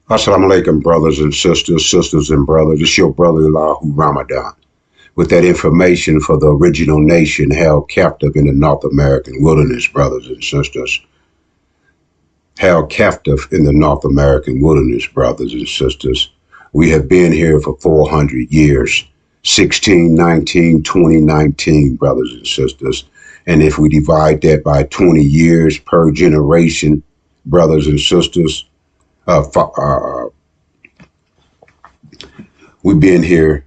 Assalamu alaikum, brothers and sisters, sisters and brothers. It's your brother Allahu Ramadan with that information for the original nation held captive in the North American wilderness, brothers and sisters. Held captive in the North American wilderness, brothers and sisters. We have been here for 400 years, 1619, 2019, brothers and sisters. And if we divide that by 20 years per generation, brothers and sisters, we've been here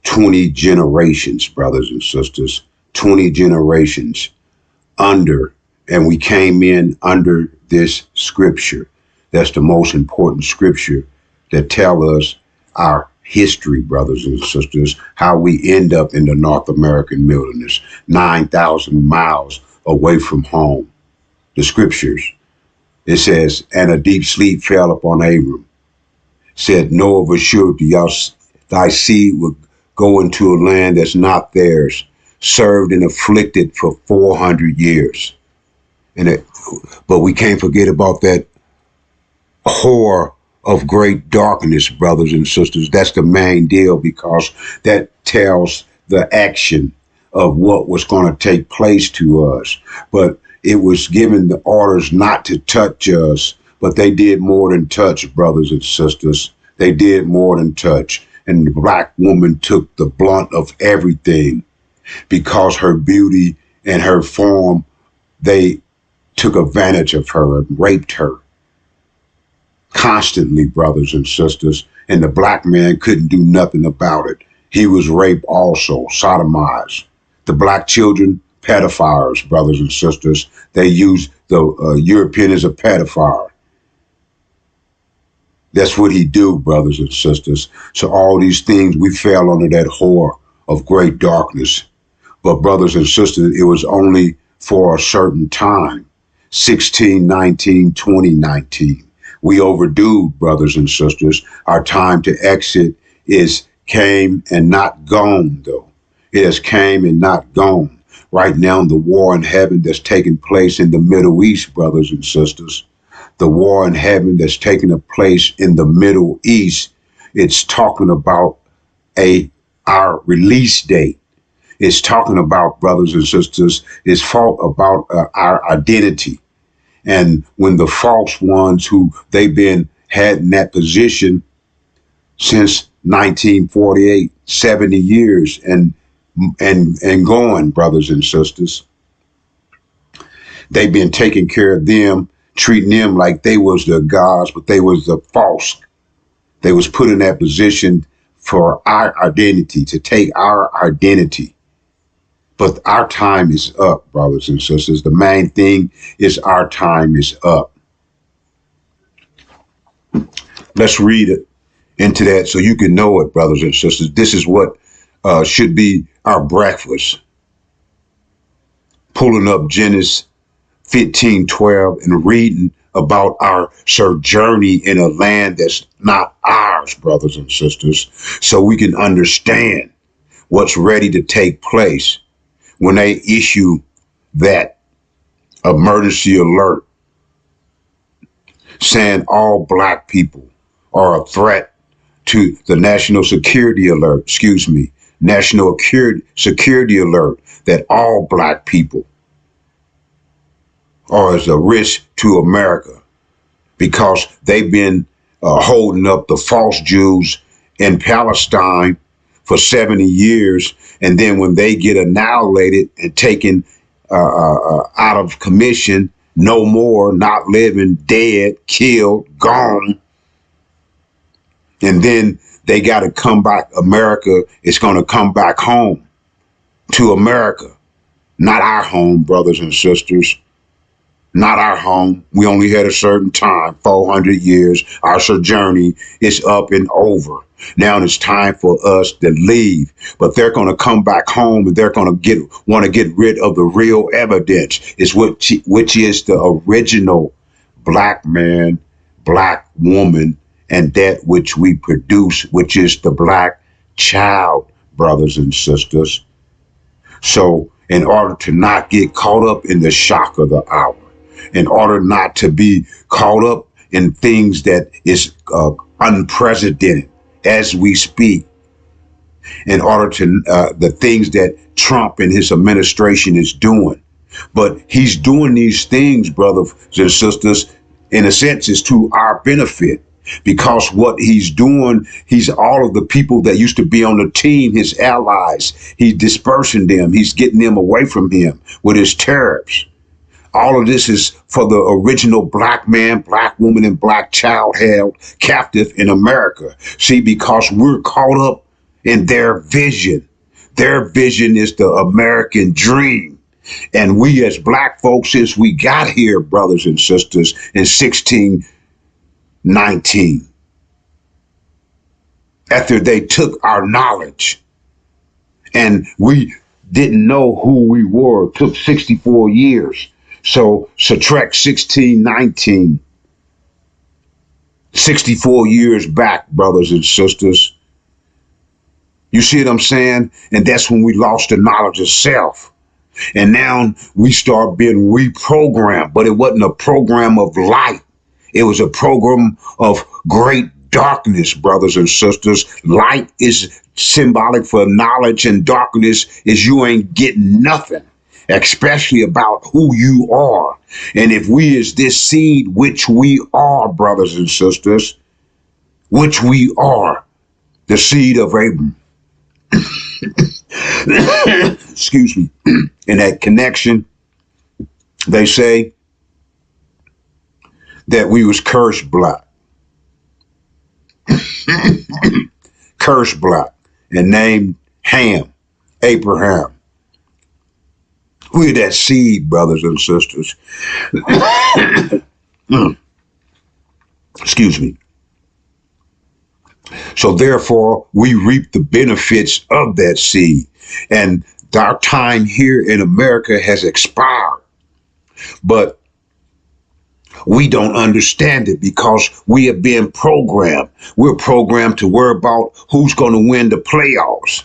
20 generations, brothers and sisters, 20 generations under, and we came in under this scripture. That's the most important scripture that tell us our history, brothers and sisters, how we end up in the North American wilderness, 9,000 miles away from home. The scriptures, it says, and a deep sleep fell upon Abram. Said, know of a surety, thy seed would go into a land that's not theirs, served and afflicted for 400 years. But we can't forget about that horror of great darkness, brothers and sisters. That's the main deal, because that tells the action of what was going to take place to us. But it was given the orders not to touch us, but they did more than touch, brothers and sisters. They did more than touch. And the black woman took the blunt of everything because her beauty and her form, they took advantage of her and raped her constantly, brothers and sisters. And the black man couldn't do nothing about it. He was raped also, sodomized. The black children, pedophiles, brothers and sisters. They used the European as a pedophile. That's what he do, brothers and sisters. So all these things, we fell under that horror of great darkness. But brothers and sisters, it was only for a certain time, 1619, 2019. We overdue, brothers and sisters. Our time to exit is came and not gone, though. It has came and not gone. Right now, the war in heaven that's taking place in the Middle East, brothers and sisters, the war in heaven that's taking place in the Middle East, it's talking about our release date. It's talking about, brothers and sisters, it's about our identity. And when the false ones who they've been had in that position since 1948, 70 years and going, brothers and sisters, they've been taking care of them, treating them like they was the gods, but they was the false. They was put in that position for our identity, to take our identity. But our time is up, brothers and sisters. The main thing is our time is up. Let's read it into that so you can know it, brothers and sisters. This is what should be our breakfast. Pulling up Genesis 15:12 and reading about our sojourning in a land that's not ours, brothers and sisters, so we can understand what's ready to take place when they issue that emergency alert saying all black people are a threat to the national security alert, national security alert, that all black people are as a risk to America because they've been holding up the false Jews in Palestine for 70 years. And then when they get annihilated and taken out of commission, no more, not living, dead, killed, gone. And then they got to come back. America is going to come back home to America, not our home, brothers and sisters. Not our home. We only had a certain time, 400 years. Our sojourning is up and over. Now it's time for us to leave, but they're going to come back home and they're going to want to get rid of the real evidence, which is the original black man, black woman, and that which we produce, which is the black child, brothers and sisters. So in order to not get caught up in the shock of the hour, in order not to be caught up and things that is unprecedented as we speak, in order to the things that Trump and his administration is doing. But he's doing these things, brothers and sisters, in a sense, is to our benefit. Because what he's doing, he's all of the people that used to be on the team, his allies, he's dispersing them. He's getting them away from him with his tariffs. All of this is for the original black man, black woman, and black child held captive in America. See, because we're caught up in their vision. Their vision is the American dream. And we as black folks, since we got here, brothers and sisters, in 1619, after they took our knowledge and we didn't know who we were, it took 64 years. So subtract 1619, 64 years back, brothers and sisters. You see what I'm saying? And that's when we lost the knowledge of self. And now we start being reprogrammed, but it wasn't a program of light. It was a program of great darkness, brothers and sisters. Light is symbolic for knowledge, and darkness is you ain't getting nothing, especially about who you are. And if we is this seed, which we are, brothers and sisters, which we are, the seed of Abraham. Excuse me. In that connection, they say that we was cursed black. Cursed black, and named Ham, Abraham. We're that seed, brothers and sisters. Excuse me. So therefore, we reap the benefits of that seed. And our time here in America has expired. But we don't understand it because we have been programmed. We're programmed to worry about who's going to win the playoffs.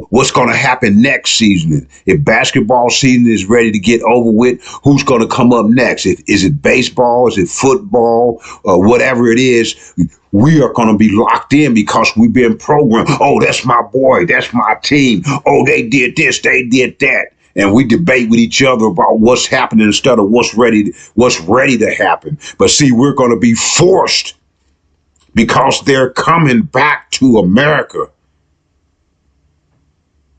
What's going to happen next season? If basketball season is ready to get over with, who's going to come up next? Is it baseball? Is it football? Whatever it is, we are going to be locked in because we've been programmed. Oh, that's my boy. That's my team. Oh, they did this. They did that. And we debate with each other about what's happening instead of what's ready to happen. But see, we're going to be forced because they're coming back to America.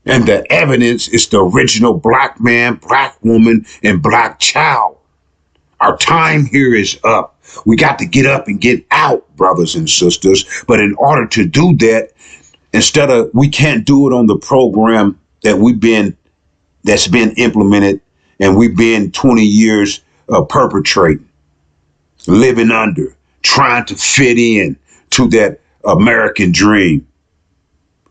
And the evidence is the original black man, black woman, and black child. Our time here is up. We got to get up and get out, brothers and sisters. But in order to do that, we can't do it on the program that's been implemented, and we've been 20 years perpetrating, living under, trying to fit in to that American dream.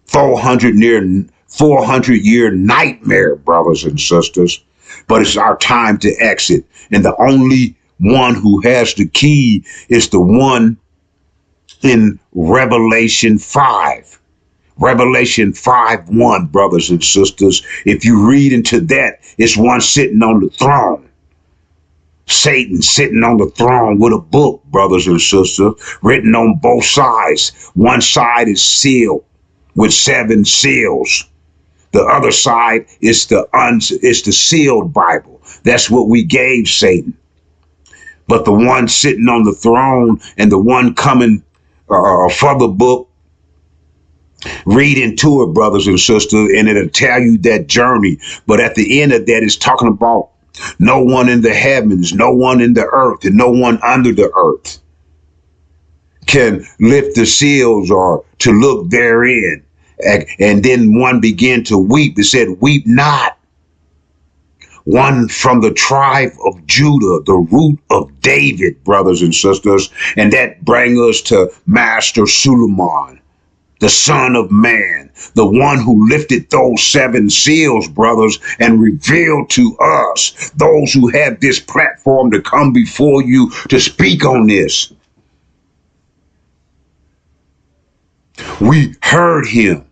400-year nightmare, brothers and sisters. But it's our time to exit. And the only one who has the key is the one in Revelation 5. Revelation 5:1, brothers and sisters. If you read into that, it's one sitting on the throne. Satan sitting on the throne with a book, brothers and sisters, written on both sides. One side is sealed with 7 seals. The other side is the sealed Bible. That's what we gave Satan. But the one sitting on the throne and the one coming for the book, read into it, brothers and sisters, and it'll tell you that journey. But at the end of that, it's talking about no one in the heavens, no one in the earth, and no one under the earth can lift the seals or to look therein. And then one began to weep. It said, weep not. One from the tribe of Judah, the root of David, brothers and sisters. And that brings us to Master Suleiman, the Son of Man, the one who lifted those 7 seals, brothers, and revealed to us, those who have this platform, to come before you to speak on this. We heard him.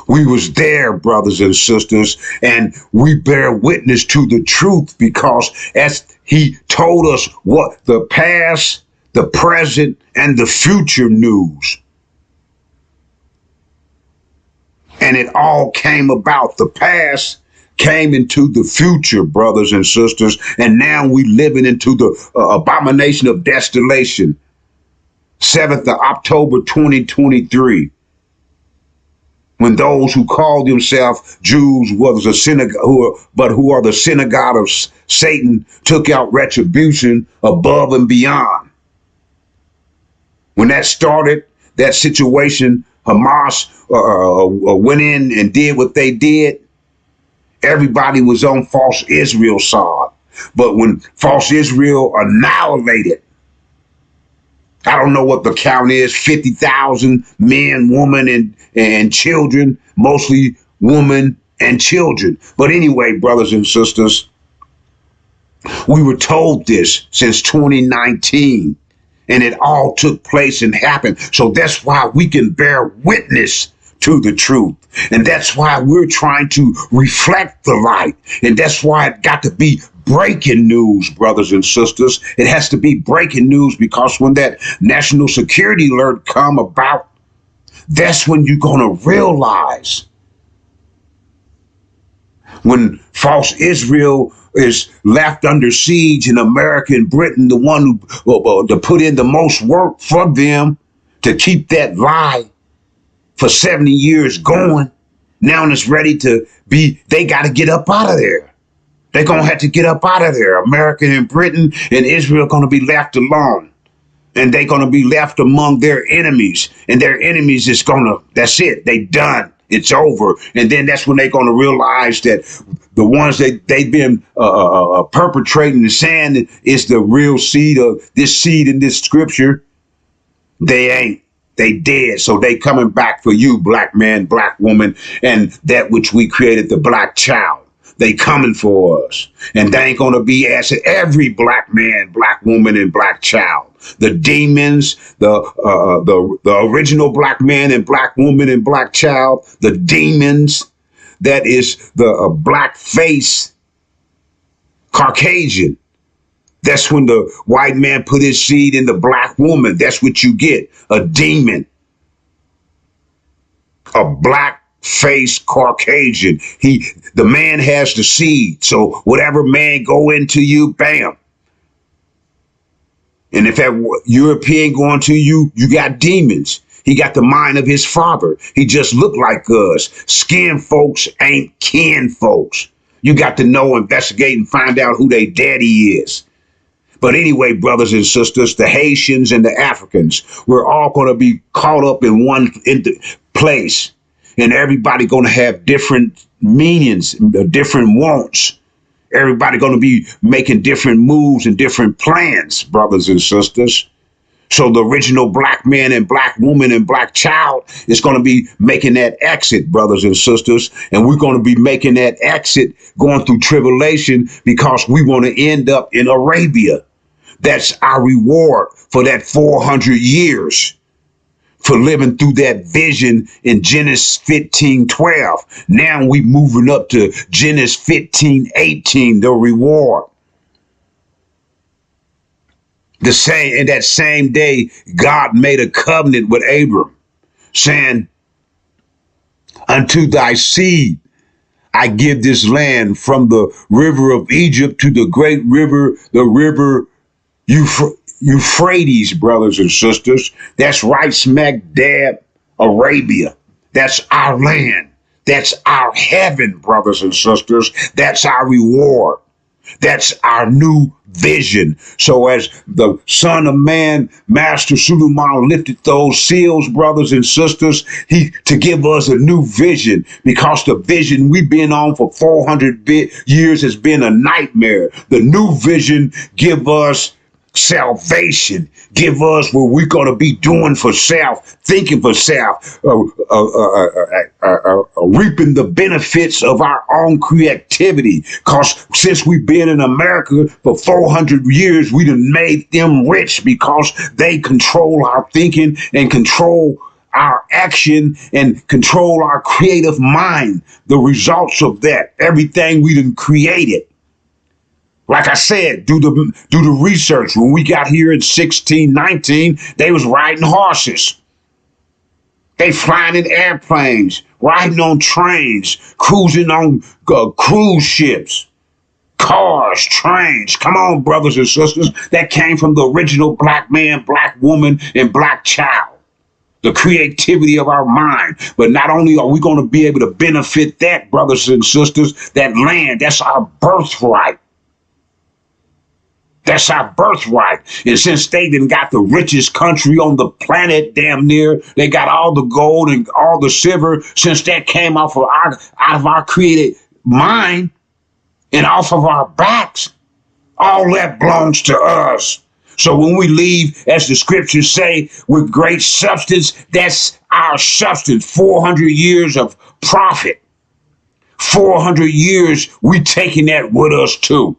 We was there, brothers and sisters, and we bear witness to the truth because as he told us what the past, the present, and the future news. And it all came about. The past came into the future, brothers and sisters, and now we living into the abomination of desolation. 7th of October 2023. When those who call themselves Jews was a synagogue, who are the synagogue of Satan, took out retribution above and beyond. When that started, that situation, Hamas went in and did what they did. Everybody was on false Israel's side. But when false Israel annihilated, I don't know what the count is, 50,000 men, women, and children, mostly women and children. But anyway, brothers and sisters, we were told this since 2019, and it all took place and happened. So that's why we can bear witness to the truth. And that's why we're trying to reflect the light. And that's why it got to be breaking news, brothers and sisters. It has to be breaking news because when that national security alert come about, that's when you're going to realize when false Israel is left under siege in America and Britain, the one who to put in the most work for them to keep that lie for 70 years going. Now it's ready to be, they got to get up out of there. They're going to have to get up out of there. America and Britain and Israel are going to be left alone. And they're going to be left among their enemies. And their enemies is going to, that's it. They done. It's over. And then that's when they're going to realize that the ones that they've been perpetrating and saying is the real seed of this seed in this scripture. They ain't. They dead. So they coming back for you, black man, black woman, and that which we created, the black child. They coming for us. And they ain't going to be asking every black man, black woman, and black child. The demons, the original black man and black woman and black child, the demons, that is the black face Caucasian. That's when the white man put his seed in the black woman. That's what you get, a demon, a black face Caucasian. The man has the seed. So whatever man go into you, bam. And if that European go into you, you got demons. He got the mind of his father. He just looked like us. Skin folks ain't kin folks. You got to know, investigate, and find out who their daddy is. But anyway, brothers and sisters, the Haitians and the Africans, we're all going to be caught up in one place. And everybody going to have different meanings, different wants. Everybody going to be making different moves and different plans, brothers and sisters. So the original black man and black woman and black child is going to be making that exit, brothers and sisters. And we're going to be making that exit going through tribulation because we want to end up in Arabia. That's our reward for that 400 years. For living through that vision in Genesis 15:12. Now we moving up to Genesis 15:18, the reward. In that same day, God made a covenant with Abram, saying, unto thy seed I give this land from the river of Egypt to the great river, the river Euphrates, brothers and sisters. That's right smack dab Arabia. That's our land. That's our heaven, brothers and sisters. That's our reward. That's our new vision. So as the Son of Man, Master Suleiman, lifted those seals, brothers and sisters, to give us a new vision, because the vision we've been on for 400 years has been a nightmare. The new vision give us salvation, give us what we're going to be doing for self, thinking for self, reaping the benefits of our own creativity. Because since we've been in America for 400 years, we done made them rich because they control our thinking and control our action and control our creative mind, the results of that, everything we done created. Like I said, do the research. When we got here in 1619, they was riding horses. They flying in airplanes, riding on trains, cruising on cruise ships, cars, trains. Come on, brothers and sisters. That came from the original black man, black woman, and black child. The creativity of our mind. But not only are we going to be able to benefit that, brothers and sisters, that land, that's our birthright. That's our birthright. And since they done got the richest country on the planet, damn near, they got all the gold and all the silver, since that came out of our created mind and off of our backs, all that belongs to us. So when we leave, as the scriptures say, with great substance, that's our substance. 400 years of profit. 400 years, we taking that with us too.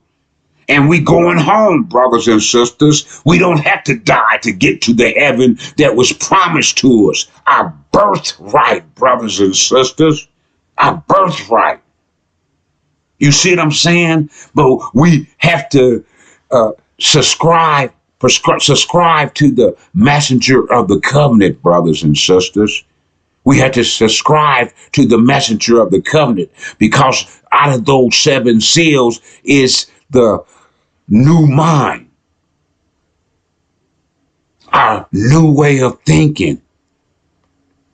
And we going home, brothers and sisters. We don't have to die to get to the heaven that was promised to us. Our birthright, brothers and sisters. Our birthright. You see what I'm saying? But we have to subscribe to the messenger of the covenant, brothers and sisters. We had to subscribe to the messenger of the covenant, because out of those 7 seals is the new mind, our new way of thinking,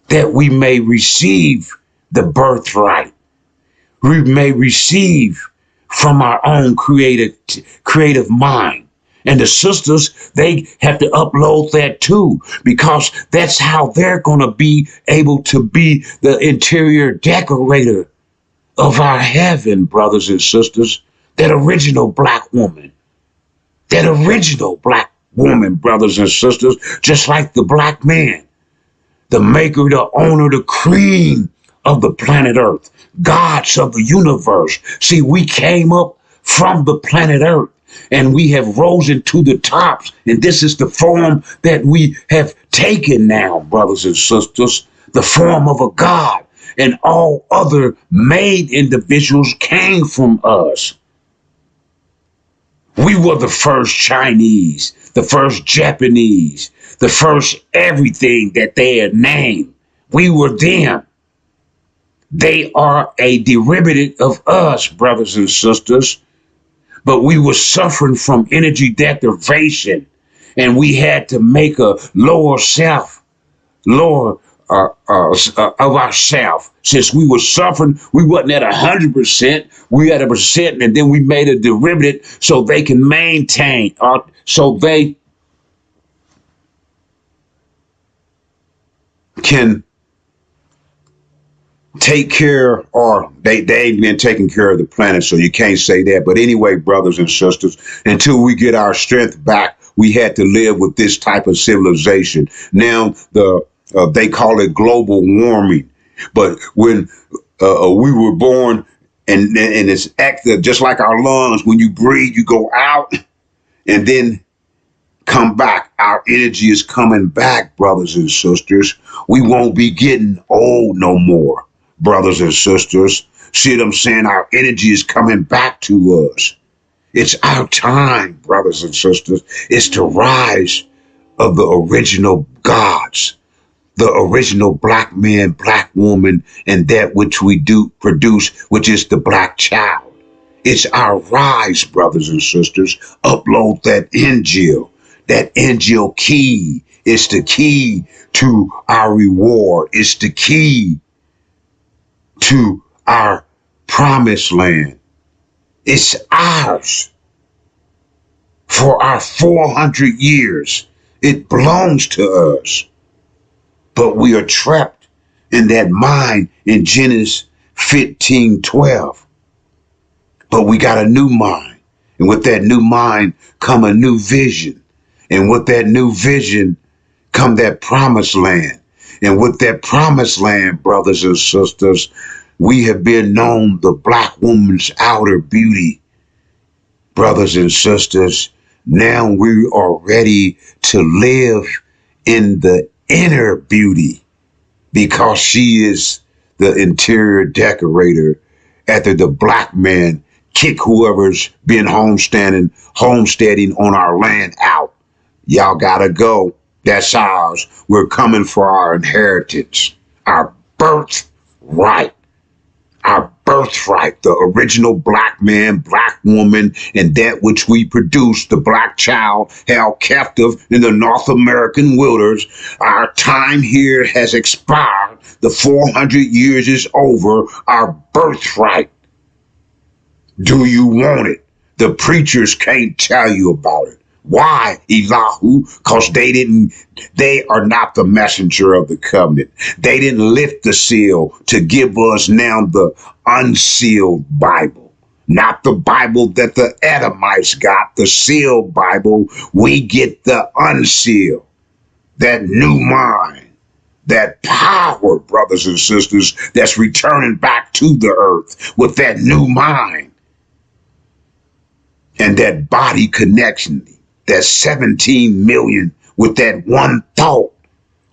that we may receive the birthright. We may receive from our own creative mind. And the sisters, they have to upload that too, because that's how they're going to be able to be the interior decorator of our heaven, brothers and sisters. That original black woman. That original black woman, brothers and sisters, just like the black man, the maker, the owner, the cream of the planet Earth, gods of the universe. See, we came up from the planet Earth and we have risen to the tops. And this is the form that we have taken now, brothers and sisters, the form of a god. And all other made individuals came from us. We were the first Chinese, the first Japanese, the first everything that they had named. We were them. They are a derivative of us, brothers and sisters. But we were suffering from energy deprivation, and we had to make a lower self, lower of ourselves. Since we were suffering, we wasn't at 100%. We had 1%, and then we made a derivative so they can maintain, so they can take care, or they ain't been taking care of the planet, so you can't say that. But anyway, brothers and sisters, until we get our strength back, we had to live with this type of civilization. Now they call it global warming, but when we were born, and it's active, just like our lungs. When you breathe, you go out and then come back. Our energy is coming back, brothers and sisters. We won't be getting old no more, brothers and sisters. See what I'm saying? Our energy is coming back to us. It's our time, brothers and sisters. It's the rise of the original gods, the original black man, black woman, and that which we do produce, which is the black child. It's our rise, brothers and sisters. Upload that INJIL. That INJIL key is the key to our reward. It's the key to our promised land. It's ours for our 400 years. It belongs to us. But we are trapped in that mind in Genesis 15:12. But we got a new mind. And with that new mind come a new vision. And with that new vision come that promised land. And with that promised land, brothers and sisters, we have been known the black woman's outer beauty. Brothers and sisters, now we are ready to live in the inner beauty. because she is the interior decorator after the black man kick whoever's been homesteading on our land out. Y'all gotta go. That's ours. We're coming for our inheritance, our birthright, our birthright, the original black man, black woman, and that which we produce, the black child held captive in the North American wilderness. Our time here has expired. The 400 years is over. Our birthright. Do you want it? The preachers can't tell you about it. Why, Elihu? Because they are not the messenger of the covenant. They didn't lift the seal to give us now the unsealed Bible. Not the Bible that the Edomites got, the sealed Bible. We get the unsealed, that new mind, that power, brothers and sisters, that's returning back to the earth with that new mind and that body connection. That 17 million with that one thought,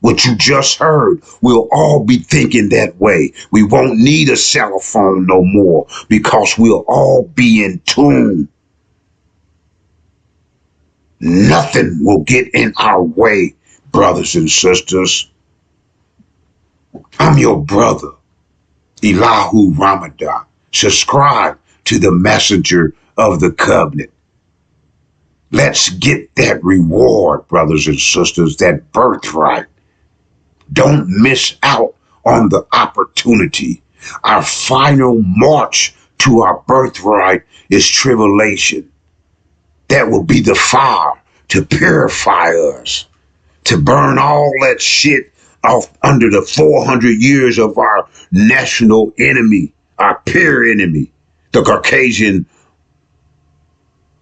what you just heard, we'll all be thinking that way. We won't need a cell phone no more because we'll all be in tune. Nothing will get in our way, brothers and sisters. I'm your brother, Elihu Ramadan. Subscribe to the messenger of the covenant. Let's get that reward, brothers and sisters, that birthright. Don't miss out on the opportunity. Our final march to our birthright is tribulation. That will be the fire to purify us, to burn all that shit off under the 400 years of our national enemy, our peer enemy, the Caucasian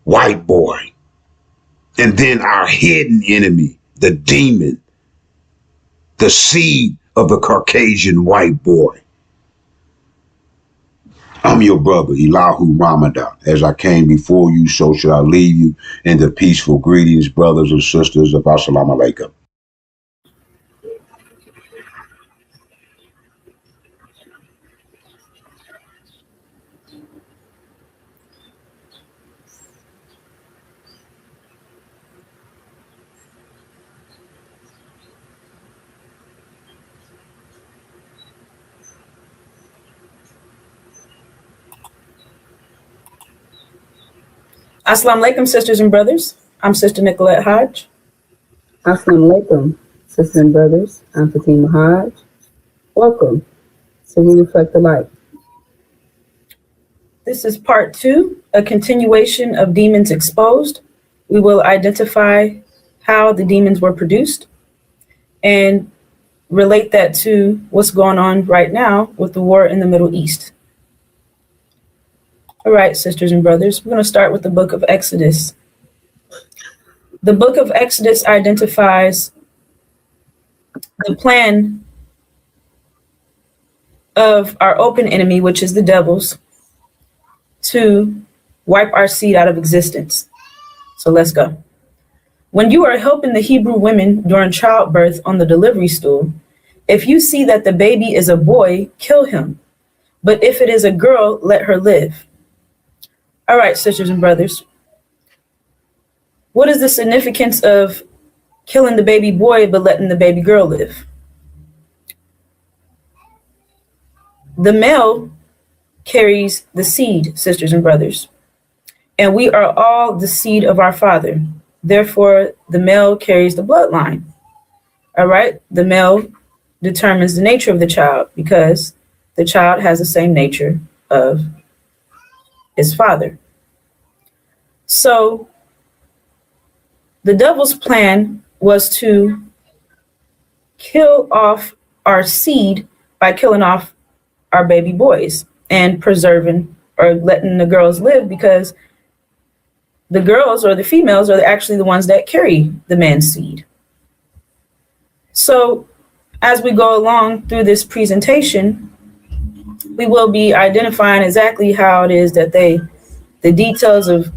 white boy. And then our hidden enemy, the demon, the seed of the Caucasian white boy. I'm your brother, Elihu Ramadan. As I came before you, so shall I leave you in the peaceful greetings, brothers and sisters of Assalamu alaikum. Assalamu alaikum, sisters and brothers. I'm Sister Nicolette Hodge. Assalamu alaikum, sisters and brothers. I'm Fatima Hodge. Welcome to We Reflect the Light. This is part 2, a continuation of Demons Exposed. We will identify how the demons were produced and relate that to what's going on right now with the war in the Middle East. All right, sisters and brothers, we're going to start with the book of Exodus. The book of Exodus identifies the plan of our open enemy, which is the devils, to wipe our seed out of existence. So let's go. When you are helping the Hebrew women during childbirth on the delivery stool, if you see that the baby is a boy, kill him. But if it is a girl, let her live. All right, sisters and brothers. What is the significance of killing the baby boy but letting the baby girl live? The male carries the seed, sisters and brothers, and we are all the seed of our father. Therefore, the male carries the bloodline. All right, the male determines the nature of the child because the child has the same nature of his father. So the devil's plan was to kill off our seed by killing off our baby boys and preserving or letting the girls live, because the girls or the females are actually the ones that carry the man's seed. So as we go along through this presentation, we will be identifying exactly how it is that the details of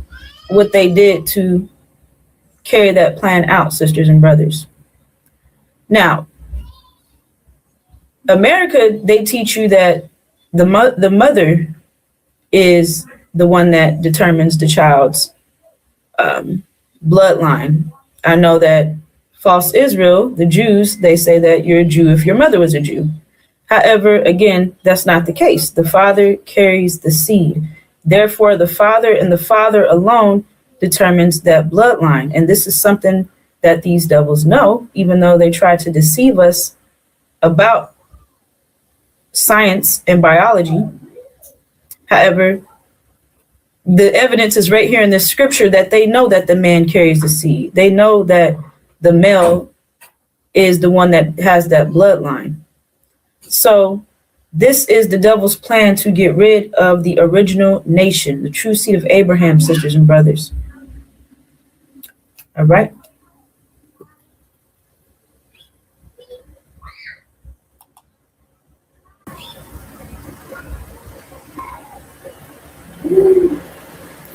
what they did to carry that plan out, sisters and brothers. Now, America, they teach you that the mother is the one that determines the child's bloodline. I know that false Israel, the Jews, they say that you're a Jew if your mother was a Jew. However, again, that's not the case. The father carries the seed. Therefore, the father and the father alone determines that bloodline. And this is something that these devils know, even though they try to deceive us about science and biology. However, the evidence is right here in this scripture that they know that the man carries the seed. They know that the male is the one that has that bloodline. So this is the devil's plan to get rid of the original nation, the true seed of Abraham, sisters and brothers. All right.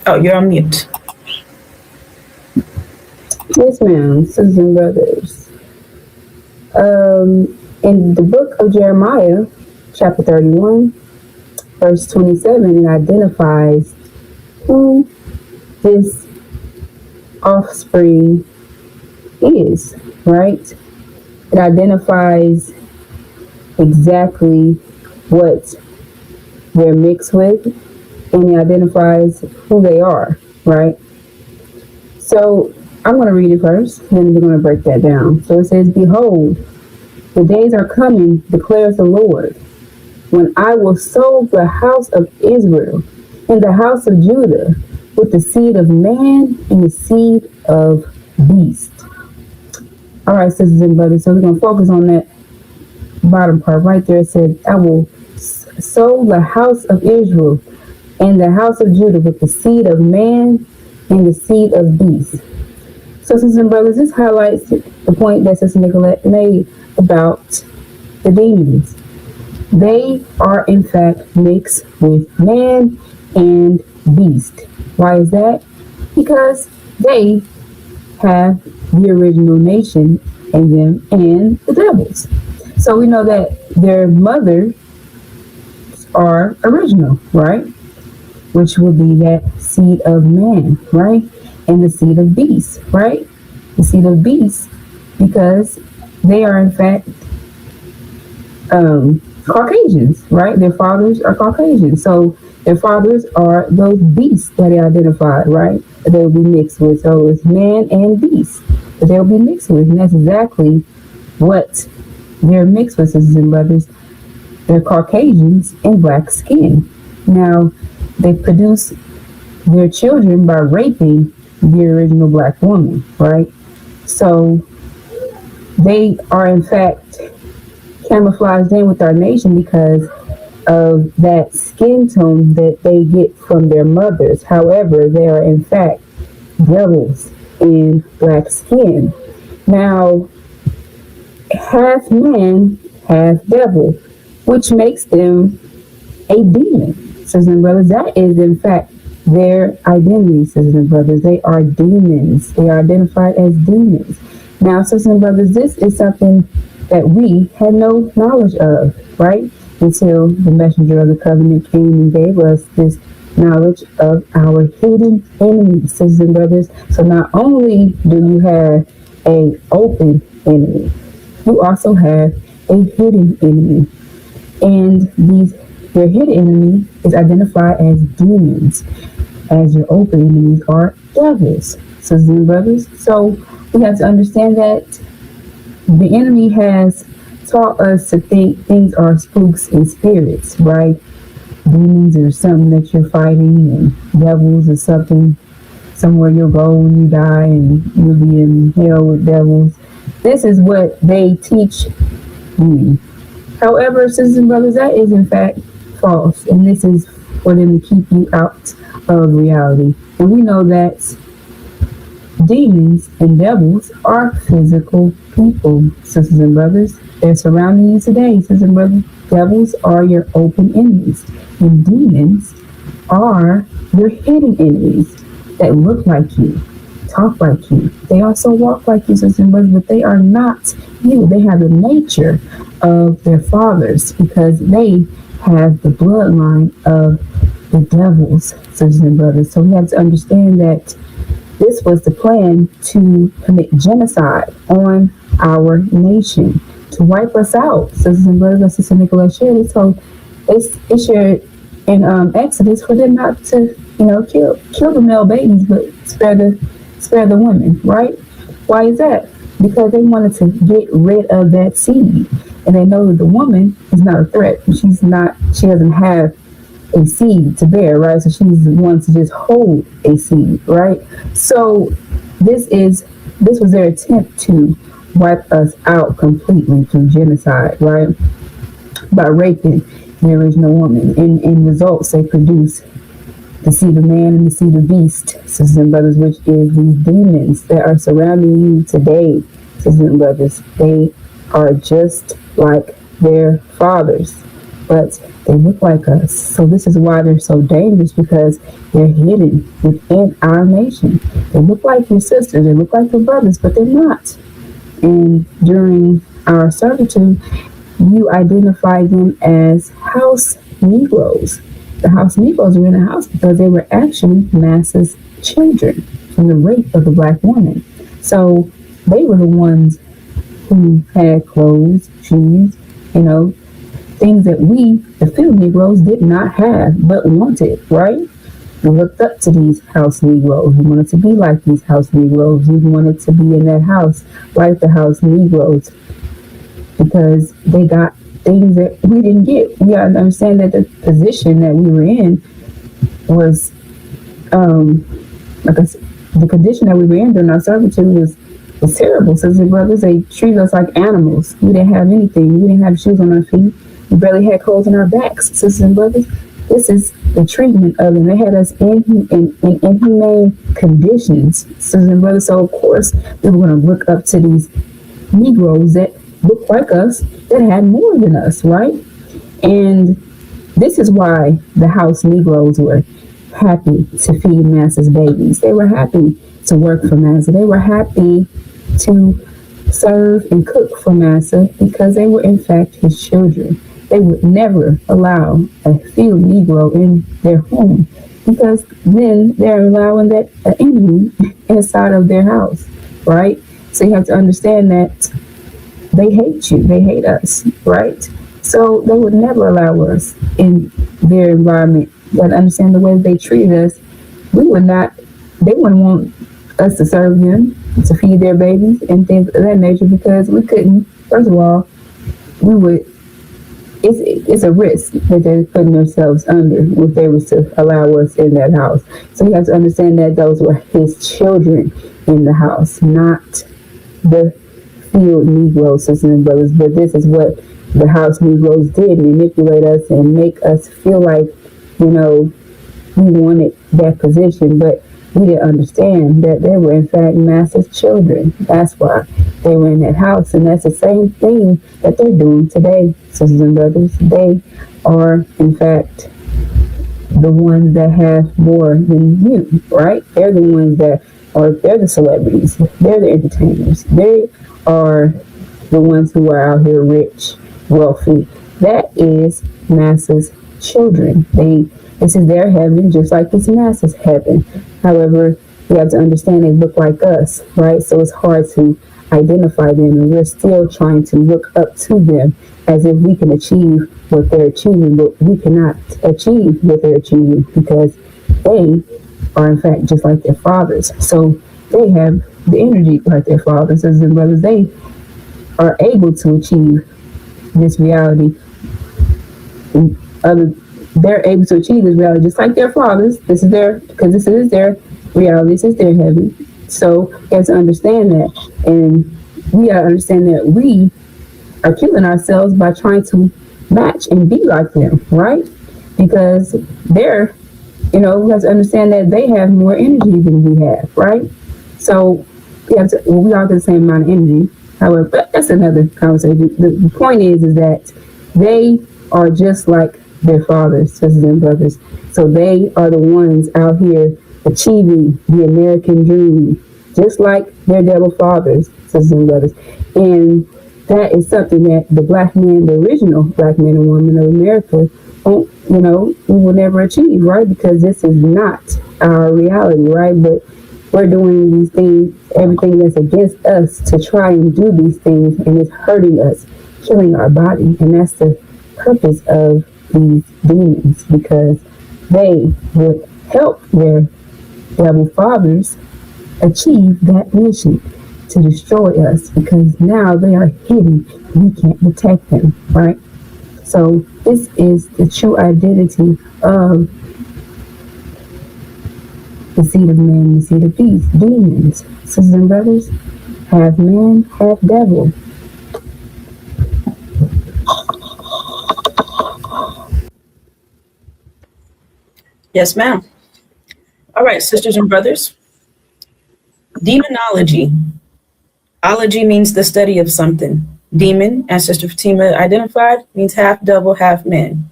Oh, you're on mute. Yes, ma'am, sisters and brothers. In the book of Jeremiah, chapter 31, verse 27, it identifies who this offspring is, right? It identifies exactly what they're mixed with, and it identifies who they are, right? So I'm going to read it first, and then we're going to break that down. So it says, "Behold, the days are coming, declares the Lord, when I will sow the house of Israel and the house of Judah with the seed of man and the seed of beast." All right, sisters and brothers, so we're going to focus on that bottom part right there. It said, "I will sow the house of Israel and the house of Judah with the seed of man and the seed of beast." So, sisters and brothers, this highlights the point that Sister Nicolette made about the demons. They are, in fact, mixed with man and beast. Why is that? Because they have the original nation in them and the devils. So we know that their mothers are original, right? Which would be that seed of man, right? And the seed of beast, right? The seed of beast, because they are in fact Caucasians, right? Their fathers are Caucasian. So their fathers are those beasts that they identified, right? That they'll be mixed with. So it's man and beast that they'll be mixed with. And that's exactly what they're mixed with, sisters and brothers. They're Caucasians and black skin. Now, they produce their children by raping the original black woman, right? So they are in fact camouflaged in with our nation because of that skin tone that they get from their mothers. However, they are in fact devils in black skin. Now, half man, half devil, which makes them a demon. Sisters and brothers, that is in fact their identity, sisters and brothers. They are demons. They are identified as demons. Now, sisters and brothers, this is something that we had no knowledge of, right? Until the messenger of the covenant came and gave us this knowledge of our hidden enemies, sisters and brothers. So not only do you have an open enemy, you also have a hidden enemy. And your hidden enemy is identified as demons, as your open enemies are devils, sisters and brothers. So we have to understand that the enemy has taught us to think things are spooks and spirits, right? Demons are something that you're fighting, and devils are something somewhere you'll go when you die and you'll be in hell with devils. This is what they teach you. However, sisters and brothers, that is in fact false, and this is for them to keep you out of reality. And we know that demons and devils are physical people, sisters and brothers. They're surrounding you today, sisters and brothers. Devils are your open enemies, and demons are your hidden enemies that look like you, talk like you. They also walk like you, sisters and brothers, but they are not you. They have the nature of their fathers because they have the bloodline of the devils, sisters and brothers. So we have to understand that this was the plan to commit genocide on our nation, to wipe us out. Sisters and brothers, as Sister Nicolette shared, it told it shared in Exodus for them not to, kill the male babies, but spare the women, right? Why is that? Because they wanted to get rid of that seed, and they know that the woman is not a threat. She doesn't have a seed to bear, right? So she's the one to just hold a seed, right? So this was their attempt to wipe us out completely through genocide, right? By raping the original woman. And in results, they produce the seed of man and the seed of beast, sisters and brothers, which is these demons that are surrounding you today, sisters and brothers. They are just like their fathers, but they look like us. So this is why they're so dangerous, because they're hidden within our nation. They look like your sisters, they look like your brothers, but they're not. And during our servitude, you identify them as house Negroes. The house Negroes were in the house because they were actually Massa's children from the rape of the black woman. So they were the ones who had clothes, shoes, things that we, the field Negroes, did not have but wanted, right? We looked up to these house Negroes. We wanted to be like these house Negroes. We wanted to be in that house like the house Negroes because they got things that we didn't get. We got to understand that the position that we were in was, like I said, the condition that we were in during our servitude was terrible. Sisters and brothers, they treated us like animals. We didn't have anything. We didn't have shoes on our feet. We barely had clothes on our backs. Sisters and brothers, this is the treatment of them. They had us in inhumane conditions. Sisters and brothers, so of course we were going to look up to these Negroes that looked like us, that had more than us, right? And this is why the house Negroes were happy to feed Massa's babies. They were happy to work for Massa. They were happy to serve and cook for Massa because they were in fact his children. They would never allow a field Negro in their home because then they're allowing that enemy inside of their house, right? So you have to understand that they hate you. They hate us, right? So they would never allow us in their environment. You got to understand the way they treated us. They wouldn't want us to serve them, to feed their babies and things of that nature because we couldn't. First of all, it's a risk that they're putting themselves under if they was to allow us in that house. So you have to understand that those were his children in the house, not the field Negroes, sisters and brothers. But this is what the house Negroes did: manipulate us and make us feel like, we wanted that position, but we didn't understand that they were in fact Massa's children. That's why they were in that house, and that's the same thing that they're doing today, sisters and brothers. They are in fact the ones that have more than you, right? They're the ones they're the celebrities, they're the entertainers, they are the ones who are out here rich, wealthy. That is Massa's children. This is their heaven, just like it's Massa's heaven. However, you have to understand they look like us, right? So it's hard to identify them, and we're still trying to look up to them as if we can achieve what they're achieving, but we cannot achieve what they're achieving because they are in fact just like their fathers. So they have the energy like their fathers, sisters and brothers. They are able to achieve this reality. They're able to achieve this reality just like their fathers. This is their reality. This is their heaven. So you have to understand that, and we gotta understand that we are killing ourselves by trying to match and be like them, right? Because we have to understand that they have more energy than we have, right? So we all get the same amount of energy. However, but that's another conversation. The point is that they are just like their fathers, sisters and brothers. So they are the ones out here achieving the American dream, just like their devil fathers, sisters and brothers. And that is something that the black man, the original black man and woman of America, won't, we will never achieve, right? Because this is not our reality, right? But we're doing these things, everything that's against us to try and do these things, and it's hurting us, killing our body. And that's the purpose of these demons, because they would help their devil fathers achieve that mission to destroy us, because now they are hidden. We can't detect them, right? So this is the true identity of the seed of man, the seed of beast, demons. Sisters and brothers, half man, half devil. Yes, ma'am. All right, sisters and brothers. Demonology. Ology means the study of something. Demon, as Sister Fatima identified, means half devil, half man.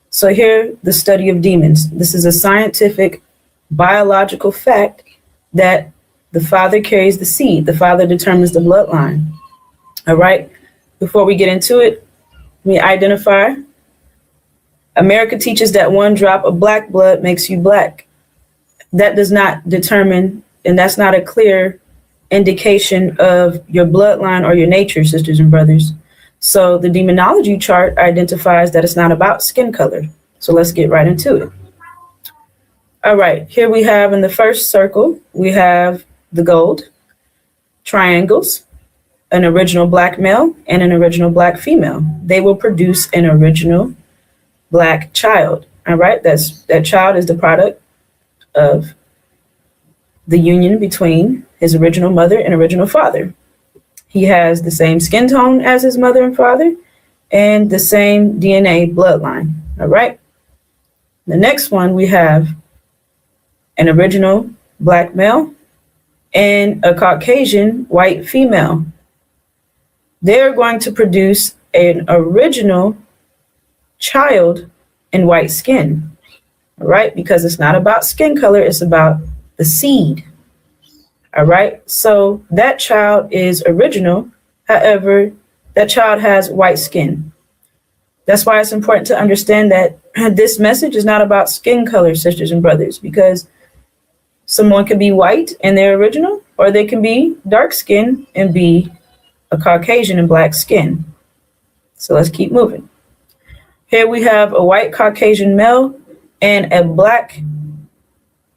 So here, the study of demons. This is a scientific, biological fact that the father carries the seed. The father determines the bloodline. All right. Before we get into it, let me identify. America teaches that one drop of black blood makes you black. That does not determine, and that's not a clear indication of your bloodline or your nature, sisters and brothers. So the demonology chart identifies that it's not about skin color. So let's get right into it. All right, here we have in the first circle, we have the gold, triangles, an original black male and an original black female. They will produce an original black child. All right, that child is the product of the union between his original mother and original father. He has the same skin tone as his mother and father and the same DNA bloodline. All right. The next one, we have an original black male and a Caucasian white female. They're going to produce an original child in white skin. All right. Because it's not about skin color. It's about the seed. All right. So that child is original. However, that child has white skin. That's why it's important to understand that this message is not about skin color, sisters and brothers, because someone can be white and they're original, or they can be dark skin and be a Caucasian and black skin. So let's keep moving. Here we have a white Caucasian male and a black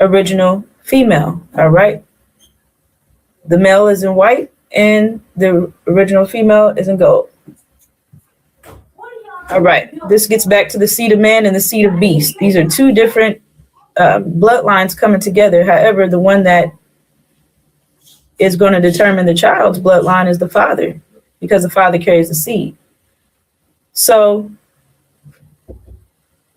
original female. All right. The male is in white and the original female is in gold. All right. This gets back to the seed of man and the seed of beast. These are two different bloodlines coming together. However, the one that is going to determine the child's bloodline is the father, because the father carries the seed. So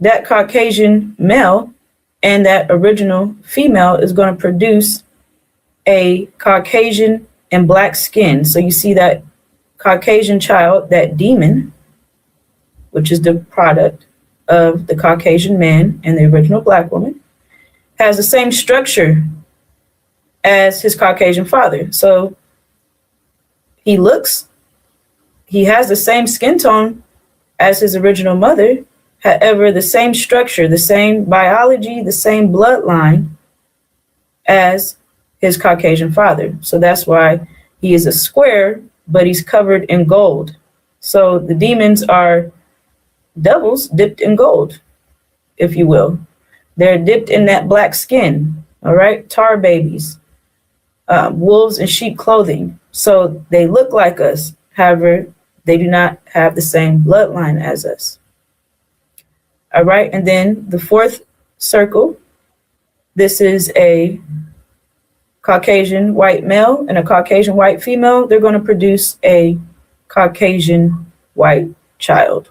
that Caucasian male and that original female is going to produce a Caucasian and black skin. So you see that Caucasian child, that demon, which is the product of the Caucasian man and the original black woman, has the same structure as his Caucasian father. So he has the same skin tone as his original mother. However, the same structure, the same biology, the same bloodline as his Caucasian father. So that's why he is a square, but he's covered in gold. So the demons are devils dipped in gold, if you will. They're dipped in that black skin, all right? Tar babies, wolves in sheep clothing. So they look like us. However, they do not have the same bloodline as us. All right, and then the fourth circle, this is a Caucasian white male and a Caucasian white female. They're going to produce a Caucasian white child.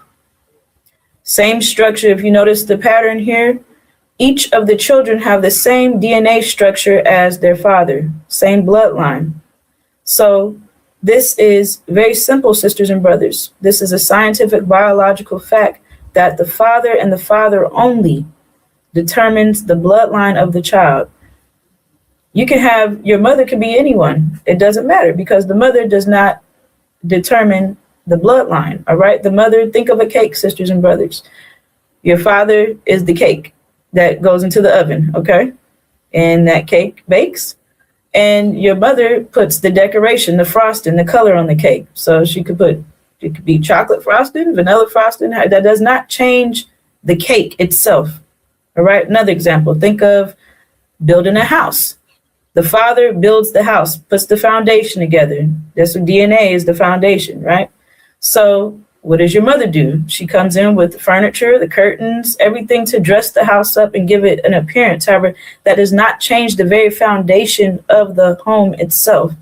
Same structure. If you notice the pattern here, each of the children have the same DNA structure as their father, same bloodline. So this is very simple, sisters and brothers. This is a scientific biological fact that the father and the father only determines the bloodline of the child. You can have, your mother can be anyone. It doesn't matter, because the mother does not determine the bloodline. All right. The mother, think of a cake, sisters and brothers. Your father is the cake that goes into the oven. Okay. And that cake bakes. And your mother puts the decoration, the frosting, the color on the cake. So she could put, it could be chocolate frosting, vanilla frosting. That does not change the cake itself. All right. Another example, think of building a house. The father builds the house, puts the foundation together. That's what DNA is, the foundation, right? So what does your mother do? She comes in with the furniture, the curtains, everything to dress the house up and give it an appearance. However, that does not change the very foundation of the home itself.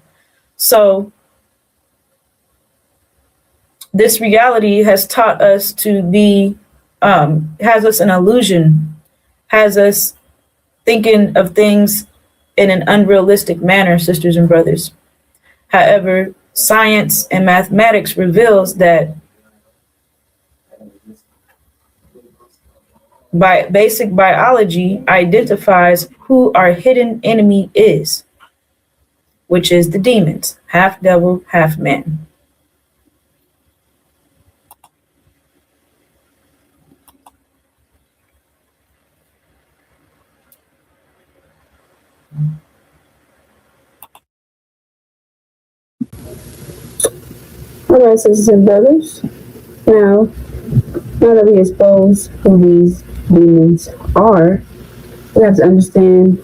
So this reality has taught us to be, has us an illusion, has us thinking of things in an unrealistic manner, sisters and brothers. However, science and mathematics reveals that basic biology identifies who our hidden enemy is, which is the demons, half devil, half man. All right, sisters and brothers. Now that we expose who these demons are, we have to understand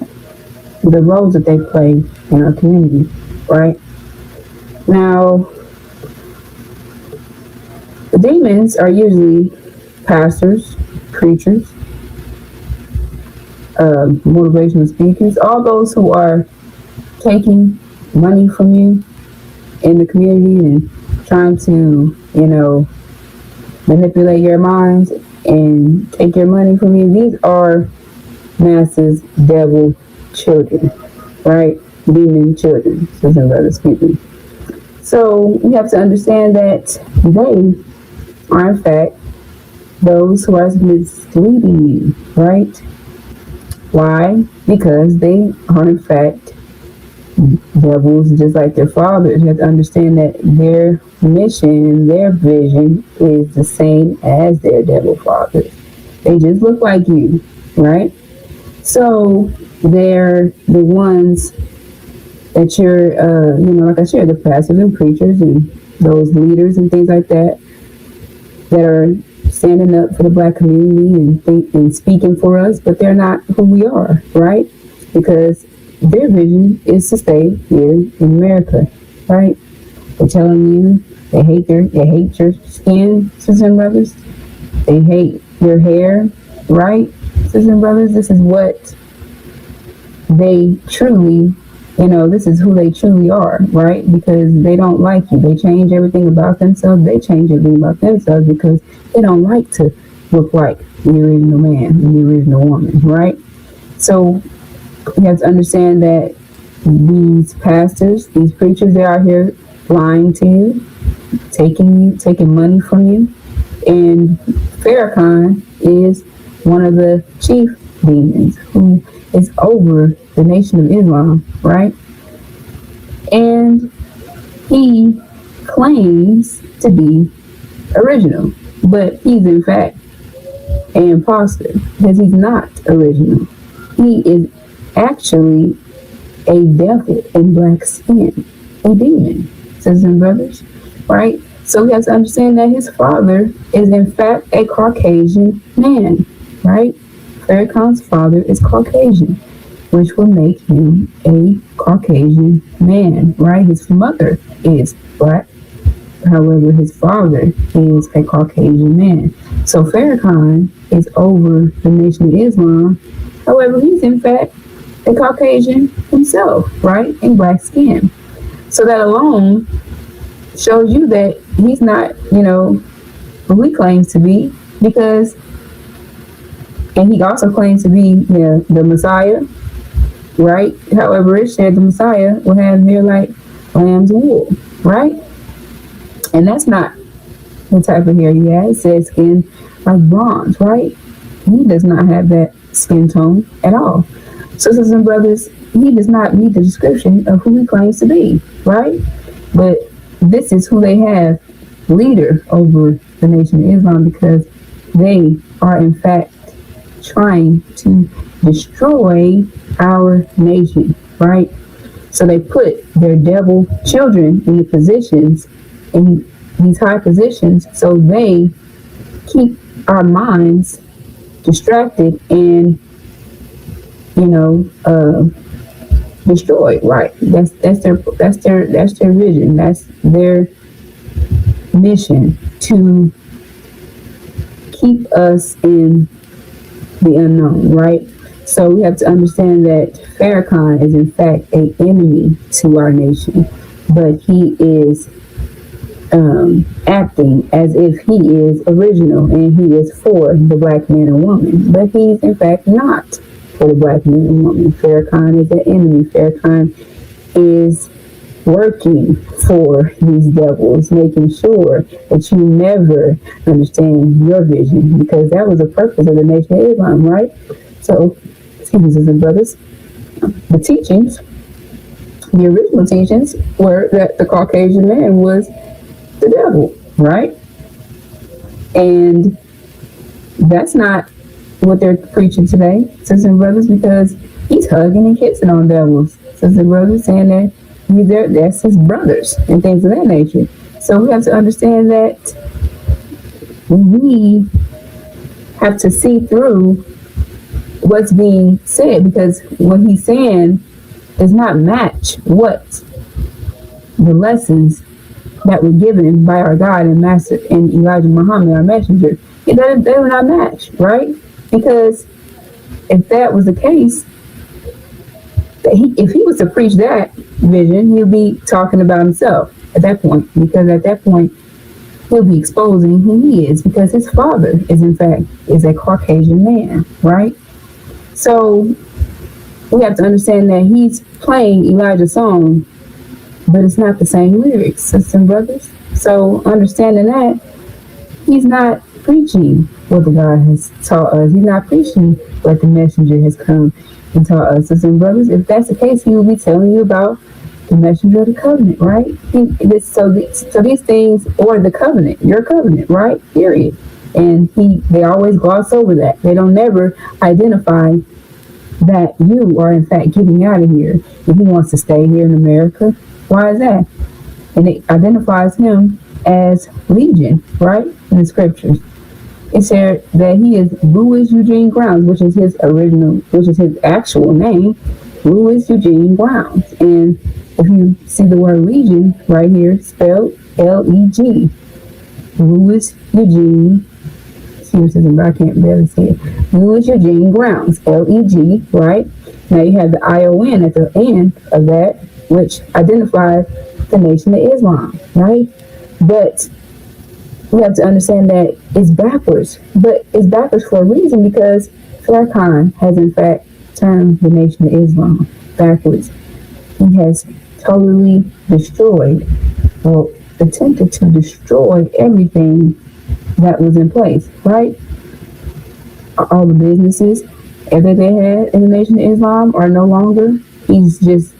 the roles that they play in our community, right? Now, the demons are usually pastors, preachers, motivational speakers, all those who are taking money from you in the community and trying to, manipulate your minds and take your money from you. These are Master's devil children, right? Demon children, sisters and brothers, excuse me. So we have to understand that they are in fact those who are misleading you, right? Why? Because they are in fact devils just like their fathers. You have to understand that their mission and their vision is the same as their devil fathers. They just look like you, right? So they're the ones that you're, like I shared, the pastors and preachers and those leaders and things like that are standing up for the black community and speaking for us, but they're not who we are, right? Because their vision is to stay here in America, right? They're telling you they hate your skin, sisters and brothers. They hate your hair, right, sisters and brothers? This is what they truly, this is who they truly are, right? Because they don't like you. They change everything about themselves. They change everything about themselves because they don't like to look like the original man and the original woman, right? So you have to understand that these pastors, these preachers, they're out here lying to you, taking money from you. And Farrakhan is one of the chief demons who is over the Nation of Islam, right? And he claims to be original, but he's in fact an imposter because he's not original. He is actually a devil in black skin, a demon, sisters and brothers, right? So we have to understand that his father is in fact a Caucasian man, right? Farrakhan's father is Caucasian, which will make him a Caucasian man, right? His mother is black. However, his father is a Caucasian man. So Farrakhan is over the Nation of Islam. However, he's in fact a Caucasian himself, right? In black skin. So that alone shows you that he's not, who he claims to be, and he also claims to be the Messiah, right? However, it said the Messiah will have hair like lamb's wool, right? And that's not the type of hair he has. It says skin like bronze, right? He does not have that skin tone at all. Sisters and brothers, he does not meet the description of who he claims to be, right? But this is who they have leader over the Nation of Islam, because they are in fact trying to destroy our nation, right? So they put their devil children in the positions, in these high positions, so they keep our minds distracted and, destroyed. Right? That's their vision. That's their mission, to keep us in the unknown. Right? So we have to understand that Farrakhan is in fact an enemy to our nation, but he is acting as if he is original and he is for the black man and woman, but he's in fact not for the black man and woman. Farrakhan is an enemy. Farrakhan is working for these devils, making sure that you never understand your vision, because that was the purpose of the Nation of Islam, right? So, sisters and brothers, the teachings, the original teachings, were that the Caucasian man was the devil, right? And that's not what they're preaching today, sisters and brothers, because he's hugging and kissing on devils. Sisters and brothers, saying that that's his brothers and things of that nature. So we have to understand that we have to see through what's being said, because what he's saying does not match what the lessons that were given by our God and Master and Elijah Muhammad, our messenger. They do not match, right? Because if that was the case, if he was to preach that vision, he'll be talking about himself at that point, because at that point he'll be exposing who he is, because his father is a Caucasian man, right? So we have to understand that he's playing Elijah's song, but it's not the same lyrics, sisters and brothers. So understanding that, he's not preaching what the God has taught us. He's not preaching what the messenger has come and taught us, sisters and brothers. If that's the case, he will be telling you about the messenger of the covenant, right? So these things, or the covenant, your covenant, right? Period. And they always gloss over that. They don't never identify that you are in fact getting out of here. If he wants to stay here in America, why is that? And it identifies him as Legion, right? In the scriptures. It said that he is Louis Eugene Grounds, which is his actual name, Louis Eugene Grounds. And if you see the word Legion right here, spelled L-E-G, Louis Eugene, I can't barely say it, Louis Eugene Grounds, L-E-G, right? Now you have the I-O-N at the end of that, which identifies the Nation of Islam, right? But we have to understand that it's backwards. But it's backwards for a reason, because Farrakhan has in fact turned the Nation of Islam backwards. He has totally destroyed, or attempted to destroy, everything that was in place, right? All the businesses that they had in the Nation of Islam are no longer. He's just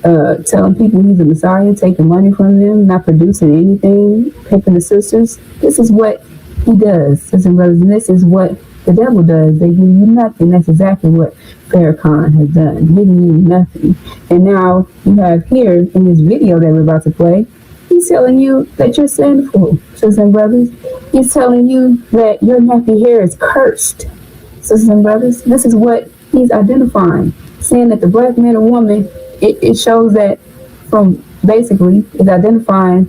telling people he's the Messiah, taking money from them, not producing anything, picking the sisters. This is what he does, sisters and brothers, and this is what the devil does. They give you nothing. That's exactly what Farrakhan has done, giving you nothing. And now you have here in this video that we're about to play, he's telling you that you're sinful, sisters and brothers. He's telling you that your nappy hair is cursed, sisters and brothers. This is what he's identifying, saying that the black man and woman, it shows that from basically is identifying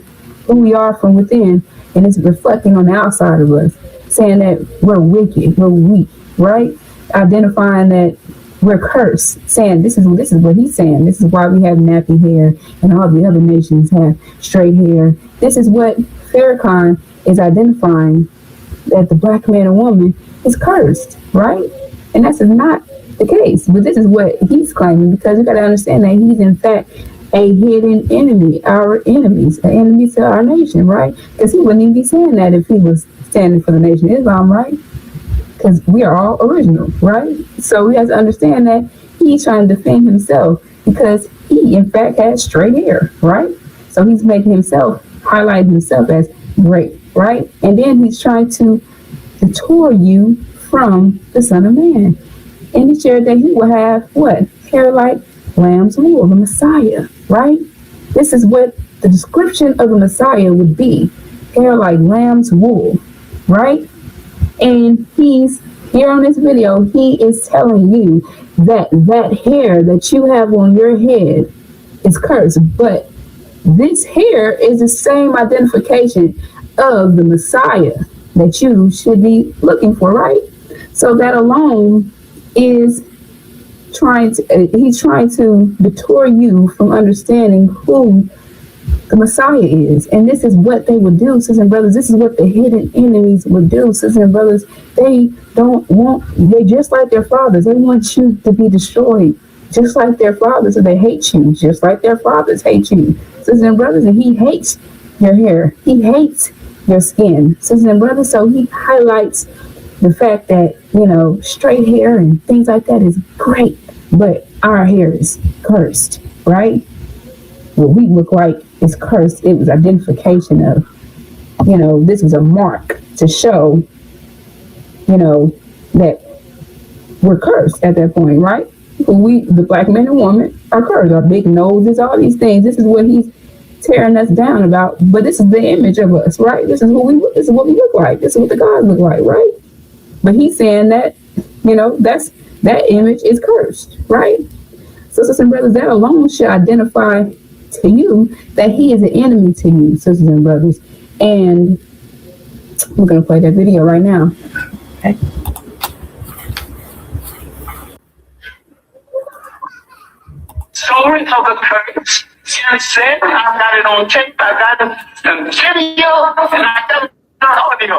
who we are from within, and it's reflecting on the outside of us, saying that we're wicked, we're weak, right? Identifying that we're cursed, saying this is what he's saying. This is why we have nappy hair and all the other nations have straight hair. This is what Farrakhan is identifying, that the black man and woman is cursed, right? And that's not the case. But this is what he's claiming, because you got to understand that he's in fact a hidden enemy, our enemies, an enemy to our nation, right? Because he wouldn't even be saying that if he was standing for the Nation of Islam, right? Because we are all original, right? So we have to understand that he's trying to defend himself, because he in fact has straight hair, right? So he's making himself, highlighting himself as Great, right? And then he's trying to detour you from the Son of Man. And he shared that he will have what? Hair like lamb's wool, the Messiah, right? This is what the description of the Messiah would be. Hair like lamb's wool, right? And he's here on this video, he is telling you that that hair that you have on your head is cursed. But this hair is the same identification of the Messiah that you should be looking for, right? So that alone is he's trying to detour you from understanding who the Messiah is. And this is what they would do, sisters and brothers. This is what the hidden enemies would do, sisters and brothers. They just like their fathers. They want you to be destroyed, just like their fathers. So they hate you, just like their fathers hate you, sisters and brothers. And he hates your hair. He hates your skin, sisters and brothers. So he highlights the fact that, straight hair and things like that is great, but our hair is cursed, right? What we look like is cursed. It was identification of, this was a mark to show, that we're cursed at that point, right? We, the black men and women, are cursed. Our big noses, all these things. This is what he's tearing us down about. But this is the image of us, right? This is what we look like. This is what the gods look like, right? But he's saying that, that image is cursed, right? Sisters and brothers, that alone should identify to you that he is an enemy to you, sisters and brothers. And we're going to play that video right now. Okay. Story of a curse. Since then, I got it on tape, I got it on video, and I got it on audio.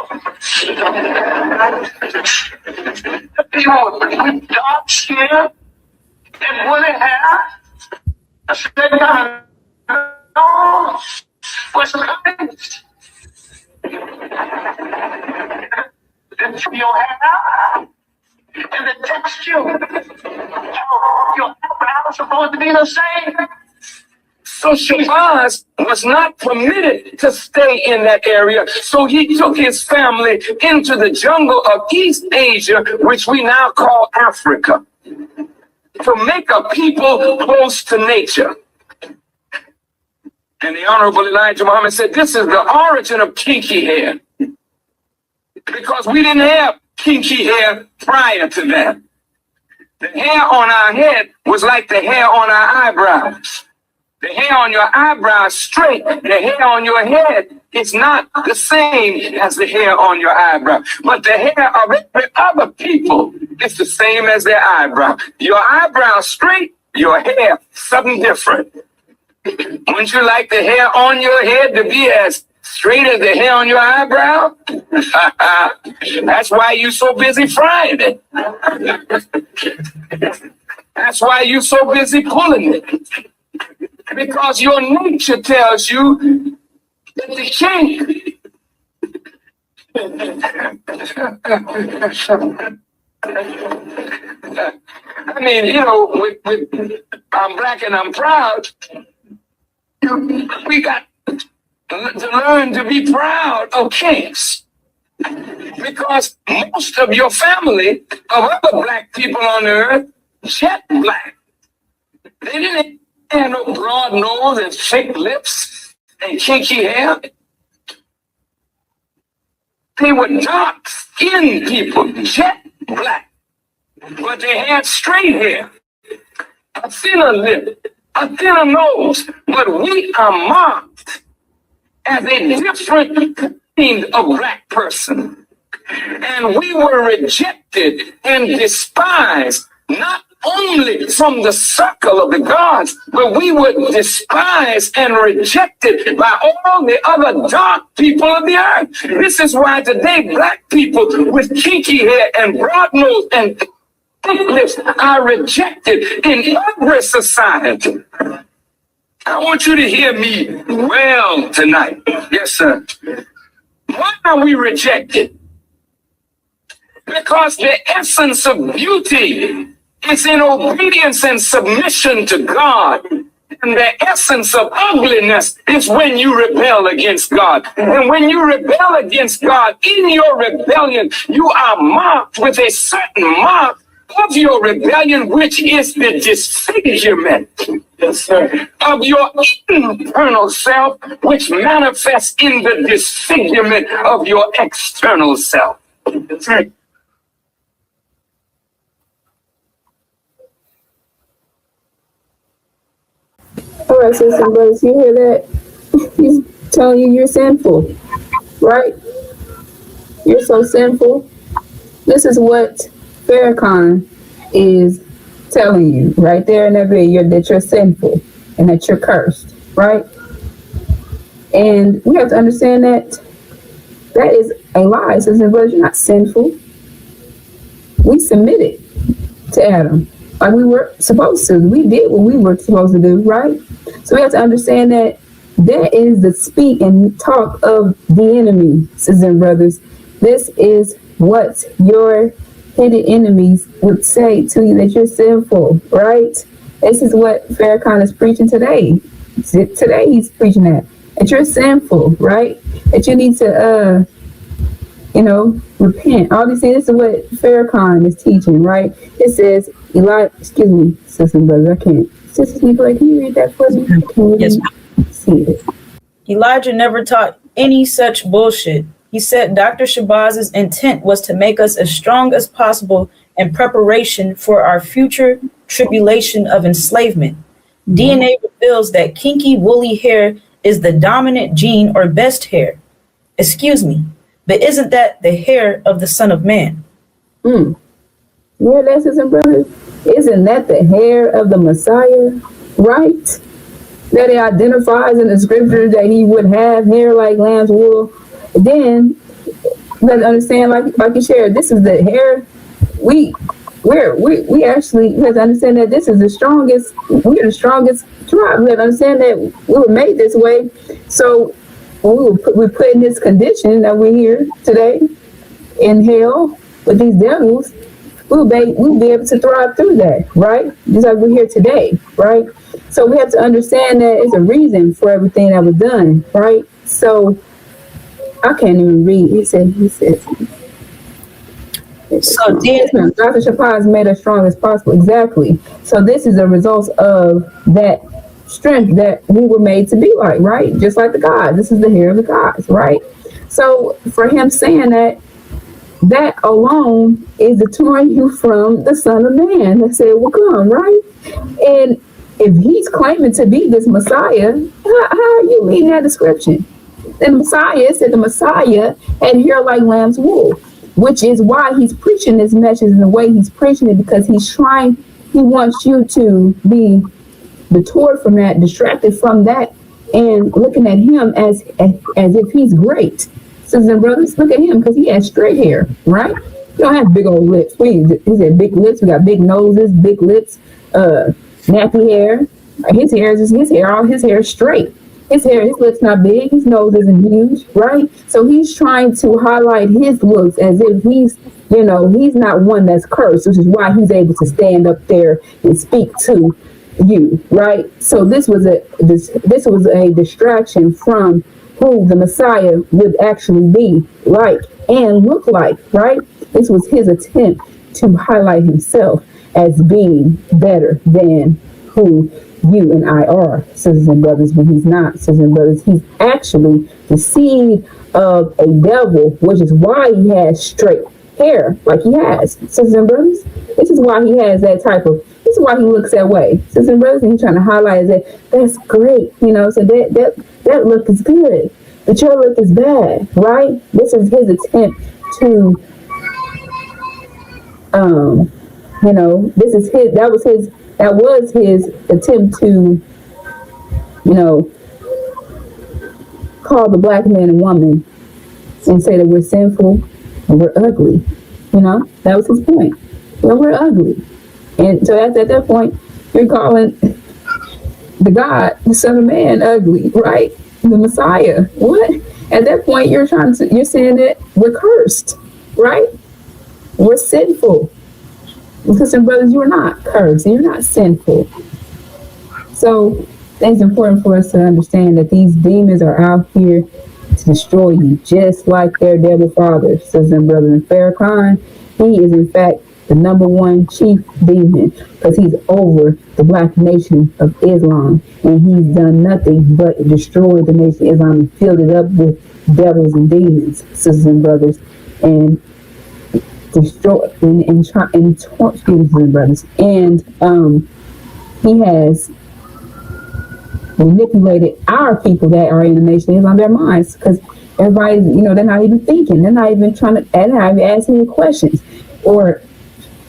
People with dark skin and woolly hair, I said, no, what's coming? Your hair and the texture, your eyebrows are supposed to be the same. So Shabazz was not permitted to stay in that area. So he took his family into the jungle of East Asia, which we now call Africa, to make a people close to nature. And the Honorable Elijah Muhammad said, this is the origin of kinky hair. Because we didn't have kinky hair prior to that. The hair on our head was like the hair on our eyebrows. The hair on your eyebrows straight. The hair on your head is not the same as the hair on your eyebrow. But the hair of every other people is the same as their eyebrow. Your eyebrow straight, your hair something different. Wouldn't you like the hair on your head to be as straight as the hair on your eyebrow? That's why you're so busy frying it. That's why you're so busy pulling it. Because your nature tells you that you can't. I mean, I'm black and I'm proud. We got to learn to be proud of kings. Because most of your family, of other black people on the earth, jet black. They didn't have no broad nose and fake lips and kinky hair. They were dark-skinned people, jet black. But they had straight hair, a thinner lip, a thinner nose. But we are marked as a different kind of black person. And we were rejected and despised, not only from the circle of the gods, but we were despised and rejected by all the other dark people of the earth. This is why today black people with kinky hair and broad nose and thick lips are rejected in every society. I want you to hear me well tonight. Yes, sir. Why are we rejected? Because the essence of beauty is in obedience and submission to God And the essence of ugliness is when you rebel against God. And when you rebel against God, in your rebellion, you are marked with a certain mark of your rebellion, which is the disfigurement, yes, sir, of your internal self, which manifests in the disfigurement of your external self. Yes, sir. All right, sisters and brothers, you hear that? He's telling you you're sinful, right? You're so sinful. This is what Farrakhan is telling you right there in that video, that you're sinful and that you're cursed, right? And we have to understand that that is a lie. Sisters and brothers, you're not sinful. We submitted to Adam like we were supposed to. We did what we were supposed to do, right? So we have to understand that that is the speak and talk of the enemy, sisters and brothers. This is what your hidden enemies would say to you, that you're sinful, right? This is what Farrakhan is preaching today. Today he's preaching that you're sinful, right? That you need to, repent. All these things. This is what Farrakhan is teaching, right? It says, excuse me, sisters and brothers, I can't. Sister Nicolai, can you read that for me? Yes, ma'am. See it. Elijah never taught any such bullshit. He said Dr. Shabazz's intent was to make us as strong as possible in preparation for our future tribulation of enslavement. DNA reveals that kinky woolly hair is the dominant gene or best hair. Excuse me, but isn't that the hair of the Son of Man? Yeah, that's sisters and brothers. Isn't that the hair of the Messiah, right? That it identifies in the scriptures that he would have hair like lamb's wool. Then let's understand, like you shared, this is the hair. We actually have to understand that this is the strongest. We're the strongest tribe. We have to understand that we were made this way. So when we put in this condition that we're here today in hell with these devils, we'll be able to thrive through that, right? Just like we're here today, right? So we have to understand that it's a reason for everything that was done, right? So I can't even read. He said. So Dr. Shapaz made us strong as possible. Exactly. So this is a result of that strength that we were made to be like, right? Just like the gods. This is the hair of the gods, right? So for him saying that alone is deterring you from the Son of Man that said will come, right? And if he's claiming to be this Messiah, how are you reading that description? The Messiah said the Messiah had hair like lamb's wool, which is why he's preaching this message in the way he's preaching it, because he wants you to be detoured from that, distracted from that, and looking at him as if he's great. Sisters and brothers, look at him, because he has straight hair, right? You don't have big old lips. He said big lips. We got big noses, big lips, nappy hair. His hair is straight. His lips not big, his nose isn't huge, right? So he's trying to highlight his looks as if he's not one that's cursed, which is why he's able to stand up there and speak to you, right? So this was a distraction from who the Messiah would actually be like and look like, right? This was his attempt to highlight himself as being better than who you and I are, sisters and brothers, but he's not, sisters and brothers. He's actually the seed of a devil, which is why he has straight hair like he has, sisters and brothers. This is why he has that this is why he looks that way, sisters and brothers, and he's trying to highlight that's great, so that look is good, but your look is bad, right? This is his attempt to, that was his attempt to, call the black man and woman and say that we're sinful and we're ugly. That was his point. We're ugly. And so at that point, you're calling the God, the Son of Man, ugly, right? The Messiah. What? At that point, you're saying that we're cursed, right? We're sinful. Sisters and brothers, you are not cursed and you're not sinful. So It's important for us to understand that these demons are out here to destroy you, just like their devil father, sisters and brothers. And Farrakhan, he is in fact the number one chief demon because he's over the black nation of Islam, and he's done nothing but destroy the nation of Islam and filled it up with devils and demons, sisters and brothers, and destroy and torture sisters and brothers. And he has manipulated our people that are in the nation of Islam, their minds, because everybody, they're not even thinking. They're not even they're not even asking any questions or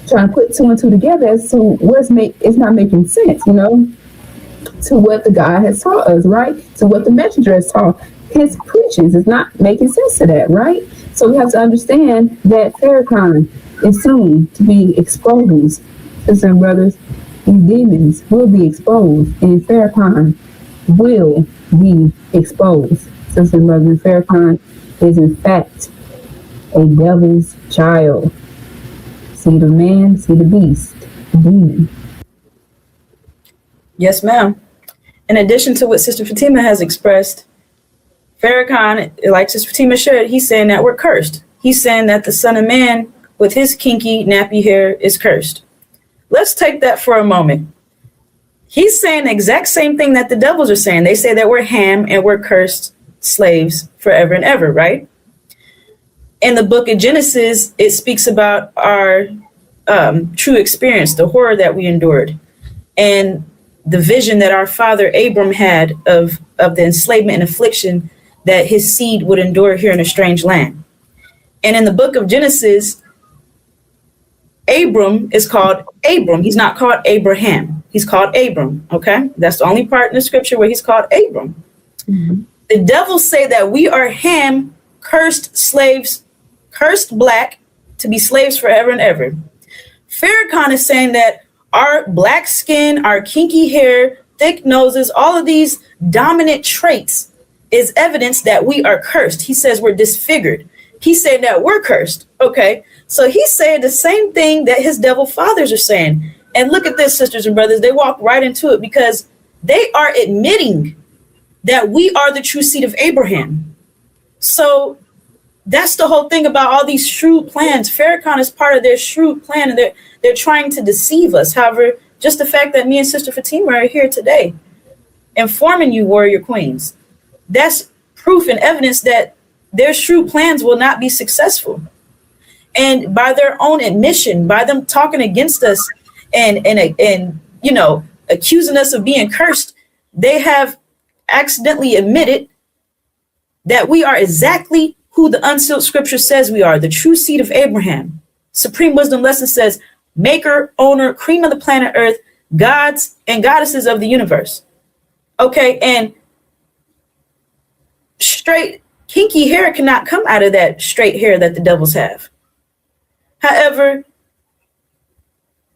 trying to put two and two together as to it's not making sense, to what the God has taught us, right? To what the messenger has taught. His preachings is not making sense to that, right? So we have to understand that Farrakhan is soon to be exposed. Sisters and brothers, these demons will be exposed, and Farrakhan will be exposed. Sisters and brothers, and Farrakhan is in fact a devil's child. See the man, see the beast, the demon. Yes, ma'am. In addition to what Sister Fatima has expressed, Farrakhan, like Sister Fatima shared, he's saying that we're cursed. He's saying that the Son of Man with his kinky, nappy hair is cursed. Let's take that for a moment. He's saying the exact same thing that the devils are saying. They say that we're Ham and we're cursed slaves forever and ever, right? In the book of Genesis, it speaks about our true experience, the horror that we endured, and the vision that our father Abram had of the enslavement and affliction that his seed would endure here in a strange land. And in the book of Genesis, Abram is called Abram. He's not called Abraham. He's called Abram. Okay. That's the only part in the scripture where he's called Abram. Mm-hmm. The devils say that we are Ham, cursed slaves, cursed black, to be slaves forever and ever. Farrakhan is saying that our black skin, our kinky hair, thick noses, all of these dominant traits is evidence that we are cursed. He says we're disfigured. He's saying that we're cursed. Okay. So he's saying the same thing that his devil fathers are saying. And look at this, sisters and brothers. They walk right into it because they are admitting that we are the true seed of Abraham. So that's the whole thing about all these shrewd plans. Farrakhan is part of their shrewd plan, and they're trying to deceive us. However, just the fact that me and Sister Fatima are here today informing you, warrior queens, that's proof and evidence that their shrewd plans will not be successful. And by their own admission, by them talking against us and accusing us of being cursed, they have accidentally admitted that we are exactly who the unsealed scripture says we are, the true seed of Abraham. Supreme Wisdom Lesson says, maker, owner, cream of the planet Earth, gods and goddesses of the universe. Okay, and straight kinky hair cannot come out of that straight hair that the devils have. However,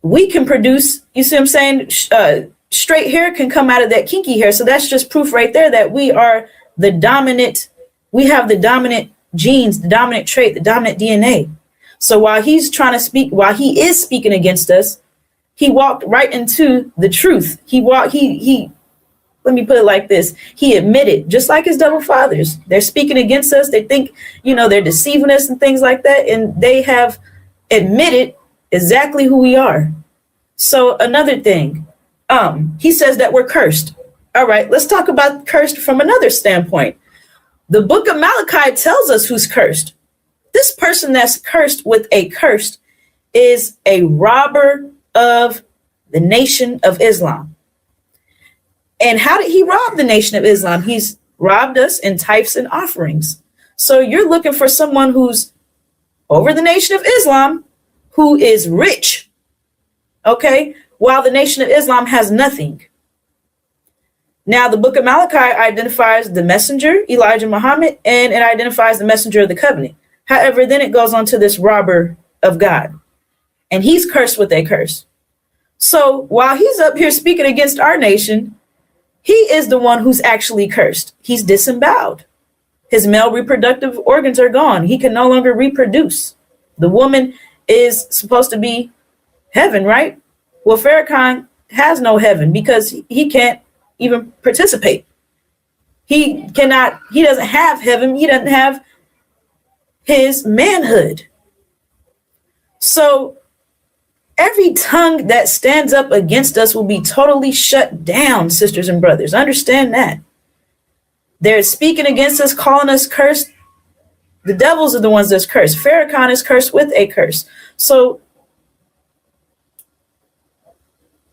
we can produce, you see what I'm saying? Straight hair can come out of that kinky hair. So that's just proof right there that we are the dominant, we have the dominant genes, the dominant trait, the dominant DNA. So while he is speaking against us, he walked right into the truth. Let me put it like this. He admitted, just like his devil fathers, they're speaking against us. They think, they're deceiving us and things like that. And they have admitted exactly who we are. So another thing, he says that we're cursed. All right, let's talk about cursed from another standpoint. The book of Malachi tells us who's cursed. This person that's cursed with a curse is a robber of the nation of Islam. And how did he rob the nation of Islam? He's robbed us in tithes and offerings. So you're looking for someone who's over the nation of Islam, who is rich, okay, while the nation of Islam has nothing. Now, the book of Malachi identifies the messenger, Elijah Muhammad, and it identifies the messenger of the covenant. However, then it goes on to this robber of God, and he's cursed with a curse. So while he's up here speaking against our nation, he is the one who's actually cursed. He's disemboweled. His male reproductive organs are gone. He can no longer reproduce. The woman is supposed to be heaven, right? Well, Farrakhan has no heaven because he can't, even participate. He doesn't have heaven. He doesn't have his manhood. So every tongue that stands up against us will be totally shut down, sisters and brothers. Understand that. They're speaking against us, calling us cursed. The devils are the ones that's cursed. Farrakhan is cursed with a curse. So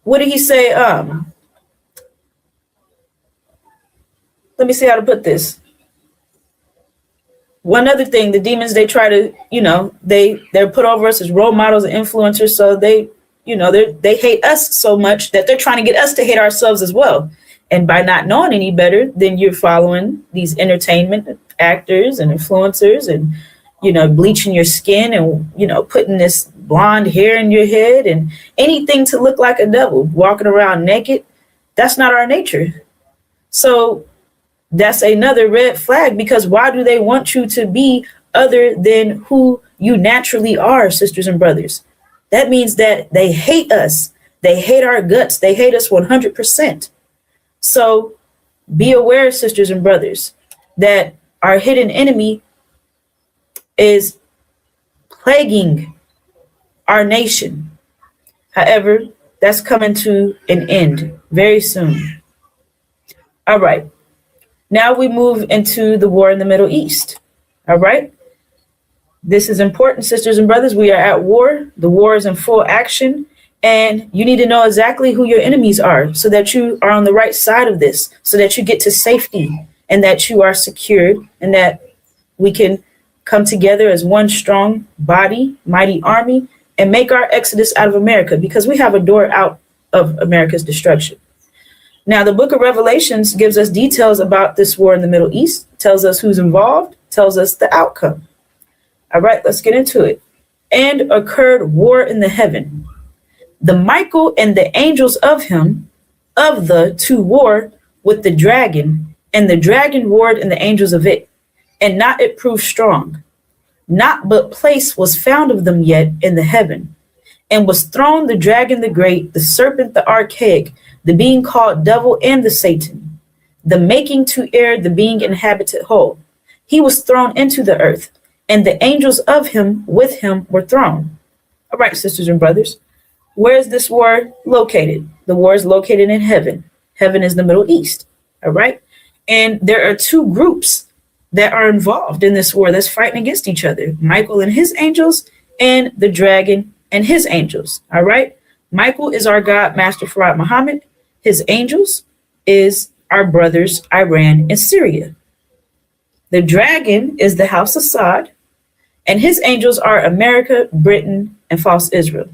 what did he say? Let me see how to put this. One other thing, the demons, they try to, they're put over us as role models and influencers. So they hate us so much that they're trying to get us to hate ourselves as well. And by not knowing any better, then you're following these entertainment actors and influencers and, bleaching your skin and, putting this blonde hair in your head and anything to look like a devil, walking around naked. That's not our nature. So that's another red flag, because why do they want you to be other than who you naturally are, sisters and brothers? That means that they hate us. They hate our guts. They hate us 100%. So be aware, sisters and brothers, that our hidden enemy is plaguing our nation. However, that's coming to an end very soon. All right. Now we move into the war in the Middle East. All right. This is important, sisters and brothers. We are at war. The war is in full action. And you need to know exactly who your enemies are so that you are on the right side of this, so that you get to safety and that you are secured and that we can come together as one strong body, mighty army, and make our exodus out of America, because we have a door out of America's destruction. Now, the book of Revelations gives us details about this war in the Middle East, tells us who's involved, tells us the outcome. All right, let's get into it. And occurred war in the heaven. The Michael and the angels of him, of the two war with the dragon, and the dragon warred and the angels of it, and not it proved strong. Not but place was found of them yet in the heaven, and was thrown the dragon the great, the serpent the archaic, the being called devil and the Satan, the making to err, the being inhabited whole. He was thrown into the earth, and the angels of him with him were thrown. All right, sisters and brothers, where is this war located? The war is located in heaven. Heaven is the Middle East. All right. And there are two groups that are involved in this war that's fighting against each other. Michael and his angels, and the dragon and his angels. All right. Michael is our God, Master Farad Muhammad. His angels is our brothers, Iran and Syria. The dragon is the house of Assad, and his angels are America, Britain, and false Israel.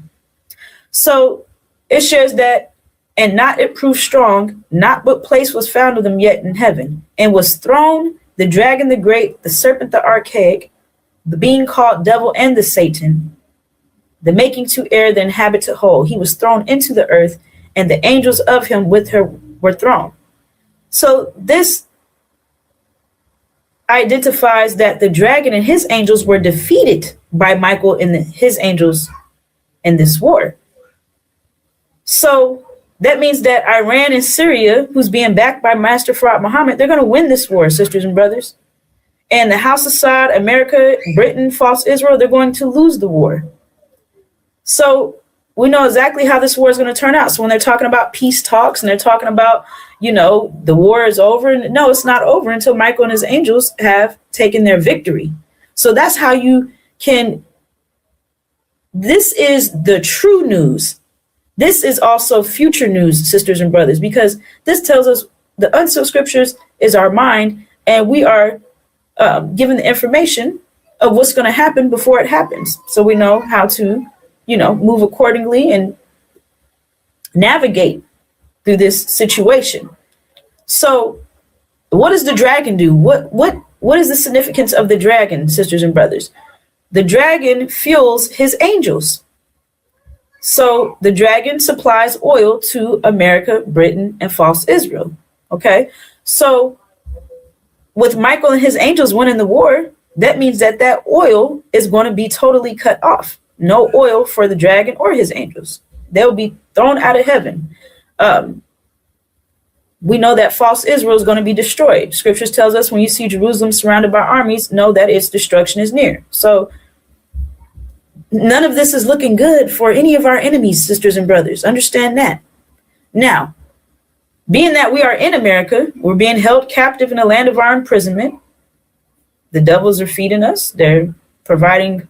So it shares that, and not it proved strong, not but place was found of them yet in heaven, and was thrown the dragon the great, the serpent the archaic, the being called devil and the Satan, the making to err, the inhabited whole. He was thrown into the earth, and the angels of him with her were thrown. So this identifies that the dragon and his angels were defeated by Michael and his angels in this war. So that means that Iran and Syria, who's being backed by Master Farad Muhammad, they're going to win this war, sisters and brothers. And the House of Assad, America, Britain, false Israel, they're going to lose the war. So we know exactly how this war is going to turn out. So when they're talking about peace talks and they're talking about, the war is over, and no, it's not over until Michael and his angels have taken their victory. So that's how you can. This is the true news. This is also future news, sisters and brothers, because this tells us the unsealed scriptures is our mind, and we are given the information of what's going to happen before it happens. So we know how to, move accordingly and navigate through this situation. So what does the dragon do? What is the significance of the dragon, sisters and brothers? The dragon fuels his angels. So the dragon supplies oil to America, Britain, and false Israel. Okay. So with Michael and his angels winning the war, that means that oil is going to be totally cut off. No oil for the dragon or his angels. They'll be thrown out of heaven. we know that false Israel is going to be destroyed. Scriptures tells us when you see Jerusalem surrounded by armies, know that its destruction is near. So none of this is looking good for any of our enemies, sisters and brothers. Understand that. Now, being that we are in America, we're being held captive in the land of our imprisonment. The devils are feeding us. They're providing,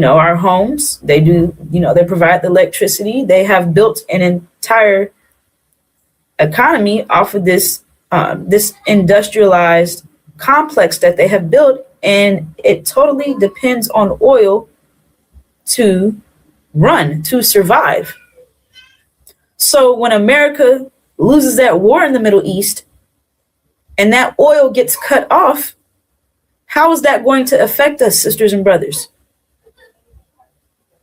our homes. They do, they provide the electricity. They have built an entire economy off of this industrialized complex that they have built, and it totally depends on oil to run, to survive. So when America loses that war in the Middle East and that oil gets cut off, how is that going to affect us, sisters and brothers?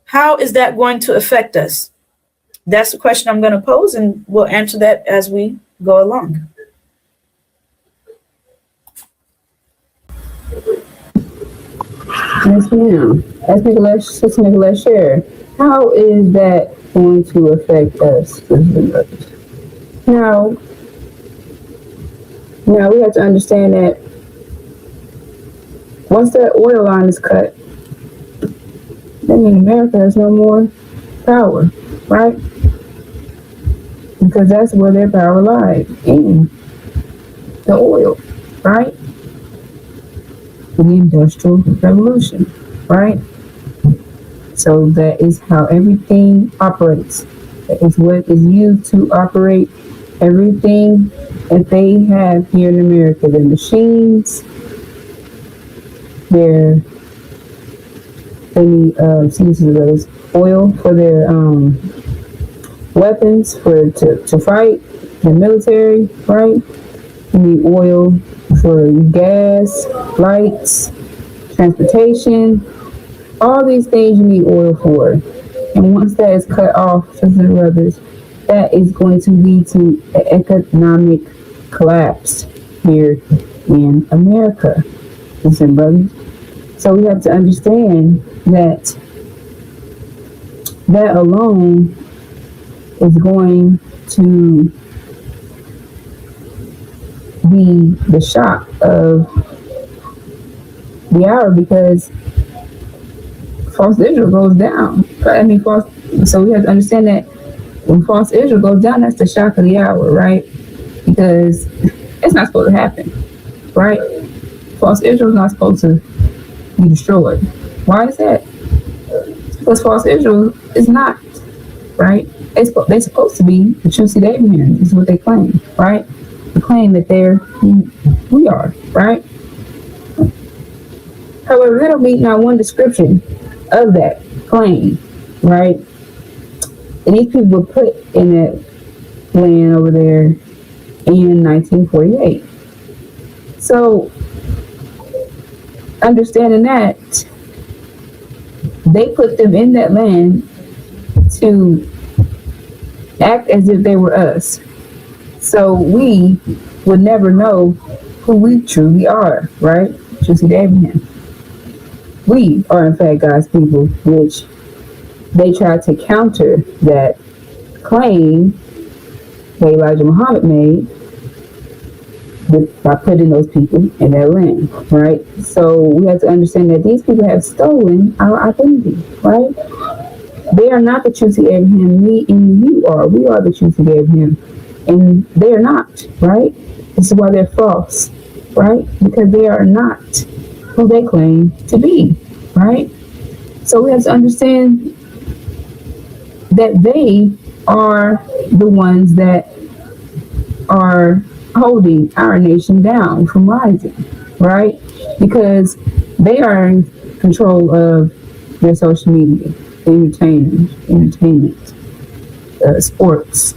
How is that going to affect us? That's the question I'm going to pose, and we'll answer that as we go along. Yes, ma'am. Sister Nicolette share. How is that going to affect us, sisters and brothers? Now we have to understand that once that oil line is cut, then America has no more power, right? Because that's where their power lies, in the oil, right? The Industrial Revolution, right? So that is how everything operates. That is what is used to operate everything that they have here in America. The machines, they need oil for their weapons to fight the military, right? You need oil for gas, lights, transportation, all these things you need oil for. And once that is cut off, sisters and brothers, that is going to lead to an economic collapse here in America, sisters and brothers. So we have to understand that that alone is going to be the shock of the hour, because false Israel goes down. So we have to understand that when false Israel goes down, that's the shock of the hour, right? Because it's not supposed to happen, right? False Israel is not supposed to be destroyed. Why is that? Because false Israel is not, right? They're supposed to be the true seed of Abraham, is what they claim, right? They claim that they're who we are, right? However, there don't be not one description of that claim, right? And these people were put in that land over there in 1948. So, understanding that, they put them in that land to act as if they were us. So we would never know who we truly are, right? True seed Abraham. We are in fact God's people, which they tried to counter that claim that Elijah Muhammad made by putting those people in that land, right? So we have to understand that these people have stolen our identity, right? They are not the true seed of Abraham. Me and you are. We are the true seed of Abraham. And they are not, right? This is why they're false, right? Because they are not who they claim to be, right? So we have to understand that they are the ones that are holding our nation down from rising, right? Because they are in control of their social media, entertainment, sports,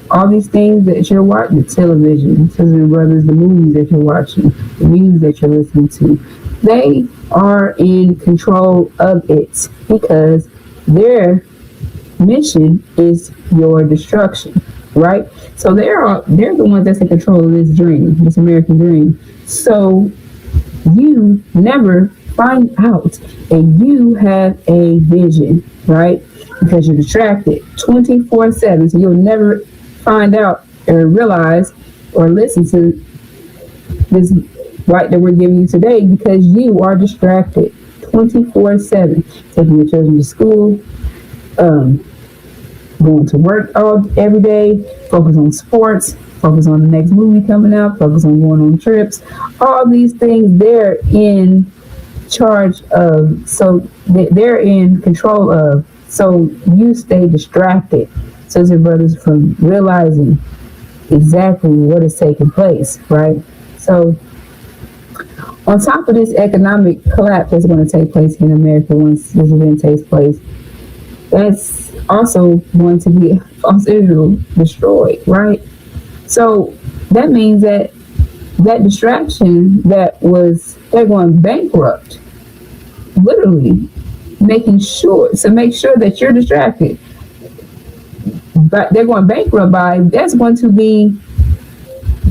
all these things that you're watching, the television, sisters and brothers, the movies that you're watching, the music that you're listening to, they are in control of it because their mission is your destruction, right? So they're the ones that's in control of this dream, this American dream. So you never find out and you have a vision, right? Because you're distracted 24/7. So you'll never find out or realize or listen to this light that we're giving you today, because you are distracted 24/7, taking your children to school, going to work every day, focus on sports, focus on the next movie coming out, focus on going on trips. All these things they're in charge of, so they're in control of. So you stay distracted, sisters and brothers, from realizing exactly what is taking place, right? So on top of this economic collapse that's going to take place in America once this event takes place, that's also going to be false Israel destroyed, right? So that means that distraction they're going bankrupt, literally make sure that you're distracted. But they're going bankrupt that's going to be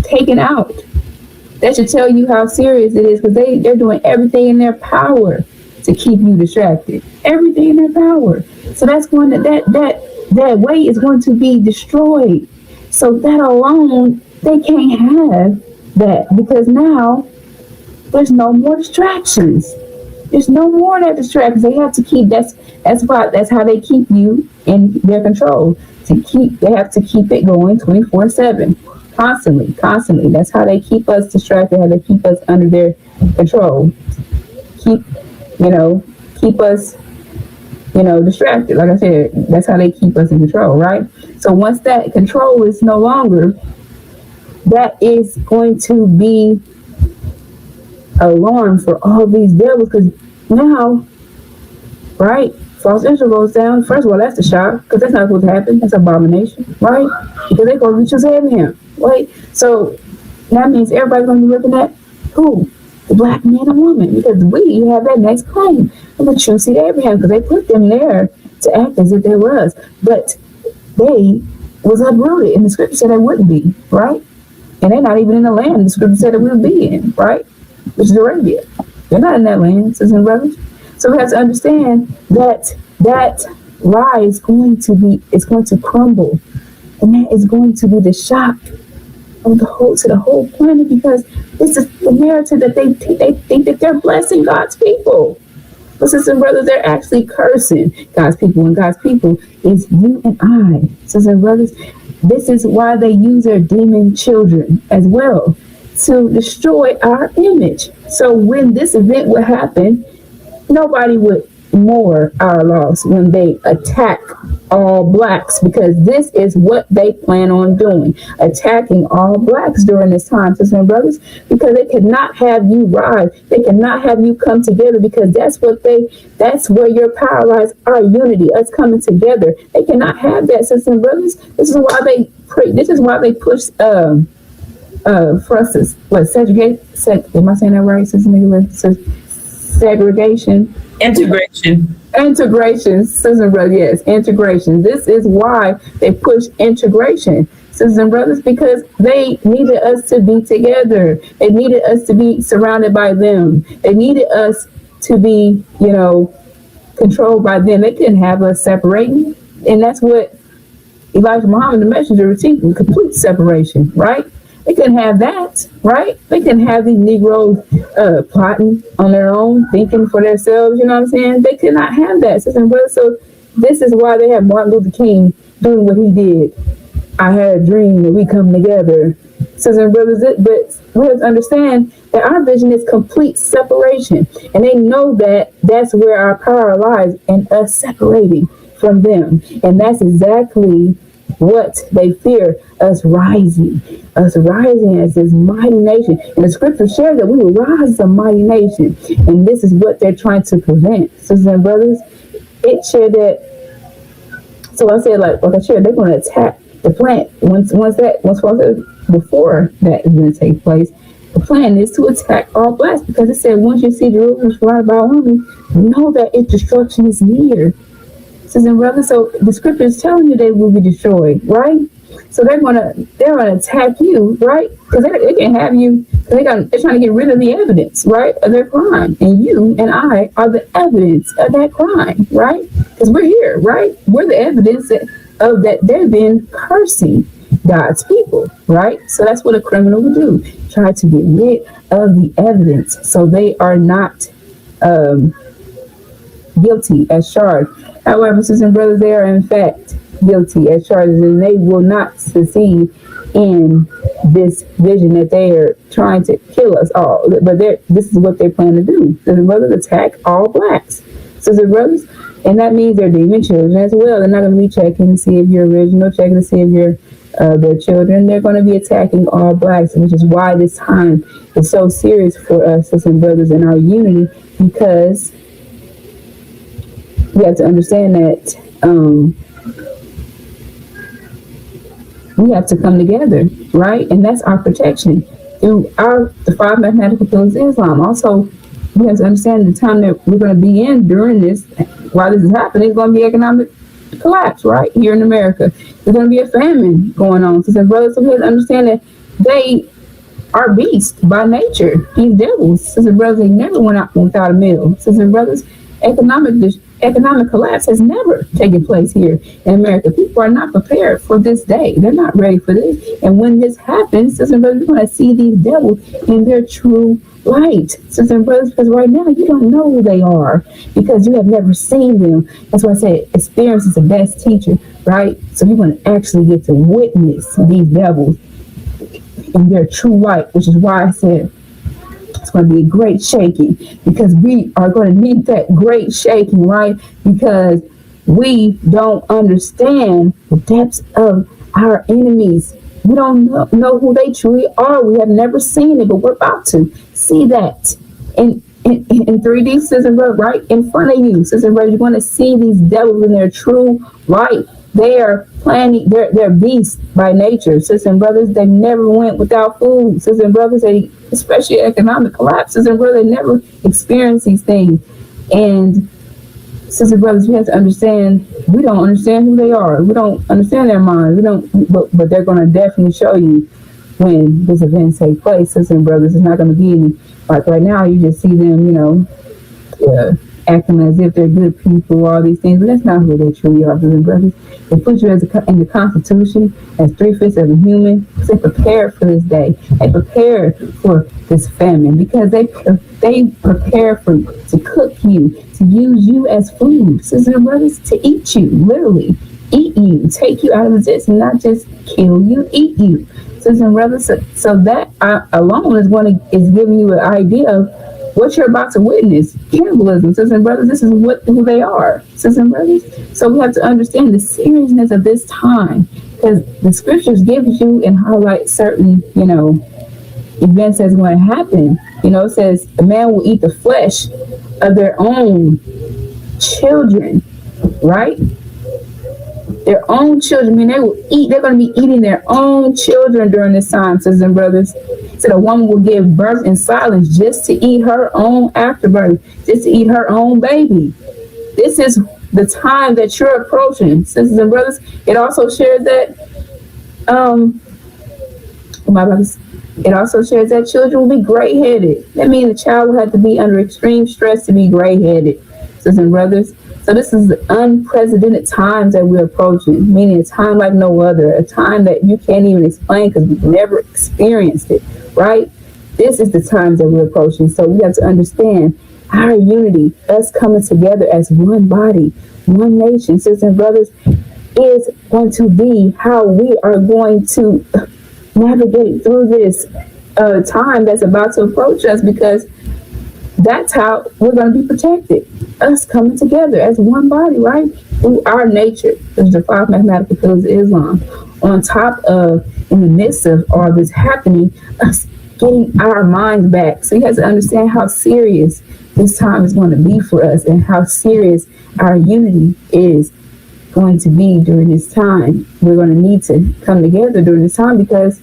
taken out. That should tell you how serious it is, because they're doing everything in their power to keep you distracted. Everything in their power. So that's going to that way is going to be destroyed. So that alone, they can't have that, because now there's no more distractions. There's no more of that distractions. They have to keep that's how they keep you in their control. They have to keep it going 24/7. Constantly. That's how they keep us distracted, how they keep us under their control. Keep us, distracted. Like I said, that's how they keep us in control, right? So once that control is no longer, that is going to be alarm for all these devils, because now, right, false Israel goes down. First of all, that's the shock, because that's not supposed to happen. That's abomination, right? Because they're going to reach us Abraham, right? So that means everybody's going to be looking at who? The black man and woman, because we have that next claim of the true seed of Abraham, because they put them there to act as if they was, but they was uprooted, and the scripture said they wouldn't be, right? And they're not even in the land the scripture said that we would be in, right? Which is Arabia. They're not in that land, sisters and brothers. So we have to understand that lie is going to crumble, and that is going to be the shock of the whole planet, because this is the narrative that they think that they're blessing God's people. But sisters and brothers, they're actually cursing God's people, and God's people is you and I, sisters and brothers. This is why they use their demon children as well to destroy our image. So when this event would happen, nobody would mourn our loss when they attack all blacks, because this is what they plan on doing, attacking all blacks during this time, sisters and brothers, because they cannot have you rise. They cannot have you come together, because that's where your power lies, our unity, us coming together. They cannot have that, sisters and brothers. This is why they push for us to segregate. Am I saying that right, sisters and brothers? Segregation. Integration, sisters and brothers, yes, integration. This is why they push integration, sisters and brothers, because they needed us to be together. They needed us to be surrounded by them. They needed us to be, controlled by them. They couldn't have us separating. And that's what Elijah Muhammad, the messenger, was teaching, complete separation, right? They couldn't have that, right? They couldn't have these Negroes plotting on their own, thinking for themselves, you know what I'm saying? They could not have that, sisters and brothers. So this is why they have Martin Luther King doing what he did. I had a dream that we come together, sisters and brothers. But we have to understand that our vision is complete separation. And they know that that's where our power lies, in us separating from them. And that's exactly what they fear, us rising as this mighty nation. And the scripture shares that we will rise as a mighty nation. And this is what they're trying to prevent, sisters and brothers. It shared that, so I said, like I shared, they're going to attack the plant. Before that is going to take place, the plan is to attack all blacks, because it said, once you see Jerusalem surrounded by army, know that its destruction is near. Sisters and brothers, so the scripture is telling you they will be destroyed, right? So they're gonna attack you, right? Because they can have you. They're trying to get rid of the evidence, right, of their crime, and you and I are the evidence of that crime, right? Because we're here, right? We're the evidence of that they've been cursing God's people, right? So that's what a criminal would do. Try to get rid of the evidence so they are not um, guilty as charged. However, sisters and brothers, they are in fact guilty as charged, and they will not succeed in this vision that they are trying to kill us all. But this is what they plan to do. Sisters and brothers, attack all blacks. Sisters and brothers, and that means they're demon children as well. They're not going to be checking to see if you're original, checking to see if you're their children. They're going to be attacking all blacks, which is why this time is so serious for us, sisters and brothers, in our unity, because we have to understand that we have to come together, right? And that's our protection through the 5 mathematical pillars of Islam. Also, we have to understand the time that we're going to be in during this, while this is happening, it's going to be economic collapse, right? Here in America. There's going to be a famine going on. Sisters and brothers, so we have to understand that they are beasts by nature. These devils, sisters and brothers, they never went out without a meal. Sisters and brothers, economic collapse has never taken place here in America. People are not prepared for this day. They're not ready for this. And when this happens, sisters and brothers, you're going to see these devils in their true light. Sisters and brothers, because right now you don't know who they are because you have never seen them. That's why I say experience is the best teacher, right? So you're going to actually get to witness these devils in their true light, which is why I said it's going to be a great shaking, because we are going to need that great shaking, right? Because we don't understand the depths of our enemies. We don't know who they truly are. We have never seen it, but we're about to see that in 3D, sisters and brothers, right in front of you. Sisters and brothers, you're going to see these devils in their true light. They are planning, they're beasts by nature. Sisters and brothers, they never went without food. Sisters and brothers, they, especially economic collapses, and brothers, they never experienced these things. And sisters and brothers, we have to understand, we don't understand who they are. We don't understand their minds. We don't, but they're going to definitely show you when this event takes place. Sisters and brothers, it's not going to be any, like right now, you just see them, acting as if they're good people, all these things, but that's not who they truly are, brothers and brothers. They put you in the Constitution as 3/5 of a human, because they prepared for this day. They prepared for this famine because they prepare to cook you, to use you as food, sisters and brothers, to eat you, literally eat you, take you out of existence, not just kill you, eat you, sisters and brothers. So that alone is giving you an idea of what you're about to witness. Cannibalism, sisters and brothers, this is who they are, sisters and brothers. So we have to understand the seriousness of this time, because the scriptures give you and highlight certain, events that's going to happen. It says a man will eat the flesh of their own children, right? Their own children. They're going to be eating their own children during this time, sisters and brothers. So the woman will give birth in silence just to eat her own afterbirth, just to eat her own baby. This is the time that you're approaching, sisters and brothers. It also shares that, it also shares that children will be gray-headed. That means the child will have to be under extreme stress to be gray-headed, sisters and brothers. So this is the unprecedented times that we're approaching, meaning a time like no other, a time that you can't even explain because we've never experienced it, right? This is the times that we're approaching. So we have to understand our unity, us coming together as one body, one nation, sisters and brothers, is going to be how we are going to navigate through this time that's about to approach us, because that's how we're going to be protected. Us coming together as one body, right? Through our nature. There's the 5 mathematical pillars of Islam. On top of, in the midst of all this happening, us getting our minds back. So you have to understand how serious this time is going to be for us, and how serious our unity is going to be during this time. We're going to need to come together during this time, because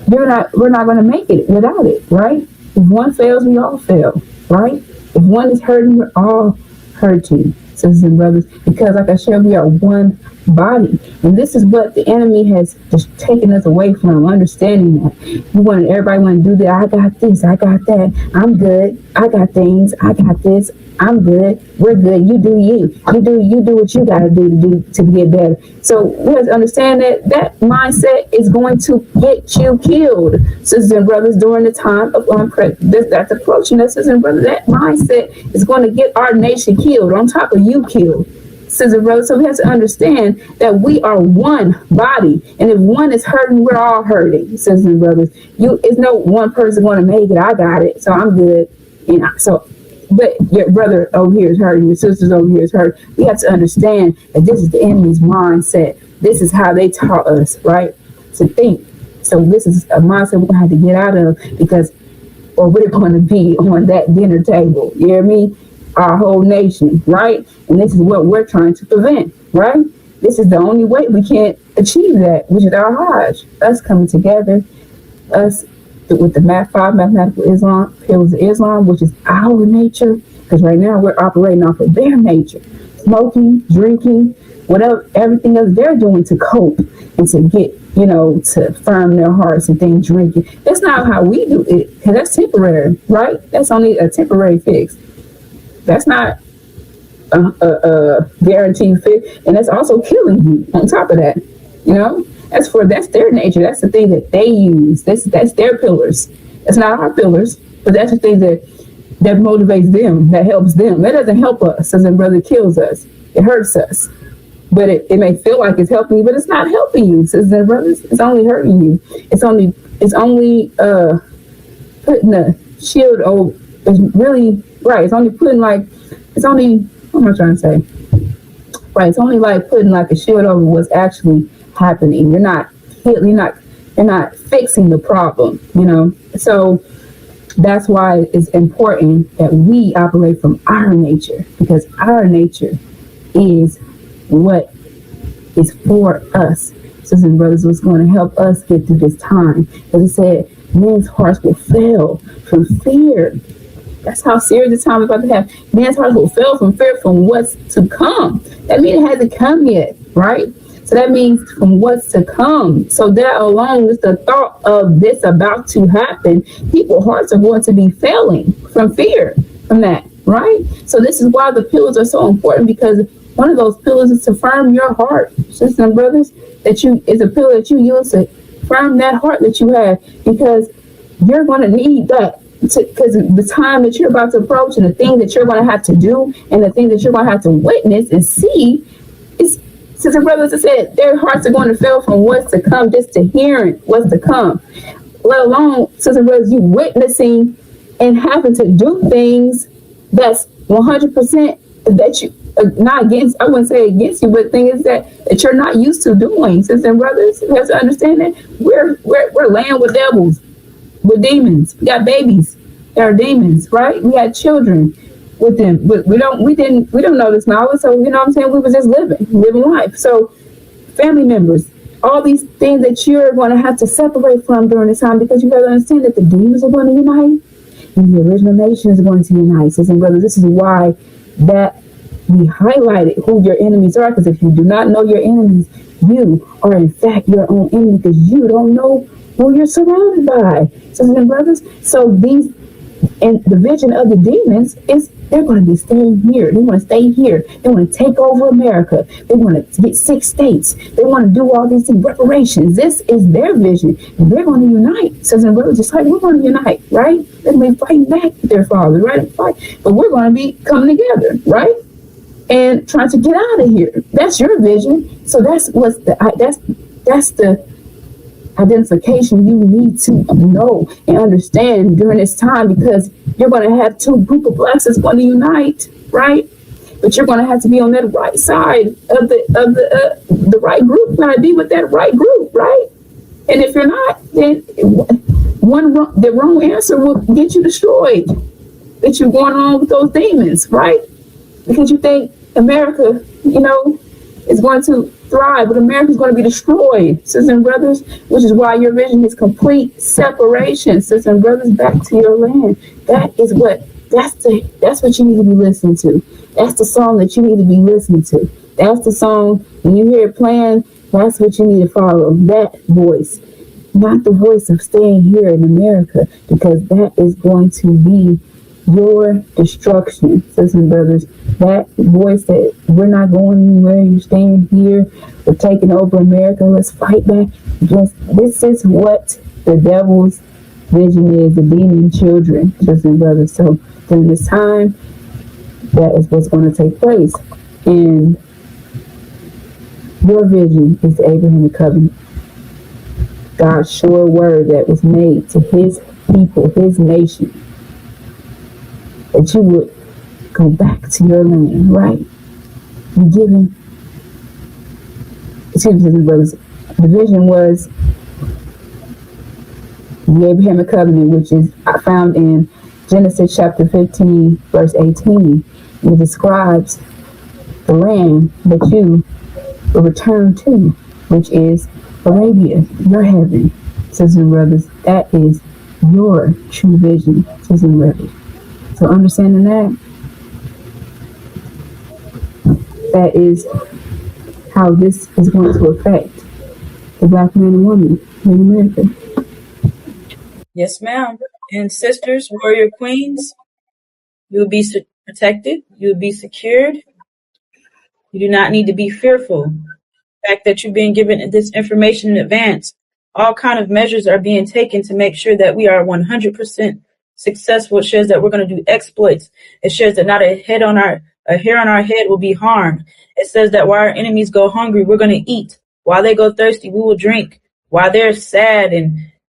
we're not going to make it without it, right? If one fails, we all fail, right? If one is hurting, we're all hurting, sisters and brothers, because like I said, we are one body. And this is what the enemy has just taken us away from, understanding that. Everybody want to do that. I got this, I got that, I'm good, I got things, I got this, I'm good, we're good, you do you. You do what you gotta do to get better. So we have to understand that mindset is going to get you killed, sisters and brothers, during the time of that's approaching us, sisters and brothers. That mindset is going to get our nation killed, on top of you killed, sisters and brothers. So we have to understand that we are one body, and if one is hurting, we're all hurting, sisters and brothers. It's no one person going to make it. I got it, so I'm good. But your brother over here is hurting, your sisters over here is hurting. We have to understand that this is the enemy's mindset. This is how they taught us, right, to think. So this is a mindset we're going to have to get out of, or we're going to be on that dinner table. You hear me? Our whole nation, right? And this is what we're trying to prevent, right? This is the only way we can achieve that, which is our Hajj. Us coming together, us with the five mathematical Islam, pillars of Islam, which is our nature, because right now we're operating off of their nature. Smoking, drinking, whatever, everything else they're doing to cope and to get, to firm their hearts and things, drinking. That's not how we do it, because that's temporary, right? That's only a temporary fix. That's not a guaranteed fix, and that's also killing you on top of that, That's their nature. That's the thing that they use. That's their pillars. That's not our pillars, but that's the thing that motivates them, that helps them. That doesn't help us, as a brother, kills us. It hurts us. But it may feel like it's helping you, but it's not helping you, sisters and brothers. It's only hurting you. It's only putting a shield over. It's really right. It's only putting what am I trying to say? Right. It's only like putting like a shield over what's actually happening. You're not fixing the problem, So that's why it's important that we operate from our nature, because our nature is what is for us. Sisters and brothers, what's going to help us get through this time. As I said, men's hearts will fail from fear. That's how serious the time is about to have. Men's hearts will fail from fear from what's to come. That means it hasn't come yet, right? So that means from what's to come. So that alone is the thought of this about to happen. People's hearts are going to be failing from fear from that, right? So this is why the pillars are so important, because one of those pillars is to firm your heart, sisters and brothers. Is a pillar that you use to firm that heart that you have, because you're going to need that. Because the time that you're about to approach, and the thing that you're going to have to do, and the thing that you're going to have to witness and see, is, sisters and brothers, I said, their hearts are going to fail from what's to come, just to hearing what's to come. Let alone, sisters and brothers, you witnessing and having to do things that's 100% that you not against. I wouldn't say against you, but the thing is that you're not used to doing. Sisters and brothers, you have to understand that we're laying with devils, with demons. We got babies that are demons, right? We had children with them, but we don't know this knowledge. So you know what I'm saying? We was just living life. So family members, all these things that you're going to have to separate from during this time, because you got to understand that the demons are going to unite, and the original nation is going to unite. Sisters and brothers, this is why that we highlighted who your enemies are, because if you do not know your enemies, you are in fact your own enemy, because you don't know who you're surrounded by, sisters and brothers. So the vision of the demons is they're going to be staying here. They want to stay here. They want to take over America. They want to get 6 states. They want to do all these things, reparations. This is their vision, and they're going to unite, sisters and brothers, just like we're going to unite, right? They're going to be fighting back with their fathers, right? But we're going to be coming together, right? And trying to get out of here. That's your vision. So that's the identification you need to know and understand during this time, because you're going to have 2 groups of blacks that's going to unite, right? But you're going to have to be on that right side of the right group. You're going to be with that right group, right? And if you're not, then the wrong answer will get you destroyed. That you're going on with those demons, right? Because you think America, is going to thrive, but America's going to be destroyed, sisters and brothers, which is why your vision is complete separation, sisters and brothers, back to your land. That's what you need to be listening to. That's the song that you need to be listening to. That's the song. When you hear it playing, that's what you need to follow. That voice, not the voice of staying here in America, because that is going to be your destruction, sisters and brothers. That voice that we're not going anywhere, you're staying here, we're taking over America, let's fight back. Yes, this is what the devil's vision is, the demon children, sisters and brothers. So during this time, that is what's going to take place. And your vision is the Abrahamic covenant. God's sure word that was made to his people, his nation, that you would go back to your land, right? Be given, excuse me, brothers. The vision was the Abrahamic covenant, which is found in Genesis chapter 15, verse 18. It describes the land that you will return to, which is Arabia, your heaven, sisters and brothers. That is your true vision, sisters and brothers. So understanding that is how this is going to affect the black man and woman in America. Yes, ma'am. And sisters, warrior queens, you will be protected. You will be secured. You do not need to be fearful. The fact that you're being given this information in advance, all kind of measures are being taken to make sure that we are 100% successful. It shows that we're going to do exploits. It shows that not a hair on our head will be harmed. It says that while our enemies go hungry, we're going to eat. While they go thirsty, we will drink. While they're sad, and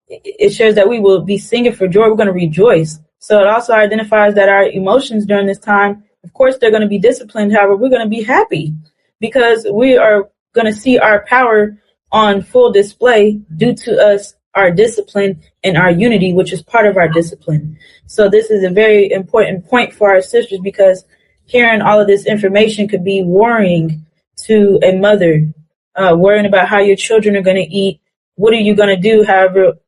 it shows that we will be singing for joy. We're going to rejoice. So it also identifies that our emotions during this time, of course, they're going to be disciplined. However, we're going to be happy because we are going to see our power on full display due to us, our discipline and our unity, which is part of our discipline. So this is a very important point for our sisters, because hearing all of this information could be worrying to a mother, worrying about how your children are going to eat. What are you going to do? However,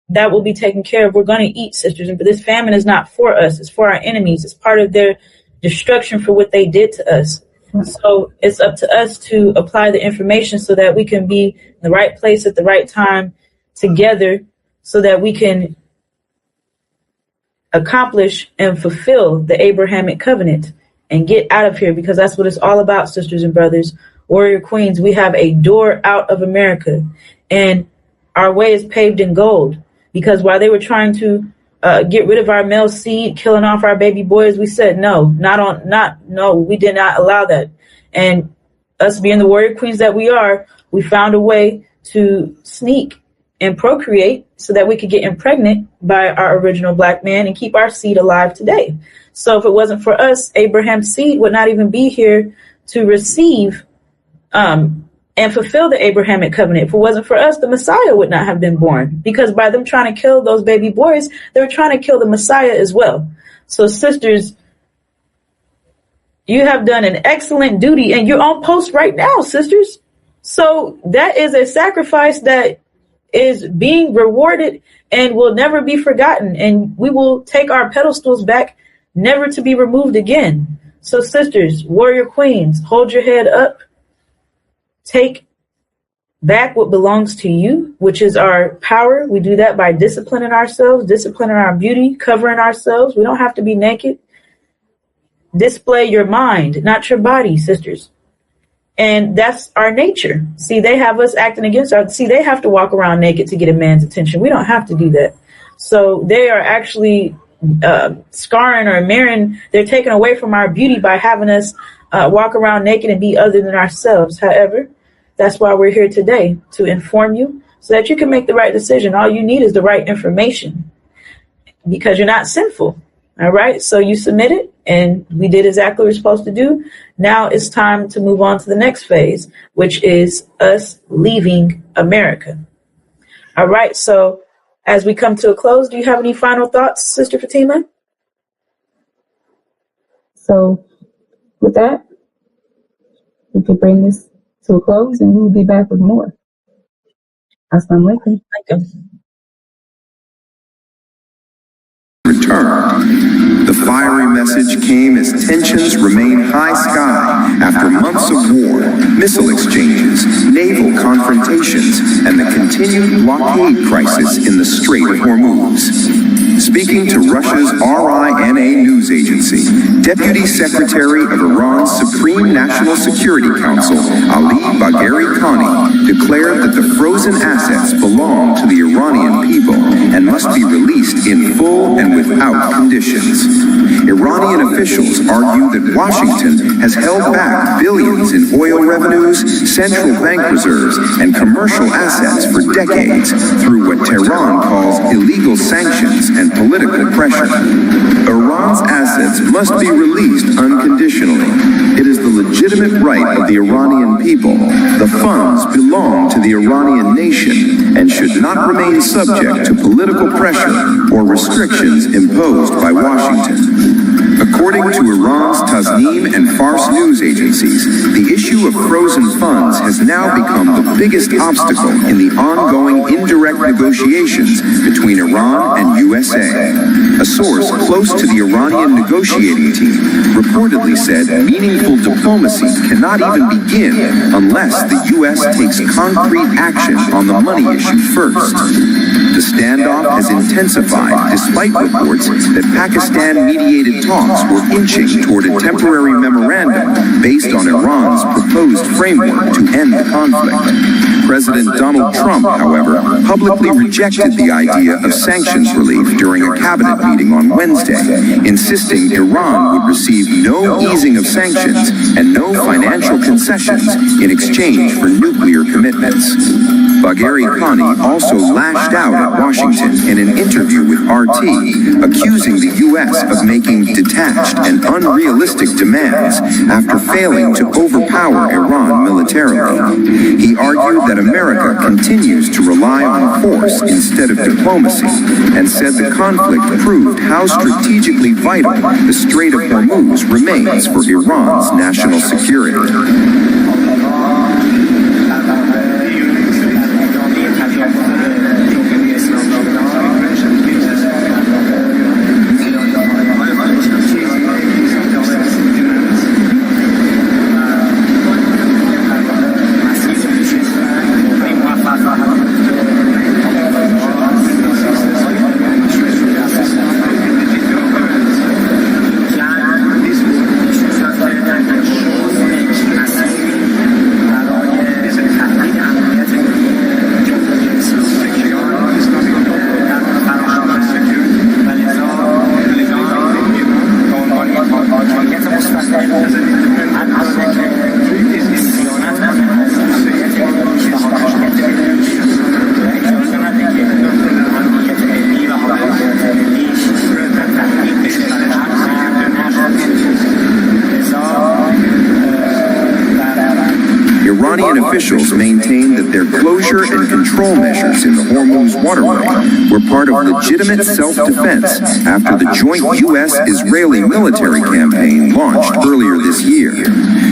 that will be taken care of. We're going to eat, sisters. But this famine is not for us. It's for our enemies. It's part of their destruction for what they did to us. So it's up to us to apply the information so that we can be in the right place at the right time together, so that we can accomplish and fulfill the Abrahamic covenant and get out of here, because that's what it's all about, sisters and brothers. Warrior queens, we have a door out of America, and our way is paved in gold, because while they were trying to get rid of our male seed, killing off our baby boys, we said no, we did not allow that. And us being the warrior queens that we are, we found a way to sneak and procreate so that we could get impregnant by our original black man and keep our seed alive today. So if it wasn't for us, Abraham's seed would not even be here to receive and fulfill the Abrahamic covenant. If it wasn't for us, the Messiah would not have been born, because by them trying to kill those baby boys, they were trying to kill the Messiah as well. So sisters, you have done an excellent duty, and you're on post right now, sisters. So that is a sacrifice that is being rewarded and will never be forgotten. And we will take our pedestals back, never to be removed again. So sisters, warrior queens, hold your head up. Take back what belongs to you, which is our power. We do that by disciplining ourselves, disciplining our beauty, covering ourselves. We don't have to be naked. Display your mind, not your body, sisters. And that's our nature. See, they have us acting against they have to walk around naked to get a man's attention. We don't have to do that. So they are actually scarring or marring. They're taking away from our beauty by having us walk around naked and be other than ourselves. However, that's why we're here today, to inform you so that you can make the right decision. All you need is the right information, because you're not sinful. All right. So you submitted, and we did exactly what we're supposed to do. Now it's time to move on to the next phase, which is us leaving America. All right. So as we come to a close, do you have any final thoughts, Sister Fatima? So with that, we could bring this to a close, and we'll be back with more. Assalamu alaikum. returned. The fiery message came as tensions remain high sky after months of war, missile exchanges, naval confrontations, and the continued blockade crisis in the Strait of Hormuz. Speaking to Russia's RINA news agency, Deputy Secretary of Iran's Supreme National Security Council, Ali Bagheri Khani, declared that the frozen assets belong to the Iranian people and must be released in full and without conditions. Iranian officials argue that Washington has held back billions in oil revenues, central bank reserves, and commercial assets for decades through what Tehran calls illegal sanctions and political pressure. Iran's assets must be released unconditionally. It is the legitimate right of the Iranian people. The funds belong to the Iranian nation and should not remain subject to political pressure or restrictions imposed by Washington. According to Iran's Tasnim and Fars news agencies, the issue of frozen funds has now become the biggest obstacle in the ongoing indirect negotiations between Iran and USA. A source close to the Iranian negotiating team reportedly said meaningful diplomacy cannot even begin unless the U.S. takes concrete action on the money issue first. The standoff has intensified despite reports that Pakistan-mediated talks were inching toward a temporary memorandum based on Iran's proposed framework to end the conflict. President Donald Trump, however, publicly rejected the idea of sanctions relief during a cabinet meeting on Wednesday, insisting Iran would receive no easing of sanctions and no financial concessions in exchange for nuclear commitments. Bagheri Khani also lashed out at Washington in an interview with RT, accusing the U.S. of making detached and unrealistic demands after failing to overpower Iran militarily. He argued that America continues to rely on force instead of diplomacy, and said the conflict proved how strategically vital the Strait of Hormuz remains for Iran's national security. Iranian officials maintain that their closure and control measures in the Hormuz waterway were part of legitimate self-defense after the joint U.S.-Israeli military campaign launched earlier this year.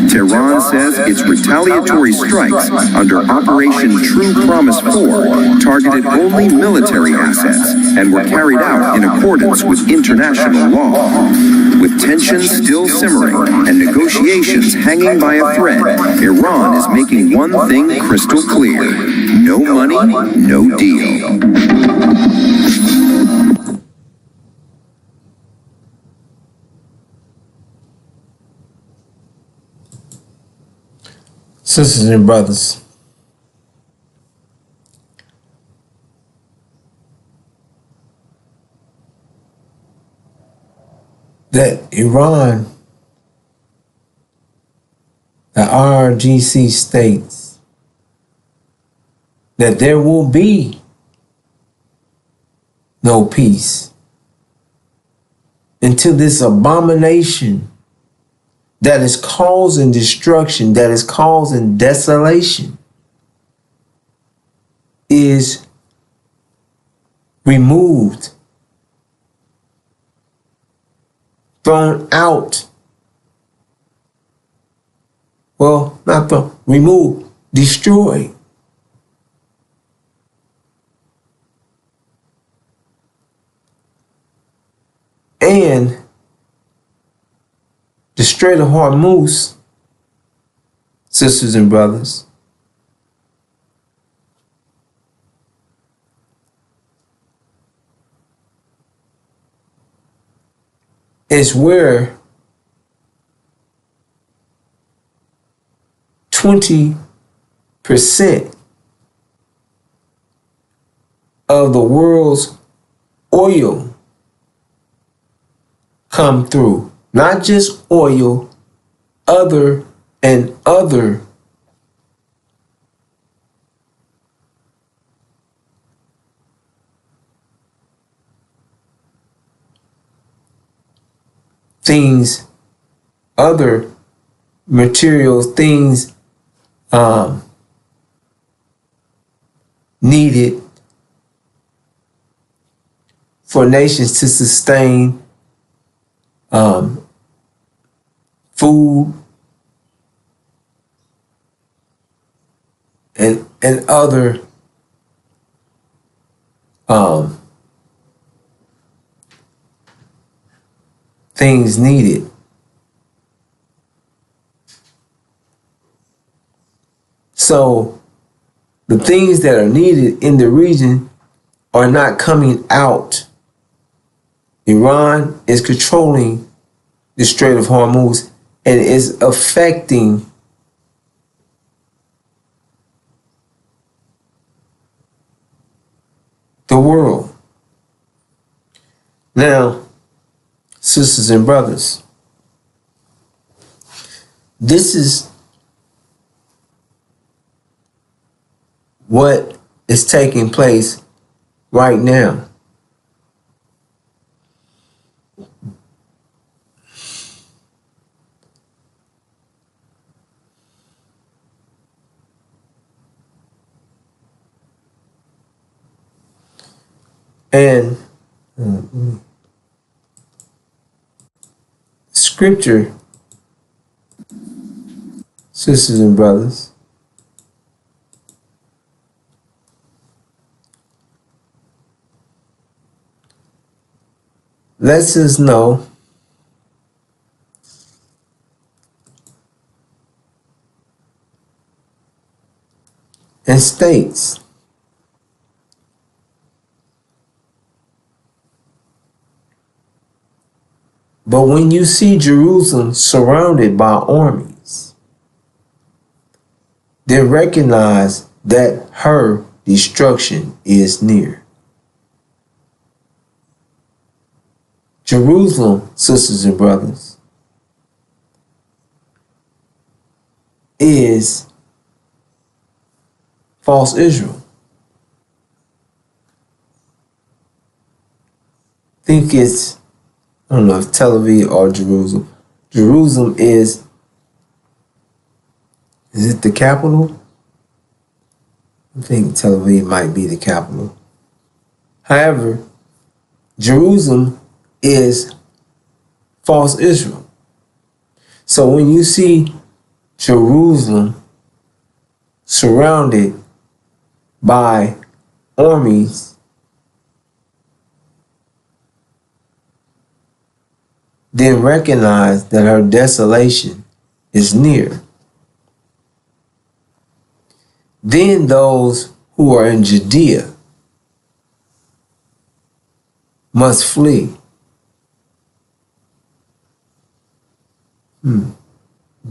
Tehran says its retaliatory strikes under Operation True Promise 4 targeted only military assets and were carried out in accordance with international law. With tensions still simmering and negotiations hanging by a thread, Iran is making one thing crystal clear: no money, no deal. Sisters and brothers, that Iran, the IRGC states that there will be no peace until this abomination that is causing destruction, that is causing desolation, is removed, thrown out. Well, not thrown, removed, destroyed. And the Strait of Hormuz, sisters and brothers, is where 20% of the world's oil come through. Not just oil, other things, other materials, things needed for nations to sustain food and other things needed. So the things that are needed in the region are not coming out. Iran is controlling the Strait of Hormuz and is affecting the world. Now, sisters and brothers, this is what is taking place right now. And scripture, sisters and brothers, lets us know and states but when you see Jerusalem surrounded by armies, then recognize that her destruction is near. Jerusalem, sisters and brothers, is false Israel. I think it's, I don't know if Tel Aviv or Jerusalem. Jerusalem is it the capital? I think Tel Aviv might be the capital. However, Jerusalem is false Israel. So when you see Jerusalem surrounded by armies, then recognize that her desolation is near. Then those who are in Judea must flee.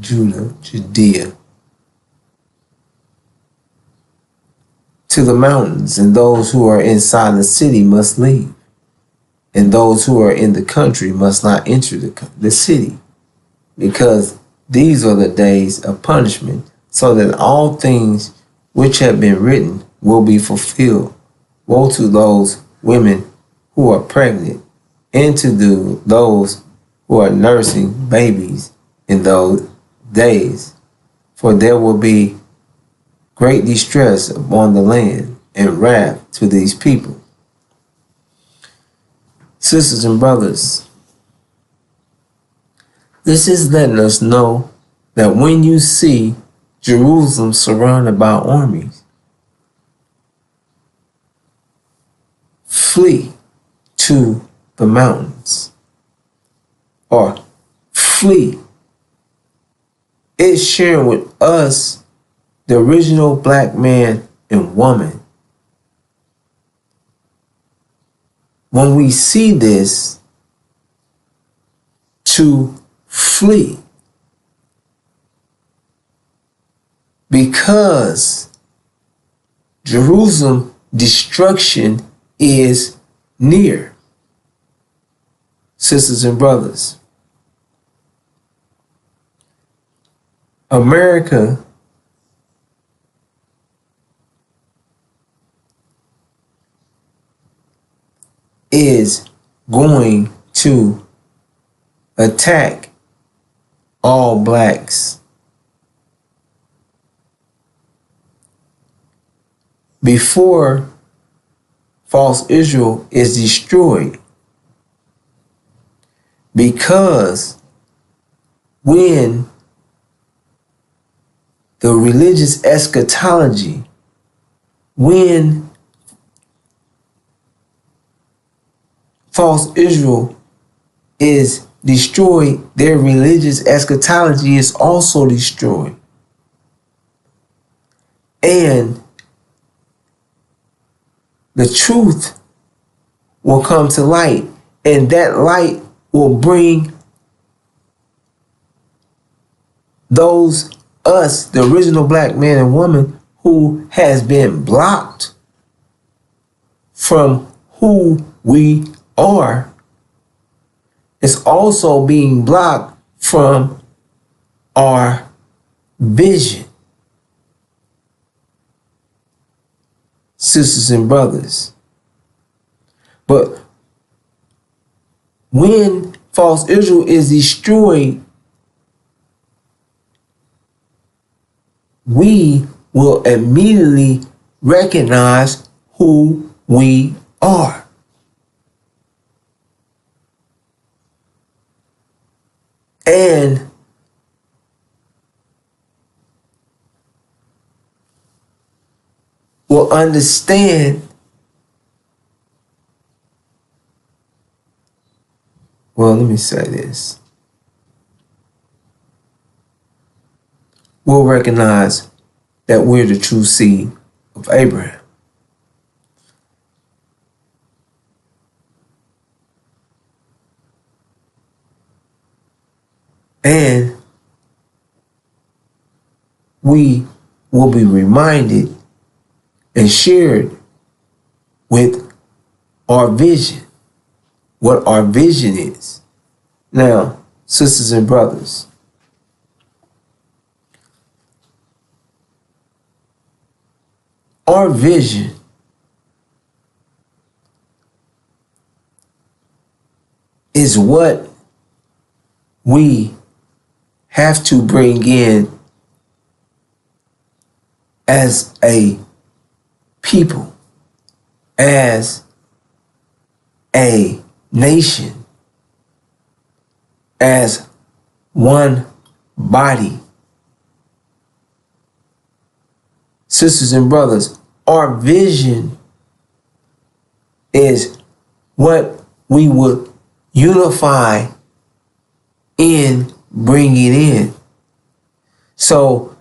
Judah, Judea, to the mountains, and those who are inside the city must leave, and those who are in the country must not enter the city, because these are the days of punishment, so that all things which have been written will be fulfilled. Woe to those women who are pregnant, and to those who are nursing babies in those days, for there will be great distress upon the land and wrath to these people. Sisters and brothers, this is letting us know that when you see Jerusalem surrounded by armies, flee to the mountains. or flee. It's sharing with us, the original black man and woman. When we see this, to flee. Because Jerusalem destruction is near. Sisters and brothers, America is going to attack all blacks. Before false Israel is destroyed. Because when the religious eschatology, when false Israel is destroyed, their religious eschatology is also destroyed. And the truth will come to light, and that light will bring those, us, the original black man and woman who has been blocked from who we are, is also being blocked from our vision. Sisters and brothers. But when false Israel is destroyed, we will immediately recognize who we are. And will understand, well, let me say this. We'll recognize that we're the true seed of Abraham. And we will be reminded and shared with our vision, what our vision is. Now, sisters and brothers, our vision is what we have to bring in as a people, as a nation, as one body. Sisters and brothers, our vision is what we would unify in bringing in. So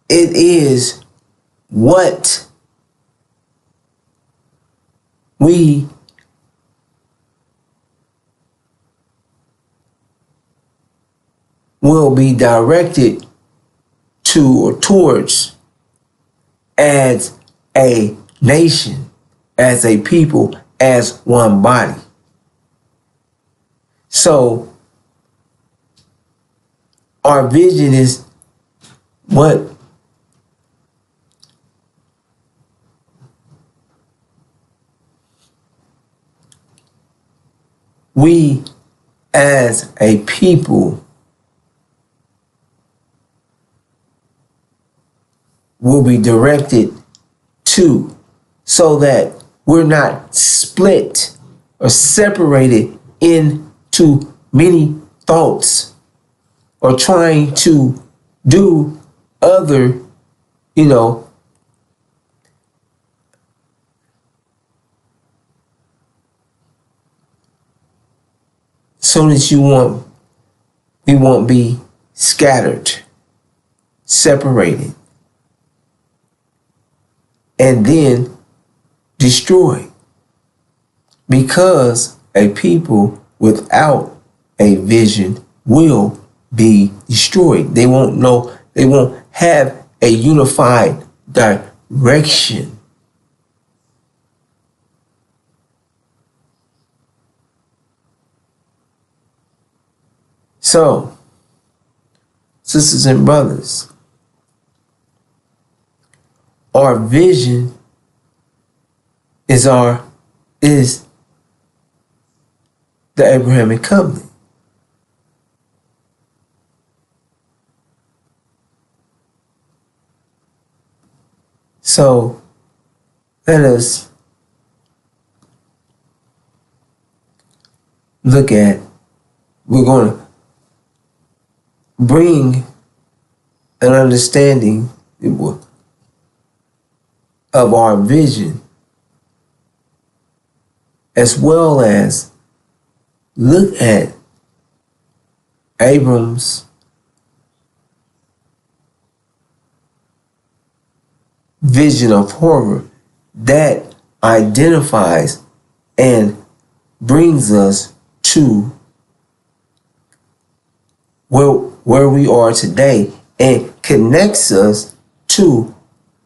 it is what we will be directed to or towards as a nation, as a people, as one body. So our vision is what we as a people will be directed to, so that we're not split or separated into many thoughts or trying to do other, so that we won't be scattered, separated, and then destroyed. Because a people without a vision will be destroyed. They won't know, they won't have a unified direction. So, sisters and brothers, our vision is the Abrahamic covenant. So let us look at, we're going to bring an understanding of our vision, as well as look at Abram's vision of horror that identifies and brings us to where we are today and connects us to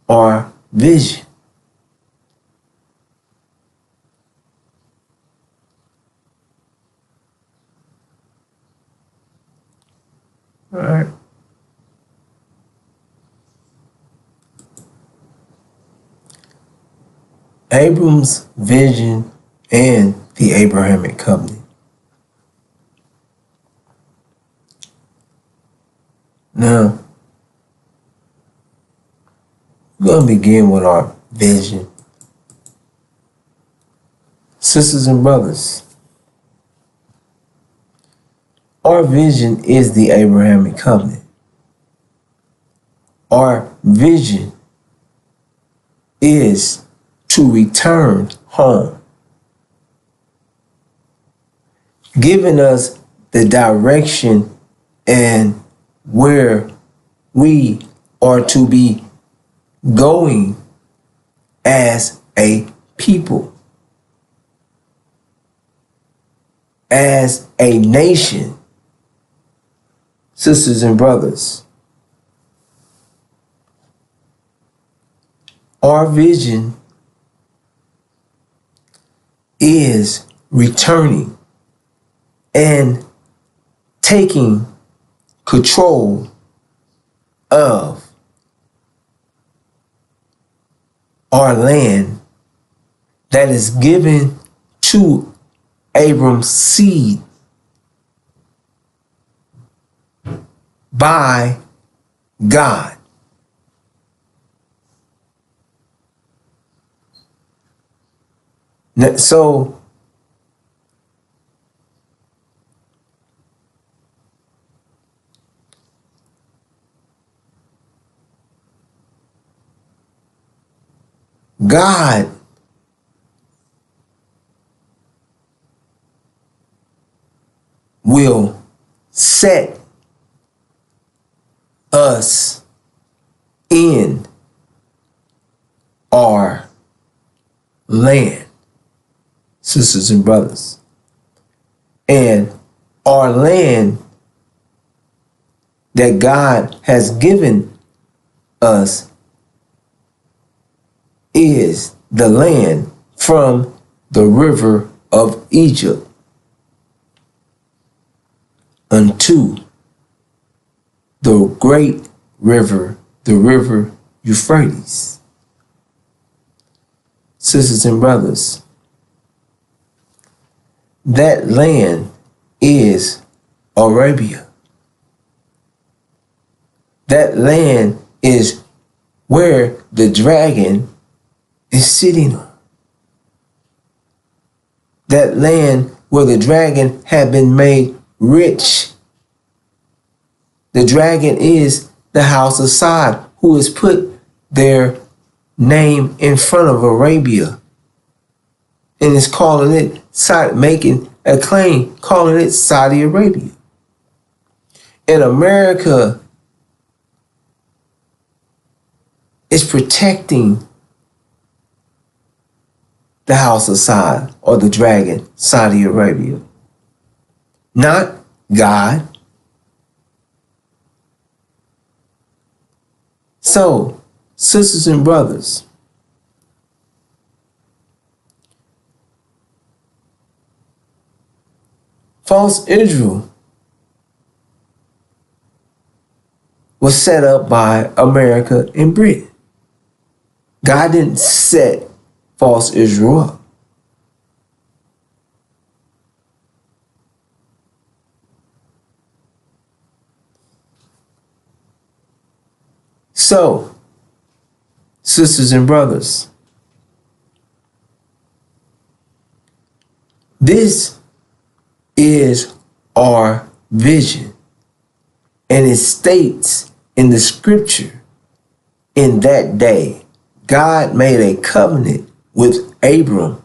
our vision. All right. Abram's vision and the Abrahamic covenant. Now, we're going to begin with our vision. Sisters and brothers, our vision is the Abrahamic covenant. Our vision is to return home, giving us the direction and where we are to be going as a people, as a nation. Sisters and brothers, our vision is returning and taking control of our land that is given to Abram's seed by God. So God will set us in our land, sisters and brothers. And our land that God has given us is the land from the river of Egypt unto the great river, the river Euphrates. Sisters and brothers, that land is Arabia. That land is where the dragon is sitting on. That land where the dragon had been made rich. The dragon is the house of Sod, who has put their name in front of Arabia and is calling it Sod, making a claim calling it Saudi Arabia. And America is protecting the house of Saud, or the dragon, Saudi Arabia. Not God. So, sisters and brothers, false Israel was set up by America and Britain. God didn't set false Israel up. So, sisters and brothers, this is our vision. And it states in the scripture, in that day, God made a covenant with Abram,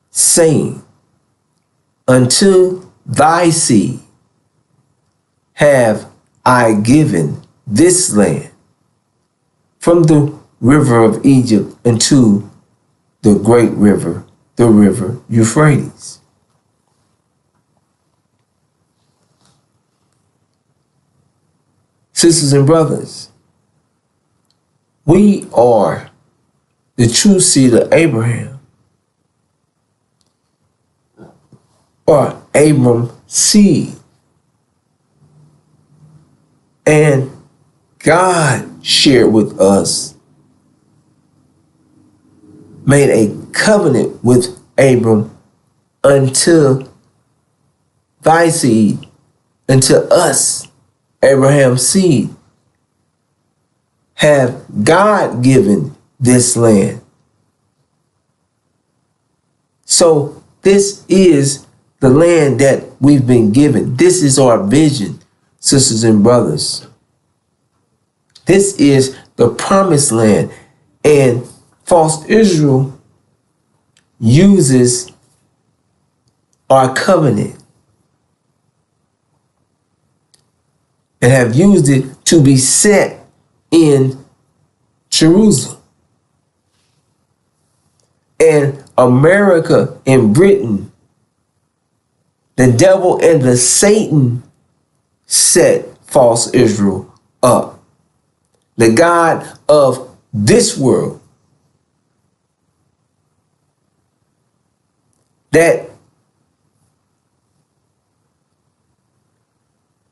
saying, unto thy seed have I given this land, from the river of Egypt unto the great river, the river Euphrates. Sisters and brothers, we are the true seed of Abraham, or Abram's seed. And God shared with us, made a covenant with Abram until thy seed, unto us, Abraham's seed, have God given this land. So this is the land that we've been given. This is our vision, sisters and brothers. This is the promised land. And false Israel uses our covenant and have used it to be set in Jerusalem. And America and Britain, the devil and the Satan set false Israel up. The God of this world, that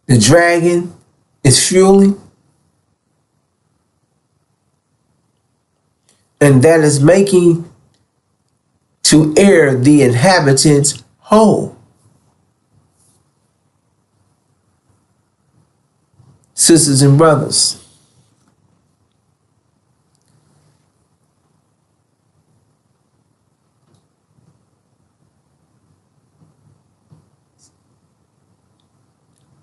the dragon is fueling, and that is making to air the inhabitants whole. Sisters and brothers,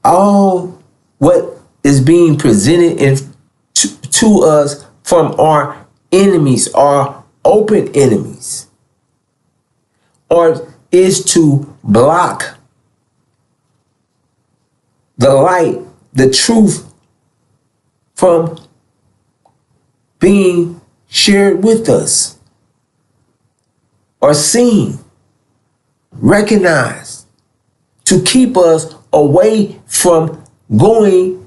all what is being presented to us from our enemies, our open enemies, or is to block the light, the truth, from being shared with us, or seen, recognized, to keep us away from going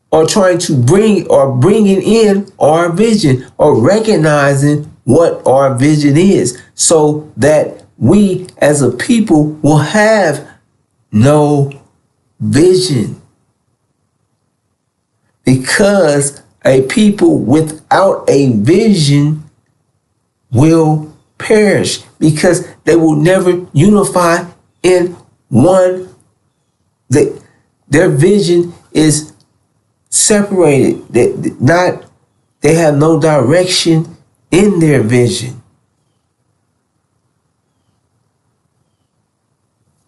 or trying to bringing in our vision, or recognizing what our vision is, so that we as a people will have no vision. Because a people without a vision will perish, because they will never unify in one. Their vision is separated. They have no direction in their vision.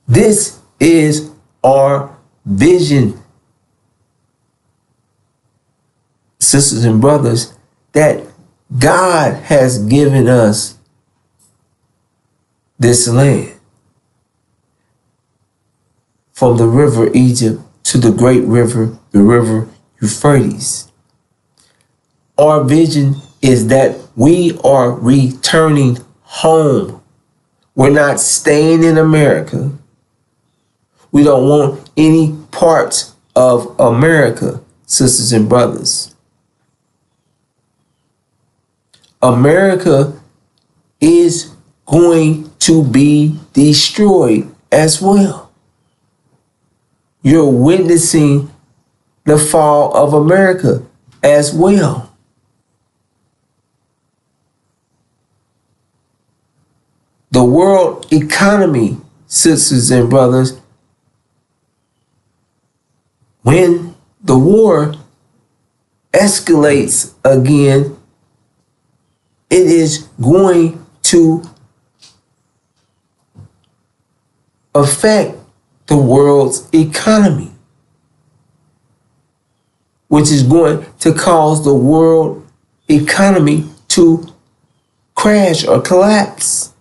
This is our vision, sisters and brothers, that God has given us this land. from the river Egypt to the great river, the river Euphrates. Our vision is that we are returning home. We're not staying in America. We don't want any parts of America, sisters and brothers. America is going to be destroyed as well. You're witnessing the fall of America as well. The world economy, sisters and brothers, when the war escalates again, it is going to affect the world's economy, which is going to cause the world economy to crash or collapse.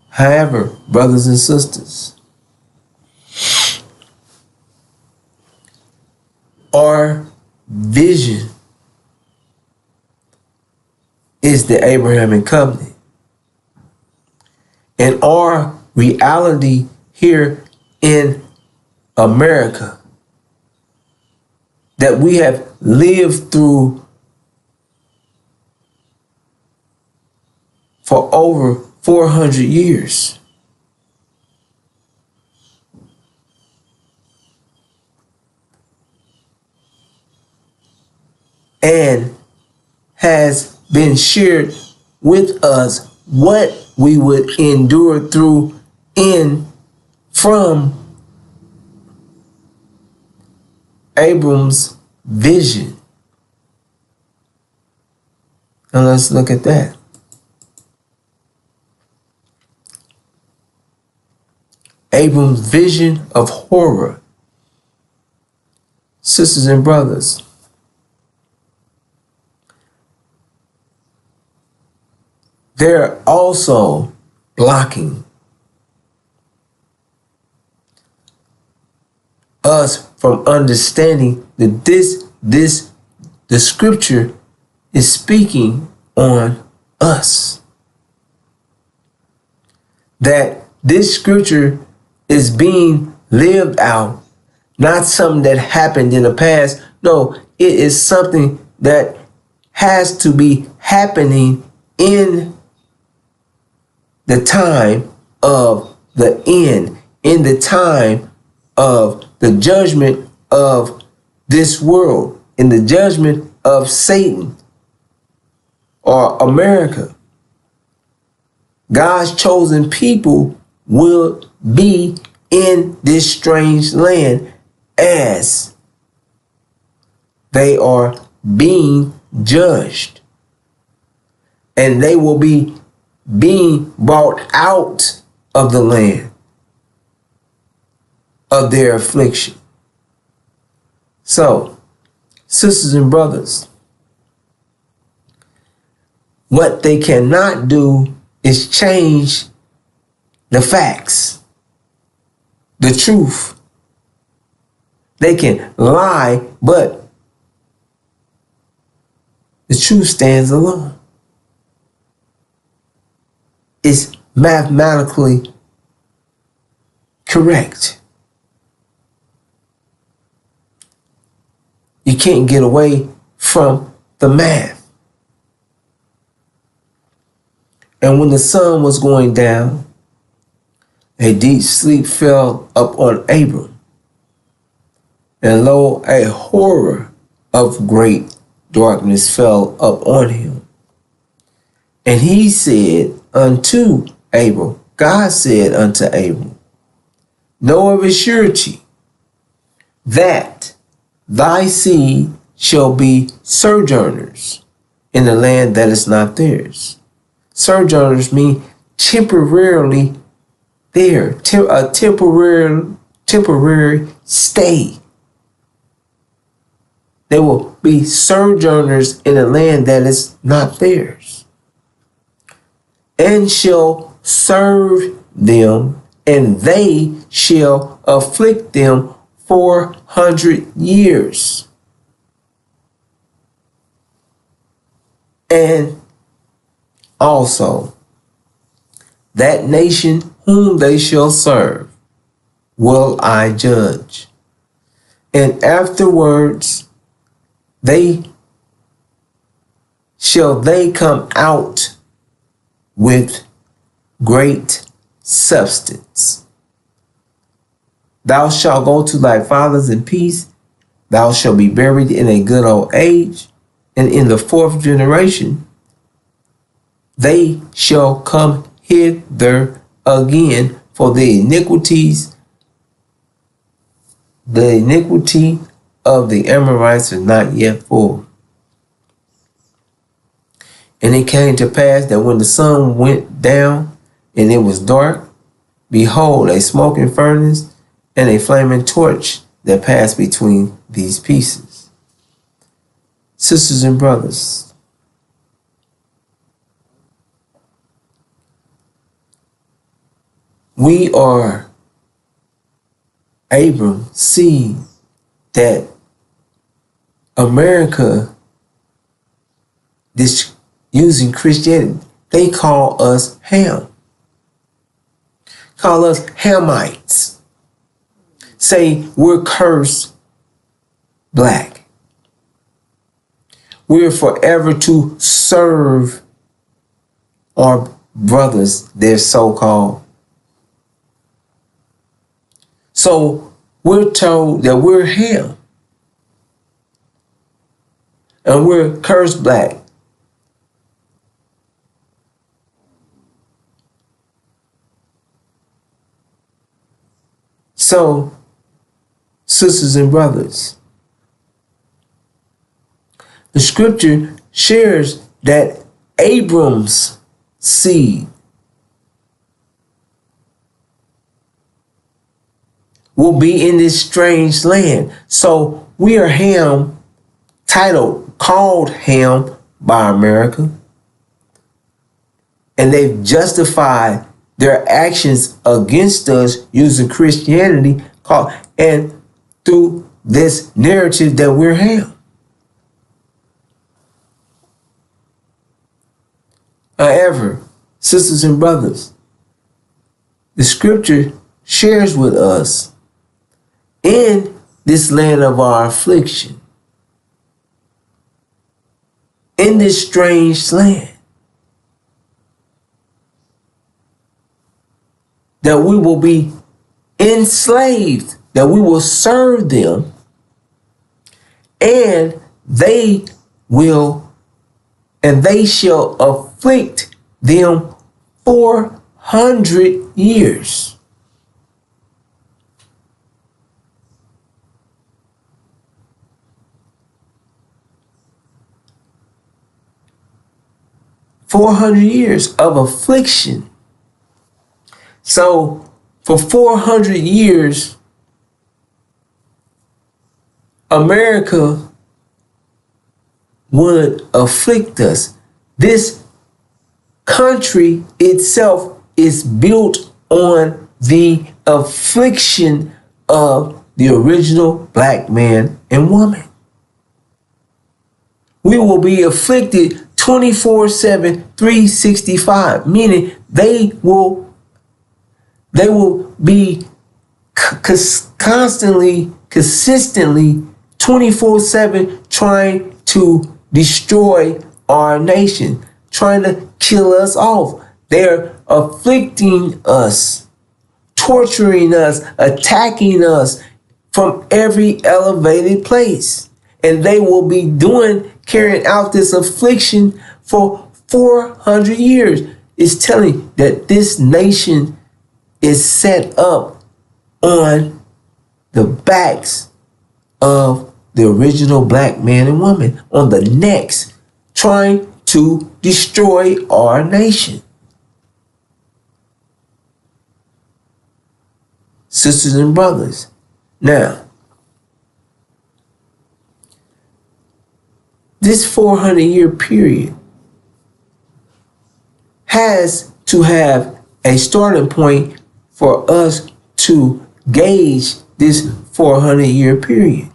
However, brothers and sisters, our vision is the Abrahamic covenant. And our reality here in America that we have lived through for over 400 years. And has been shared with us what we would endure through from Abram's vision. Now let's look at that. Abram's vision of horror. Sisters and brothers, they're also blocking us from understanding that the scripture is speaking on us. That this scripture is being lived out, not something that happened in the past. No, it is something that has to be happening in the time of the end, in the time of the judgment of this world, in the judgment of Satan or America. God's chosen people will be in this strange land as they are being judged. And they will be being brought out of the land of their affliction. So, sisters and brothers, what they cannot do is change the facts, the truth. They can lie, but the truth stands alone. It's mathematically correct. You can't get away from the math. And when the sun was going down, a deep sleep fell upon Abram. And lo, a horror of great darkness fell upon him. And he said unto Abram, God said unto Abram, know of a surety that thy seed shall be sojourners in the land that is not theirs. Sojourners mean temporarily there, a temporary stay. They will be sojourners in a land that is not theirs, and shall serve them, and they shall afflict them 400 years. And also, that nation whom they shall serve will I judge. And afterwards they come out with great substance. Thou shalt go to thy fathers in peace. Thou shalt be buried in a good old age. And in the fourth generation they shall come hither again, for the iniquity of the Amorites is not yet full. And it came to pass that when the sun went down and it was dark, behold, a smoking furnace and a flaming torch that passed between these pieces. Sisters and brothers, we are Abram's seed, that America, this using Christianity, they call us Ham. Call us Hamites. Say we're cursed black. We're forever to serve our brothers, they're so-called. So we're told that we're Ham. And we're cursed black. So, sisters and brothers, the scripture shares that Abram's seed will be in this strange land. So we are Ham, called Ham by America. And they've justified their actions against us using Christianity and through this narrative that we're Ham. However, sisters and brothers, the scripture shares with us, in this land of our affliction, in this strange land, that we will be enslaved, that we will serve them, and they shall afflict them 400 years. $400 of affliction. So for 400 years, America would afflict us. This country itself is built on the affliction of the original black man and woman. We will be afflicted 24/7, 365, meaning they will be consistently 24/7 trying to destroy our nation, trying to kill us off. They're afflicting us, torturing us, attacking us from every elevated place. And they will be carrying out this affliction for 400 years. It's telling that this nation is set up on the backs of the original black man and woman, on the necks, trying to destroy our nation. Sisters and brothers, now, this 400-year period has to have a starting point for us to gauge this 400-year period.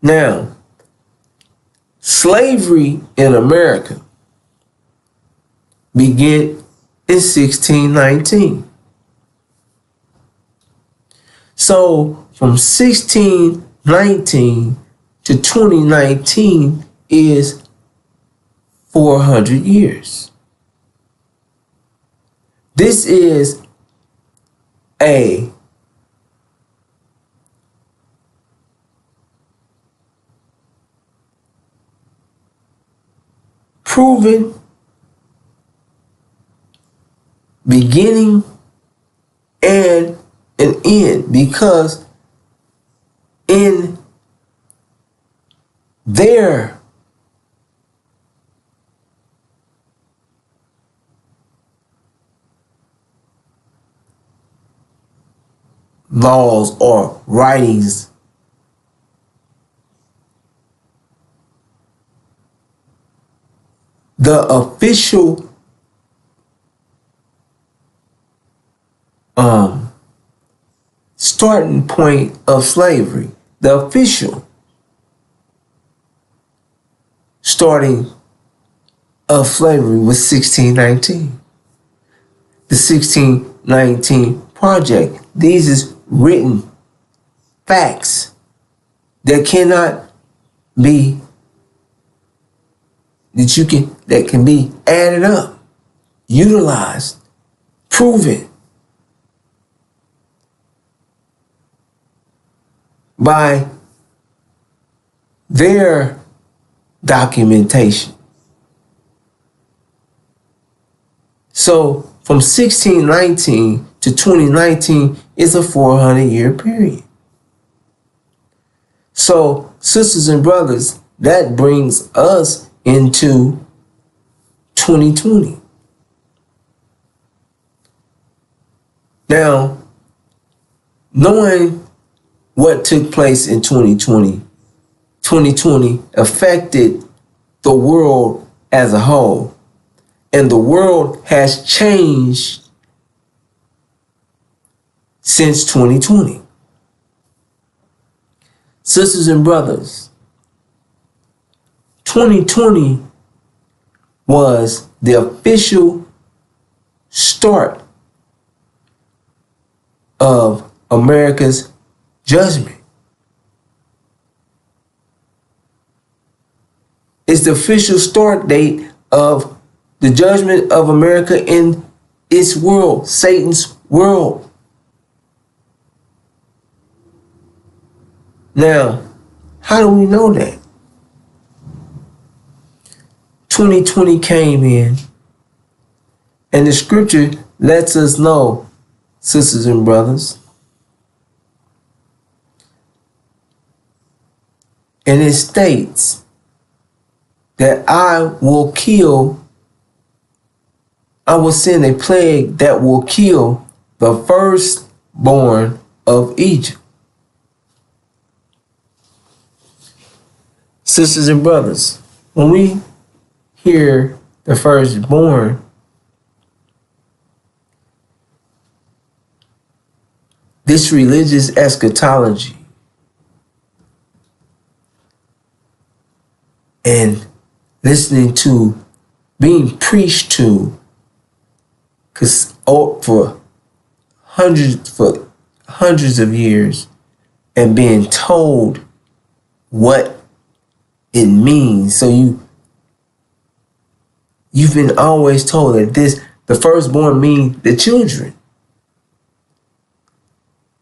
Now, slavery in America began in 1619. So from 1619 to 2019 is 400 years. This is a proven beginning and an end, because in their laws or writings, the official starting point of slavery, the official starting of slavery was 1619. The 1619 Project. These is written facts that cannot be, that can be added up, utilized, proven by their documentation. So from 1619 to 2019 is a 400-year period. So, sisters and brothers, that brings us into 2020. Now, knowing what took place in 2020, 2020 affected the world as a whole. And the world has changed since 2020. Sisters and brothers, 2020 was the official start of America's judgment. It's the official start date of the judgment of America in its world, Satan's world. Now, how do we know that? 2020 came in, and the scripture lets us know, sisters and brothers, and it states that I will send a plague that will kill the firstborn of Egypt. Sisters and brothers, when we hear the firstborn, this religious eschatology and listening to, being preached to, because for hundreds of years, and being told what it means. So you've been always told that the firstborn means the children.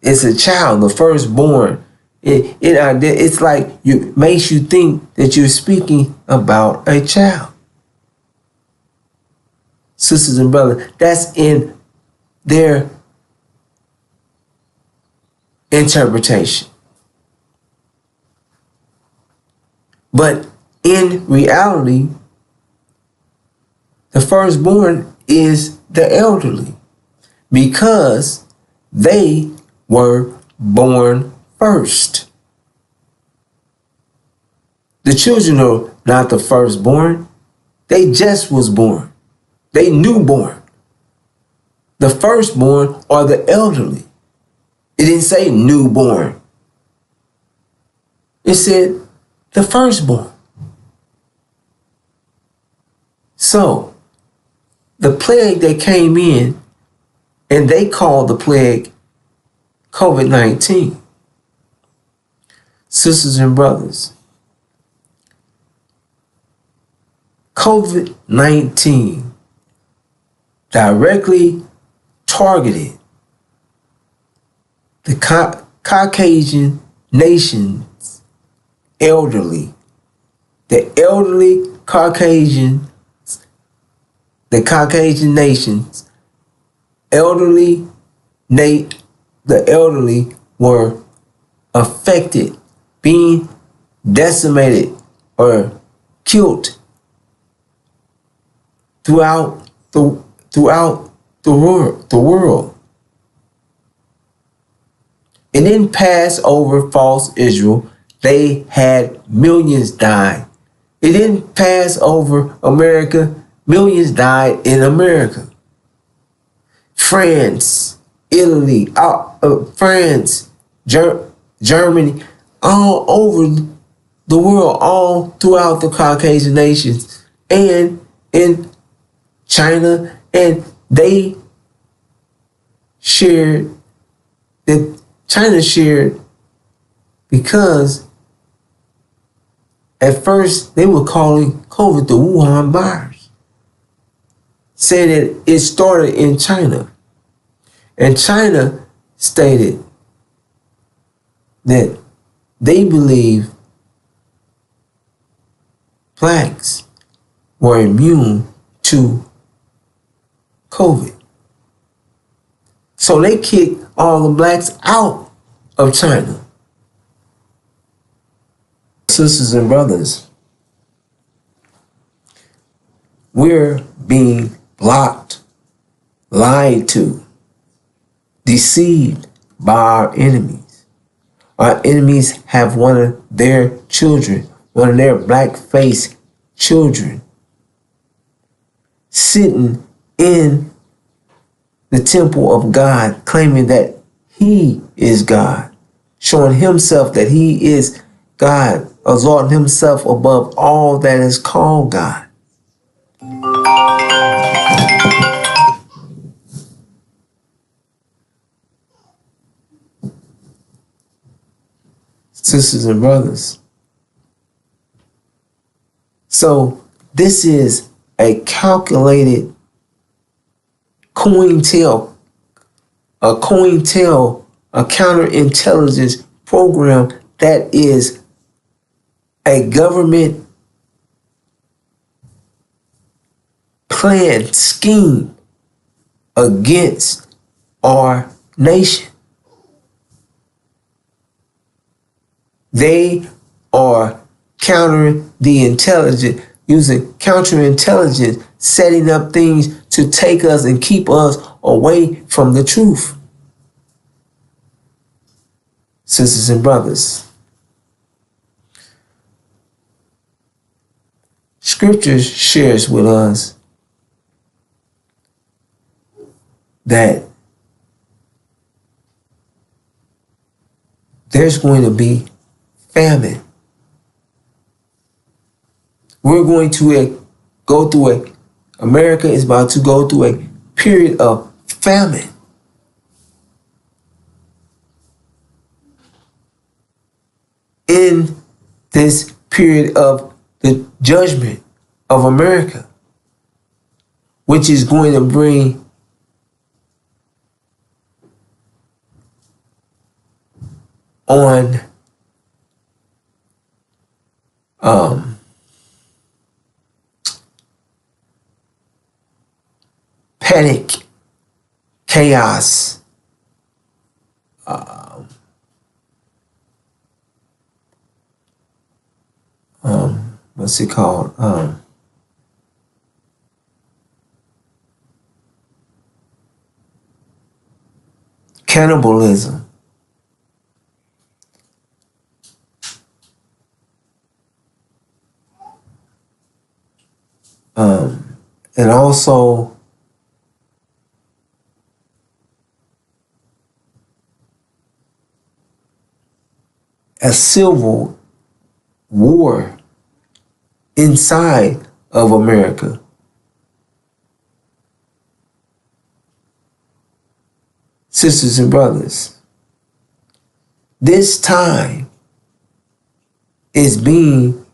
It's a child, the firstborn. It's like makes you think that you're speaking about a child. Sisters and brothers, that's in their interpretation. But in reality, the firstborn is the elderly, because they were born first. The children are not the firstborn. They just was born. They newborn. The firstborn are the elderly. It didn't say newborn. It said the firstborn. So, the plague that came in, and they called the plague COVID-19. Sisters and brothers, COVID-19 directly targeted the Caucasian nations, elderly, the elderly Caucasian, the Caucasian nations, the elderly were affected, being decimated or killed throughout the world. And in Passover, false Israel, they had millions die. It didn't pass over America. Millions died in America. France, Italy, Germany, all over the world, all throughout the Caucasian nations, and in China, and they shared that China shared because at first they were calling COVID the Wuhan virus, saying that it started in China. And China stated that they believe blacks were immune to COVID. So they kicked all the blacks out of China. Sisters and brothers, we're being blocked, lied to, deceived by our enemies. Our enemies have one of their children, one of their black-faced children, sitting in the temple of God, claiming that he is God, showing himself that he is God, exalting himself above all that is called God. Sisters and brothers. So this is a calculated a counterintelligence program that is a government plan scheme against our nation. They are countering the intelligence, using counterintelligence, setting up things to take us and keep us away from the truth. Sisters and brothers, Scripture shares with us that there's going to be famine. We're going to America is about to go through a period of famine. In this period of the judgment of America, which is going to bring on panic, chaos, what's it called? Cannibalism. and also a civil war inside of America. Sisters and brothers, this time is being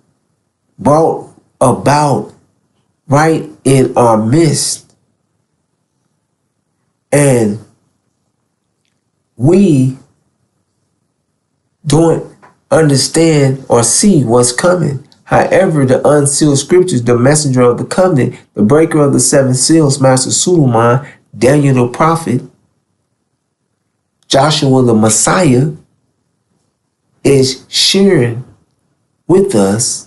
brought about right in our midst, and we don't understand or see what's coming. However, the unsealed scriptures, the messenger of the covenant, the breaker of the seven seals, Master Suleiman, Daniel the prophet, Joshua the Messiah, is sharing with us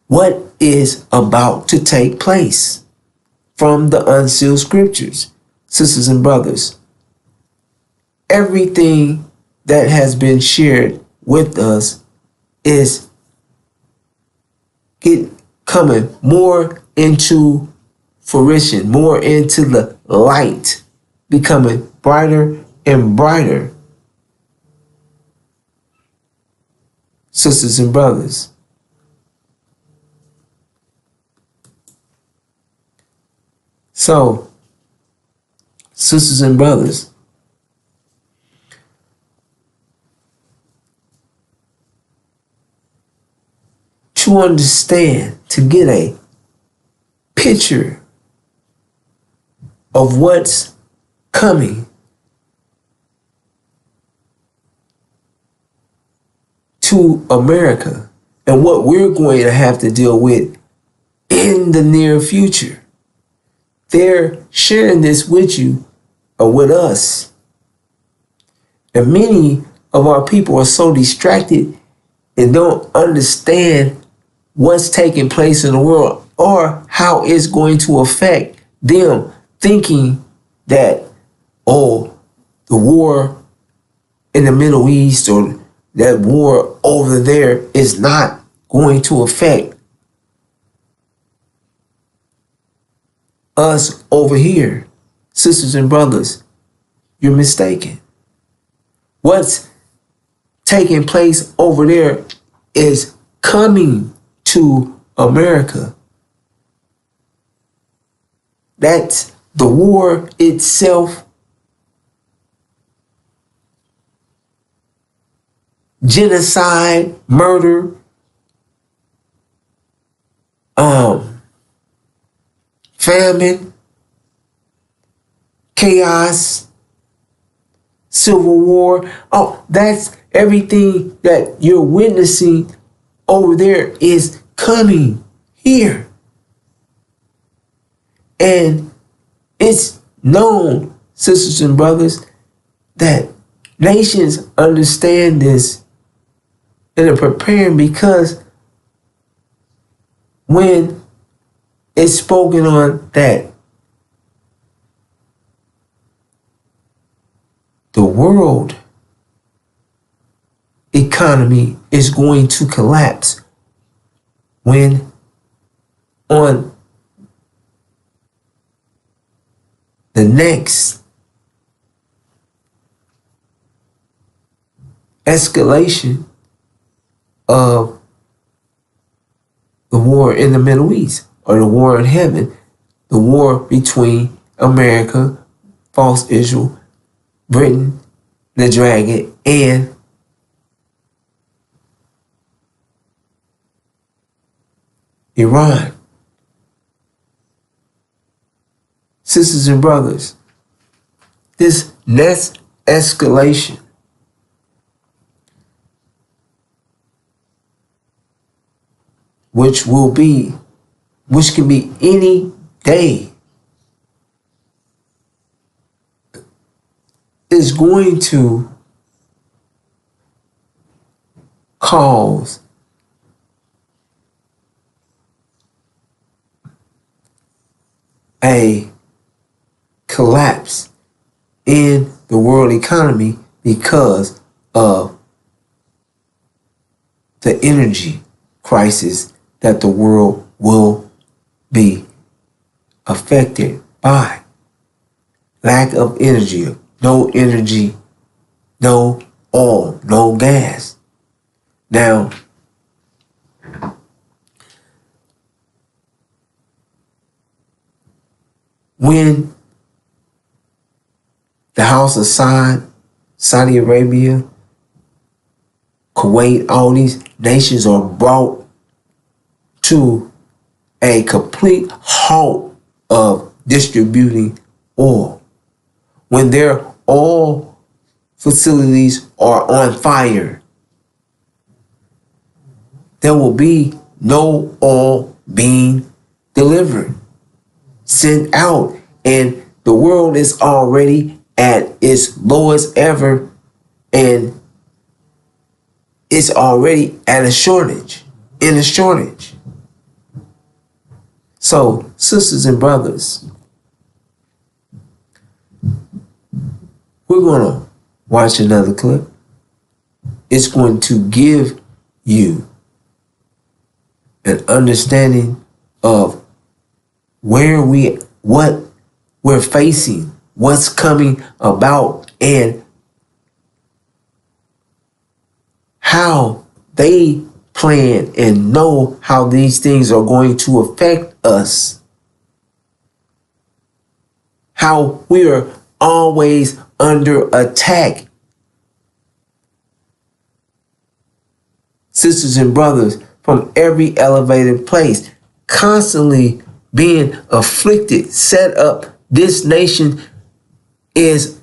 what is about to take place from the unsealed scriptures. Sisters and brothers, everything that has been shared with us is coming more into fruition, more into the light, becoming brighter and brighter. Sisters and brothers, so, sisters and brothers, to understand, to get a picture of what's coming to America and what we're going to have to deal with in the near future. They're sharing this with you or with us. And many of our people are so distracted and don't understand what's taking place in the world or how it's going to affect them, thinking that, oh, the war in the Middle East or that war over there is not going to affect us over here. Sisters and brothers, you're mistaken. What's taking place over there is coming to America. That's the war itself, genocide, murder, famine, chaos, civil war. Oh, that's everything that you're witnessing over there is coming here. And it's known, sisters and brothers, that nations understand this and are preparing, because when it's spoken on that the world economy is going to collapse, when on the next escalation of the war in the Middle East or the war in heaven, the war between America, false Israel, Britain, the dragon, and Iran. Sisters and brothers, this next escalation which can be any day, is going to cause a collapse in the world economy because of the energy crisis that the world will be affected by lack of energy, no oil, no gas. Now, when the House of Saudi Arabia, Kuwait, all these nations are brought to a complete halt of distributing oil. When their oil facilities are on fire, there will be no oil being delivered, sent out, and the world is already at its lowest ever, and it's already at a shortage, in a shortage. So, sisters and brothers, we're going to watch another clip. It's going to give you an understanding of what we're facing, what's coming about, and how they plan and know how these things are going to affect us. How we are always under attack. Sisters and brothers, from every elevated place, constantly being afflicted, set up. This nation is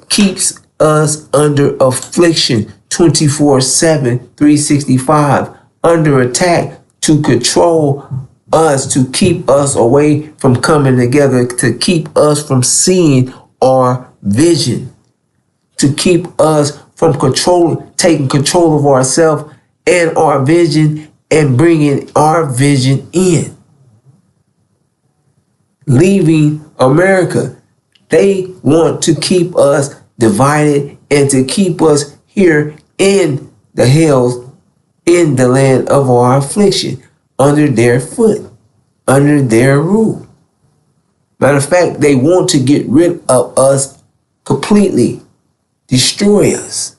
keeps us under affliction 24/7, 365, under attack to control us, to keep us away from coming together, to keep us from seeing our vision, to keep us from taking control of ourselves and our vision and bringing our vision in. Leaving America. They want to keep us divided and to keep us here in the hells, in the land of our affliction, under their foot, under their rule. Matter of fact, they want to get rid of us completely, destroy us,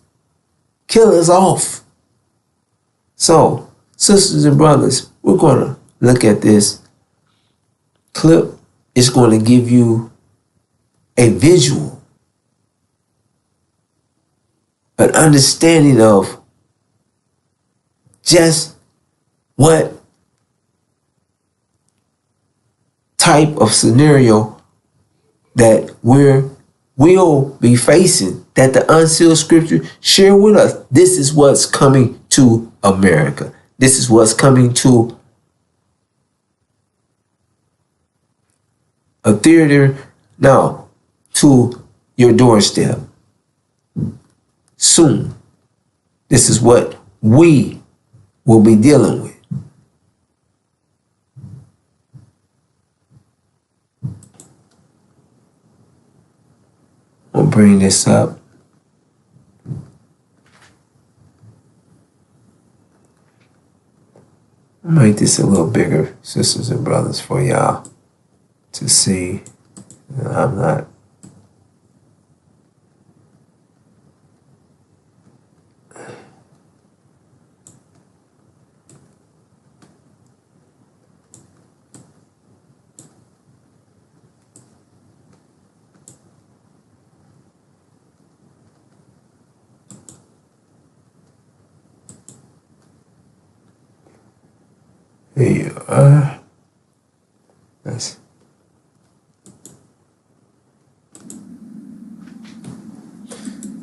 kill us off. So, sisters and brothers, we're going to look at this clip. It's going to give you a visual, an understanding of just what type of scenario that we'll be facing, that the unsealed scripture share with us. This is what's coming to America. This is what's coming to a theater, no, to your doorstep. Soon. This is what we will be dealing with. I'll bring this up. I'll make this a little bigger, sisters and brothers, for y'all to see. I'm not. Here you are. Nice.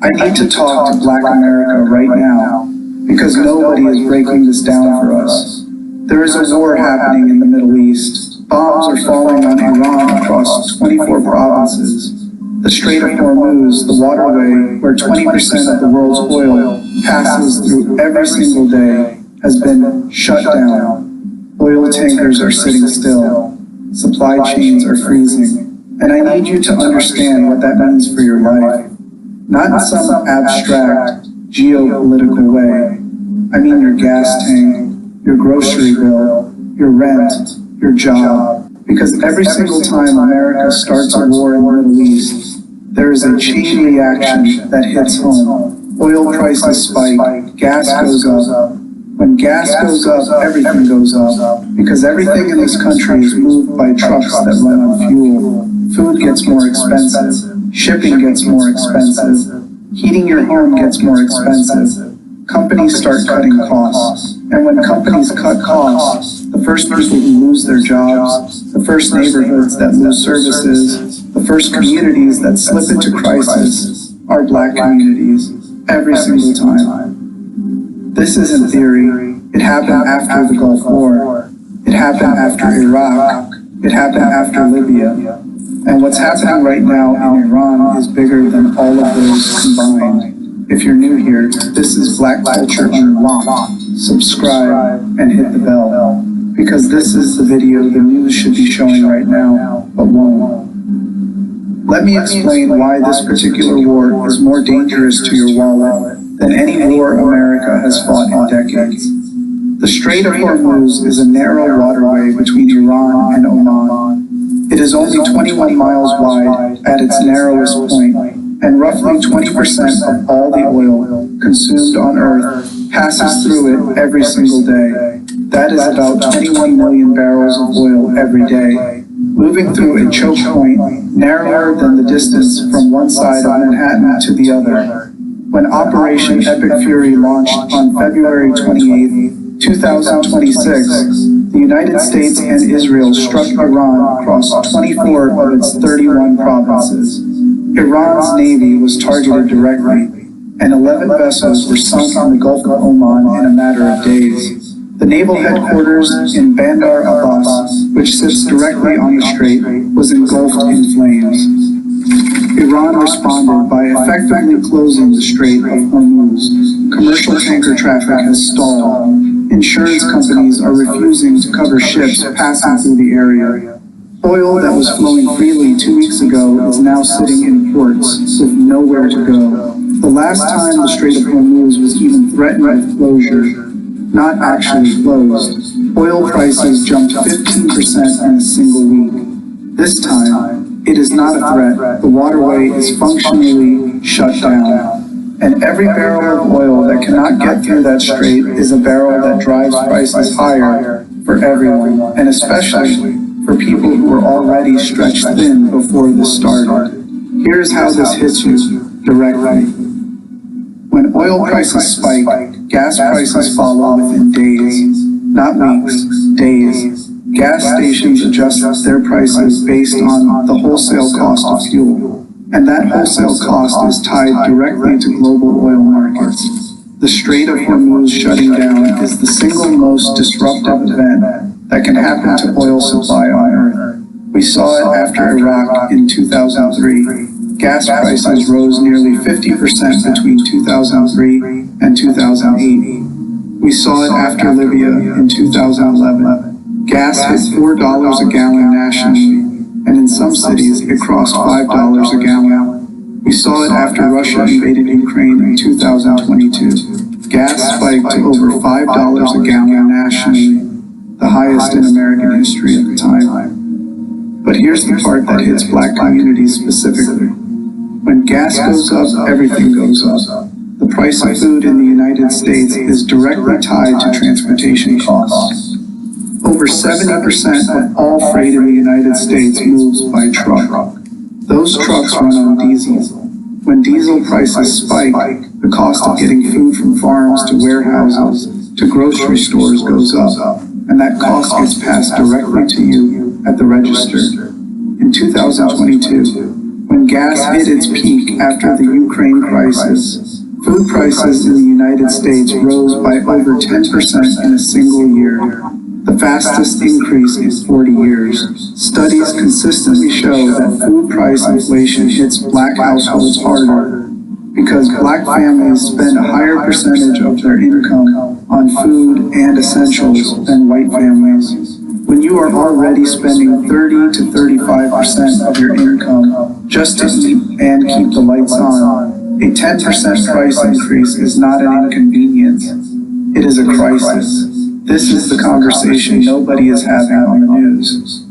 I need to talk to Black America right now because nobody is breaking this down for us. There is a war happening in the Middle East. Bombs are falling on Iran across 24 provinces. The Strait of Hormuz, the waterway where 20% of the world's oil passes through every single day, has been shut down. Oil tankers are sitting still. Supply chains are freezing. And I need you to understand what that means for your life. Not in some abstract, geopolitical way. I mean your gas tank, your grocery bill, your rent, your job. Because every single time America starts a war in the Middle East, there is a chain reaction that hits home. Oil prices spike, gas goes up. When gas goes up, everything goes up. Because everything in this country is moved by trucks that run on fuel. Food gets more expensive. Shipping gets more expensive. Heating your home gets more expensive. Companies start cutting costs. And when companies cut costs, the first people who lose their jobs, the first neighborhoods that lose services, the first communities that slip into crisis are Black communities, every single time. This isn't theory. It happened after the Gulf War. It happened after Iraq. It happened after Libya. And what's happening right now in Iran is bigger than all of those combined. If you're new here, this is Black Culture Unlocked. Subscribe and hit the bell. Because this is the video the news should be showing right now, but won't. Let me explain why this particular war is more dangerous to your wallet than any war America has fought in decades. The Strait of Hormuz is a narrow waterway between Iran and Oman. It is only 21 miles wide at its narrowest point, and roughly 20% of all the oil consumed on Earth passes through it every single day. That is about 21 million barrels of oil every day, moving through a choke point narrower than the distance from one side of Manhattan to the other. When Operation Epic Fury launched on February 28, 2026, the United States and Israel struck Iran across 24 of its 31 provinces. Iran's navy was targeted directly, and 11 vessels were sunk in the Gulf of Oman in a matter of days. The naval headquarters in Bandar Abbas, which sits directly on the strait, was engulfed in flames. Iran responded by effectively closing the Strait of Hormuz. Commercial tanker traffic has stalled. Insurance companies are refusing to cover ships passing through the area. Oil that was flowing freely 2 weeks ago is now sitting in ports with nowhere to go. The last time the Strait of Hormuz was even threatened with closure, not actually closed, oil prices jumped 15% in a single week. This time, it is not a threat. The waterway is functionally shut down. And every barrel of oil that cannot get through that strait is a barrel that drives prices higher for everyone, and especially for people who were already stretched thin before this started. Here's how this hits you directly. When oil prices spike, gas prices follow within days, not weeks, days. Gas stations adjust their prices based on the wholesale cost of fuel. And that wholesale cost is tied directly to global oil markets. The Strait of Hormuz shutting down is the single most disruptive event that can happen to oil supply on Earth. We saw it after Iraq in 2003. Gas prices rose nearly 50% between 2003 and 2008. We saw it after Libya in 2011. Gas hit $4 a gallon nationally, and in some cities it crossed $5 a gallon. We saw it after Russia invaded Ukraine in 2022. Gas spiked to over $5 a gallon nationally, the highest in American history at the time. But here's the part that hits Black communities specifically. When gas goes up, everything goes up. The price of food in the United States is directly tied to transportation costs. Over 70% of all freight in the United States moves by truck. Those trucks run on diesel. When diesel prices spike, the cost of getting food from farms to warehouses to grocery stores goes up, and that cost gets passed directly to you at the register. In 2022, when gas hit its peak after the Ukraine crisis, food prices in the United States rose by over 10% in a single year, the fastest increase in 40 years. Studies consistently show that food price inflation hits Black households harder because Black families spend a higher percentage of their income on food and essentials than white families. When you are already spending 30 to 35% of your income just to eat and keep the lights on, a 10% price increase is not an inconvenience. It is a crisis. This is the conversation nobody is having on the news.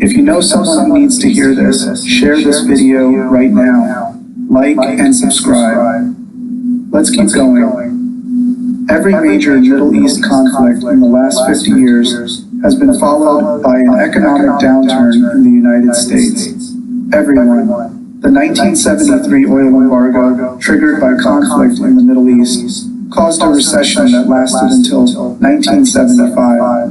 If you know someone who needs to hear this, share this video right now. Like and subscribe. Let's keep going. Every major Middle East conflict in the last 50 years has been followed by an economic downturn in the United States. Everyone. The 1973 oil embargo, triggered by conflict in the Middle East, caused a recession that lasted until 1975.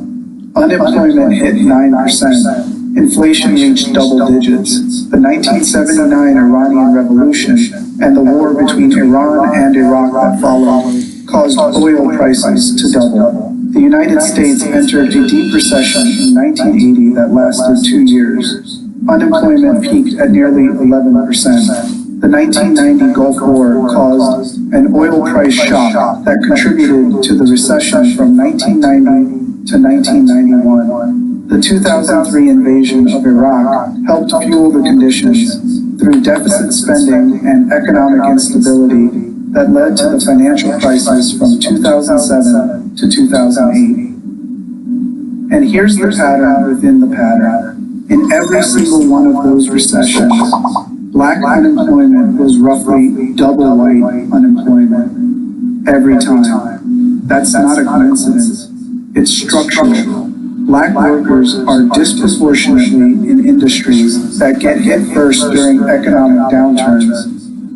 Unemployment hit 9%. Inflation reached double digits. The 1979 Iranian Revolution and the war between Iran and Iraq that followed caused oil prices to double. The United States entered a deep recession in 1980 that lasted 2 years. Unemployment peaked at nearly 11%. The 1990 Gulf War caused an oil price shock that contributed to the recession from 1990 to 1991. The 2003 invasion of Iraq helped fuel the conditions through deficit spending and economic instability that led to the financial crisis from 2007 to 2008. And here's the pattern within the pattern. In every single one of those recessions, black unemployment was roughly double white unemployment every time. That's not a coincidence. It's structural. Black workers are disproportionately in industries that get hit first during economic downturns,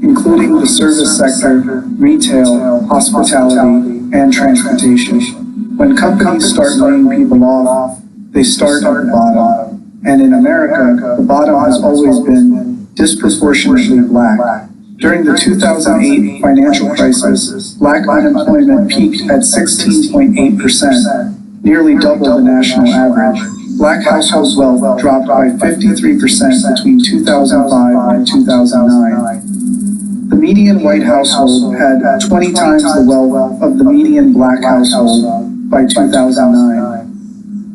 including the service sector, retail, hospitality, and transportation. When companies start laying people off, they start at the bottom. And in America, the bottom has always been disproportionately black. During the 2008 financial crisis, black unemployment peaked at 16.8%. Nearly double the national average. Black household wealth dropped by 53% between 2005 and 2009. The median white household had 20 times the wealth of the median black household by 2009.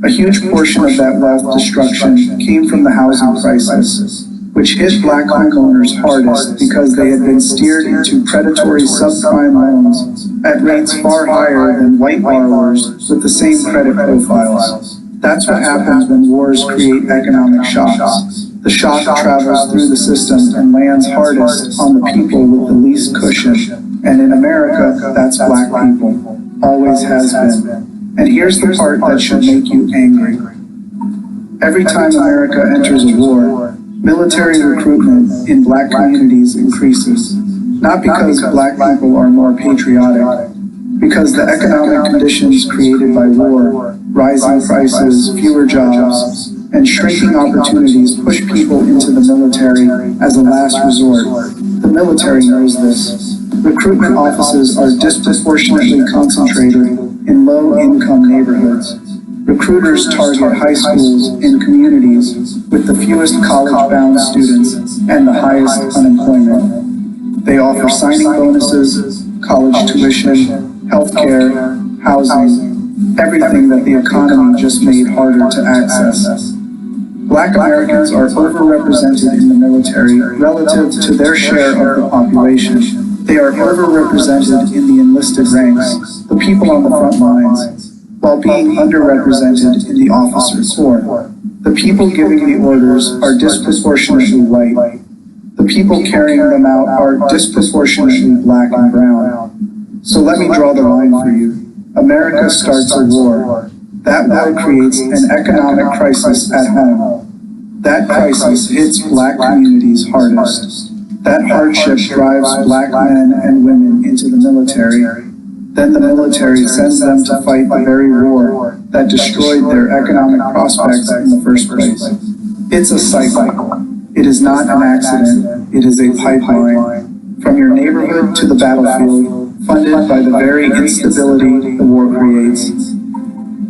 A huge portion of that wealth destruction came from the housing crisis, which hit black homeowners hardest because they had been steered into predatory subprime loans at rates far higher than white borrowers with the same credit profiles. That's what happens when wars create economic shocks. The shock travels through the system and lands hardest on the people with the least cushion. And in America, that's black people. Always has been. And here's the part that should make you angry. Every time America enters a war, military recruitment in black communities increases, not because black people are more patriotic, because the economic conditions created by war, rising prices, fewer jobs, and shrinking opportunities push people into the military as a last resort. The military knows this. Recruitment offices are disproportionately concentrated in low-income neighborhoods. Recruiters target high schools in communities with the fewest college-bound students and the highest unemployment. They offer signing bonuses, college tuition, health care, housing, everything that the economy just made harder to access. Black Americans are overrepresented in the military relative to their share of the population. They are overrepresented in the enlisted ranks, the people on the front lines, while being underrepresented in the officer corps. The people giving the orders are disproportionately white. The people carrying them out are disproportionately black and brown. So let me draw the line for you. America starts a war. That war creates an economic crisis at home. That crisis hits black communities hardest. That hardship drives black men and women into the military. Then the military sends them to fight the very war that destroyed their economic prospects in the first place. It's a cycle. It is not an accident. It is a pipeline. From your neighborhood to the battlefield, funded by the very instability the war creates.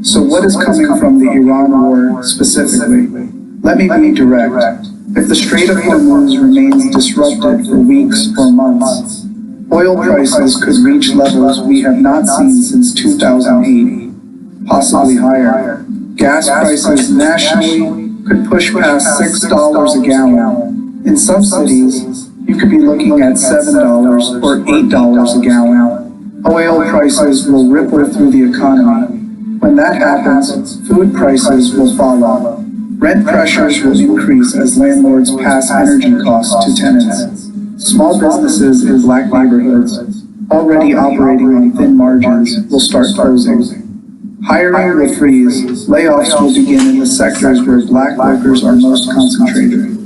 So what is coming from the Iran war specifically? Let me be direct. If the Strait of Hormuz remains disrupted for weeks or months, oil prices could reach levels we have not seen since 2008, possibly higher. Gas prices nationally could push past $6 a gallon. In some cities, you could be looking at $7 or $8 a gallon. Oil prices will ripple through the economy. When that happens, food prices will follow. Rent pressures will increase as landlords pass energy costs to tenants. Small businesses in black neighborhoods, already operating on thin margins, will start closing. Hiring will freeze. Layoffs will begin in the sectors where black workers are most concentrated.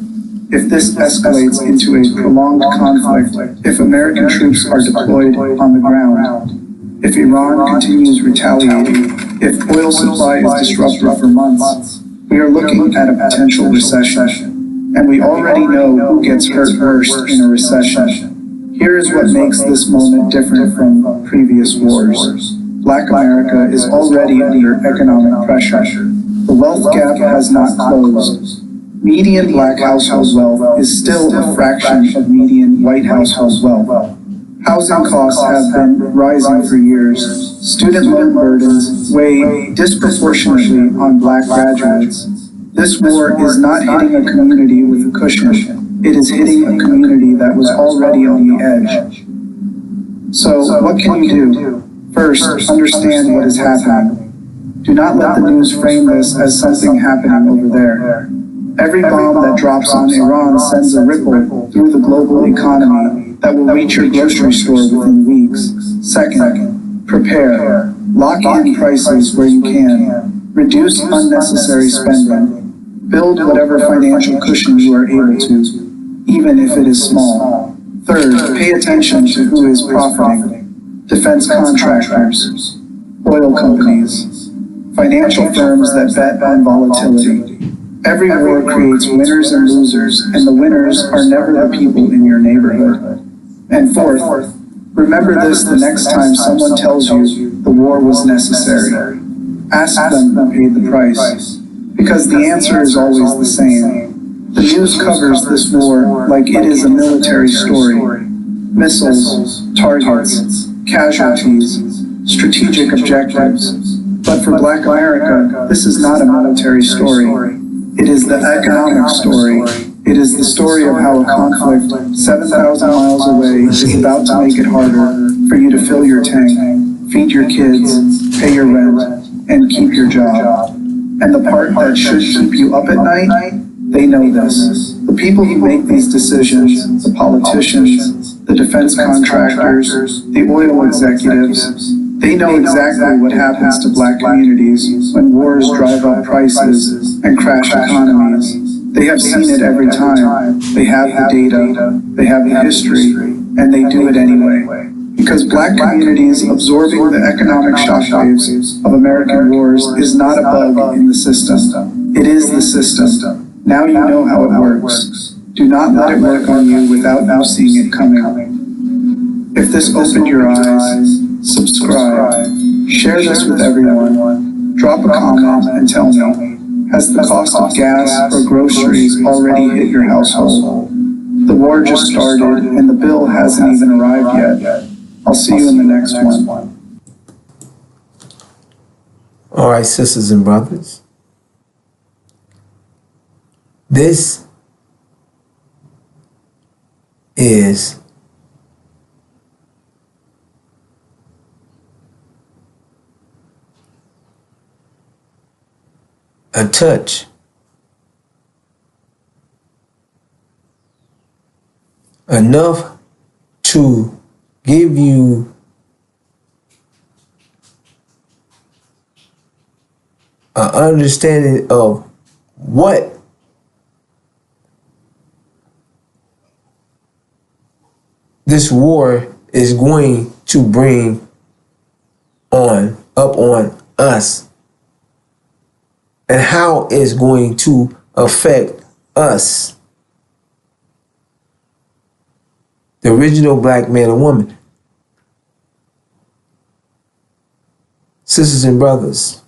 If this escalates into a prolonged conflict, if American troops are deployed on the ground, if Iran continues retaliating, if oil supply is disrupted for months, we are looking at a potential recession. And we already know who gets hurt worst in a recession. Here is what makes this moment different from previous wars. Black America is already under economic pressure. The wealth gap has not closed. Median black household wealth is still a fraction of median white household wealth. Housing costs have been rising for years. Student loan burdens weigh disproportionately on black graduates. This war is not hitting a community with a cushion. It is hitting a community that was already on the edge. So what can you do? First, understand what is happening. Do not let the news frame this as something happening over there. Every bomb that drops on Iran sends a ripple through the global economy that will reach your grocery store within weeks. Second, prepare. Lock in prices where you can. Reduce unnecessary spending. Build whatever financial cushion you are able to, even if it is small. Third, pay attention to who is profiting. Defense contractors, oil companies, financial firms that bet on volatility. Every war creates winners and losers, and the winners are never the people in your neighborhood. And fourth, remember this the next time someone tells you the war was necessary. Ask them who paid the price, because the answer is always the same. The news covers this war like it is a military story. Missiles, targets, casualties, strategic objectives. But for Black America, this is not a military story. It is the economic story. It is the story of how a conflict 7,000 miles away is about to make it harder for you to fill your tank, feed your kids, pay your rent, and keep your job. And the part that should keep you up at night, they know this. The people who make these decisions, the politicians, the defense contractors, the oil executives, they know exactly what happens to black communities when wars drive up prices and crash economies. They have seen it every time. They have the data, they have the history, and they do it anyway. Because black communities absorbing the economic shockwaves of American wars is not a bug in the system. It is the system. Now you know how it works. Do not let it work on you without you seeing it coming. If this opened your eyes, subscribe, share this with everyone, drop a comment and tell me, has the cost of gas or groceries already hit your household? The war just started and the bill hasn't even arrived yet. I'll see you in the next one. All right, sisters and brothers. This is a touch enough to give you an understanding of what this war is going to bring up on us and how it's going to affect us, the original black man and woman. Sisters and brothers,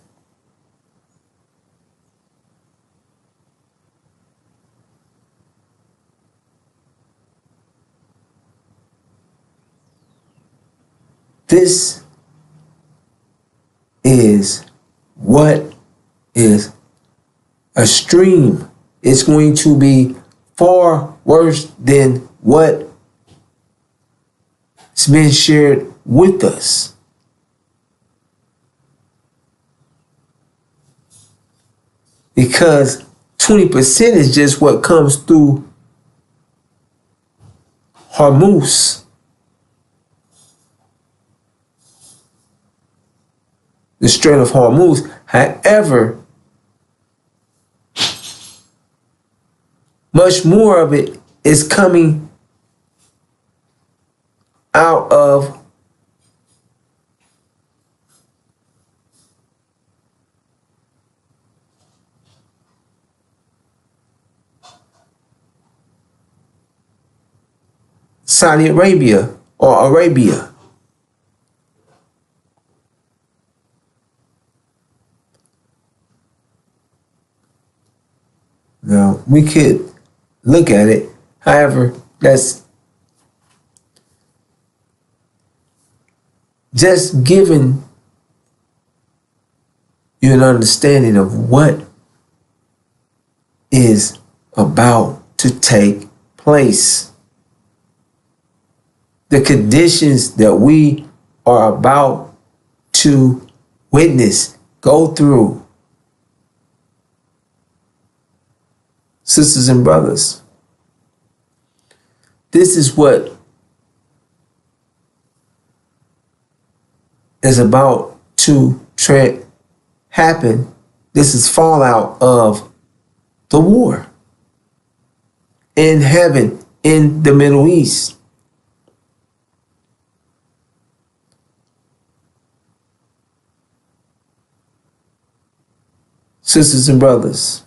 this is what is a stream. It's going to be far worse than what has been shared with us. because 20% is just what comes through Hormuz, the Strait of Hormuz. However, much more of it is coming out of Saudi Arabia or Arabia. Now, we could look at it. However, that's just giving you an understanding of what is about to take place. The conditions that we are about to witness, go through. Sisters and brothers, this is what is about to happen. This is fallout of the war in heaven, in the Middle East. Sisters and brothers,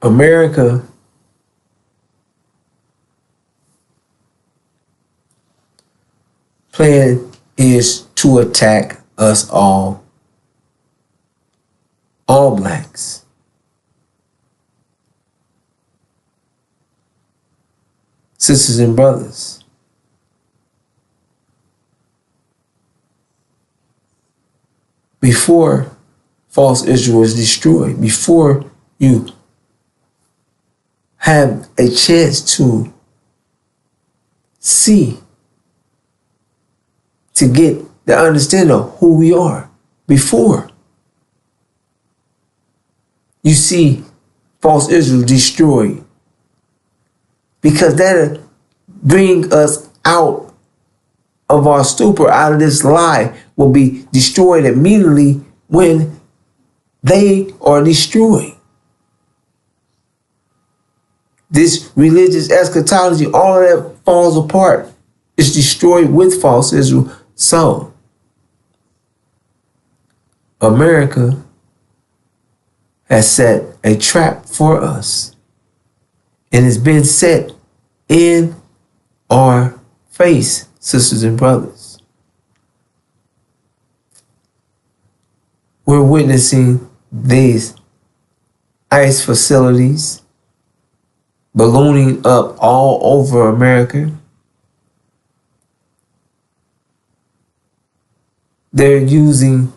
America plan is to attack us all blacks. Sisters and brothers, before false Israel is destroyed, before you have a chance to see, to get the understanding of who we are, before you see false Israel destroyed, because that'll bring us out of our stupor, out of this lie, will be destroyed immediately when they are destroyed. This religious eschatology, all of that falls apart. It's destroyed with false Israel. So, America has set a trap for us. And it's been set in our face, sisters and brothers. We're witnessing these ICE facilities ballooning up all over America. They're using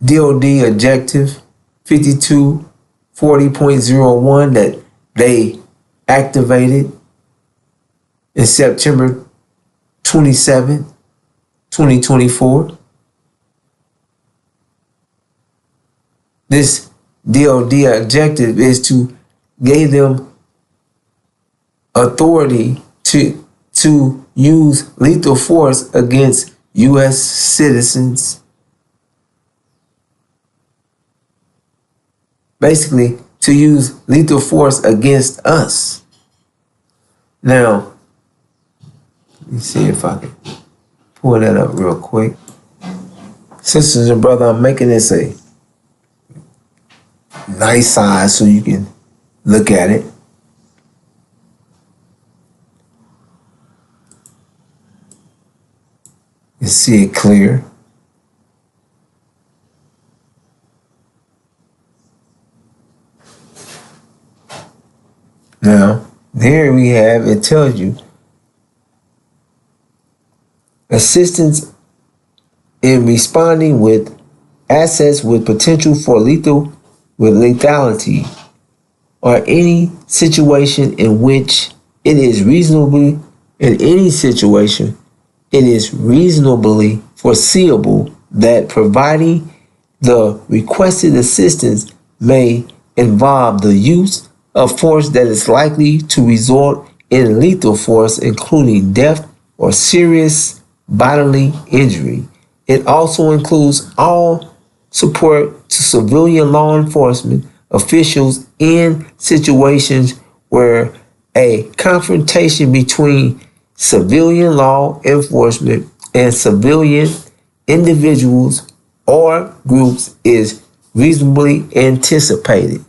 DOD objective 5240.01 that they activated in September 27, 2024. This DOD objective is to give them authority to use lethal force against U.S. citizens. Basically, to use lethal force against us. Now, let me see if I can pull that up real quick. Sisters and brothers, I'm making this a nice size so you can look at it. You see it clear. Now, there we have, it tells you assistance in responding with assets with potential for lethality, or any situation in which it is reasonably foreseeable that providing the requested assistance may involve the use of force that is likely to result in lethal force, including death or serious bodily injury. It also includes all support to civilian law enforcement officials in situations where a confrontation between civilian law enforcement and civilian individuals or groups is reasonably anticipated.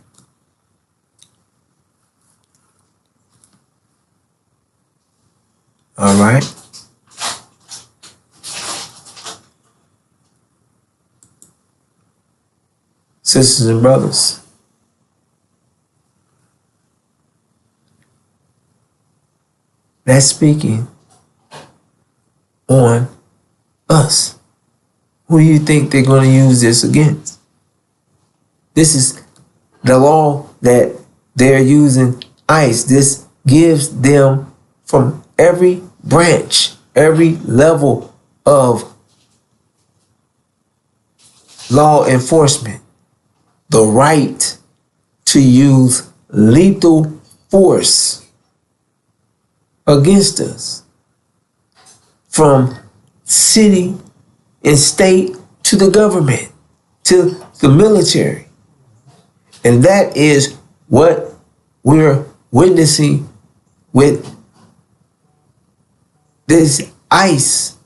All right. Sisters and brothers, that's speaking on us. Who do you think they're going to use this against? This is the law that they're using ICE. This gives them, from every branch, every level of law enforcement, the right to use lethal force against us, from city and state to the government, to the military. And that is what we're witnessing with this ICE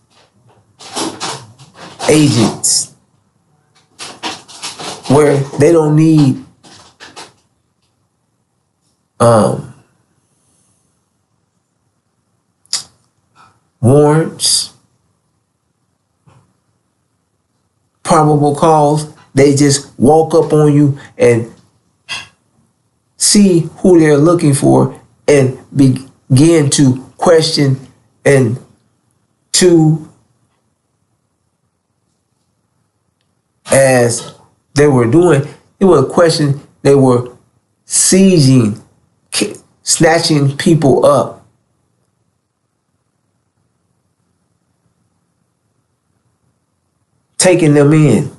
agents, where they don't need warrants, probable cause. They just walk up on you and see who they're looking for and begin to question, and to, as they were doing, it was a question, they were seizing, snatching people up, taking them in,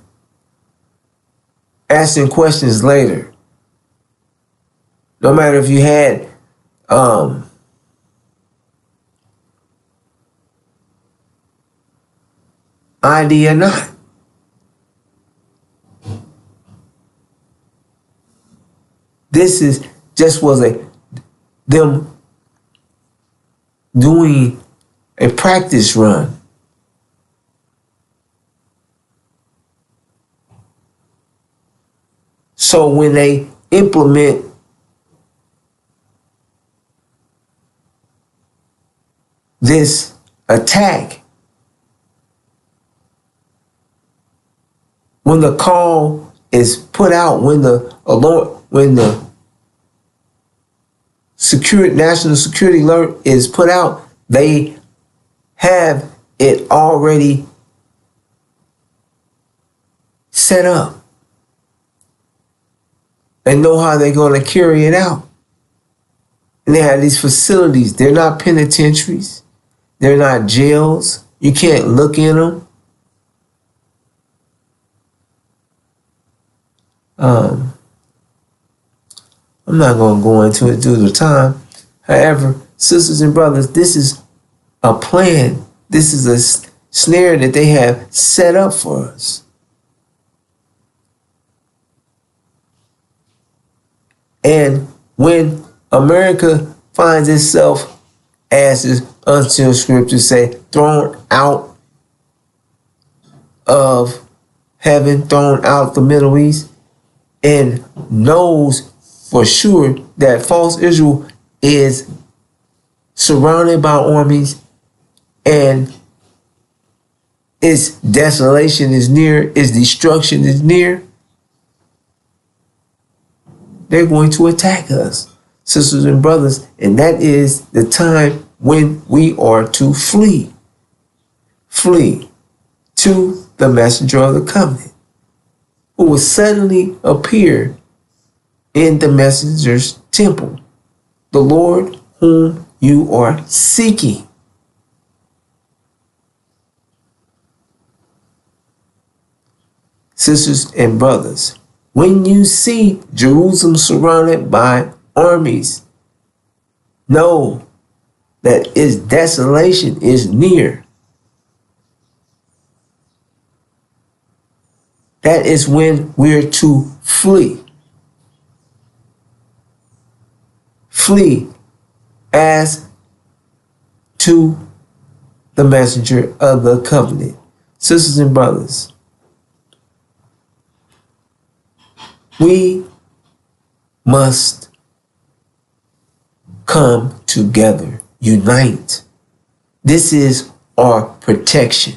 asking questions later. No matter if you had ID or not. This is just was them doing a practice run. So when they implement this attack, when the call is put out, when the alert, when the national security alert is put out, they have it already set up. They know how they're going to carry it out. And they have these facilities. They're not penitentiaries. They're not jails. You can't look in them. I'm not going to go into it due to time. However, sisters and brothers, this is a plan. This is a snare that they have set up for us. And when America finds itself, as is until scriptures say, thrown out of heaven, thrown out of the Middle East, and knows for sure that false Israel is surrounded by armies and its desolation is near, its destruction is near, they're going to attack us, sisters and brothers, and that is the time when we are to flee. Flee to the messenger of the covenant, who will suddenly appear in the messenger's temple, the Lord whom you are seeking. Sisters and brothers, when you see Jerusalem surrounded by armies, know that its desolation is near. That is when we're to flee. Flee as to the messenger of the covenant. Sisters and brothers, we must come together, unite. This is our protection.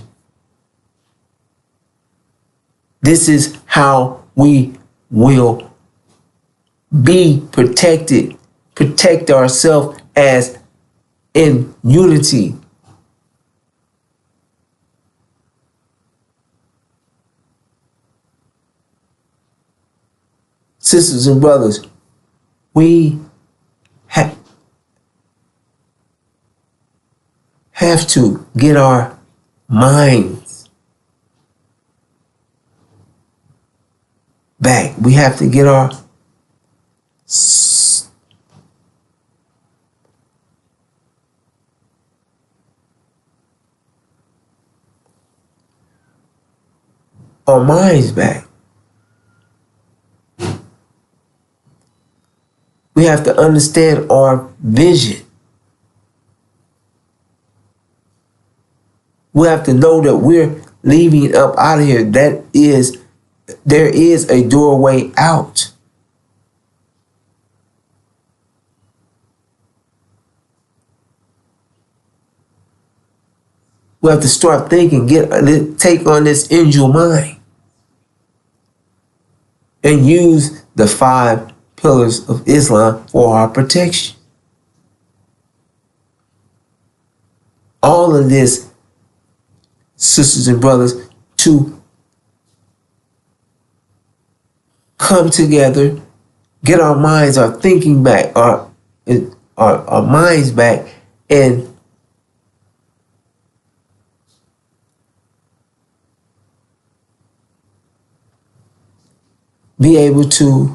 This is how we will be protected, protect ourselves as in unity. Sisters and brothers, we have to get our minds back. We have to get our minds back. We have to understand our vision. We have to know that we're leaving up out of here. There is a doorway out. We have to start thinking, take on this INJIL mind, and use the 5 pillars of Islam for our protection. All of this, sisters and brothers, to come together, get our minds, our thinking back, our minds back, and be able to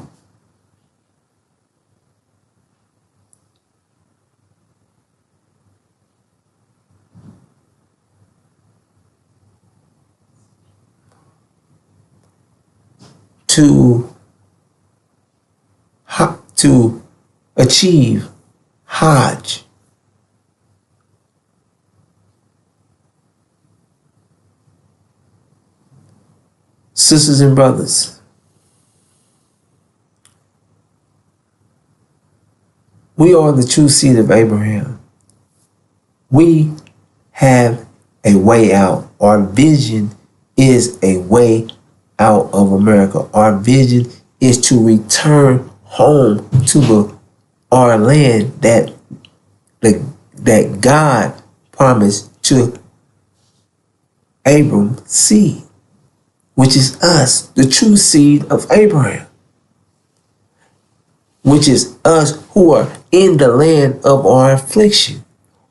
achieve Hajj. Sisters and brothers, we are the true seed of Abraham. We have a way out. Our vision is a way out of America. Our vision is to return home to our land that God promised to Abram's seed, which is us, the true seed of Abraham, which is us who are in the land of our affliction,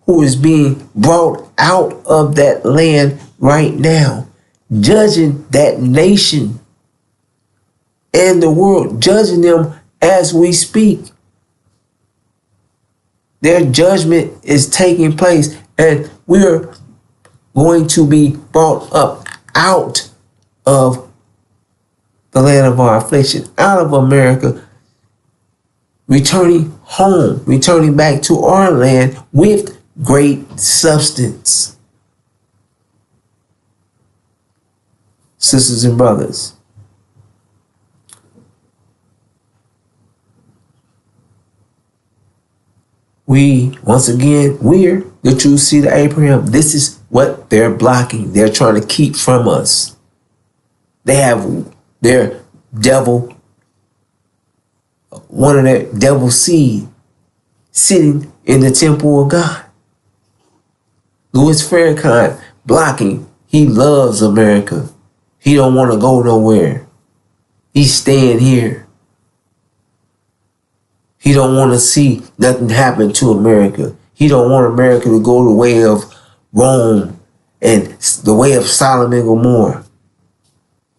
who is being brought out of that land right now, judging that nation and the world, judging them as we speak. Their judgment is taking place, and we're going to be brought up out of the land of our affliction, out of America, returning home, returning back to our land with great substance. Sisters and brothers, we're the true seed of Abraham. This is what they're blocking. They're trying to keep from us. They have their devil, one of their devil seed sitting in the temple of God. Louis Farrakhan blocking. He loves America. He don't want to go nowhere. He's staying here. He don't want to see nothing happen to America. He don't want America to go the way of Rome and the way of Sodom and Gomorrah.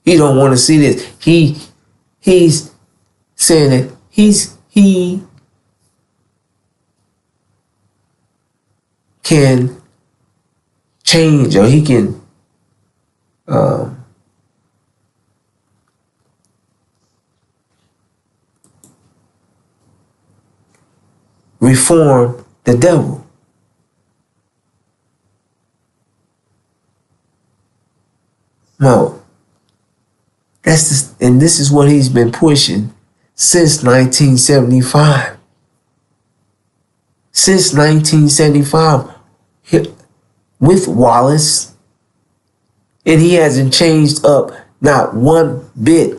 He don't want to see this. He's saying that he can change, or he can reform the devil. No. And this is what he's been pushing since 1975. Since 1975, with Wallace, and he hasn't changed up not one bit.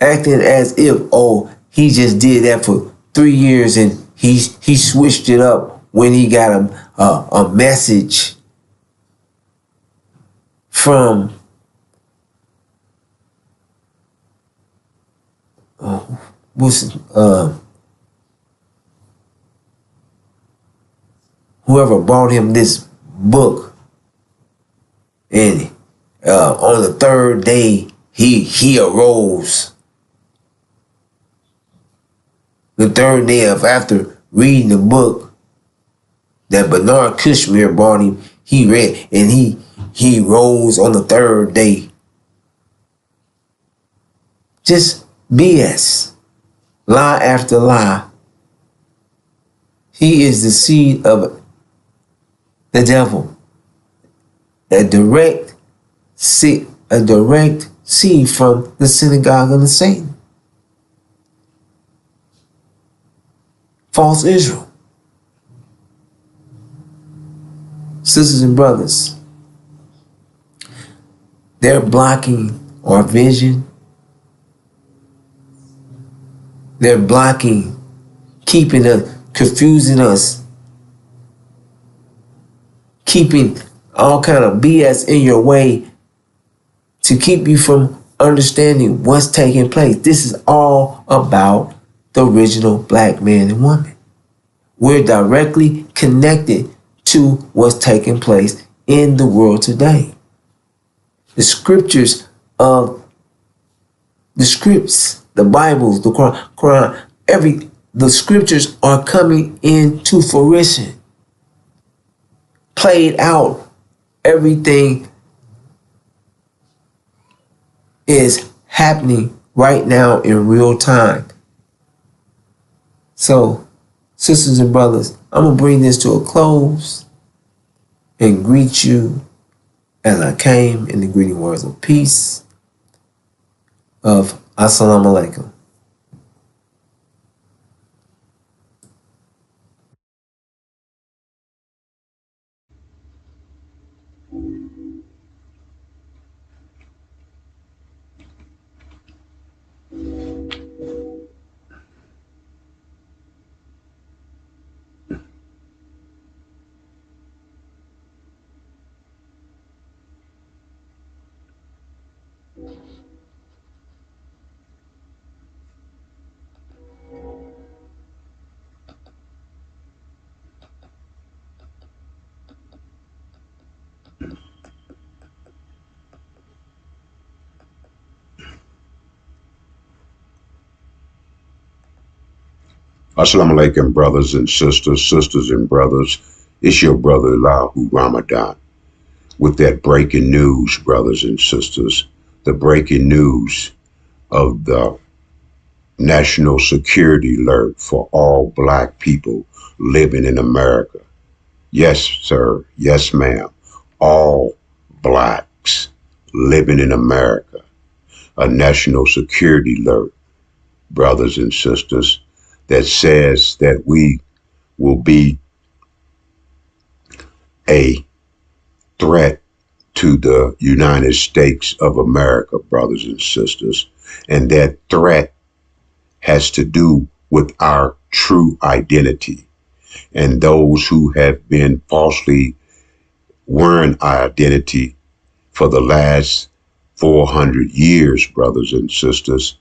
Acting as if, oh, he just did that for 3 years and he switched it up when he got a message from whoever brought him this book, and on the third day he arose. The third day of after reading the book that Bernard Kushmir brought him, he read, and he rose on the third day. Just BS. Lie after lie. He is the seed of the devil. A direct seed from the synagogue of the Satan. False Israel. Sisters and brothers, they're blocking our vision. They're blocking, keeping us, confusing us, keeping all kind of BS in your way to keep you from understanding what's taking place. This is all about the original black man and woman. We're directly connected to what's taking place in the world today. The scriptures of the scripts, the Bibles, the Quran, the scriptures are coming into fruition. Played out. Everything is happening right now in real time. So, sisters and brothers, I'm going to bring this to a close and greet you as I came in the greeting words of peace of Assalamu Alaikum. Assalamu alaikum, brothers and sisters and brothers. It's your brother Lahu Ramadan with that breaking news, brothers and sisters. The breaking news of the national security alert for all black people living in America. Yes, sir. Yes, ma'am. All blacks living in America. A national security alert, brothers and sisters, that says that we will be a threat to the United States of America, brothers and sisters. And that threat has to do with our true identity. And those who have been falsely wearing our identity for the last 400 years, brothers and sisters,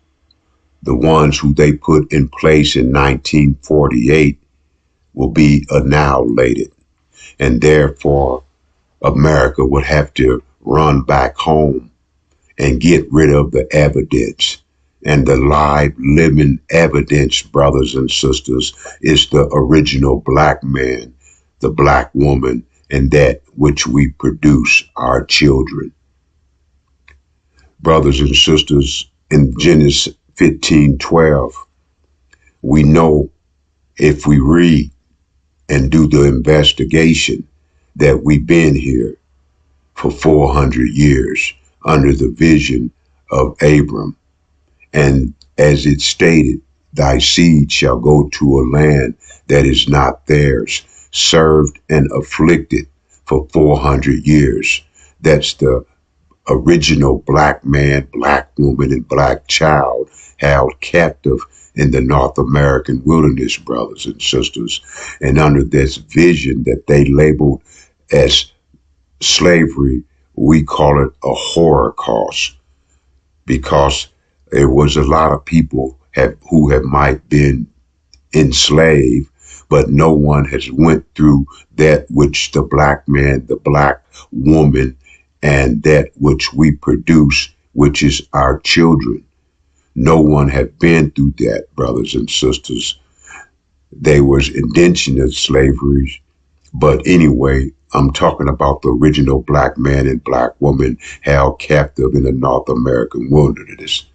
the ones who they put in place in 1948 will be annihilated. And therefore, America would have to run back home and get rid of the evidence. And the live, living evidence, brothers and sisters, is the original black man, the black woman, and that which we produce, our children. Brothers and sisters, in Genesis 15:12, we know if we read and do the investigation that we've been here for 400 years under the vision of Abram. And as it stated, thy seed shall go to a land that is not theirs, served and afflicted for 400 years. That's the original black man, black woman, and black child held captive in the North American wilderness, brothers and sisters. And under this vision that they labeled as slavery, we call it a Holocaust, because there was a lot of people who have might been enslaved, but no one has went through that which the black man, the black woman, and that which we produce, which is our children. No one had been through that, brothers and sisters. They was indentured slavery, but anyway, I'm talking about the original black man and black woman held captive in the North American wilderness.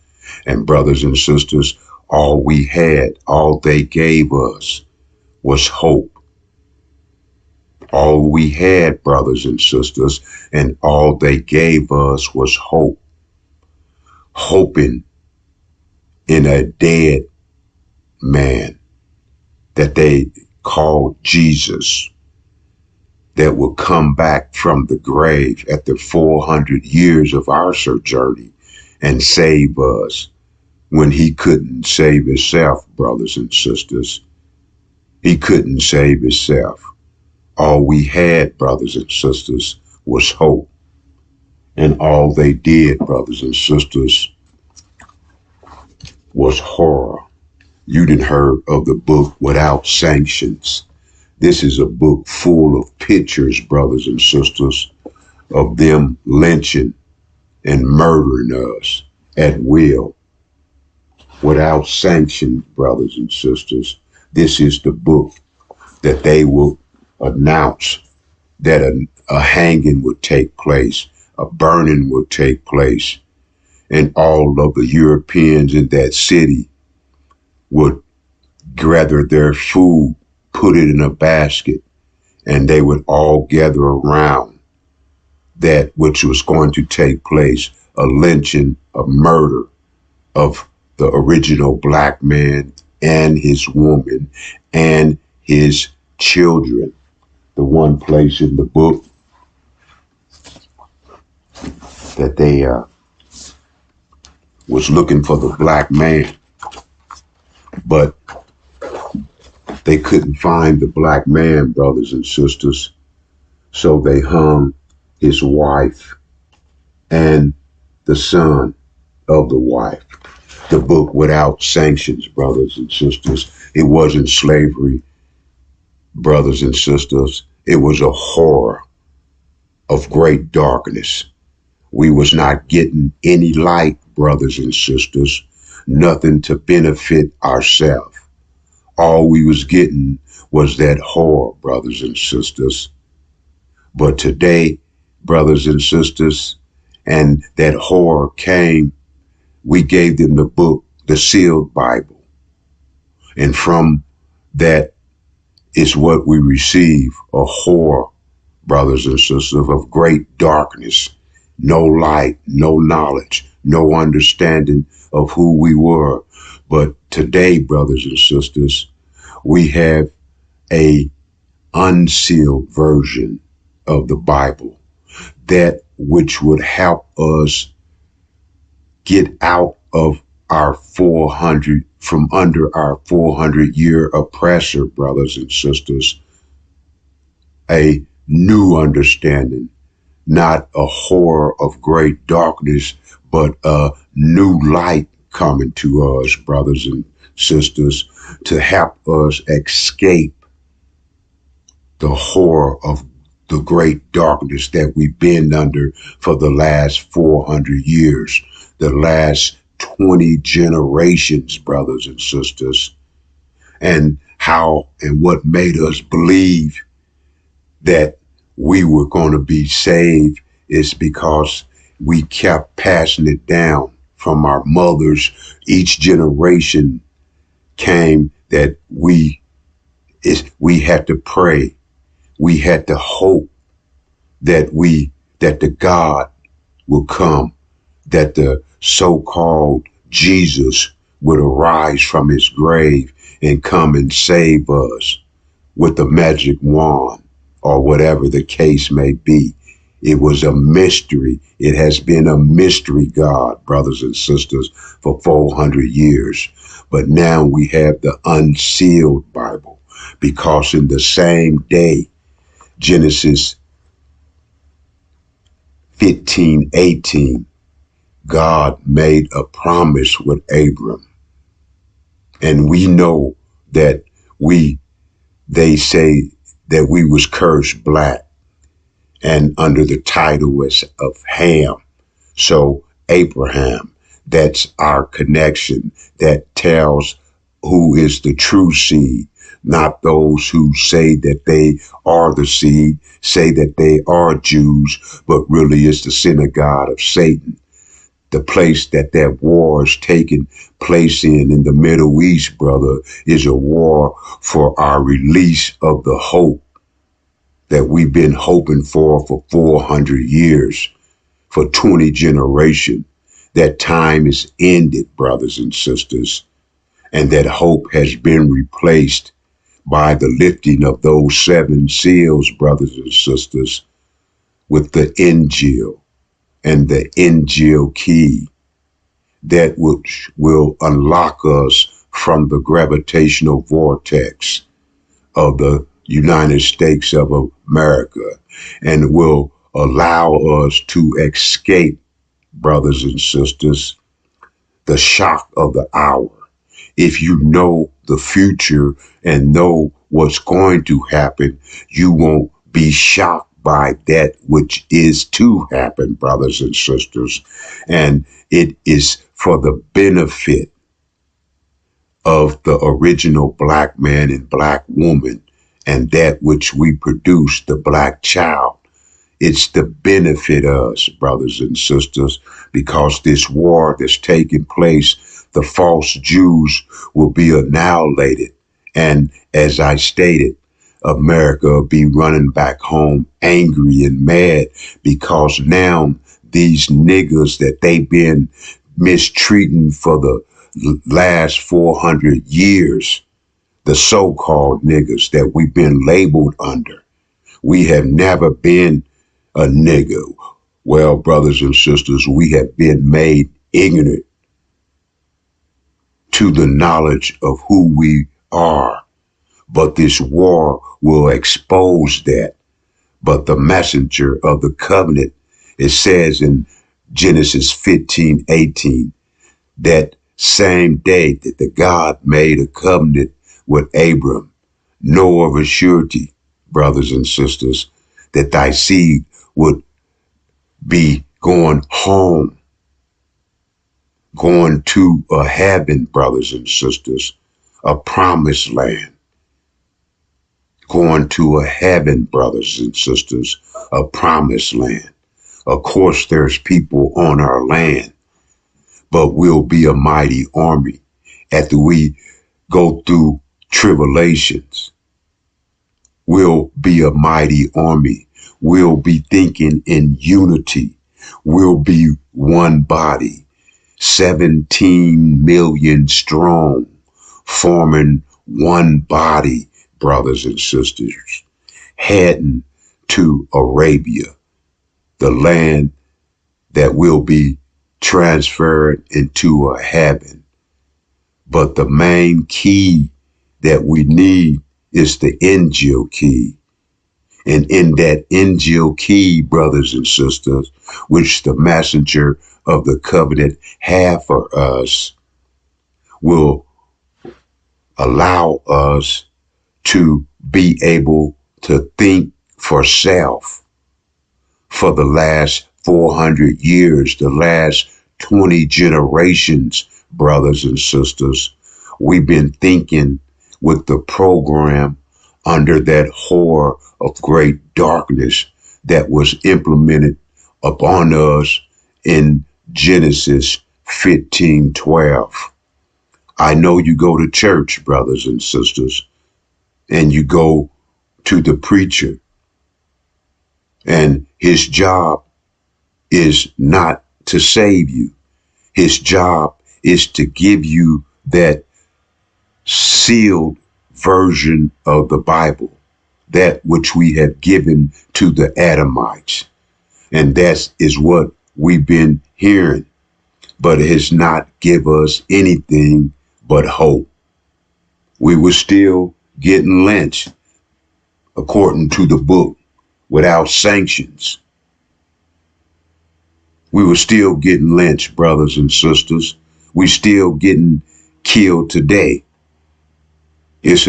And brothers and sisters, all we had, all they gave us was hope. All we had, brothers and sisters, and all they gave us was hope. Hoping in a dead man that they called Jesus, that would come back from the grave after 400 years of our sojourning and save us when he couldn't save himself, brothers and sisters. He couldn't save himself. All we had, brothers and sisters, was hope. And all they did, brothers and sisters, was horror. You didn't heard of the book Without Sanctions. This is a book full of pictures, brothers and sisters, of them lynching and murdering us at will. Without sanctions, brothers and sisters. This is the book that they will announce that a hanging would take place, a burning would take place, and all of the Europeans in that city would gather their food, put it in a basket, and they would all gather around that which was going to take place, a lynching, a murder of the original black man and his woman and his children. The one place in the book that they was looking for the black man, but they couldn't find the black man, brothers and sisters. So they hung his wife and the son of the wife. The book Without Sanctions, brothers and sisters. It wasn't slavery, brothers and sisters. It was a horror of great darkness. We was not getting any light, brothers and sisters, nothing to benefit ourselves. All we was getting was that horror, brothers and sisters. But today, brothers and sisters, and that horror came, we gave them the book, the sealed Bible. And from that is what we receive, a horror, brothers and sisters, of great darkness, no light, no knowledge, no understanding of who we were. But today, brothers and sisters, we have a unsealed version of the Bible, that which would help us get out of our 400, from under our 400-year oppressor, brothers and sisters, a new understanding, not a horror of great darkness, but a new light coming to us, brothers and sisters, to help us escape the horror of the great darkness that we've been under for the last 400 years, the last 20 generations, brothers and sisters, and how and what made us believe that we were going to be saved is because we kept passing it down from our mothers. Each generation came that we had to pray. We had to hope that the God would come, that the so-called Jesus would arise from his grave and come and save us with the magic wand or whatever the case may be. It was a mystery. It has been a mystery God, brothers and sisters, for 400 years. But now we have the unsealed Bible, because in the same day, Genesis 15:18, God made a promise with Abram. And we know that they say that we was cursed black and under the title of Ham. So Abraham, that's our connection that tells who is the true seed, not those who say that they are the seed, say that they are Jews, but really is the synagogue of Satan. The place that war is taking place in the Middle East, brother, is a war for our release of the hope that we've been hoping for 400 years, for 20 generations. That time is ended, brothers and sisters, and that hope has been replaced by the lifting of those 7 seals, brothers and sisters, with the INJIL and the INJIL key that which will unlock us from the gravitational vortex of the United States of America and will allow us to escape, brothers and sisters, the shock of the hour. If you know the future and know what's going to happen, you won't be shocked by that which is to happen, brothers and sisters. And it is for the benefit of the original black man and black woman and that which we produce, the black child. It's to benefit us, brothers and sisters, because this war that's taking place, the false Jews will be annihilated. And as I stated, America will be running back home angry and mad because now these niggas that they've been mistreating for the last 400 years, the so-called niggas that we've been labeled under. We have never been a nigga. Well, brothers and sisters, we have been made ignorant to the knowledge of who we are. But this war will expose that. But the messenger of the covenant, it says in Genesis 15:18, that same day that the God made a covenant with Abram, know of a surety, brothers and sisters, that thy seed would be going home, going to a heaven, brothers and sisters, a promised land, going to a heaven, brothers and sisters, a promised land. Of course, there's people on our land, but we'll be a mighty army after we go through tribulations. We'll be a mighty army. We'll be thinking in unity. We'll be one body, 17 million strong, forming one body, brothers and sisters, heading to Arabia, the land that will be transferred into a heaven. But the main key that we need is the INJIL key. And in that INJIL key, brothers and sisters, which the messenger of the covenant have for us, will allow us to be able to think for self. For the last 400 years, the last 20 generations, brothers and sisters, we've been thinking with the program under that horror of great darkness that was implemented upon us in Genesis 15:12. I know you go to church, brothers and sisters, and you go to the preacher, and his job is not to save you. His job is to give you that sealed version of the Bible, that which we have given to the Adamites. And that is what we've been hearing, but it has not given us anything but hope. We were still getting lynched according to the book without sanctions. We were still getting lynched, brothers and sisters. We still getting killed today. It's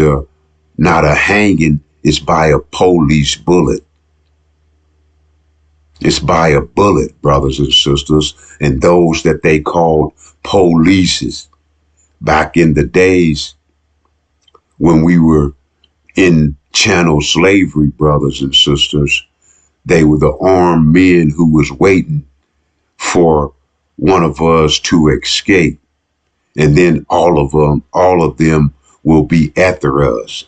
not a hanging, it's by a police bullet. It's by a bullet, brothers and sisters, and those that they called polices back in the days when we were in chattel slavery, brothers and sisters. They were the armed men who was waiting for one of us to escape. And then all of them will be after us,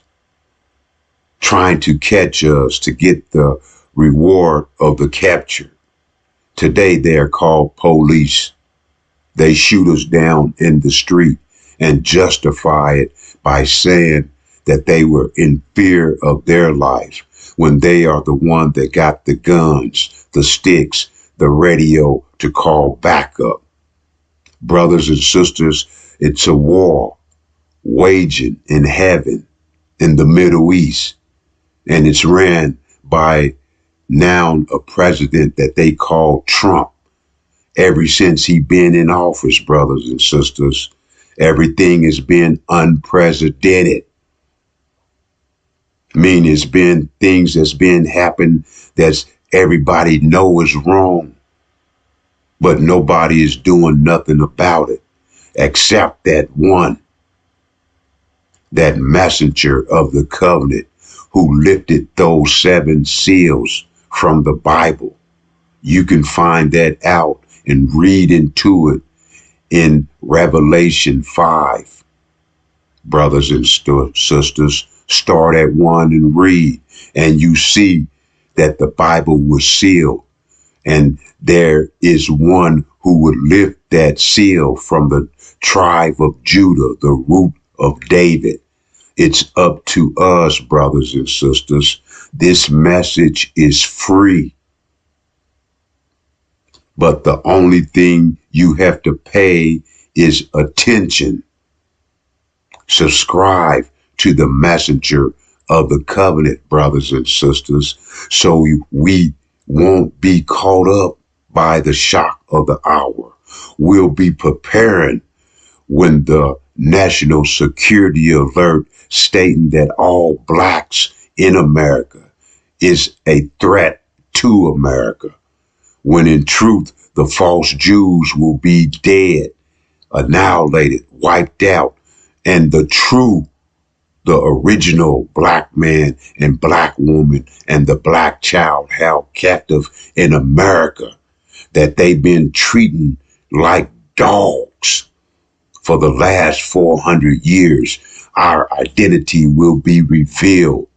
trying to catch us to get the reward of the capture. Today they are called police. They shoot us down in the street and justify it by saying that they were in fear of their life when they are the one that got the guns, the sticks, the radio to call backup. Brothers and sisters, it's a war waging in heaven in the Middle East, and it's ran by now a president that they call Trump. Ever since he been in office, brothers and sisters, everything has been unprecedented. I mean, it's been things that's been happening that's everybody know is wrong, but nobody is doing nothing about it except that one, that messenger of the covenant who lifted those 7 seals from the Bible. You can find that out and read into it in Revelation 5. Brothers and sisters, start at 1 and read, and you see that the Bible was sealed, and there is one who would lift that seal from the tribe of Judah, the root of David. It's up to us, brothers and sisters. This message is free. But the only thing you have to pay is attention. Subscribe to the messenger of the covenant, brothers and sisters, so we won't be caught up by the shock of the hour. We'll be preparing when the national security alert stating that all blacks in America is a threat to America, when in truth, the false Jews will be dead, annihilated, wiped out, and the original black man and black woman and the black child held captive in America that they've been treating like dogs for the last 400 years, our identity will be revealed.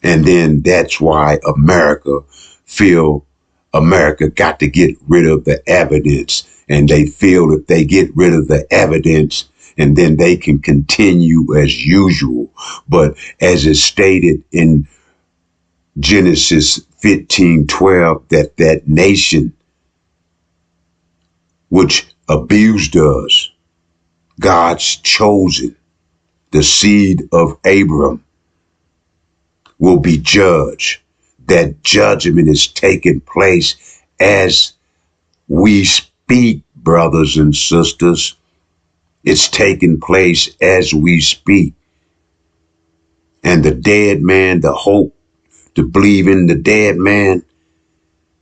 And then that's why America got to get rid of the evidence. And they feel if they get rid of the evidence, and then they can continue as usual. But as is stated in Genesis 15:12, that nation which abused us, God's chosen, the seed of Abram, will be judged. That judgment is taking place as we speak, brothers and sisters. It's taking place as we speak. And the dead man, the hope to believe in the dead man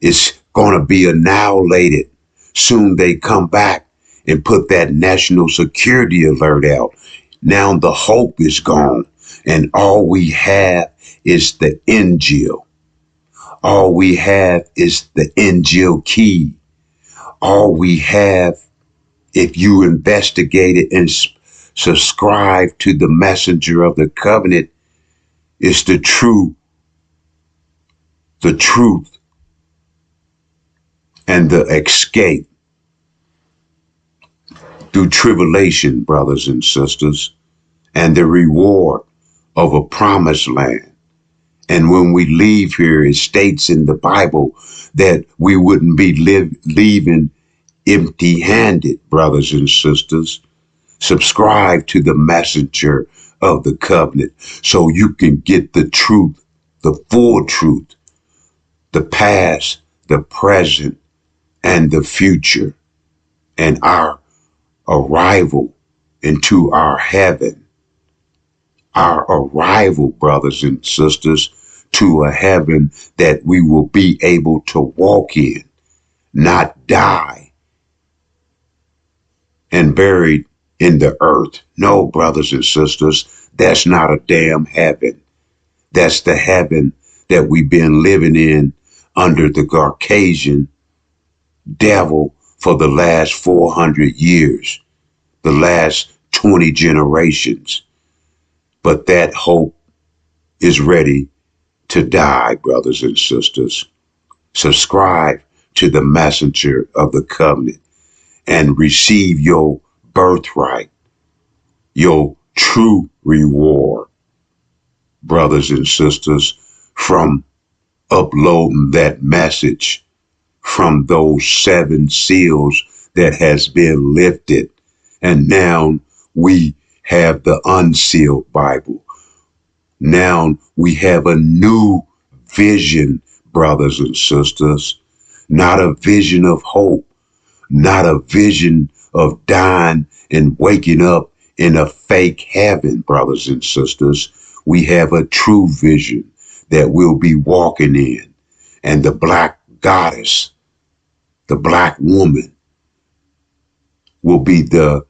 is going to be annihilated. Soon they come back and put that national security alert out. Now the hope is gone. And all we have is the INJIL. All we have is the INJIL key. All we have, if you investigate it and subscribe to the messenger of the covenant, is the truth and the escape through tribulation, brothers and sisters, and the reward of a promised land. And when we leave here, it states in the Bible that we wouldn't be leaving empty handed, brothers and sisters. Subscribe to the messenger of the covenant so you can get the truth, the full truth, the past, the present, and the future, and our arrival into our heaven. Our arrival, brothers and sisters, to a heaven that we will be able to walk in, not die and buried in the earth. No, brothers and sisters, that's not a damn heaven. That's the heaven that we've been living in under the Caucasian devil for the last 400 years, the last 20 generations. But that hope is ready to die, brothers and sisters. Subscribe to the messenger of the covenant and receive your birthright, your true reward, brothers and sisters, from uploading that message from those 7 seals that has been lifted. And now we have the unsealed Bible. Now we have a new vision, brothers and sisters, not a vision of hope, not a vision of dying and waking up in a fake heaven, brothers and sisters. We have a true vision that we'll be walking in. And the black goddess, the black woman, will be the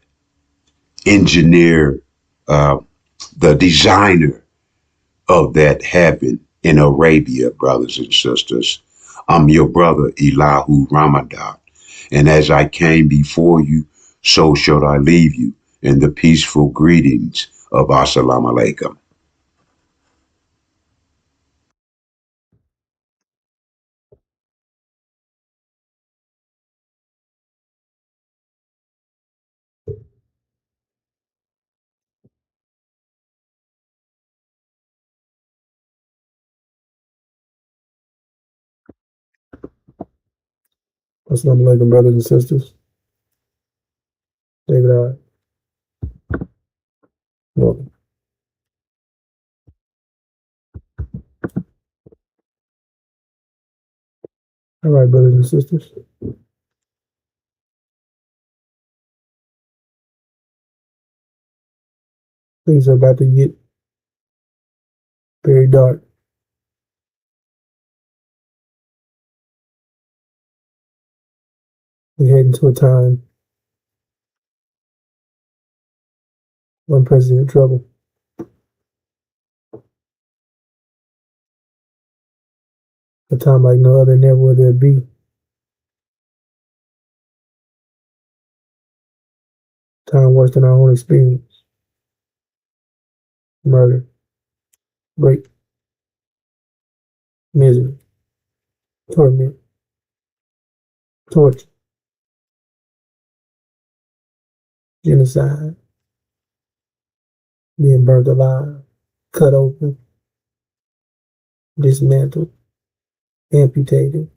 engineer, the designer of that heaven in Arabia, brothers and sisters. I'm your brother, Elihu Ramadan. And as I came before you, so shall I leave you in the peaceful greetings of Assalamu alaikum. Assalamu alaikum, brothers and sisters. David, welcome. All right, brothers and sisters. Things are about to get very dark. We're heading to a time of unprecedented trouble. A time like no other, never will there be. Time worse than our own experience. Murder, rape, misery, torment, torture, genocide, being burnt alive, cut open, dismantled, amputated,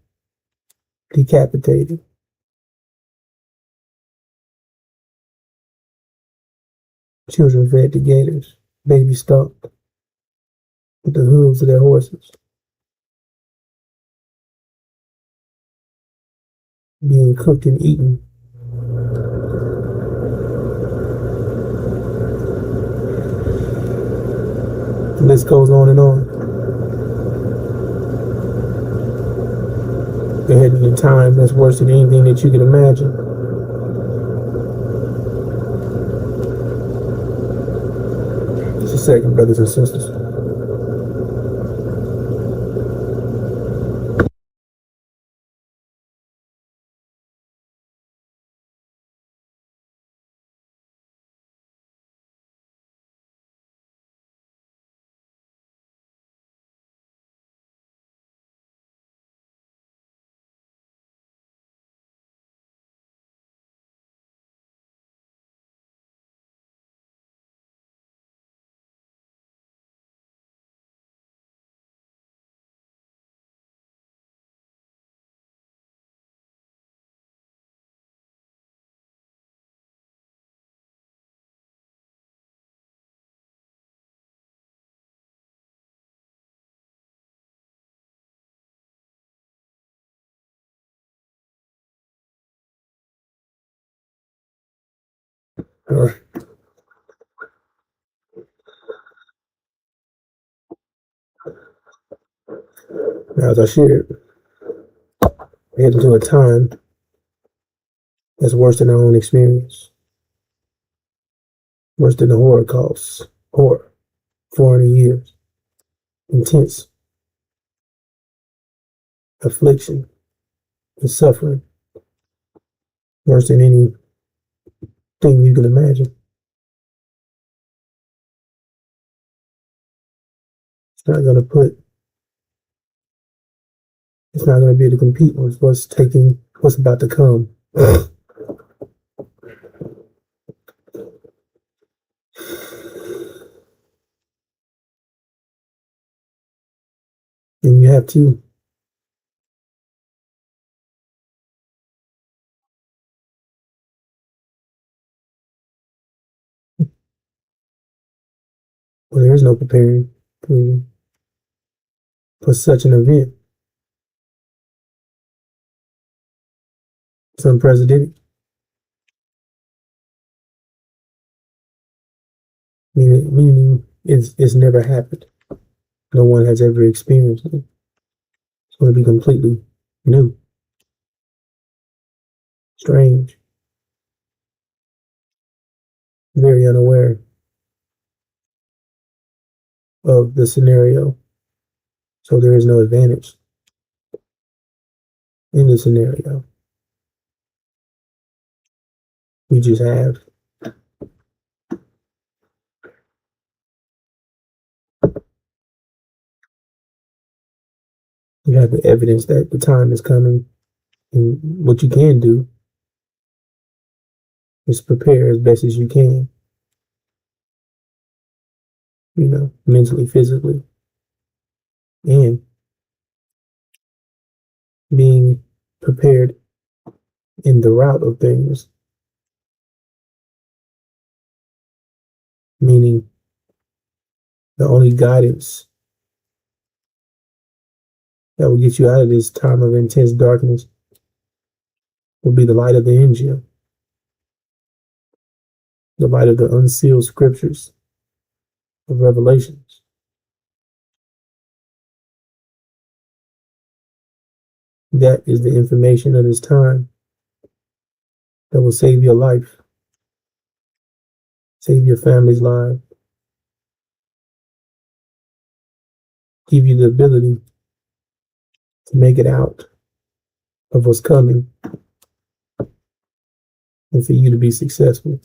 decapitated, Children fed to gators, babies stalked with the hooves of their horses, being cooked and eaten. The list goes on and on. They're heading in time that's worse than anything that you could imagine. Just a second, brothers and sisters. All right. Now, as I shared, we're heading to a time that's worse than our own experience, worse than the Holocaust, horror, 400 years, intense affliction and suffering, worse than anything you can imagine. It's not going to put, it's not going to be able to compete with what's about to come. And you have to. Well, there is no preparing for such an event. It's unprecedented. Meaning it's never happened. No one has ever experienced it. It's going to be completely new, strange, very unaware of the scenario. So there is no advantage in the scenario. We just have. You have the evidence that the time is coming. And what you can do is prepare as best as you can, mentally, physically, and being prepared in the route of things, meaning the only guidance that will get you out of this time of intense darkness will be the light of the INJIL, the light of the unsealed scriptures of Revelations. That is the information of this time that will save your life, save your family's life, give you the ability to make it out of what's coming and for you to be successful.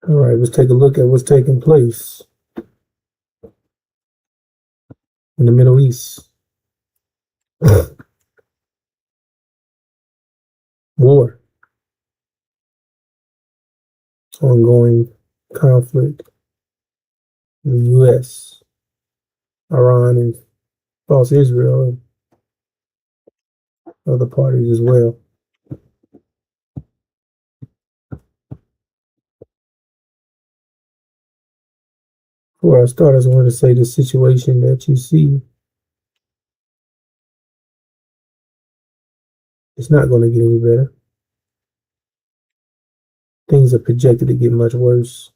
All right, let's take a look at what's taking place in the Middle East. War, ongoing conflict in the U.S., Iran and false Israel and other parties as well. Before I start, I just want to say the situation that you see, it's not going to get any better. Things are projected to get much worse.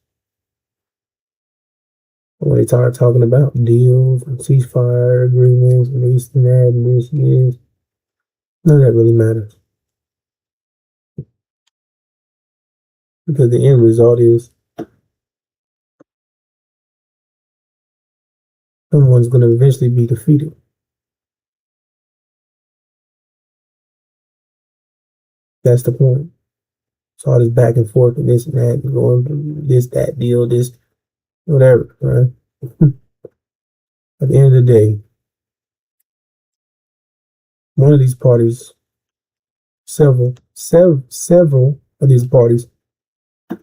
When they start talking about deals and ceasefire agreements and this and that and this and this, none of that really matters. Because the end result is someone's going to eventually be defeated. That's the point. So all this back and forth and this and that, and going this, that deal, this, whatever, right? At the end of the day, one of these parties, several of these parties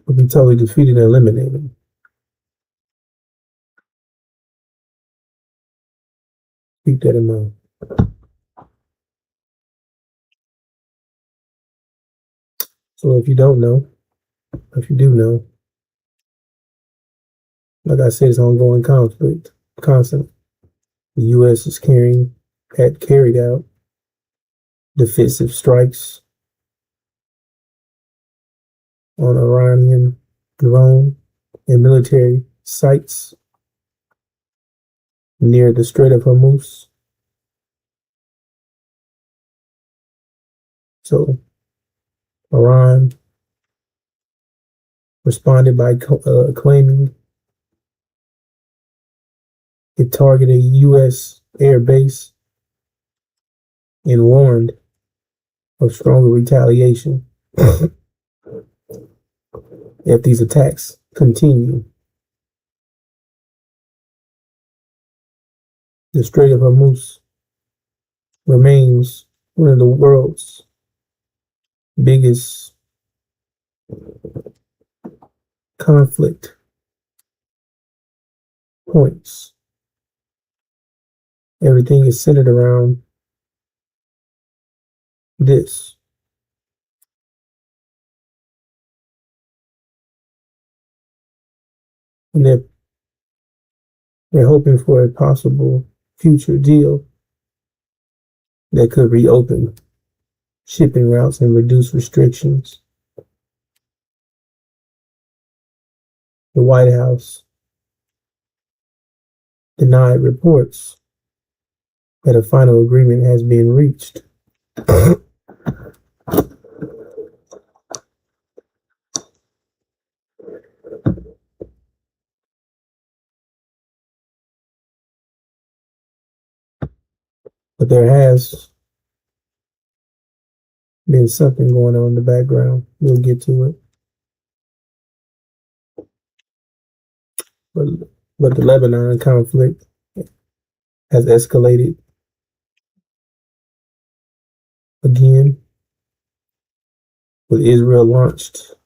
will be totally defeated and eliminated. Keep that in mind. So if you don't know, if you do know, like I said, it's ongoing conflict, constant. The U.S. had carried out defensive strikes on Iranian drone and military sites near the Strait of Hormuz. So Iran responded by claiming it targeted a U.S. air base and warned of stronger retaliation if these attacks continue. The Strait of Hormuz remains one of the world's biggest conflict points. Everything is centered around this. And they're hoping for a possible future deal that could reopen shipping routes and reduce restrictions. The White House denied reports that a final agreement has been reached. But there has been something going on in the background. We'll get to it. But the Lebanon conflict has escalated again, with Israel launched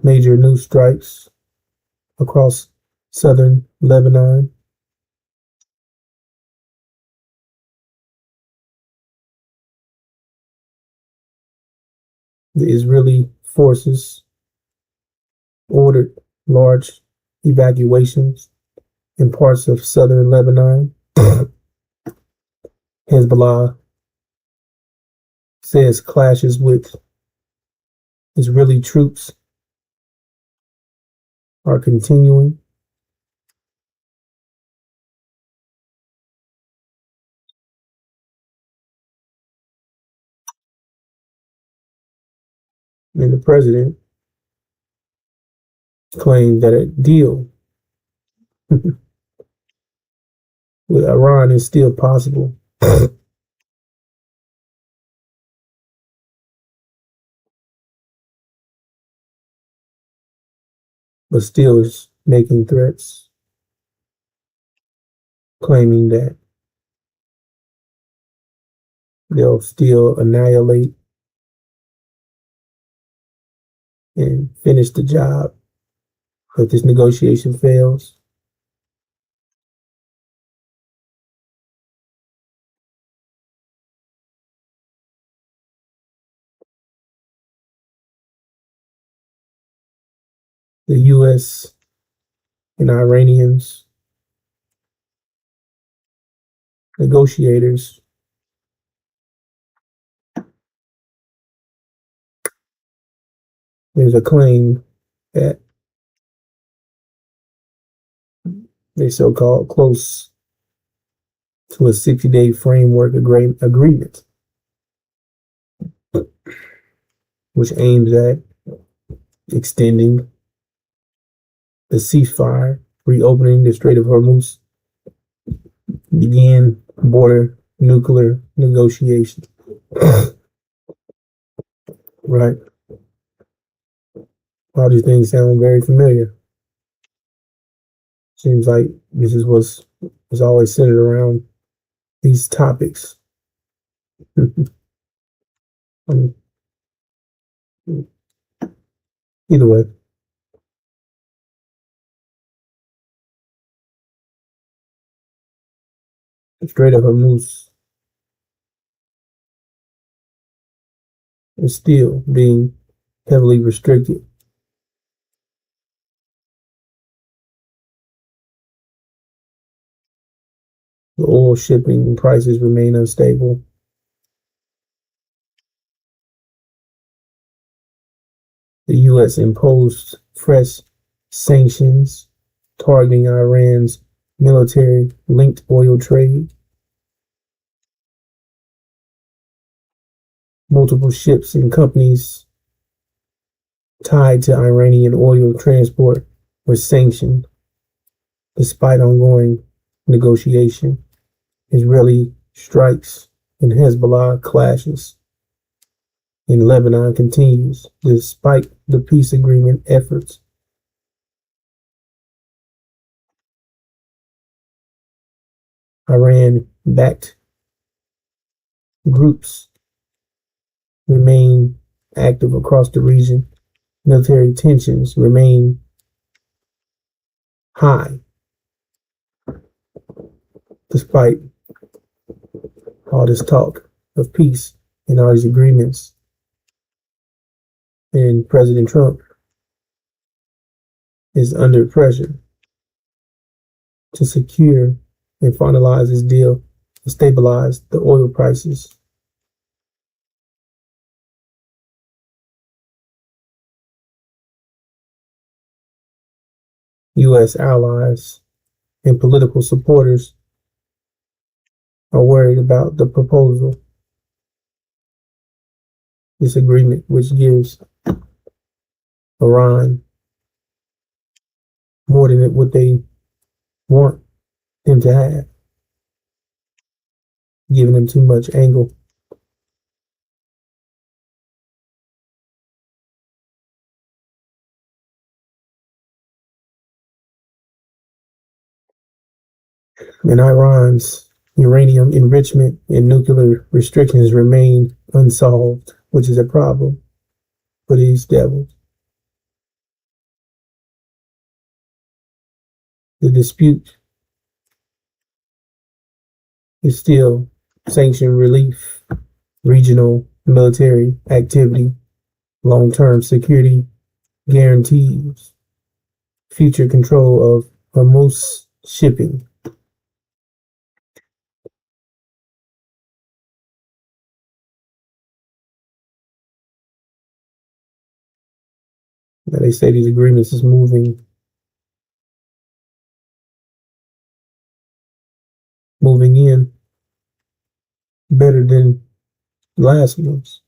major new strikes across southern Lebanon. The Israeli forces ordered large evacuations in parts of southern Lebanon. Hezbollah says clashes with Israeli troops are continuing. And the president claimed that a deal with Iran is still possible. But still is making threats, claiming that they'll still annihilate and finish the job if this negotiation fails. the U.S. and Iranians, negotiators, there's a claim that they so-called close to a 60-day framework agreement, which aims at extending the ceasefire, reopening the Strait of Hormuz, begin border nuclear negotiations. Right. All these things sound very familiar. Seems like this is what's always centered around these topics. Either way, the Strait of Hormuz is still being heavily restricted. The oil shipping prices remain unstable. The U.S. imposed fresh sanctions targeting Iran's military-linked oil trade. Multiple ships and companies tied to Iranian oil transport were sanctioned despite ongoing negotiation. Israeli strikes and Hezbollah clashes in Lebanon continues despite the peace agreement efforts. Iran-backed groups remain active across the region. Military tensions remain high despite all this talk of peace and all these agreements. And President Trump is under pressure to secure and finalize his deal to stabilize the oil prices. U.S. allies and political supporters are worried about the proposal, this agreement, which gives Iran more than what they want him to have, giving them too much angle. And Iran's uranium enrichment and nuclear restrictions remain unsolved, which is a problem for these devils. The dispute is still sanction relief, regional military activity, long-term security guarantees, future control of Hormuz shipping. Now they say these agreements is moving in better than last ones.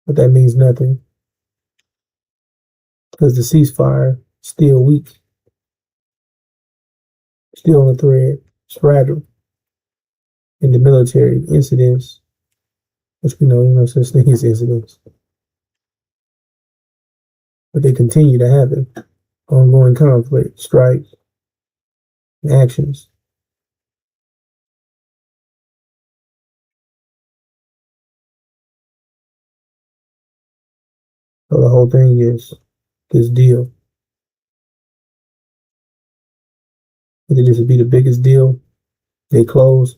But that means nothing because the ceasefire is still weak, still on the thread, it's fragile. And the military incidents, which we know, no such thing as incidents, but they continue to happen. Ongoing conflict, strikes, actions. So the whole thing is this deal. Either this would be the biggest deal they close,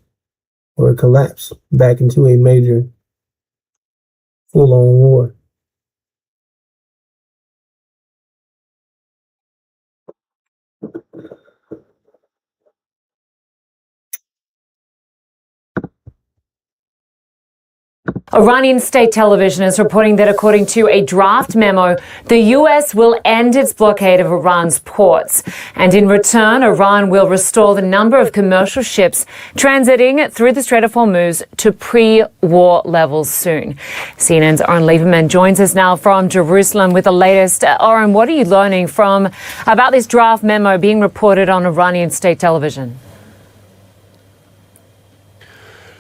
or it collapse back into a major full-on war. Iranian state television is reporting that according to a draft memo, the U.S. will end its blockade of Iran's ports. And in return, Iran will restore the number of commercial ships transiting through the Strait of Hormuz to pre-war levels soon. CNN's Oren Lieberman joins us now from Jerusalem with the latest. Oren, what are you learning about this draft memo being reported on Iranian state television?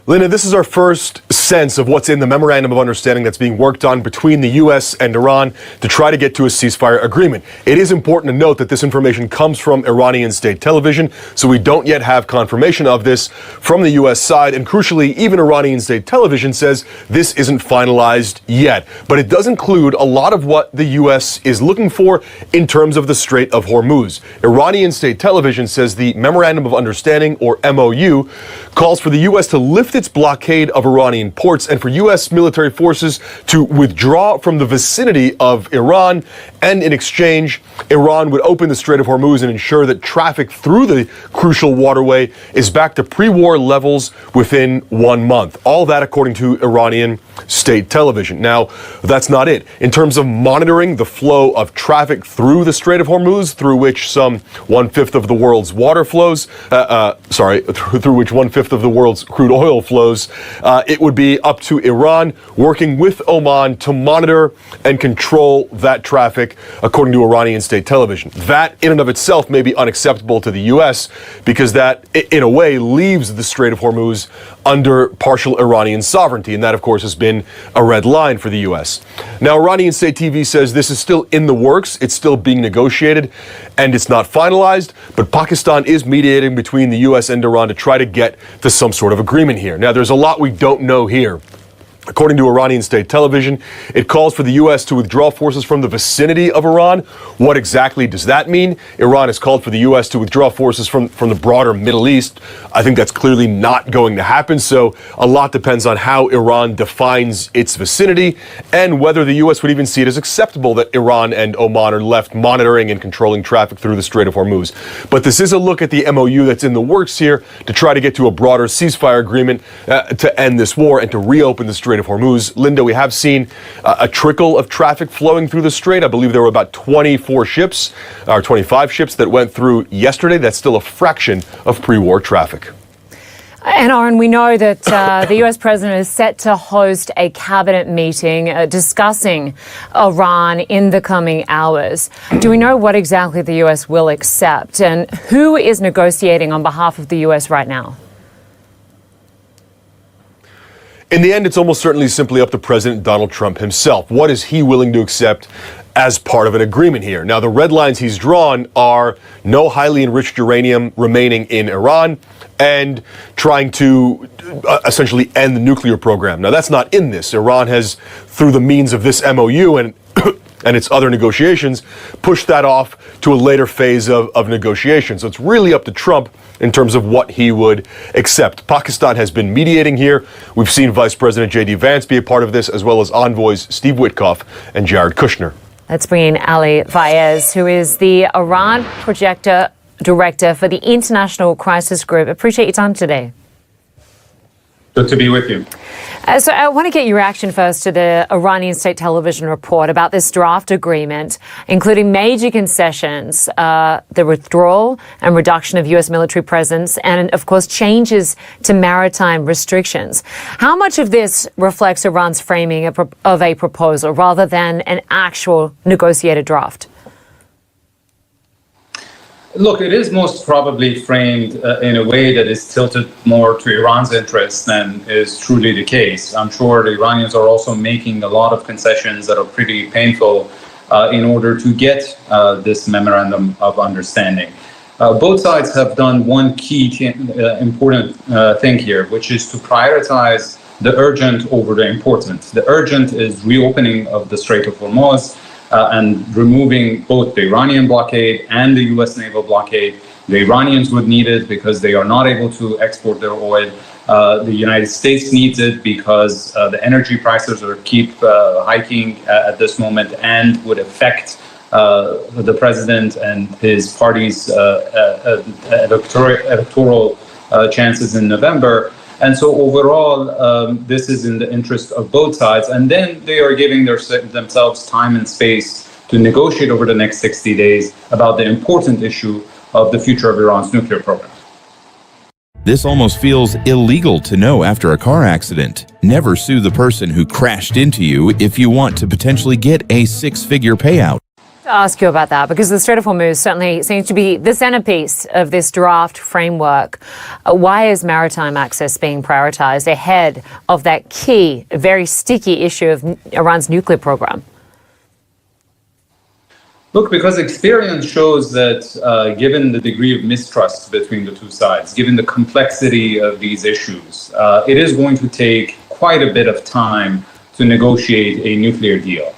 Linda, this is our first sense of what's in the memorandum of understanding that's being worked on between the U.S. and Iran to try to get to a ceasefire agreement. It is important to note that this information comes from Iranian state television, so we don't yet have confirmation of this from the U.S. side. And crucially, even Iranian state television says this isn't finalized yet. But it does include a lot of what the U.S. is looking for in terms of the Strait of Hormuz. Iranian state television says the memorandum of understanding, or MOU, calls for the U.S. to lift its blockade of Iranian ports and for U.S. military forces to withdraw from the vicinity of Iran. And in exchange, Iran would open the Strait of Hormuz and ensure that traffic through the crucial waterway is back to pre-war levels within 1 month. All that according to Iranian state television. Now, that's not it. In terms of monitoring the flow of traffic through the Strait of Hormuz, through which some 1/5 of the world's water flows, through which 1/5 of the world's crude oil flows, it would be up to Iran working with Oman to monitor and control that traffic, according to Iranian state television. That, in and of itself, may be unacceptable to the U.S. because that, in a way, leaves the Strait of Hormuz under partial Iranian sovereignty, and that, of course, has been a red line for the U.S. Now, Iranian state TV says this is still in the works, it's still being negotiated, and it's not finalized, but Pakistan is mediating between the U.S. and Iran to try to get to some sort of agreement here. Now, there's a lot we don't know here. According to Iranian state television, it calls for the U.S. to withdraw forces from the vicinity of Iran. What exactly does that mean? Iran has called for the U.S. to withdraw forces from the broader Middle East. I think that's clearly not going to happen. So a lot depends on how Iran defines its vicinity and whether the U.S. would even see it as acceptable that Iran and Oman are left monitoring and controlling traffic through the Strait of Hormuz. But this is a look at the MOU that's in the works here to try to get to a broader ceasefire agreement to end this war and to reopen the Strait of Hormuz. Linda, we have seen a trickle of traffic flowing through the strait. I believe there were about 24 ships, or 25 ships that went through yesterday. That's still a fraction of pre-war traffic. And Oren, we know that the U.S. president is set to host a cabinet meeting discussing Iran in the coming hours. Do we know what exactly the U.S. will accept, and who is negotiating on behalf of the U.S. right now? In the end, it's almost certainly simply up to President Donald Trump himself. What is he willing to accept as part of an agreement here? Now, the red lines he's drawn are no highly enriched uranium remaining in Iran and trying to essentially end the nuclear program. Now, that's not in this. Iran has, through the means of this MOU and its other negotiations, pushed that off to a later phase of negotiations. So it's really up to Trump in terms of what he would accept. Pakistan has been mediating here. We've seen Vice President J.D. Vance be a part of this, as well as envoys Steve Witkoff and Jared Kushner. Let's bring in Ali Fayez, who is the Iran Projector Director for the International Crisis Group. Appreciate your time today. Good to be with you. So I want to get your reaction first to the Iranian state television report about this draft agreement, including major concessions, the withdrawal and reduction of U.S. military presence, and, of course, changes to maritime restrictions. How much of this reflects Iran's framing of a proposal rather than an actual negotiated draft? Look, it is most probably framed in a way that is tilted more to Iran's interests than is truly the case. I'm sure the Iranians are also making a lot of concessions that are pretty painful in order to get this memorandum of understanding. Both sides have done one key important thing here, which is to prioritize the urgent over the important. The urgent is reopening of the Strait of Hormuz, and removing both the Iranian blockade and the U.S. naval blockade. The Iranians would need it because they are not able to export their oil. The United States needs it because the energy prices keep hiking at this moment and would affect the president and his party's electoral chances in November. And so overall, this is in the interest of both sides. And then they are giving themselves time and space to negotiate over the next 60 days about the important issue of the future of Iran's nuclear program. This almost feels illegal to know after a car accident. Never sue the person who crashed into you if you want to potentially get a six-figure payout. To ask you about that, because the Strait of Hormuz certainly seems to be the centerpiece of this draft framework. Why is maritime access being prioritized ahead of that key, very sticky issue of Iran's nuclear program? Look, because experience shows that given the degree of mistrust between the two sides, given the complexity of these issues, it is going to take quite a bit of time to negotiate a nuclear deal.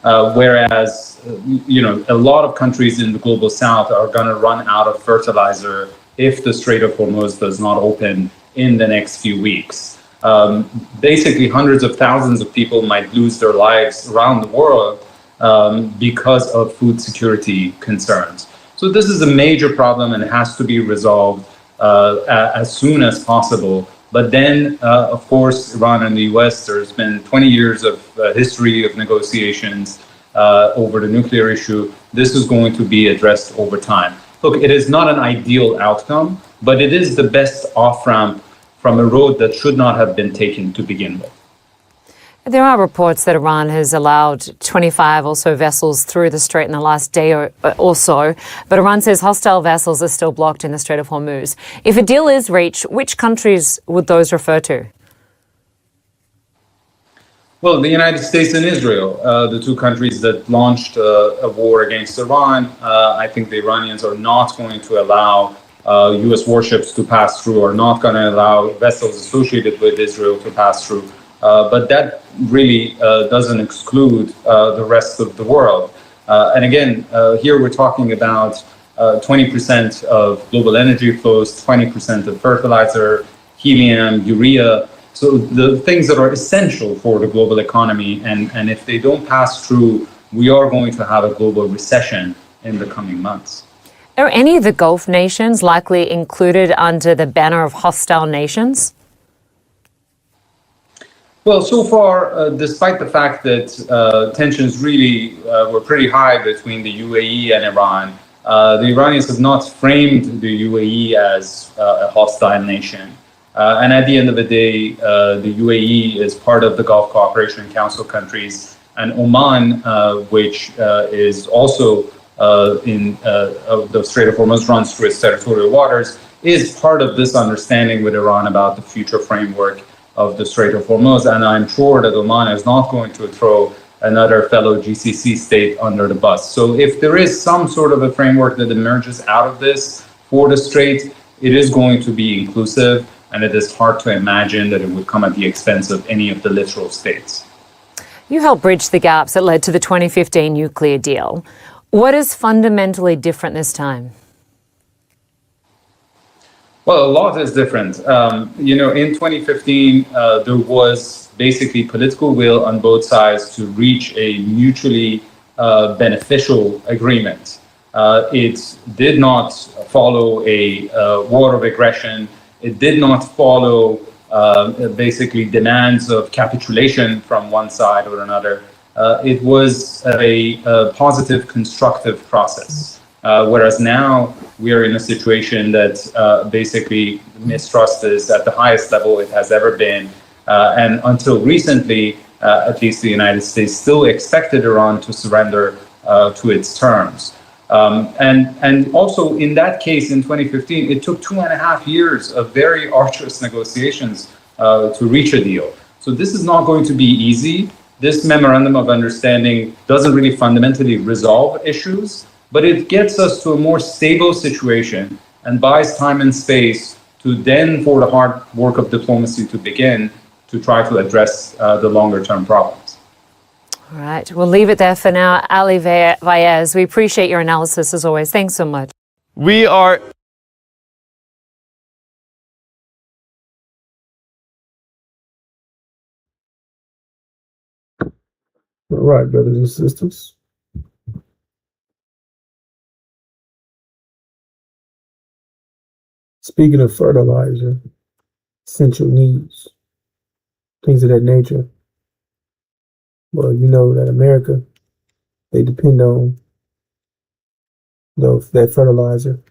Whereas, a lot of countries in the global south are going to run out of fertilizer if the Strait of Hormuz does not open in the next few weeks. Basically, hundreds of thousands of people might lose their lives around the world because of food security concerns. So this is a major problem and it has to be resolved as soon as possible. But then, of course, Iran and the US, there's been 20 years of history of negotiations over the nuclear issue. This is going to be addressed over time. Look, it is not an ideal outcome, but it is the best off-ramp from a road that should not have been taken to begin with. There are reports that Iran has allowed 25 or so vessels through the strait in the last day or so, but Iran says hostile vessels are still blocked in the Strait of Hormuz. If a deal is reached, which countries would those refer to? Well, the United States and Israel, the two countries that launched a war against Iran. I think the Iranians are not going to allow U.S. warships to pass through, or not going to allow vessels associated with Israel to pass through. But that really doesn't exclude the rest of the world. And again, here we're talking about 20% of global energy flows, 20% of fertilizer, helium, urea. So the things that are essential for the global economy. And if they don't pass through, we are going to have a global recession in the coming months. Are any of the Gulf nations likely included under the banner of hostile nations? Well, so far, despite the fact that tensions really were pretty high between the UAE and Iran, the Iranians have not framed the UAE as a hostile nation. And at the end of the day, the UAE is part of the Gulf Cooperation Council countries, and Oman, which is also in the Strait of Hormuz, runs through its territorial waters, is part of this understanding with Iran about the future framework of the Strait of Hormuz. And I'm sure that Oman is not going to throw another fellow GCC state under the bus. So if there is some sort of a framework that emerges out of this for the Strait, it is going to be inclusive, and it is hard to imagine that it would come at the expense of any of the littoral states. You helped bridge the gaps that led to the 2015 nuclear deal. What is fundamentally different this time? Well, a lot is different. In 2015, there was basically political will on both sides to reach a mutually beneficial agreement. It did not follow a war of aggression. It did not follow basically demands of capitulation from one side or another. It was a positive, constructive process. Whereas now we are in a situation that basically mistrust is at the highest level it has ever been. And until recently, at least the United States still expected Iran to surrender to its terms. And also in that case in 2015, it took 2.5 years of very arduous negotiations to reach a deal. So this is not going to be easy. This memorandum of understanding doesn't really fundamentally resolve issues, but it gets us to a more stable situation and buys time and space to then for the hard work of diplomacy to begin to try to address the longer term problems. All right, we'll leave it there for now. Ali Vaez, we appreciate your analysis as always. Thanks so much. We are... All right, brothers and sisters. Speaking of fertilizer, essential needs, things of that nature. Well, you know that America, they depend on that fertilizer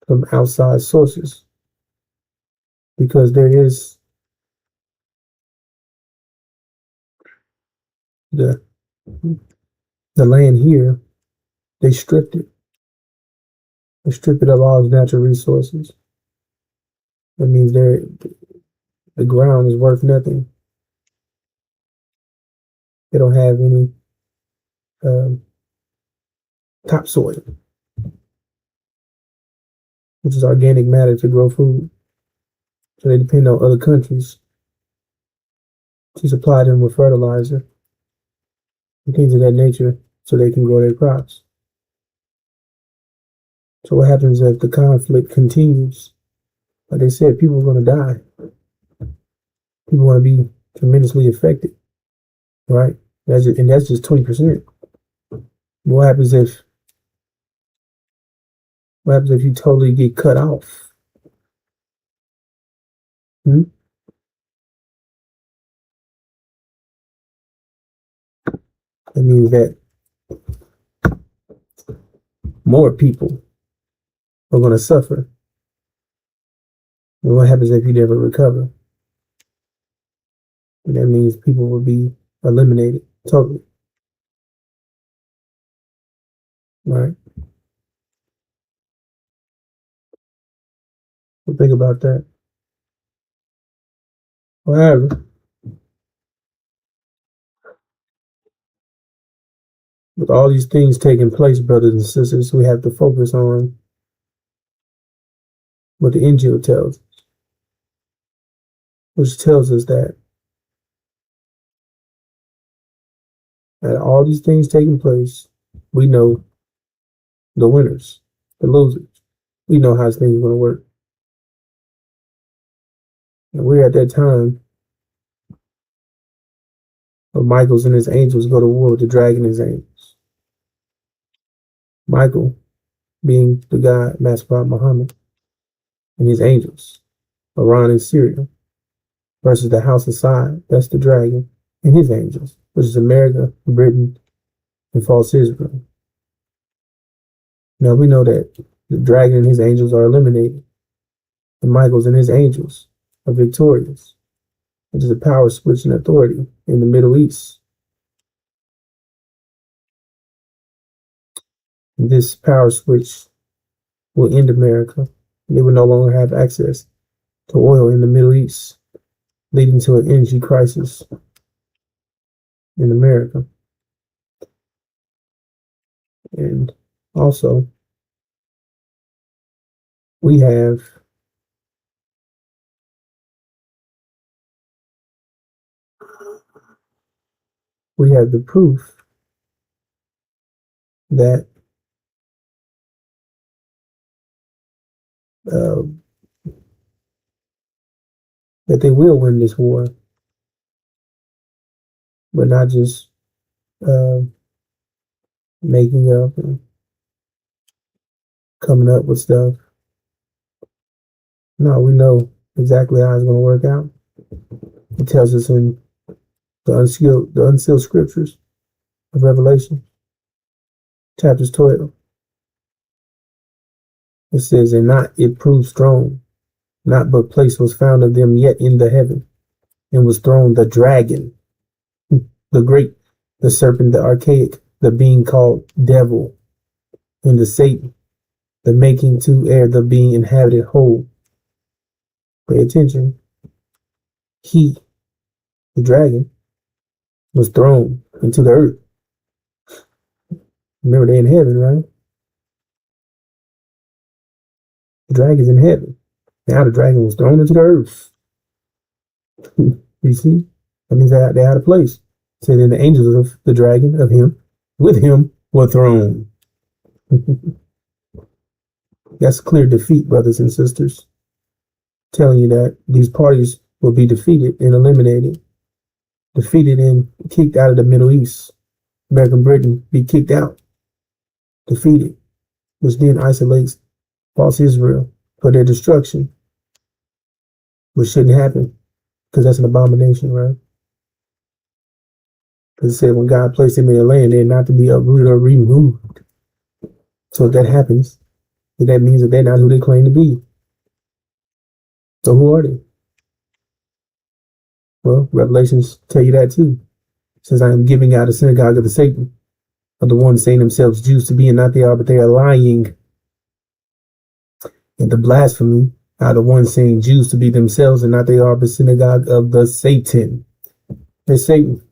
from outside sources because there is the land here, they stripped it. They stripped it of all its natural resources. That means the ground is worth nothing. They don't have any topsoil, which is organic matter to grow food. So they depend on other countries to supply them with fertilizer and things of that nature so they can grow their crops. So what happens if the conflict continues? Like they said, people are going to die. People want to be tremendously affected, right? That's just 20%. What happens if you totally get cut off? That means that more people are going to suffer. And what happens if you never recover? And that means people will be eliminated totally. Right? So think about that. However, with all these things taking place, brothers and sisters, we have to focus on what the INJIL tells us, which tells us that all these things taking place, we know the winners, the losers. We know how things are going to work. And we're at that time where Michael's and his angels go to war with the dragon and his angels. Michael being the God, Master Prophet Muhammad, and his angels, Iran and Syria, versus the House of Side, that's the dragon, and his angels, which is America, Britain, and false Israel. Now we know that the dragon and his angels are eliminated, and Michael's and his angels are victorious, which is a power switch in authority in the Middle East. And this power switch will end America. They will no longer have access to oil in the Middle East, leading to an energy crisis in America. And also, we have the proof that that they will win this war, but not just making up and coming up with stuff. No, we know exactly how it's going to work out. It tells us in the unsealed scriptures of Revelation, chapters 12. It says, and not it proved strong, not but place was found of them yet in the heaven, and was thrown the dragon, the great, the serpent, the archaic, the being called devil, and the Satan, the making to air, the being inhabited whole. Pay attention. He, the dragon, was thrown into the earth. Remember, they're in heaven, right? The dragon's in heaven. Now the dragon was thrown into the earth. You see? That means they had a place. So then the angels of the dragon, of him, with him, were thrown. That's clear defeat, brothers and sisters. Telling you that these parties will be defeated and eliminated. Defeated and kicked out of the Middle East. American Britain be kicked out. Defeated. Which then isolates false Israel for their destruction. which shouldn't happen because that's an abomination, right? Because it said when God placed them in the land, they're not to be uprooted or removed. So if that happens, that means that they're not who they claim to be. So who are they? Well, Revelations tell you that too. It says, I am giving out a synagogue of the Satan, of the ones saying themselves Jews to be and not they are, but they are lying. And the blasphemy are the ones saying Jews to be themselves and not they are, but synagogue of the Satan. There's Satan,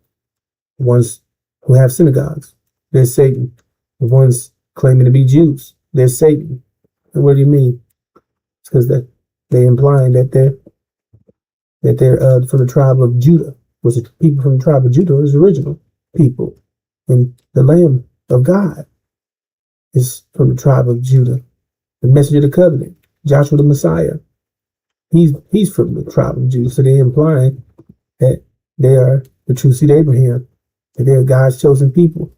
the ones who have synagogues. There's Satan, the ones claiming to be Jews. There's Satan. And what do you mean? It's because they're implying that they're from the tribe of Judah, which the people from the tribe of Judah is original people, and the Lamb of God is from the tribe of Judah. The messenger of the covenant, Joshua the Messiah, he's from the tribe of Judah. So they're implying that they are the true seed of Abraham, that they are God's chosen people.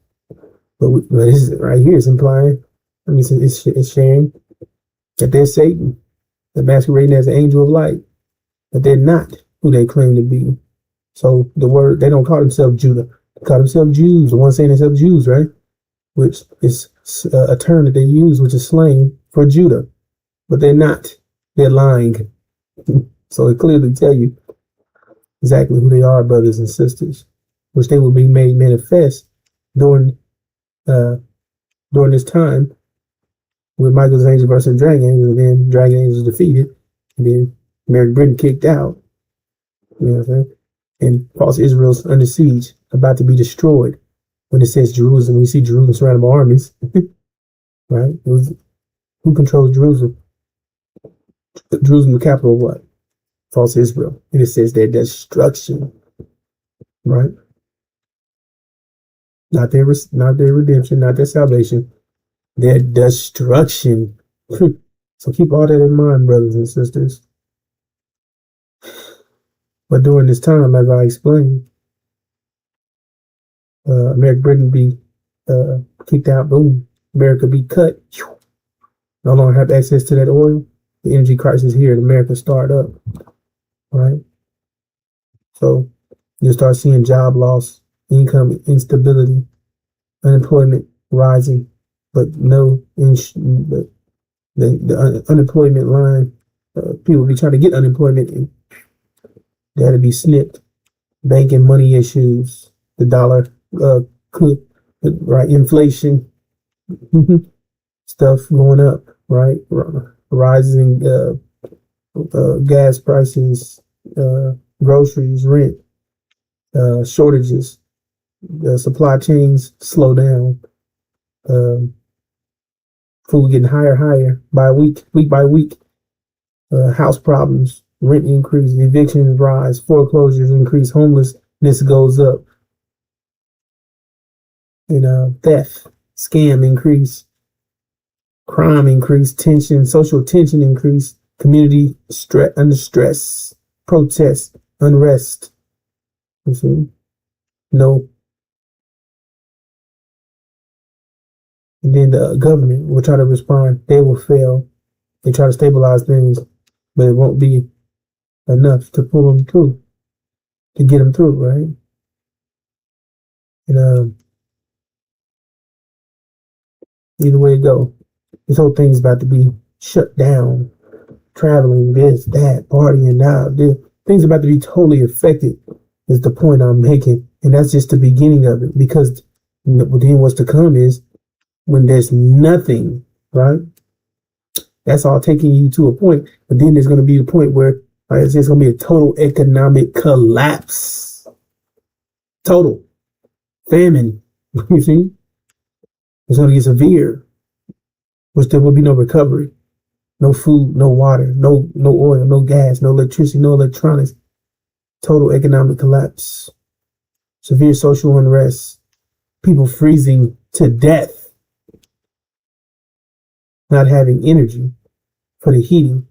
But this is right here is implying, I mean, it's sharing that they're Satan, they're masquerading as an angel of light, that they're not who they claim to be. So the word, they don't call themselves Judah, they call themselves Jews, the ones saying themselves Jews, right? Which is a term that they use, which is slang for Judah, but they're not. They're lying. So it clearly tell you exactly who they are, brothers and sisters, which they will be made manifest during this time with Michael's angel versus dragon angel, and then dragon angel defeated, and then Mary Britain kicked out. You know what I'm saying? And false Israel's under siege, about to be destroyed. When it says Jerusalem, we see Jerusalem surrounded by armies, right? Who controls Jerusalem? Jerusalem, the capital of what? False Israel. And it says their destruction, right? Not their redemption, not their salvation, their destruction. So keep all that in mind, brothers and sisters. But during this time, as I explained, American Britain be kicked out, boom. America be cut. No longer have access to that oil. The energy crisis here in America start up, right? So you'll start seeing job loss, income instability, unemployment rising, but the unemployment line, people be trying to get unemployment and they had to be snipped. Banking money issues, the dollar, right? Inflation, stuff going up, right? Rising gas prices, groceries, rent, shortages, supply chains slow down, food getting higher by week by week, house problems, rent increase, evictions rise, foreclosures increase, homelessness goes up, theft, scam increase, crime increase, tension, social tension increase, community under stress, protests, unrest. You see? No. And then the government will try to respond. They will fail. They try to stabilize things, but it won't be enough to pull them through, to get them through, right? And either way it go, this whole thing's about to be shut down. Traveling, this, that, partying now, this, things about to be totally affected is the point I'm making. And that's just the beginning of it, because then what's to come is when there's nothing, right? That's all taking you to a point. But then there's going to be a point where, like I said, it's going to be a total economic collapse. Total. Famine. You see? It's going to get severe, which there will be no recovery. No food, no water, no oil, no gas, no electricity, no electronics. Total economic collapse. Severe social unrest. People freezing to death. Not having energy for heating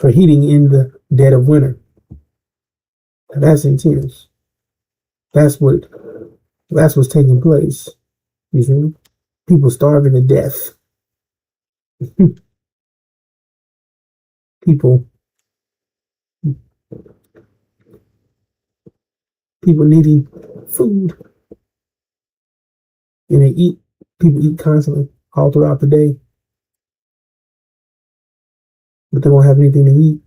in the dead of winter. Now that's intense. That's what's taking place. You see? People starving to death. People people needing food. And people eat constantly all throughout the day. But they won't have anything to eat.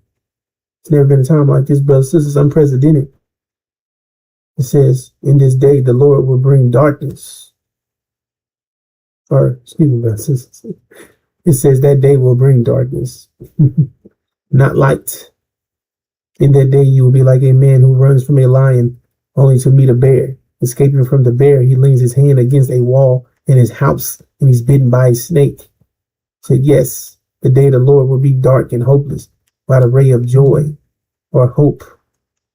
It's never been a time like this, brothers and sisters, unprecedented. It says, in this day, the Lord will bring darkness. Or, excuse me, brothers and sisters. It says that day will bring darkness, not light. In that day, you will be like a man who runs from a lion only to meet a bear. Escaping from the bear, he leans his hand against a wall in his house and he's bitten by a snake. Said, yes, the day of the Lord will be dark and hopeless, without a ray of joy or hope.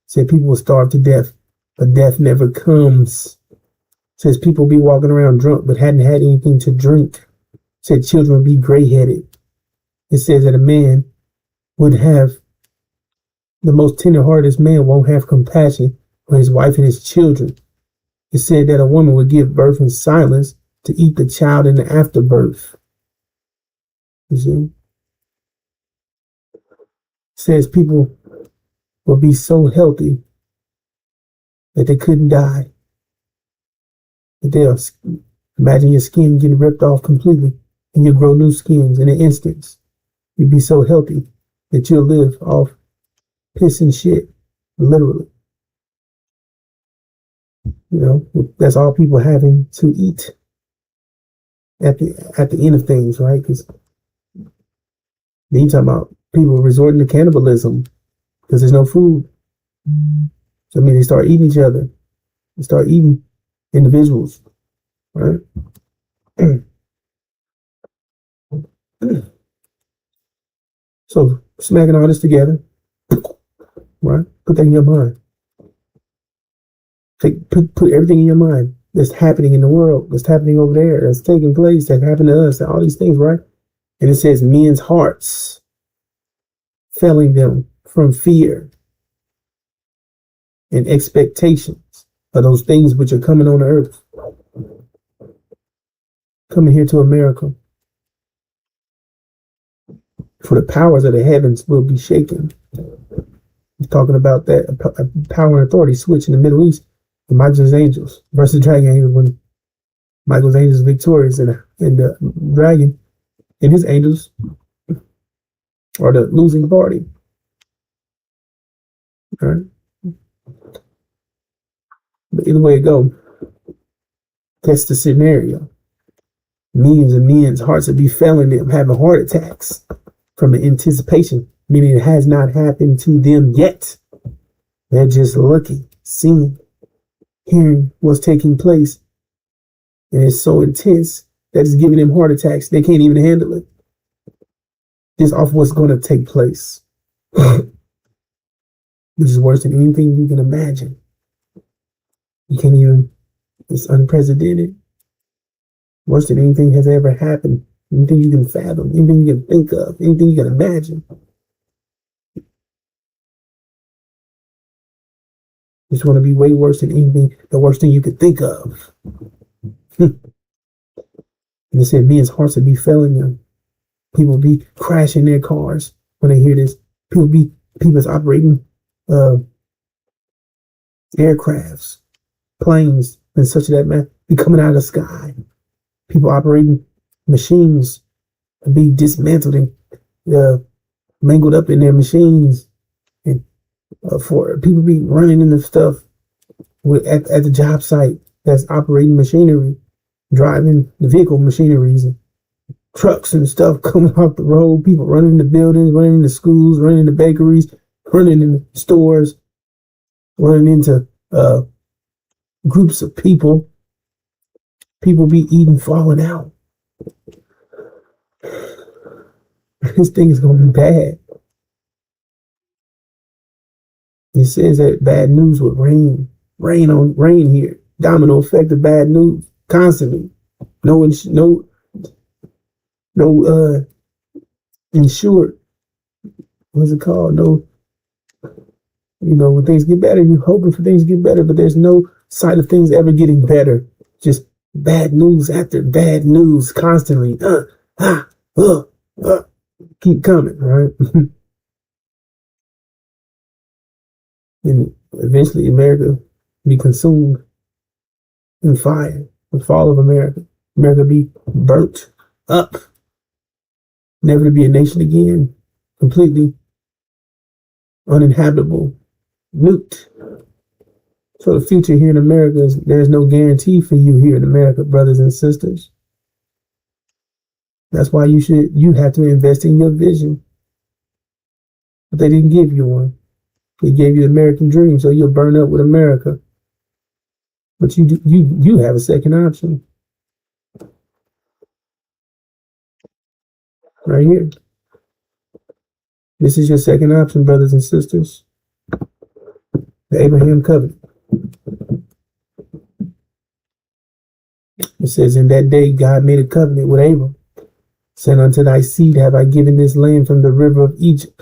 Said people will starve to death, but death never comes. Says people will be walking around drunk but hadn't had anything to drink. Said children will be gray-headed. It says that a man would have, the most tender-hearted man won't have compassion for his wife and his children. It said that a woman would give birth in silence to eat the child in the afterbirth. You see? It says people will be so healthy that they couldn't die. That they'll imagine your skin getting ripped off completely and you'll grow new skins in an instant. You'll be so healthy that you'll live off piss and shit, literally. You know, that's all people having to eat at the end of things, right? Because then you talk about people resorting to cannibalism because there's no food. So I mean, they start eating each other. They start eating individuals, right? So smacking all this together, right? Put that in your mind. Put everything in your mind that's happening in the world, that's happening over there, that's taking place, that happened to us, all these things, right? And it says men's hearts failing them from fear and expectations of those things which are coming on the earth, coming here to America. For the powers of the heavens will be shaken. He's talking about that power and authority switch in the Middle East. Michael's angels versus dragon angels, when Michael's angels is victorious and the dragon and his angels are the losing party. All right. But either way it go, that's the scenario. Millions and men's hearts will be failing them, having heart attacks from the anticipation, meaning it has not happened to them yet. They're just looking, seeing, hearing what's taking place, and it's so intense that it's giving them heart attacks. They can't even handle it. Just off what's going to take place. This is worse than anything you can imagine. You can't even, it's unprecedented. Worse than anything has ever happened. Anything you can fathom, anything you can think of, anything you can imagine. It's going to be way worse than anything, the worst thing you could think of. And they said men's hearts would be failing them. People will be crashing their cars when they hear this. People's operating aircrafts, planes, and such of that man be coming out of the sky. People operating machines will be dismantled and mangled up in their machines. And for people be running into stuff at the job site that's operating machinery, driving the vehicle machineries and trucks and stuff coming off the road, people running into buildings, running into schools, running into bakeries, running into stores, running into groups of people be eating, falling out. This thing is going to be bad. It says that bad news would rain here. Domino effect of bad news constantly. No insured. What's it called? No, when things get better, you're hoping for things to get better, but there's no sign of things ever getting better. Just bad news after bad news constantly. Keep coming, right? And eventually America be consumed in fire. The fall of America. America be burnt up, never to be a nation again, completely uninhabitable, nuked. So the future here in America is, there's no guarantee for you here in America, brothers and sisters. That's why you have to invest in your vision. But they didn't give you one. They gave you the American dream, so you'll burn up with America. But you have a second option. Right here. This is your second option, brothers and sisters. The Abraham covenant. It says, in that day God made a covenant with Abram, saying, unto thy seed have I given this land from the river of Egypt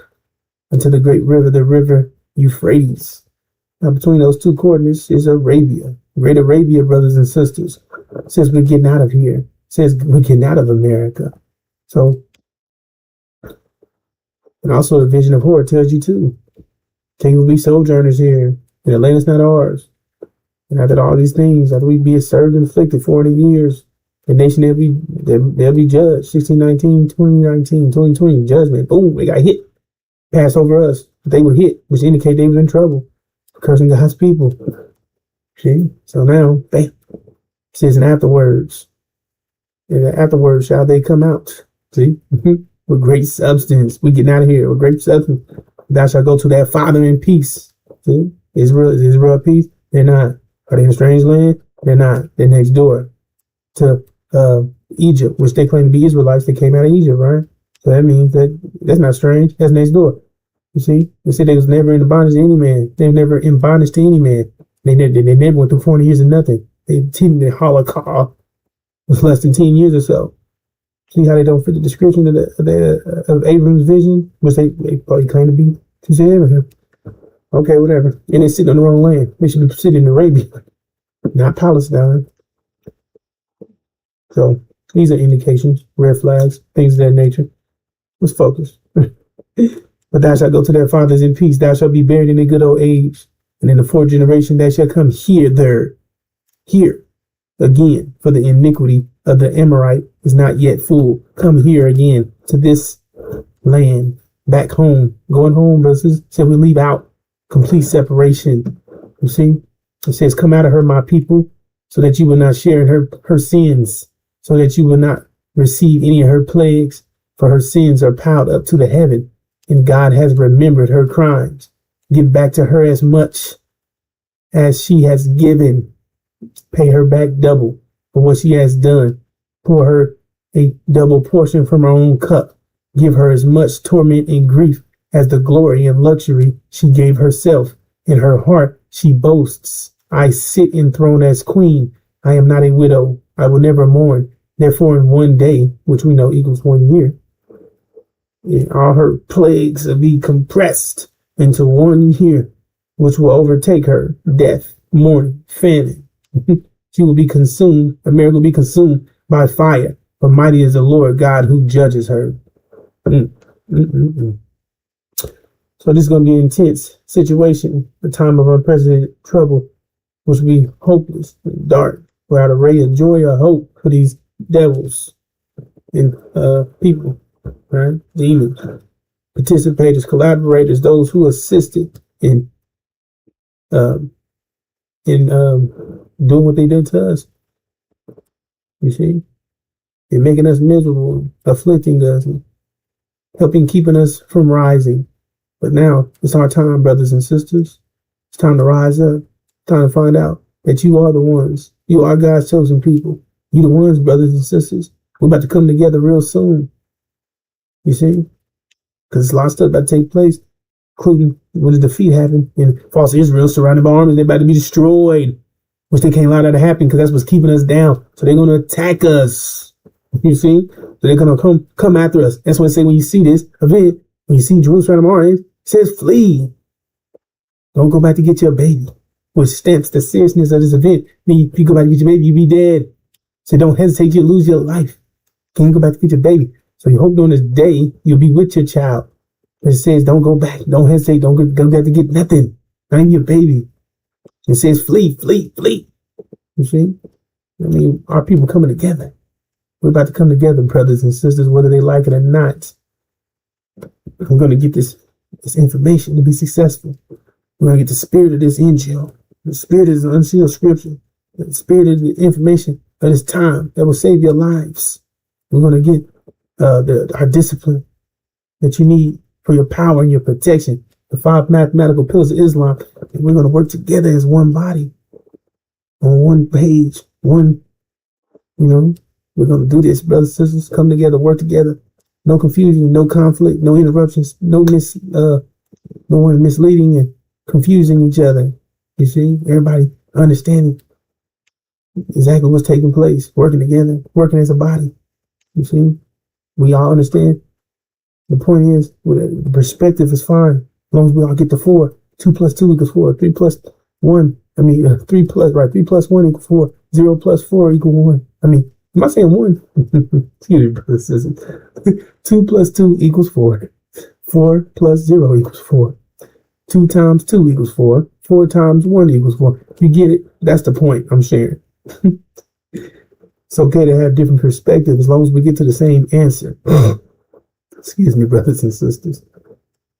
unto the great river, the river Euphrates. Now between those two coordinates is Arabia. Great Arabia, brothers and sisters. It says we're getting out of here. It says we're getting out of America. So, and also the vision of horror tells you too. King will be sojourners here, and the land is not ours. And after all these things, after we be served and afflicted 40 years, the nation they'll be judged. 1619, 2019, 2020, judgment. Boom, they got hit. Passed over us. They were hit, which indicate they were in trouble. Cursing God's people. See? So now, bam. It says, and afterwards shall they come out. See? With great substance. We getting out of here with great substance. Thou shalt go to that Father in peace. See? Israel at peace? They're not. Are they in a strange land? They're not. They're next door to Egypt, which they claim to be Israelites. They came out of Egypt, right? So that means that's not strange. That's next door. You see? They said they was never in the bondage to any man. They were never in bondage to any man. They never went through 40 years of nothing. The Holocaust was less than 10 years or so. See how they don't fit the description of Abraham's vision, which they probably claim to be to Abraham. Okay, whatever. And they're sitting on the wrong land. They should be sitting in Arabia, not Palestine. So these are indications, red flags, things of that nature. Let's focus. But thou shalt go to their fathers in peace. Thou shalt be buried in a good old age. And in the fourth generation thou shalt come here again. For the iniquity of the Amorite is not yet full. Come here again to this land. Back home. Going home, brothers. So we leave out complete separation. You see? It says, come out of her, my people, so that you will not share in her sins, so that you will not receive any of her plagues, for her sins are piled up to the heaven, and God has remembered her crimes. Give back to her as much as she has given. Pay her back double for what she has done. Pour her a double portion from her own cup. Give her as much torment and grief as the glory and luxury she gave herself. In her heart she boasts, I sit enthroned as queen. I am not a widow. I will never mourn. Therefore, in one day, which we know equals 1 year, all her plagues will be compressed into 1 year, which will overtake her. Death, mourning, famine. She will be consumed. America will be consumed by fire. But mighty is the Lord God who judges her. So this is going to be an intense situation, a time of unprecedented trouble, which will be hopeless and dark, without a ray of joy or hope for these devils and people, right? Demons, participators, collaborators, those who assisted in doing what they did to us. You see, they're making us miserable, afflicting us, helping keeping us from rising. But now it's our time, brothers and sisters. It's time to rise up. It's time to find out that you are the ones. You are God's chosen people. You the ones, brothers and sisters. We're about to come together real soon. You see? Because a lot of stuff about to take place, including when the defeat happened and false Israel surrounded by armies. They're about to be destroyed, which they can't allow that to happen because that's what's keeping us down. So they're going to attack us. You see? So they're going to come after us. That's what I say when you see this event, when you see Jerusalem surrounded by armies, it says flee. Don't go back to get your baby. Which stamps the seriousness of this event. If you go back to get your baby, you'll be dead. So don't hesitate, you'll lose your life. Can't go back to get your baby. So you hope during this day, you'll be with your child. But it says, don't go back. Don't hesitate. Don't go back to get nothing. Not even your baby. It says flee, flee, flee. You see? I mean, our people coming together. We're about to come together, brothers and sisters, whether they like it or not. I'm going to get this information to be successful. We're going to get the spirit of this INJIL. The spirit is the unsealed scripture. The spirit of the information of this time that will save your lives. We're going to get our discipline that you need for your power and your protection. The 5 mathematical pillars of Islam. And we're going to work together as one body. On one page. We're going to do this, brothers and sisters. Come together, work together. No confusion, no conflict, no interruptions, no one misleading and confusing each other. You see, everybody understanding exactly what's taking place, working together, working as a body. You see, we all understand. The point is, the perspective is fine as long as we all get to 4. 2 plus 2 equals 4. 3 plus 1. 3 plus 1 equals 4. 0 plus 4 equals 1. Am I saying 1? Excuse me, brothers and sisters. 2 plus 2 equals 4. 4 plus 0 equals 4. 2 times 2 equals 4. 4 times 1 equals 4. You get it? That's the point I'm sharing. It's okay to have different perspectives as long as we get to the same answer. Excuse me, brothers and sisters.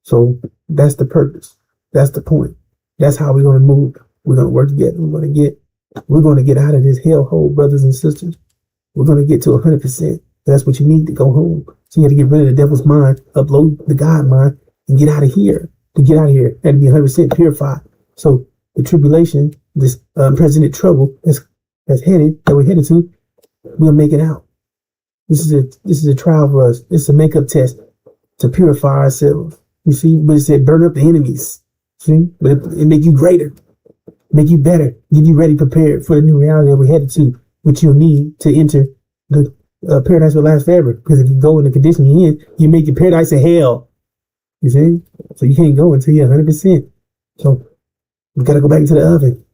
So that's the purpose. That's the point. That's how we're going to move. We're going to work together. We're going to get out of this hellhole, brothers and sisters. We're going to get to 100%. That's what you need to go home. So you have to get rid of the devil's mind, upload the God mind, and get out of here. To get out of here and be 100% purified. So the tribulation, this unprecedented trouble that we're headed to, we'll make it out. This is a trial for us. It's a makeup test to purify ourselves. You see, but it said burn up the enemies. See, but it make you greater, make you better, get you ready, prepared for the new reality that we're headed to, which you'll need to enter the paradise will last forever. Because if you go in the condition you're in, you make your paradise a hell. You see? So you can't go until you're 100%. So we got to go back into the oven.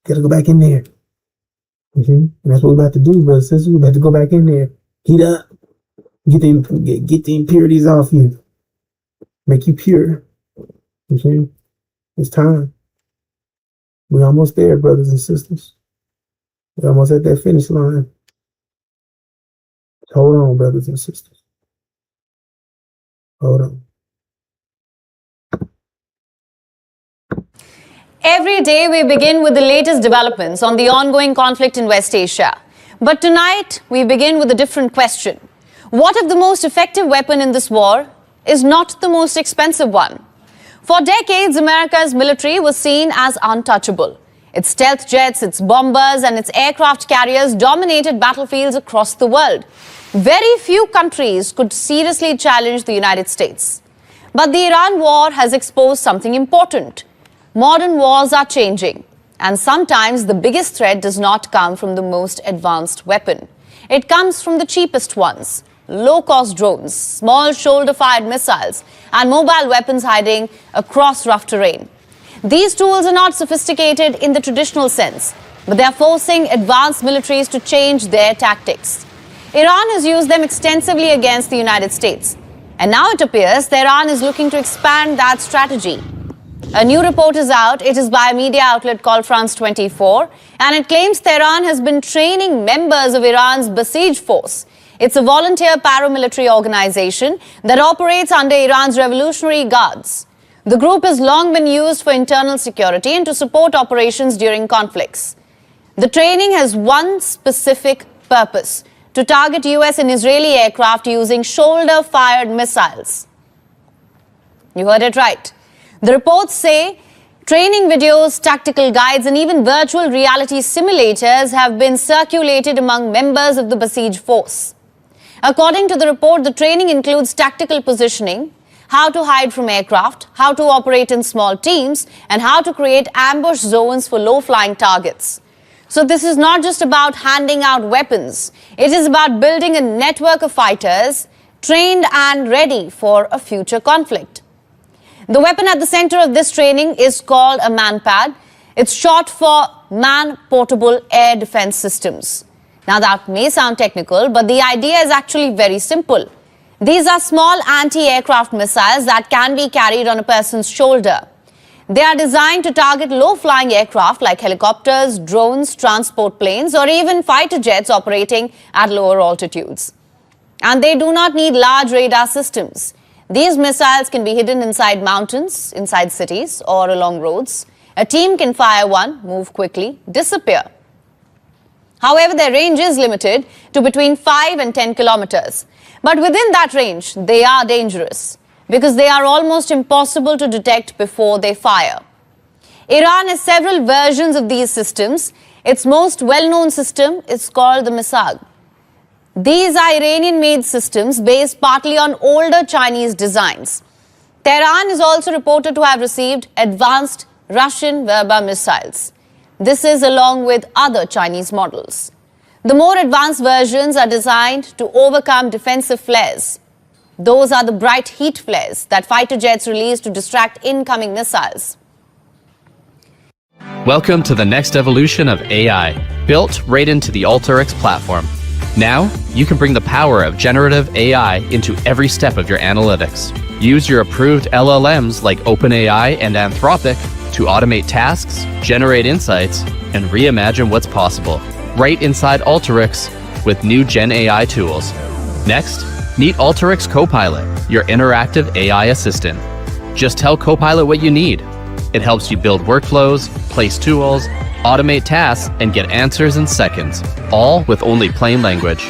Got to go back in there. You see? And that's what we're about to do, brothers and sisters. We're about to go back in there. Heat up. Get the impurities off you. Make you pure. You see? It's time. We're almost there, brothers and sisters. We're almost at that finish line. Hold on, brothers and sisters. Hold on. Every day we begin with the latest developments on the ongoing conflict in West Asia. But tonight we begin with a different question. What if the most effective weapon in this war is not the most expensive one? For decades, America's military was seen as untouchable. Its stealth jets, its bombers, and its aircraft carriers dominated battlefields across the world. Very few countries could seriously challenge the United States. But the Iran war has exposed something important. Modern wars are changing, and sometimes the biggest threat does not come from the most advanced weapon. It comes from the cheapest ones, low-cost drones, small shoulder-fired missiles, and mobile weapons hiding across rough terrain. These tools are not sophisticated in the traditional sense, but they are forcing advanced militaries to change their tactics. Iran has used them extensively against the United States, and now it appears that Iran is looking to expand that strategy. A new report is out. It is by a media outlet called France 24, and it claims Tehran has been training members of Iran's Besieged Force. It's a volunteer paramilitary organization that operates under Iran's Revolutionary Guards. The group has long been used for internal security and to support operations during conflicts. The training has one specific purpose: to target US and Israeli aircraft using shoulder-fired missiles. You heard it right. The reports say training videos, tactical guides, and even virtual reality simulators have been circulated among members of the Besieged Force. According to the report, the training includes tactical positioning, how to hide from aircraft, how to operate in small teams, and how to create ambush zones for low-flying targets. So this is not just about handing out weapons. It is about building a network of fighters trained and ready for a future conflict. The weapon at the center of this training is called a MANPAD. It's short for Man-Portable Air Defense Systems. Now that may sound technical, but the idea is actually very simple. These are small anti-aircraft missiles that can be carried on a person's shoulder. They are designed to target low-flying aircraft like helicopters, drones, transport planes, or even fighter jets operating at lower altitudes. And they do not need large radar systems. These missiles can be hidden inside mountains, inside cities, or along roads. A team can fire one, move quickly, disappear. However, their range is limited to between 5 and 10 kilometers. But within that range, they are dangerous because they are almost impossible to detect before they fire. Iran has several versions of these systems. Its most well-known system is called the Misag. These are Iranian-made systems based partly on older Chinese designs. Tehran is also reported to have received advanced Russian Verba missiles. This is along with other Chinese models. The more advanced versions are designed to overcome defensive flares. Those are the bright heat flares that fighter jets release to distract incoming missiles. Welcome to the next evolution of AI, built right into the Alteryx platform. Now, you can bring the power of generative AI into every step of your analytics. Use your approved LLMs like OpenAI and Anthropic to automate tasks, generate insights, and reimagine what's possible, right inside Alteryx with new Gen AI tools. Next, meet Alteryx Copilot, your interactive AI assistant. Just tell Copilot what you need. It helps you build workflows, place tools, automate tasks, and get answers in seconds, all with only plain language.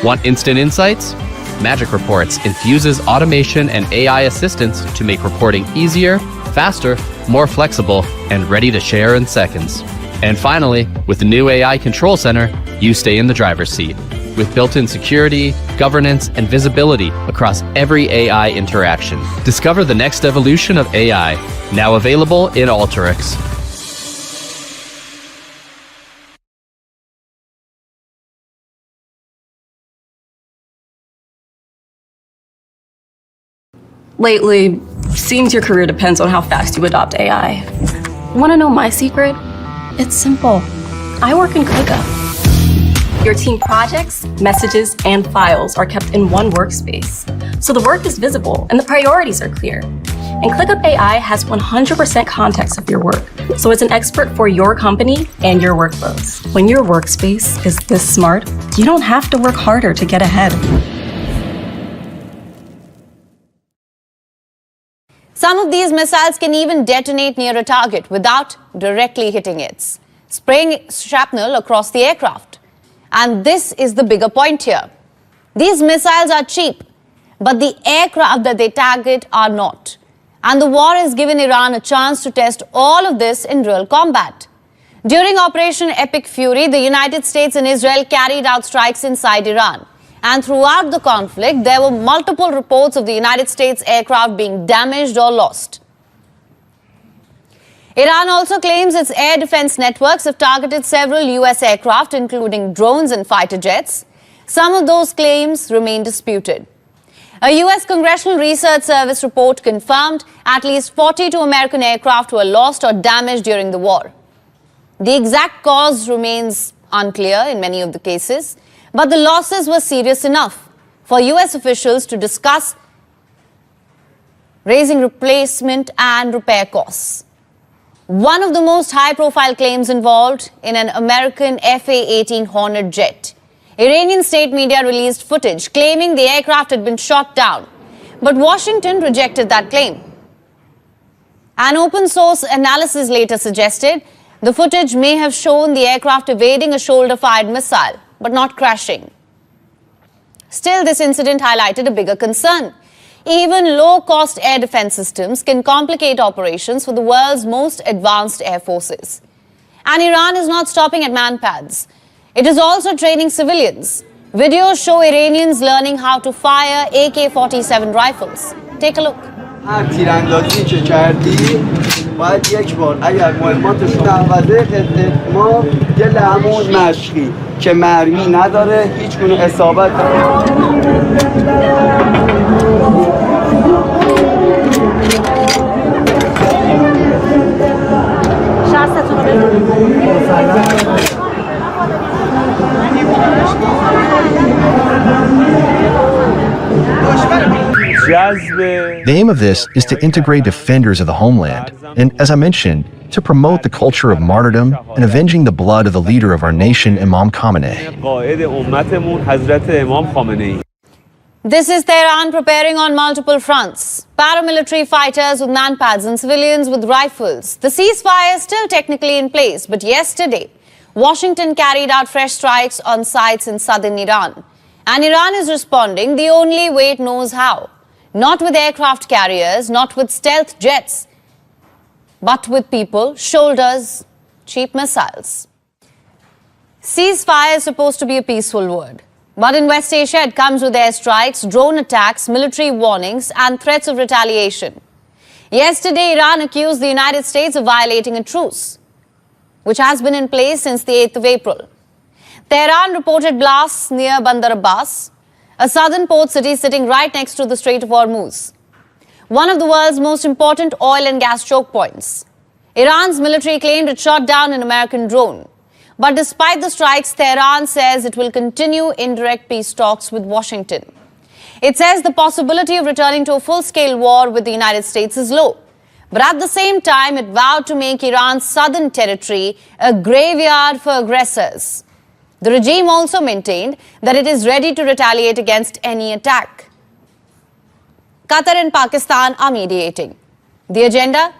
Want instant insights? Magic Reports infuses automation and AI assistance to make reporting easier, faster, more flexible, and ready to share in seconds. And finally, with the new AI Control Center, you stay in the driver's seat, with built-in security, governance, and visibility across every AI interaction. Discover the next evolution of AI, now available in Alteryx. Lately, seems your career depends on how fast you adopt AI. Want to know my secret? It's simple. I work in ClickUp. Your team projects, messages, and files are kept in one workspace, so the work is visible and the priorities are clear. And ClickUp AI has 100% context of your work, so it's an expert for your company and your workflows. When your workspace is this smart, you don't have to work harder to get ahead. Some of these missiles can even detonate near a target without directly hitting it, spraying shrapnel across the aircraft. And this is the bigger point here. These missiles are cheap, but the aircraft that they target are not. And the war has given Iran a chance to test all of this in real combat. During Operation Epic Fury, the United States and Israel carried out strikes inside Iran. And throughout the conflict, there were multiple reports of the United States aircraft being damaged or lost. Iran also claims its air defense networks have targeted several US aircraft, including drones and fighter jets. Some of those claims remain disputed. A US Congressional Research Service report confirmed at least 42 American aircraft were lost or damaged during the war. The exact cause remains unclear in many of the cases, but the losses were serious enough for US officials to discuss raising replacement and repair costs. One of the most high-profile claims involved in an American FA-18 Hornet jet. Iranian state media released footage claiming the aircraft had been shot down, but Washington rejected that claim. An open-source analysis later suggested the footage may have shown the aircraft evading a shoulder-fired missile, but not crashing. Still, this incident highlighted a bigger concern. Even low-cost air defense systems can complicate operations for the world's most advanced air forces. And Iran is not stopping at manpads. It is also training civilians. Videos show Iranians learning how to fire AK-47 rifles. Take a look. هر تیراندازی که کردی باید یک بار اگر مهماتش دروازه خدمت ما یه لحمون مشقی که مرمی نداره هیچ گونه اصابت The aim of this is to integrate defenders of the homeland, and as I mentioned, to promote the culture of martyrdom and avenging the blood of the leader of our nation, Imam Khamenei. This is Tehran preparing on multiple fronts. Paramilitary fighters with manpads and civilians with rifles. The ceasefire is still technically in place, but yesterday, Washington carried out fresh strikes on sites in southern Iran. And Iran is responding the only way it knows how. Not with aircraft carriers, not with stealth jets, but with people, shoulders, cheap missiles. Ceasefire is supposed to be a peaceful word. But in West Asia, it comes with airstrikes, drone attacks, military warnings, and threats of retaliation. Yesterday, Iran accused the United States of violating a truce, which has been in place since the 8th of April. Tehran reported blasts near Bandar Abbas, a southern port city sitting right next to the Strait of Hormuz, one of the world's most important oil and gas choke points. Iran's military claimed it shot down an American drone. But despite the strikes, Tehran says it will continue indirect peace talks with Washington. It says the possibility of returning to a full-scale war with the United States is low. But at the same time, it vowed to make Iran's southern territory a graveyard for aggressors. The regime also maintained that it is ready to retaliate against any attack. Qatar and Pakistan are mediating. The agenda?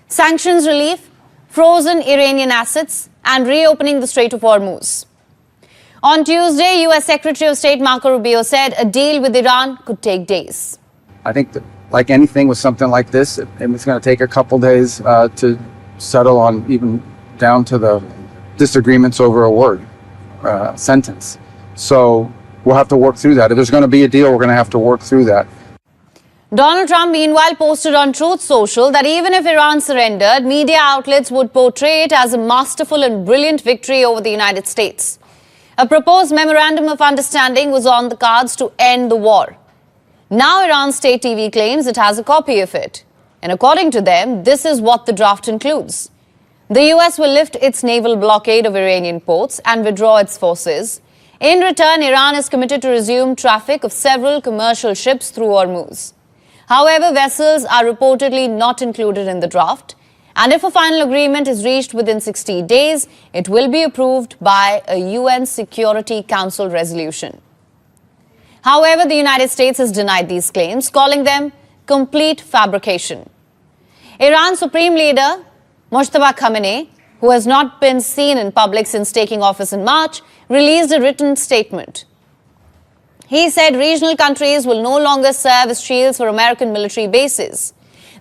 Sanctions relief, frozen Iranian assets, and reopening the Strait of Hormuz. On Tuesday, U.S. Secretary of State Marco Rubio said a deal with Iran could take days. I think that, like anything with something like this, it's going to take a couple days to settle on, even down to the disagreements over a word, sentence. So we'll have to work through that. If there's going to be a deal, we're going to have to work through that. Donald Trump, meanwhile, posted on Truth Social that even if Iran surrendered, media outlets would portray it as a masterful and brilliant victory over the United States. A proposed memorandum of understanding was on the cards to end the war. Now Iran's state TV claims it has a copy of it. And according to them, this is what the draft includes. The US will lift its naval blockade of Iranian ports and withdraw its forces. In return, Iran is committed to resume traffic of several commercial ships through Hormuz. However, vessels are reportedly not included in the draft, and if a final agreement is reached within 60 days, it will be approved by a UN Security Council resolution. However, the United States has denied these claims, calling them complete fabrication. Iran's Supreme Leader, Mojtaba Khamenei, who has not been seen in public since taking office in March, released a written statement. He said regional countries will no longer serve as shields for American military bases.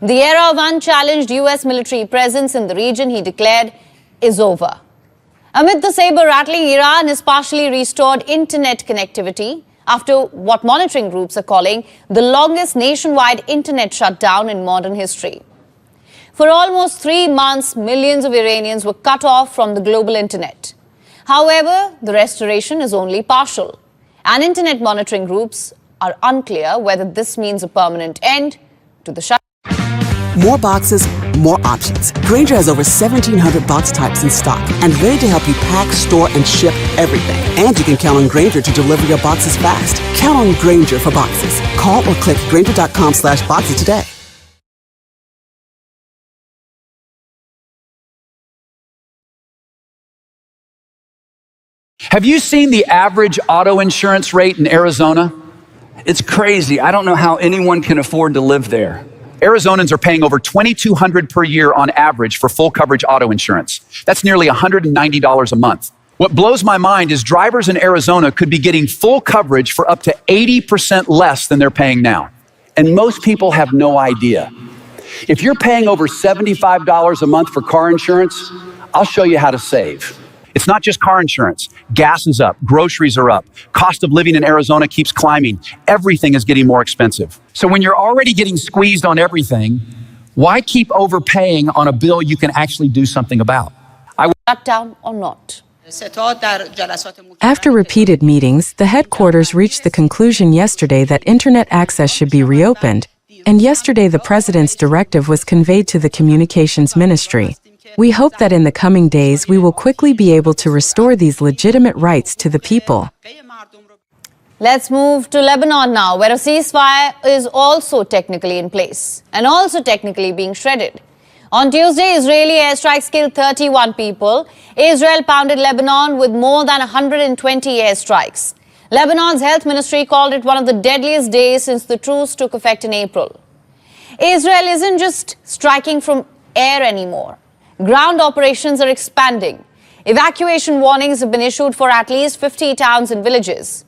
The era of unchallenged US military presence in the region, he declared, is over. Amid the saber-rattling, Iran has partially restored internet connectivity after what monitoring groups are calling the longest nationwide internet shutdown in modern history. For almost 3 months, millions of Iranians were cut off from the global internet. However, the restoration is only partial. And internet monitoring groups are unclear whether this means a permanent end to the shutdown. More boxes, more options. Grainger has over 1,700 box types in stock and ready to help you pack, store, and ship everything. And you can count on Grainger to deliver your boxes fast. Count on Grainger for boxes. Call or click Grainger.com/boxes today. Have you seen the average auto insurance rate in Arizona? It's crazy. I don't know how anyone can afford to live there. Arizonans are paying over $2,200 per year on average for full coverage auto insurance. That's nearly $190 a month. What blows my mind is drivers in Arizona could be getting full coverage for up to 80% less than they're paying now. And most people have no idea. If you're paying over $75 a month for car insurance, I'll show you how to save. It's not just car insurance. Gas is up. Groceries are up. Cost of living in Arizona keeps climbing. Everything is getting more expensive. So when you're already getting squeezed on everything, why keep overpaying on a bill you can actually do something about? Shut down or not? After repeated meetings, the headquarters reached the conclusion yesterday that internet access should be reopened, and yesterday the president's directive was conveyed to the communications ministry. We hope that in the coming days we will quickly be able to restore these legitimate rights to the people. Let's move to Lebanon now, where a ceasefire is also technically in place and also technically being shredded. On Tuesday, Israeli airstrikes killed 31 people. Israel pounded Lebanon with more than 120 airstrikes. Lebanon's health ministry called it one of the deadliest days since the truce took effect in April. Israel isn't just striking from air anymore. Ground operations are expanding. Evacuation warnings have been issued for at least 50 towns and villages.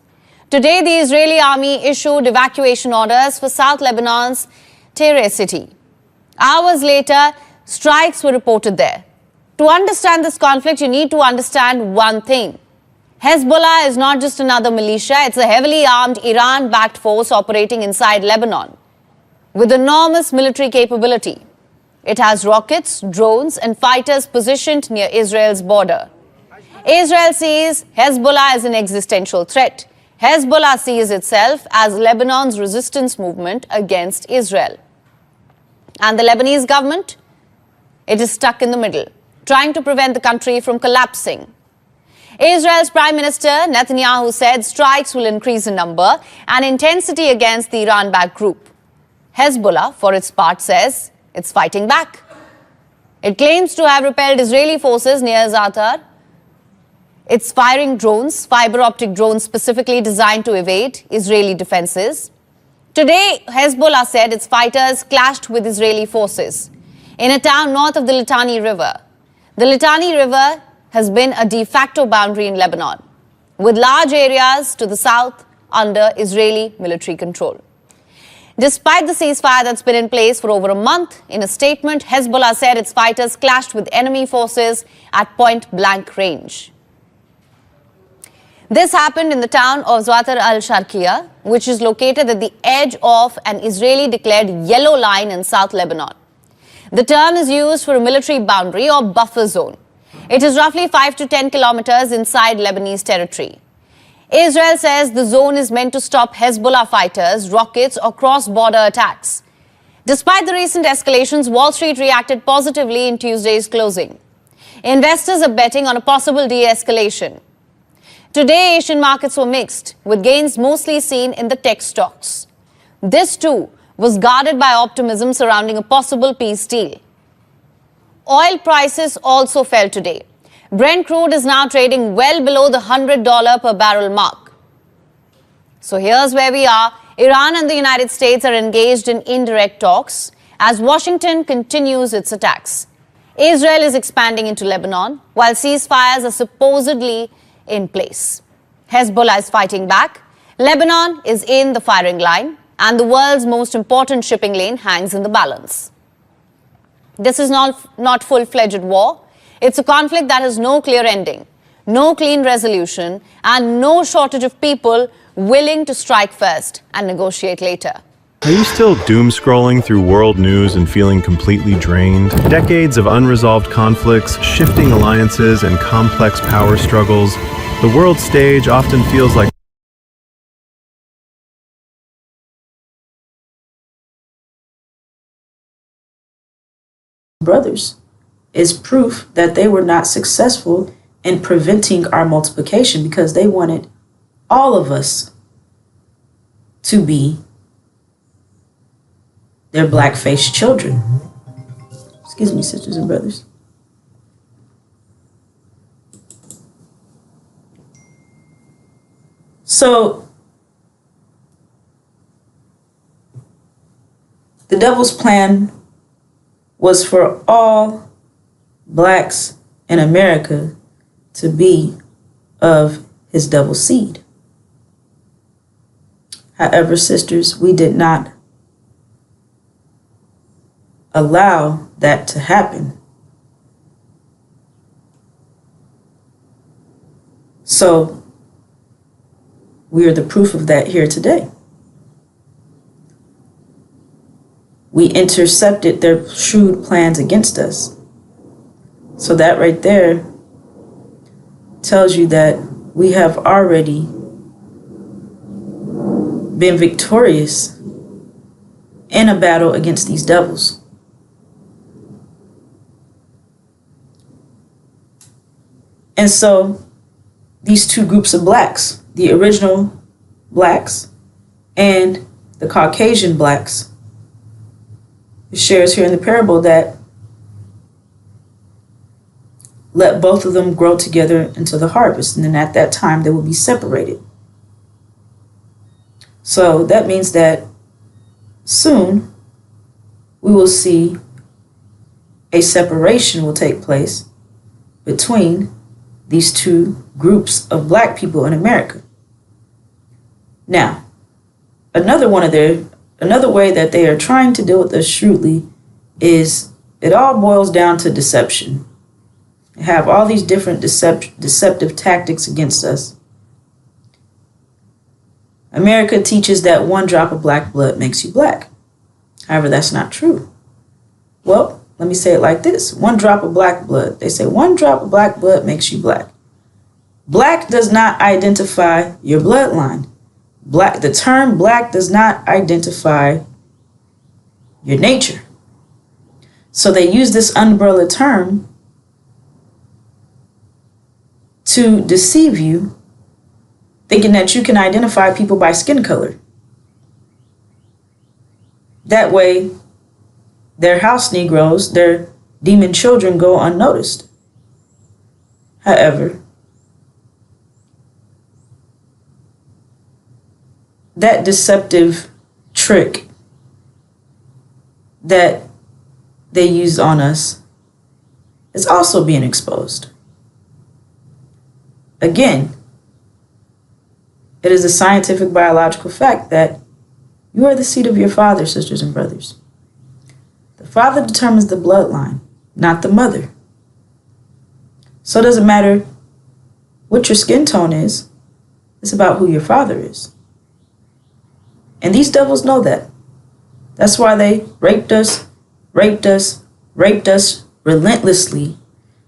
Today, the Israeli army issued evacuation orders for South Lebanon's Tyre city. Hours later, strikes were reported there. To understand this conflict, you need to understand one thing. Hezbollah is not just another militia, it's a heavily armed Iran-backed force operating inside Lebanon with enormous military capability. It has rockets, drones, and fighters positioned near Israel's border. Israel sees Hezbollah as an existential threat. Hezbollah sees itself as Lebanon's resistance movement against Israel. And the Lebanese government? It is stuck in the middle, trying to prevent the country from collapsing. Israel's Prime Minister Netanyahu said strikes will increase in number and intensity against the Iran-backed group. Hezbollah, for its part, says it's fighting back. It claims to have repelled Israeli forces near Zatar. It's firing drones, fiber optic drones specifically designed to evade Israeli defenses. Today, Hezbollah said its fighters clashed with Israeli forces in a town north of the Litani River. The Litani River has been a de facto boundary in Lebanon, with large areas to the south under Israeli military control. Despite the ceasefire that's been in place for over a month, in a statement, Hezbollah said its fighters clashed with enemy forces at point-blank range. This happened in the town of Zatar al-Sharqiya, which is located at the edge of an Israeli-declared yellow line in South Lebanon. The term is used for a military boundary or buffer zone. It is roughly 5 to 10 kilometers inside Lebanese territory. Israel says the zone is meant to stop Hezbollah fighters, rockets, or cross-border attacks. Despite the recent escalations, Wall Street reacted positively in Tuesday's closing. Investors are betting on a possible de-escalation. Today, Asian markets were mixed, with gains mostly seen in the tech stocks. This, too, was guarded by optimism surrounding a possible peace deal. Oil prices also fell today. Brent crude is now trading well below the $100 per barrel mark. So here's where we are. Iran and the United States are engaged in indirect talks as Washington continues its attacks. Israel is expanding into Lebanon, while ceasefires are supposedly in place. Hezbollah is fighting back. Lebanon is in the firing line, and the world's most important shipping lane hangs in the balance. This is not full-fledged war. It's a conflict that has no clear ending, no clean resolution, and no shortage of people willing to strike first and negotiate later. Are you still doom scrolling through world news and feeling completely drained? Decades of unresolved conflicts, shifting alliances, and complex power struggles. The world stage often feels like brothers is proof that they were not successful in preventing our multiplication because they wanted all of us to be their black-faced children. Excuse me, sisters and brothers. So the devil's plan was for all blacks in America to be of his devil seed. However, sisters, we did not allow that to happen. So we are the proof of that here today. We intercepted their shrewd plans against us. So that right there tells you that we have already been victorious in a battle against these devils. And so these two groups of blacks, the original blacks and the Caucasian blacks. It shares here in the parable that let both of them grow together until the harvest, and then at that time they will be separated. So that means that soon we will see a separation will take place between these two groups of black people in America. Now, another way that they are trying to deal with this shrewdly is it all boils down to deception. They have all these different deceptive tactics against us. America teaches that one drop of black blood makes you black. However, that's not true. Well, let me say it like this. One drop of black blood. They say one drop of black blood makes you black. Black does not identify your bloodline. The term black does not identify your nature. So they use this umbrella term to deceive you, thinking that you can identify people by skin color. That way, their house Negroes, their demon children go unnoticed. However, that deceptive trick that they use on us is also being exposed. Again, it is a scientific biological fact that you are the seed of your father, sisters and brothers. The father determines the bloodline, not the mother. So it doesn't matter what your skin tone is, it's about who your father is. And these devils know that. That's why they raped us relentlessly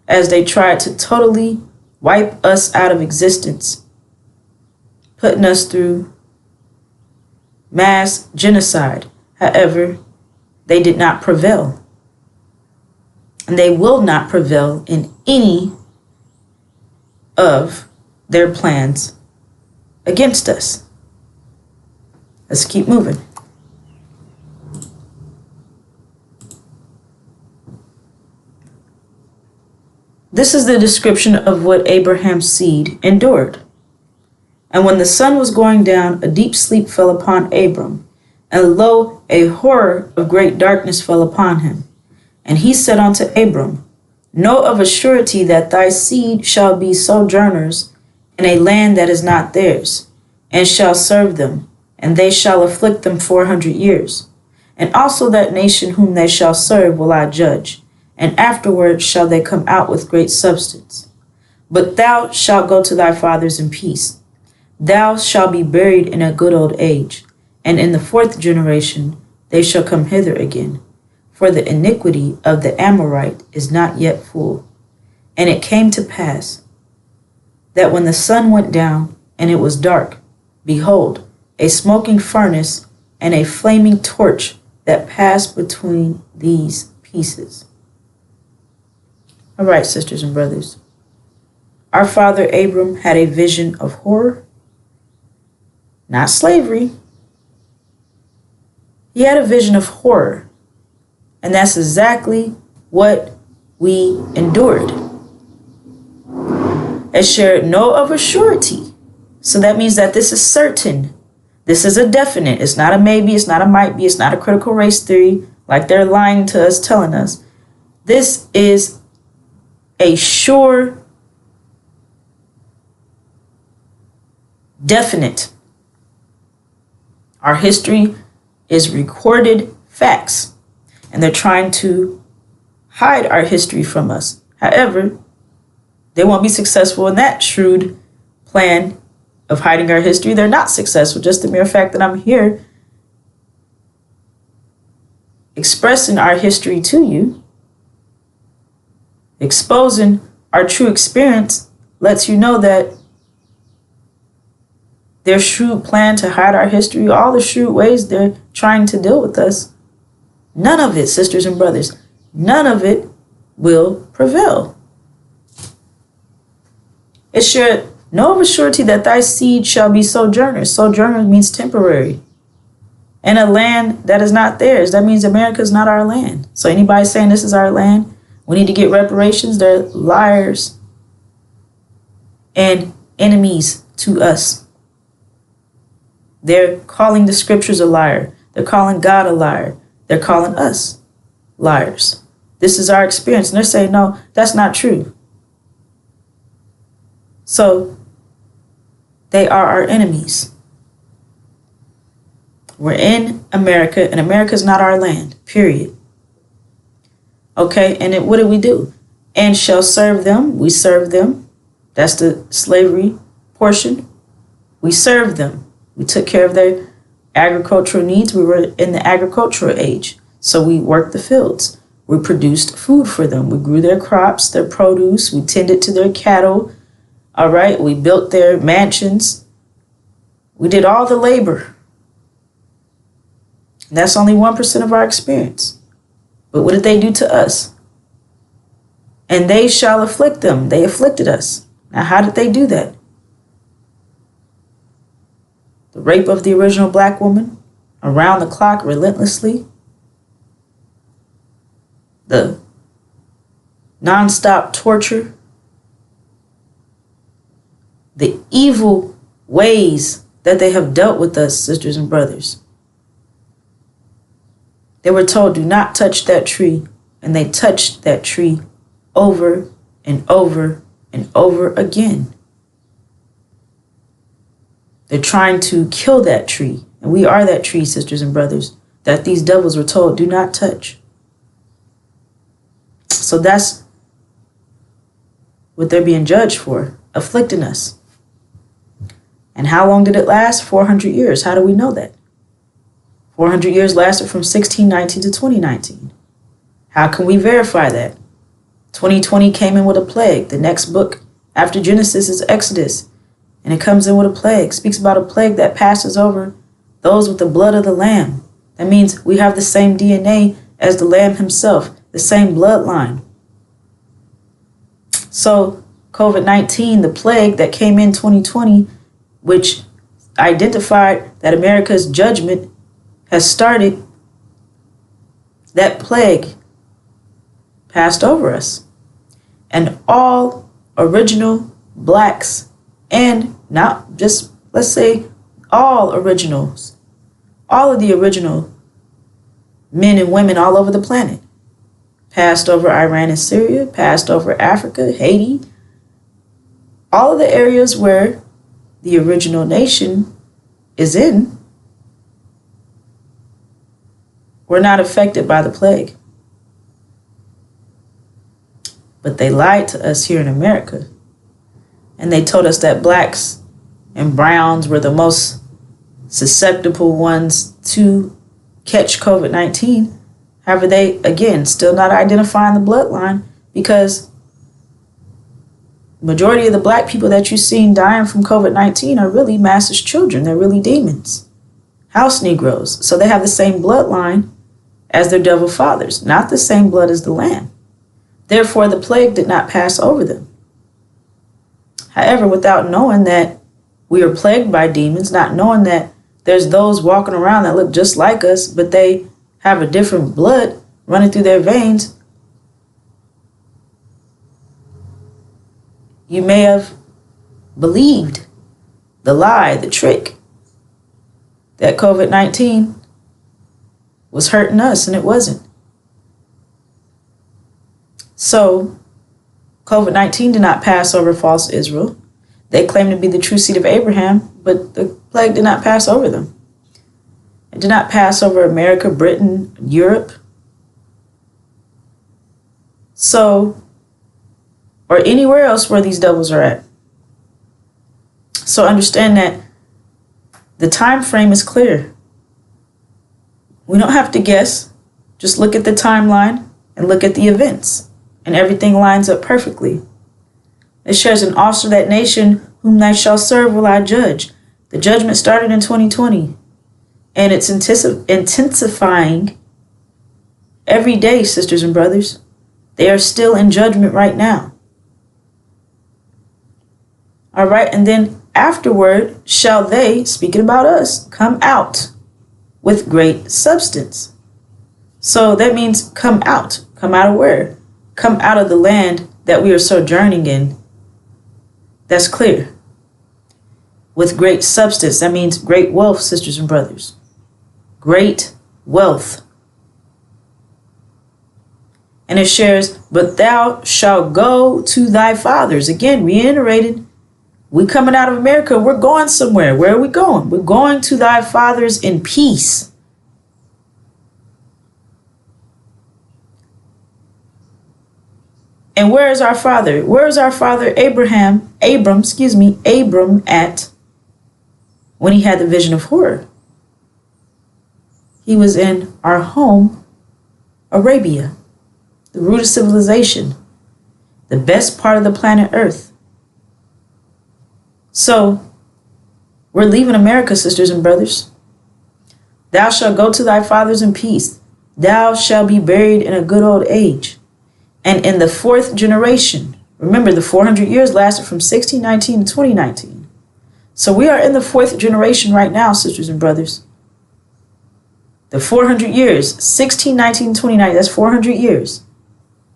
as they tried to totally wipe us out of existence, putting us through mass genocide. However, they did not prevail. And they will not prevail in any of their plans against us. Let's keep moving. This is the description of what Abraham's seed endured. And when the sun was going down, a deep sleep fell upon Abram, and lo, a horror of great darkness fell upon him. And he said unto Abram, Know of a surety that thy seed shall be sojourners in a land that is not theirs, and shall serve them, and they shall afflict them 400 years. And also that nation whom they shall serve will I judge, and afterward shall they come out with great substance. But thou shalt go to thy fathers in peace. Thou shalt be buried in a good old age, and in the 4th generation they shall come hither again. For the iniquity of the Amorite is not yet full. And it came to pass that when the sun went down and it was dark, behold, a smoking furnace and a flaming torch that passed between these pieces. All right, sisters and brothers. Our father Abram had a vision of horror, not slavery. He had a vision of horror. And that's exactly what we endured. It shared no of a surety. So that means that this is certain. This is a definite. It's not a maybe. It's not a might be. It's not a critical race theory like they're lying to us, telling us. This is a sure, definite. Our history is recorded facts, and they're trying to hide our history from us. However, they won't be successful in that shrewd plan of hiding our history. They're not successful. Just the mere fact that I'm here expressing our history to you, exposing our true experience, lets you know that their shrewd plan to hide our history, all the shrewd ways they're trying to deal with us, none of it, sisters and brothers, none of it will prevail. It shared Know of a surety that thy seed shall be sojourners. Sojourners means temporary. In a land that is not theirs. That means America is not our land. So anybody saying this is our land, we need to get reparations, they're liars and enemies to us. They're calling the scriptures a liar. They're calling God a liar. They're calling us liars. This is our experience. And they're saying, no, that's not true. So they are our enemies. We're in America, and America is not our land, period. Okay, and then what do? And shall serve them. We serve them. That's the slavery portion. We served them. We took care of their agricultural needs. We were in the agricultural age. So we worked the fields. We produced food for them. We grew their crops, their produce. We tended to their cattle. All right. We built their mansions. We did all the labor. And that's only 1% of our experience. But what did they do to us? And they shall afflict them. They afflicted us. Now, how did they do that? The rape of the original black woman, around the clock, relentlessly. The nonstop torture. The evil ways that they have dealt with us, sisters and brothers. They were told, do not touch that tree. And they touched that tree over and over and over again. They're trying to kill that tree. And we are that tree, sisters and brothers, that these devils were told, do not touch. So that's what they're being judged for, afflicting us. And how long did it last? 400 years. How do we know that? 400 years lasted from 1619 to 2019. How can we verify that? 2020 came in with a plague. The next book after Genesis is Exodus. And it comes in with a plague. Speaks about a plague that passes over those with the blood of the Lamb. That means we have the same DNA as the Lamb himself. The same bloodline. So COVID-19, the plague that came in 2020, which identified that America's judgment has started, that plague passed over us. And all original blacks, and not just, let's say, all originals, all of the original men and women all over the planet, passed over Iran and Syria, passed over Africa, Haiti, all of the areas where the original nation is in, were not affected by the plague. But they lied to us here in America. And they told us that blacks and browns were the most susceptible ones to catch COVID-19. However, they, again, still not identifying the bloodline, because majority of the black people that you've seen dying from COVID-19 are really master's children. They're really demons, house Negroes. So they have the same bloodline as their devil fathers, not the same blood as the Lamb. Therefore, the plague did not pass over them. However, without knowing that we are plagued by demons, not knowing that there's those walking around that look just like us, but they have a different blood running through their veins, you may have believed the lie, the trick, that COVID-19 was hurting us, and it wasn't. So COVID-19 did not pass over false Israel. They claim to be the true seed of Abraham, but the plague did not pass over them. It did not pass over America, Britain, Europe. So, or anywhere else where these devils are at. So understand that the time frame is clear. We don't have to guess. Just look at the timeline and look at the events, and everything lines up perfectly. It shares an officer of that nation whom thou shalt serve will I judge. The judgment started in 2020, and it's intensifying every day, sisters and brothers. They are still in judgment right now. All right. And then afterward shall they, speaking about us, come out with great substance. So that means come out. Come out of where? Come out of the land that we are sojourning in. That's clear. With great substance. That means great wealth, sisters and brothers. Great wealth. And it shares, but thou shalt go to thy fathers. Again, reiterated. We coming out of America. We're going somewhere. Where are we going? We're going to thy fathers in peace. And where is our father? Where is our father Abram at when he had the vision of horror? He was in our home, Arabia, the root of civilization, the best part of the planet Earth. So, we're leaving America, sisters and brothers. Thou shalt go to thy fathers in peace. Thou shalt be buried in a good old age. And in the fourth generation, remember the 400 years lasted from 1619 to 2019. So we are in the fourth generation right now, sisters and brothers. The 400 years, 1619 to 2019, that's 400 years.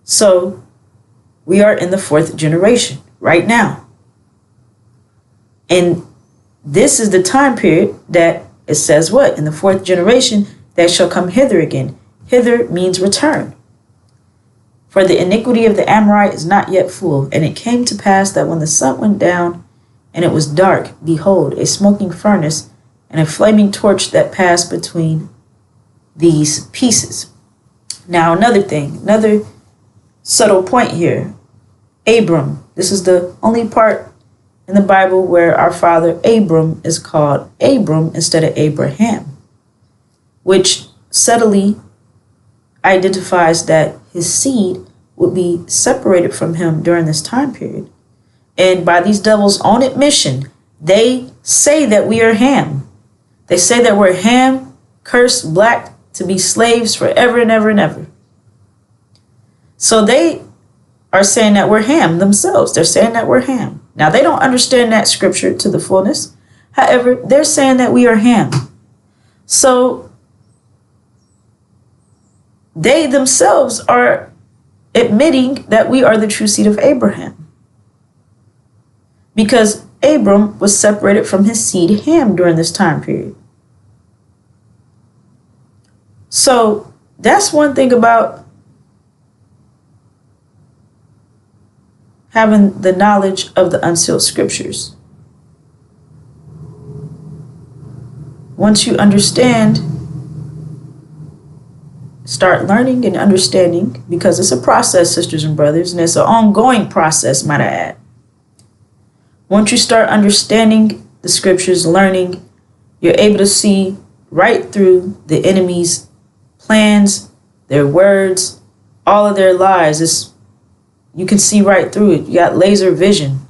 So we are in the fourth generation right now. And this is the time period that it says what? In the fourth generation, that shall come hither again. Hither means return. For the iniquity of the Amorite is not yet full. And it came to pass that when the sun went down and it was dark, behold, a smoking furnace and a flaming torch that passed between these pieces. Now, another thing, another subtle point here. Abram. This is the only part in the Bible where our father Abram is called Abram instead of Abraham, which subtly identifies that his seed would be separated from him during this time period. And by these devils' own admission, they say that we are Ham. They say that we're Ham, cursed black to be slaves forever and ever and ever. So they are saying that we're Ham themselves. They're saying that we're Ham. Now, they don't understand that scripture to the fullness. However, they're saying that we are Ham. So they themselves are admitting that we are the true seed of Abraham. Because Abram was separated from his seed Ham during this time period. So that's one thing about having the knowledge of the unsealed scriptures. Once you understand, start learning and understanding, because it's a process, sisters and brothers, and it's an ongoing process, might I add. Once you start understanding the scriptures, learning, you're able to see right through the enemy's plans, their words, all of their lies. You can see right through it. You got laser vision.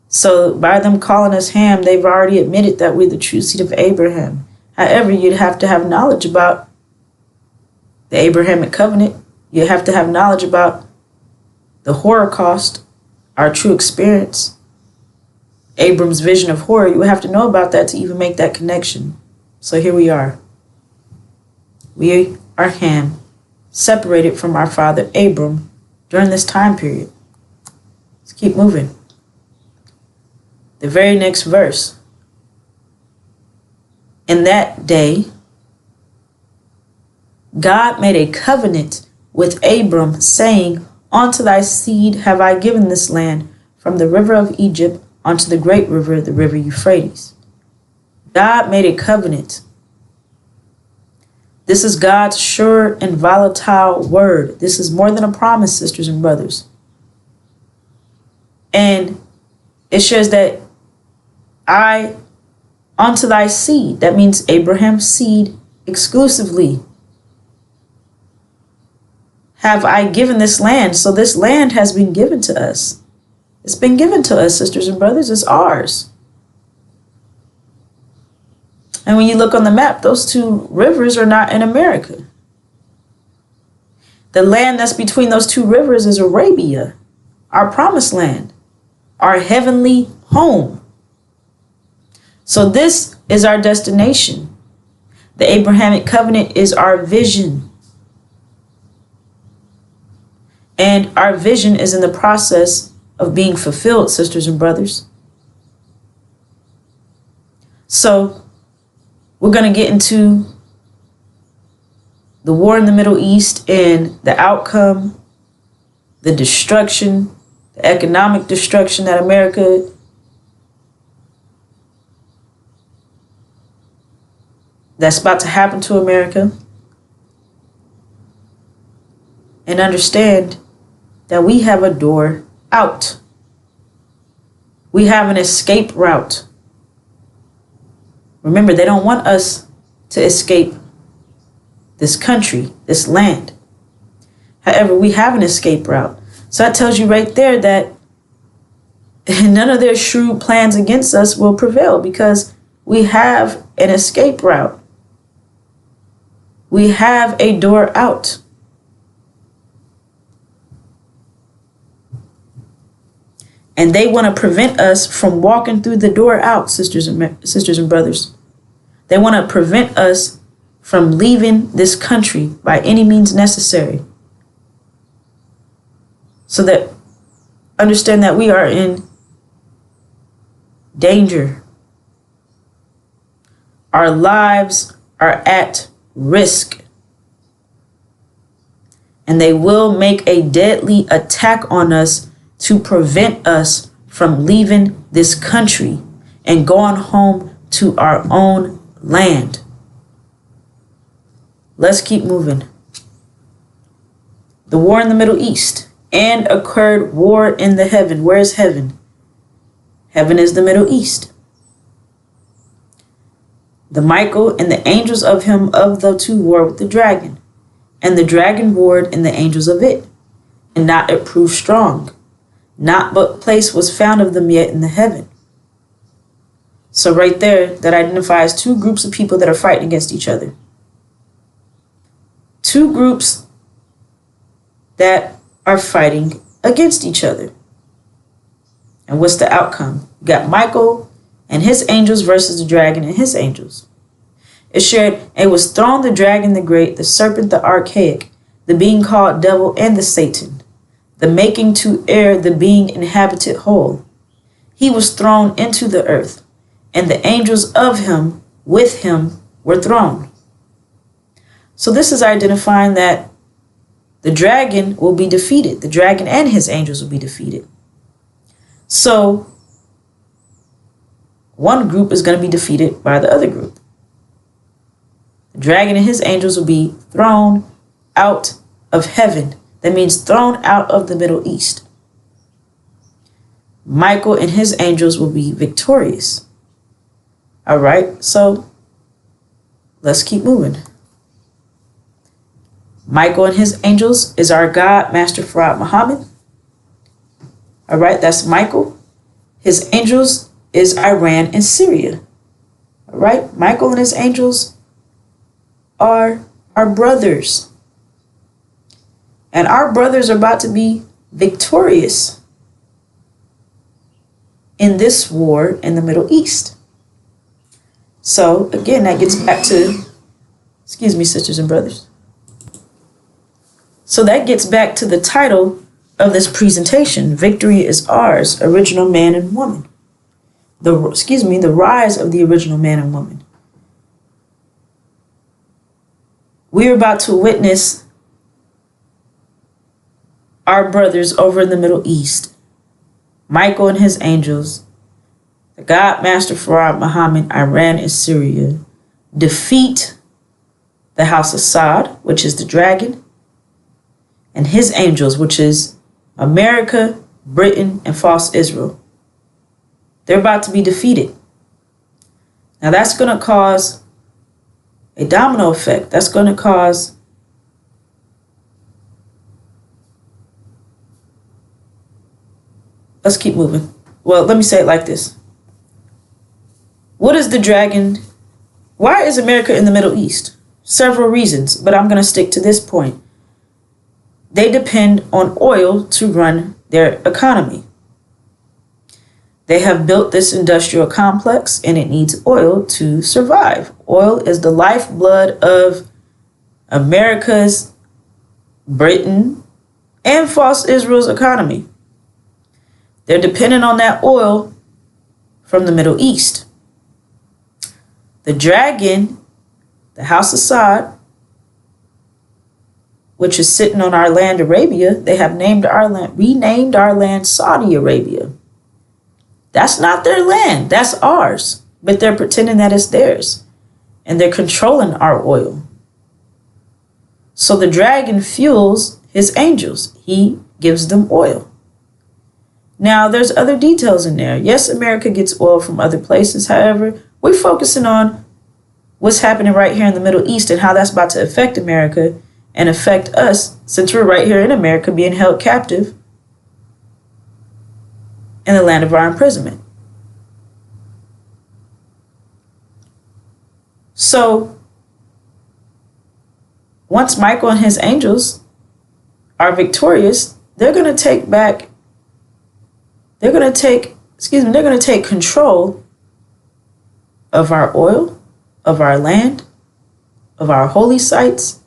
So by them calling us Ham, they've already admitted that we're the true seed of Abraham. However, you'd have to have knowledge about the Abrahamic covenant. You have to have knowledge about the Holocaust, our true experience, Abram's vision of horror. You would have to know about that to even make that connection. So here we are. We are Ham, separated from our father Abram during this time period. Let's keep moving. The very next verse. In that day, God made a covenant with Abram, saying, unto thy seed have I given this land, from the river of Egypt unto the great river, the river Euphrates. God made a covenant. This is God's sure and volatile word. This is more than a promise, sisters and brothers. And it shows that unto thy seed, that means Abraham's seed exclusively, have I given this land. So this land has been given to us. It's been given to us, sisters and brothers. It's ours. And when you look on the map, those two rivers are not in America. The land that's between those two rivers is Arabia, our promised land. our heavenly home. So this is our destination. The Abrahamic covenant is our vision. And our vision is in the process of being fulfilled, sisters and brothers. So we're going to get into the war in the Middle East and the outcome, the destruction, the economic destruction that America that's about to happen to America. And understand that we have a door out. We have an escape route. Remember, they don't want us to escape this country, this land. However, we have an escape route. So that tells you right there that none of their shrewd plans against us will prevail because we have an escape route. We have a door out. And they want to prevent us from walking through the door out, sisters and brothers. They want to prevent us from leaving this country by any means necessary. So that understand that we are in danger. Our lives are at risk. And they will make a deadly attack on us to prevent us from leaving this country and going home to our own land. Let's keep moving. The war in the Middle East. And occurred war in the heaven. Where is heaven? Heaven is the Middle East. The Michael and the angels of him of the two war with the dragon. And the dragon warred and the angels of it. And not it proved strong. Not but place was found of them yet in the heaven. So right there, that identifies two groups of people that are fighting against each other. Two groups that are fighting against each other. And what's the outcome? You got Michael and his angels versus the dragon and his angels. It shared, and was thrown the dragon the great, the serpent the archaic, the being called devil and the Satan, the making to err, the being inhabited whole. He was thrown into the earth, and the angels of him with him were thrown. So this is identifying that the dragon will be defeated. The dragon and his angels will be defeated. So one group is going to be defeated by the other group. The dragon and his angels will be thrown out of heaven. That means thrown out of the Middle East. Michael and his angels will be victorious. All right, so let's keep moving. Michael and his angels is our God, Master Farad Muhammad. All right, that's Michael. His angels is Iran and Syria. All right, Michael and his angels are our brothers. And our brothers are about to be victorious in this war in the Middle East. So again, that gets back to, excuse me, sisters and brothers. So that gets back to the title of this presentation, Victory is Ours, Original Man and Woman. The rise of the original man and woman. We're about to witness our brothers over in the Middle East, Michael and his angels, the God Master Farad Muhammad, Iran and Syria, defeat the house of Assad, which is the dragon, and his angels, which is America, Britain, and false Israel. They're about to be defeated. Now that's going to cause a domino effect. That's going to cause let's keep moving. Well, let me say it like this. What is the dragon? Why is America in the Middle East? Several reasons, but I'm going to stick to this point. They depend on oil to run their economy. They have built this industrial complex and it needs oil to survive. Oil is the lifeblood of America's, Britain, and false Israel's economy. They're dependent on that oil from the Middle East. The dragon, the House of Assad, which is sitting on our land, Arabia, they have renamed our land Saudi Arabia. That's not their land, that's ours. But they're pretending that it's theirs. And they're controlling our oil. So the dragon fuels his angels. He gives them oil. Now, there's other details in there. Yes, America gets oil from other places. However, we're focusing on what's happening right here in the Middle East and how that's about to affect America and affect us, since we're right here in America being held captive in the land of our imprisonment. So, once Michael and his angels are victorious, they're going to take control of our oil, of our land, of our holy sites,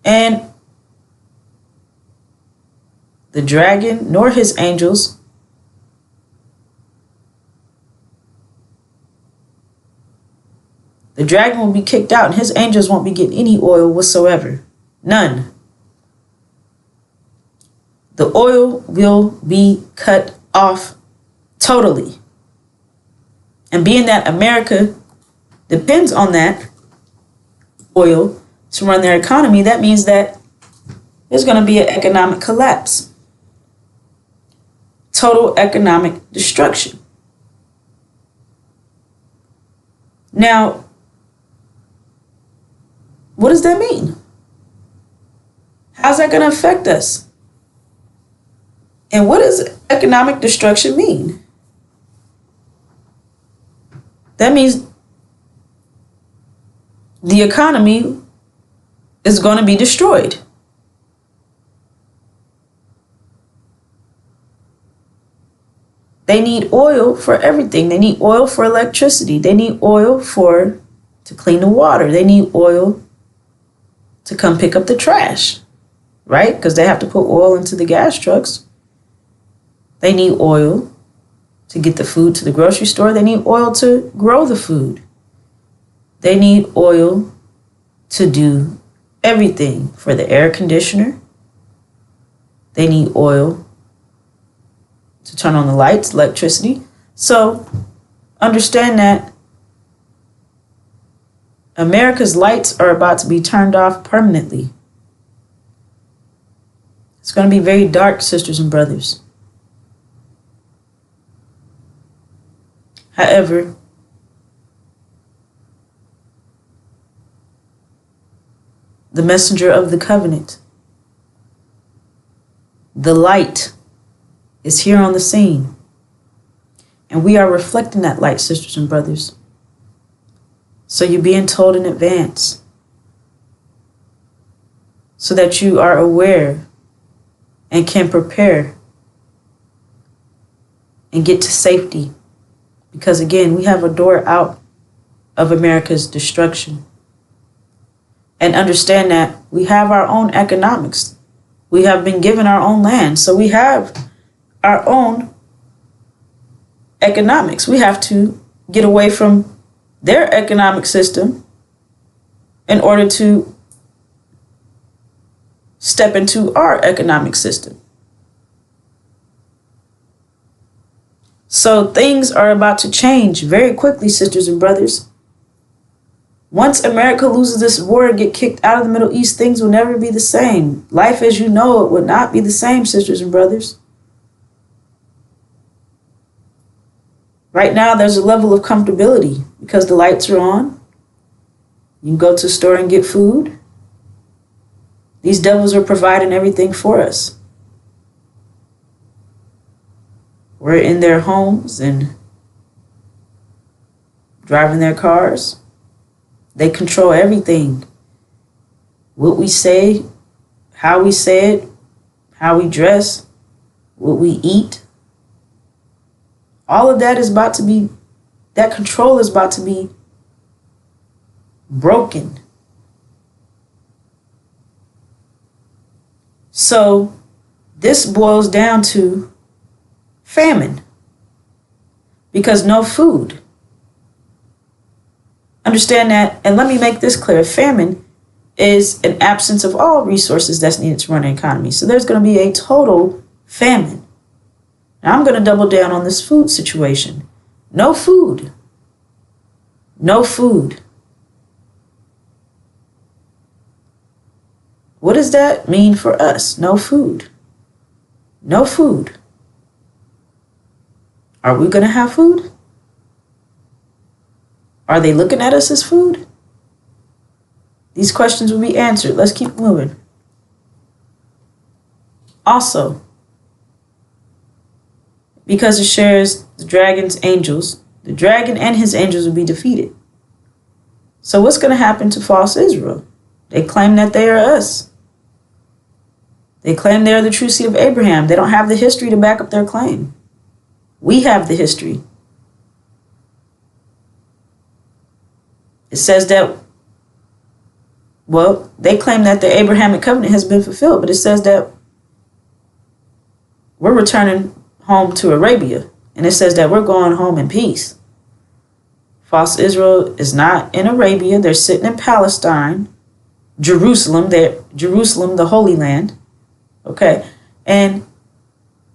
and the dragon nor his angels the dragon will be kicked out and his angels won't be getting any oil whatsoever. None. The oil will be cut off totally. And being that America depends on that oil to run their economy, that means that there's going to be an economic collapse. Total economic destruction. Now, what does that mean? How's that going to affect us? And what does economic destruction mean? That means the economy is going to be destroyed. They need oil for everything. They need oil for electricity. They need oil to clean the water. They need oil to come pick up the trash, right? Because they have to put oil into the gas trucks. They need oil to get the food to the grocery store. They need oil to grow the food. They need oil to do everything for the air conditioner. They need oil to turn on the lights, electricity. So understand that America's lights are about to be turned off permanently. It's going to be very dark, sisters and brothers. However, the messenger of the covenant, the light, is here on the scene. And we are reflecting that light, sisters and brothers. So you're being told in advance, so that you are aware and can prepare and get to safety. Because again, we have a door out of America's destruction. And understand that we have our own economics. We have been given our own land. So we have our own economics. We have to get away from their economic system in order to step into our economic system. So things are about to change very quickly, sisters and brothers. Once America loses this war and get kicked out of the Middle East, things will never be the same. Life as you know it would not be the same, sisters and brothers. Right now, there's a level of comfortability because the lights are on. You can go to the store and get food. These devils are providing everything for us. We're in their homes and driving their cars. They control everything. What we say, how we say it, how we dress, what we eat, All of that is about to be, that control is about to be broken. So this boils down to famine, because no food. Understand that, and let me make this clear. Famine is an absence of all resources that's needed to run an economy. So there's going to be a total famine. Now I'm going to double down on this food situation. No food. No food. What does that mean for us? No food. No food. Are we going to have food? Are they looking at us as food? These questions will be answered. Let's keep moving. Also, because it shares the dragon's angels, the dragon and his angels will be defeated. So what's going to happen to false Israel? They claim that they are us. They claim they are the true seed of Abraham. They don't have the history to back up their claim. We have the history. It says that, well, they claim that the Abrahamic covenant has been fulfilled, but it says that we're returning home to Arabia, and it says that we're going home in peace. False Israel is not in Arabia. They're sitting in Palestine, Jerusalem, the Holy Land, okay? And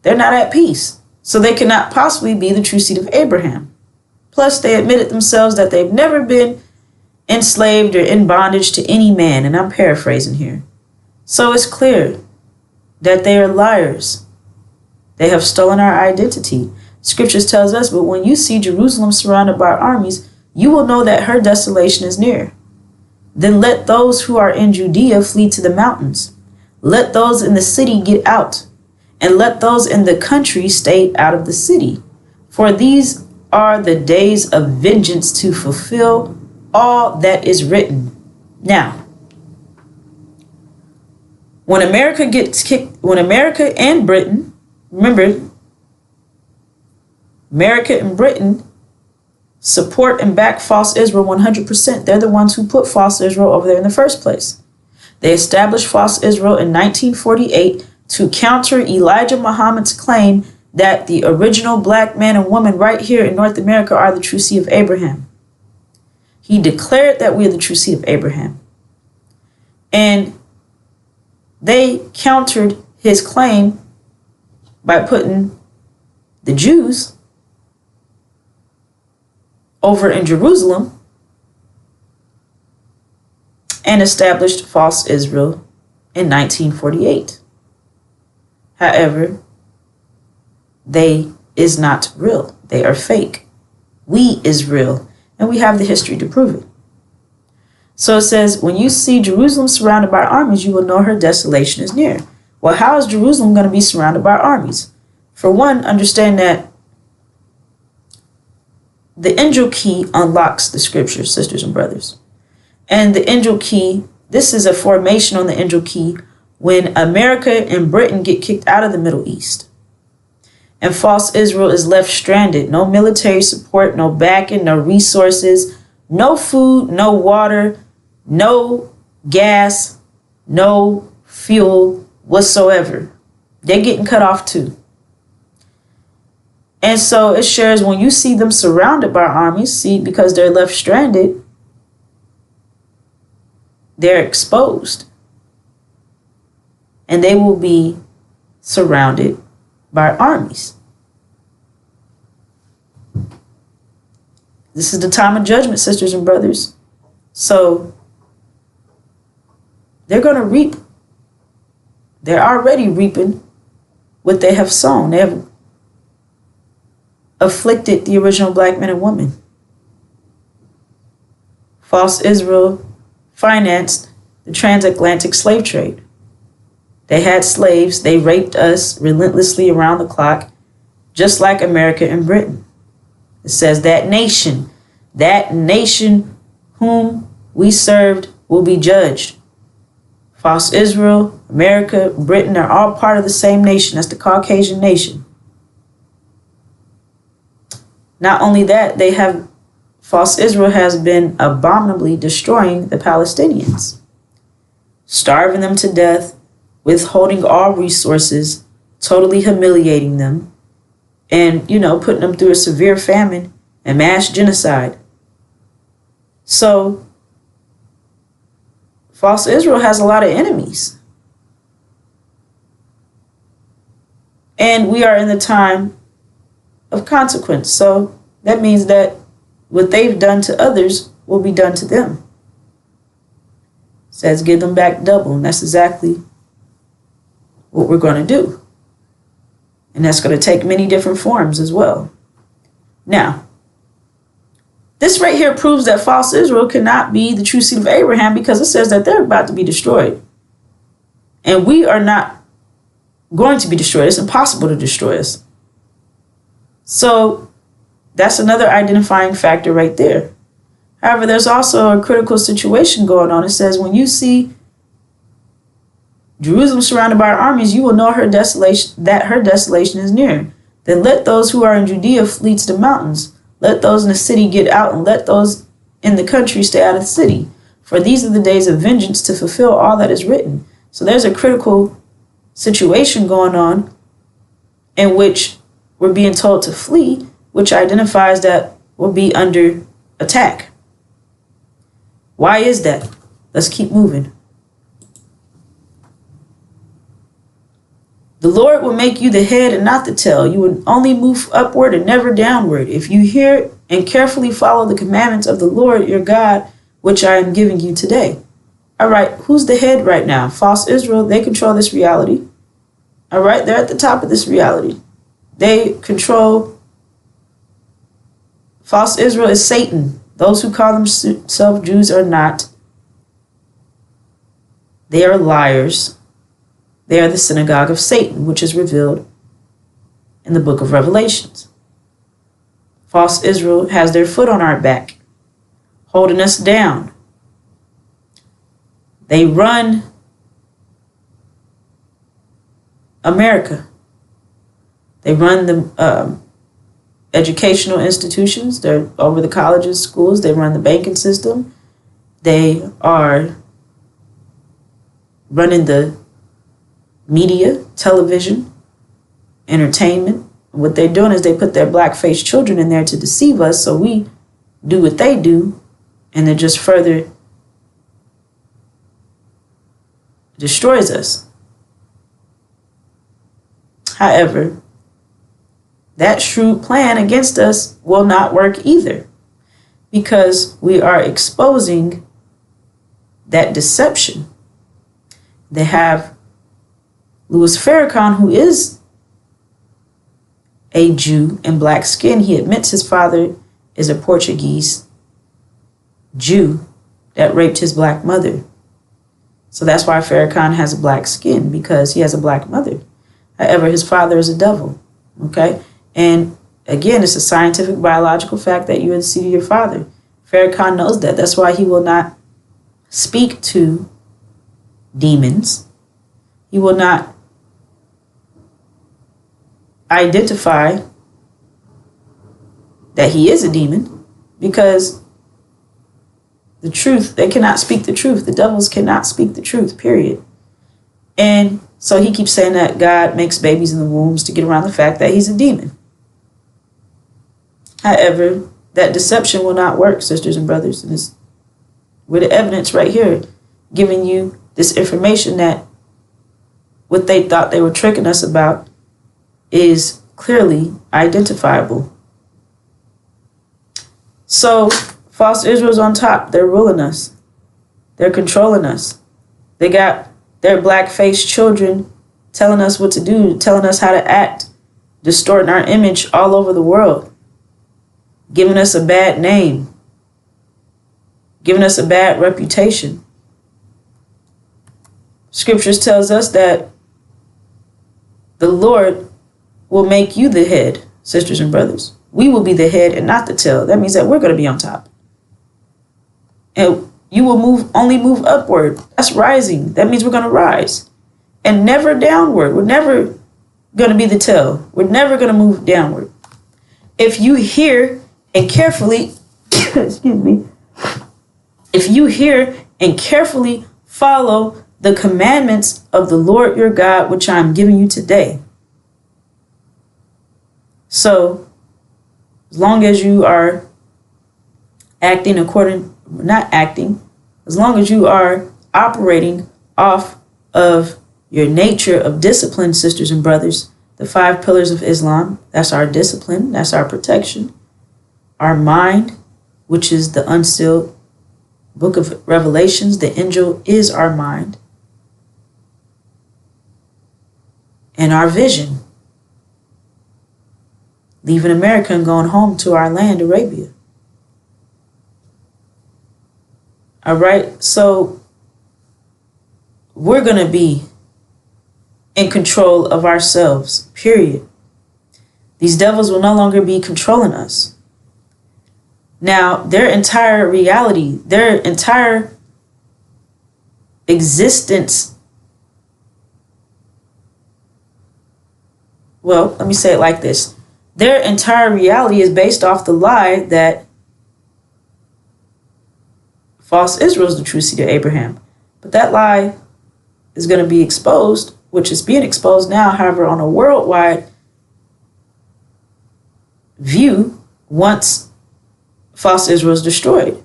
they're not at peace. So they cannot possibly be the true seed of Abraham. Plus, they admitted themselves that they've never been enslaved or in bondage to any man, and I'm paraphrasing here. So it's clear that they are liars. They have stolen our identity. Scriptures tells us, but when you see Jerusalem surrounded by armies, you will know that her desolation is near. Then let those who are in Judea flee to the mountains. Let those in the city get out, and let those in the country stay out of the city. For these are the days of vengeance to fulfill all that is written. Now, when America gets kicked, when America and Britain, remember, America and Britain support and back false Israel 100%. They're the ones who put false Israel over there in the first place. They established false Israel in 1948 to counter Elijah Muhammad's claim that the original black man and woman right here in North America are the true seed of Abraham. He declared that we are the true seed of Abraham. And they countered his claim by putting the Jews over in Jerusalem and established false Israel in 1948. However, they is not real. They are fake. We is real, and we have the history to prove it. So it says, when you see Jerusalem surrounded by armies, you will know her desolation is near. Well, how is Jerusalem going to be surrounded by armies? For one, understand that the INJIL key unlocks the scriptures, sisters and brothers. And the INJIL key, this is a formation on the INJIL key when America and Britain get kicked out of the Middle East. And false Israel is left stranded. No military support, no backing, no resources, no food, no water, no gas, no fuel whatsoever. They're getting cut off too. And so it shares when you see them surrounded by armies, see, because they're left stranded, they're exposed. And they will be surrounded by armies. This is the time of judgment, sisters and brothers. So they're going to reap. They're already reaping what they have sown. They have afflicted the original black man and woman. False Israel financed the transatlantic slave trade. They had slaves. They raped us relentlessly around the clock, just like America and Britain. It says that nation whom we served will be judged. False Israel, America, Britain are all part of the same nation. That's the Caucasian nation. Not only that, false Israel has been abominably destroying the Palestinians, starving them to death, withholding all resources, totally humiliating them, and, putting them through a severe famine and mass genocide. So, false Israel has a lot of enemies. And we are in the time of consequence. So that means that what they've done to others will be done to them. It says give them back double. And that's exactly what we're going to do. And that's going to take many different forms as well. Now, this right here proves that false Israel cannot be the true seed of Abraham, because it says that they're about to be destroyed. And we are not going to be destroyed. It's impossible to destroy us. So that's another identifying factor right there. However, there's also a critical situation going on. It says, when you see Jerusalem surrounded by armies, you will know that her desolation is near. Then let those who are in Judea flee to the mountains. Let those in the city get out, and let those in the country stay out of the city. For these are the days of vengeance, to fulfill all that is written. So there's a critical situation going on in which we're being told to flee, which identifies that we'll be under attack. Why is that? Let's keep moving. The Lord will make you the head and not the tail. You will only move upward and never downward. If you hear and carefully follow the commandments of the Lord your God, which I am giving you today. All right, who's the head right now? False Israel, they control this reality. All right, they're at the top of this reality. They control. False Israel is Satan. Those who call themselves Jews are not. They are liars. They are the synagogue of Satan, which is revealed in the book of Revelations. False Israel has their foot on our back, holding us down. They run America. They run the educational institutions. They're over the colleges, schools. They run the banking system. They are running the media, television, entertainment. What they're doing is they put their black-faced children in there to deceive us, so we do what they do, and it just further destroys us. However, that shrewd plan against us will not work either, because we are exposing that deception. They have Louis Farrakhan, who is a Jew in black skin. He admits his father is a Portuguese Jew that raped his black mother. So that's why Farrakhan has a black skin, because he has a black mother. However, his father is a devil. Okay? And again, it's a scientific biological fact that you are the seed of your father. Farrakhan knows that. That's why he will not speak to demons. He will not identify that he is a demon, because the truth, they cannot speak the truth. The devils cannot speak the truth, period. And so he keeps saying that God makes babies in the wombs to get around the fact that he's a demon. However, that deception will not work, sisters and brothers. And it's with the evidence right here, giving you this information that what they thought they were tricking us about is clearly identifiable. So, false Israel's on top. They're ruling us. They're controlling us. They got their black-faced children telling us what to do, telling us how to act, distorting our image all over the world, giving us a bad name, giving us a bad reputation. Scriptures tells us that the Lord will make you the head, sisters and brothers. We will be the head and not the tail. That means that we're going to be on top. And you will only move upward. That's rising. That means we're going to rise. And never downward. We're never going to be the tail. We're never going to move downward. if you hear and carefully, excuse me, if you hear and carefully follow the commandments of the Lord your God, which I am giving you today. So, as long as you are acting according, not acting, as long as you are operating off of your nature of discipline, sisters and brothers, the 5 pillars of Islam, that's our discipline, that's our protection. Our mind, which is the unsealed book of Revelations, the INJIL is our mind. And our vision, leaving America and going home to our land, Arabia. All right, so we're going to be in control of ourselves, period. These devils will no longer be controlling us. Now, their entire reality, their entire existence, well, let me say it like this. Their entire reality is based off the lie that false Israel is the true seed of Abraham. But that lie is going to be exposed, which is being exposed now, however, on a worldwide view once false Israel is destroyed.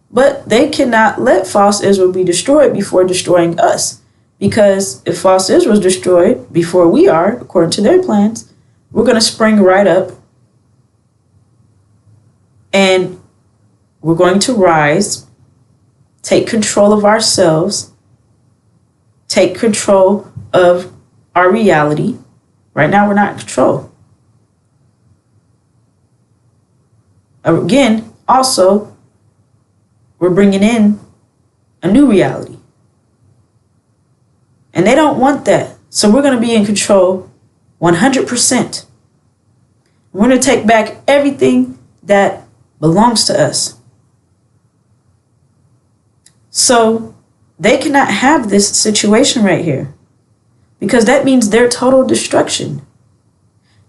But they cannot let false Israel be destroyed before destroying us. Because if false Israel is destroyed before we are, according to their plans, we're going to spring right up and we're going to rise, take control of ourselves, take control of our reality. Right now, we're not in control. Again, also, we're bringing in a new reality. And they don't want that. So we're going to be in control 100%. We're going to take back everything that belongs to us. So they cannot have this situation right here, because that means their total destruction.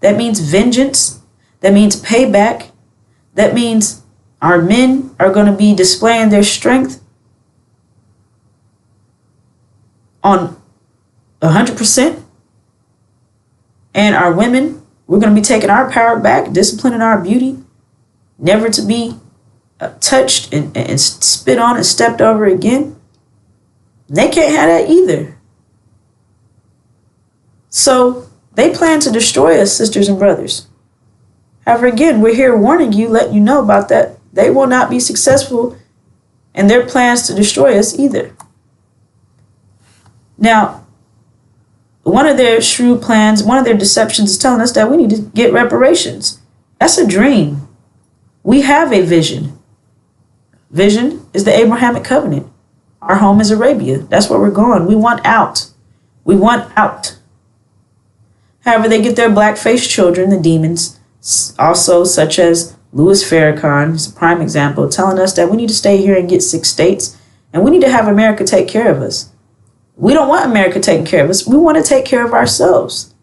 That means vengeance. That means payback. That means our men are going to be displaying their strength on 100%. And our women, we're going to be taking our power back, disciplining our beauty, never to be touched and spit on and stepped over again. They can't have that either. So they plan to destroy us, sisters and brothers. However, again, we're here warning you, letting you know about that. They will not be successful in their plans to destroy us either. Now, one of their shrewd plans, one of their deceptions is telling us that we need to get reparations. That's a dream. We have a vision. Vision is the Abrahamic covenant. Our home is Arabia. That's where we're going. We want out. We want out. However, they get their black-faced children, the demons, also such as Louis Farrakhan, who's a prime example, telling us that we need to stay here and get 6 states, and we need to have America take care of us. We don't want America taking care of us. We want to take care of ourselves.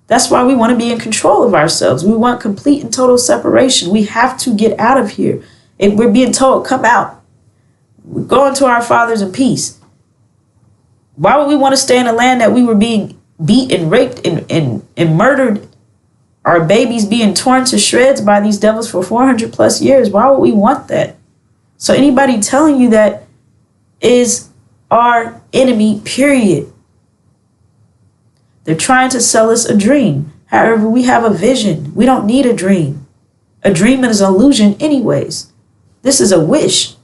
That's why we want to be in control of ourselves. We want complete and total separation. We have to get out of here. If we're being told, come out, we're going to our fathers in peace. Why would we want to stay in a land that we were being beat and raped and murdered? Our babies being torn to shreds by these devils for 400 plus years. Why would we want that? So anybody telling you that is our enemy, period. They're trying to sell us a dream. However, we have a vision. We don't need a dream. A dream is an illusion anyways. This is a wish.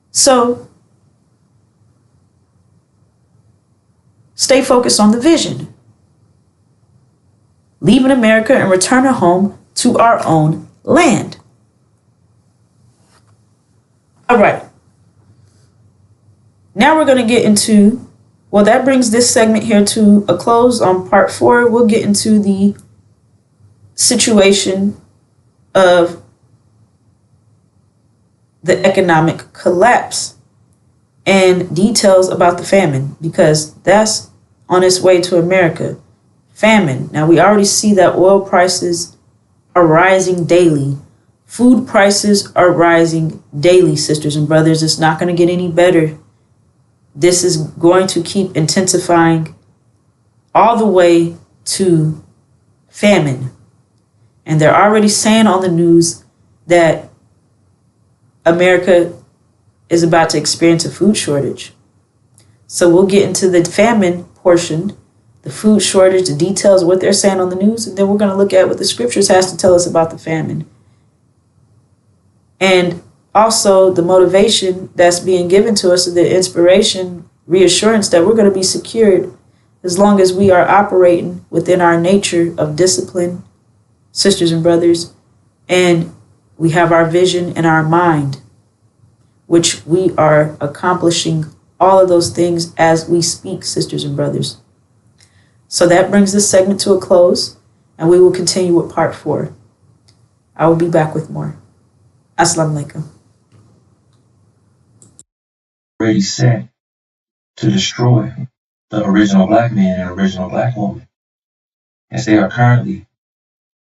So stay focused on the vision. Leaving America and returning home to our own land. All right. Now we're going to get into, well, that brings this segment here to a close. On part 4, we'll get into the situation of the economic collapse and details about the famine, because that's on its way to America. Famine. Now we already see that oil prices are rising daily. Food prices are rising daily, sisters and brothers. It's not going to get any better. This is going to keep intensifying all the way to famine. And they're already saying on the news that America is about to experience a food shortage. So we'll get into the famine portion, the food shortage, the details of what they're saying on the news, and then we're going to look at what the scriptures has to tell us about the famine. And also the motivation that's being given to us, the inspiration, reassurance that we're going to be secured as long as we are operating within our nature of discipline, sisters and brothers, and we have our vision and our mind, which we are accomplishing all of those things as we speak, sisters and brothers. So that brings this segment to a close, and we will continue with part 4. I will be back with more. Assalamu alaikum. Already set to destroy the original black man and original black woman, as they are currently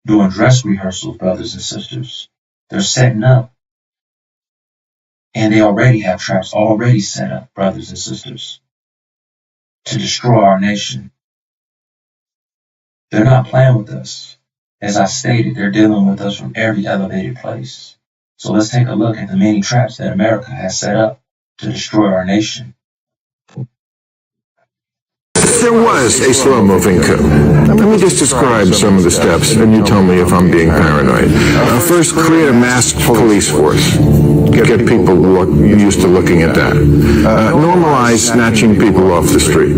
doing dress rehearsals, brothers and sisters. They're setting up, and they already have traps already set up, brothers and sisters, to destroy our nation. They're not playing with us. As I stated, they're dealing with us from every elevated place. So let's take a look at the many traps that America has set up to destroy our nation. There was a slow-moving coup. Let me just describe some of the steps, and you tell me if I'm being paranoid. First, create a masked police force. Get people used to looking at that. Normalize snatching people off the street.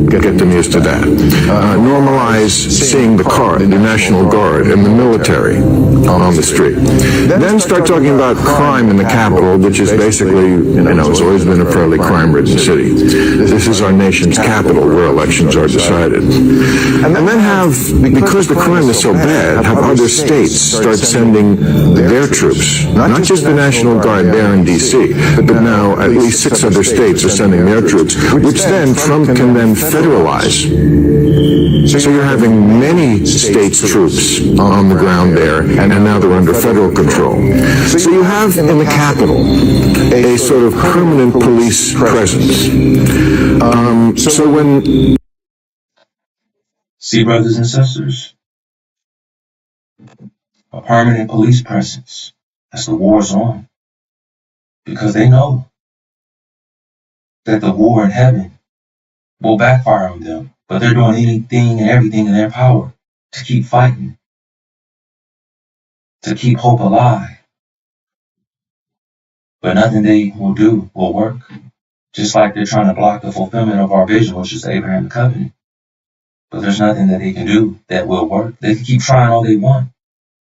Get them used to that. Normalize seeing the National Guard and the military on the street. Then start talking about crime in the capital, which is basically, has always been a fairly crime-ridden city. This is our nation's capital, where elections are decided. And then have, because the crime is so bad, have other states start sending their troops, not just the National Guard there in D.C., but now at least 6 other states are sending their troops, which then Trump can then federalize. So you're having many states' troops on the ground there, and now they're under federal control. So you have in the capital a sort of permanent police presence. So when... See, brothers and sisters, a permanent police presence as the war's on. Because they know that the war in heaven will backfire on them, but they're doing anything and everything in their power to keep fighting, to keep hope alive. But nothing they will do will work. Just like they're trying to block the fulfillment of our vision, which is the Abraham covenant. But there's nothing that they can do that will work. They can keep trying all they want,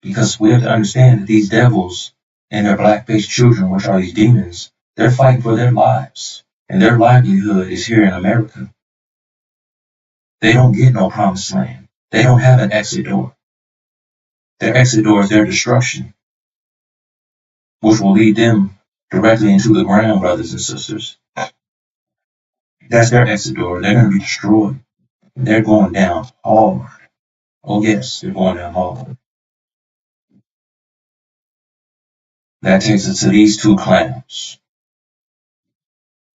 because we have to understand that these devils and their black-faced children, which are these demons, they're fighting for their lives, and their livelihood is here in America. They don't get no promised land. They don't have an exit door. Their exit door is their destruction, which will lead them directly into the ground, brothers and sisters. That's their exit door. They're going to be destroyed. They're going down hard. Oh yes, they're going down hard. That takes us to these 2 clowns,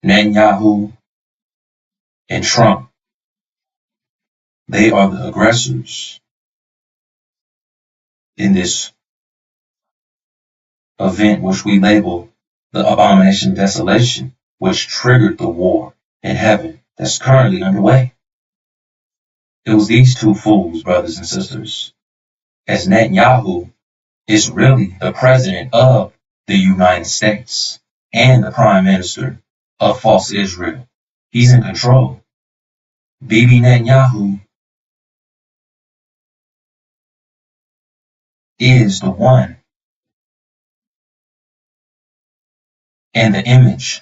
Netanyahu and Trump. They are the aggressors in this event, which we label the abomination of desolation, which triggered the war in heaven that's currently underway. It was these 2 fools, brothers and sisters, as Netanyahu is really the president of the United States and the prime minister of false Israel. He's in control. Bibi Netanyahu is the one and the image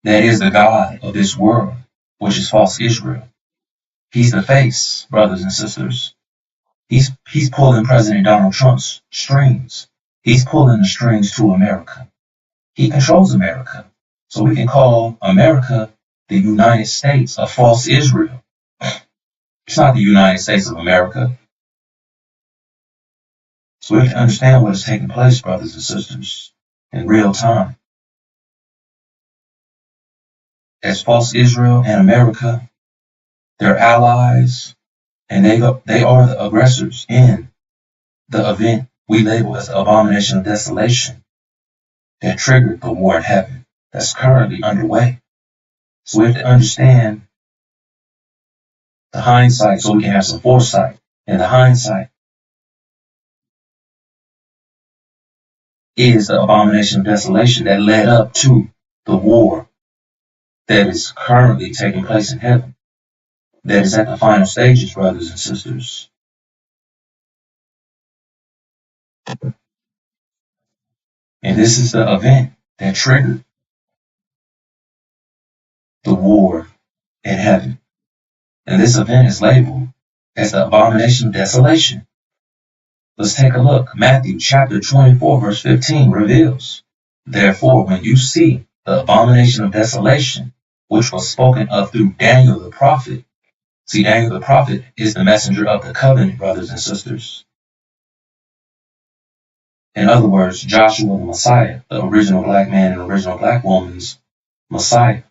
that is the God of this world, which is false Israel. He's the face, brothers and sisters. He's pulling President Donald Trump's strings. He's pulling the strings to America. He controls America. So we can call America the United States of false Israel. It's not the United States of America. So we have to understand what is taking place, brothers and sisters, in real time. As false Israel and America, they're allies, and they are the aggressors in the event we label as the abomination of desolation that triggered the war in heaven that's currently underway. So we have to understand the hindsight so we can have some foresight. And the hindsight is the abomination of desolation that led up to the war that is currently taking place in heaven, that is at the final stages, brothers and sisters. And this is the event that triggered the war in heaven. And this event is labeled as the abomination of desolation. Let's take a look. Matthew chapter 24, verse 15 reveals, therefore, when you see the abomination of desolation, which was spoken of through Daniel the prophet. See, Daniel the prophet is the messenger of the covenant, brothers and sisters. In other words, Joshua the Messiah, the original black man and original black woman's Messiah,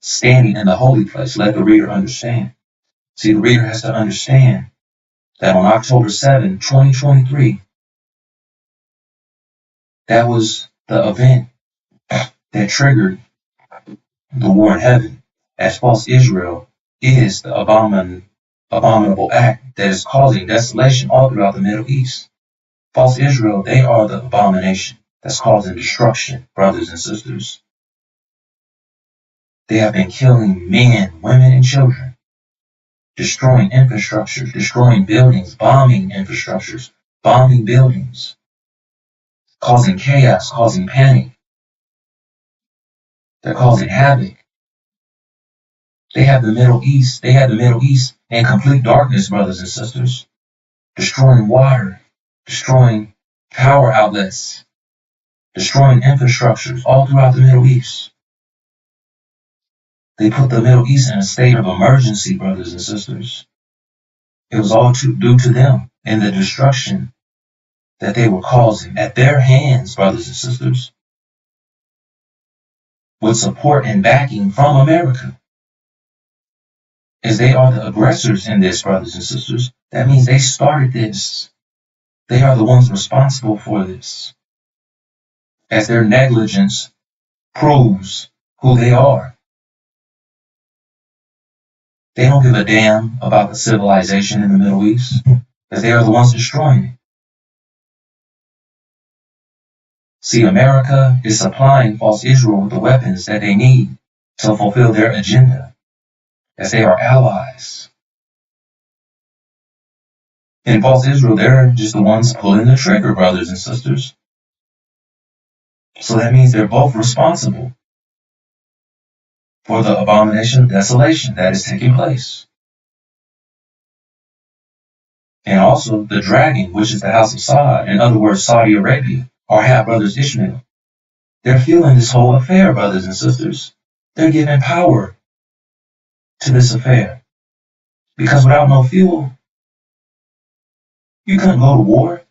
standing in the holy place. Let the reader understand. See, the reader has to understand that on October 7, 2023, that was the event that triggered the war in heaven, as false Israel is the abominable act that is causing desolation all throughout the Middle East. False Israel, they are the abomination that's causing destruction, brothers and sisters. They have been killing men, women, and children, destroying infrastructure, destroying buildings, bombing infrastructures, bombing buildings, causing chaos, causing panic. They're causing havoc. They had the Middle East in complete darkness, brothers and sisters, destroying water, destroying power outlets, destroying infrastructures all throughout the Middle East. They put the Middle East in a state of emergency, brothers and sisters. It was all due to them and the destruction that they were causing at their hands, brothers and sisters, with support and backing from America. As they are the aggressors in this, brothers and sisters, that means they started this. They are the ones responsible for this. As their negligence proves who they are. They don't give a damn about the civilization in the Middle East, as they are the ones destroying it. See, America is supplying false Israel with the weapons that they need to fulfill their agenda, as they are allies. In false Israel, they're just the ones pulling the trigger, brothers and sisters. So that means they're both responsible for the abomination of desolation that is taking place. And also the dragon, which is the house of Saud, in other words, Saudi Arabia, our half-brothers Ishmael. They're fueling this whole affair, brothers and sisters. They're giving power to this affair. Because without no fuel, you couldn't go to war.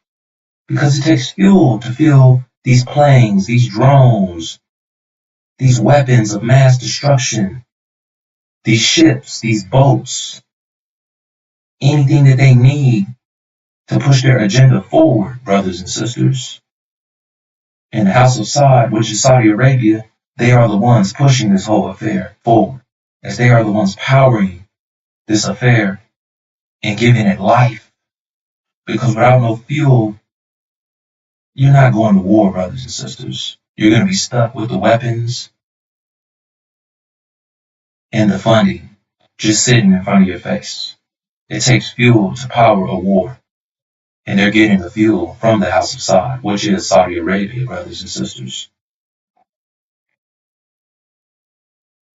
Because it takes fuel to fuel these planes, these drones, these weapons of mass destruction, these ships, these boats, anything that they need to push their agenda forward, brothers and sisters. In the house of Saud, which is Saudi Arabia, they are the ones pushing this whole affair forward, as they are the ones powering this affair and giving it life. Because without no fuel, you're not going to war, brothers and sisters. You're going to be stuck with the weapons and the funding just sitting in front of your face. It takes fuel to power a war. And they're getting the fuel from the house of Saud, which is Saudi Arabia, brothers and sisters.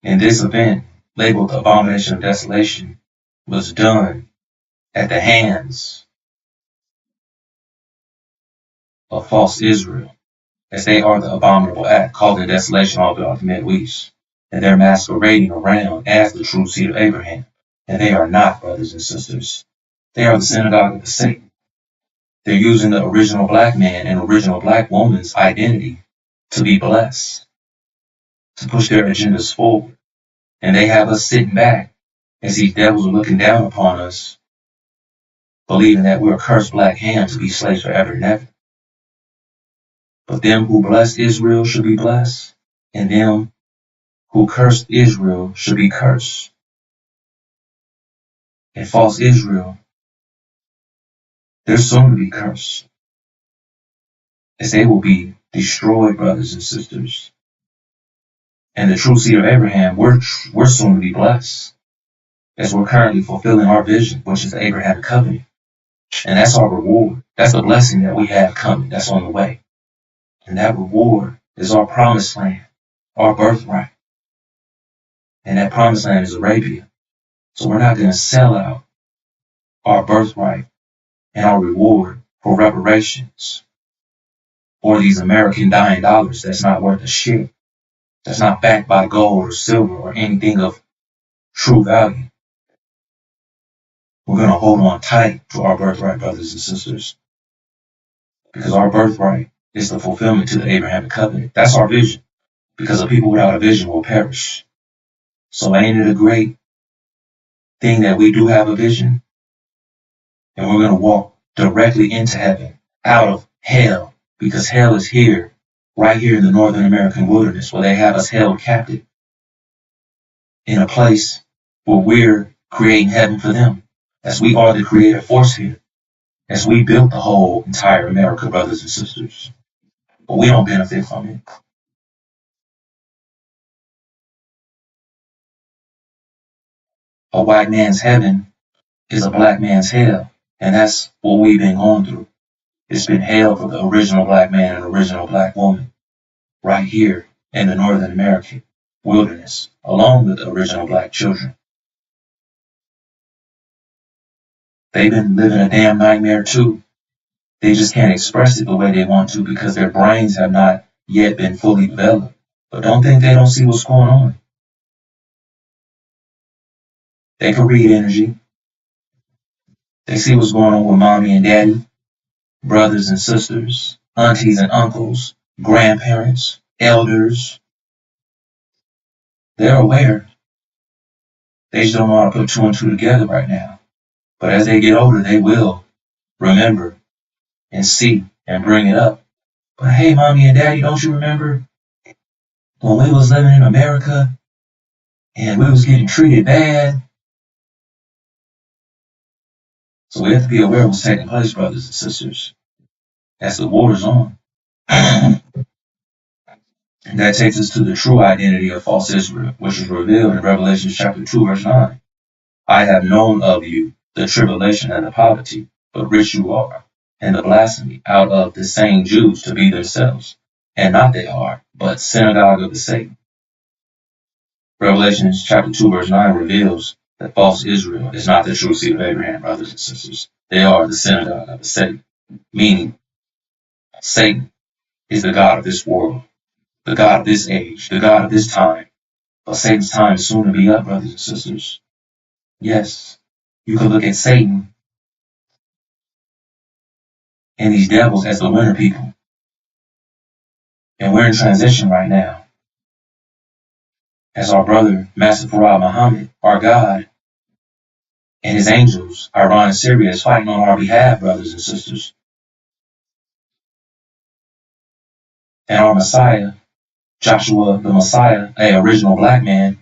And this event, labeled the abomination of desolation, was done at the hands of false Israel, as they are the abominable act causing desolation all throughout the Middle East. And they're masquerading around as the true seed of Abraham. And they are not, brothers and sisters. They are the synagogue of Satan. They're using the original black man and original black woman's identity to be blessed, to push their agendas forward. And they have us sitting back as these devils are looking down upon us, believing that we're a cursed black hand to be slaves forever and ever. But them who blessed Israel should be blessed, and them who cursed Israel should be cursed. And false Israel, they're soon to be cursed, as they will be destroyed, brothers and sisters. And the true seed of Abraham, we're soon to be blessed, as we're currently fulfilling our vision, which is the Abrahamic covenant. And that's our reward. That's the blessing that we have coming. That's on the way. And that reward is our promised land, our birthright. And that promised land is Arabia. So we're not going to sell out our birthright and our reward for reparations or these American dying dollars that's not worth a shit, that's not backed by gold or silver or anything of true value. We're going to hold on tight to our birthright, brothers and sisters, because our birthright is the fulfillment to the Abrahamic covenant. That's our vision, because a people without a vision will perish. So ain't it a great thing that we do have a vision? And we're going to walk directly into heaven, out of hell, because hell is here, right here in the Northern American wilderness, where they have us held captive in a place where we're creating heaven for them, as we are the creative force here, as we built the whole entire America, brothers and sisters. But we don't benefit from it. A white man's heaven is a black man's hell, and that's what we've been going through. It's been hell for the original black man and original black woman, right here in the Northern American wilderness, along with the original black children. They've been living a damn nightmare too. They just can't express it the way they want to because their brains have not yet been fully developed. But don't think they don't see what's going on. They can read energy. They see what's going on with mommy and daddy, brothers and sisters, aunties and uncles, grandparents, elders. They're aware. They just don't know how to put two and two together right now. But as they get older, they will remember and see and bring it up. But hey, mommy and daddy, don't you remember when we was living in America and we was getting treated bad? So we have to be aware of what's taking place, brothers and sisters, as the war is on. And that takes us to the true identity of false Israel, which is revealed in Revelation chapter 2, verse 9. I have known of you the tribulation and the poverty, but rich you are, and the blasphemy out of the same Jews to be themselves, and not they are, but synagogue of the Satan. Revelation chapter 2, verse 9 reveals that false Israel is not the true seed of Abraham, brothers and sisters. They are the synagogue of the Satan, meaning Satan is the God of this world, the God of this age, the God of this time. But Satan's time is soon to be up, brothers and sisters. Yes, you can look at Satan and these devils as the winter people. And we're in transition right now. As our brother, Master Farad Muhammad, our God, and his angels, Iran and Syria, is fighting on our behalf, brothers and sisters. And our Messiah, Joshua the Messiah, a original black man,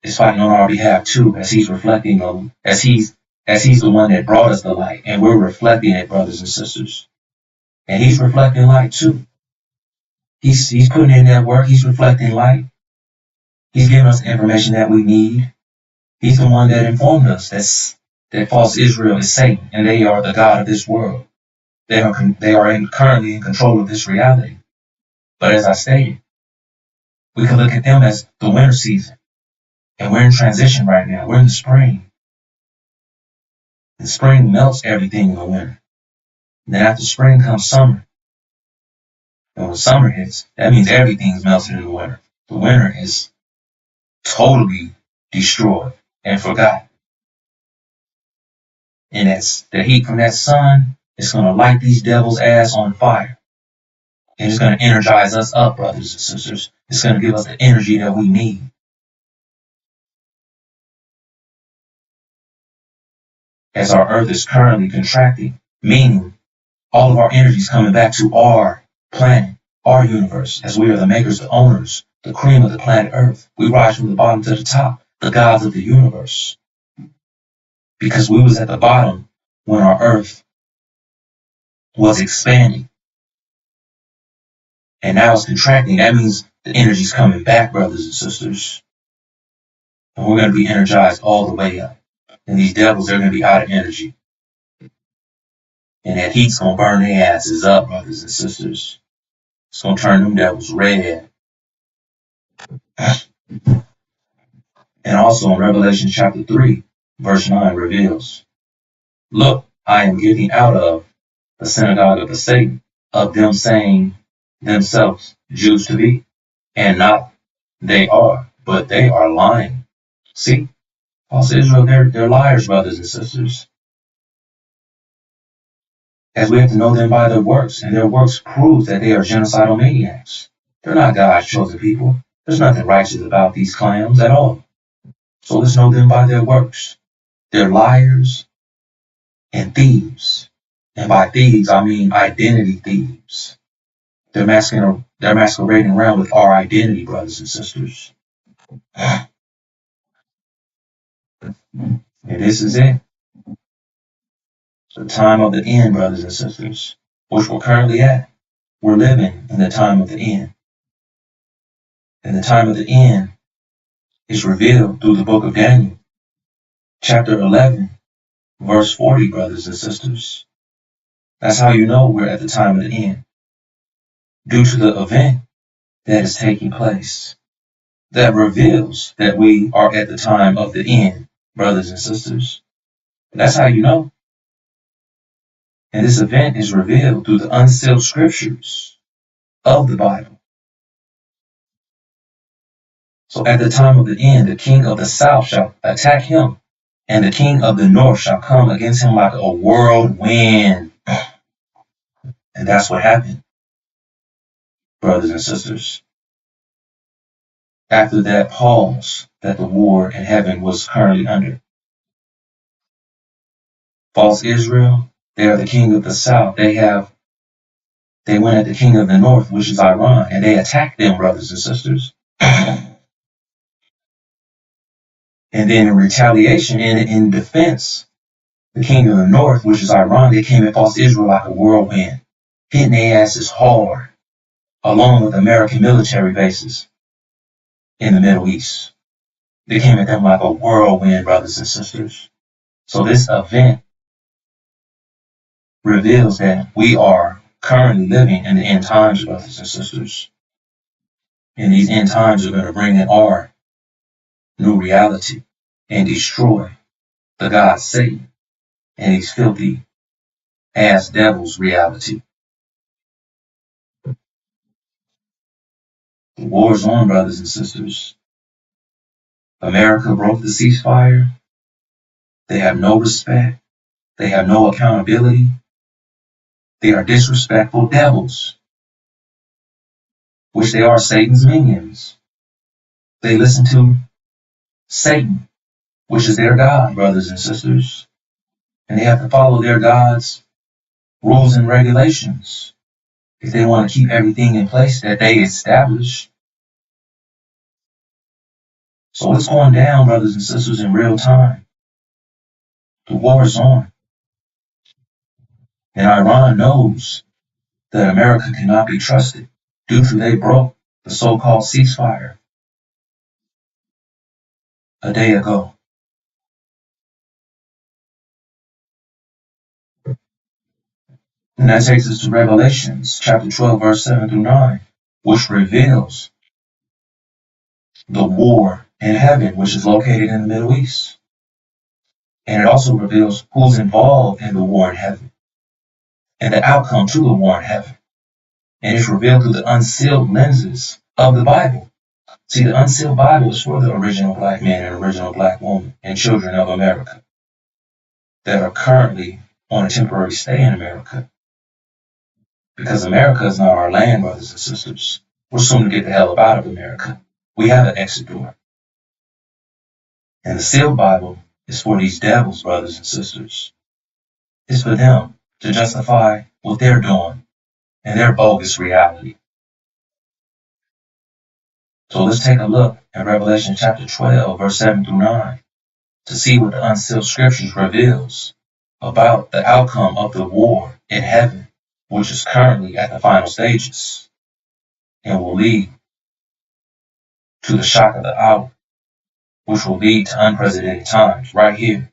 is fighting on our behalf too, as he's reflecting on, as he's the one that brought us the light, and we're reflecting it, brothers and sisters. And he's reflecting light too. He's putting in that work. He's reflecting light. He's giving us the information that we need. He's the one that informed us that false Israel is Satan, and they are the God of this world. They are currently in control of this reality. But as I stated, we can look at them as the winter season. And we're in transition right now. We're in the spring. The spring melts everything in the winter. And then after spring comes summer. And when summer hits, that means everything's melted in the winter. The winter is totally destroyed and forgotten. And that's the heat from that sun It's going to light these devils' ass on fire. And it's going to energize us up, brothers and sisters. It's going to give us the energy that we need. As our earth is currently contracting, meaning all of our energy is coming back to our planet, our universe, as we are the makers, the owners, the cream of the planet Earth. We rise from the bottom to the top, the gods of the universe. Because we was at the bottom when our earth was expanding. And now it's contracting. That means the energy's coming back, brothers and sisters. And we're going to be energized all the way up. And these devils, they're going to be out of energy. And that heat's going to burn their asses up, brothers and sisters. It's going to turn them devils red. And also in Revelation chapter 3, verse 9 reveals, look, I am getting out of the synagogue of the Satan, of them saying themselves Jews to be, and not they are, but they are lying. See, false Israel, they're liars, brothers and sisters. As we have to know them by their works, and their works prove that they are genocidal maniacs. They're not God's chosen people. There's nothing righteous about these clams at all. So let's know them by their works. They're liars and thieves. And by thieves, I mean identity thieves. They're masquerading around with our identity, brothers and sisters. And this is it. The time of the end, brothers and sisters, which we're currently at. We're living in the time of the end. And the time of the end is revealed through the book of Daniel, chapter 11, verse 40, brothers and sisters. That's how you know we're at the time of the end. Due to the event that is taking place, that reveals that we are at the time of the end, brothers and sisters. That's how you know. And this event is revealed through the unsealed scriptures of the Bible. So at the time of the end, the king of the south shall attack him, and the king of the north shall come against him like a whirlwind. And that's what happened, brothers and sisters. After that pause that the war in heaven was currently under. False Israel, they are the king of the south. They went at the king of the north, which is Iran, and they attacked them, brothers and sisters. And then in retaliation and in defense, the king of the north, which is Iran, they came at false Israel like a whirlwind, hitting their asses hard, along with American military bases in the Middle East. They came at them like a whirlwind, brothers and sisters. So this event reveals that we are currently living in the end times, brothers and sisters. And these end times are going to bring in our new reality and destroy the god Satan and his filthy ass devil's reality. The war's on, brothers and sisters. America broke the ceasefire. They have no respect. They have no accountability. They are disrespectful devils, which they are Satan's minions. They listen to Satan, which is their God, brothers and sisters. And they have to follow their God's rules and regulations if they want to keep everything in place that they established. So it's going down, brothers and sisters, in real time. The war is on. And Iran knows that America cannot be trusted due to they broke the so-called ceasefire a day ago. And that takes us to Revelations chapter 12, verse 7 through 9, which reveals the war in heaven, which is located in the Middle East. And it also reveals who's involved in the war in heaven and the outcome to the war in heaven. And it's revealed through the unsealed lenses of the Bible. See, the unsealed Bible is for the original black man and original black woman and children of America that are currently on a temporary stay in America. Because America is not our land, brothers and sisters. We're soon to get the hell up out of America. We have an exit door. And the sealed Bible is for these devils, brothers and sisters. It's for them to justify what they're doing and their bogus reality. So let's take a look at Revelation chapter 12, verse 7 through 9, to see what the unsealed scriptures reveals about the outcome of the war in heaven, which is currently at the final stages, and will lead to the shock of the hour, which will lead to unprecedented times right here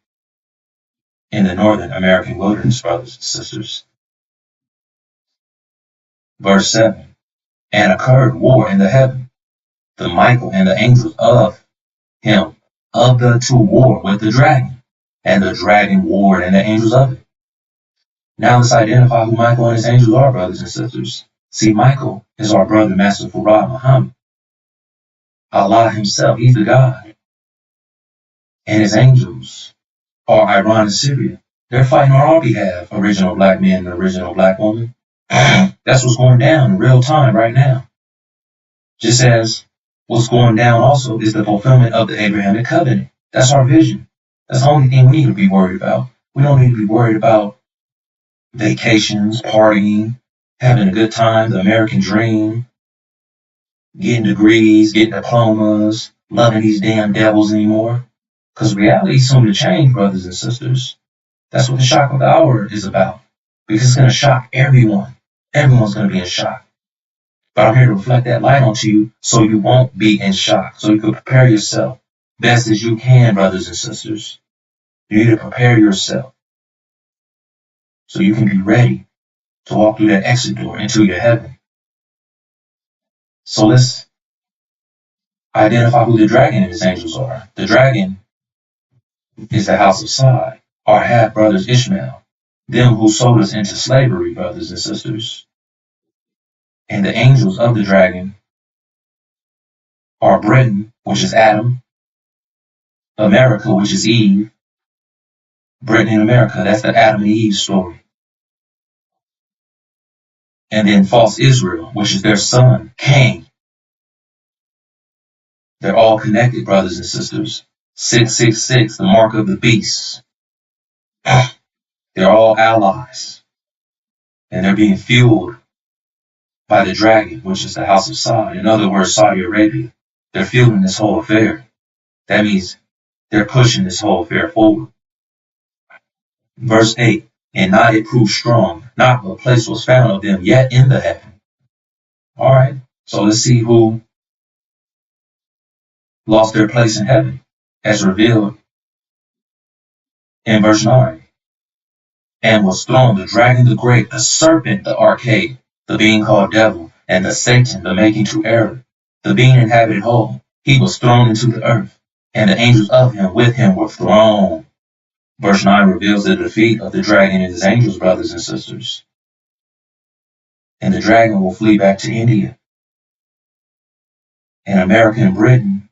in the northern American wilderness, brothers and sisters. Verse 7, and occurred war in the heaven. The Michael and the angels of him, of the two war with the dragon, and the dragon warred and the angels of it. Now let's identify who Michael and his angels are, brothers and sisters. See, Michael is our brother, Master Farad Muhammad. Allah himself, he's the God. And his angels are Iran and Syria. They're fighting on our behalf, original black men and original black women. That's what's going down in real time right now. Just as what's going down also is the fulfillment of the Abrahamic covenant. That's our vision. That's the only thing we need to be worried about. We don't need to be worried about vacations, partying, having a good time, the American dream, getting degrees, getting diplomas, loving these damn devils anymore. Because reality is soon to change, brothers and sisters. That's what the shock of the hour is about. Because it's going to shock everyone. Everyone's going to be in shock. But I'm here to reflect that light onto you so you won't be in shock. So you can prepare yourself best as you can, brothers and sisters. You need to prepare yourself so you can be ready to walk through that exit door into your heaven. So let's identify who the dragon and his angels are. The dragon is the house of Sod, our half-brothers Ishmael, them who sold us into slavery, brothers and sisters. And the angels of the dragon are Britain, which is Adam, America, which is Eve. Britain and America, that's the Adam and Eve story. And then false Israel, which is their son, Cain. They're all connected, brothers and sisters. 666, the mark of the beast. They're all allies. And they're being fueled by the dragon, which is the house of Sod. In other words, Saudi Arabia. They're fueling this whole affair. That means they're pushing this whole affair forward. Verse 8, and not it proved strong, not a place was found of them yet in the heaven. All right, so let's see who lost their place in heaven, as revealed in verse 9. And was thrown the dragon, the great, the serpent, the archaic, the being called devil, and the Satan, the making to error, the being inhabited whole. He was thrown into the earth, and the angels of him with him were thrown. Verse 9 reveals the defeat of the dragon and his angels, brothers and sisters. And the dragon will flee back to India. And America and Britain,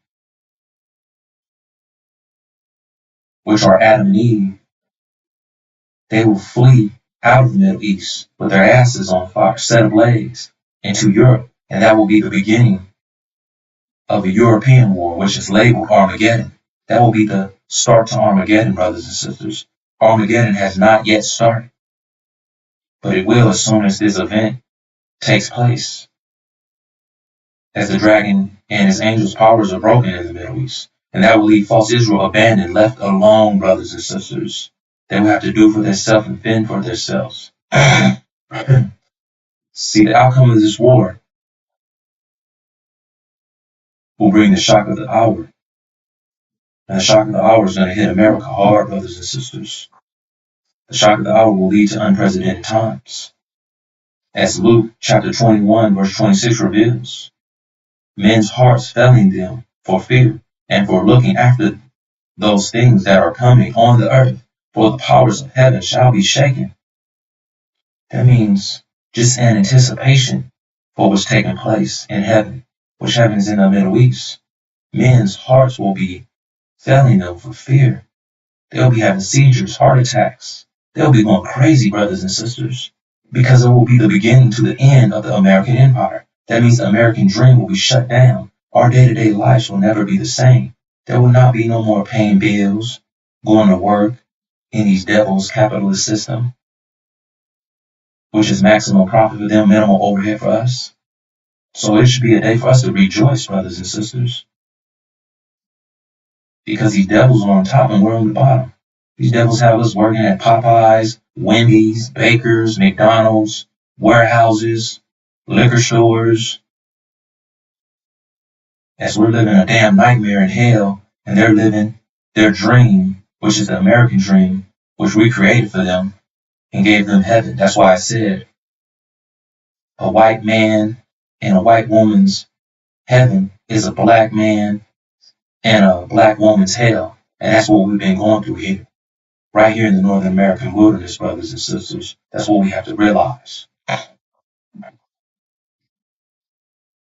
which are Adam and Eve, they will flee out of the Middle East with their asses on fire, set ablaze, into Europe. And that will be the beginning of a European war, which is labeled Armageddon. That will be the start to Armageddon, brothers and sisters. Armageddon has not yet started, but it will as soon as this event takes place. As the dragon and his angels' powers are broken in the Middle East. And that will leave false Israel abandoned, left alone, brothers and sisters. They will have to do for themselves and fend for themselves. See, the outcome of this war will bring the shock of the hour. And the shock of the hour is going to hit America hard, brothers and sisters. The shock of the hour will lead to unprecedented times. As Luke chapter 21, verse 26 reveals, men's hearts failing them for fear and for looking after those things that are coming on the earth, for the powers of heaven shall be shaken. That means just an anticipation for what's taking place in heaven, which happens in the Middle East. Men's hearts will be failing them for fear. They'll be having seizures, heart attacks. They'll be going crazy, brothers and sisters, because it will be the beginning to the end of the American empire. That means the American dream will be shut down. Our day-to-day lives will never be the same. There will not be no more paying bills, going to work in these devils' capitalist system, which is maximum profit for them, minimal overhead for us. So it should be a day for us to rejoice, brothers and sisters, because these devils are on top and we're on the bottom. These devils have us working at Popeyes, Wendy's, Baker's, McDonald's, warehouses, liquor stores, as we're living a damn nightmare in hell, and they're living their dream, which is the American dream, which we created for them and gave them heaven. That's why I said a white man and a white woman's heaven is a black man and a black woman's hell. And that's what we've been going through here. Right here in the Northern American wilderness, brothers and sisters. That's what we have to realize.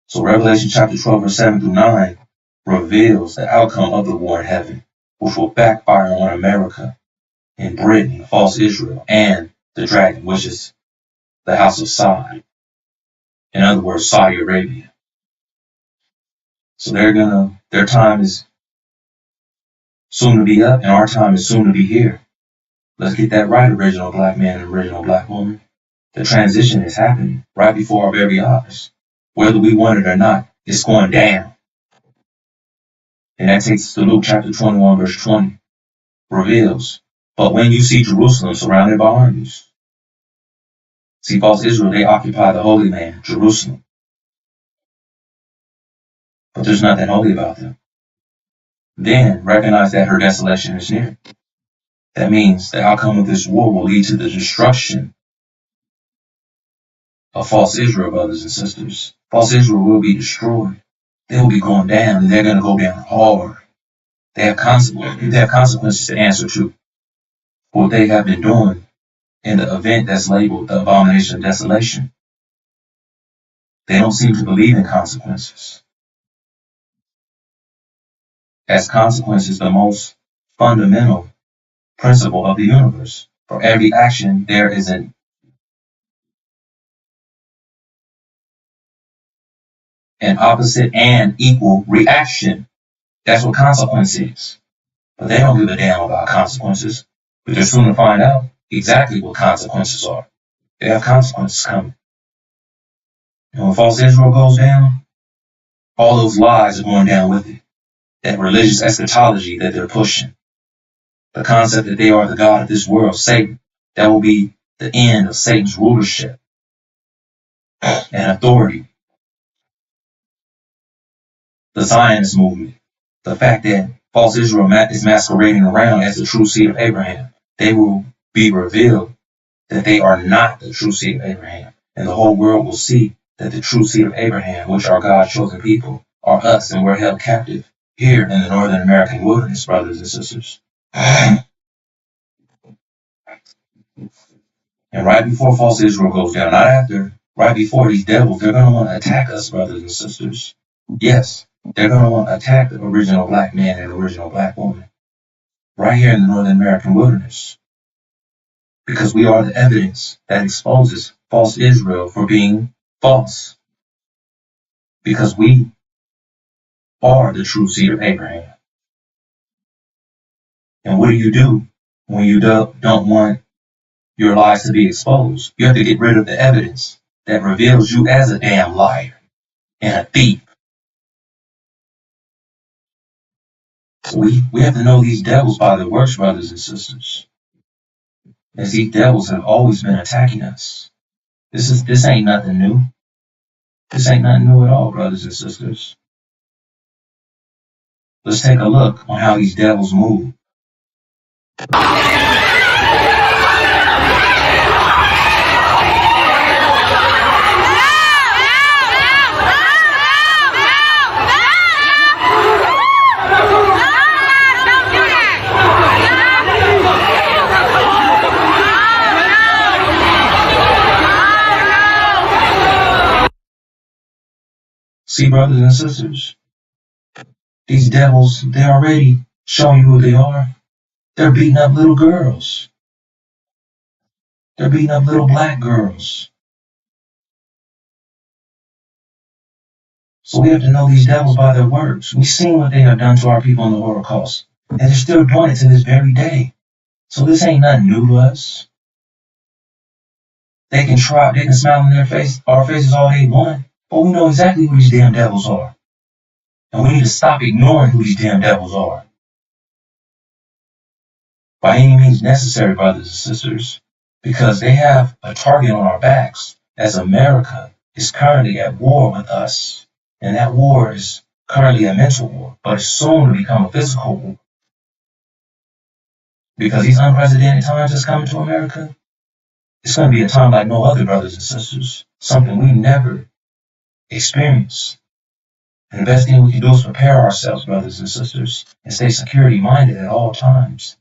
So Revelation chapter 12, verse 7 through 9 reveals the outcome of the war in heaven, which will backfire on America and Britain, false Israel, and the dragon, which is the house of Saud. In other words, Saudi Arabia. So their time is soon to be up, and our time is soon to be here. Let's get that right, original black man and original black woman. The transition is happening right before our very eyes. Whether we want it or not, it's going down. And that takes us to Luke chapter 21, verse 20. Reveals, but when you see Jerusalem surrounded by armies. See, false Israel, they occupy the Holy Land, Jerusalem. But there's nothing holy about them. Then recognize that her desolation is near. That means the outcome of this war will lead to the destruction of false Israel, brothers and sisters. False Israel will be destroyed. They will be going down, and they're going to go down hard. They have consequences to answer to for what they have been doing in the event that's labeled the abomination of desolation. They don't seem to believe in consequences, as consequence is the most fundamental principle of the universe. For every action, there is an opposite and equal reaction. That's what consequence is. But they don't give a damn about consequences. But they're soon to find out exactly what consequences are. They have consequences coming. And when false Israel goes down, all those lies are going down with it. That religious eschatology that they're pushing. The concept that they are the God of this world, Satan. That will be the end of Satan's rulership and authority. The Zionist movement. The fact that false Israel is masquerading around as the true seed of Abraham. They will be revealed that they are not the true seed of Abraham. And the whole world will see that the true seed of Abraham, which are God's chosen people, are us, and we're held captive here in the Northern American wilderness, brothers and sisters. And right before false Israel goes down, not after, right before these devils, they're going to want to attack us, brothers and sisters. Yes, they're going to want to attack the original black man and original black woman right here in the Northern American wilderness. Because we are the evidence that exposes false Israel for being false. Because we are the true seed of Abraham. And what do when you don't want your lies to be exposed? You have to get rid of the evidence that reveals you as a damn liar and a thief. We have to know these devils by their works, brothers and sisters. As these devils have always been attacking us. This ain't nothing new. This ain't nothing new at all, brothers and sisters. Let's take a look on how these devils move. See, brothers and sisters, these devils, they're already showing you who they are. They're beating up little girls. They're beating up little black girls. So we have to know these devils by their works. We've seen what they have done to our people in the Holocaust, and they're still doing it to this very day. So this ain't nothing new to us. They can smile in our faces all they want, but we know exactly who these damn devils are. And we need to stop ignoring who these damn devils are. By any means necessary, brothers and sisters, because they have a target on our backs as America is currently at war with us. And that war is currently a mental war, but it's soon to become a physical war. Because these unprecedented times that's coming to America, it's going to be a time like no other, brothers and sisters, something we never experienced. And the best thing we can do is prepare ourselves, brothers and sisters, and stay security-minded at all times.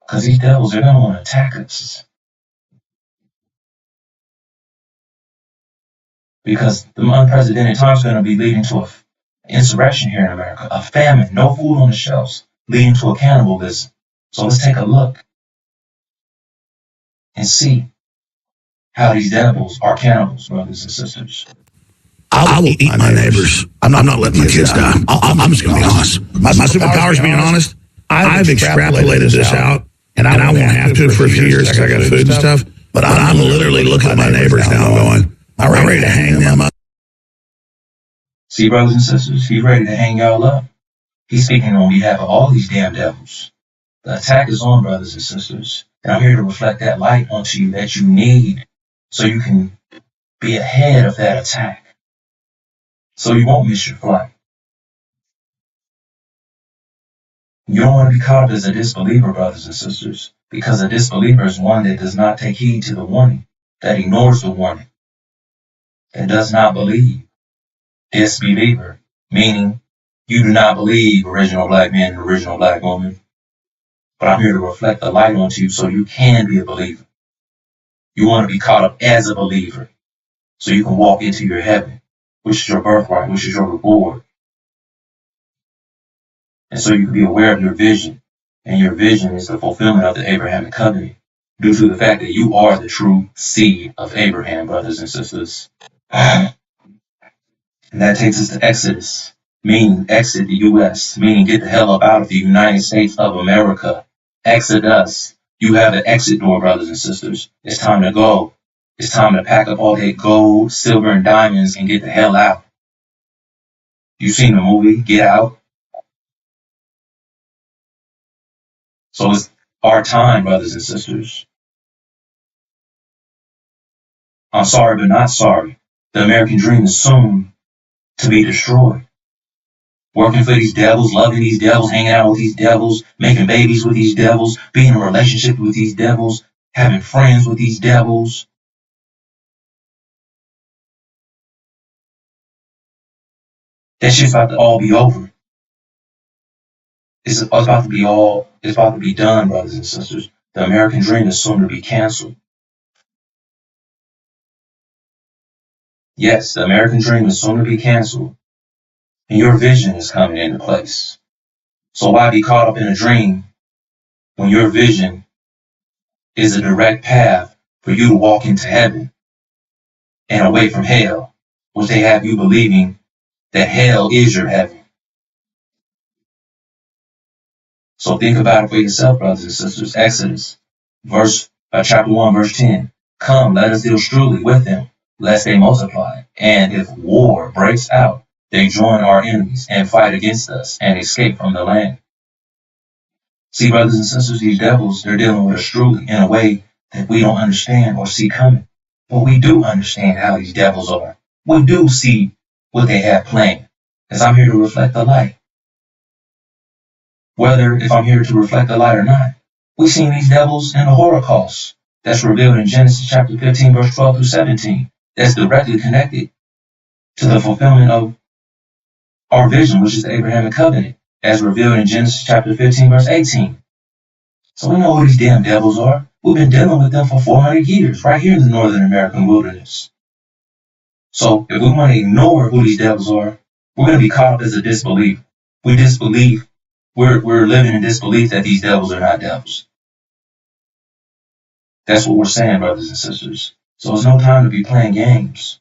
Because these devils, they're going to want to attack us. Because the unprecedented times are going to be leading to an insurrection here in America, a famine, no food on the shelves, leading to a cannibalism. So let's take a look and see how these devils are cannibals, brothers and sisters. I will eat my neighbors. I'm not letting my kids die. I'm just going to be honest. My superpower is being honest. I've extrapolated this out, and I won't have to for a few years because I got food and stuff. But I'm literally looking at my neighbors now and going, I'm ready to hang them up. See, brothers and sisters, he's ready to hang y'all up. He's speaking on behalf of all these damn devils. The attack is on, brothers and sisters. And I'm here to reflect that light onto you that you need so you can be ahead of that attack. So you won't miss your flight. You don't want to be caught up as a disbeliever, brothers and sisters, because a disbeliever is one that does not take heed to the warning, that ignores the warning, that does not believe. Disbeliever, meaning you do not believe original black man and original black woman. But I'm here to reflect the light onto you so you can be a believer. You want to be caught up as a believer so you can walk into your heaven, which is your birthright, which is your reward. And so you can be aware of your vision. And your vision is the fulfillment of the Abrahamic covenant due to the fact that you are the true seed of Abraham, brothers and sisters. And that takes us to Exodus, meaning exit the U.S., meaning get the hell up out of the United States of America. Exodus. You have an exit door, brothers and sisters. It's time to go. It's time to pack up all that gold, silver, and diamonds and get the hell out. You've seen the movie, Get Out? So it's our time, brothers and sisters. I'm sorry, but not sorry. The American dream is soon to be destroyed. Working for these devils, loving these devils, hanging out with these devils, making babies with these devils, being in a relationship with these devils, having friends with these devils. That shit's about to all be over. It's about to be done, brothers and sisters. The American dream is soon to be canceled. Yes, the American dream is soon to be canceled. And your vision is coming into place. So why be caught up in a dream when your vision is a direct path for you to walk into heaven and away from hell, which they have you believing that hell is your heaven. So think about it for yourself, brothers and sisters. Exodus, chapter 1, verse 10. Come, let us deal shrewdly with them, lest they multiply. And if war breaks out, they join our enemies and fight against us and escape from the land. See, brothers and sisters, these devils, they're dealing with us shrewdly in a way that we don't understand or see coming. But we do understand how these devils are. We do see what they have planned, as I'm here to reflect the light. Whether if I'm here to reflect the light or not, we've seen these devils in the Holocaust. That's revealed in Genesis chapter 15, verse 12 through 17. That's directly connected to the fulfillment of our vision, which is the Abrahamic covenant, as revealed in Genesis chapter 15, verse 18. So we know who these damn devils are. We've been dealing with them for 400 years, right here in the Northern American wilderness. So if we want to ignore who these devils are, we're going to be caught up as a disbeliever. We disbelieve. We're living in disbelief that these devils are not devils. That's what we're saying, brothers and sisters. So it's no time to be playing games,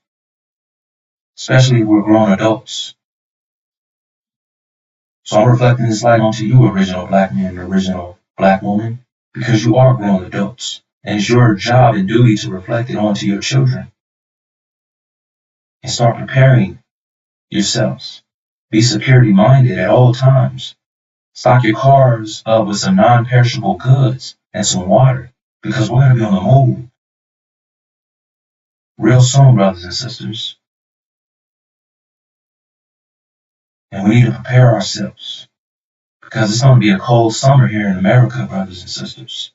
especially if we're grown adults. So I'm reflecting this light onto you, original black man and original black woman, because you are grown adults. And it's your job and duty to reflect it onto your children. And start preparing yourselves. Be security minded at all times. Stock your cars up with some non-perishable goods and some water, because we're going to be on the move real soon, brothers and sisters. And we need to prepare ourselves, because it's going to be a cold summer here in America, brothers and sisters.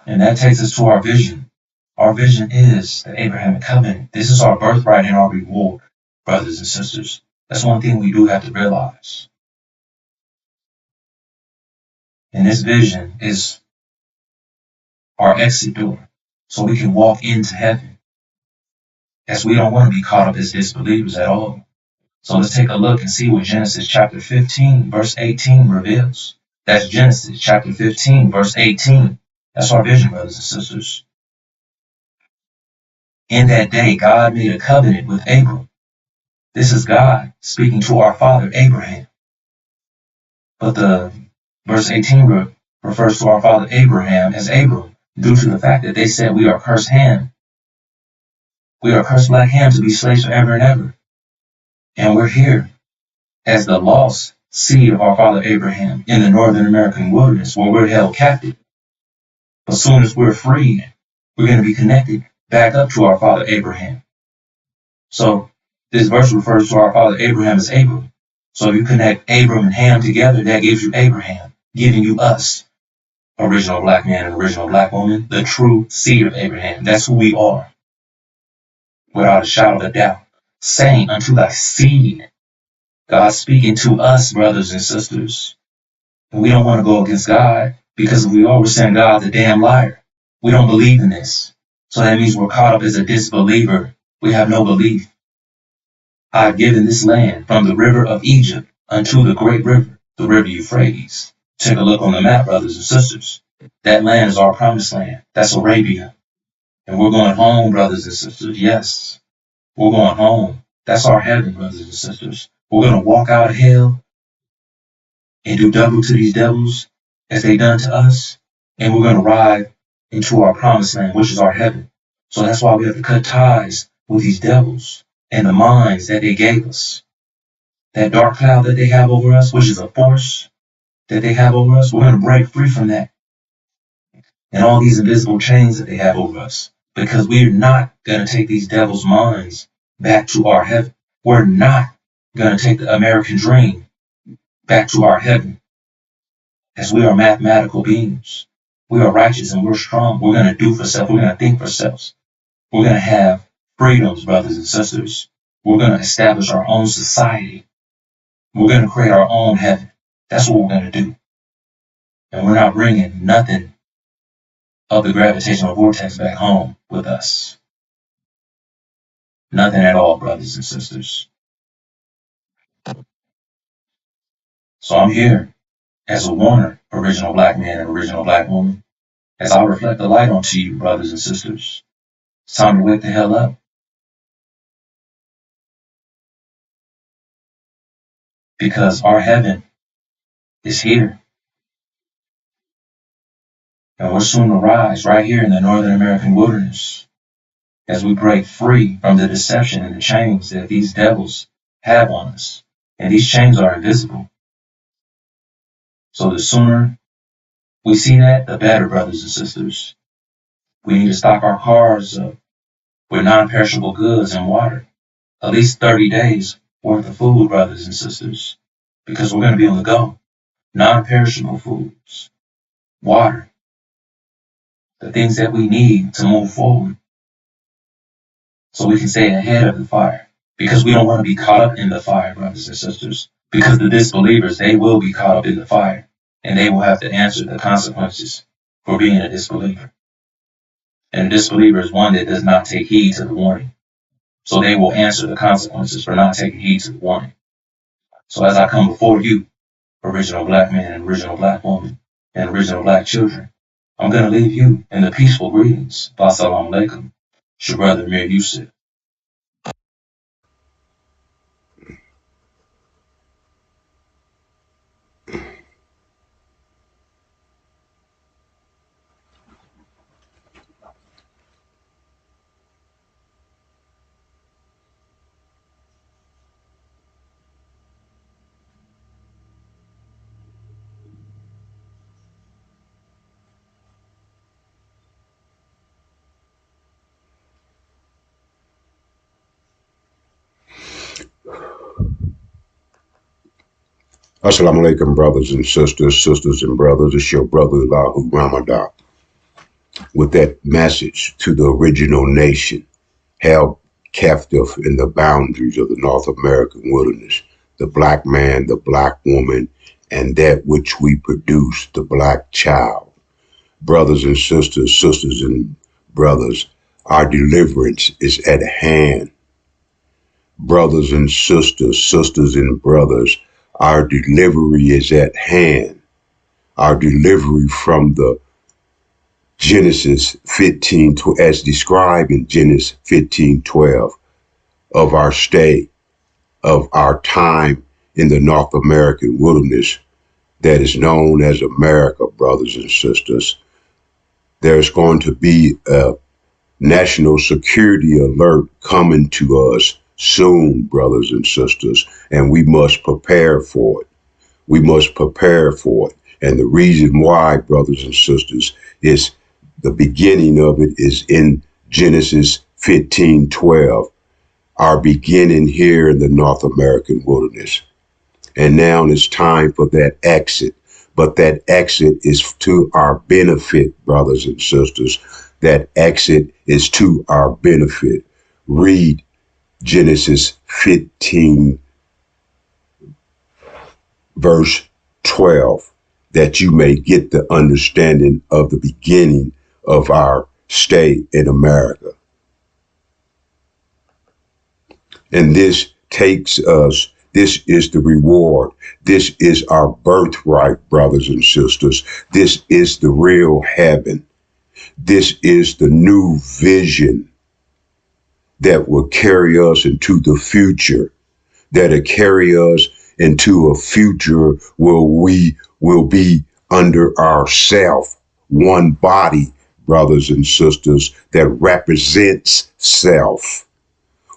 And that takes us to our vision. Our vision is the Abrahamic covenant. This is our birthright and our reward, brothers and sisters. That's one thing we do have to realize. And this vision is our exit door, so we can walk into heaven, as we don't want to be caught up as disbelievers at all. So let's take a look and see what Genesis chapter 15, verse 18 reveals. That's Genesis chapter 15, verse 18. That's our vision, brothers and sisters. In that day, God made a covenant with Abram. This is God speaking to our father Abraham. But the verse 18 refers to our father Abraham as Abram, due to the fact that they said we are cursed ham. We are cursed black ham to be slaves forever and ever. And we're here as the lost seed of our father Abraham in the Northern American wilderness, where we're held captive. But as soon as we're freed, we're going to be connected back up to our father Abraham. So this verse refers to our father Abraham as Abram. So if you connect Abram and Ham together, that gives you Abraham, giving you us, original black man and original black woman, the true seed of Abraham. That's who we are, without a shadow of a doubt. Saying unto thy seed, God speaking to us, brothers and sisters. And we don't want to go against God, because if we are, we're saying God's a damn liar. We don't believe in this. So that means we're caught up as a disbeliever. We have no belief. I have given this land from the river of Egypt unto the great river, the river Euphrates. Take a look on the map, brothers and sisters. That land is our promised land. That's Arabia. And we're going home, brothers and sisters. Yes, we're going home. That's our heaven, brothers and sisters. We're going to walk out of hell and do double to these devils as they done to us. And we're going to ride into our promised land, which is our heaven. So that's why we have to cut ties with these devils and the minds that they gave us. That dark cloud that they have over us, which is a force that they have over us, we're going to break free from that. And all these invisible chains that they have over us. Because we're not going to take these devils' minds back to our heaven. We're not going to take the American dream back to our heaven. As we are mathematical beings. We are righteous and we're strong. We're going to do for self. We're going to think for selves. We're going to have freedoms, brothers and sisters. We're going to establish our own society. We're going to create our own heaven. That's what we're going to do. And we're not bringing nothing of the gravitational vortex back home with us. Nothing at all, brothers and sisters. So I'm here as a warner, original black man and original black woman, as I reflect the light onto you, brothers and sisters. It's time to wake the hell up. Because our heaven is here. And we're soon to rise right here in the Northern American wilderness as we break free from the deception and the chains that these devils have on us. And these chains are invisible. So the sooner we see that, the better, brothers and sisters. We need to stock our cars up with non-perishable goods and water. At least 30 days worth of food, brothers and sisters. Because we're going to be on the go. Non-perishable foods. Water. The things that we need to move forward. So we can stay ahead of the fire. Because we don't want to be caught up in the fire, brothers and sisters. Because the disbelievers, they will be caught up in the fire. And they will have to answer the consequences for being a disbeliever. And a disbeliever is one that does not take heed to the warning. So they will answer the consequences for not taking heed to the warning. So as I come before you, original black man and original black woman and original black children, I'm going to leave you in the peaceful greetings. Assalamu alaikum. It's your brother Mir Yusuf. Assalamu alaikum, brothers and sisters and brothers. It's your brother Lahu Ramadan with that message to the original nation held captive in the boundaries of the North American wilderness. The black man, the black woman, and that which we produce, the black child. Brothers and sisters and brothers, our deliverance is at hand. Brothers and sisters and brothers, our delivery is at hand. Our delivery from the Genesis 15, as described in Genesis 15:12, of our stay, of our time in the North American wilderness that is known as America, brothers and sisters. There's going to be a national security alert coming to us soon, brothers and sisters, and we must prepare for it. We must prepare for it. And the reason why, brothers and sisters, is the beginning of it is in Genesis 15:12, our beginning here in the North American wilderness. And now it's time for that exit. But that exit is to our benefit, brothers and sisters. That exit is to our benefit. Read Genesis 15, verse 12, that you may get the understanding of the beginning of our stay in America. And this takes us, this is the reward. This is our birthright, brothers and sisters. This is the real heaven. This is the new vision that will carry us into the future, that'll carry us into a future where we will be under ourself, one body, brothers and sisters, that represents self.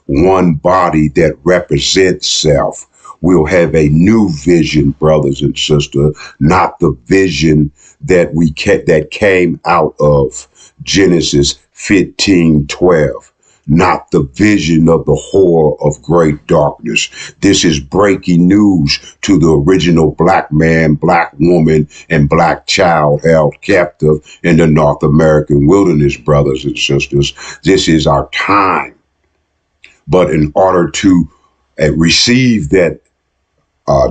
One body that represents self. We'll have a new vision, brothers and sisters, not the vision that that came out of Genesis 15:12. Not the vision of the horror of great darkness. This is breaking news to the original black man, black woman, and black child held captive in the North American wilderness, brothers and sisters. This is our time. But in order to receive that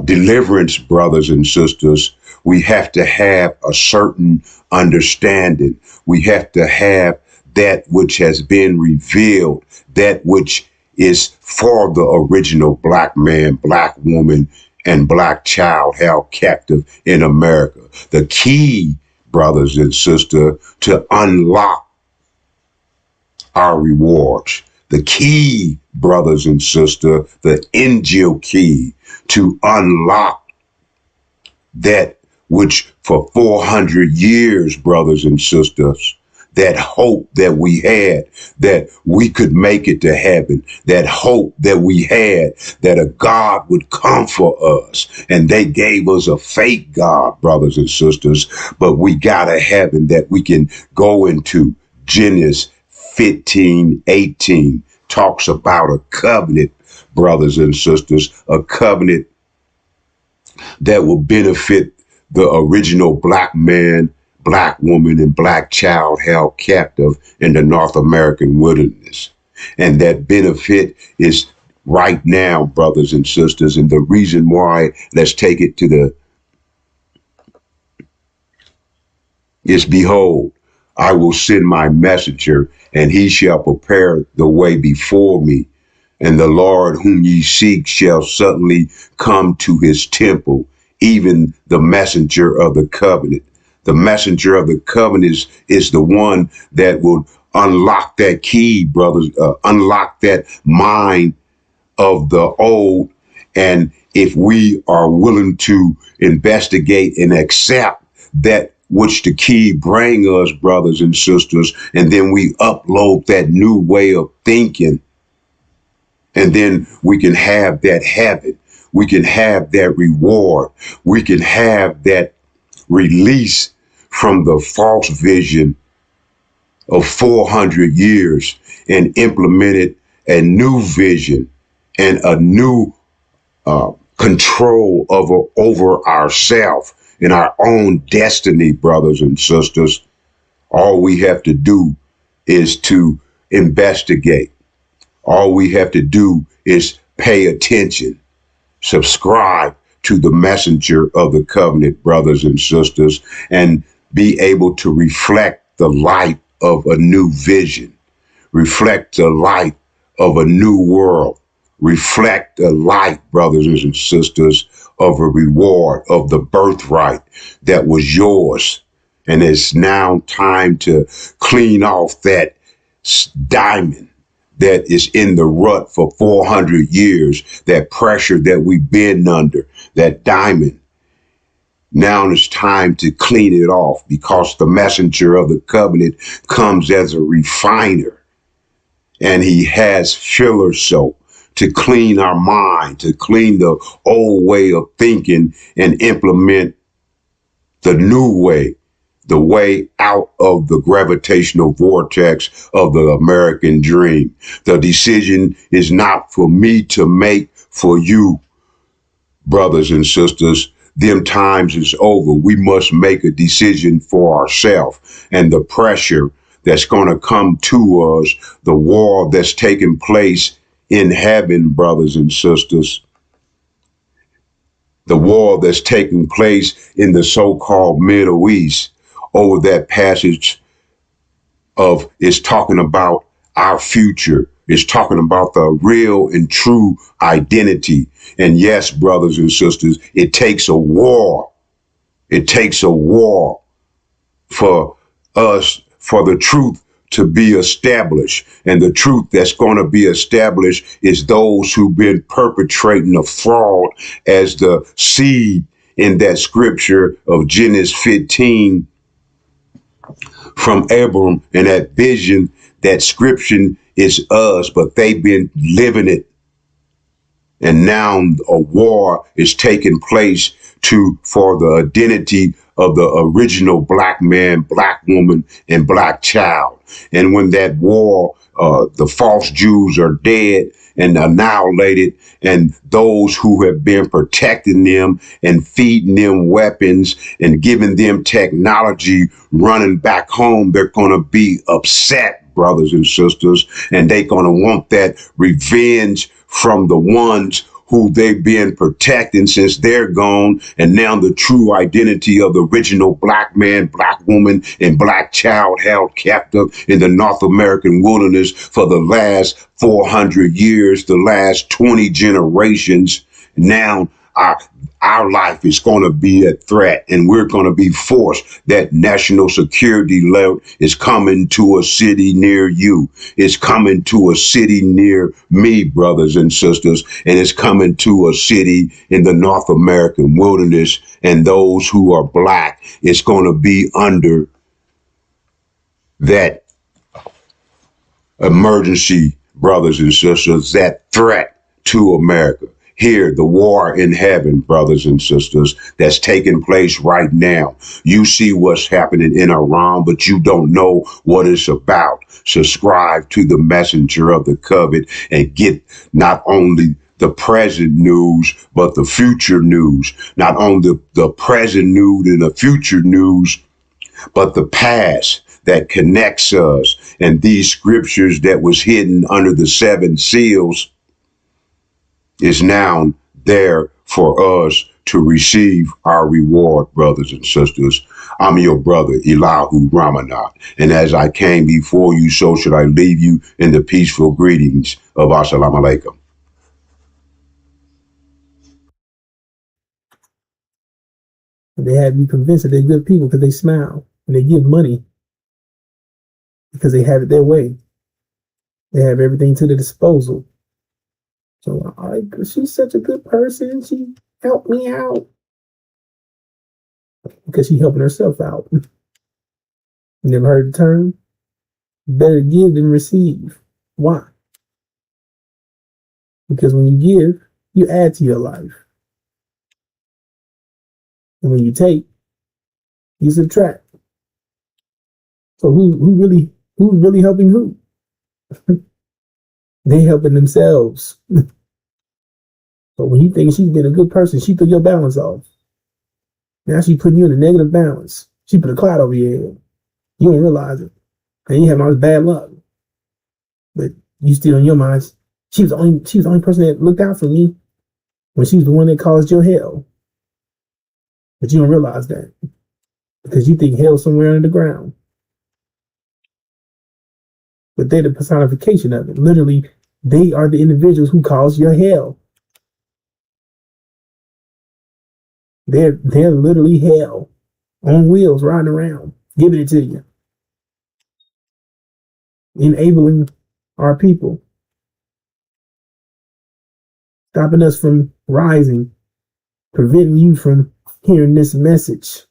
deliverance, brothers and sisters, we have to have a certain understanding. We have to have that which has been revealed, that which is for the original black man, black woman, and black child held captive in America. The key, brothers and sisters, to unlock our rewards. The key, brothers and sisters, the INJIL key to unlock that which for 400 years, brothers and sisters, that hope that we had, that we could make it to heaven, that hope that we had, that a God would come for us. And they gave us a fake God, brothers and sisters, but we got a heaven that we can go into. Genesis 15:18 talks about a covenant, brothers and sisters, a covenant that will benefit the original black man, black woman, and black child held captive in the North American wilderness. And that benefit is right now, brothers and sisters. And the reason why, let's take it to the, is behold, I will send my messenger, and he shall prepare the way before me. And the Lord whom ye seek shall suddenly come to his temple, even the messenger of the covenant. The messenger of the covenant is the one that will unlock that key, brothers, unlock that mind of the old. And if we are willing to investigate and accept that which the key bring us, brothers and sisters, and then we upload that new way of thinking, and then we can have that habit. We can have that reward. We can have that release from the false vision of 400 years and implemented a new vision and a new control over ourselves and our own destiny, brothers and sisters. All we have to do is to investigate. All we have to do is pay attention, subscribe to the messenger of the covenant, brothers and sisters, and be able to reflect the light of a new vision, reflect the light of a new world, reflect the light, brothers and sisters, of a reward of the birthright that was yours. And it's now time to clean off that diamond that is in the rut for 400 years, that pressure that we've been under, that diamond. Now it's time to clean it off, because the messenger of the covenant comes as a refiner, and he has filler soap to clean our mind, to clean the old way of thinking and implement the new way, the way out of the gravitational vortex of the American dream. The decision is not for me to make for you, brothers and sisters. Them times is over. We must make a decision for ourselves. And the pressure that's going to come to us, the war that's taking place in heaven, brothers and sisters, the war that's taking place in the so-called Middle East over that passage of, is talking about our future. It's talking about the real and true identity. And yes, brothers and sisters, it takes a war. It takes a war for us, for the truth to be established. And the truth that's going to be established is those who've been perpetrating a fraud, as the seed in that scripture of Genesis 15 from Abram, and that vision, that scripture is us, but they've been living it. And now a war is taking place for the identity of the original black man, black woman, and black child. And when that war, the false Jews are dead and annihilated, and those who have been protecting them and feeding them weapons and giving them technology running back home, they're going to be upset, brothers and sisters, and they're going to want that revenge from the ones who they've been protecting since they're gone. And now the true identity of the original black man, black woman, and black child held captive in the North American wilderness for the last 400 years, the last 20 generations. Now our life is going to be a threat, and we're going to be forced. That national security alert is coming to a city near you. It's coming to a city near me, brothers and sisters, and it's coming to a city in the North American wilderness. And those who are black, it's going to be under that emergency, brothers and sisters, that threat to America. Here, the war in heaven, brothers and sisters, that's taking place right now. You see what's happening in Iran, but you don't know what it's about. Subscribe to the messenger of the covenant and get not only the present news, but the future news. Not only the present news and the future news, but the past that connects us. And these scriptures that was hidden under the 7 seals is now there for us to receive our reward, brothers and sisters. I'm your brother, Elahu Ramanat. And as I came before you, so should I leave you in the peaceful greetings of Assalamu alaikum. They have you convinced that they're good people because they smile and they give money because they have it their way. They have everything to their disposal. So she's such a good person. She helped me out because she's helping herself out. You never heard the term? Better give than receive. Why? Because when you give, you add to your life. And when you take, you subtract. So who's really helping who? They helping themselves. But when you think she's been a good person, she took your balance off. Now she's putting you in a negative balance. She put a cloud over your head. You don't realize it. And you have all this bad luck. But you still in your mind, she was the only person that looked out for me when she was the one that caused your hell. But you don't realize that. Because you think hell's somewhere under the ground. But they're the personification of it. Literally, they are the individuals who caused your hell. They're literally hell on wheels riding around, giving it to you, enabling our people, stopping us from rising, preventing you from hearing this message.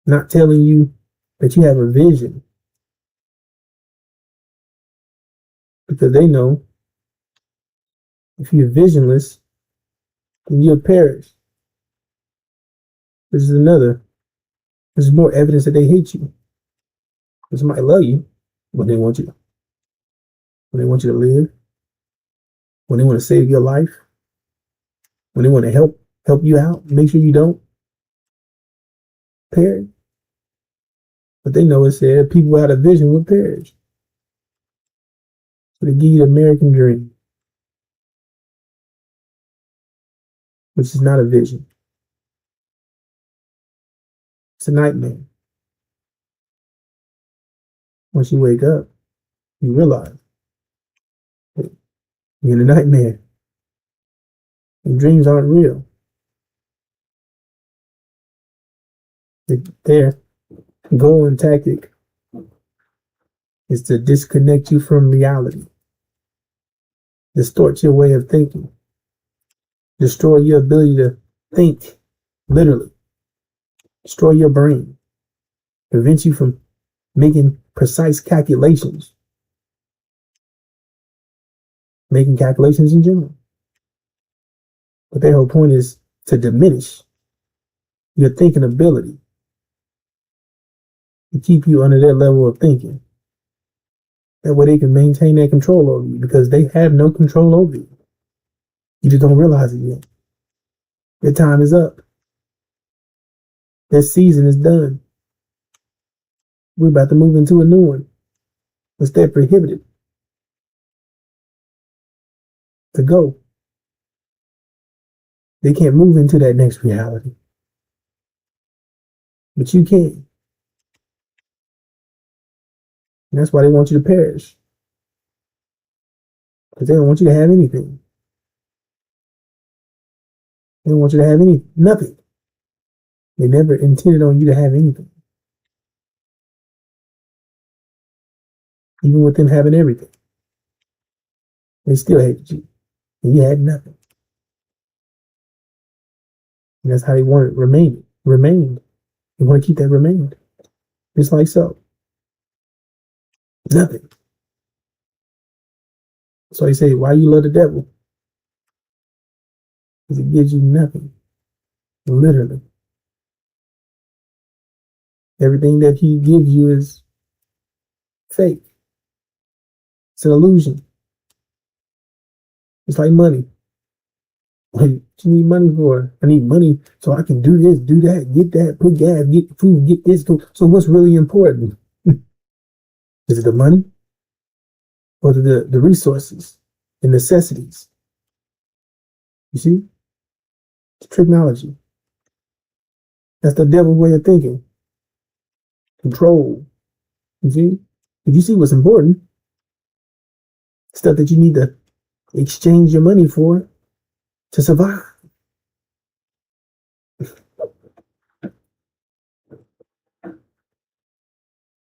Not telling you that you have a vision. Because they know if you're visionless, then you'll perish. This is more evidence that they hate you. Because somebody love you when they want you. When they want you to live. When they want to save your life. When they want to help you out, make sure you don't perish. But they know it said people without a vision will perish. So they give you the American dream, which is not a vision. It's a nightmare. Once you wake up, you realize you're in a nightmare. And dreams aren't real. Their goal and tactic is to disconnect you from reality, distort your way of thinking, destroy your ability to think, literally, destroy your brain, prevent you from making precise calculations, making calculations in general. But their whole point is to diminish your thinking ability, to keep you under their level of thinking. That way they can maintain their control over you because they have no control over you. You just don't realize it yet. Their time is up. Their season is done. We're about to move into a new one. But they're prohibited to go. They can't move into that next reality. But you can. And that's why they want you to perish. Because they don't want you to have anything. They don't want you to have nothing. They never intended on you to have anything. Even with them having everything. They still hated you. And you had nothing. And that's how they want it remained. They want to keep that remained. Just like so. Nothing. So they say, why you love the devil? Because it gives you nothing. Literally. Everything that he gives you is fake. It's an illusion. It's like money. What do you need money for? I need money so I can do this, do that, get that, put gas, get food, get this. So what's really important? Is it the money? or the resources, the necessities. You see? It's technology. That's the devil's way of thinking. Control. You see? If you see what's important, stuff that you need to exchange your money for to survive.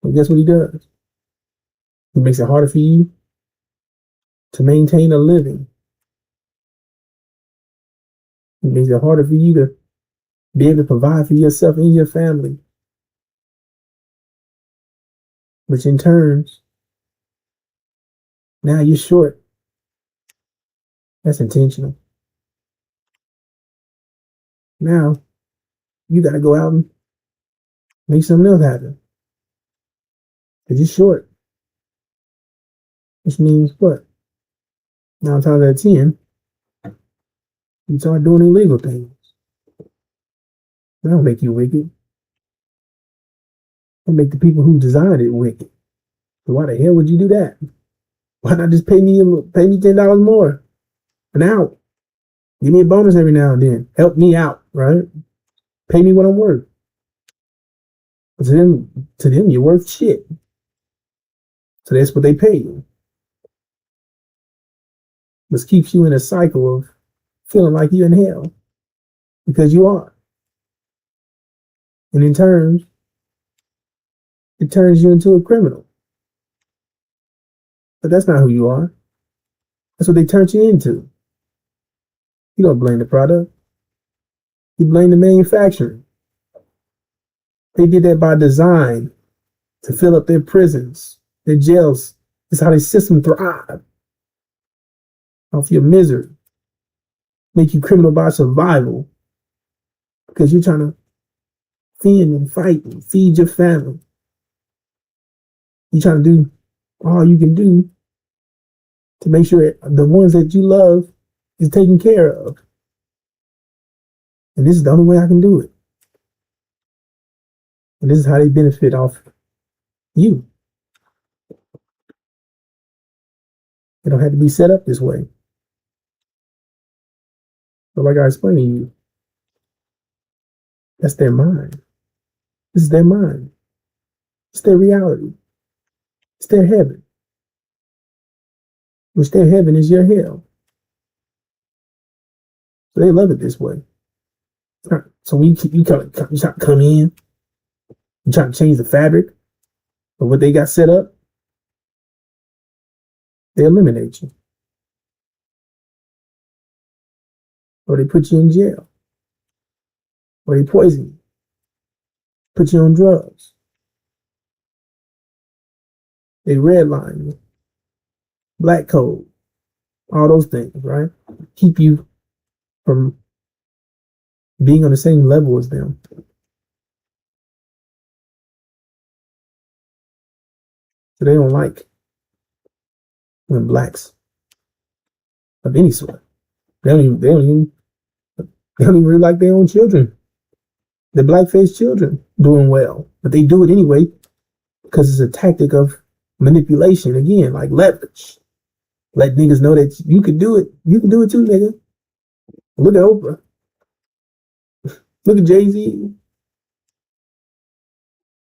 Well, guess what he does? He makes it harder for you to maintain a living. He makes it harder for you to be able to provide for yourself and your family. Which in turn, now you're short. That's intentional. Now you got to go out and make something else happen. Because you're short. Which means what? 9 times out of 10, you start doing illegal things. That'll make you wicked. That'll make the people who designed it wicked. So why the hell would you do that? Why not just pay me $10 more an hour? Give me a bonus every now and then. Help me out, right? Pay me what I'm worth. But to them, you're worth shit. So that's what they pay you. This keeps you in a cycle of feeling like you're in hell. Because you are. And in turn, it turns you into a criminal. But that's not who you are. That's what they turned you into. You don't blame the product. You blame the manufacturer. They did that by design to fill up their prisons, their jails. That's how their system thrive. Off your misery. Make you criminal by survival. Because you're trying to fend and fight and feed your family. You're trying to do all you can do to make sure the ones that you love is taken care of. And this is the only way I can do it. And this is how they benefit off you. It don't have to be set up this way. But like I explained to you, that's their mind. This is their mind. It's their reality. It's their heaven. Which their heaven is your hell. So they love it this way. So when you try to come in, you try to change the fabric of what they got set up, they eliminate you. Or they put you in jail. Or they poison you. Put you on drugs. They redline you. Black code. All those things, right? Keep you from being on the same level as them. So they don't like when blacks of any sort. They don't even really like their own children. The black-faced children doing well. But they do it anyway because it's a tactic of manipulation. Again, like leverage. Let niggas know that you could do it. You can do it too, nigga. Look at Oprah. Look at Jay-Z.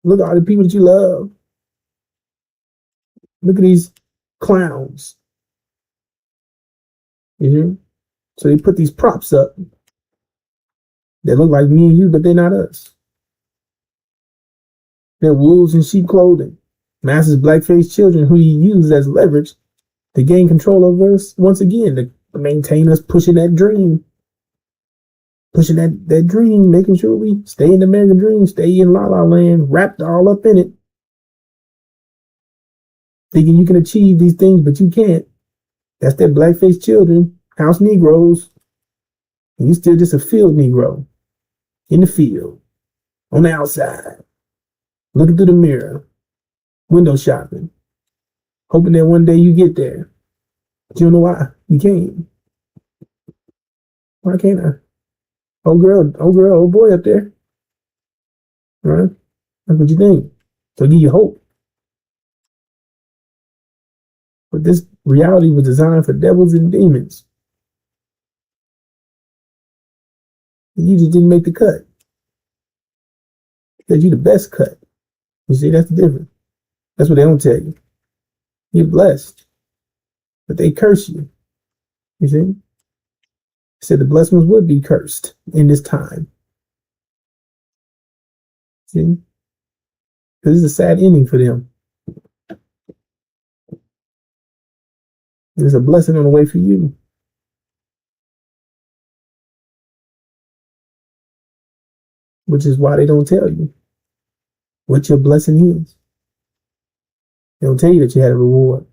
Look at all the people that you love. Look at these clowns. So they put these props up that look like me and you, but they're not us. They're wolves in sheep clothing. Masses black-faced children who he used as leverage to gain control over us once again, to maintain us pushing that dream. Pushing that dream, making sure we stay in the American dream, stay in La La Land, wrapped all up in it. Thinking you can achieve these things, but you can't. That's their black-faced children, house Negroes. And you still just a field Negro. In the field. On the outside. Looking through the mirror. Window shopping. Hoping that one day you get there. But you don't know why you can't. Why can't I? Old girl, old boy up there. All right? That's what you think. So give you hope. But this reality was designed for devils and demons. And you just didn't make the cut. Because you're the best cut. You see, that's the difference. That's what they don't tell you. You're blessed. But they curse you. You see? They said the blessed ones would be cursed in this time. See? Because it's a sad ending for them. There's a blessing on the way for you. Which is why they don't tell you what your blessing is. They don't tell you that you had a reward.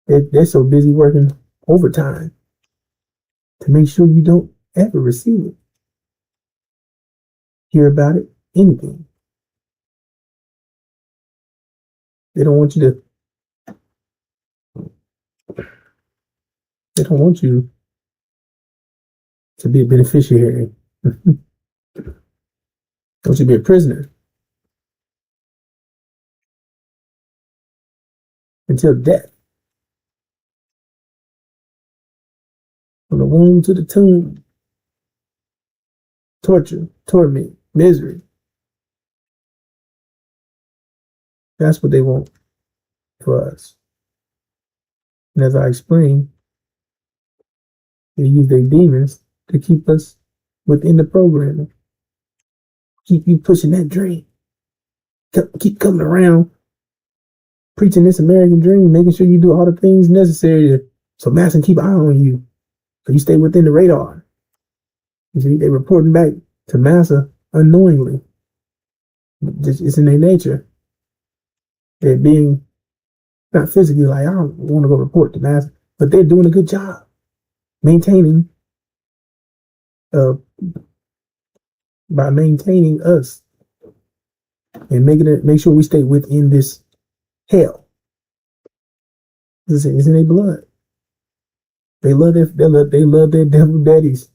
They're so busy working overtime to make sure you don't ever receive it. Hear about it, anything. They don't want you to be a beneficiary. They want you to be a prisoner until death. From the womb to the tomb. Torture, torment, misery. That's what they want for us. And as I explained, they use their demons to keep us within the programming. Keep you pushing that dream. Keep coming around, preaching this American dream, making sure you do all the things necessary so Master can keep an eye on you. So you stay within the radar. You see, they're reporting back to Master unknowingly. It's in their nature. They're being not physically like, I don't want to go report to Master, but they're doing a good job maintaining by maintaining us and make sure we stay within this hell. It's in their blood. They love their devil daddies.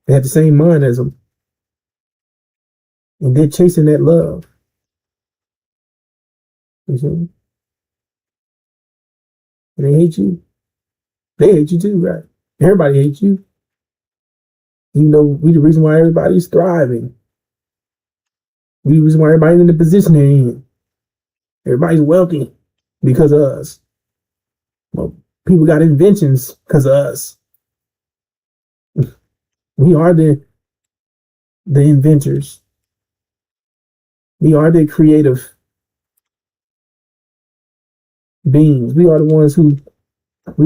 They have the same mind as them. And they're chasing that love. You see? And they hate you. They hate you too, right? Everybody hates you. You know, we the reason why everybody's thriving. We the reason why everybody's in the position they're in. Everybody's wealthy because of us. Well, people got inventions because of us. We are the inventors. We are the creative beings. We are the ones we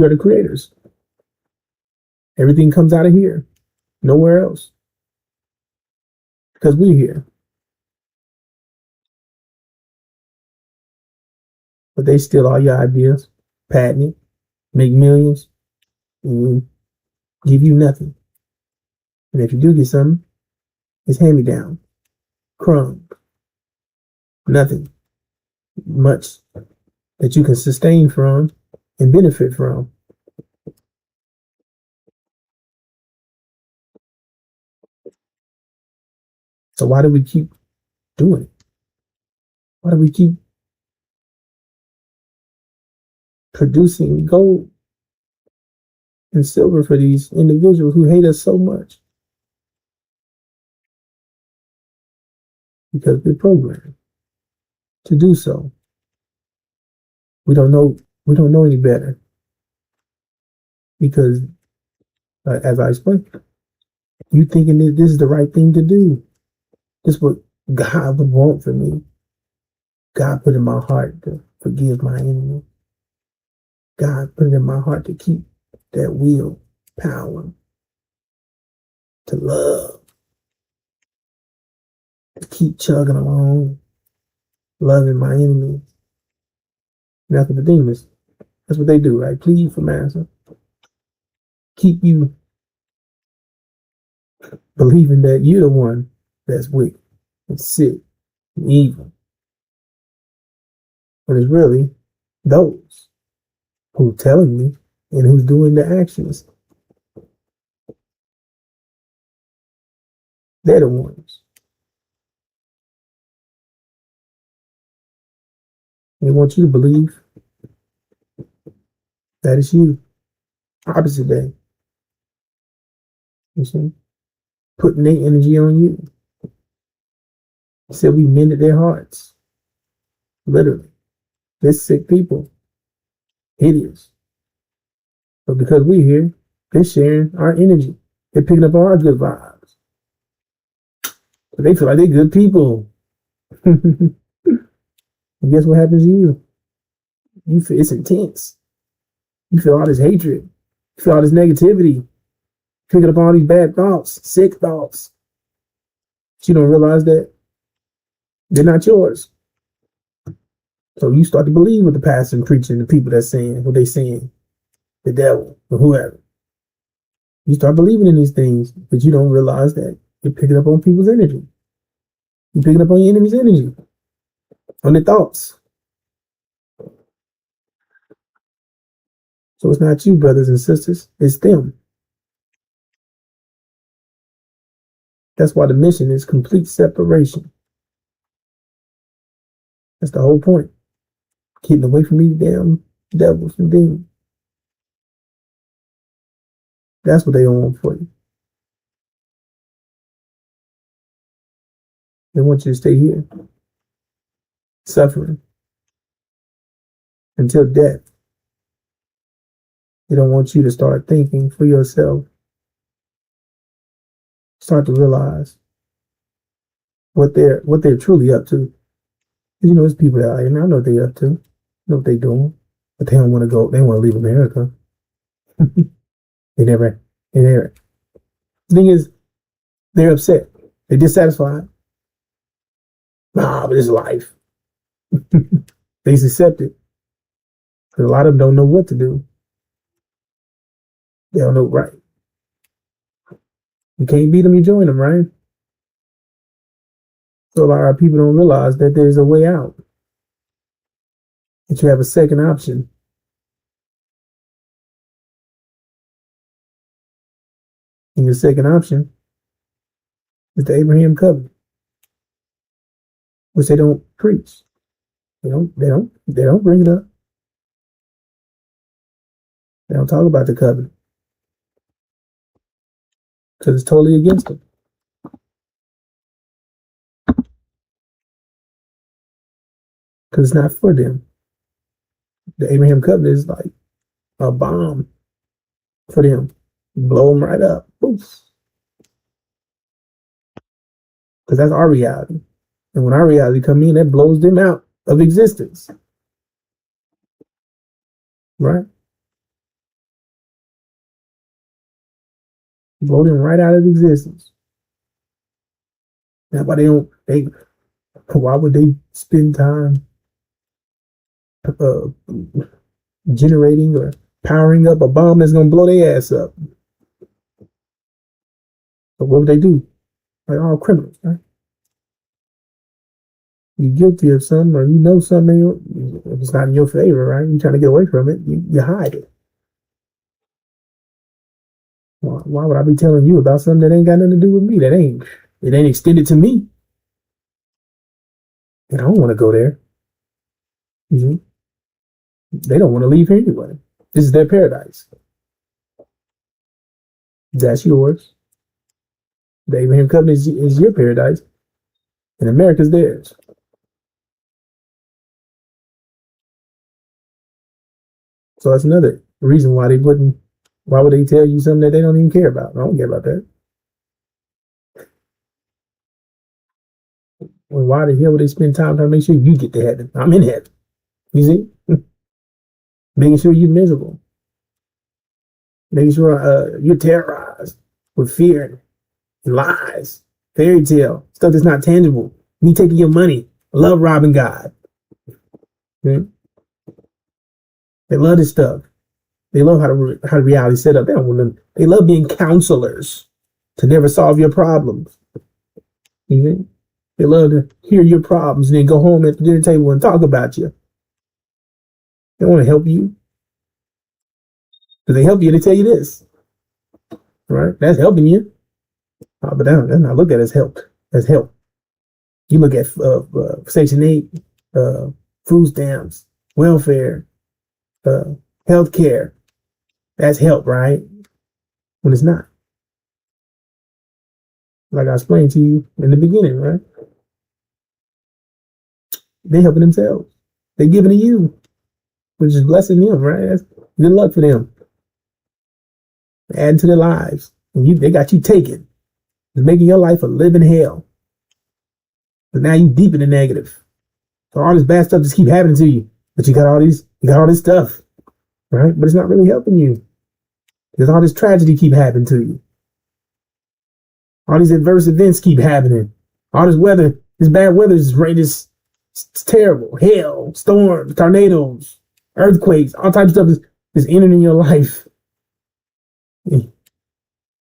are the creators. Everything comes out of here. Nowhere else. Because we're here. But they steal all your ideas, patent it, make millions, and give you nothing. And if you do get something, it's hand-me-down, crumb, nothing much that you can sustain from and benefit from. So why do we keep doing it? Why do we keep producing gold and silver for these individuals who hate us so much? Because we're programmed to do so. We don't know any better. Because as I explained, you thinking that this is the right thing to do. This is what God would want for me. God put in my heart to forgive my enemy. God put it in my heart to keep that will, power, to love, to keep chugging along, loving my enemies. And that's what the demons, that's what they do, right? Plead for Master. Keep you believing that you're the one that's wicked and sick and evil. But it's really those who's telling me and who's doing the actions. They're the ones. They want you to believe That is you. Opposite day. You see? Putting their energy on you. He said we mended their hearts. Literally. They're sick people. Hideous. But because we're here, they're sharing our energy. They're picking up our good vibes. But they feel like they're good people. And guess what happens to you? You feel it's intense. You feel all this hatred. You feel all this negativity. Picking up all these bad thoughts, sick thoughts. But you don't realize that they're not yours. So you start to believe what the pastor and preacher and the people that's saying what they saying, the devil or whoever. You start believing in these things, but you don't realize that you're picking up on people's energy. You're picking up on your enemy's energy, on their thoughts. So it's not you, brothers and sisters. It's them. That's why the mission is complete separation. That's the whole point. Getting away from these damn devils and demons. That's what they want for you. They want you to stay here, suffering until death. They don't want you to start thinking for yourself. Start to realize what they're truly up to. You know, there's people that I know what they're up to, know what they're doing, but they don't want to go. They want to leave America. They never. The thing is, they're upset. They're dissatisfied. Nah, but it's life. They accept it. Because a lot of them don't know what to do. They don't know right. You can't beat them, you join them, right? So a lot of our people don't realize that there's a way out. That you have a second option. And your second option is the Abraham covenant, which they don't preach. They don't bring it up. They don't talk about the covenant. Because it's totally against them. Because it's not for them. The Abraham covenant is like a bomb for them. Blow them right up. Oof. Because that's our reality. And when our reality comes in, that blows them out of existence. Right? Blow them right out of existence. That's why why would they spend time generating or powering up a bomb that's going to blow their ass up? But what would they do? Like all criminals, right? You're guilty of something, or you know something, if it's not in your favor, right? You're trying to get away from it, you hide it. Why would I be telling you about something that ain't got nothing to do with me? It ain't extended to me. And I don't want to go there. Mm-hmm. They don't want to leave here anyway. This is their paradise. That's yours. The Abraham covenant is your paradise, and America's theirs. So that's another reason why why would they tell you something that they don't even care about? I don't care about that. Well, why the hell would they spend time trying to make sure you get to heaven? I'm in heaven. You see? Making sure you're miserable. Making sure you're terrorized with fear and lies, fairy tale, stuff that's not tangible. Me taking your money, love robbing God. Hmm? They love this stuff. They love how the reality set up. They don't want them. They love being counselors to never solve your problems. You see? They love to hear your problems and then go home at the dinner table and talk about you. They want to help you. If they help you, they tell you this. Right? That's helping you. But that's not looked at as help. As help. You look at Section 8, food stamps, welfare, health care. That's help, right? When it's not. Like I explained to you in the beginning, right? They helping themselves. They giving to you, which is blessing them, right? That's good luck for them. Adding to their lives. And they got you taken. It's making your life a living hell. But now you deep in the negative. So all this bad stuff just keep happening to you. But you got all this stuff, right? But it's not really helping you. Because all this tragedy keep happening to you. All these adverse events keep happening. All this weather, this bad weather is right. It's terrible. Hail, storms, tornadoes, earthquakes, all types of stuff is entering your life. And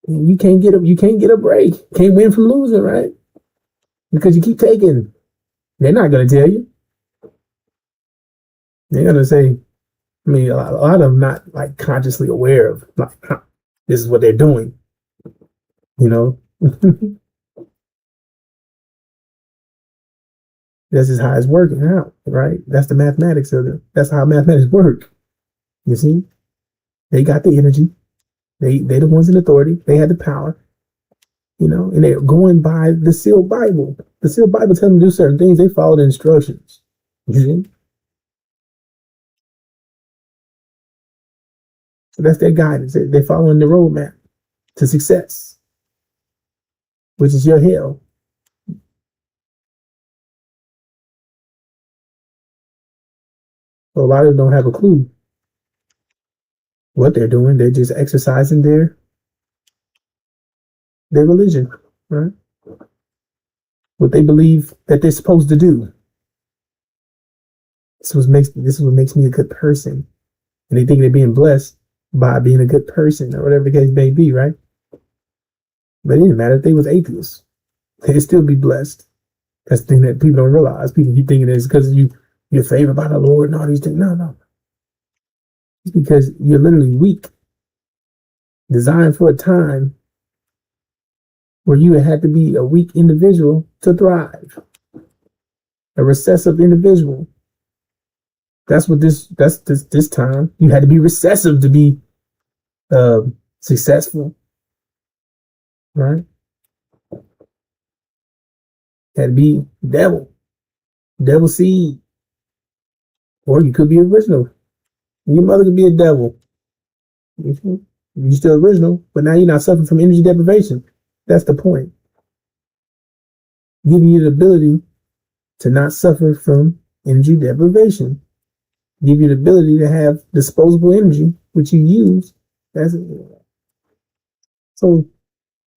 you can't get a break. Can't win from losing, right? Because you keep taking. They're not gonna tell you. They're gonna say, I mean, a lot of them not like consciously aware of like, this is what they're doing. You know? This is how it's working out, right? That's the mathematics of it. That's how mathematics work. You see? They got the energy. They're the ones in authority. They had the power. You know, and they're going by the sealed Bible. The sealed Bible tells them to do certain things. They follow the instructions. You see? So that's their guidance. They're following the roadmap to success, which is your hell. So a lot of them don't have a clue what they're doing. They're just exercising their religion, right? What they believe that they're supposed to do. This is what makes me a good person. And they think they're being blessed by being a good person or whatever the case may be, right? But it didn't matter if they was atheists. They'd still be blessed. That's the thing that people don't realize. People keep thinking it's because you're favored by the Lord and all these things. No. It's because you're literally weak. Designed for a time where you had to be a weak individual to thrive. A recessive individual. That's this time. You had to be recessive to be successful. Right? Had to be devil seed. Or you could be original. Your mother could be a devil. You're still original, but now you're not suffering from energy deprivation. That's the point. Giving you the ability to not suffer from energy deprivation. Give you the ability to have disposable energy, which you use. So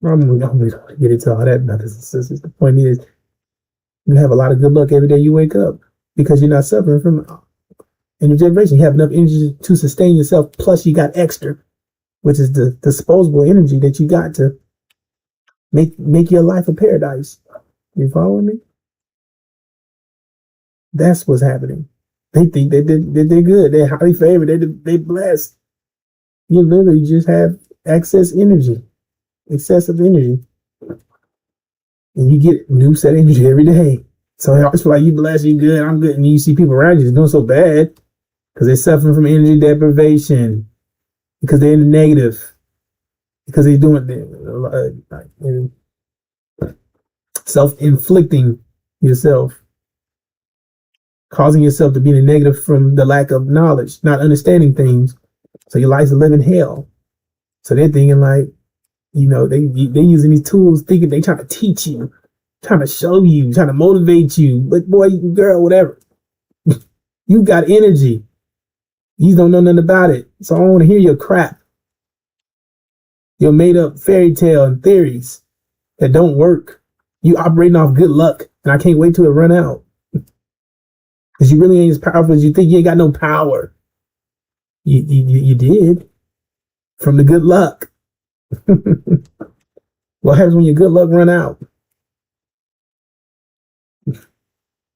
I'm going to get into all that nonsense. The point is, you have a lot of good luck every day you wake up because you're not suffering from energy deprivation. You have enough energy to sustain yourself, plus you got extra, which is the disposable energy that you got to make your life a paradise. You following me? That's what's happening. They think they're good. They're highly favored. They're blessed. You literally just have excess energy, excessive energy. And you get new set of energy every day. So I always feel like you blessed, you good, I'm good. And you see people around you doing so bad because they're suffering from energy deprivation, because they're in the negative, because they're doing self-inflicting yourself, causing yourself to be in the negative from the lack of knowledge, not understanding things. So your life's a living hell. So they're thinking like, you know, they're using these tools, thinking they trying to teach you, trying to show you, trying to motivate you. But boy, girl, whatever. You got energy. You don't know nothing about it. So I don't want to hear your crap. Your made up fairy tale and theories that don't work. You operating off good luck. And I can't wait till it run out. Because you really ain't as powerful as you think. You ain't got no power. You did. From the good luck. What happens when your good luck run out?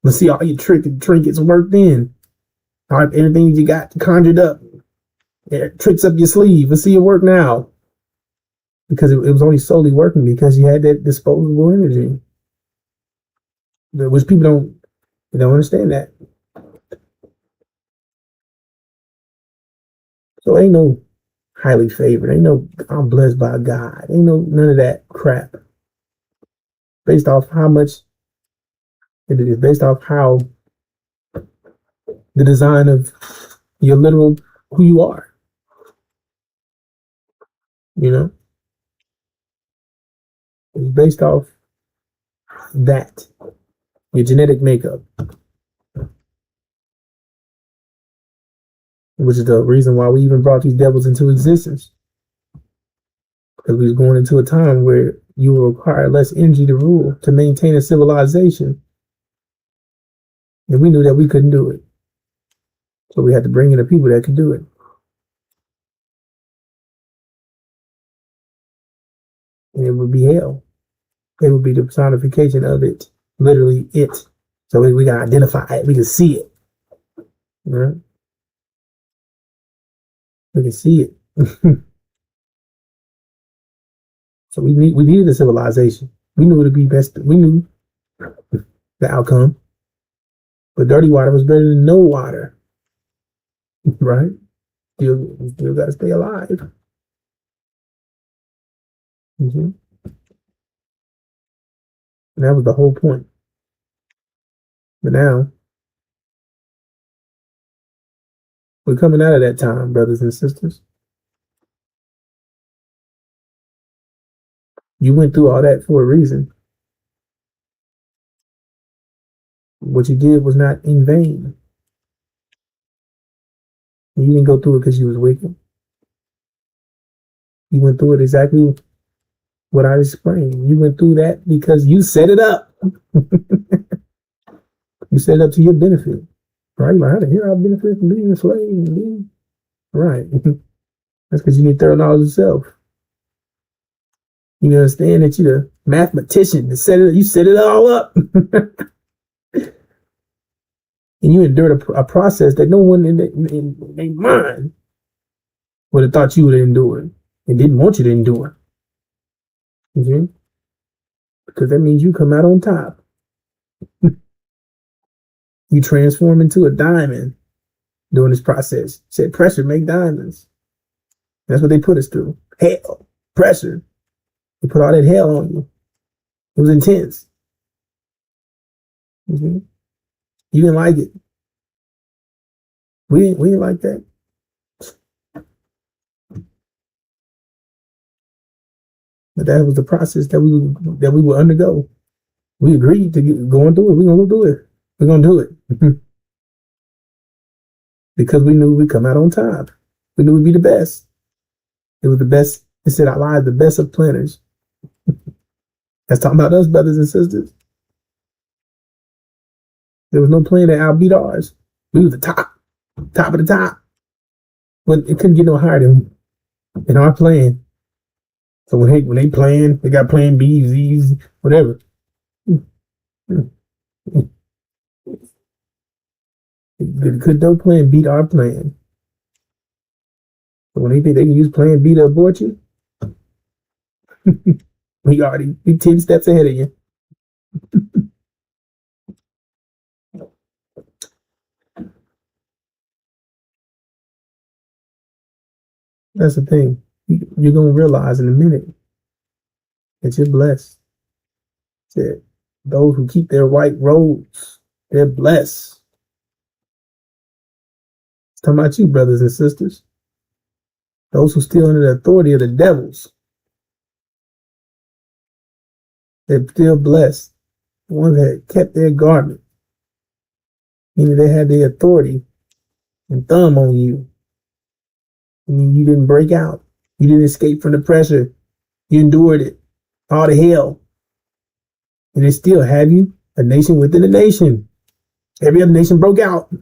Let's see all your trinkets worked in. All right, everything you got conjured up. Tricks up your sleeve. Let's see it work now. Because it was only solely working because you had that disposable energy. Which people don't understand that. So ain't no highly favored. Ain't no I'm blessed by God. Ain't no none of that crap. Based off how much it is, based off how the design of your literal who you are. You know, it's based off that your genetic makeup, which is the reason why we even brought these devils into existence. Because we was going into a time where you will require less energy to rule, to maintain a civilization. And we knew that we couldn't do it. So we had to bring in the people that could do it. And it would be hell. It would be the personification of it. Literally it. So we can identify it. We can see it. Right? We can see it. So we needed a civilization. We knew it would be best. We knew the outcome. But dirty water was better than no water. Right? You still got to stay alive. Mm-hmm. And that was the whole point. But now, we're coming out of that time, brothers and sisters. You went through all that for a reason. What you did was not in vain. You didn't go through it because you was wicked. You went through it exactly what I explained. You went through that because you set it up. You set it up to your benefit. Right? Like, how the hell I benefit from being a slave? Right. That's because you need thorough knowledge of self. You understand that you're the mathematician that set it. You set it all up. And you endured a process that no one in their mind would have thought you would have endured and didn't want you to endure. Okay? Because that means you come out on top. You transform into a diamond during this process. Said pressure make diamonds. That's what they put us through. Hell, pressure. They put all that hell on you. It was intense. Okay? You didn't like it. We didn't like that. But that was the process that we would undergo. We agreed to going through it. We're gonna go do it. We're gonna do it. Because we knew we'd come out on top. We knew we'd be the best. It was the best. It said our lives, the best of planners. That's talking about us, brothers and sisters. There was no plan that outbeat ours. We were the top of the top. But it couldn't get no higher than in our plan. So when they plan, they got plan B, Z's, whatever. Could no plan beat our plan? So when they think they can use plan B to abort you, we 10 steps ahead of you. That's the thing. You're going to realize in a minute that you're blessed. That those who keep their white robes, they're blessed. It's talking about you, brothers and sisters. Those who still under the authority of the devils, they're still blessed. The ones that kept their garment, meaning they had the authority and thumb on you. I mean, you didn't break out. You didn't escape from the pressure. You endured it. All the hell. And they still have you, a nation within a nation. Every other nation broke out.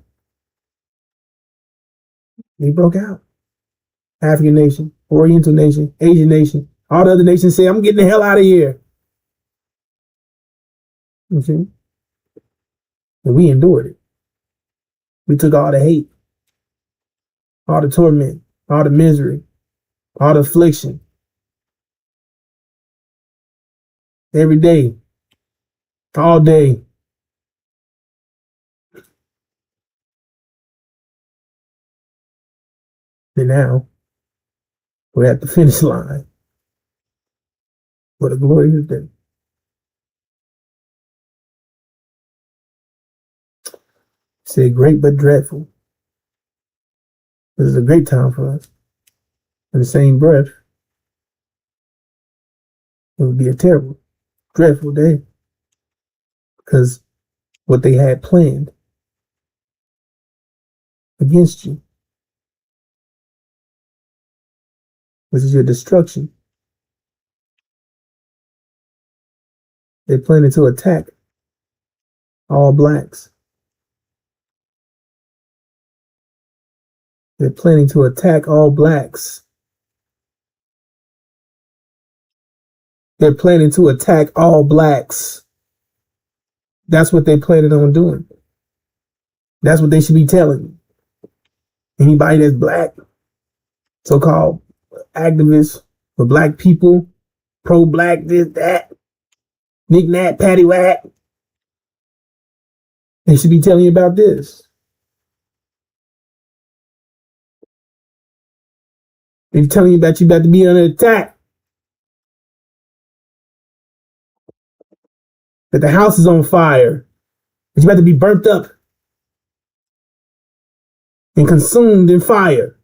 They broke out. African nation, Oriental nation, Asian nation. All the other nations say, I'm getting the hell out of here. You see? And we endured it. We took all the hate, all the torment, all the misery, all the affliction. Every day, all day. And now, We're at the finish line. What a glorious day. Say great but dreadful. This is a great time for us. In the same breath, it would be a terrible, dreadful day. Because what they had planned against you, which is your destruction, they're planning to attack all blacks. They're planning to attack all blacks. They're planning to attack all blacks. That's what they're planning on doing. That's what they should be telling you. Anybody that's black, so-called activists for black people, pro-black, this, that, knick-knack, paddywhack, they should be telling you about this. They're telling you about to be under attack. That the house is on fire. That you're about to be burnt up and consumed in fire.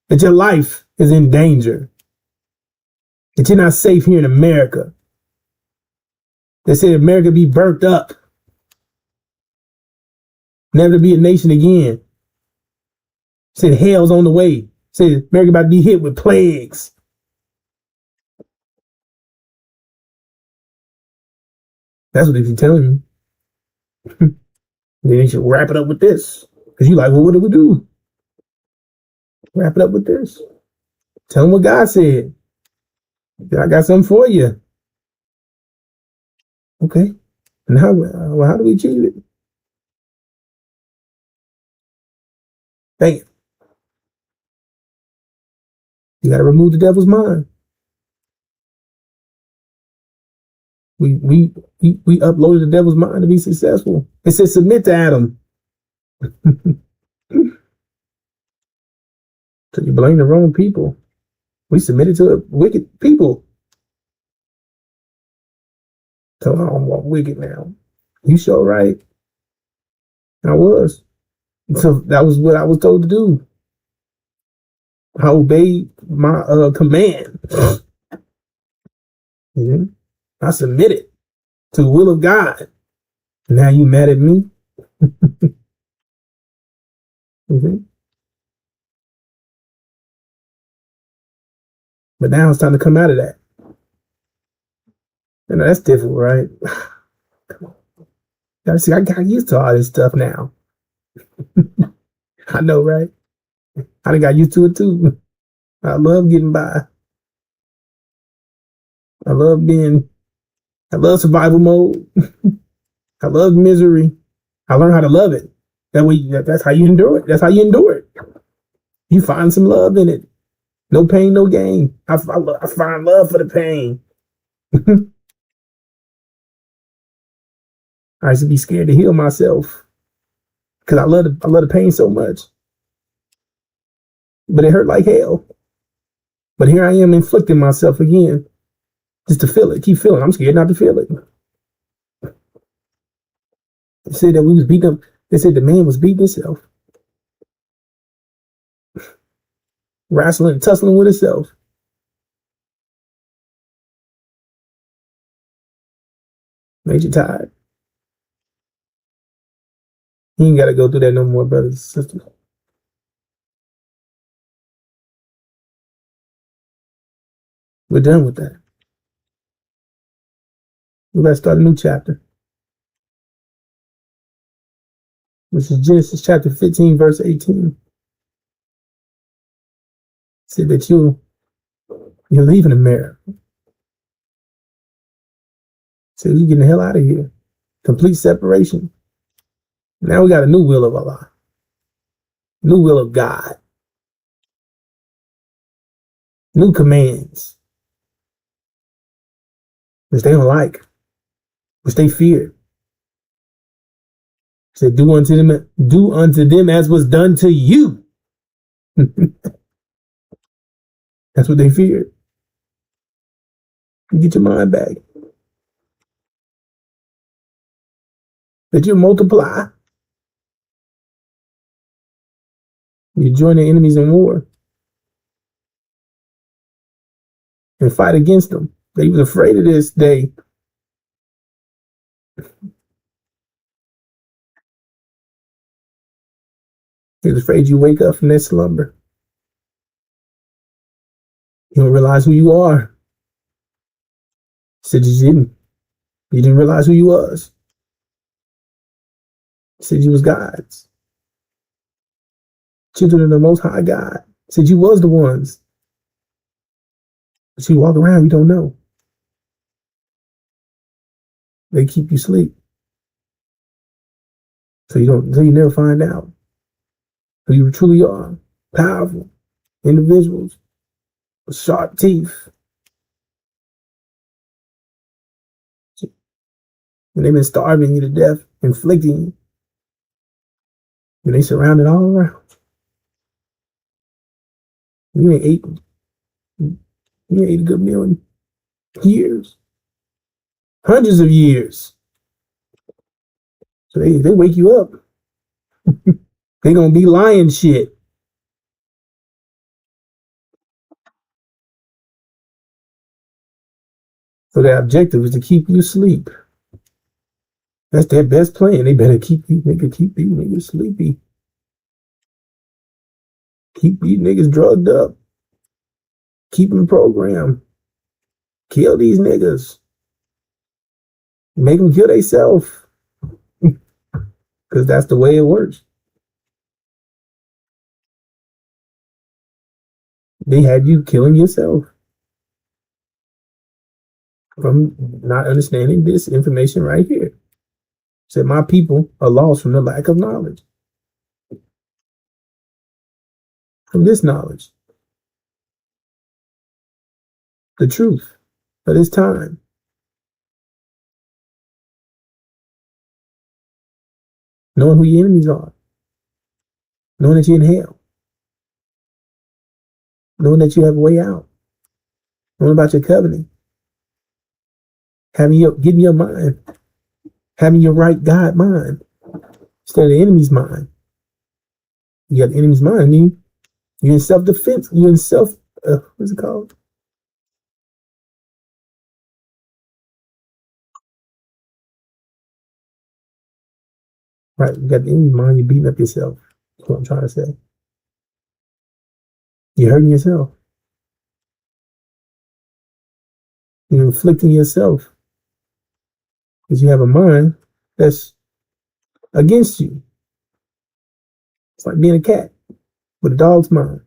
That your life is in danger. That you're not safe here in America. They said America be burnt up. Never to be a nation again. Said hell's on the way. Said America about to be hit with plagues. That's what they be telling me. Then they should wrap it up with this. Because you like, well, what do we do? Wrap it up with this. Tell them what God said. I got something for you. Okay. And how do we achieve it? Thank you. You got to remove the devil's mind. We uploaded the devil's mind to be successful. It says submit to Adam. So you blame the wrong people. We submitted to the wicked people. So I'm wicked now. You sure right. I was. So that was what I was told to do. I obeyed my command. Mm-hmm. I submitted to the will of God. Now you mad at me? Mm-hmm. But now it's time to come out of that. You know, that's difficult, right? Come on. Gotta see, I got used to all this stuff now. I know, right? I done got used to it too. I love getting by. I love survival mode. I love misery. I learned how to love it. That way, that's how you endure it. That's how you endure it. You find some love in it. No pain, no gain. I find love for the pain. I used to be scared to heal myself because I love the pain so much. But it hurt like hell. But here I am inflicting myself again just to feel it. Keep feeling. I'm scared not to feel it. They said that we was beating up. They said the man was beating himself. Wrestling, tussling with himself. Made you tired. You ain't got to go through that no more, brothers and sisters. We're done with that. We better start a new chapter. Which is Genesis chapter 15, verse 18. It said that you're leaving America. So you're getting the hell out of here. Complete separation. Now we got a new will of Allah. New will of God. New commands. Which they don't like. Which they fear. Said, do unto them as was done to you. That's what they feared. You get your mind back. That you multiply. You join the enemies in war and fight against them. They was afraid of this day. He was afraid you wake up from that slumber. You don't realize who you are. He said you didn't. You didn't realize who you was. He said you was God's. Children of the Most High God. He said you was the ones. But you walk around, you don't know. They keep you asleep. So you never find out who you truly are. Powerful individuals with sharp teeth. And they've been starving you to death, inflicting you. And they surrounded all around. You ain't ate a good meal in years. Hundreds of years. So they wake you up. They gonna be lying shit. So their objective is to keep you asleep. That's their best plan. They better keep you niggas sleepy. Keep these niggas drugged up. Keep them programmed. Kill these niggas. Make them kill themselves. Because that's the way it works. They had you killing yourself from not understanding this information right here. Said my people are lost from the lack of knowledge. From this knowledge. The truth of this time. Knowing who your enemies are. Knowing that you're in hell. Knowing that you have a way out. Knowing about your covenant. Getting your mind. Having your right God mind. Instead of the enemy's mind. You got the enemy's mind. I mean, you're in self-defense. You're in what's it called? Right, you got the enemy's mind. You're beating up yourself. That's what I'm trying to say. You're hurting yourself. You're inflicting yourself. Because you have a mind that's against you. It's like being a cat with a dog's mind.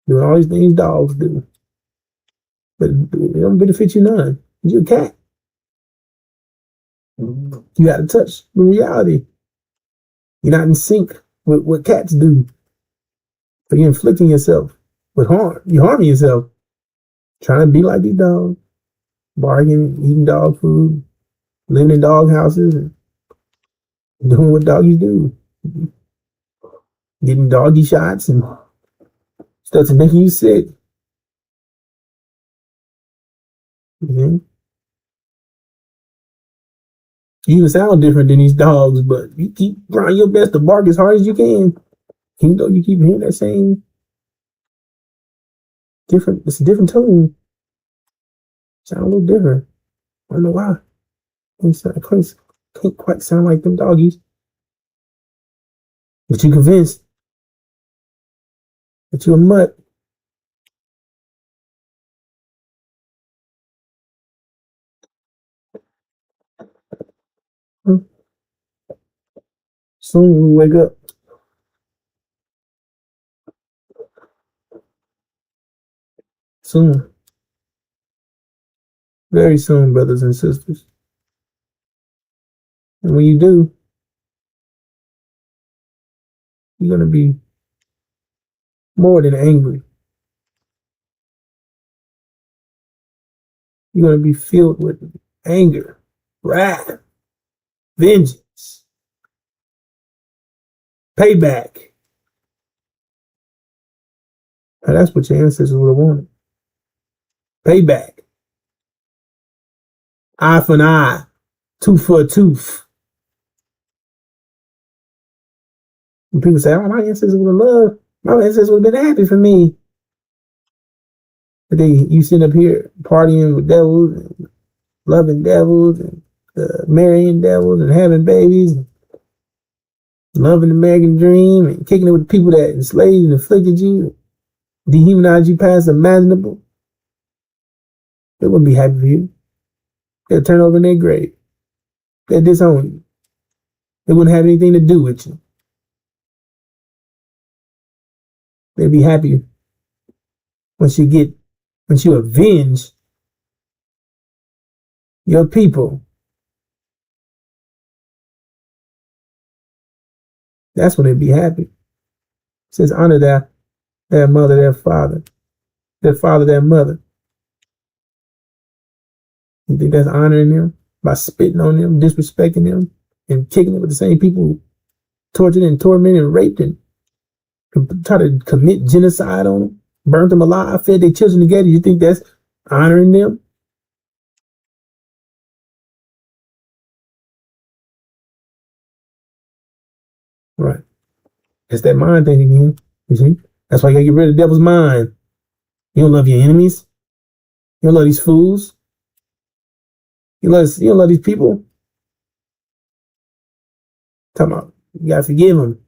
Doing all these things dogs do. But it don't benefit you none. You're a cat. You got to touch the reality. You're not in sync with what cats do. So you're inflicting yourself with harm. You're harming yourself. Trying to be like these dogs. Bargaining, eating dog food. Living in dog houses. And doing what doggies do. Getting doggy shots and stuff that's making you sick. Mm-hmm. You even sound different than these dogs, but you keep trying your best to bark as hard as you can. Even though you keep hearing that same different, it's a different tone. Sound a little different. I don't know why. Can't quite sound like them doggies. But you convinced that you're a mutt. Soon we wake up. Soon. Very soon, brothers and sisters. And when you do, you're going to be more than angry. You're going to be filled with anger, wrath, vengeance, payback. Now, that's what your ancestors would have wanted. Payback. Eye for an eye. Tooth for a tooth. And people say, oh, my ancestors would have loved. My ancestors would have been happy for me. But you sit up here partying with devils, and loving devils, and marrying devils, and having babies, and loving the American dream, and kicking it with people that enslaved and afflicted you, dehumanized you past imaginable. They wouldn't be happy for you. They'll turn over in their grave. They'll disown you. They wouldn't have anything to do with you. They'd be happy once you avenge your people. That's when they'd be happy. It says, honor their mother, their father, their mother. You think that's honoring them? By spitting on them, disrespecting them, and kicking it with the same people who tortured and tormented and raped and try to commit genocide on them, burnt them alive, fed their children together. You think that's honoring them? Right. It's that mind thing again. You see? That's why you gotta get rid of the devil's mind. You don't love your enemies. You don't love these fools. You don't love these people. Talking about you gotta forgive them.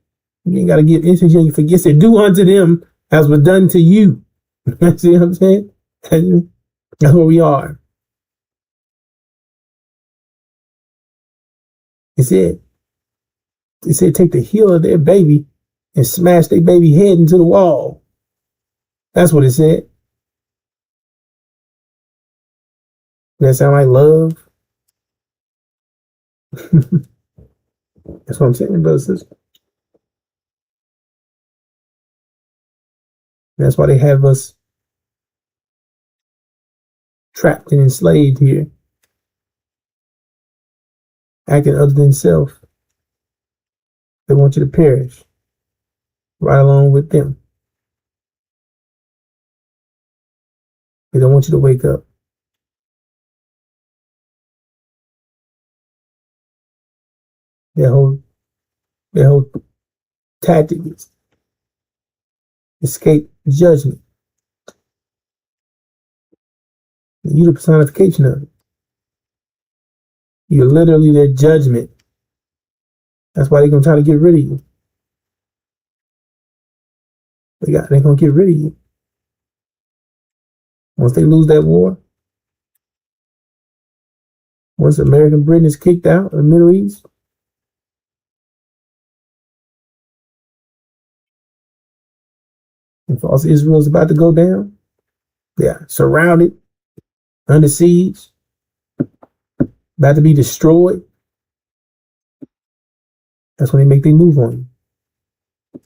You ain't gotta give anything you forget. Say, do unto them as was done to you. See what I'm saying? That's where we are. It said take the heel of their baby and smash their baby head into the wall. That's what it said. Does that sound like love? That's what I'm saying, brothers and sisters. That's why they have us trapped and enslaved here, acting other than self. They want you to perish right along with them. They don't want you to wake up. Their whole tactic is escape judgment. You're the personification of it. You're literally their judgment. That's why they're gonna try to get rid of you. They're gonna get rid of you. Once they lose that war, once American Britain is kicked out of the Middle East, and false Israel is about to go down, they're surrounded, under siege, about to be destroyed. That's when they make their move on you.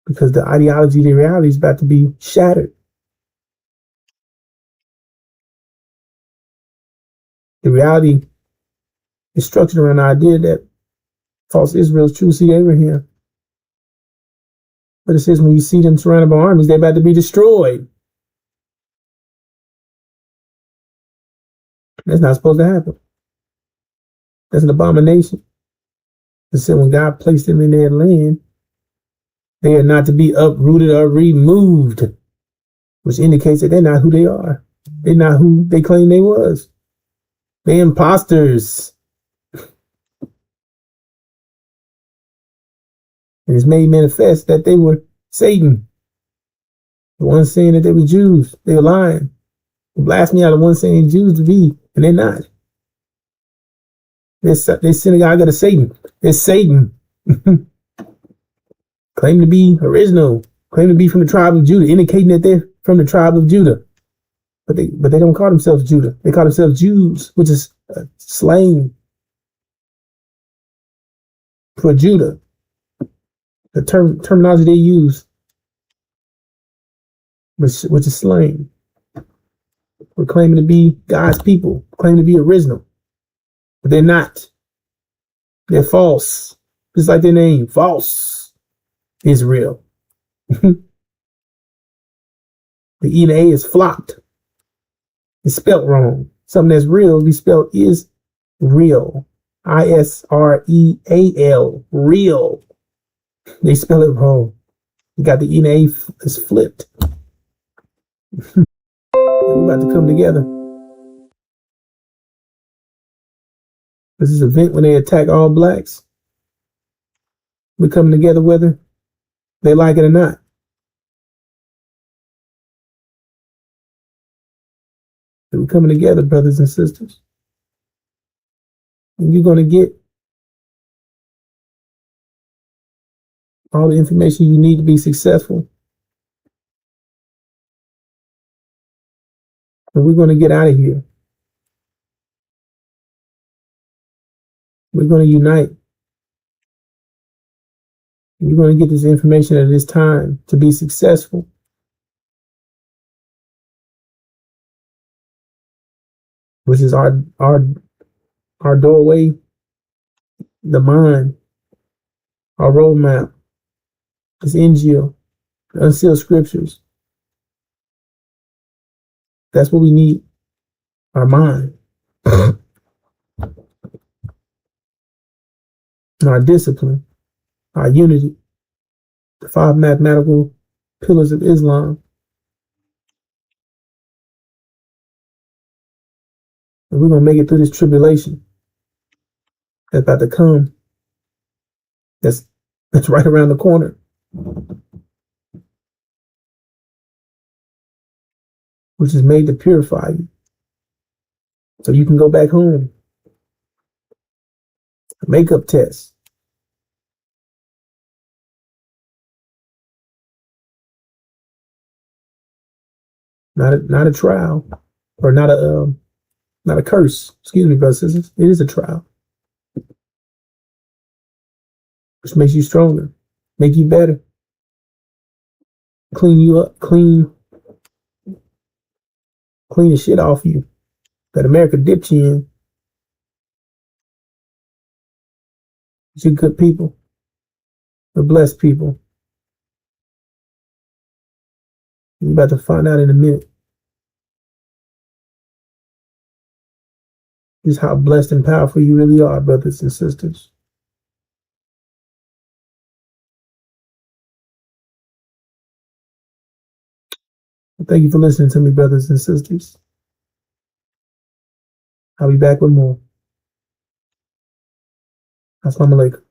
Because the ideology, the reality is about to be shattered. The reality is structured around the idea that false Israel is true seed Abraham. But it says when you see them surrounded by armies, they're about to be destroyed. That's not supposed to happen. That's an abomination. It said when God placed them in their land, they are not to be uprooted or removed, which indicates that they're not who they are. They're not who they claim they was. They're imposters. And it's made manifest that they were Satan. The ones saying that they were Jews, they were lying. The blasphemy out of the ones saying Jews to be, and they're not. They're synagogue of Satan. They're Satan. Claim to be original. Claim to be from the tribe of Judah, indicating that they're from the tribe of Judah. But they don't call themselves Judah. They call themselves Jews, which is slang for Judah. The terminology they use, which is slang. We're claiming to be God's people, claiming to be original. But they're not. They're false. Just like their name, false Israel. The E and A is flopped. It's spelled wrong. Something that's real be spelled is real. ISREAL. Real. They spell it wrong. You got the E and A is flipped. We're about to come together. This is an event when they attack all blacks. We're coming together whether they like it or not. We're coming together, brothers and sisters. And you're going to get all the information you need to be successful. And we're going to get out of here. We're going to unite. You're going to get this information at this time to be successful. Which is our doorway, the mind, our roadmap. It's INJIL, the unsealed scriptures. That's what we need. Our mind. And our discipline. Our unity. The 5 mathematical pillars of Islam. And we're going to make it through this tribulation that's about to come. That's right around the corner. Which is made to purify you. So you can go back home. A makeup test. Not a trial. Or not a curse. Excuse me, brothers and sisters. It is a trial. Which makes you stronger. Make you better. Clean you up. Clean the shit off you that America dipped you in. You're good people. You're blessed people. You're about to find out in a minute just how blessed and powerful you really are, brothers and sisters. Thank you for listening to me, brothers and sisters. I'll be back with more. Assalamu alaikum.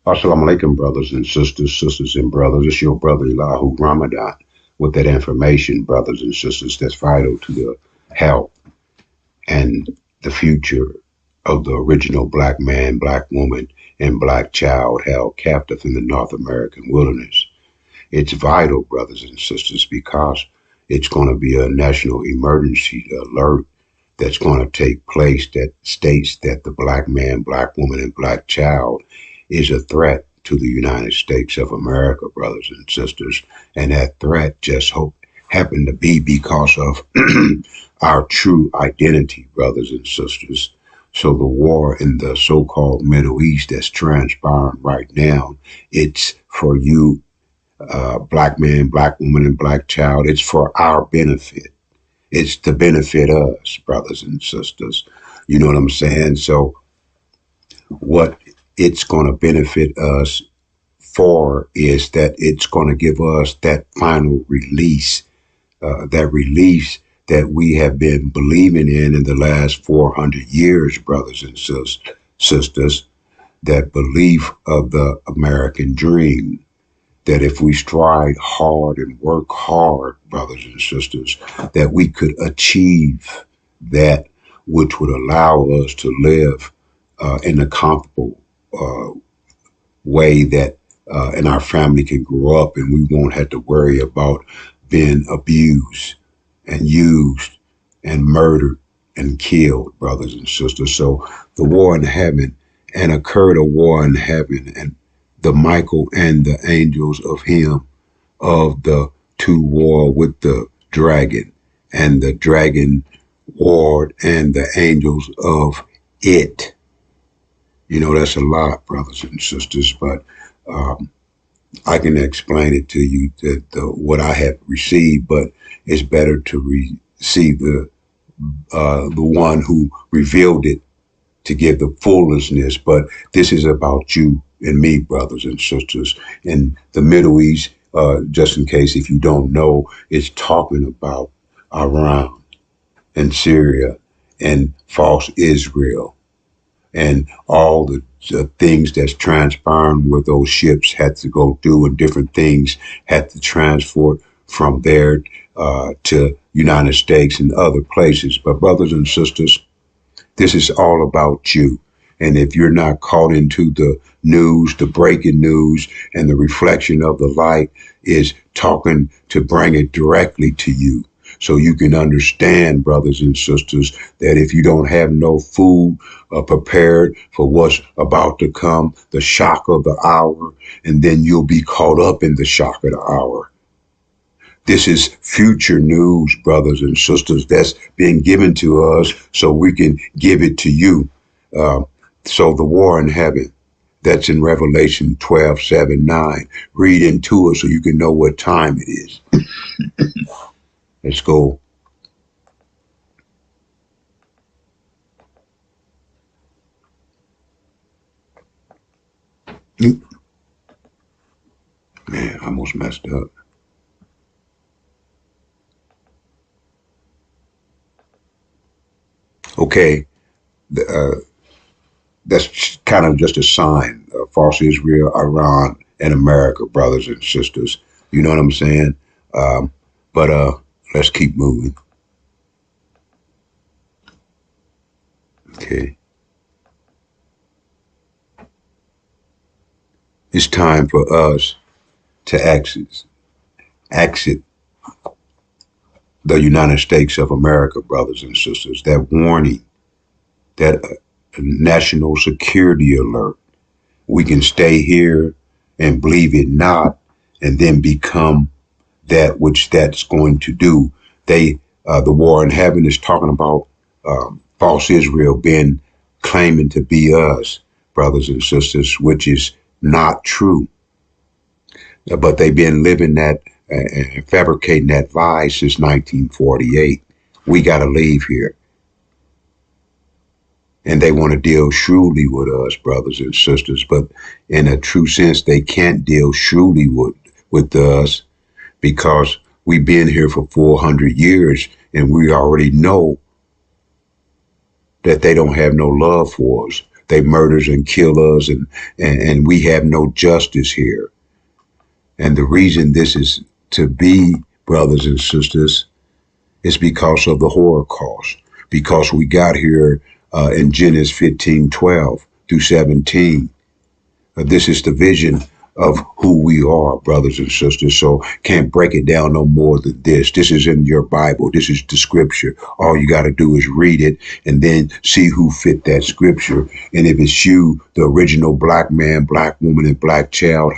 Assalamu alaikum, brothers and sisters and brothers. It's your brother Elahu Ramadan with that information, brothers and sisters, that's vital to the health and the future of the original black man, black woman, and black child held captive in the North American wilderness. It's vital, brothers and sisters, because it's going to be a national emergency alert that's going to take place that states that the black man, black woman, and black child is a threat to the United States of America, brothers and sisters. And that threat just happened to be because of our true identity, brothers and sisters. So the war in the so-called Middle East that's transpiring right now, it's for you, black man, black woman, and black child. It's for our benefit. It's to benefit us, brothers and sisters. You know what I'm saying? So what it's going to benefit us for is that it's going to give us that final release, that release that we have been believing in the last 400 years, brothers and sisters, that belief of the American dream, that if we strive hard and work hard, brothers and sisters, that we could achieve that which would allow us to live in a comfortable way that and our family can grow up and we won't have to worry about being abused and used and murdered and killed, brothers and sisters. So the war in heaven, and occurred a war in heaven, and the Michael and the angels of him, of the two war with the dragon, and the dragon warred and the angels of it. You know, that's a lot, brothers and sisters, but I can explain it to you that what I have received, but it's better to receive the one who revealed it to give the fullness. But this is about you and me, brothers and sisters. In the Middle East, just in case if you don't know, it's talking about Iran and Syria and false Israel and all the things that's transpiring where those ships had to go through, and different things had to transport from there to United States and other places. But brothers and sisters, this is all about you. And if you're not caught into the news, the breaking news, and the reflection of the light is talking to bring it directly to you. So you can understand, brothers and sisters, that if you don't have no food prepared for what's about to come, the shock of the hour, and then you'll be caught up in the shock of the hour. This is future news, brothers and sisters, that's being given to us so we can give it to you. So the war in heaven, that's in Revelation 12:7-9. Read into it so you can know what time it is. Let's go. Man, I almost messed up. Okay, that's kind of just a sign of false Israel, Iran, and America, brothers and sisters. You know what I'm saying? But let's keep moving. Okay. It's time for us to exit the United States of America, brothers and sisters. That warning, that national security alert. We can stay here and believe it not, and then become that which that's going to do. The war in heaven is talking about false Israel claiming to be us, brothers and sisters, which is not true. But they've been living that and fabricating that lie since 1948. We got to leave here. And they want to deal shrewdly with us, brothers and sisters. But in a true sense, they can't deal shrewdly with us, because we've been here for 400 years and we already know that they don't have no love for us. They murder and kill us, and we have no justice here. And the reason this is to be, brothers and sisters, is because of the Holocaust, because we got here in Genesis 15:12-17. This is the vision of who we are, brothers and sisters. So can't break it down no more than this. This is in your Bible. This is the scripture. All you got to do is read it and then see who fit that scripture. And if it's you, the original black man, black woman, and black child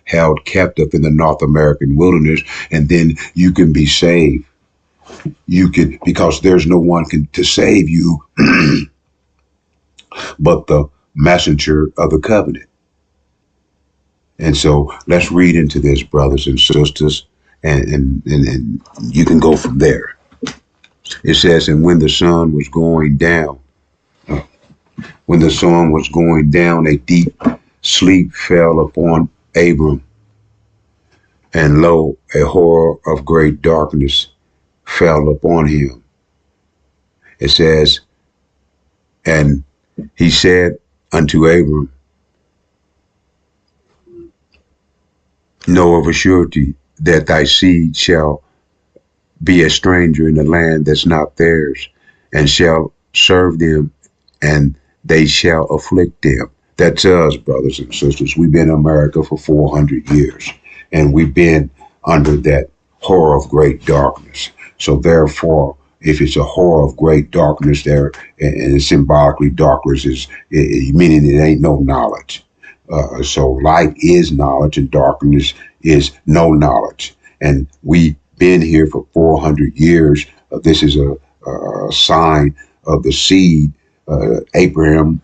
held captive in the North American wilderness, and then you can be saved. You can, because there's no one to save you but the messenger of the covenant. And so let's read into this, brothers and sisters, and you can go from there. It says, and when the sun was going down, a deep sleep fell upon Abram, and lo, a horror of great darkness fell upon him. It says, and he said unto Abram, know of a surety that thy seed shall be a stranger in the land that's not theirs, and shall serve them, and they shall afflict them. That's us, brothers and sisters. We've been in America for 400 years, and we've been under that horror of great darkness. So therefore, if it's a horror of great darkness there, and symbolically darkness is meaning it ain't no knowledge. So light is knowledge and darkness is no knowledge. And we've been here for 400 years. This is a sign of the seed. Abram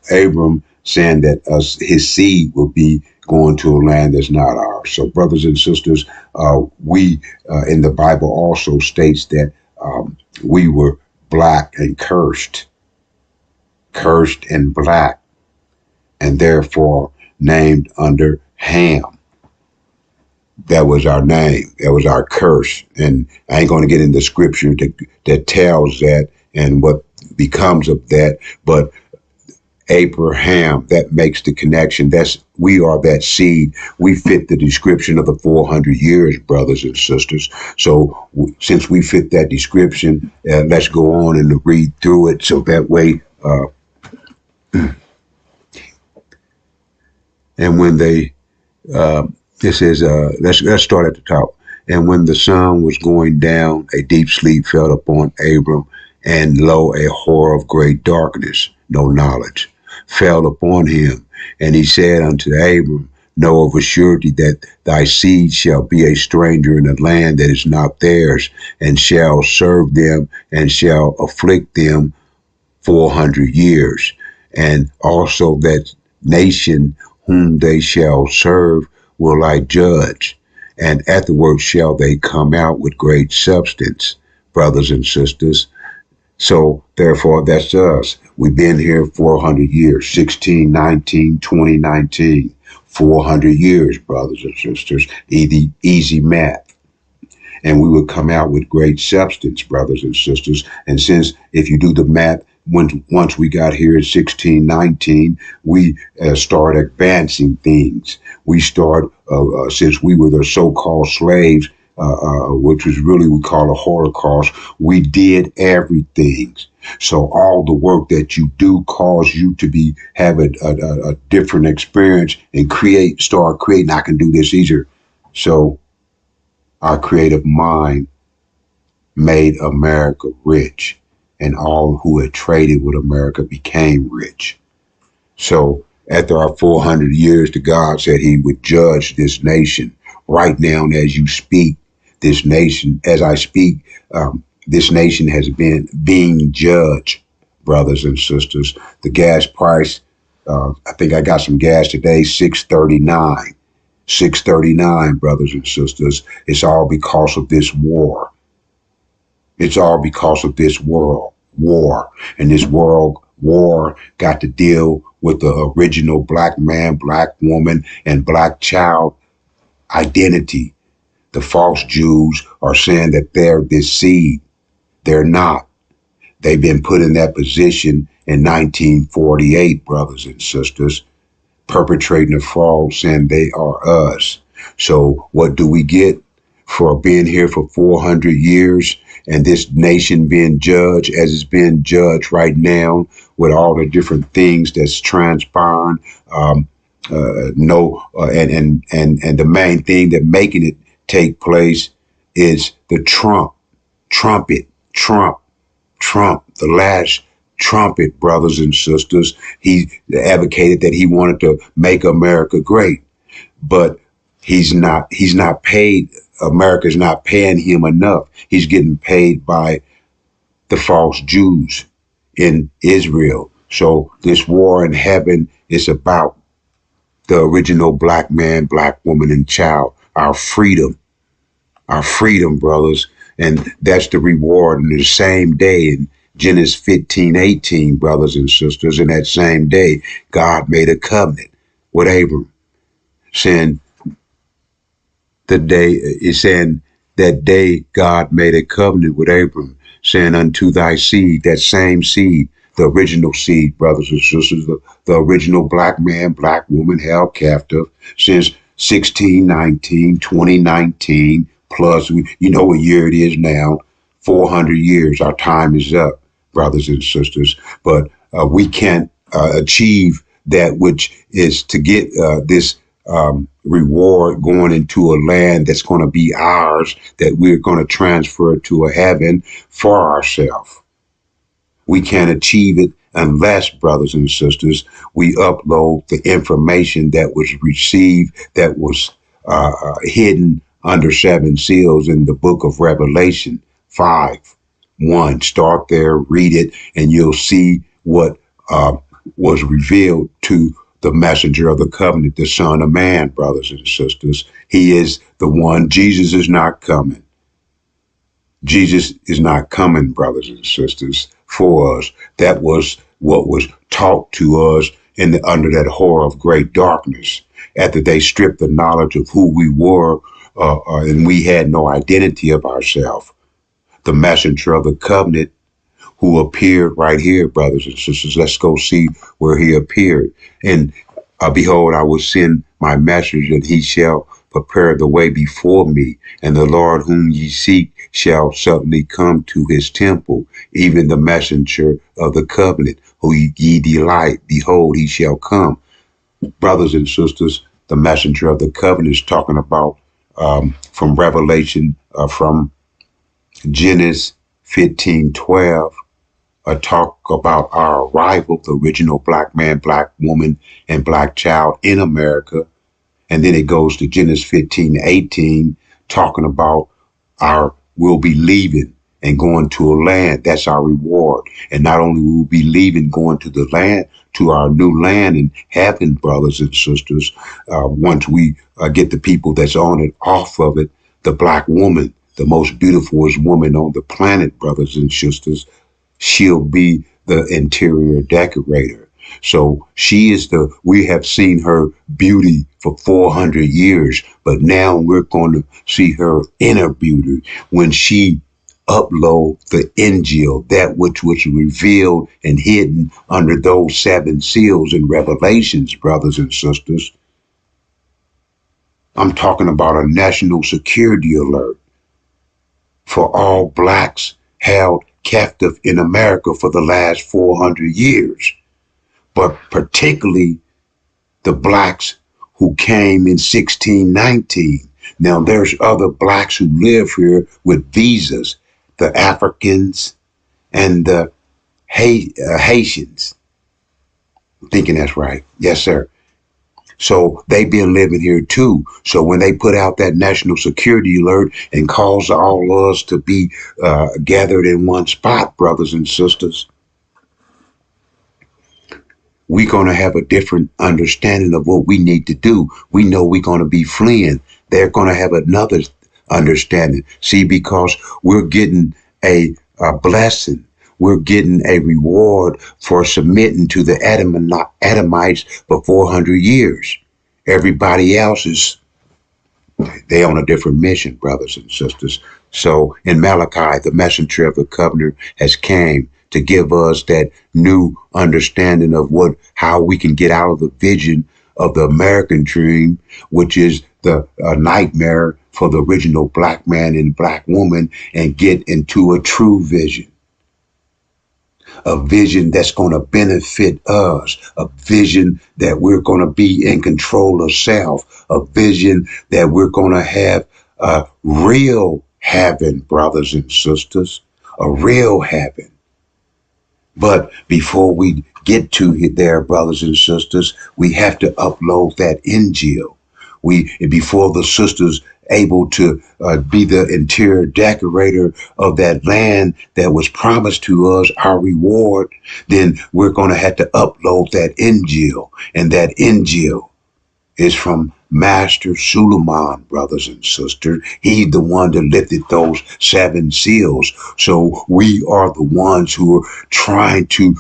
saying that his seed will be going to a land that's not ours. So brothers and sisters, we in the Bible also states that we were black and cursed and black, and therefore named under Ham. That was our name. That was our curse. And I ain't going to get into scripture that tells that and what becomes of that, but Abraham, that makes the connection. We are that seed. We fit the description of the 400 years, brothers and sisters. So since we fit that description, let's go on and read through it. So that way, and when they, it says, let's start at the top. And when the sun was going down, a deep sleep fell upon Abram, and lo, a horror of great darkness, no knowledge, fell upon him. And he said unto Abram, know of a surety that thy seed shall be a stranger in a land that is not theirs, and shall serve them, and shall afflict them 400 years. And also that nation whom they shall serve will I judge, and afterward shall they come out with great substance, brothers and sisters. So therefore, that's us. We've been here 400 years, 1619, 2019, 400 years, brothers and sisters, easy math. And we would come out with great substance, brothers and sisters. And since if you do the math, once we got here in 1619, we start advancing things. We start, since we were the so-called slaves, which was really we call a Holocaust, we did everything. So all the work that you do cause you to have a different experience and start creating. I can do this easier. So our creative mind made America rich, and all who had traded with America became rich. So after our 400 years, the God said he would judge this nation. Right now, as you speak, this nation, as I speak, this nation has been being judged, brothers and sisters. The gas price, I think I got some gas today, $6.39. $6.39, brothers and sisters. It's all because of this war. It's all because of this world war. And this world war got to deal with the original black man, black woman, and black child identity. The false Jews are saying that they're this seed. They're not. They've been put in that position in 1948, brothers and sisters, perpetrating a fraud, saying they are us. So what do we get for being here for 400 years and this nation being judged as it's being judged right now with all the different things that's transpiring? And the main thing that making it take place is the Trump, the last trumpet, brothers and sisters. He advocated that he wanted to make America great, but he's not paid. America's not paying him enough. He's getting paid by the false Jews in Israel. So this war in heaven is about the original black man, black woman, and child, our freedom, brothers. And that's the reward. And the same day in Genesis 15:18, brothers and sisters, in that same day, God made a covenant with Abram, saying that day God made a covenant with Abram, saying unto thy seed, that same seed, the original seed, brothers and sisters, the original black man, black woman held captive since 1619, 2019, plus, you know what year it is now, 400 years. Our time is up, brothers and sisters. But we can't achieve that which is to get this reward going into a land that's going to be ours, that we're going to transfer to a heaven for ourselves. We can't achieve it unless, brothers and sisters, we upload the information that was received, that was hidden under 7 seals in the book of Revelation 5:1. Start there, read it, and you'll see what was revealed to the messenger of the covenant, the Son of Man, brothers and sisters. He is the one. Jesus is not coming. Jesus is not coming, brothers and sisters, for us. That was what was taught to us under that horror of great darkness. After they stripped the knowledge of who we were, and we had no identity of ourselves, the messenger of the covenant who appeared right here, brothers and sisters. Let's go see where he appeared. And behold, I will send my message, and he shall prepare the way before me. And the Lord whom ye seek shall suddenly come to his temple, even the messenger of the covenant, who ye delight. Behold, he shall come. Brothers and sisters, the messenger of the covenant is talking about from Revelation, from Genesis 15:12. Talk about our arrival, the original black man, black woman, and black child in America. And then it goes to Genesis 15:18, talking about we'll be leaving and going to a land. That's our reward. And not only will we be leaving, going to the land, to our new land in heaven, brothers and sisters, once we get the people that's on it off of it, the black woman, the most beautifulest woman on the planet, brothers and sisters, she'll be the interior decorator. So we have seen her beauty for 400 years, but now we're going to see her inner beauty when she upload the INJIL, that which was revealed and hidden under those 7 seals in Revelations, brothers and sisters. I'm talking about a national security alert for all blacks held captive in America for the last 400 years, but particularly the blacks who came in 1619. Now there's other blacks who live here with visas, the Africans and the Haitians. I'm thinking that's right. Yes, sir. So they've been living here too. So when they put out that national security alert and cause all of us to be gathered in one spot, brothers and sisters, we're going to have a different understanding of what we need to do. We know we're going to be fleeing. They're going to have another understanding. See, because we're getting a blessing. We're getting a reward for submitting to the Adamites for 400 years. Everybody else they on a different mission, brothers and sisters. So in Malachi, the messenger of the covenant has came to give us that new understanding of how we can get out of the vision of the American dream, which is the nightmare for the original black man and black woman, and get into a true vision. A vision that's going to benefit us, a vision that we're going to be in control of self, a vision that we're going to have a real heaven, brothers and sisters, a real heaven. But before we get to it there, brothers and sisters, we have to upload that INJIL. Before the sisters able to be the interior decorator of that land that was promised to us, our reward, then we're going to have to upload that INJIL. And that INJIL is from Master Suleiman, brothers and sisters. He's the one that lifted those 7 seals. So we are the ones who are trying to,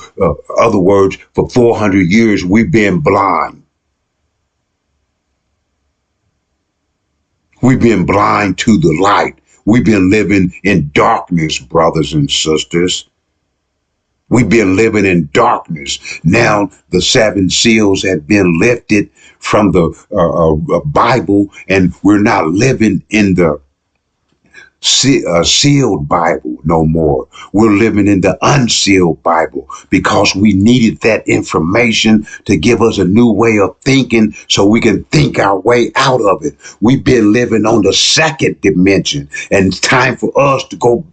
other words, for 400 years, we've been blind. We've been blind to the light. We've been living in darkness, brothers and sisters. We've been living in darkness. Now the 7 seals have been lifted from the Bible, and we're not living in the sealed Bible no more. We're living in the unsealed Bible because we needed that information to give us a new way of thinking so we can think our way out of it. We've been living on the second dimension, and it's time for us to go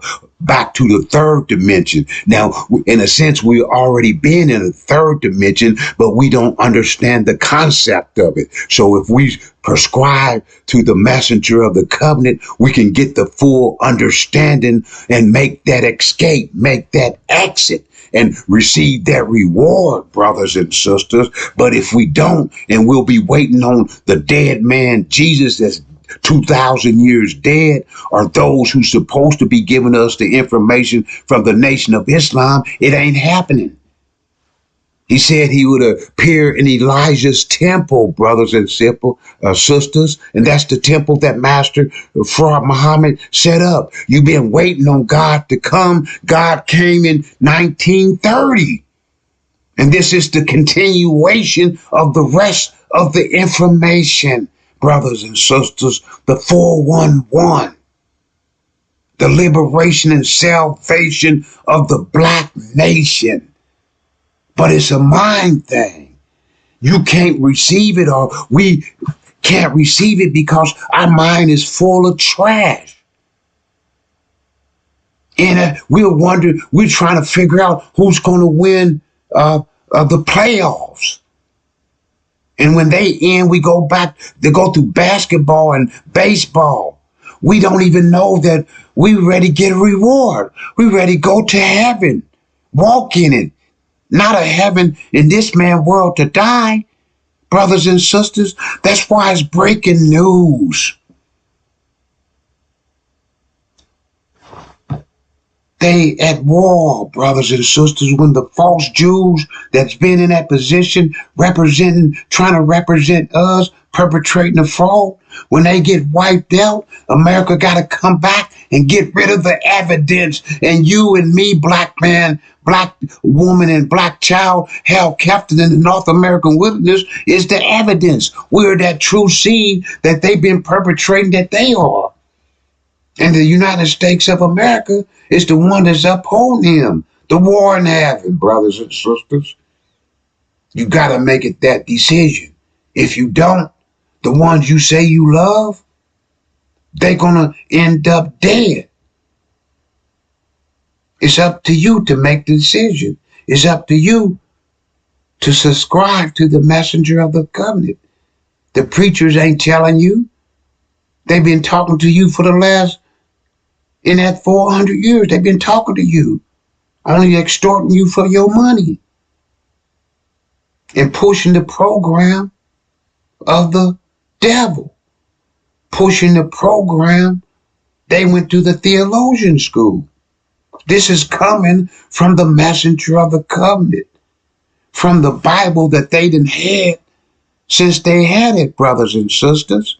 back to the third dimension. Now, in a sense, we've already been in a third dimension, but we don't understand the concept of it. So if we prescribe to the messenger of the covenant, we can get the full understanding and make that escape, make that exit, and receive that reward, brothers and sisters. But if we don't, and we'll be waiting on the dead man, Jesus, that's 2,000 years dead, or those who's supposed to be giving us the information from the Nation of Islam, it ain't happening. He said he would appear in Elijah's temple, brothers and sisters, and that's the temple that Master Fraud Muhammad set up. You've been waiting on God to come. God came in 1930. And this is the continuation of the rest of the information, brothers and sisters, the 411, the liberation and salvation of the black nation. But it's a mind thing. You can't receive it, or we can't receive it because our mind is full of trash. And we're trying to figure out who's going to win the playoffs. And when they end, we go back to go through basketball and baseball. We don't even know that we ready to get a reward. We ready to go to heaven, walk in it. Not a heaven in this man world to die, brothers and sisters. That's why it's breaking news. They at war, brothers and sisters, when the false Jews that's been in that position, trying to represent us, perpetrating the fraud, when they get wiped out, America got to come back and get rid of the evidence. And you and me, black man, black woman, and black child held captive in the North American wilderness is the evidence. We're that true seed that they've been perpetrating that they are. And the United States of America is the one that's upholding him. The war in heaven, brothers and sisters. You got to make it that decision. If you don't, the ones you say you love, they're going to end up dead. It's up to you to make the decision. It's up to you to subscribe to the messenger of the covenant. The preachers ain't telling you. They've been talking to you for the last, in that 400 years, they've been talking to you, only extorting you for your money and pushing the program of the devil, pushing the program. They went to the theologian school. This is coming from the messenger of the covenant, from the Bible that they done had since they had it, brothers and sisters.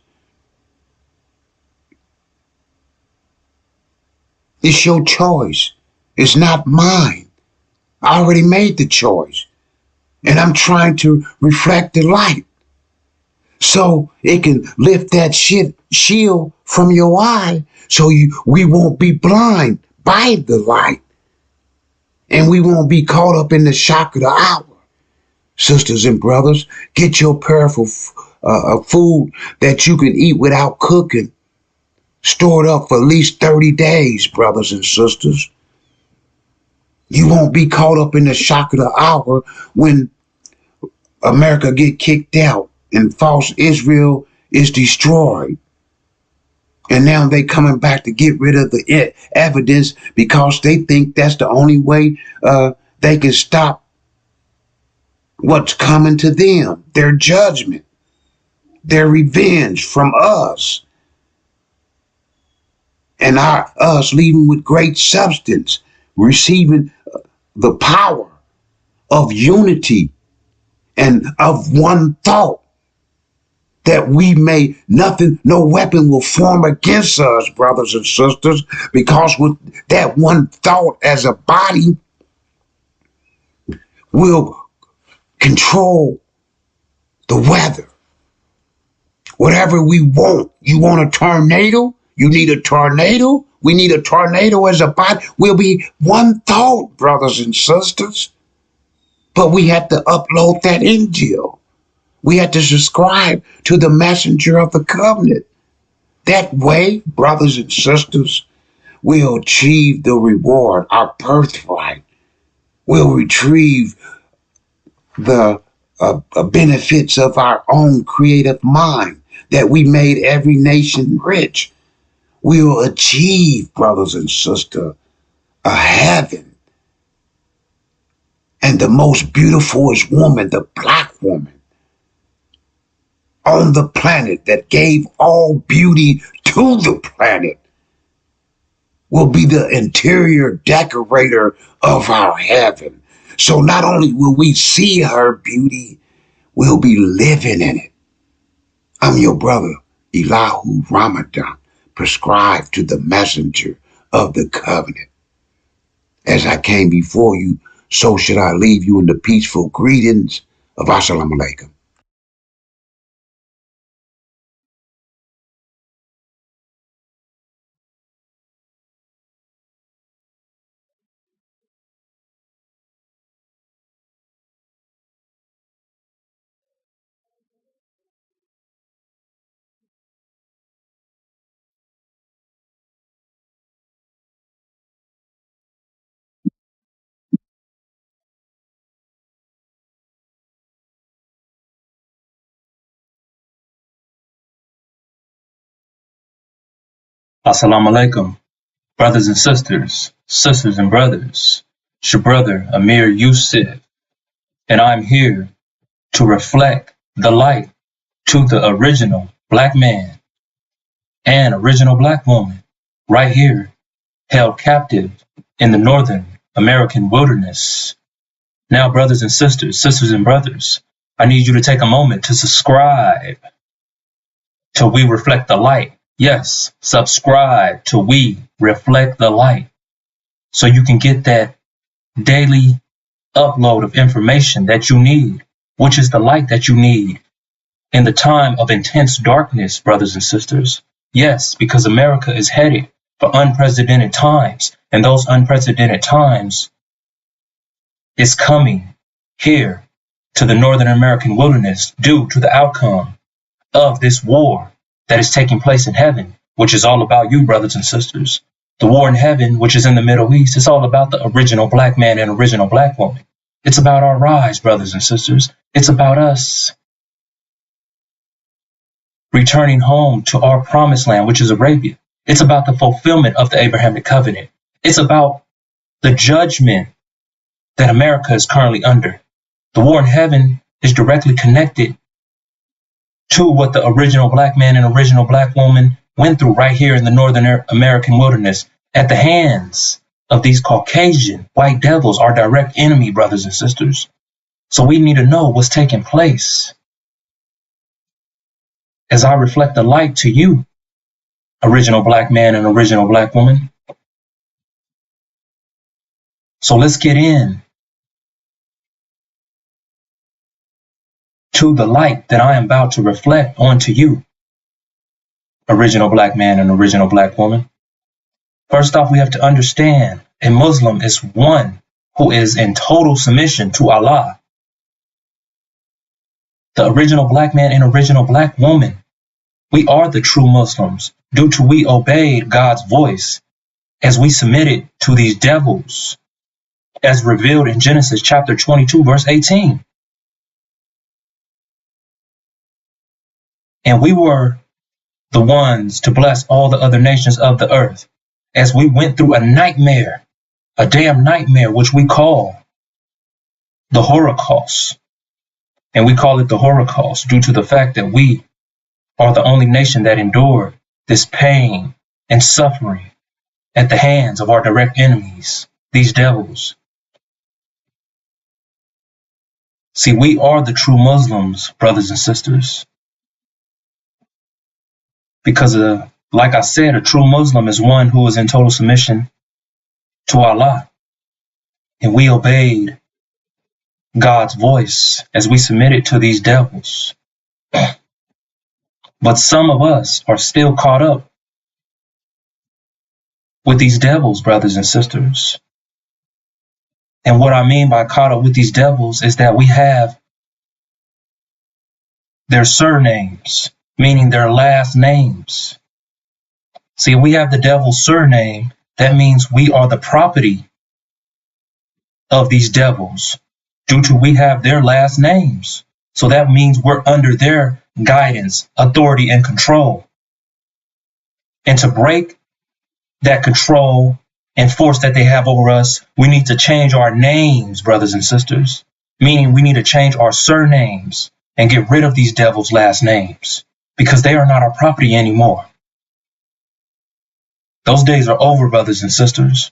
It's your choice. It's not mine. I already made the choice. And I'm trying to reflect the light so it can lift that shield from your eye so we won't be blind by the light. And we won't be caught up in the shock of the hour. Sisters and brothers, get your peripheral food that you can eat without cooking. Stored up for at least 30 days, brothers and sisters. You won't be caught up in the shock of the hour when America get kicked out and false Israel is destroyed. And now they coming back to get rid of the evidence because they think that's the only way they can stop what's coming to them, their judgment, their revenge from us. And us leaving with great substance, receiving the power of unity and of one thought, that no weapon will form against us, brothers and sisters, because with that one thought as a body, we'll control the weather. Whatever we want. You want a tornado? You need a tornado? We need a tornado as a body. We'll be one thought, brothers and sisters. But we have to upload that INJIL. We have to subscribe to the messenger of the covenant. That way, brothers and sisters, we'll achieve the reward, our birthright. We'll retrieve the benefits of our own creative mind that we made every nation rich. We will achieve, brothers and sisters, a heaven. And the most beautifulest woman, the black woman on the planet that gave all beauty to the planet, will be the interior decorator of our heaven. So not only will we see her beauty, we'll be living in it. I'm your brother, Elahu Ramadan, prescribed to the messenger of the covenant. As I came before you, so should I leave you in the peaceful greetings of Assalamu Alaikum. Assalamu alaikum, brothers and sisters, sisters and brothers. It's your brother, Amir Yusuf, and I'm here to reflect the light to the original black man and original black woman right here, held captive in the Northern American wilderness. Now, brothers and sisters, sisters and brothers, I need you to take a moment to subscribe till we reflect the light. Yes, subscribe till we reflect the light so you can get that daily upload of information that you need, which is the light that you need in the time of intense darkness, brothers and sisters. Yes, because America is headed for unprecedented times, and those unprecedented times is coming here to the Northern American wilderness due to the outcome of this war that is taking place in heaven, which is all about you, brothers and sisters. The war in heaven, which is in the Middle East, it's all about the original black man and original black woman. It's about our rise, brothers and sisters. It's about us returning home to our promised land, which is Arabia. It's about the fulfillment of the Abrahamic covenant. It's about the judgment that America is currently under. The war in heaven is directly connected to what the original black man and original black woman went through right here in the Northern American wilderness at the hands of these Caucasian white devils, our direct enemy, brothers and sisters. So we need to know what's taking place. As I reflect the light to you, original black man and original black woman. So let's get in to the light that I am about to reflect onto you, original black man and original black woman. First off, we have to understand a Muslim is one who is in total submission to Allah. The original black man and original black woman, we are the true Muslims due to we obeyed God's voice as we submitted to these devils, as revealed in Genesis chapter 22, verse 18. And we were the ones to bless all the other nations of the earth as we went through a nightmare, a damn nightmare, which we call the Holocaust. And we call it the Holocaust due to the fact that we are the only nation that endured this pain and suffering at the hands of our direct enemies, these devils. See, we are the true Muslims, brothers and sisters. Because, like I said, a true Muslim is one who is in total submission to Allah. And we obeyed God's voice as we submitted to these devils. But some of us are still caught up with these devils, brothers and sisters. And what I mean by caught up with these devils is that we have their surnames, meaning their last names. See, we have the devil's surname. That means we are the property of these devils due to we have their last names. So that means we're under their guidance, authority, and control. And to break that control and force that they have over us, we need to change our names, brothers and sisters, meaning we need to change our surnames and get rid of these devils' last names because they are not our property anymore. Those days are over, brothers and sisters.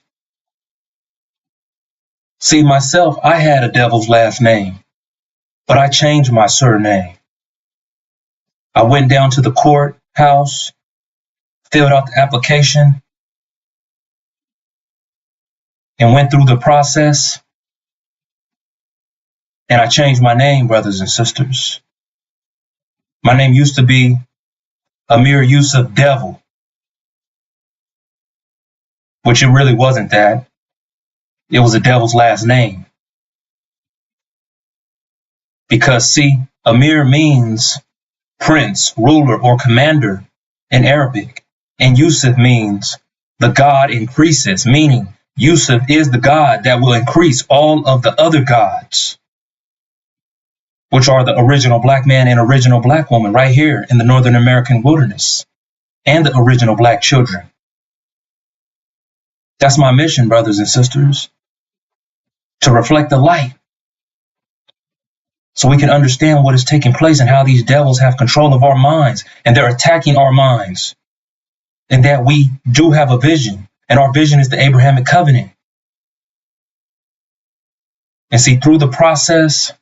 See, myself, I had a devil's last name, but I changed my surname. I went down to the courthouse, filled out the application, and went through the process, and I changed my name, brothers and sisters. My name used to be Amir Yusuf Devil, which it really wasn't that. It was a devil's last name. Because, see, Amir means prince, ruler, or commander in Arabic, and Yusuf means the God increases, meaning Yusuf is the God that will increase all of the other gods, which are the original black man and original black woman right here in the Northern American wilderness, and the original black children. That's my mission, brothers and sisters, to reflect the light so we can understand what is taking place and how these devils have control of our minds, and they're attacking our minds, and that we do have a vision, and our vision is the Abrahamic covenant. And see, through the process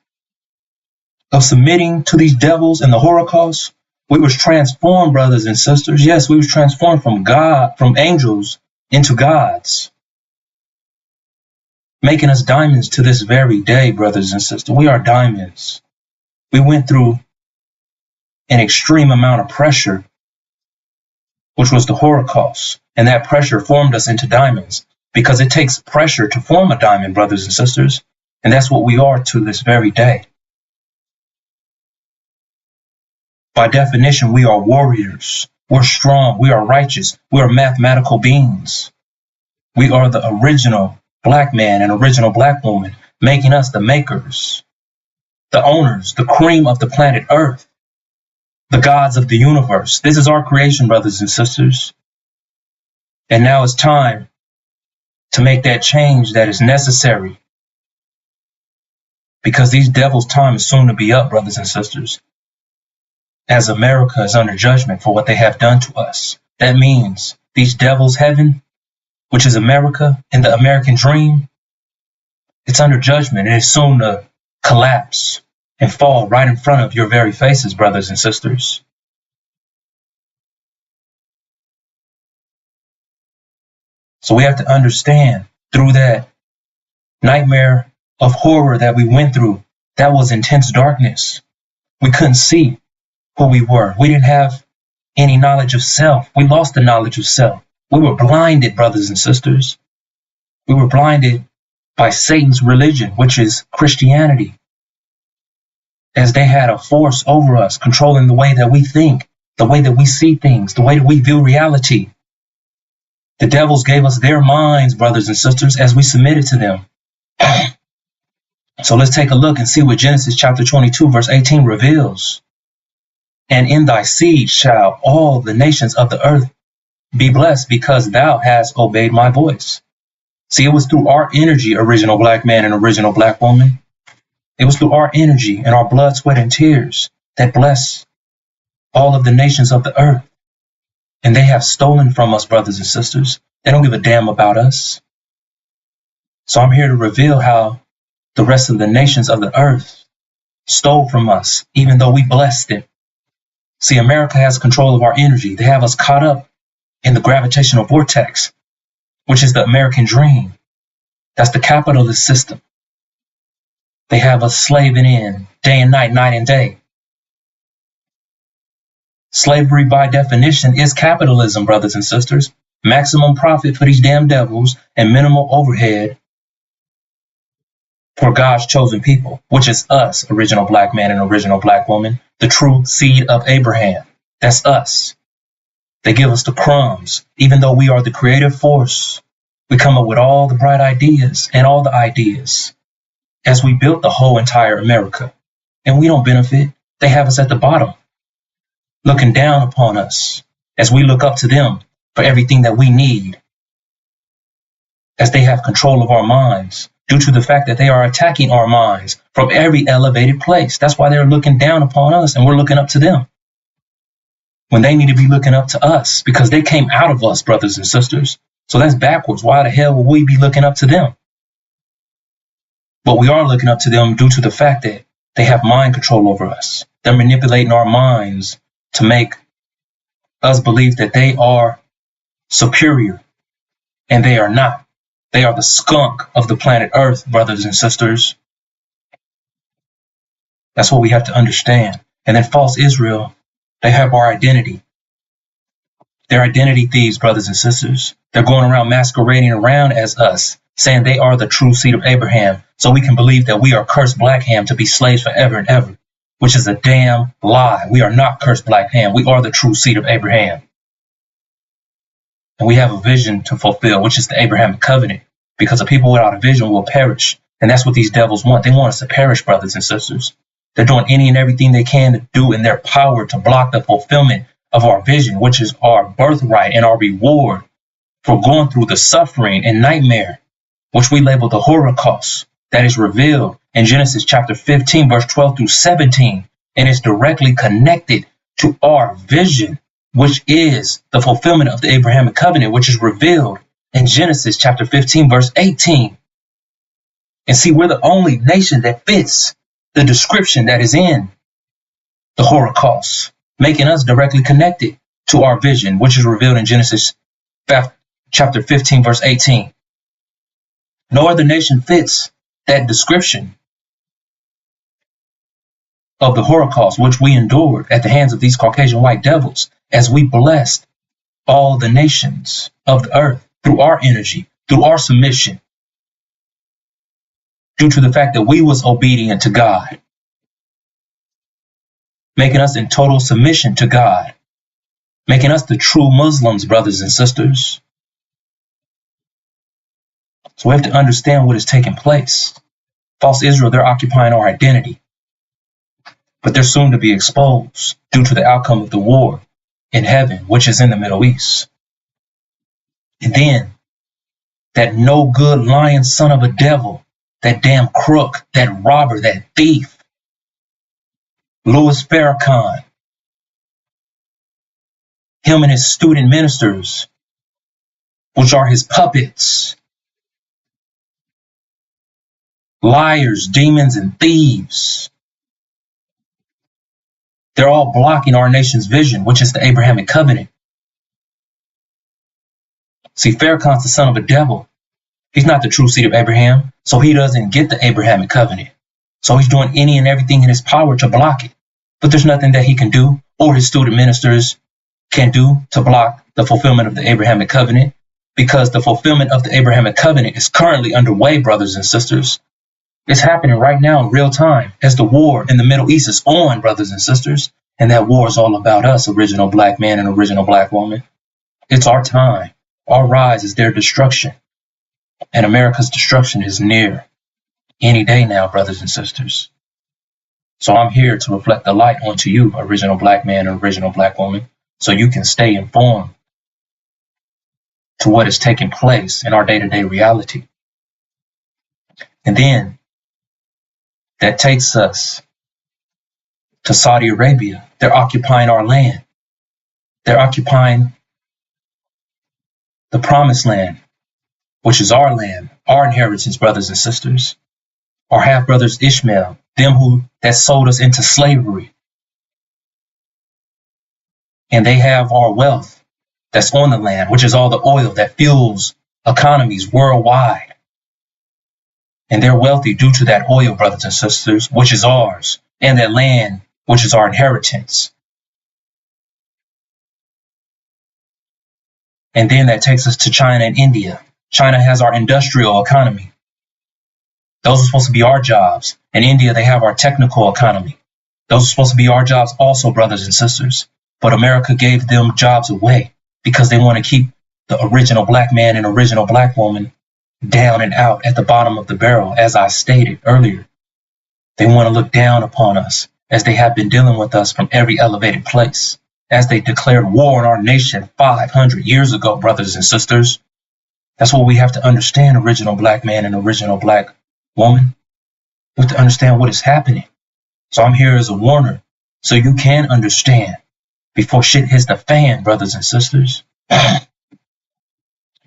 of submitting to these devils and the Holocaust, we was transformed, brothers and sisters. Yes, we was transformed from God, from angels into gods, making us diamonds to this very day, brothers and sisters. We are diamonds. We went through an extreme amount of pressure, which was the Holocaust, and that pressure formed us into diamonds, because it takes pressure to form a diamond, brothers and sisters, and that's what we are to this very day. By definition, we are warriors. We're strong. We are righteous. We are mathematical beings. We are the original black man and original black woman, making us the makers, the owners, the cream of the planet Earth, the gods of the universe. This is our creation, brothers and sisters. And now it's time to make that change that is necessary, because these devils' time is soon to be up, brothers and sisters. As America is under judgment for what they have done to us. That means these devils' heaven, which is America and the American dream, it's under judgment, and it's soon to collapse and fall right in front of your very faces, brothers and sisters. So we have to understand, through that nightmare of horror that we went through, that was intense darkness. We couldn't see who we were. We didn't have any knowledge of self. We lost the knowledge of self. We were blinded, brothers and sisters. We were blinded by Satan's religion, which is Christianity, as they had a force over us, controlling the way that we think, the way that we see things, the way that we view reality. The devils gave us their minds, brothers and sisters, as we submitted to them. So let's take a look and see what Genesis chapter 22, verse 18 reveals. And in thy seed shall all the nations of the earth be blessed, because thou hast obeyed my voice. See, it was through our energy, original black man and original black woman. It was through our energy and our blood, sweat, and tears that blessed all of the nations of the earth. And they have stolen from us, brothers and sisters. They don't give a damn about us. So I'm here to reveal how the rest of the nations of the earth stole from us, even though we blessed it. See, America has control of our energy. They have us caught up in the gravitational vortex, which is the American dream. That's the capitalist system. They have us slaving in day and night, night and day. Slavery, by definition, is capitalism, brothers and sisters. maximum profit for these damn devils and minimal overhead for God's chosen people, which is us, original black man and original black woman, the true seed of Abraham. That's us. They give us the crumbs. Even though we are the creative force, we come up with all the bright ideas and all the ideas as we built the whole entire America. And we don't benefit. They have us at the bottom, looking down upon us as we look up to them for everything that we need, as they have control of our minds due to the fact that they are attacking our minds from every elevated place. That's why they're looking down upon us and we're looking up to them, when they need to be looking up to us, because they came out of us, brothers and sisters. So that's backwards. Why the hell would we be looking up to them? But we are looking up to them due to the fact that they have mind control over us. They're manipulating our minds to make us believe that they are superior, and they are not. They are the skunk of the planet Earth, brothers and sisters. That's what we have to understand. And then false Israel, they have our identity. They're identity thieves, brothers and sisters. They're going around masquerading around as us, saying they are the true seed of Abraham, so we can believe that we are cursed black ham to be slaves forever and ever, which is a damn lie. We are not cursed black ham. We are the true seed of Abraham. And we have a vision to fulfill, which is the Abrahamic covenant, because a people without a vision will perish. And that's what these devils want. They want us to perish, brothers and sisters. They're doing any and everything they can to do in their power to block the fulfillment of our vision, which is our birthright and our reward for going through the suffering and nightmare, which we label the Holocaust, that is revealed in Genesis chapter 15, verse 12 through 17, and is directly connected to our vision, which is the fulfillment of the Abrahamic covenant, which is revealed in Genesis chapter 15, verse 18. And see, we're the only nation that fits the description that is in the Holocaust, making us directly connected to our vision, which is revealed in Genesis chapter 15, verse 18. No other nation fits that description of the Holocaust, which we endured at the hands of these Caucasian white devils, as we blessed all the nations of the earth through our energy, through our submission, due to the fact that we was obedient to God, making us in total submission to God, making us the true Muslims, brothers and sisters. So we have to understand what is taking place. False Israel, they're occupying our identity, but they're soon to be exposed due to the outcome of the war in heaven, which is in the Middle East. And then that no good lying son of a devil, that damn crook, that robber, that thief, Louis Farrakhan, him and his student ministers, which are his puppets, liars, demons, and thieves. They're all blocking our nation's vision, which is the Abrahamic covenant. See, Farrakhan's the son of a devil. He's not the true seed of Abraham, so he doesn't get the Abrahamic covenant. So he's doing any and everything in his power to block it. But there's nothing that he can do, or his student ministers can do, to block the fulfillment of the Abrahamic covenant, because the fulfillment of the Abrahamic covenant is currently underway, brothers and sisters. It's happening right now in real time as the war in the Middle East is on, brothers and sisters. And that war is all about us, original black man and original black woman. It's our time. Our rise is their destruction. And America's destruction is near. Any day now, brothers and sisters. So I'm here to reflect the light onto you, original black man and original black woman, so you can stay informed to what is taking place in our day-to-day reality. And then that takes us to Saudi Arabia. They're occupying our land. They're occupying the promised land, which is our land, our inheritance, brothers and sisters. Our half-brothers Ishmael, them that sold us into slavery. And they have our wealth that's on the land, which is all the oil that fuels economies worldwide. And they're wealthy due to that oil, brothers and sisters, which is ours, and that land, which is our inheritance. And then that takes us to China and India. China has our industrial economy. Those are supposed to be our jobs. In India, they have our technical economy. Those are supposed to be our jobs also, brothers and sisters. But America gave them jobs away because they want to keep the original black man and original black woman down and out at the bottom of the barrel, as I stated earlier. They want to look down upon us as they have been dealing with us from every elevated place, as they declared war on our nation 500 years ago, brothers and sisters. That's what we have to understand, original black man and original black woman. We have to understand what is happening. So I'm here as a warner, so you can understand before shit hits the fan, brothers and sisters.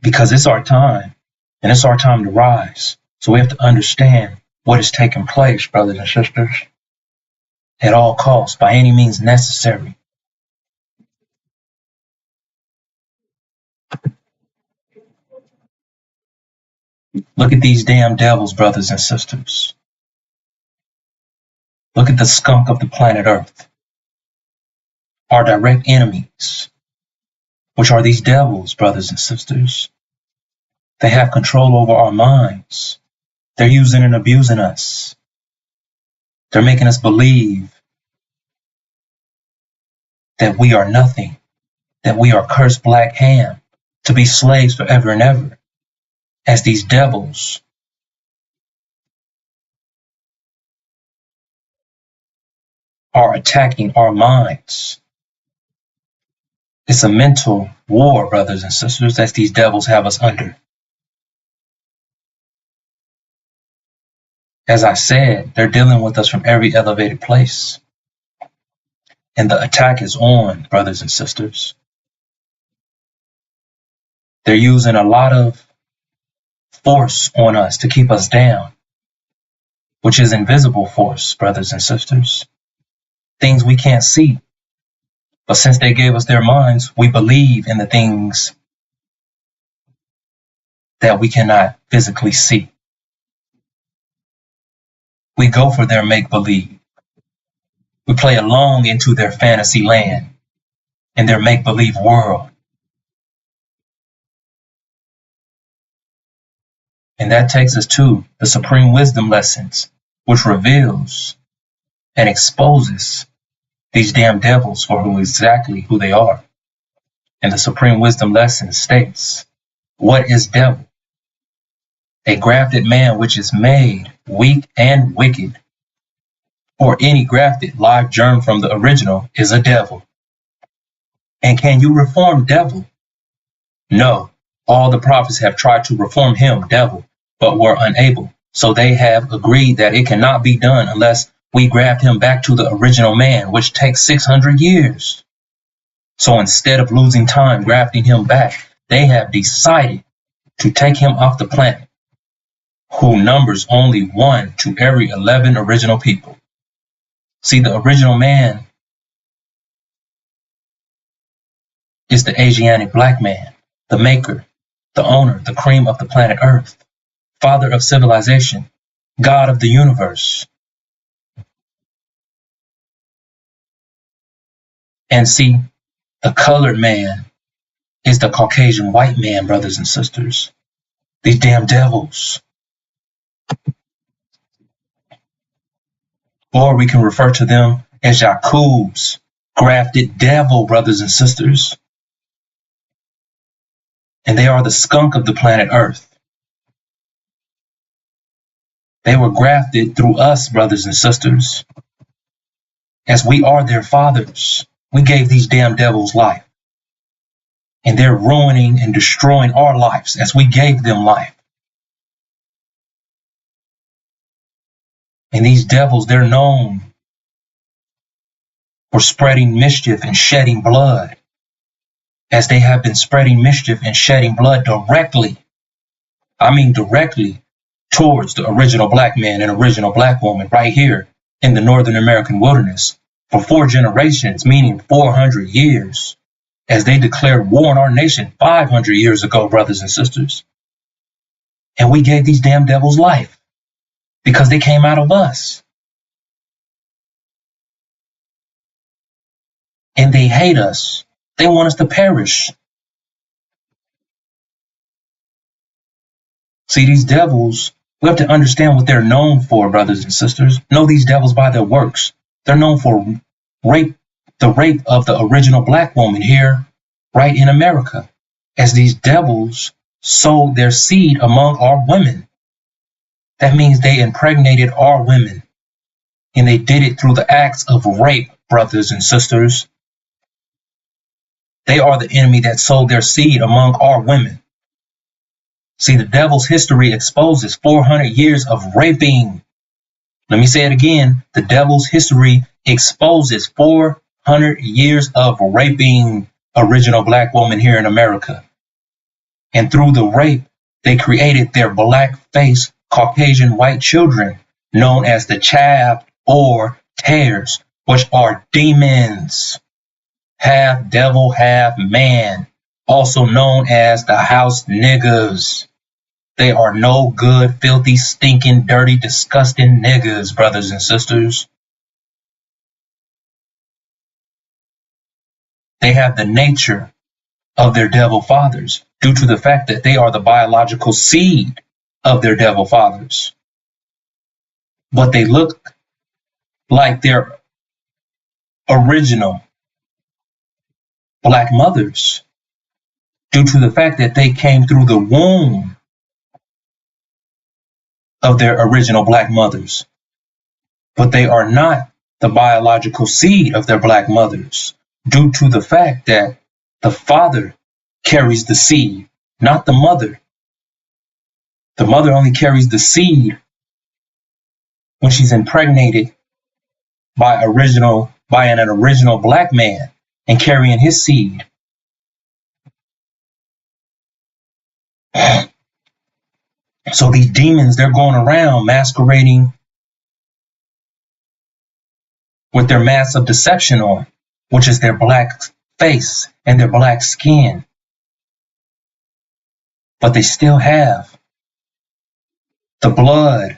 Because it's our time, and it's our time to rise. So we have to understand what is taking place, brothers and sisters, at all costs, by any means necessary. Look at these damn devils, brothers and sisters. Look at the skunk of the planet Earth. Our direct enemies, which are these devils, brothers and sisters. They have control over our minds. They're using and abusing us. They're making us believe that we are nothing, that we are cursed black ham, to be slaves forever and ever, as these devils are attacking our minds. It's a mental war, brothers and sisters, that these devils have us under. As I said, they're dealing with us from every elevated place. And the attack is on, brothers and sisters. They're using a lot of force on us to keep us down, which is invisible force, brothers and sisters. Things we can't see. But since they gave us their minds, we believe in the things that we cannot physically see. We go for their make-believe. We play along into their fantasy land, in their make-believe world. And that takes us to the Supreme Wisdom Lessons, which reveals and exposes these damn devils for exactly who they are. And the Supreme Wisdom Lesson states, what is devil? A grafted man which is made weak and wicked, or any grafted live germ from the original is a devil. And can you reform devil? No, all the prophets have tried to reform him, devil, but were unable. So they have agreed that it cannot be done unless we graft him back to the original man, which takes 600 years. So instead of losing time grafting him back, they have decided to take him off the planet, who numbers only 1 to every 11 original people. See, the original man is the Asiatic black man, the maker, the owner, the cream of the planet Earth, father of civilization, God of the universe. And see, the colored man is the Caucasian white man, brothers and sisters. These damn devils. Or we can refer to them as Yakub's grafted devil, brothers and sisters. And they are the skunk of the planet Earth. They were grafted through us, brothers and sisters. As we are their fathers, we gave these damn devils life. And they're ruining and destroying our lives as we gave them life. And these devils, they're known for spreading mischief and shedding blood, as they have been spreading mischief and shedding blood directly towards the original black man and original black woman right here in the Northern American wilderness for 4 generations, meaning 400 years, as they declared war on our nation 500 years ago, brothers and sisters. And we gave these damn devils life because they came out of us. And they hate us. They want us to perish. See, these devils, we have to understand what they're known for, brothers and sisters. Know these devils by their works. They're known for the rape of the original black woman here, right in America, as these devils sowed their seed among our women. That means they impregnated our women, and they did it through the acts of rape, brothers and sisters. They are the enemy that sowed their seed among our women. See, the devil's history exposes 400 years of raping. Let me say it again. The devil's history exposes 400 years of raping original black women here in America. And through the rape, they created their black-faced Caucasian white children, known as the chav or tares, which are demons. Half devil, half man, also known as the house niggas. They are no good, filthy, stinking, dirty, disgusting niggas, brothers and sisters. They have the nature of their devil fathers due to the fact that they are the biological seed of their devil fathers. But they look like their original black mothers due to the fact that they came through the womb of their original black mothers. But they are not the biological seed of their black mothers due to the fact that the father carries the seed, not the mother. The mother only carries the seed when she's impregnated by an original black man and carrying his seed. So these demons, they're going around masquerading with their mask of deception on, which is their black face and their black skin. But they still have the blood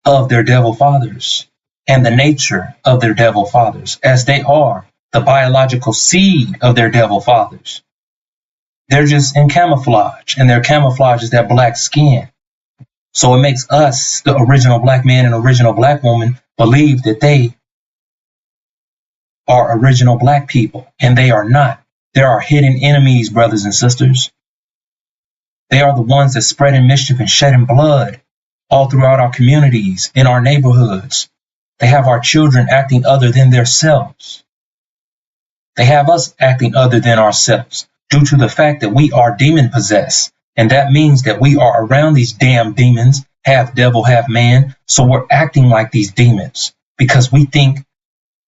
of their devil fathers and the nature of their devil fathers, as they are the biological seed of their devil fathers. They're just in camouflage, and their camouflage is that black skin. So it makes us, the original black man and original black woman, believe that they are original black people, and they are not. There are hidden enemies, brothers and sisters. They are the ones that spreading mischief and shedding blood all throughout our communities, in our neighborhoods. They have our children acting other than themselves. They have us acting other than ourselves due to the fact that we are demon possessed. And that means that we are around these damn demons, half devil, half man. So we're acting like these demons because we think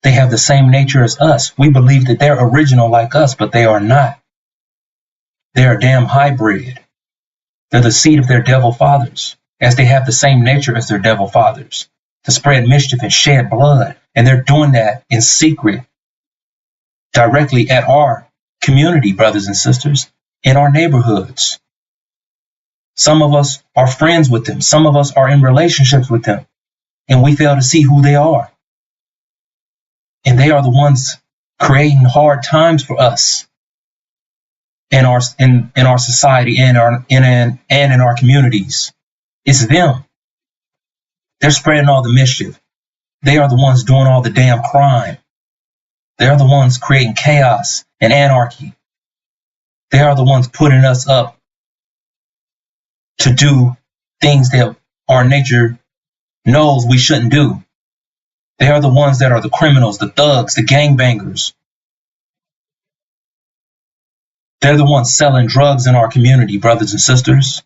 they have the same nature as us. We believe that they're original like us, but they are not. They're a damn hybrid. They're the seed of their devil fathers, as they have the same nature as their devil fathers, to spread mischief and shed blood. And they're doing that in secret, directly at our community, brothers and sisters, in our neighborhoods. Some of us are friends with them. Some of us are in relationships with them, and we fail to see who they are. And they are the ones creating hard times for us in our society and in our communities. It's them. They're spreading all the mischief. They are the ones doing all the damn crime. They're the ones creating chaos and anarchy. They are the ones putting us up to do things that our nature knows we shouldn't do. They are the ones that are the criminals, the thugs, the gangbangers. They're the ones selling drugs in our community, brothers and sisters.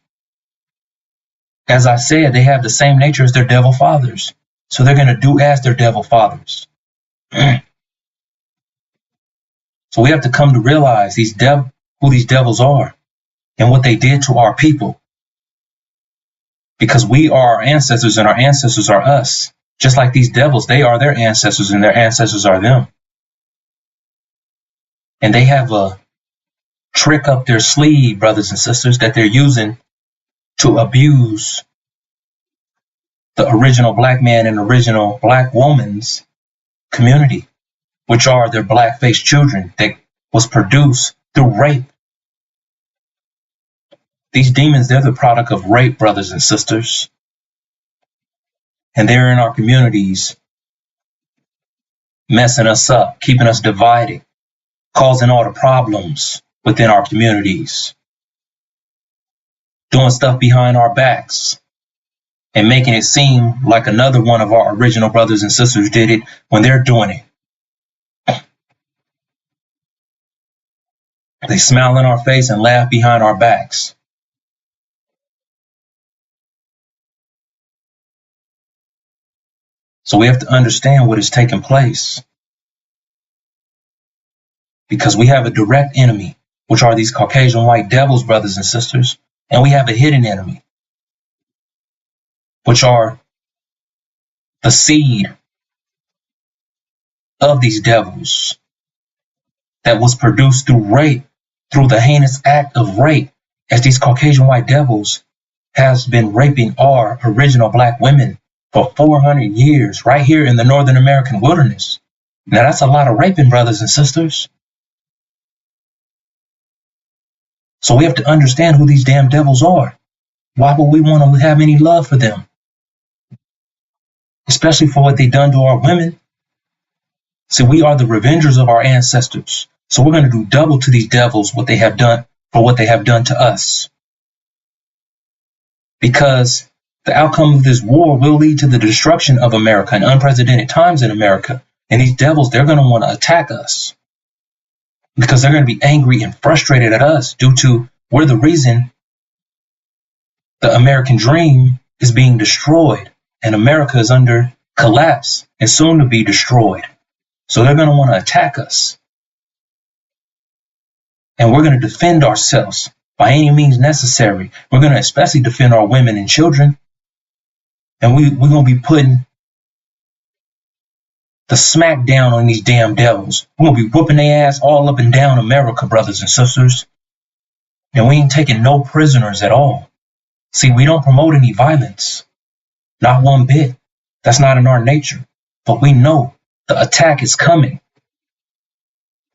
As I said, they have the same nature as their devil fathers. So they're going to do as their devil fathers. So we have to come to realize who these devils are and what they did to our people. Because we are our ancestors and our ancestors are us. Just like these devils, they are their ancestors and their ancestors are them. And they have a trick up their sleeve, brothers and sisters, that they're using to abuse the original black man and original black woman's community, which are their black-faced children that was produced through rape. These demons, they're the product of rape, brothers and sisters. And they're in our communities, messing us up, keeping us divided, causing all the problems within our communities, doing stuff behind our backs, and making it seem like another one of our original brothers and sisters did it when they're doing it. They smile in our face and laugh behind our backs. So we have to understand what is taking place, because we have a direct enemy, which are these Caucasian white devils, brothers and sisters, and we have a hidden enemy, which are the seed of these devils that was produced through rape, through the heinous act of rape, as these Caucasian white devils has been raping our original black women for 400 years right here in the Northern American wilderness. Now that's a lot of raping, brothers and sisters. So we have to understand who these damn devils are. Why would we want to have any love for them? Especially for what they've done to our women. See, we are the revengers of our ancestors. So we're going to do double to these devils what they have done for what they have done to us. Because the outcome of this war will lead to the destruction of America in unprecedented times in America. And these devils, they're going to want to attack us because they're going to be angry and frustrated at us due to we're the reason the American dream is being destroyed and America is under collapse and soon to be destroyed. So they're going to want to attack us. And we're going to defend ourselves by any means necessary. We're going to especially defend our women and children. And we're going to be putting the smack down on these damn devils. We're going to be whooping their ass all up and down America, brothers and sisters. And we ain't taking no prisoners at all. See, we don't promote any violence. Not one bit. That's not in our nature. But we know the attack is coming.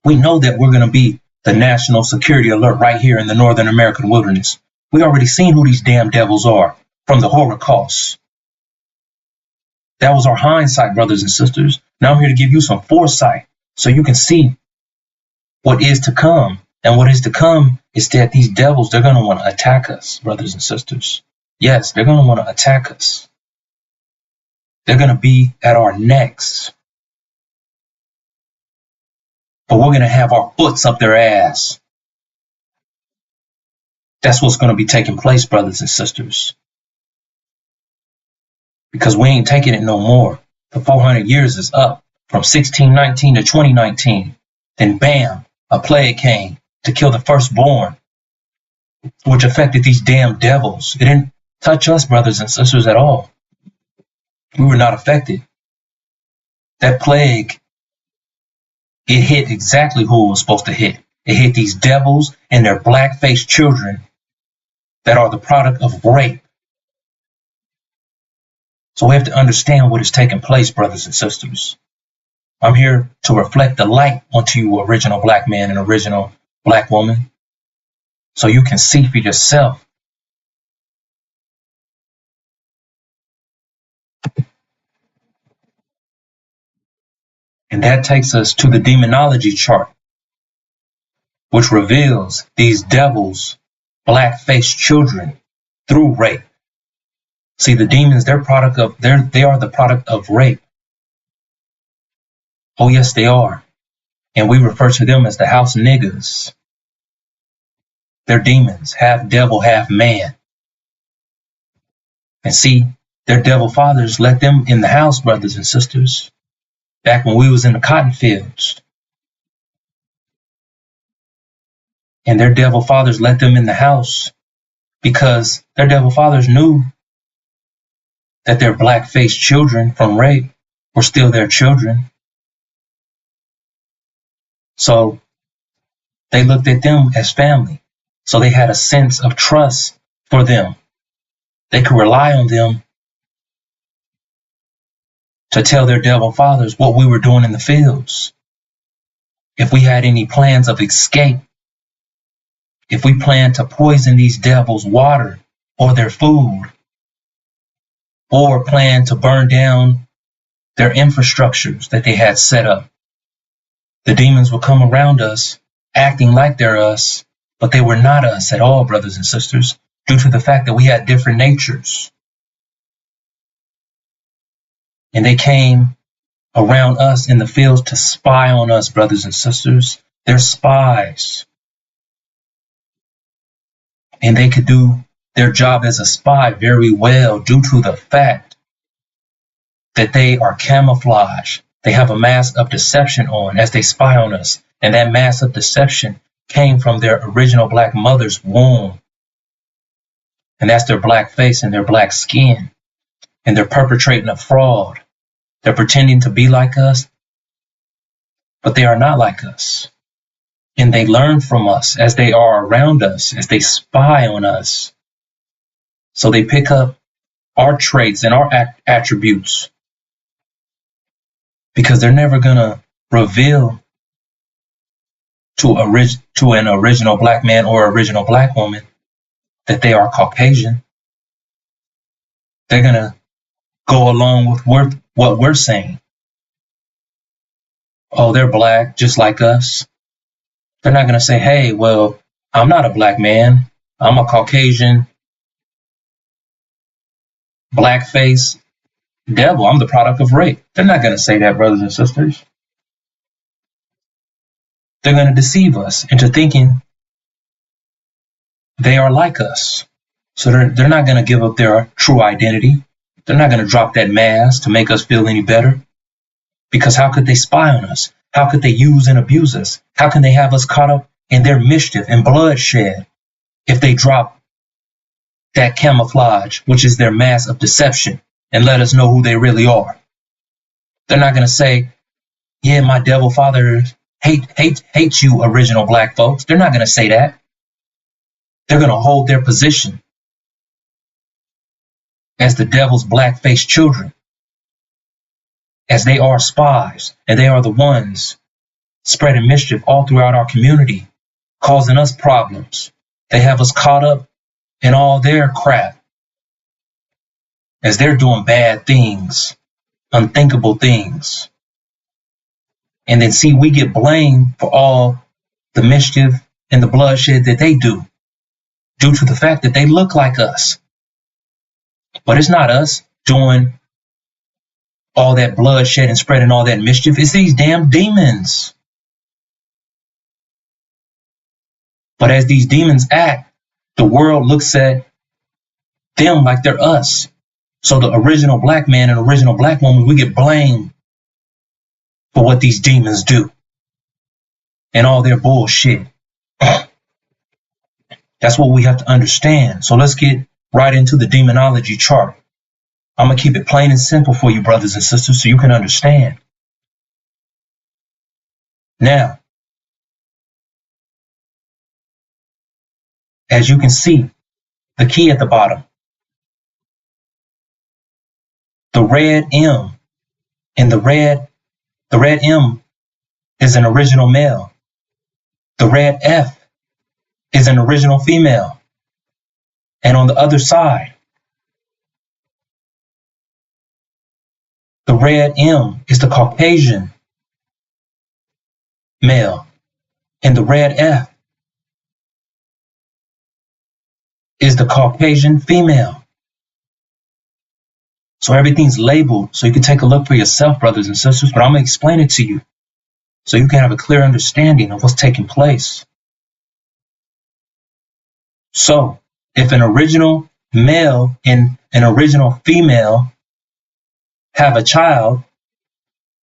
We know that we're going to be the national security alert right here in the Northern American wilderness. We already seen who these damn devils are from the Holocaust. That was our hindsight, brothers and sisters. Now I'm here to give you some foresight so you can see what is to come. And what is to come is that these devils, they're going to want to attack us, brothers and sisters. Yes, they're going to want to attack us. They're going to be at our necks. But we're going to have our foots up their ass. That's what's going to be taking place, brothers and sisters. Because we ain't taking it no more. The 400 years is up from 1619 to 2019. Then bam, a plague came to kill the firstborn, which affected these damn devils. It didn't touch us, brothers and sisters, at all. We were not affected. That plague, it hit exactly who it was supposed to hit. It hit these devils and their black-faced children that are the product of rape. So we have to understand what is taking place, brothers and sisters. I'm here to reflect the light onto you, original black man and original black woman, so you can see for yourself. And that takes us to the demonology chart, which reveals these devils, black-faced children, through rape. See, the demons, they are the product of rape. Oh, yes, they are. And we refer to them as the house niggas. They're demons, half devil, half man. And see, their devil fathers let them in the house, brothers and sisters, back when we was in the cotton fields. And their devil fathers let them in the house because their devil fathers knew that their black-faced children from rape were still their children. So they looked at them as family. So they had a sense of trust for them. They could rely on them to tell their devil fathers what we were doing in the fields. If we had any plans of escape, if we plan to poison these devils' water or their food, or plan to burn down their infrastructures that they had set up, the demons will come around us acting like they're us, but they were not us at all, brothers and sisters, due to the fact that we had different natures. And they came around us in the fields to spy on us, brothers and sisters. They're spies. And they could do their job as a spy very well due to the fact that they are camouflage. They have a mask of deception on as they spy on us. And that mask of deception came from their original black mother's womb. And that's their black face and their black skin. And they're perpetrating a fraud. They're pretending to be like us, but they are not like us. And they learn from us as they are around us, as they spy on us. So they pick up our traits and our attributes, because they're never going to reveal to an original black man or original black woman that they are Caucasian. They're going to go along with what we're saying. Oh, they're black just like us. They're not going to say, hey, well, I'm not a black man. I'm a Caucasian blackface devil. I'm the product of rape. They're not going to say that, brothers and sisters. They're going to deceive us into thinking they are like us. So they're not going to give up their true identity. They're not going to drop that mask to make us feel any better. Because how could they spy on us? How could they use and abuse us? How can they have us caught up in their mischief and bloodshed if they drop that camouflage, which is their mask of deception, and let us know who they really are? They're not going to say, yeah, my devil father hates you, original black folks. They're not going to say that. They're going to hold their position as the devil's black-faced children, as they are spies, and they are the ones spreading mischief all throughout our community, causing us problems. They have us caught up in all their crap, as they're doing bad things, unthinkable things. And then see, we get blamed for all the mischief and the bloodshed that they do, due to the fact that they look like us. But it's not us doing all that bloodshed and spreading all that mischief. It's these damn demons. But as these demons act, the world looks at them like they're us. So the original black man and original black woman, we get blamed for what these demons do and all their bullshit. That's what we have to understand. So let's get right into the demonology chart. I'm going to keep it plain and simple for you, brothers and sisters, so you can understand. Now, as you can see, the key at the bottom, the red M, and the red M is an original male. The red F is an original female. And on the other side, the red M is the Caucasian male, and the red F is the Caucasian female. So everything's labeled so you can take a look for yourself, brothers and sisters, but I'm going to explain it to you so you can have a clear understanding of what's taking place. So if an original male and an original female have a child,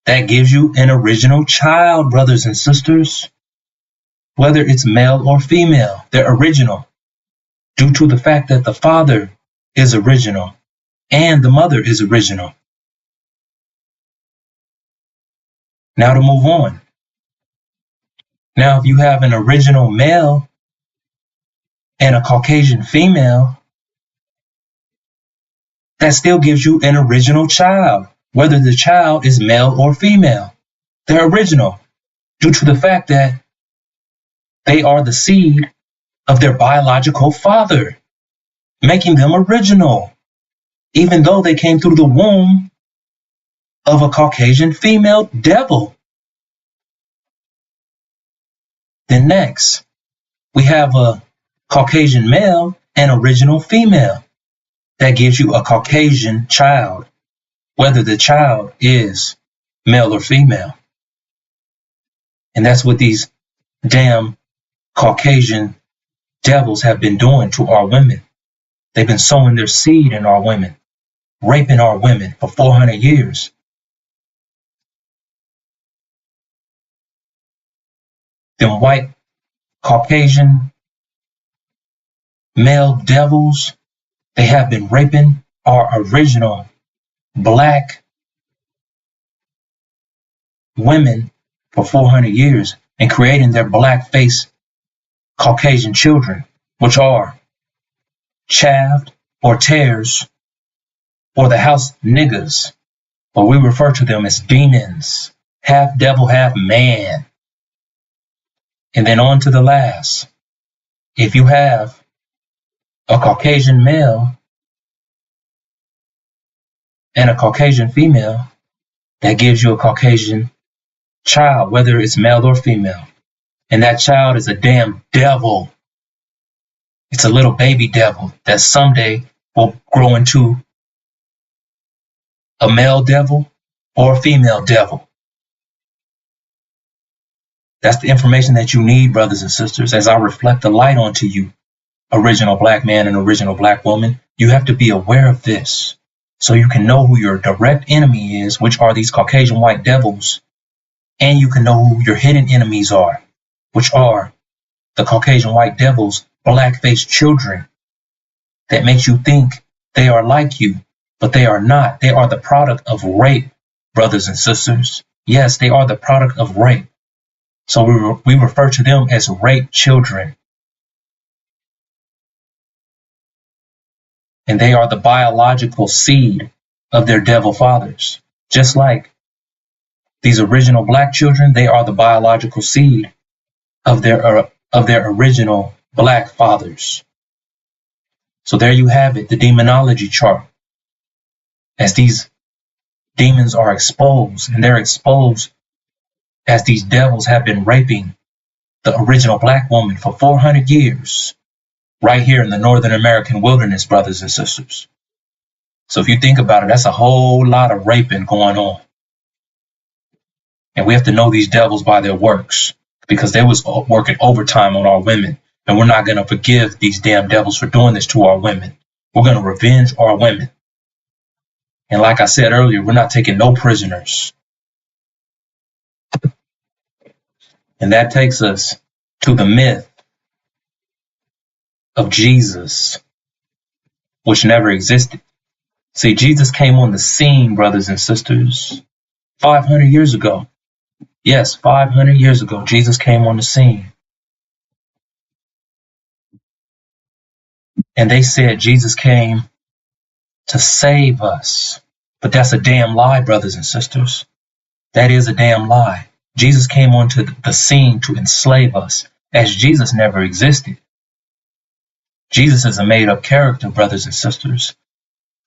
that gives you an original child, brothers and sisters. Whether it's male or female, they're original due to the fact that the father is original and the mother is original. Now to move on. Now, if you have an original male and a Caucasian female, that still gives you an original child, whether the child is male or female. They're original due to the fact that they are the seed of their biological father, making them original, even though they came through the womb of a Caucasian female devil. Then next, we have a Caucasian male and original female. That gives you a Caucasian child, whether the child is male or female. And that's what these damn Caucasian devils have been doing to our women. They've been sowing their seed in our women, raping our women for 400 years. Them white Caucasian male devils, they have been raping our original black women for 400 years and creating their black face Caucasian children, which are chaffed or tears or the house niggas, or we refer to them as demons, half devil, half man. And then on to the last. If you have a Caucasian male and a Caucasian female, that gives you a Caucasian child, whether it's male or female. And that child is a damn devil. It's a little baby devil that someday will grow into a male devil or a female devil. That's the information that you need, brothers and sisters. As I reflect the light onto you, original black man and original black woman, you have to be aware of this so you can know who your direct enemy is, which are these Caucasian white devils, and you can know who your hidden enemies are, which are the Caucasian white devils, black-faced children that makes you think they are like you, but they are not. They are the product of rape, brothers and sisters. Yes, they are the product of rape. So we refer to them as rape children. And they are the biological seed of their devil fathers. Just like these original black children, they are the biological seed of their original black fathers. So there you have it, the demonology chart. As these demons are exposed, and they're exposed as these devils have been raping the original black woman for 400 years, right here in the Northern American wilderness, brothers and sisters. So if you think about it, that's a whole lot of raping going on. And we have to know these devils by their works, because they was working overtime on our women. And we're not going to forgive these damn devils for doing this to our women. We're going to revenge our women. And like I said earlier, we're not taking no prisoners. And that takes us to the myth of Jesus, which never existed. See, Jesus came on the scene, brothers and sisters, 500 years ago. Yes, 500 years ago, Jesus came on the scene. And they said Jesus came to save us. But that's a damn lie, brothers and sisters. That is a damn lie. Jesus came onto the scene to enslave us, as Jesus never existed. Jesus is a made-up character, brothers and sisters.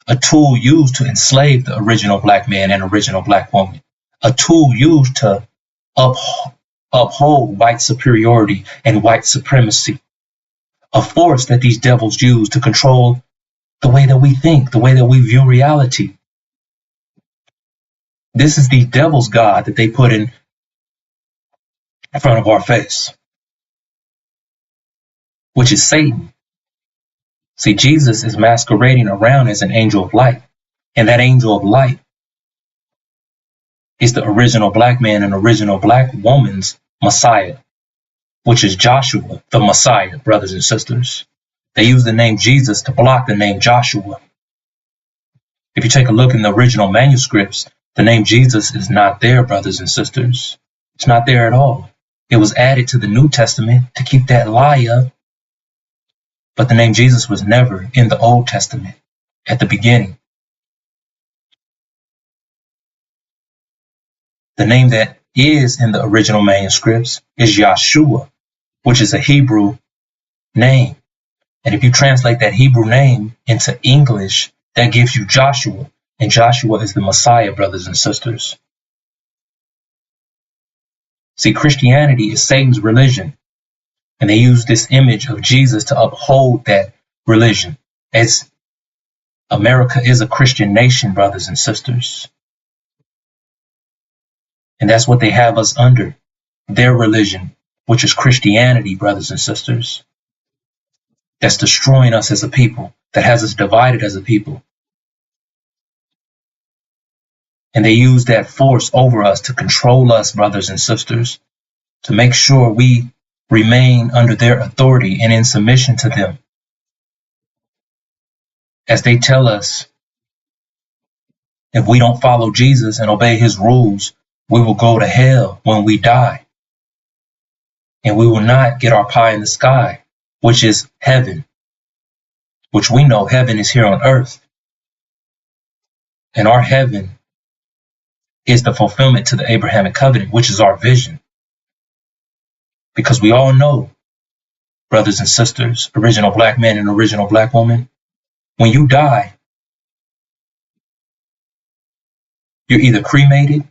A tool used to enslave the original black man and original black woman. A tool used to uphold white superiority and white supremacy. A force that these devils use to control the way that we think, the way that we view reality. This is the devil's God that they put in front of our face, which is Satan. See, Jesus is masquerading around as an angel of light, and that angel of light is the original black man and original black woman's Messiah, which is Joshua, the Messiah, brothers and sisters. They use the name Jesus to block the name Joshua. If you take a look in the original manuscripts, the name Jesus is not there, brothers and sisters. It's not there at all. It was added to the New Testament to keep that lie up. But the name Jesus was never in the Old Testament at the beginning. The name that is in the original manuscripts is Yahshua, which is a Hebrew name. And if you translate that Hebrew name into English, that gives you Joshua. And Joshua is the Messiah, brothers and sisters. See, Christianity is Satan's religion. And they use this image of Jesus to uphold that religion. As America is a Christian nation, brothers and sisters. And that's what they have us under. Their religion, which is Christianity, brothers and sisters. That's destroying us as a people. That has us divided as a people. And they use that force over us to control us, brothers and sisters, to make sure we remain under their authority and in submission to them. As they tell us, if we don't follow Jesus and obey his rules, we will go to hell when we die. And we will not get our pie in the sky, which is heaven, which we know heaven is here on earth. And our heaven is the fulfillment to the Abrahamic covenant, which is our vision. Because we all know, brothers and sisters, original black man and original black woman, when you die, you're either cremated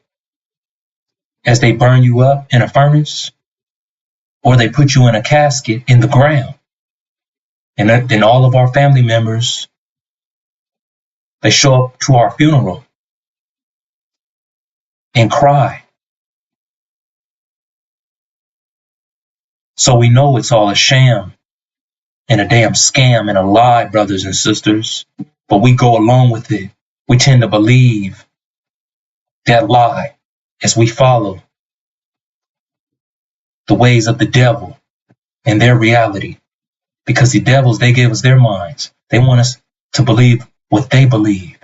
as they burn you up in a furnace, or they put you in a casket in the ground. And then all of our family members, they show up to our funeral and cry. So we know it's all a sham and a damn scam and a lie, brothers and sisters. But we go along with it. We tend to believe that lie as we follow the ways of the devil and their reality. Because the devils, they give us their minds. They want us to believe what they believe.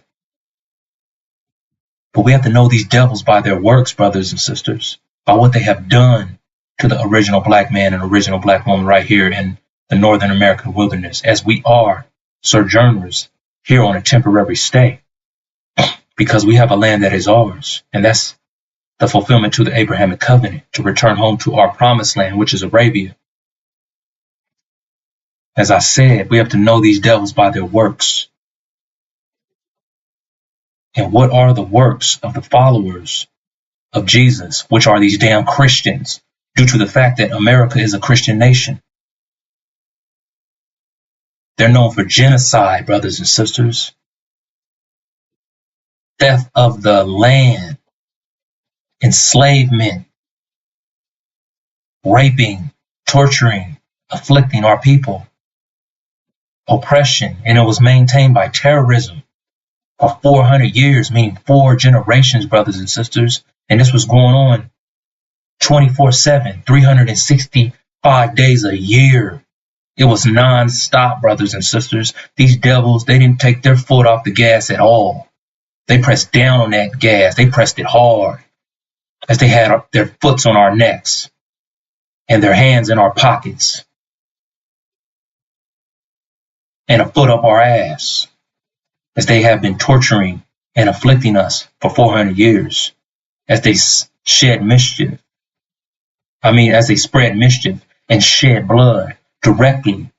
But we have to know these devils by their works, brothers and sisters, by what they have done to the original black man and original black woman right here in the Northern American wilderness, as we are sojourners here on a temporary stay, because we have a land that is ours, and that's the fulfillment to the Abrahamic covenant, to return home to our promised land, which is Arabia. As I said, we have to know these devils by their works. And what are the works of the followers of Jesus, which are these damn Christians, due to the fact that America is a Christian nation? They're known for genocide, brothers and sisters. Theft of the land, enslavement, raping, torturing, afflicting our people, oppression, and it was maintained by terrorism for 400 years, meaning 4 generations, brothers and sisters. And this was going on 24/7, 365 days a year. It was non-stop, brothers and sisters. These devils, they didn't take their foot off the gas at all. They pressed down on that gas. They pressed it hard as they had their foots on our necks and their hands in our pockets and a foot up our ass, as they have been torturing and afflicting us for 400 years, as they shed mischief. As they spread mischief and shed blood directly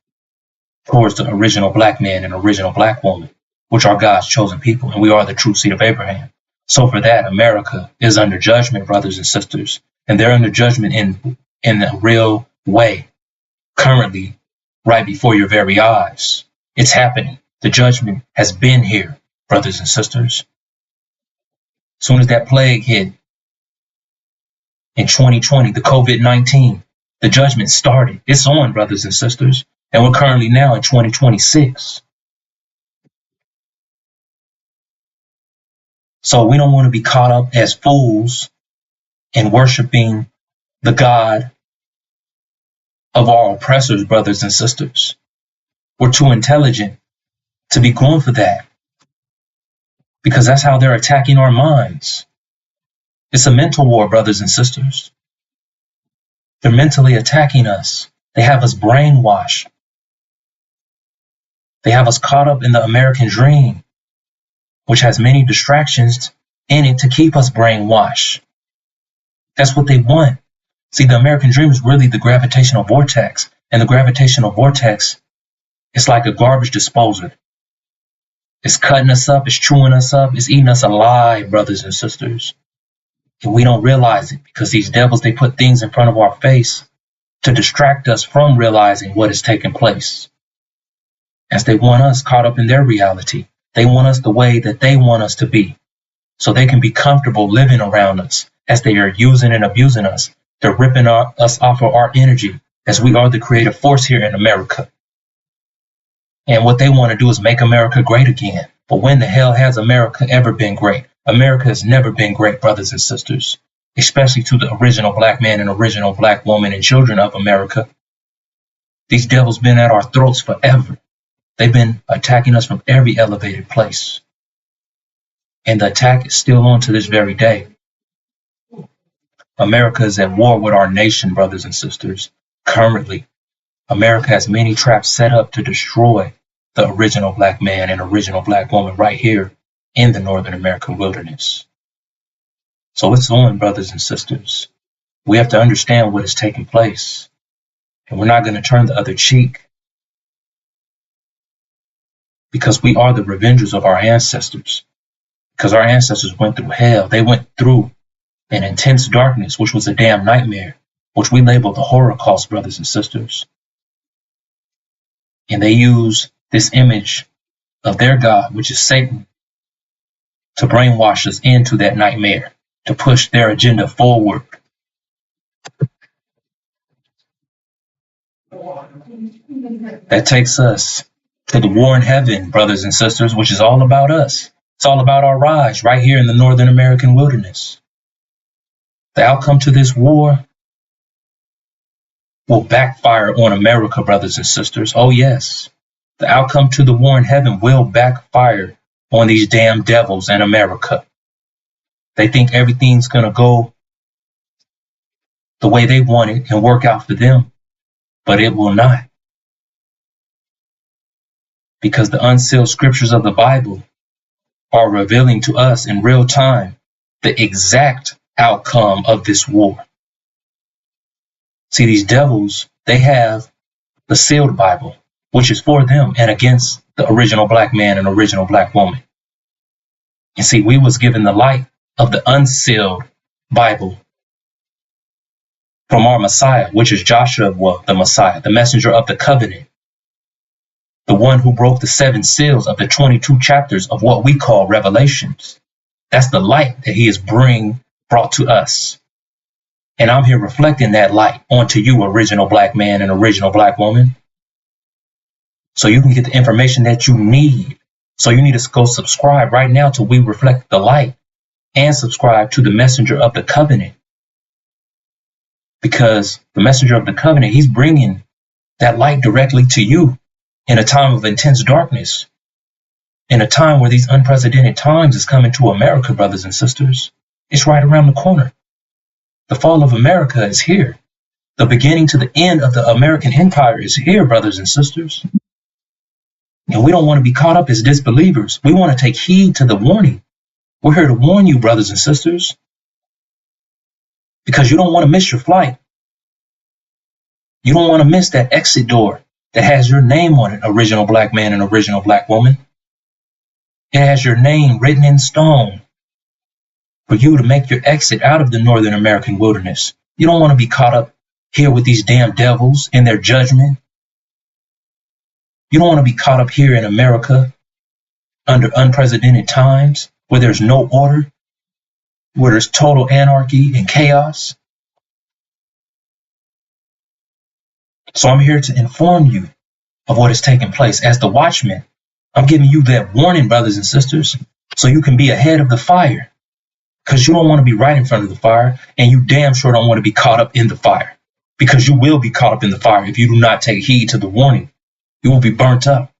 towards the original black man and original black woman, which are God's chosen people, and we are the true seed of Abraham. So for that, America is under judgment, brothers and sisters, and they're under judgment in a real way, currently, right before your very eyes. It's happening. The judgment has been here, brothers and sisters. As soon as that plague hit in 2020, the COVID-19, the judgment started. It's on, brothers and sisters. And we're currently now in 2026. So we don't want to be caught up as fools in worshiping the God of our oppressors, brothers and sisters. We're too intelligent to be going for that, because that's how they're attacking our minds. It's a mental war, brothers and sisters. They're mentally attacking us. They have us brainwashed. They have us caught up in the American dream, which has many distractions in it to keep us brainwashed. That's what they want. See, the American dream is really the gravitational vortex And the gravitational vortex is like a garbage disposal. It's cutting us up, it's chewing us up, it's eating us alive, brothers and sisters. And we don't realize it because these devils, they put things in front of our face to distract us from realizing what is taking place. As they want us caught up in their reality. They want us the way that they want us to be, so they can be comfortable living around us. As they are using and abusing us, they're ripping us off of our energy, as we are the creative force here in America. And what they want to do is make America great again. But when the hell has America ever been great? America has never been great, brothers and sisters, especially to the original black man and original black woman and children of America. These devils been at our throats forever. They've been attacking us from every elevated place. And the attack is still on to this very day. America is at war with our nation, brothers and sisters. Currently, America has many traps set up to destroy the original black man and original black woman right here in the Northern American wilderness. So it's on, brothers and sisters. We have to understand what is taking place. And we're not going to turn the other cheek. Because we are the revengers of our ancestors. Because our ancestors went through hell. They went through an intense darkness, which was a damn nightmare, which we label the Holocaust, brothers and sisters. And they use this image of their God, which is Satan, to brainwash us into that nightmare, to push their agenda forward. That takes us to the war in heaven, brothers and sisters, which is all about us. It's all about our rise right here in the Northern American wilderness. The outcome to this war will backfire on America, brothers and sisters. Oh, yes. The outcome to the war in heaven will backfire on these damn devils in America. They think everything's going to go the way they want it and work out for them, but it will not. Because the unsealed scriptures of the Bible are revealing to us in real time the exact outcome of this war. See, these devils, they have the sealed Bible, which is for them and against the original black man and original black woman. And see, we was given the light of the unsealed Bible from our Messiah, which is Joshua, the Messiah, the messenger of the covenant. The one who broke the 7 seals of the 22 chapters of what we call Revelations. That's the light that he is brought to us. And I'm here reflecting that light onto you, original black man and original black woman. So you can get the information that you need. So you need to go subscribe right now till we reflect the light and subscribe to the messenger of the covenant. Because the messenger of the covenant, he's bringing that light directly to you. In a time of intense darkness, in a time where these unprecedented times is coming to America, brothers and sisters, it's right around the corner. The fall of America is here. The beginning to the end of the American empire is here, brothers and sisters. And we don't want to be caught up as disbelievers. We want to take heed to the warning. We're here to warn you, brothers and sisters, because you don't want to miss your flight. You don't want to miss that exit door that has your name on it, original black man and original black woman. It has your name written in stone for you to make your exit out of the Northern American wilderness. You don't want to be caught up here with these damn devils in their judgment. You don't want to be caught up here in America under unprecedented times where there's no order, where there's total anarchy and chaos. So I'm here to inform you of what is taking place. As the watchman, I'm giving you that warning, brothers and sisters, so you can be ahead of the fire. Because you don't want to be right in front of the fire, and you damn sure don't want to be caught up in the fire. Because you will be caught up in the fire if you do not take heed to the warning. You will be burnt up.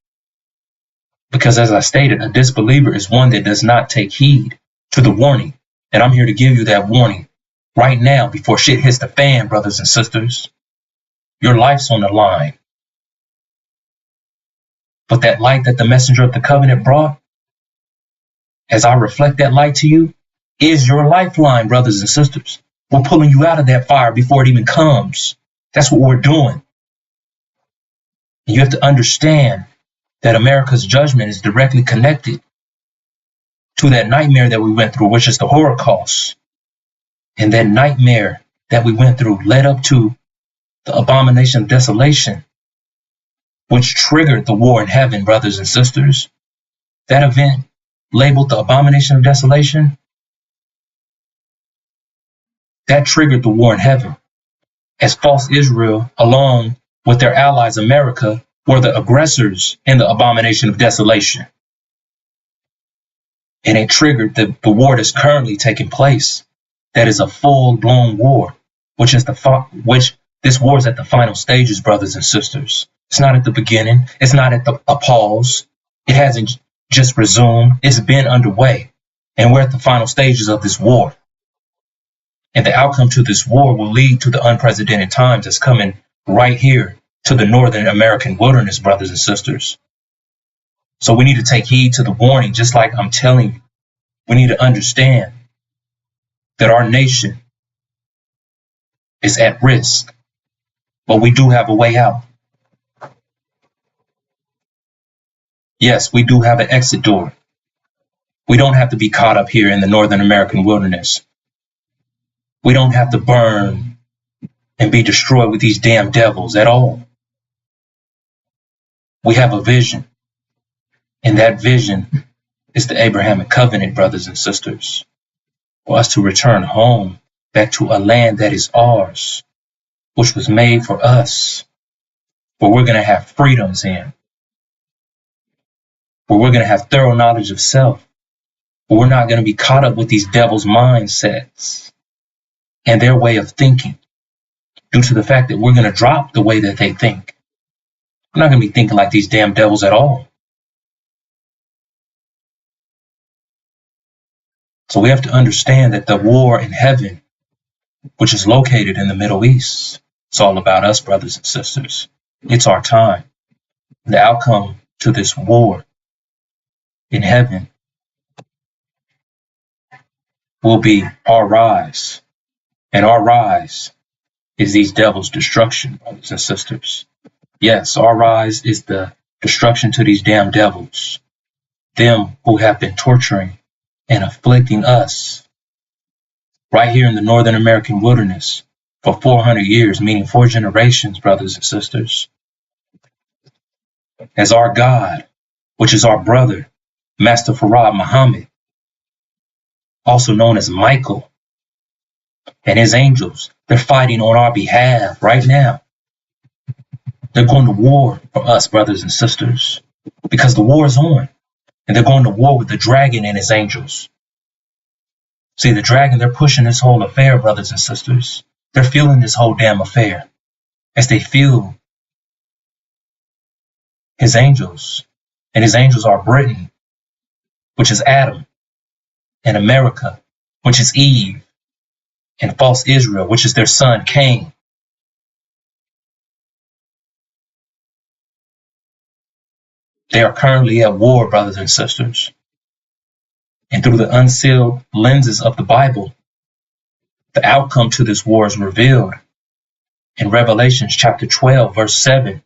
Because as I stated, a disbeliever is one that does not take heed to the warning. And I'm here to give you that warning right now before shit hits the fan, brothers and sisters. Your life's on the line. But that light that the messenger of the covenant brought, as I reflect that light to you, is your lifeline, brothers and sisters. We're pulling you out of that fire before it even comes. That's what we're doing. And you have to understand that America's judgment is directly connected to that nightmare that we went through, which is the Holocaust. And that nightmare that we went through led up to the abomination of desolation, which triggered the war in heaven, brothers and sisters. That event, labeled the abomination of desolation, that triggered the war in heaven, as false Israel, along with their allies America, were the aggressors in the abomination of desolation. And it triggered the war that's currently taking place. That is a full-blown war, which this war is at the final stages, brothers and sisters. It's not at the beginning. It's not at a pause. It hasn't just resumed. It's been underway. And we're at the final stages of this war. And the outcome to this war will lead to the unprecedented times that's coming right here to the Northern American wilderness, brothers and sisters. So we need to take heed to the warning, just like I'm telling you. We need to understand that our nation is at risk, but we do have a way out. Yes, we do have an exit door. We don't have to be caught up here in the Northern American wilderness. We don't have to burn and be destroyed with these damn devils at all. We have a vision, and that vision is the Abrahamic covenant, brothers and sisters, for us to return home back to a land that is ours, which was made for us, where we're going to have freedoms in, where we're going to have thorough knowledge of self, where we're not going to be caught up with these devils' mindsets and their way of thinking, due to the fact that we're going to drop the way that they think. We're not going to be thinking like these damn devils at all. So we have to understand that the war in heaven, which is located in the Middle East, it's all about us, brothers and sisters. It's our time. The outcome to this war in heaven will be our rise. And our rise is these devils' destruction, brothers and sisters. Yes, our rise is the destruction to these damn devils, them who have been torturing and afflicting us right here in the Northern American wilderness for 400 years, meaning 4 generations, brothers and sisters. As our God, which is our brother, Master Farad Muhammad, also known as Michael, and his angels, they're fighting on our behalf right now. They're going to war for us, brothers and sisters, because the war is on. And they're going to war with the dragon and his angels. See, the dragon, they're pushing this whole affair, brothers and sisters. They're fueling this whole damn affair as they fuel his angels. And his angels are Britain, which is Adam, and America, which is Eve, and false Israel, which is their son Cain. They are currently at war, brothers and sisters. And through the unsealed lenses of the Bible, the outcome to this war is revealed in Revelations chapter 12, verse 7.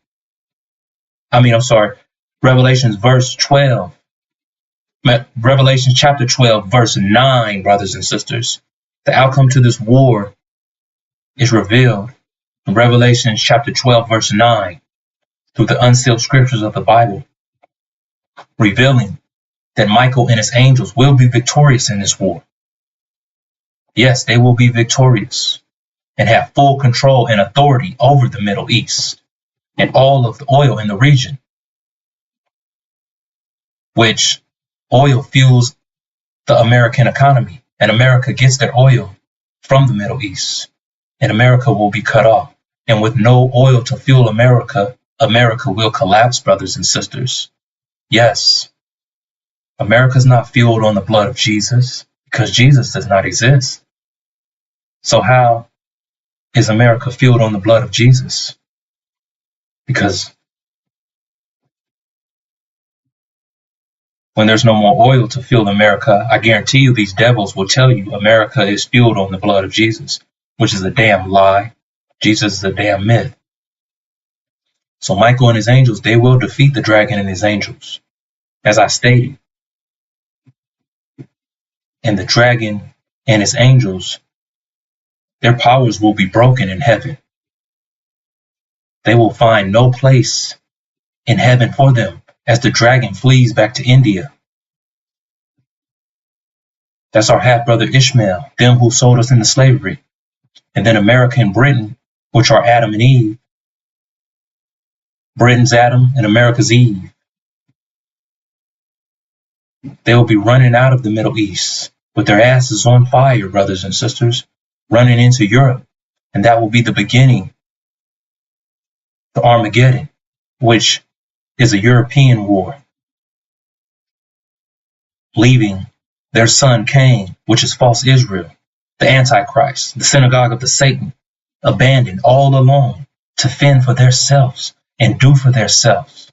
Revelations verse 12. Revelation chapter 12, verse 9, brothers and sisters. The outcome to this war is revealed in Revelation chapter 12, verse 9, through the unsealed scriptures of the Bible, revealing that Michael and his angels will be victorious in this war. Yes, they will be victorious and have full control and authority over the Middle East and all of the oil in the region, which oil fuels the American economy, and America gets their oil from the Middle East, and America will be cut off. And with no oil to fuel America, America will collapse, brothers and sisters. Yes, America's not fueled on the blood of Jesus because Jesus does not exist. So how is America fueled on the blood of Jesus? Because when there's no more oil to fuel America, I guarantee you these devils will tell you America is fueled on the blood of Jesus, which is a damn lie. Jesus is a damn myth. So Michael and his angels, they will defeat the dragon and his angels, as I stated. And the dragon and his angels, their powers will be broken in heaven. They will find no place in heaven for them as the dragon flees back to India. That's our half-brother Ishmael, them who sold us into slavery. And then America and Britain, which are Adam and Eve. Britain's Adam and America's Eve. They will be running out of the Middle East with their asses on fire, brothers and sisters, running into Europe. And that will be the beginning, the Armageddon, which is a European war, leaving their son Cain, which is false Israel, the Antichrist, the synagogue of the Satan, abandoned all alone to fend for themselves and do for themselves,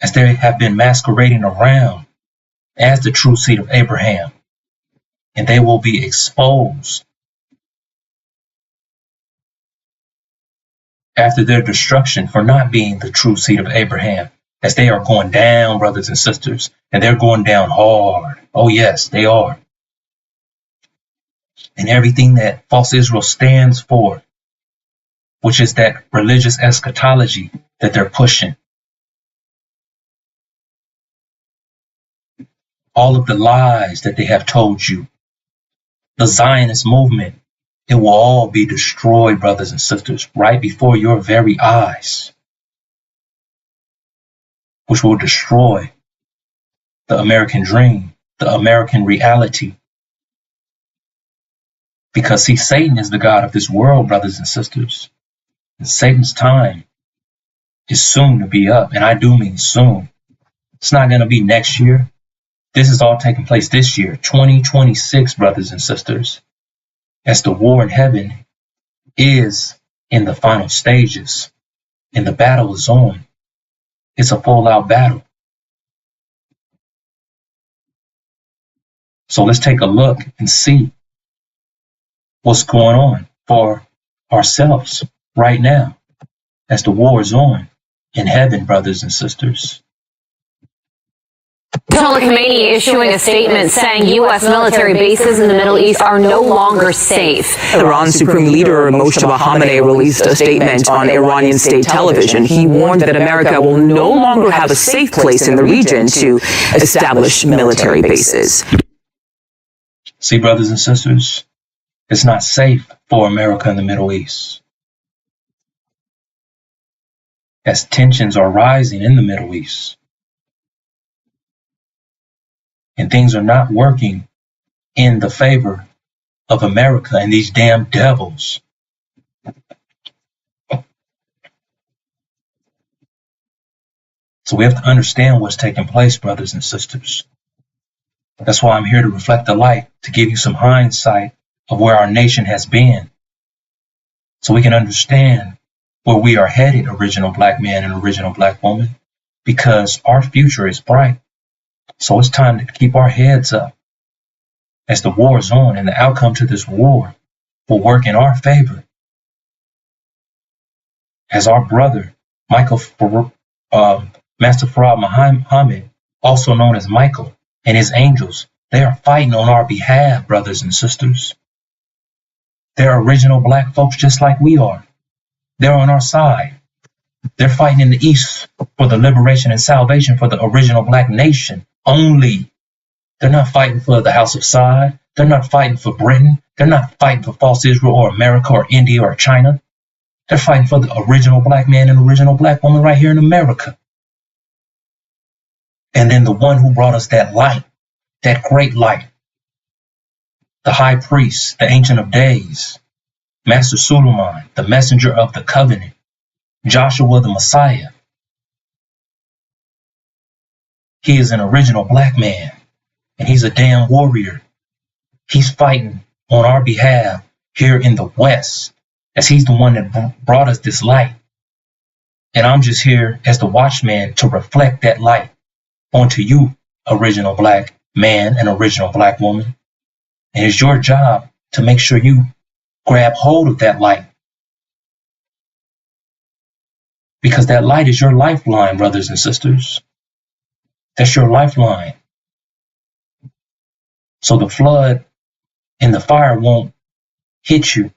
as they have been masquerading around as the true seed of Abraham. And they will be exposed after their destruction for not being the true seed of Abraham, as they are going down, brothers and sisters, and they're going down hard. Oh yes, they are. And everything that false Israel stands for, which is that religious eschatology that they're pushing. All of the lies that they have told you, the Zionist movement, it will all be destroyed, brothers and sisters, right before your very eyes, which will destroy the American dream, the American reality. Because see, Satan is the God of this world, brothers and sisters. And Satan's time is soon to be up, and I do mean soon. It's not going to be next year. This is all taking place this year, 2026, brothers and sisters, as the war in heaven is in the final stages, and the battle is on. It's a full-out battle. So let's take a look and see what's going on for ourselves right now as the war is on in heaven, brothers and sisters. Ayatollah Khamenei issuing a statement saying U.S. military bases in the Middle East are no longer safe. Iran's Supreme Leader Moshtaba Khamenei released a statement on Iranian state television. He warned that America will no longer have a safe place in the region to establish military bases. See, brothers and sisters, it's not safe for America in the Middle East, as tensions are rising in the Middle East. And things are not working in the favor of America and these damn devils. So we have to understand what's taking place, brothers and sisters. That's why I'm here to reflect the light, to give you some hindsight of where our nation has been, so we can understand where we are headed, original black man and original black woman, because our future is bright. So it's time to keep our heads up as the war is on, and the outcome to this war will work in our favor. As our brother, Master Farad Muhammad, also known as Michael, and his angels, they are fighting on our behalf, brothers and sisters. They're original black folks just like we are. They're on our side. They're fighting in the East for the liberation and salvation for the original black nation only. They're not fighting for the House of Saud. They're not fighting for Britain. They're not fighting for false Israel or America or India or China. They're fighting for the original black man and original black woman right here in America. And then the one who brought us that light, that great light, the high priest, the Ancient of Days, Master Suleiman, the messenger of the covenant, Joshua the Messiah. He is an original black man, and he's a damn warrior. He's fighting on our behalf here in the West, as he's the one that brought us this light. And I'm just here as the watchman to reflect that light onto you, original black man and original black woman. And it's your job to make sure you grab hold of that light Because that light is your lifeline, brothers and sisters. That's your lifeline. So the flood and the fire won't hit you.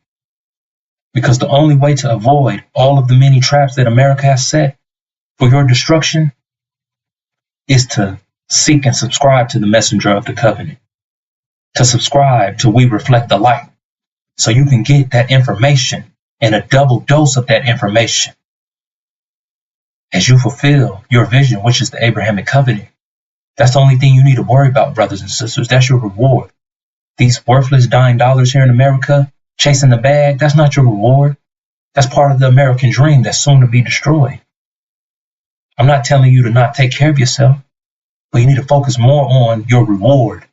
Because the only way to avoid all of the many traps that America has set for your destruction is to seek and subscribe to the messenger of the covenant. To subscribe to We Reflect the Light. So you can get that information and a double dose of that information as you fulfill your vision, which is the Abrahamic covenant. That's the only thing you need to worry about, brothers and sisters. That's your reward. These worthless dying dollars here in America, chasing the bag, that's not your reward. That's part of the American dream that's soon to be destroyed. I'm not telling you to not take care of yourself, but you need to focus more on your reward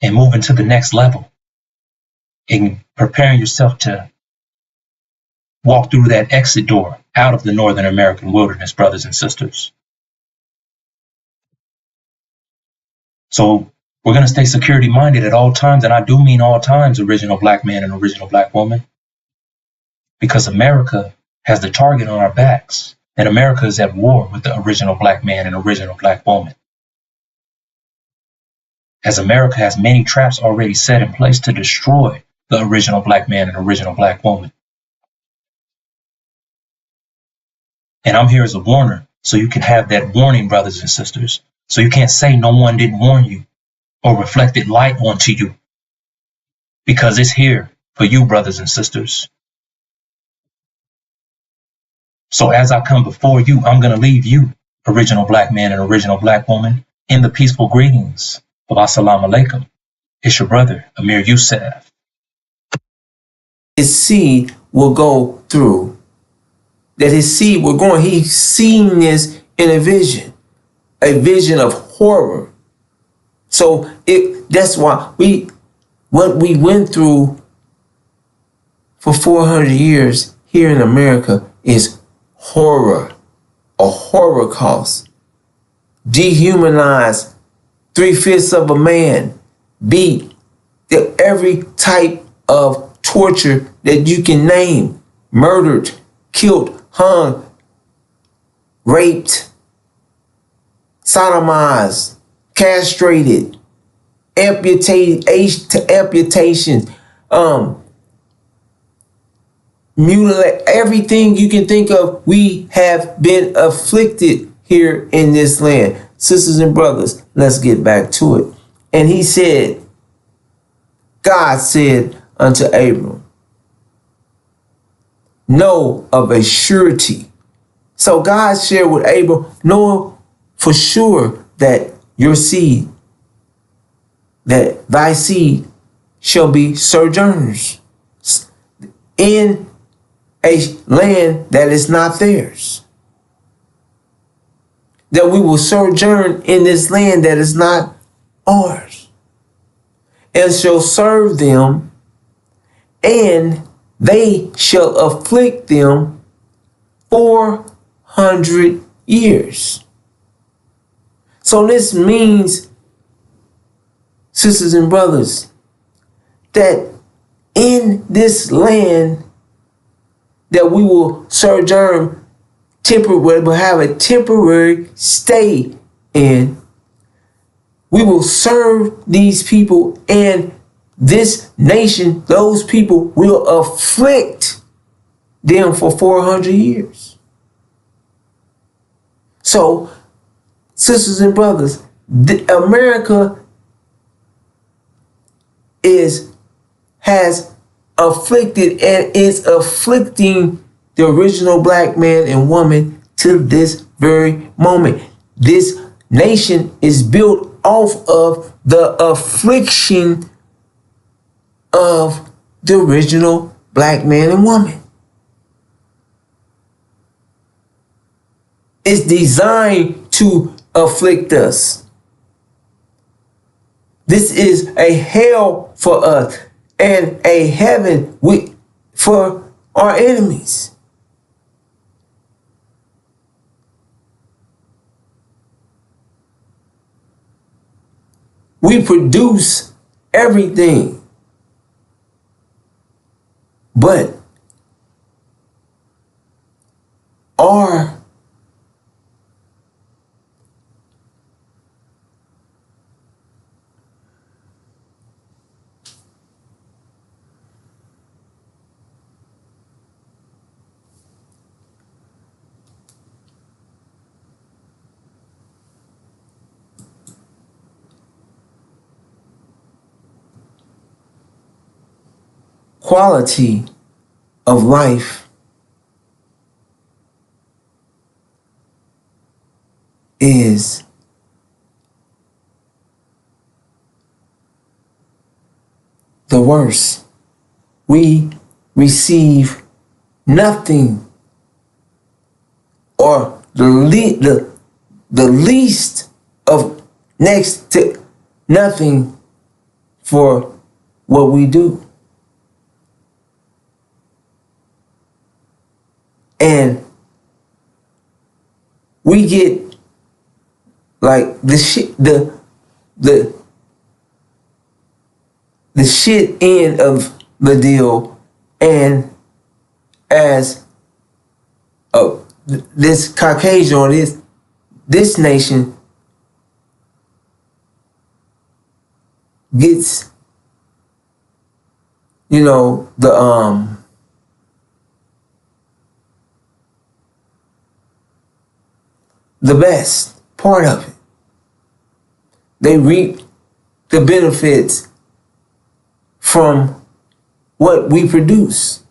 and moving to the next level and preparing yourself to walk through that exit door out of the Northern American wilderness, brothers and sisters. So we're going to stay security minded at all times. And I do mean all times, original black man and original black woman, because America has the target on our backs, and America is at war with the original black man and original black woman. As America has many traps already set in place to destroy the original black man and original black woman. And I'm here as a warner, so you can have that warning, brothers and sisters. So you can't say no one didn't warn you or reflected light onto you, because it's here for you, brothers and sisters. So as I come before you, I'm going to leave you, original black man and original black woman, in the peaceful greetings of Assalamu alaikum. It's your brother, Amir Youssef. His seed will go through. That his seed will go. He's seeing this in a vision of horror. So that's why what we went through for 400 years here in America is horror, a Holocaust, dehumanize 3/5 of a man, beat, every type of torture that you can name, murdered, killed, hung, raped, sodomized, castrated, amputations, mutilate, everything you can think of, we have been afflicted here in this land. Sisters and brothers, let's get back to it. And he said, God said unto Abram, know of a surety. So God shared with Abram, know for sure that your seed, that thy seed shall be sojourners in a land that is not theirs. That we will sojourn in this land that is not ours, and shall serve them, and they shall afflict them 400 years. So this means, sisters and brothers, that in this land that we will sojourn temporary, will have a temporary stay in, we will serve these people, and this nation, those people will afflict them for 400 years. So, sisters and brothers, America has afflicted and is afflicting the original black man and woman to this very moment. This nation is built off of the affliction of the original black man and woman. It's designed to afflict us. This is a hell for us and a heaven for our enemies. We produce everything, but are quality of life is the worst. We receive nothing, or the least of next to nothing for what we do. And we get like the shit end of the deal, and as this Caucasian or this nation gets, you know, the best part of it. They reap the benefits from what we produce.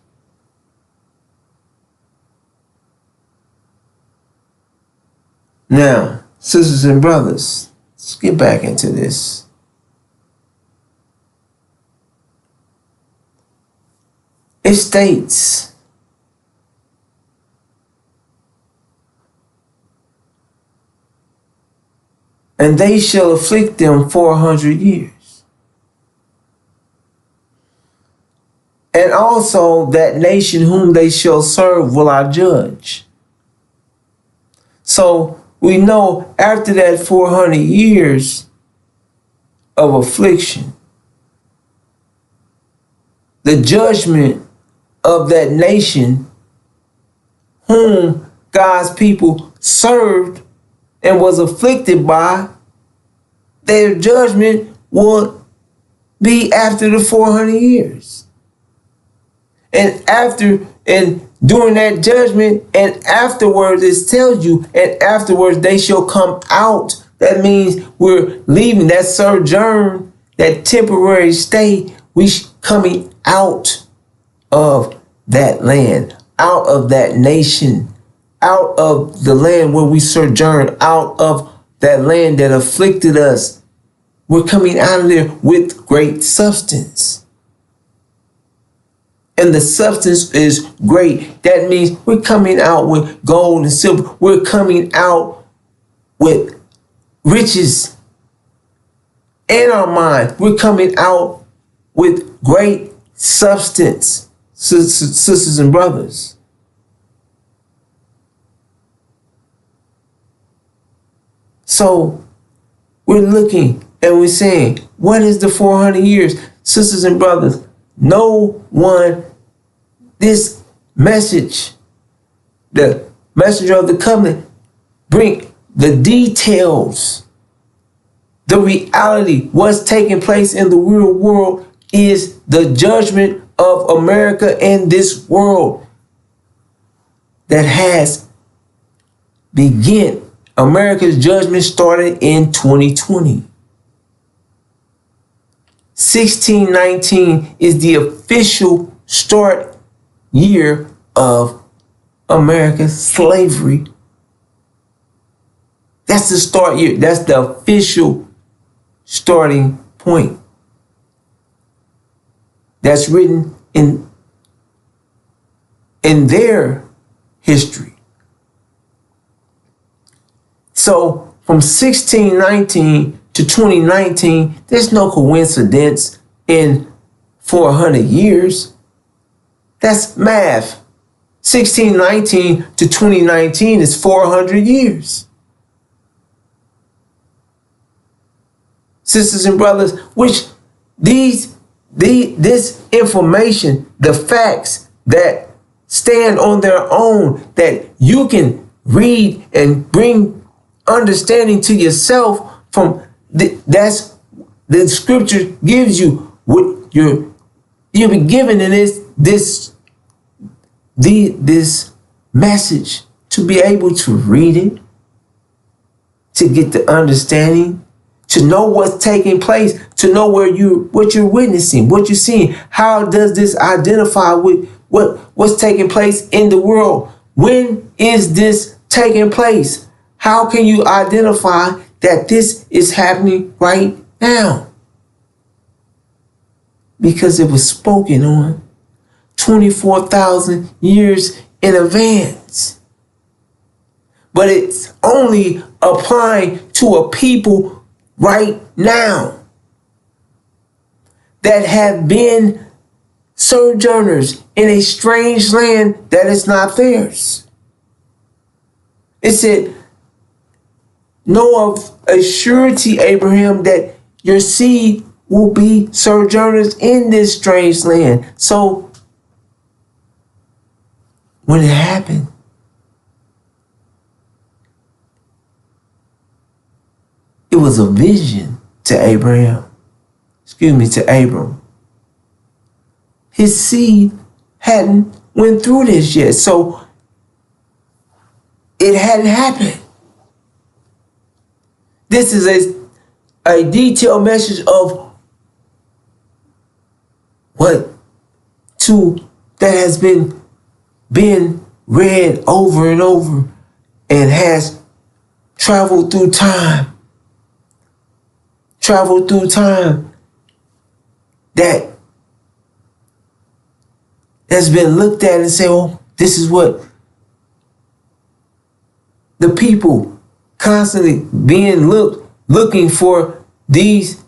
Now, sisters and brothers, let's get back into this. It states, and they shall afflict them 400 years. And also that nation whom they shall serve will I judge. So we know after that 400 years of affliction, the judgment of that nation whom God's people served and was afflicted by, their judgment will be after the 400 years. And during that judgment, and afterwards, it tells you, and afterwards they shall come out. That means we're leaving that sojourn, that temporary stay. We coming out of that land, out of that nation, out of the land where we sojourn, out of that land that afflicted us. We're coming out of there with great substance. And the substance is great. That means we're coming out with gold and silver. We're coming out with riches in our mind. We're coming out with great substance, sisters and brothers. So we're looking and we're saying, what is the 400 years? Sisters and brothers, no one, this message, the messenger of the covenant, bring the details, the reality, what's taking place in the real world is the judgment of America and this world that has begun. America's judgment started in 2020. 1619 is the official start year of America's slavery. That's the start year. That's the official starting point. That's written in their history. So from 1619 to 2019, there's no coincidence in 400 years. That's math. 1619 to 2019 is 400 years. Sisters and brothers, which this information, the facts that stand on their own, that you can read and bring understanding to yourself from that's the scripture gives you what you've been given in this message to be able to read it, to get the understanding, to know what's taking place, to know what you're witnessing, what you're seeing. How does this identify with what's taking place in the world? When is this taking place? How can you identify that this is happening right now? Because it was spoken on 24,000 years in advance. But it's only applying to a people right now that have been sojourners in a strange land that is not theirs. It said, know of a surety, Abraham, that your seed will be sojourners in this strange land. So when it happened, it was a vision to Abram. His seed hadn't went through this yet, so it hadn't happened. This is a detailed message of that has been read over and over and has traveled through time. That has been looked at and say, oh, this is what the people constantly being looking for this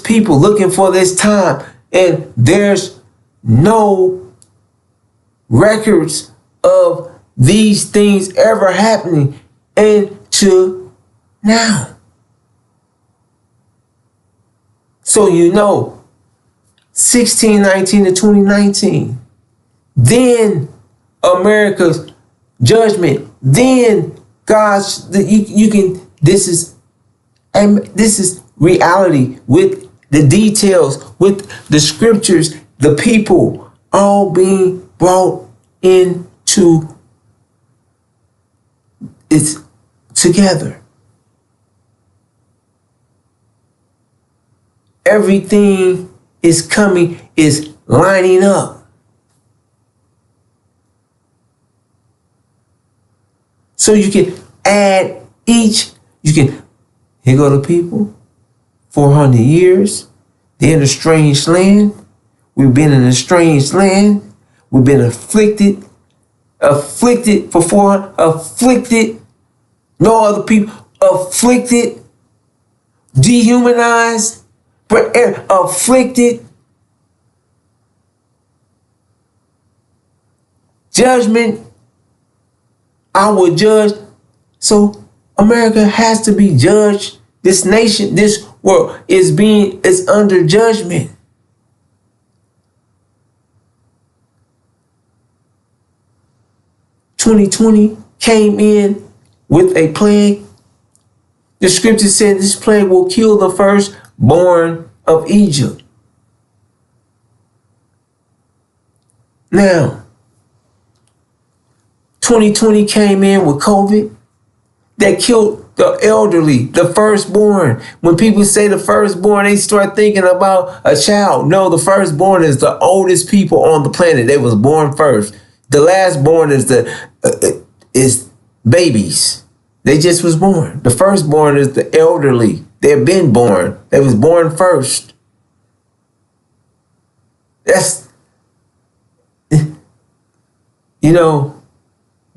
people, looking for this time. And there's no records of these things ever happening until now. So 1619 to 2019. Then America's judgment. Then God's. This is reality with the details, with the scriptures, the people all being brought into it together. Everything is lining up. So you can add here go the people, 400 years, they're in a strange land. We've been in a strange land. We've been afflicted for 400, afflicted, no other people, afflicted, dehumanized, afflicted, judgment. I will judge. So America has to be judged. This nation, this world is under judgment. (2020) came in with a plague. The scripture said this plague will kill the firstborn of Egypt. Now, 2020 came in with COVID that killed the elderly, the firstborn. When people say the firstborn, they start thinking about a child. No, the firstborn is the oldest people on the planet. They was born first. The lastborn is babies. They just was born. The firstborn is the elderly. They've been born. They was born first. That's,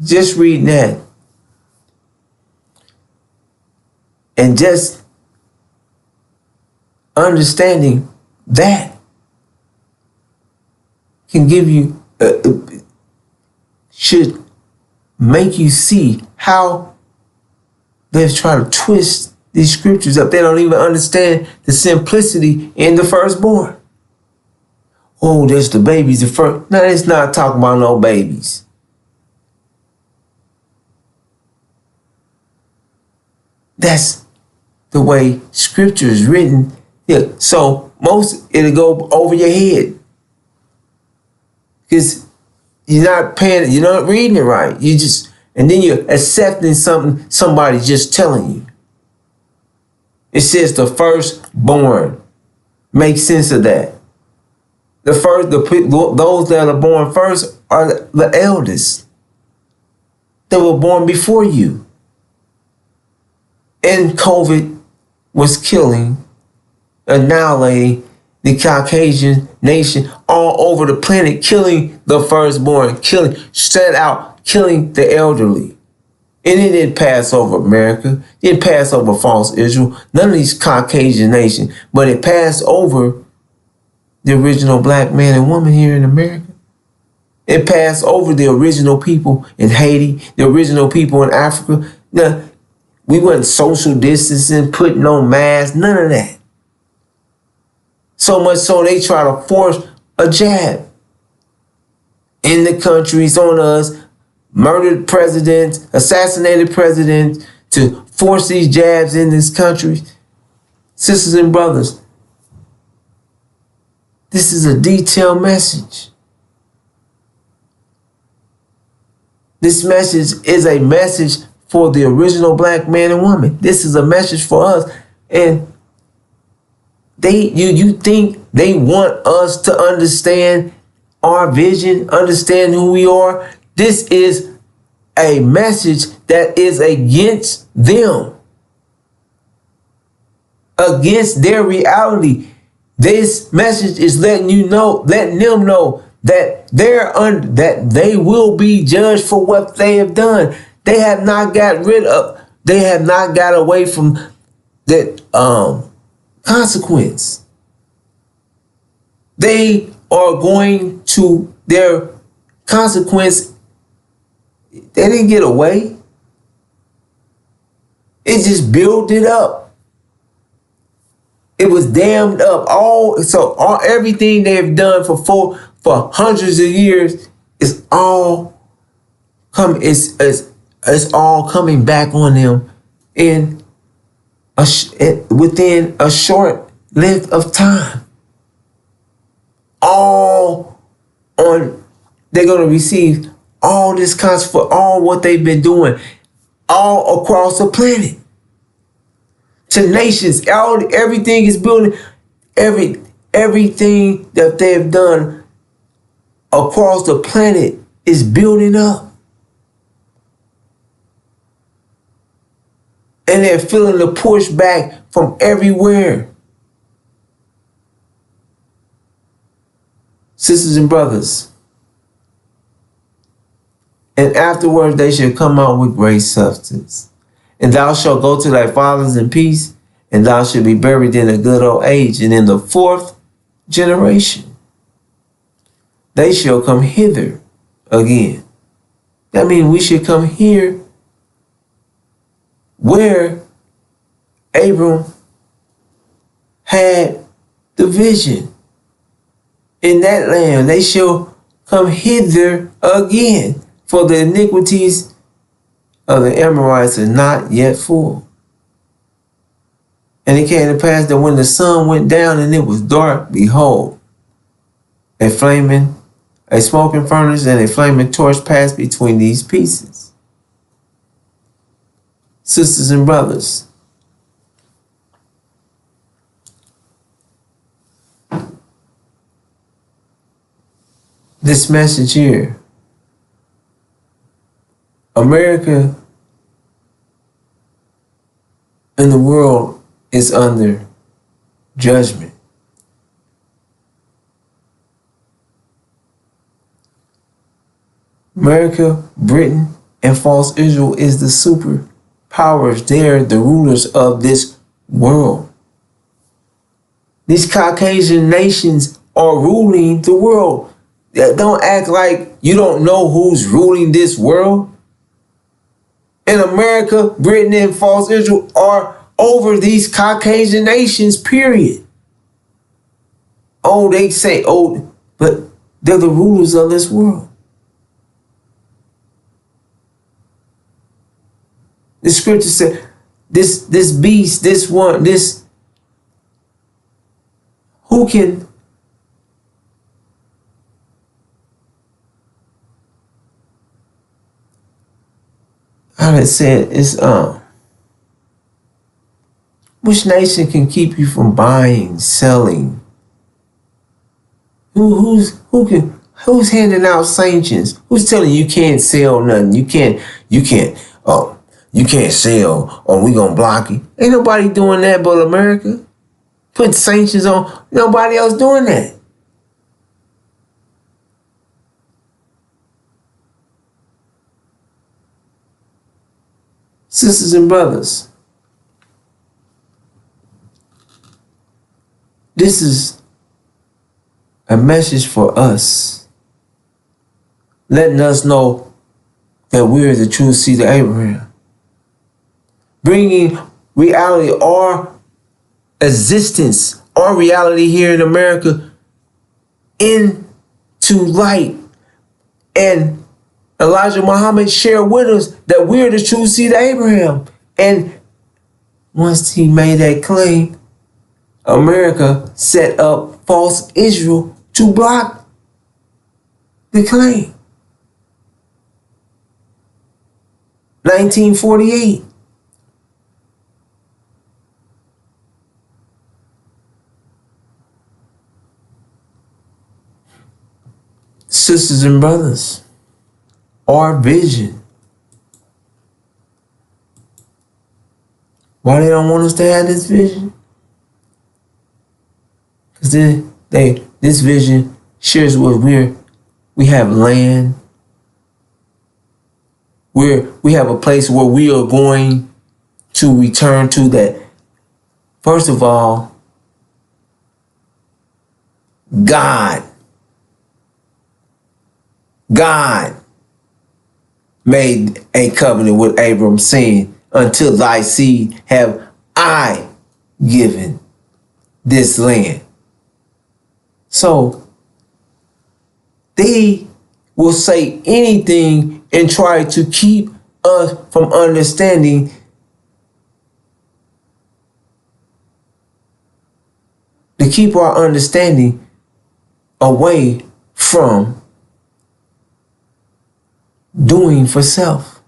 just reading that. And just understanding that can give you, should make you see how they've tried to twist these scriptures up. They don't even understand the simplicity in the firstborn. oh, that's the babies. The first. No, it's not talking about no babies. That's the way scripture is written. Yeah. So it'll go over your head. Because you're not paying, you're not reading it right. And then you're accepting something somebody's just telling you. It says the firstborn. Make sense of that. Those that are born first are the eldest. They were born before you. And COVID was killing, annihilating the Caucasian nation all over the planet, killing the firstborn, killing the elderly. And it didn't pass over America. It didn't pass over false Israel. None of these Caucasian nations. But it passed over the original black man and woman here in America. It passed over the original people in Haiti, the original people in Africa. Now, we wasn't social distancing, putting on masks, none of that. So much so they try to force a jab in the countries on us, murdered presidents, assassinated presidents, to force these jabs in this country. Sisters and brothers, this is a detailed message. This message is a message for the original black man and woman. This is a message for us. And you think they want us to understand our vision, understand who we are? This is a message that is against them, against their reality. This message is letting them know that that they will be judged for what they have done. They have not got away from that consequence. They are going to their consequence. They didn't get away. It just built it up. It was dammed up. Everything they've done for hundreds of years is all it's all coming back on them within a short length of time. They're going to receive all this consequence for all what they've been doing all across the planet. To nations, everything is building, everything that they've done across the planet is building up. And they're feeling the pushback from everywhere. Sisters and brothers, and afterwards they shall come out with great substance. And thou shalt go to thy fathers in peace, and thou shalt be buried in a good old age. And in the fourth generation, they shall come hither again. That means we should come here where Abram had the vision. In that land, they shall come hither again, for the iniquities of the Amorites are not yet full. And it came to pass that when the sun went down and it was dark, behold, a smoking furnace and a flaming torch passed between these pieces. Sisters and brothers, this message here, America and the world is under judgment. America, Britain, and false Israel is the superpowers. They're the rulers of this world. These Caucasian nations are ruling the world. Don't act like you don't know who's ruling this world. And America, Britain, and false Israel are over these Caucasian nations, period. They say, But they're the rulers of this world. The scripture said, this beast, who can how it said it's which nation can keep you from buying, selling? Who's handing out sanctions? Who's telling you can't sell nothing? You can't sell or we gonna block you. Ain't nobody doing that but America. Put sanctions on, nobody else doing that. Sisters and brothers, this is a message for us, letting us know that we're the true seed of Abraham. Bringing reality, our existence, our reality here in America into light. And Elijah Muhammad shared with us that we're the true seed of Abraham. And once he made that claim, America set up false Israel to block the claim. 1948. Sisters and brothers, our vision. Why they don't want us to have this vision? Because this vision shares what we have land. We have a place where we are going to return to that. First of all, God made a covenant with Abram, saying, until thy seed have I given this land. So they will say anything and try to keep us from understanding to keep our understanding away from doing for self.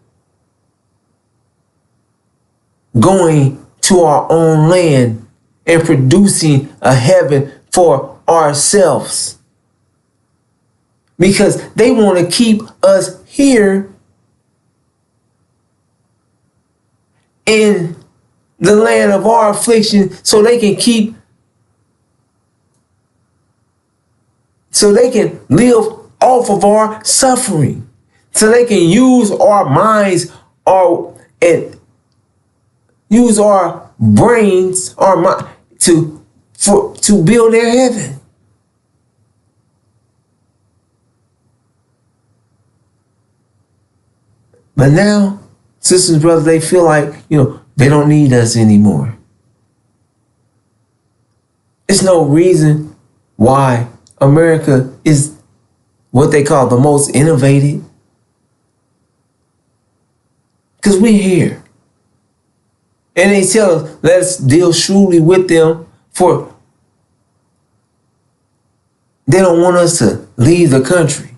Going to our own land and producing a heaven for ourselves. Because they want to keep us here in the land of our affliction so they can live off of our suffering. So they can use our minds and use our brains, our mind to build their heaven. But now, sisters and brothers, they feel like, they don't need us anymore. There's no reason why America is what they call the most innovative. Because we're here. And they tell us, let's deal shrewdly with them, for they don't want us to leave the country.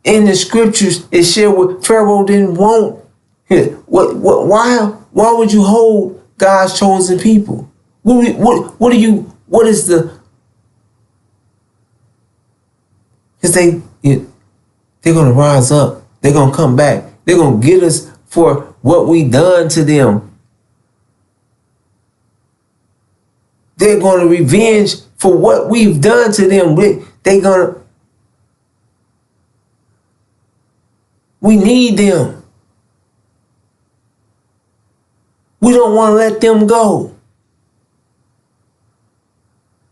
In the scriptures, it shared what Pharaoh didn't want. Why would you hold God's chosen people? What is the? Because they're going to rise up. They're going to come back. They're going to get us for what we done to them. They're going to revenge for what we've done to them. We need them. We don't want to let them go.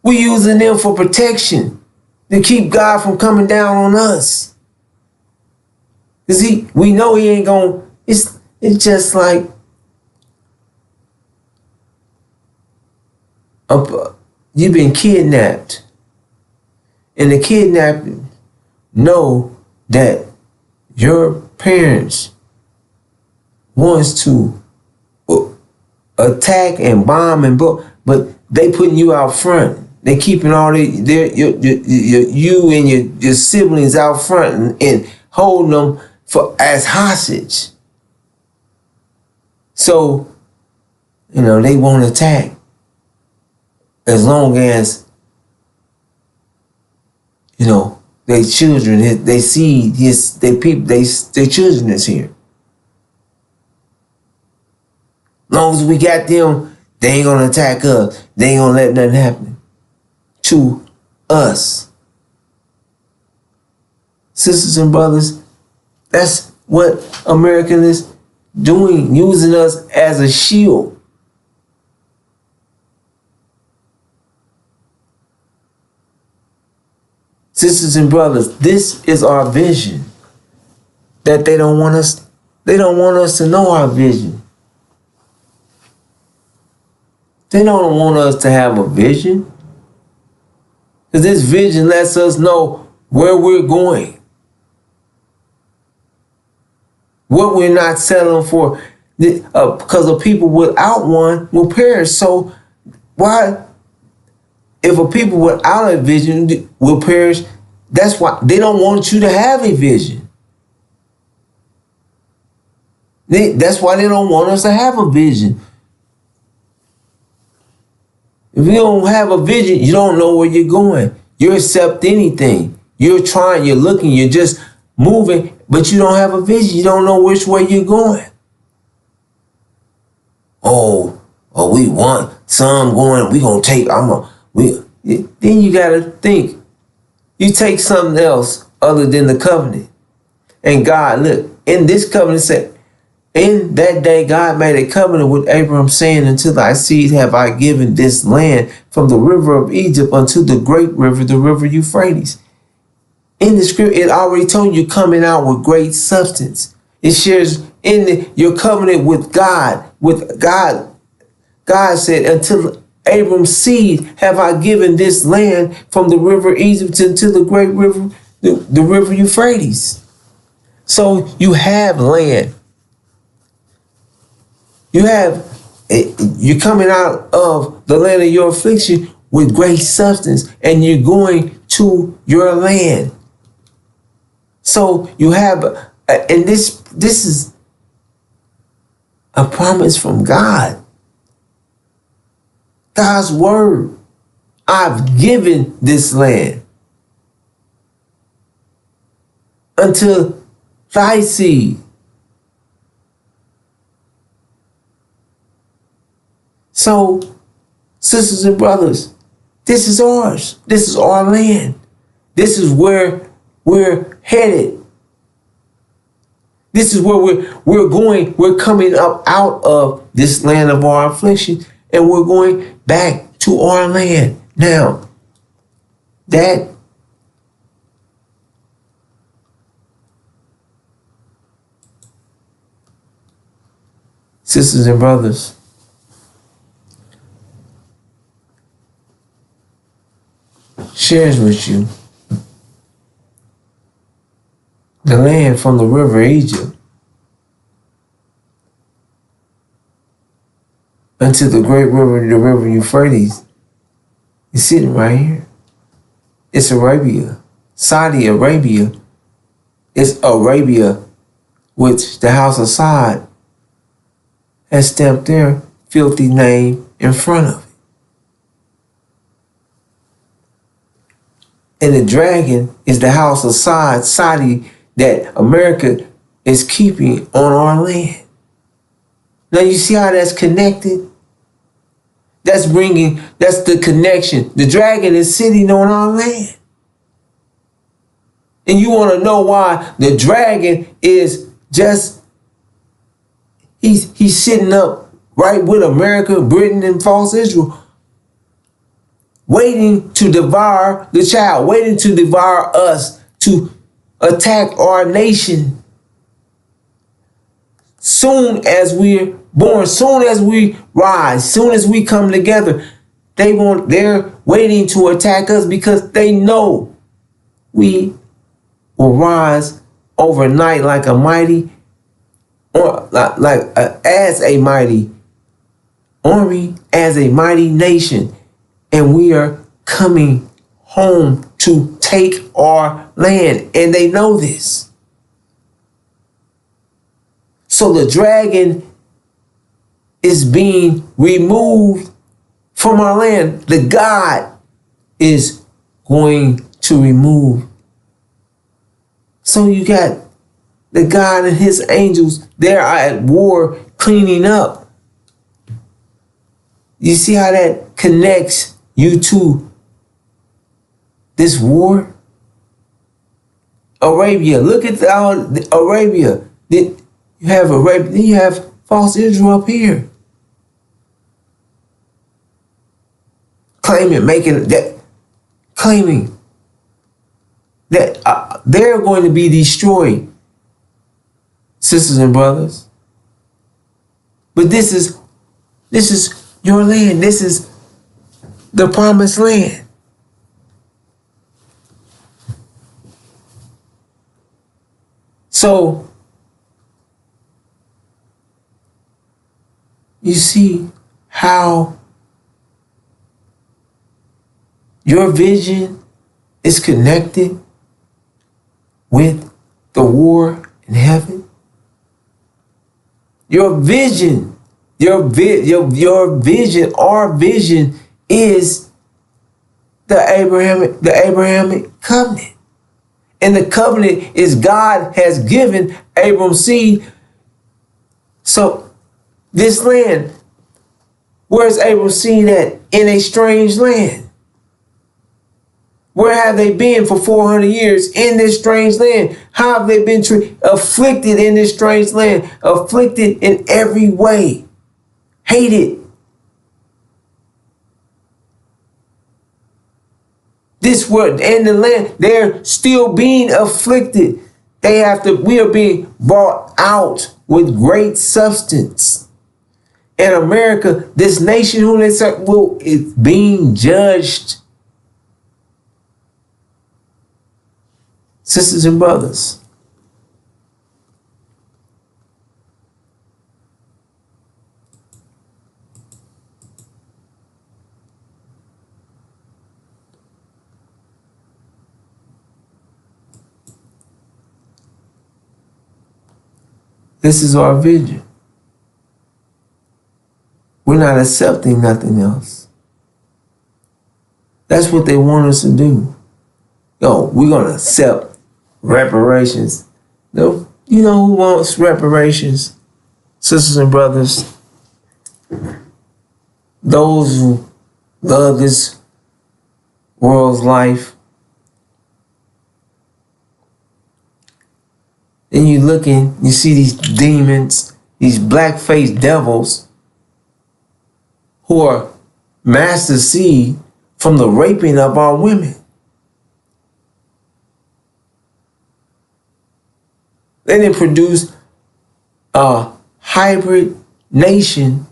We're using them for protection to keep God from coming down on us. Because we know he ain't going to, it's just like you've been kidnapped and the kidnappers know that your parents wants to attack and bomb and blow, but they putting you out front. They keeping all you and your siblings out front and holding them as hostage. So, they won't attack as long as, their children, they see their children is here. As long as we got them, they ain't gonna attack us. They ain't gonna let nothing happen to us. Sisters and brothers, that's what America is doing, using us as a shield. Sisters and brothers, this is our vision. That they don't want us to know our vision. They don't want us to have a vision. Because this vision lets us know where we're going. What we're not settling for. Because the people without one will perish. So why, if a people without a vision will perish, that's why they don't want you to have a vision. That's why they don't want us to have a vision. If you don't have a vision, you don't know where you're going. You accept anything. You're trying, you're looking, you're just moving, but you don't have a vision. You don't know which way you're going. Oh, we want some going, we gonna take, then you gotta think. You take something else other than the covenant. And God, look, in this covenant said, in that day, God made a covenant with Abraham, saying, unto thy seed have I given this land from the river of Egypt unto the great river, the river Euphrates. In the scripture, it already told you coming out with great substance. It shares in your covenant with God. God said, until Abram's seed have I given this land from the river Egypt unto the great river, the river Euphrates. So you have land. You're coming out of the land of your affliction with great substance, and you're going to your land. So you have, and this is a promise from God. God's word. I've given this land unto thy seed. So, sisters and brothers, this is ours. This is our land. This is where we're headed. This is where we're going. We're coming up out of this land of our affliction, and we're going back to our land. Now, that sisters and brothers, shares with you the land from the river Egypt unto the great river, the river Euphrates, is sitting right here. It's Arabia. Saudi Arabia is Arabia, which the house of Saud has stamped their filthy name in front of it. And the dragon is the house of Saudi, that America is keeping on our land. Now you see how that's connected? That's the connection. The dragon is sitting on our land. And you want to know why the dragon is just, he's sitting up right with America, Britain, and false Israel, waiting to devour the child, waiting to devour us, to attack our nation. Soon as we're born, soon as we rise, soon as we come together, they're waiting to attack us, because they know we will rise overnight like a mighty, or as a mighty army, as a mighty nation, and we are coming home to take our land, and they know this. So the dragon is being removed from our land. The God is going to remove. So you got the God and his angels, they are at war cleaning up. You see how that connects you to this war? Arabia, look at Arabia. Then you have Arabia, then you have false Israel up here. Claiming that they're going to be destroyed, sisters and brothers. But this is your land. This is the promised land. So you see how your vision is connected with the war in heaven. Your vision, our vision is the Abrahamic covenant. And the covenant is God has given Abram's seed. So this land, where's Abram's seed at? In a strange land. Where have they been for 400 years? In this strange land. How have they been afflicted in this strange land? Afflicted in every way. Hated. This world and the land, they're still being afflicted. We are being brought out with great substance. And America, this nation who they serve, is being judged. Sisters and brothers, this is our vision. We're not accepting nothing else. That's what they want us to do. We're going to accept reparations. No, you know who wants reparations? Sisters and brothers, those who love this world's life. Then you see these demons, these black-faced devils who are master seed from the raping of our women. Then they produce a hybrid nation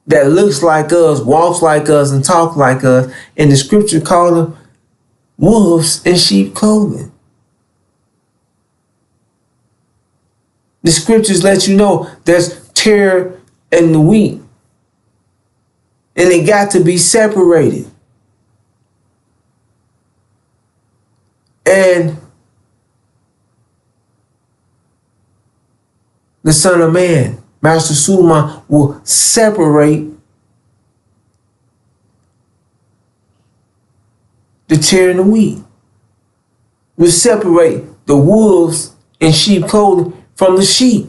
that looks like us, walks like us, and talks like us. And the scripture called them wolves in sheep clothing. The scriptures let you know there's terror in the wheat. And they got to be separated. And the Son of Man, Master Suleiman, will separate the tear and the wheat. Will separate the wolves in sheep clothing from the sheep.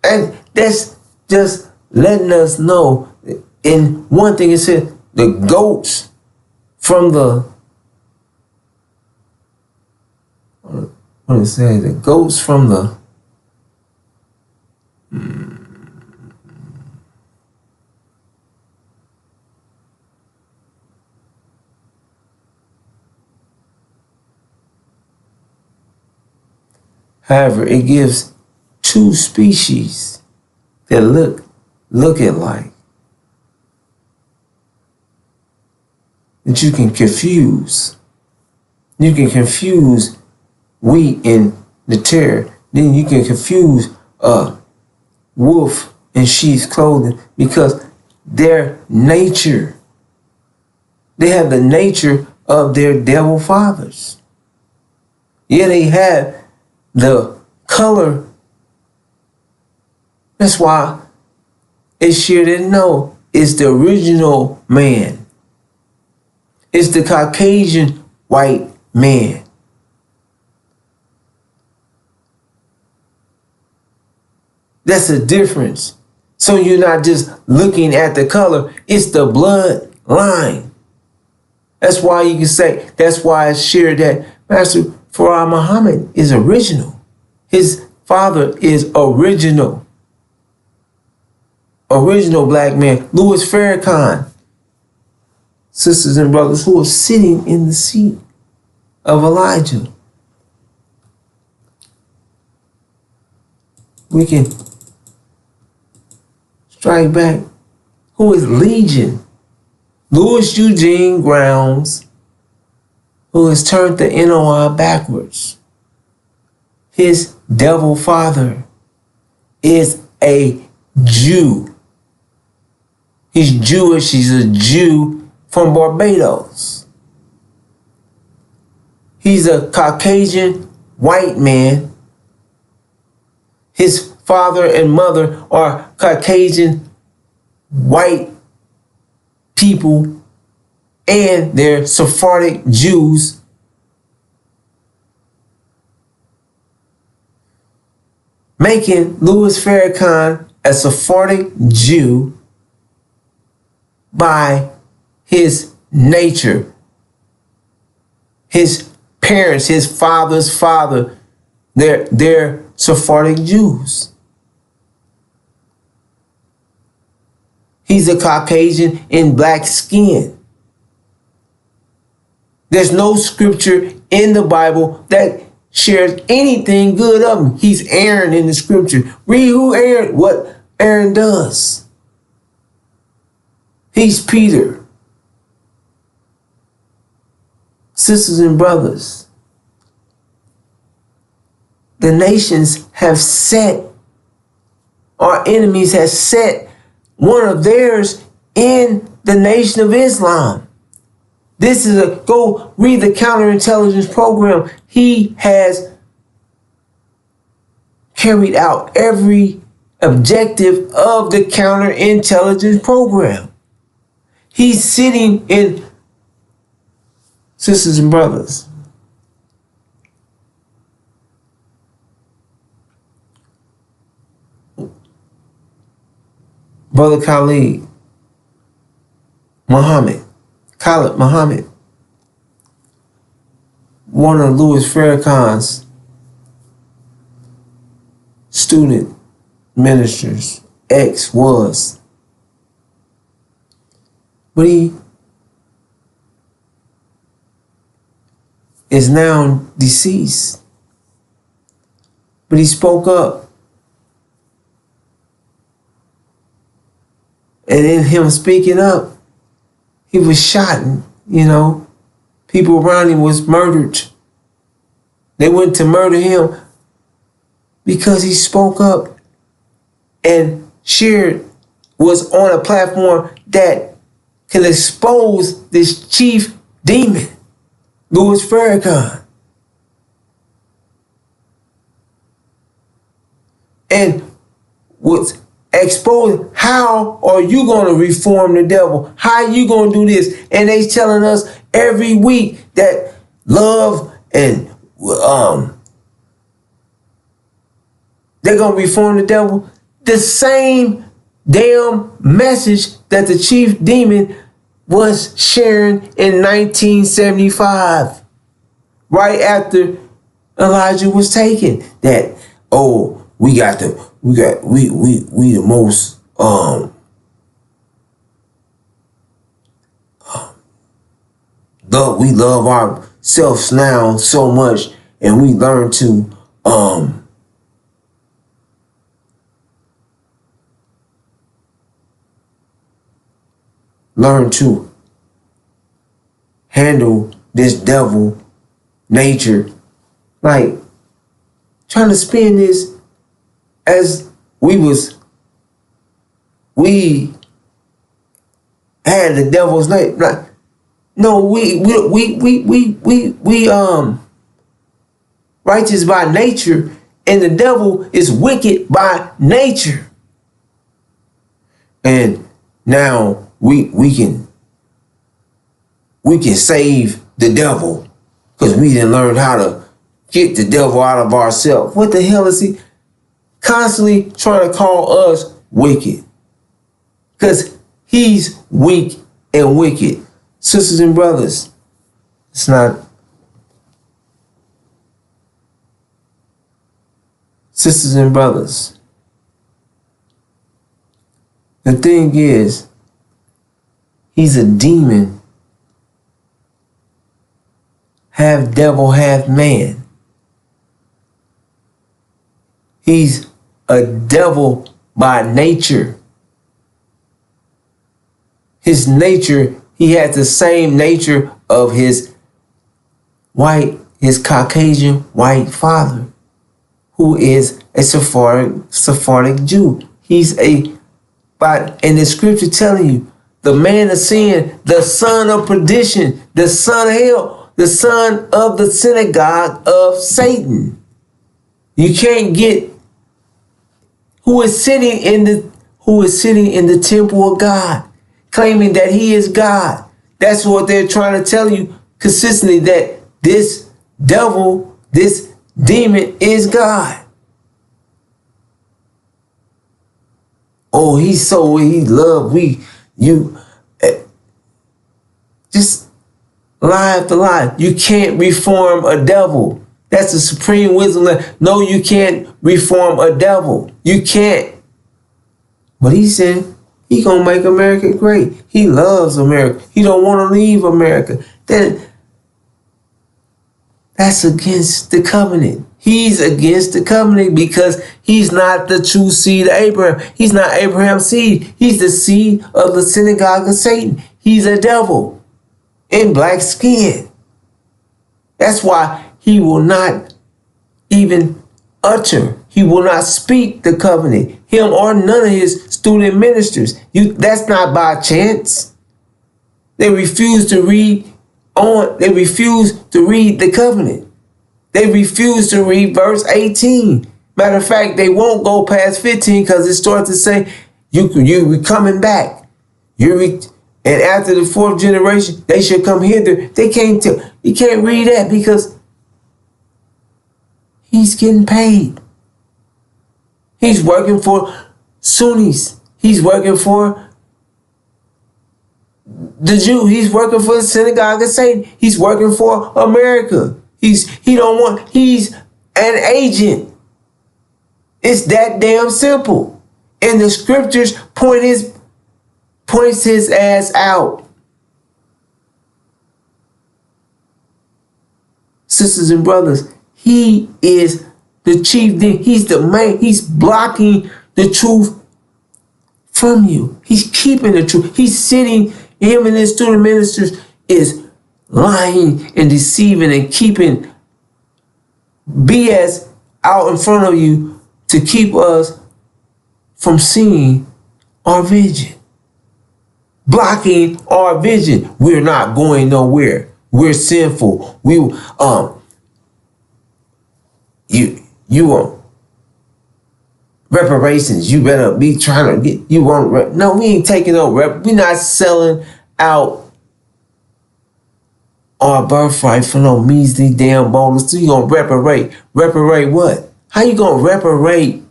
And that's just letting us know. In one thing it said, the goats from the, what it say? The goats from the, however, it gives two species that look alike. That you can confuse. You can confuse wheat and the tare. Then you can confuse wolf in sheep's clothing, because their nature, they have the nature of their devil fathers. Yeah, they have the color. That's why it sure didn't know it's the original man. It's the Caucasian white man. That's the difference. So you're not just looking at the color, it's the bloodline. That's why you can say, that's why it's shared that Master Farah Muhammad is original. His father is original. Original black man. Louis Farrakhan. Sisters and brothers who are sitting in the seat of Elijah. We can strike back. Who is Legion? Louis Eugene Grounds, who has turned the NOI backwards. His devil father is a Jew. He's Jewish. He's a Jew from Barbados. He's a Caucasian white man. His father and mother are Caucasian white people, and they're Sephardic Jews. Making Louis Farrakhan a Sephardic Jew by his nature. His parents, his father's father, they're Sephardic Jews. He's a Caucasian in black skin. There's no scripture in the Bible that shares anything good of him. He's Aaron in the scripture. Read who Aaron, what Aaron does. He's Peter. Sisters and brothers, the nations have set, our enemies have set one of theirs in the Nation of Islam. This is go read the counterintelligence program. He has carried out every objective of the counterintelligence program. He's sitting in, sisters and brothers, Brother Khalid Muhammad, one of Louis Farrakhan's student ministers, was. But he is now deceased. But he spoke up. And in him speaking up, he was shot, and, people around him was murdered. They went to murder him because he spoke up and was on a platform that can expose this chief demon, Louis Farrakhan. And was exposed, how are you going to reform the devil? How are you going to do this? And they telling us every week that love and they're going to reform the devil. The same damn message that the chief demon was sharing in 1975, right after Elijah was taken. That, we the most we love ourselves now so much, and we learn to handle this devil nature. Like, trying to spin this as we had the devil's nature. Like, no, we righteous by nature, and the devil is wicked by nature. And now we can save the devil because we didn't learn how to get the devil out of ourselves. What the hell is he constantly trying to call us wicked? Because he's weak and wicked. Sisters and brothers, it's not. Sisters and brothers, the thing is, he's a demon, half devil, half man. He's a devil by nature. His nature, he has the same nature of his Caucasian white father, who is a Sephardic Jew. And the scripture telling you, the man of sin, the son of perdition, the son of hell, the son of the synagogue of Satan. You can't get who is sitting in the temple of God, claiming that he is God. That's what they're trying to tell you consistently, that this devil, this demon is God. Oh, he loved, just lie after lie. You can't reform a devil. That's the supreme wisdom. No, you can't reform a devil. You can't. But he said he gonna make America great. He loves America. He don't want to leave America. That's against the covenant. He's against the covenant because he's not the true seed of Abraham. He's not Abraham's seed. He's the seed of the synagogue of Satan. He's a devil in black skin. That's why he will not even utter. He will not speak the covenant. Him or none of his student ministers. That's not by chance. They refuse to read on. They refuse to read the covenant. They refuse to read verse 18. Matter of fact, they won't go past 15 because it starts to say, you're coming back. And after the fourth generation, they shall come hither. They can't tell. You can't read that because he's getting paid. He's working for Sunnis. He's working for the Jew. He's working for the synagogue of Satan. He's working for America. He's an agent. It's that damn simple. And the scriptures points his ass out. Sisters and brothers, he is the chief. He's the man. He's blocking the truth from you. He's keeping the truth. He's sitting, him and his student ministers is lying and deceiving and keeping BS out in front of you to keep us from seeing our vision. Blocking our vision. We're not going nowhere. We're sinful. You want reparations. You better be trying to get, no, we ain't taking no we're not selling out our birthright for no measly damn bonus. So you gonna reparate. Reparate what? How you gonna reparate?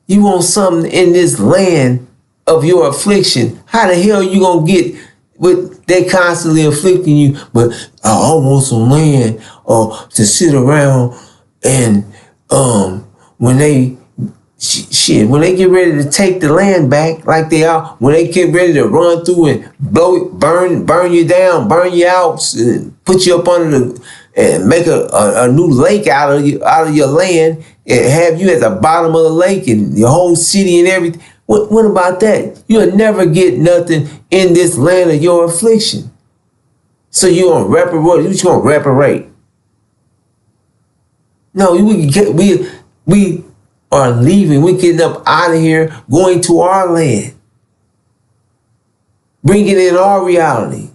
You want something in this land of your affliction. How the hell you gonna get what they constantly afflicting you? But I want some land to sit around and when they get ready to take the land back like they are, when they get ready to run through and burn you down, burn you out, put you up under and make a new lake out of your land and have you at the bottom of the lake and your whole city and everything. What about that? You'll never get nothing in this land of your affliction. So you gonna reparate? You just gonna reparate? No, we are leaving. We're getting up out of here, going to our land, bringing in our reality.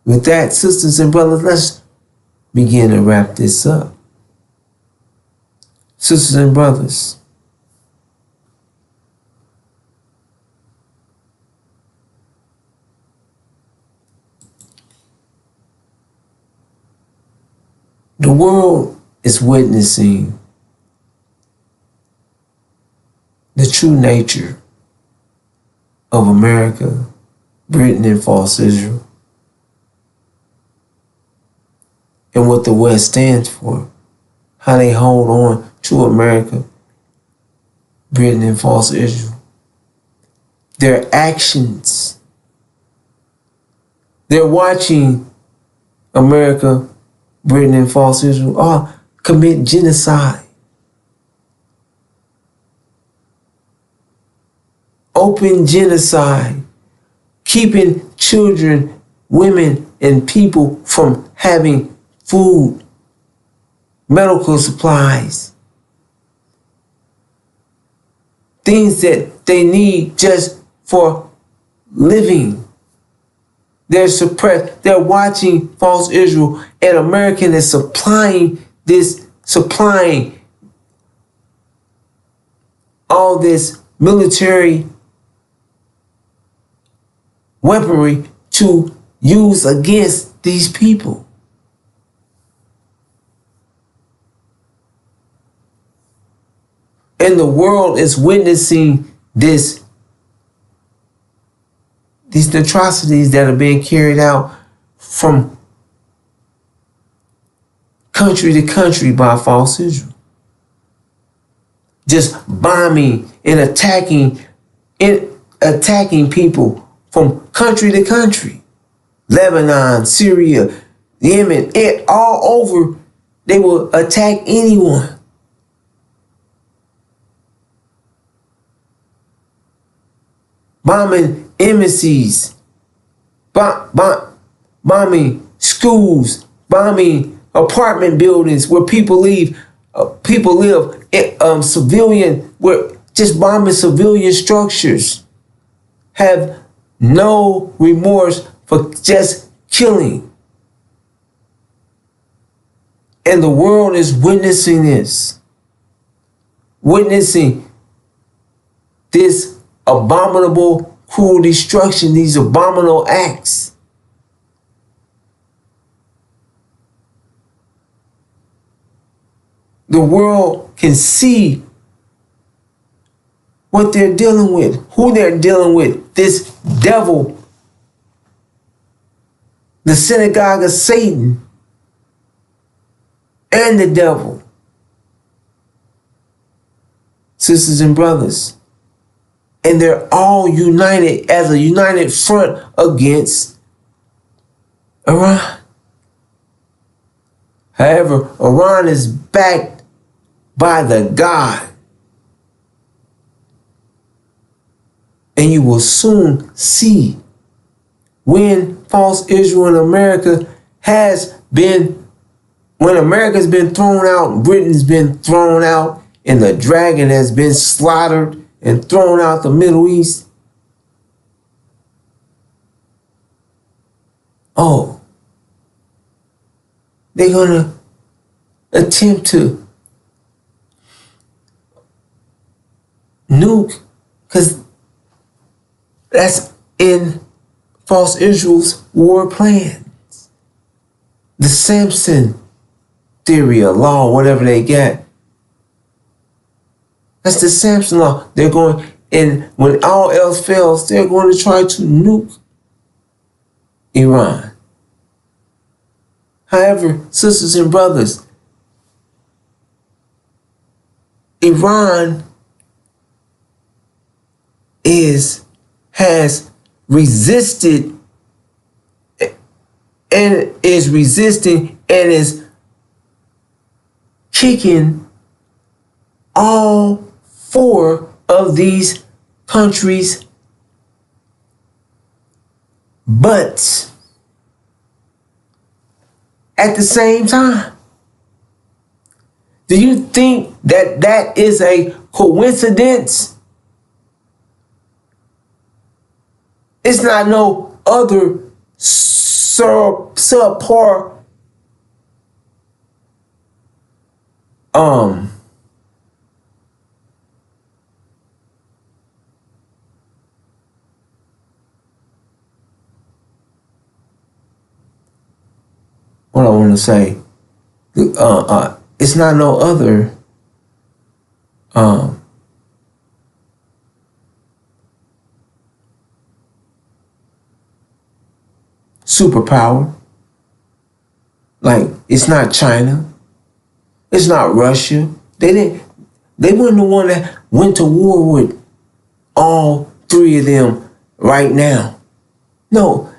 With that, sisters and brothers, let's begin to wrap this up. Sisters and brothers, the world is witnessing the true nature of America, Britain, and false Israel, and what the West stands for, how they hold on to America, Britain, and false Israel. Their actions, they're watching America, Britain, and false Israel commit genocide. Open genocide, keeping children, women, and people from having food, medical supplies, things that they need just for living. They're suppressed. They're watching false Israel, and America is supplying all this military weaponry to use against these people. And the world is witnessing these atrocities that are being carried out from country to country by false Israel. Just bombing and attacking people from country to country. Lebanon, Syria, Yemen, all over, they will attack anyone. Bombing embassies, bombing schools, bombing apartment buildings where people live, just bombing civilian structures. Have no remorse for just killing. And the world is witnessing this. Witnessing this abominable, cruel destruction, these abominable acts. The world can see what they're dealing with, who they're dealing with, this devil, the synagogue of Satan, and the devil. Sisters and brothers, and they're all united as a united front against Iran. However, Iran is backed by the God. And you will soon see when false Israel in America when America's been thrown out, Britain's been thrown out, and the dragon has been slaughtered and thrown out the Middle East. Oh, they're gonna attempt to nuke, because that's in false Israel's war plans. The Samson theory or law, whatever they get. That's the Samson law. They're going, and when all else fails, they're going to try to nuke Iran. However, sisters and brothers, Iran has resisted and is resisting and is kicking all four of these countries But at the same time, do you think that that is a coincidence? It's not no other subpar what I want to say. It's not no other superpower. Like, it's not China. It's not Russia. They weren't the one that went to war with all three of them right now. No,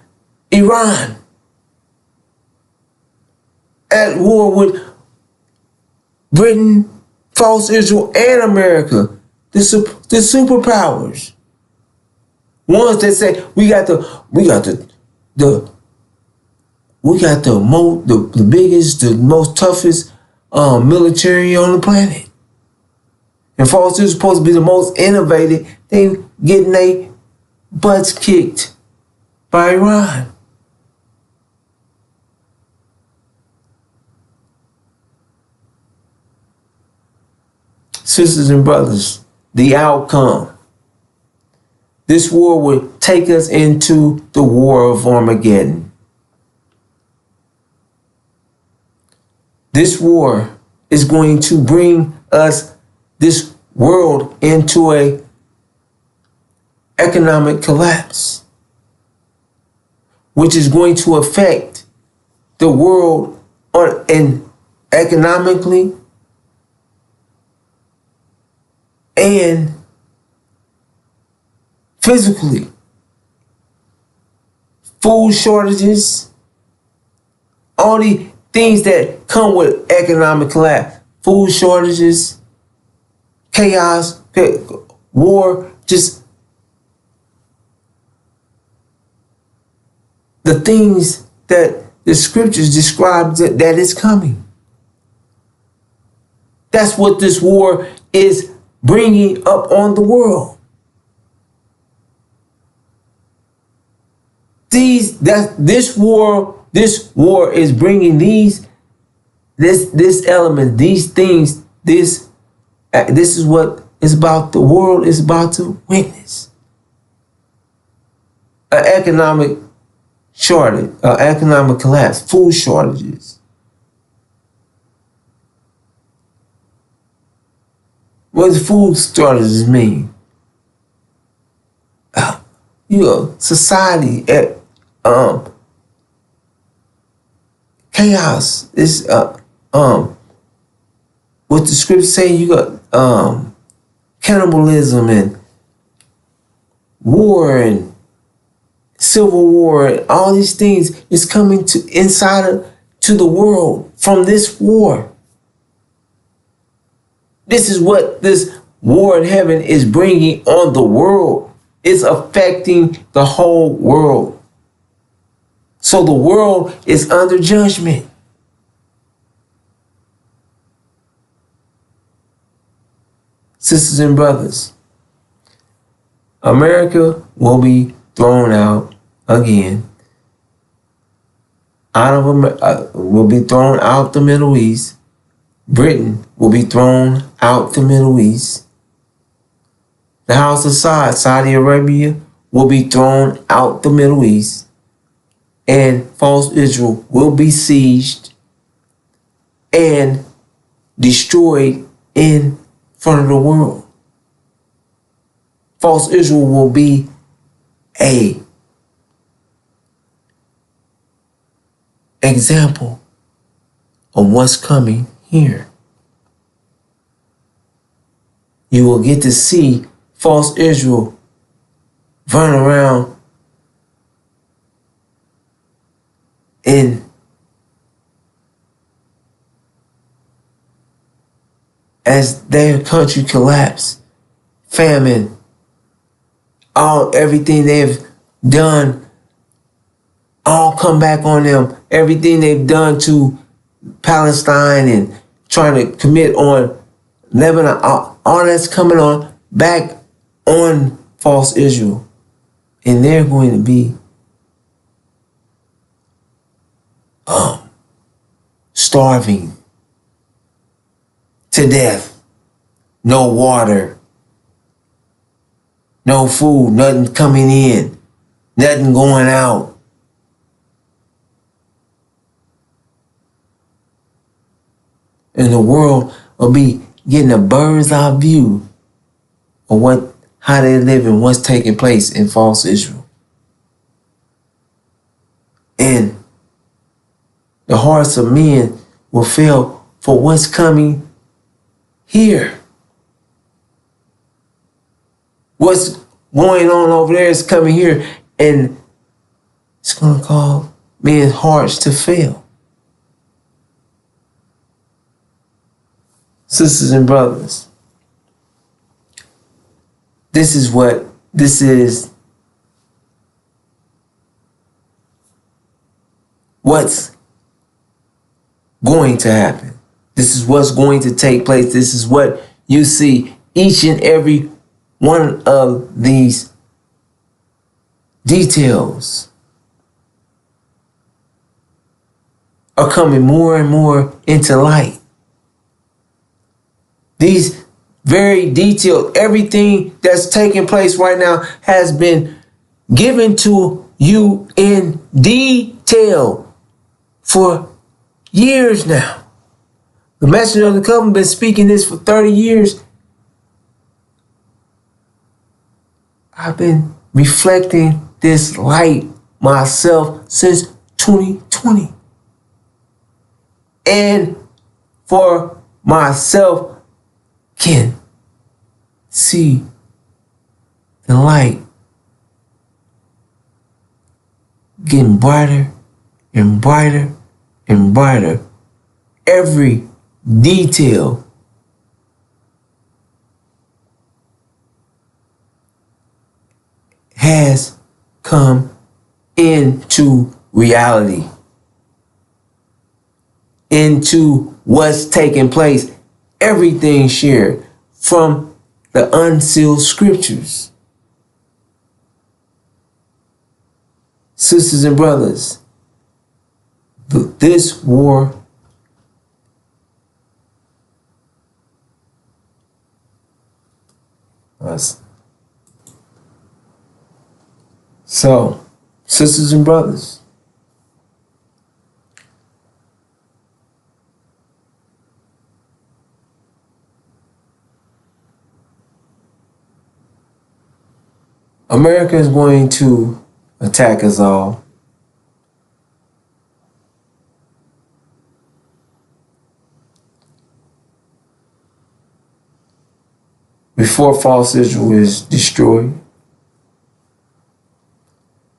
Iran at war with Britain, false Israel, and America. The superpowers. Ones that say we got the biggest, the most toughest military on the planet. And false Israel is supposed to be the most innovative. They getting their butts kicked by Iran. Sisters and brothers, the outcome. This war would take us into the war of Armageddon. This war is going to bring us, this world, into a economic collapse, which is going to affect the world economically and physically. Food shortages, all the things that come with economic collapse, food shortages, chaos, war, just the things that the scriptures describe that is coming. That's what this war is bringing up on the world. This war is bringing this element, these things, this is what is about, the world is about to witness. An economic shortage, economic collapse, food shortages. What does food shortages mean? Society, chaos is what the scriptures say. You got cannibalism and war and civil war and all these things is coming to the world from this war. This is what this war in heaven is bringing on the world. It's affecting the whole world. So the world is under judgment. Sisters and brothers, America will be thrown out again. Will be thrown out the Middle East. Britain will be thrown out the Middle East. The house of Saudi Arabia, will be thrown out the Middle East. And false Israel will be sieged and destroyed in front of the world. False Israel will be a example of what's coming here. You will get to see false Israel run around as their country collapsed, famine, everything they've done all come back on them. Everything they've done to Palestine and trying to commit on Lebanon, all that's coming on back on false Israel. And they're going to be starving to death. No water, no food, nothing coming in, nothing going out. And the world will be getting a bird's eye view of how they live and what's taking place in false Israel. And the hearts of men will fail for what's coming here. What's going on over there is coming here, and it's going to cause men's hearts to fail. Sisters and brothers, this is what's going to happen. This is what's going to take place. This is what you see. Each and every one of these details are coming more and more into light. These very detailed, everything that's taking place right now has been given to you in detail for years now. The messenger of the covenant been speaking this for 30 years. I've been reflecting this light myself since 2020. And for myself can see the light getting brighter and brighter and brighter. Every detail has come into reality, into what's taking place. Everything shared from the unsealed scriptures. Sisters and brothers, this war So, sisters and brothers, America is going to attack us all. Before false Israel is destroyed.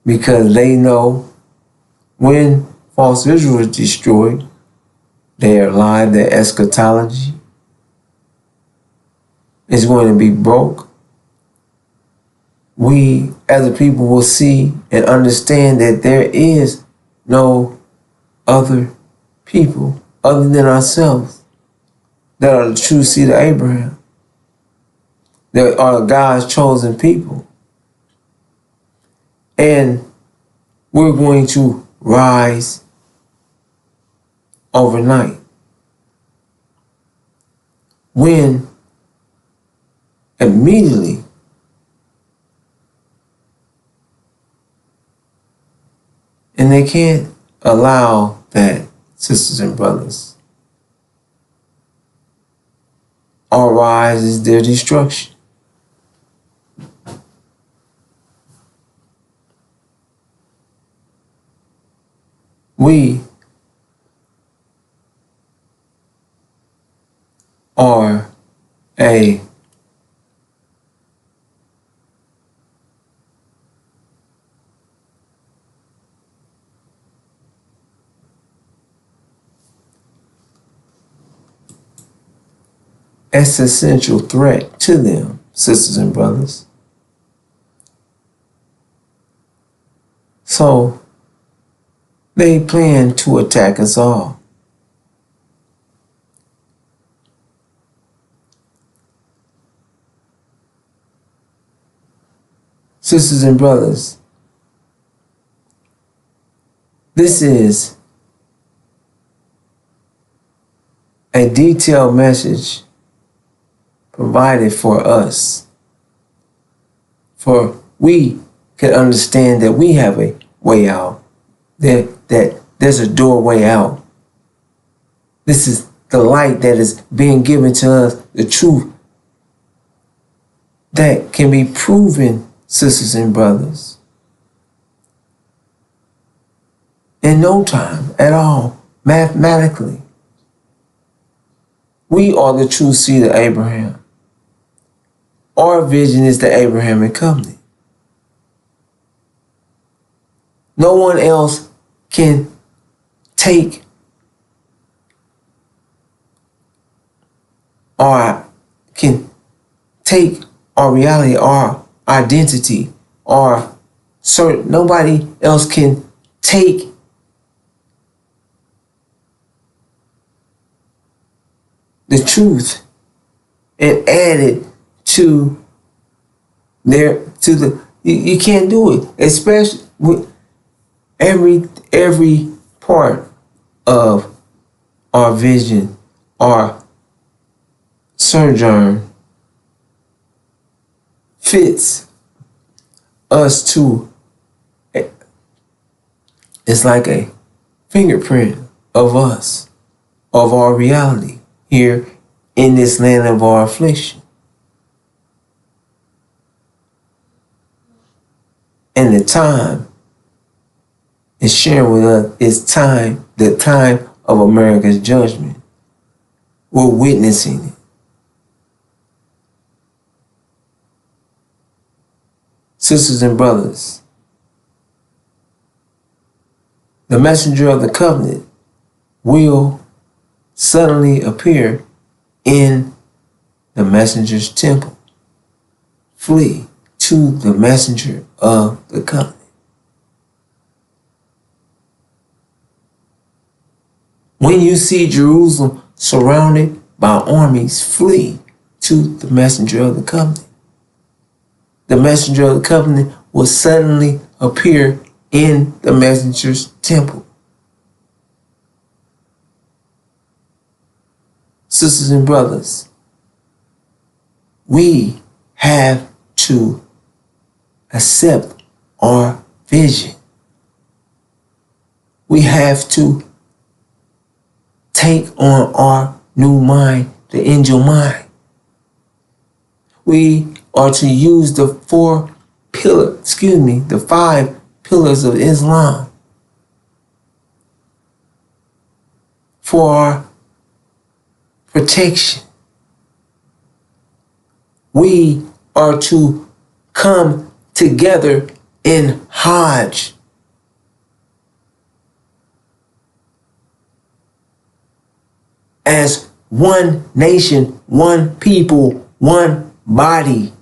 Because they know when false Israel is destroyed, their lie, their eschatology is going to be broke. We as a people will see and understand that there is no other people other than ourselves that are the true seed of Abraham. That are God's chosen people. And we're going to rise overnight. When immediately and they can't allow that, sisters and brothers. Our rise is their destruction. We are a existential threat to them, sisters and brothers. So They plan to attack us all. Sisters and brothers, this is a detailed message provided for us, for we can understand that we have a way out, that there's a doorway out. This is the light that is being given to us, the truth that can be proven, sisters and brothers, in no time at all, mathematically. We are the true seed of Abraham. Our vision is the Abrahamic covenant. No one else can take our reality, our identity, our certain. Nobody else can take the truth and add it to you can't do it, especially with every part of our vision, our sojourn fits us to, it's like a fingerprint of us, of our reality here in this land of our affliction. And the time is sharing with us is time, the time of America's judgment. We're witnessing it. Sisters and brothers, the messenger of the covenant will suddenly appear in the messenger's temple. Flee to the messenger of the covenant. When you see Jerusalem surrounded by armies, flee to the messenger of the covenant. The messenger of the covenant will suddenly appear in the messenger's temple. Sisters and brothers, we have to accept our vision. We have to take on our new mind, the INJIL mind. We are to use the 5 pillars of Islam for our protection. We are to come together in Hajj. As one nation, one people, one body.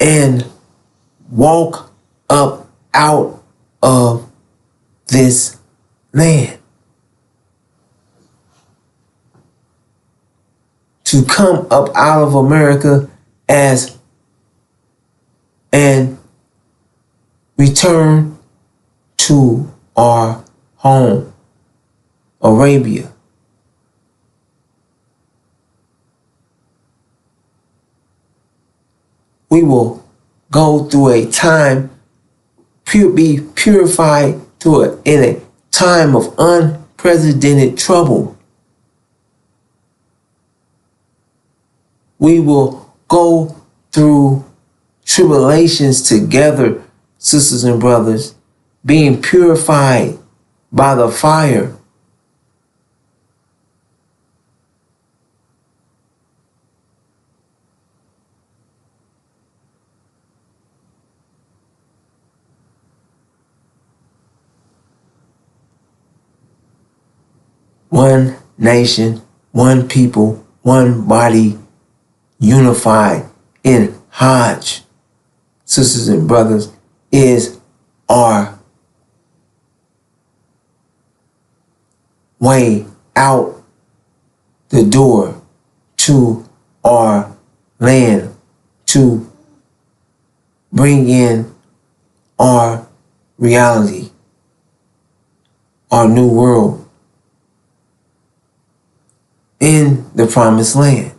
And walk up out of this land. To come up out of America and return to our home, Arabia. We will go through a time, be purified in a time of unprecedented trouble. We will go through tribulations together, sisters and brothers, being purified by the fire. One nation, one people, one body, unified in Hajj, sisters and brothers, is our way out the door to our land to bring in our reality, our new world in the promised land.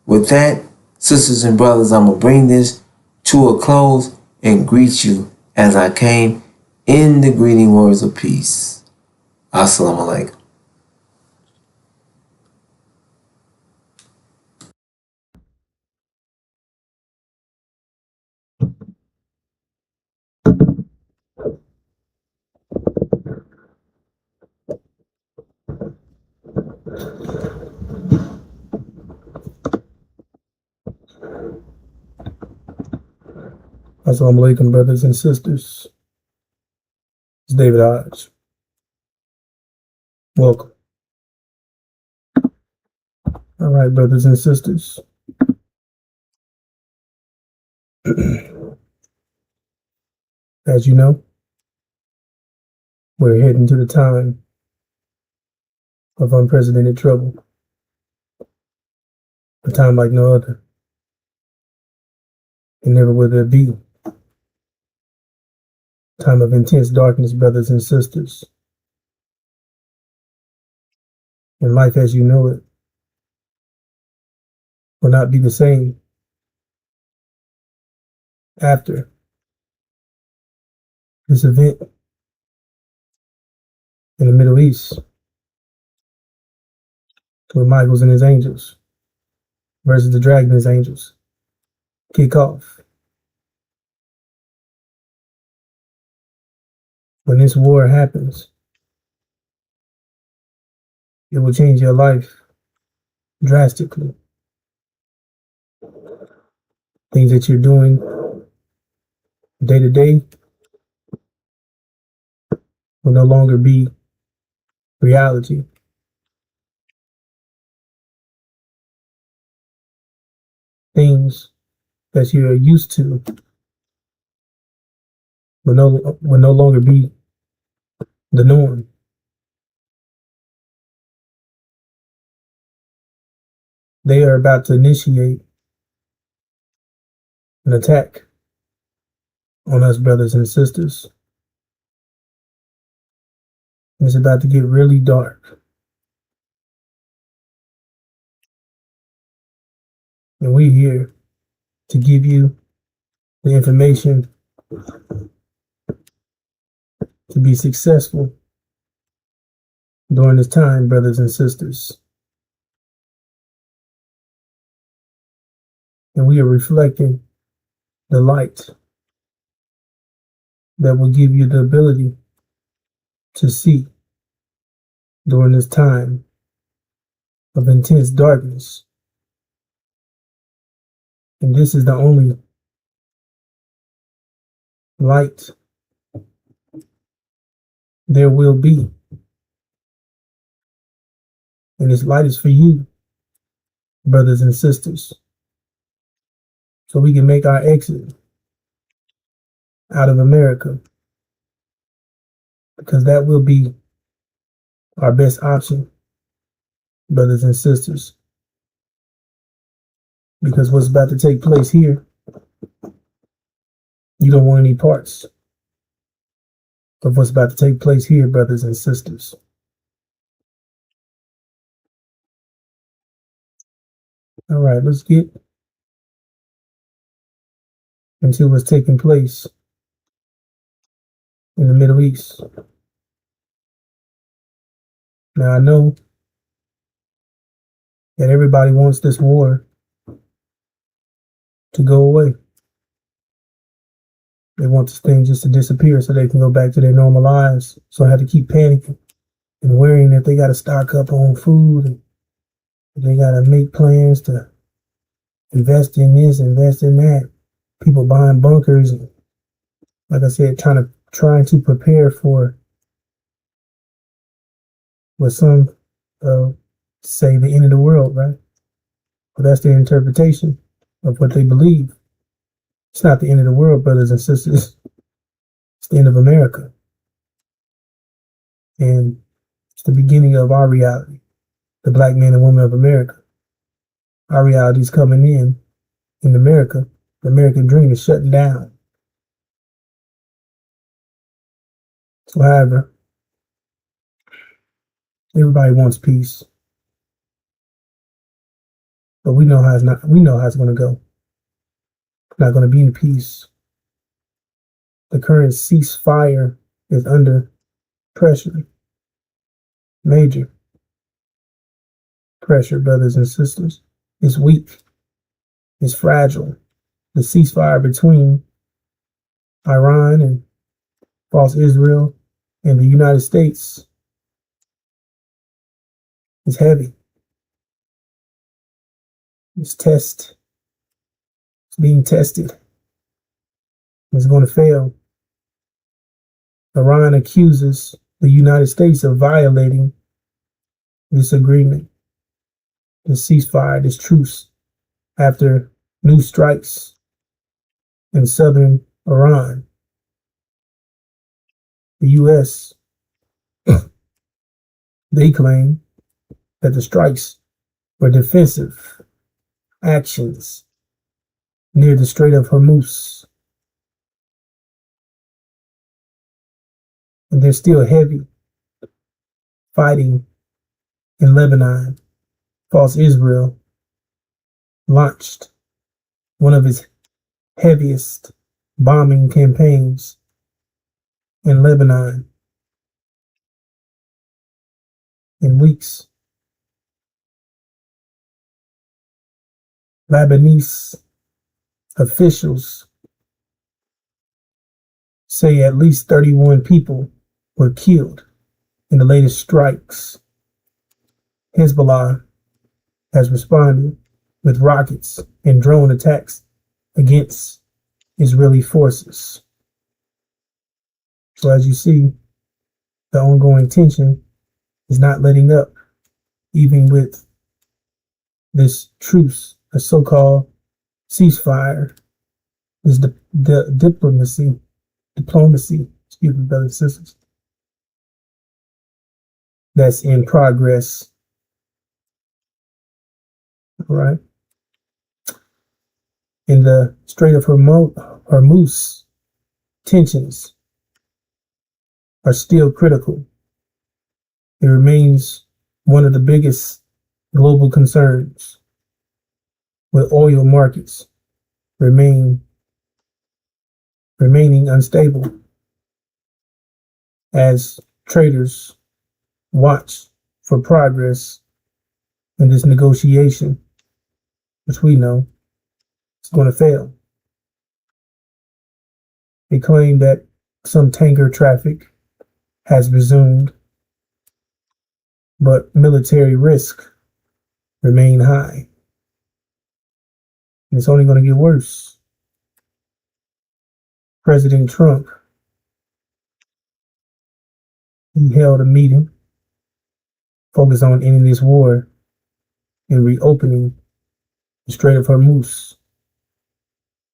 With that, sisters and brothers, I'm going to bring this to a close and greet you as I came in the greeting words of peace. Assalamu alaikum. Assalamu alaikum, brothers and sisters. It's David Hodge. Welcome. All right, brothers and sisters. As you know, we're heading to the time of unprecedented trouble, a time like no other, and never will there be. Time of intense darkness, brothers and sisters. And life as you know it will not be the same after this event in the Middle East with Michaels and his angels versus the dragon and his angels kick off. When this war happens, it will change your life drastically. Things that you're doing day to day will no longer be reality. Things that you're used to will no longer be the norm. They are about to initiate an attack on us, brothers and sisters. It's about to get really dark. And we're here to give you the information to be successful during this time, brothers and sisters. And we are reflecting the light that will give you the ability to see during this time of intense darkness. And this is the only light there will be. And this light is for you, brothers and sisters, so we can make our exit out of America, because that will be our best option, brothers and sisters. Because what's about to take place here, you don't want any parts of what's about to take place here, brothers and sisters. All right, let's get into what's taking place in the Middle East. Now, I know that everybody wants this war to go away. They want this thing just to disappear so they can go back to their normal lives. So I have to keep panicking and worrying that they got to stock up on food and they got to make plans to invest in this, invest in that. People buying bunkers and, like I said, trying to prepare for what some say the end of the world, right? But that's their interpretation of what they believe. It's not the end of the world, brothers and sisters. It's the end of America. And it's the beginning of our reality, the black man and woman of America. Our reality is coming in America. The American dream is shutting down. So, however, everybody wants peace, but we know how it's not. We know how it's going to go. It's not going to be in peace. The current ceasefire is under pressure, major pressure, brothers and sisters. It's weak. It's fragile. The ceasefire between Iran and false Israel and the United States is heavy. It's being tested. It's going to fail. Iran accuses the United States of violating this agreement, this ceasefire, this truce, after new strikes in southern Iran. The U.S., they claim that the strikes were defensive actions near the Strait of Hormuz. And they're still heavy fighting in Lebanon. False Israel launched one of its heaviest bombing campaigns in Lebanon in weeks. Lebanese officials say at least 31 people were killed in the latest strikes. Hezbollah has responded with rockets and drone attacks against Israeli forces. So as you see, the ongoing tension is not letting up, even with this truce, a so-called ceasefire, is the diplomacy, excuse me, brothers and sisters, that's in progress. All right. In the Strait of Hormuz, tensions are still critical. It remains one of the biggest global concerns, with oil markets remaining unstable as traders watch for progress in this negotiation, which we know is going to fail. They claim that some tanker traffic has resumed, but military risk remain high. And it's only going to get worse. President Trump, he held a meeting focused on ending this war and reopening the Strait of Hormuz.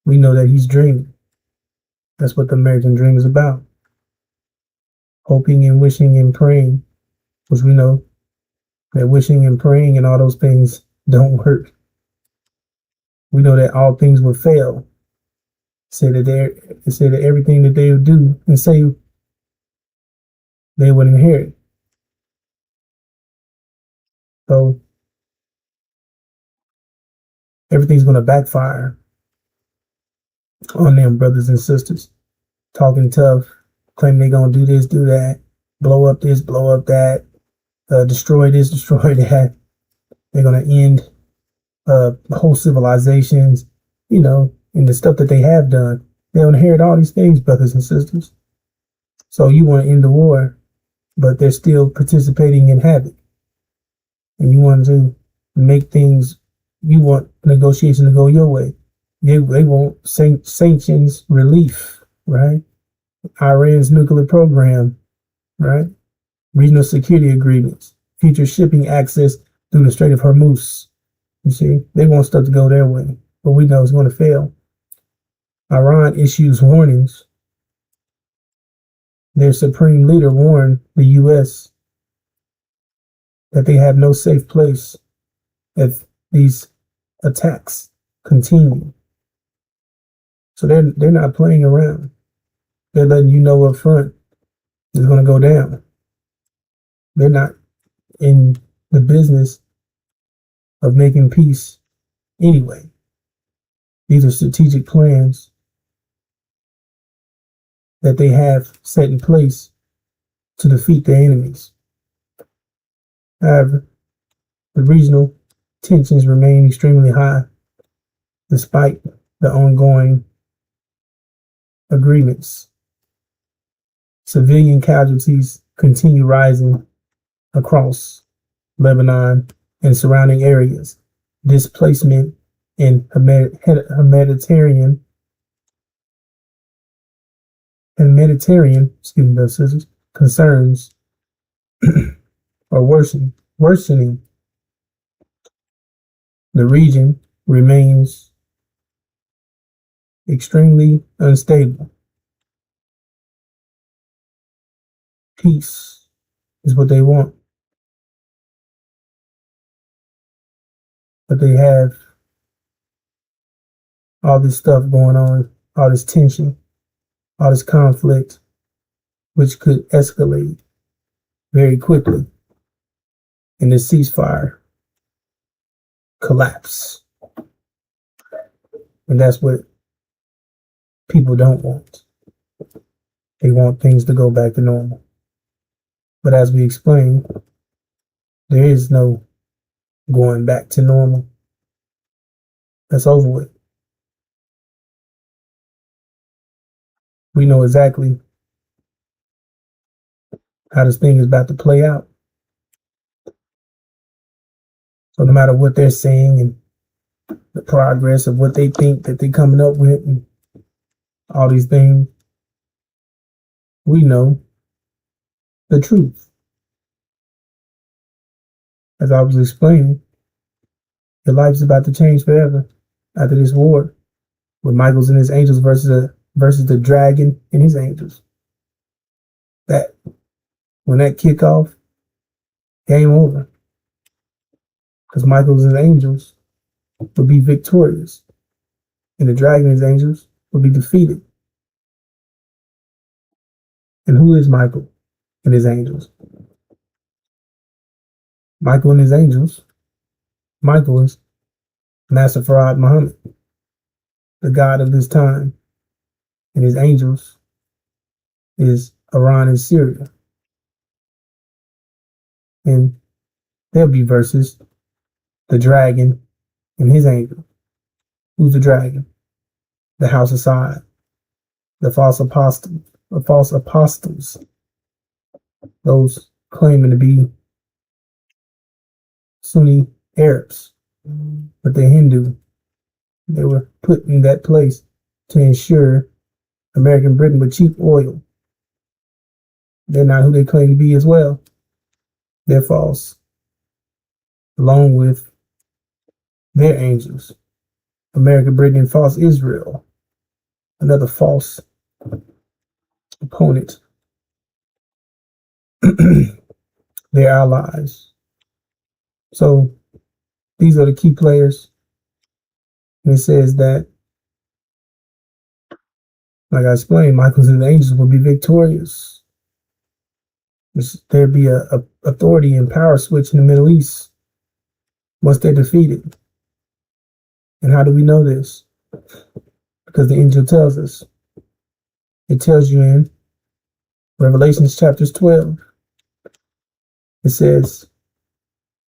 We know that he's dreaming. That's what the American dream is about. Hoping and wishing and praying, which we know that wishing and praying and all those things don't work. We know that all things will fail. Say that everything that they would do and say they would inherit. So everything's going to backfire on them, brothers and sisters. Talking tough, claiming they're going to do this, do that, blow up this, blow up that, destroy this, destroy that. They're going to end whole civilizations, and the stuff that they have done. They'll inherit all these things, brothers and sisters. So you want to end the war, but they're still participating in havoc. And you want to make things, you want negotiation to go your way. They want sanctions relief, right? Iran's nuclear program, right? Regional security agreements, future shipping access through the Strait of Hormuz. You see, they want stuff to go their way, but we know it's going to fail. Iran issues warnings Their supreme leader warned the U.S. that they have no safe place if these attacks continue. So they're not playing around. They're letting you know up front it's going to go down. They're not in the business of making peace anyway. These are strategic plans that they have set in place to defeat their enemies. However, the regional tensions remain extremely high despite the ongoing agreements. Civilian casualties continue rising across Lebanon and surrounding areas. Displacement in humanitarian concerns are worsening. The region remains extremely unstable. Peace is what they want. But they have all this stuff going on, all this tension, all this conflict, which could escalate very quickly and the ceasefire collapse. And that's what people don't want. They want things to go back to normal. But as we explained, there is no going back to normal. That's over with. We know exactly how this thing is about to play out. So no matter what they're saying and the progress of what they think that they're coming up with and all these things, we know the truth. As I was explaining, your life's about to change forever after this war with Michaels and his angels versus the dragon and his angels. That when that kick off, game over. Because Michaels and his angels will be victorious. And the dragon and his angels will be defeated. And who is Michael and his angels? Michael and his angels. Michael is Master Farad Muhammad, the god of this time. And his angels is Iran and Syria. And there'll be versus the dragon and his angel. Who's the dragon? The house of Sa'ad, the false apostles, those claiming to be Sunni Arabs, but they're Hindu. They were put in that place to ensure American Britain with cheap oil. They're not who they claim to be as well. They're false, along with their angels. American Britain and false Israel, another false opponent. They're allies. So these are the key players. And it says that, like I explained, Michaels and the angels will be victorious. There'll be a authority and power switch in the Middle East once they're defeated. And how do we know this? Because the angel tells us. It tells you in Revelation chapters 12. It says,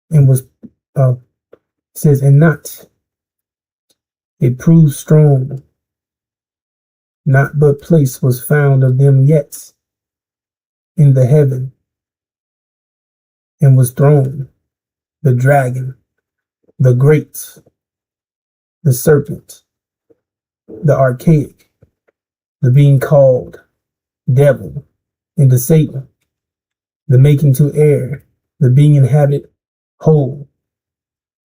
and not. It proved strong. Not but place was found of them yet in the heaven, and was thrown the dragon, the great, the serpent, the archaic, the being called devil, and the Satan, the making to air, the being inhabited whole.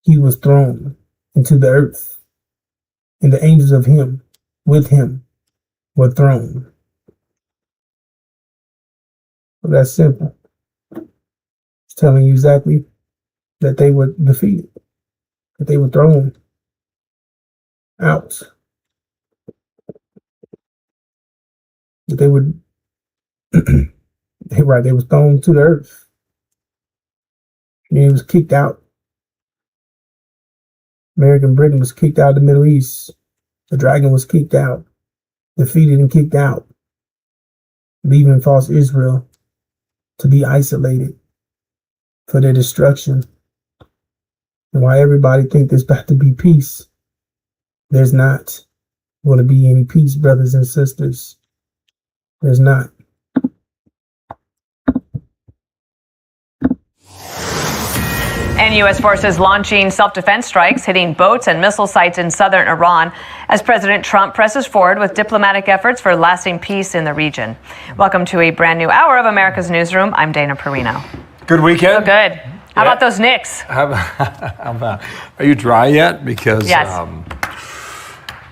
He was thrown into the earth, and the angels of him with him were thrown. So that's simple. It's telling you exactly that they were defeated, that they were thrown out, that they were they were thrown to the earth. And he was kicked out. American Britain was kicked out of the Middle East. The dragon was kicked out, defeated and kicked out, leaving false Israel to be isolated for their destruction. And while everybody think there's about to be peace, there's not going to be any peace, brothers and sisters. There's not. And U.S. forces launching self-defense strikes, hitting boats and missile sites in southern Iran as President Trump presses forward with diplomatic efforts for lasting peace in the region. Welcome to a brand new hour of America's Newsroom. I'm Dana Perino. Good weekend? So good. How about those Knicks? How about, are you dry yet? Because yes.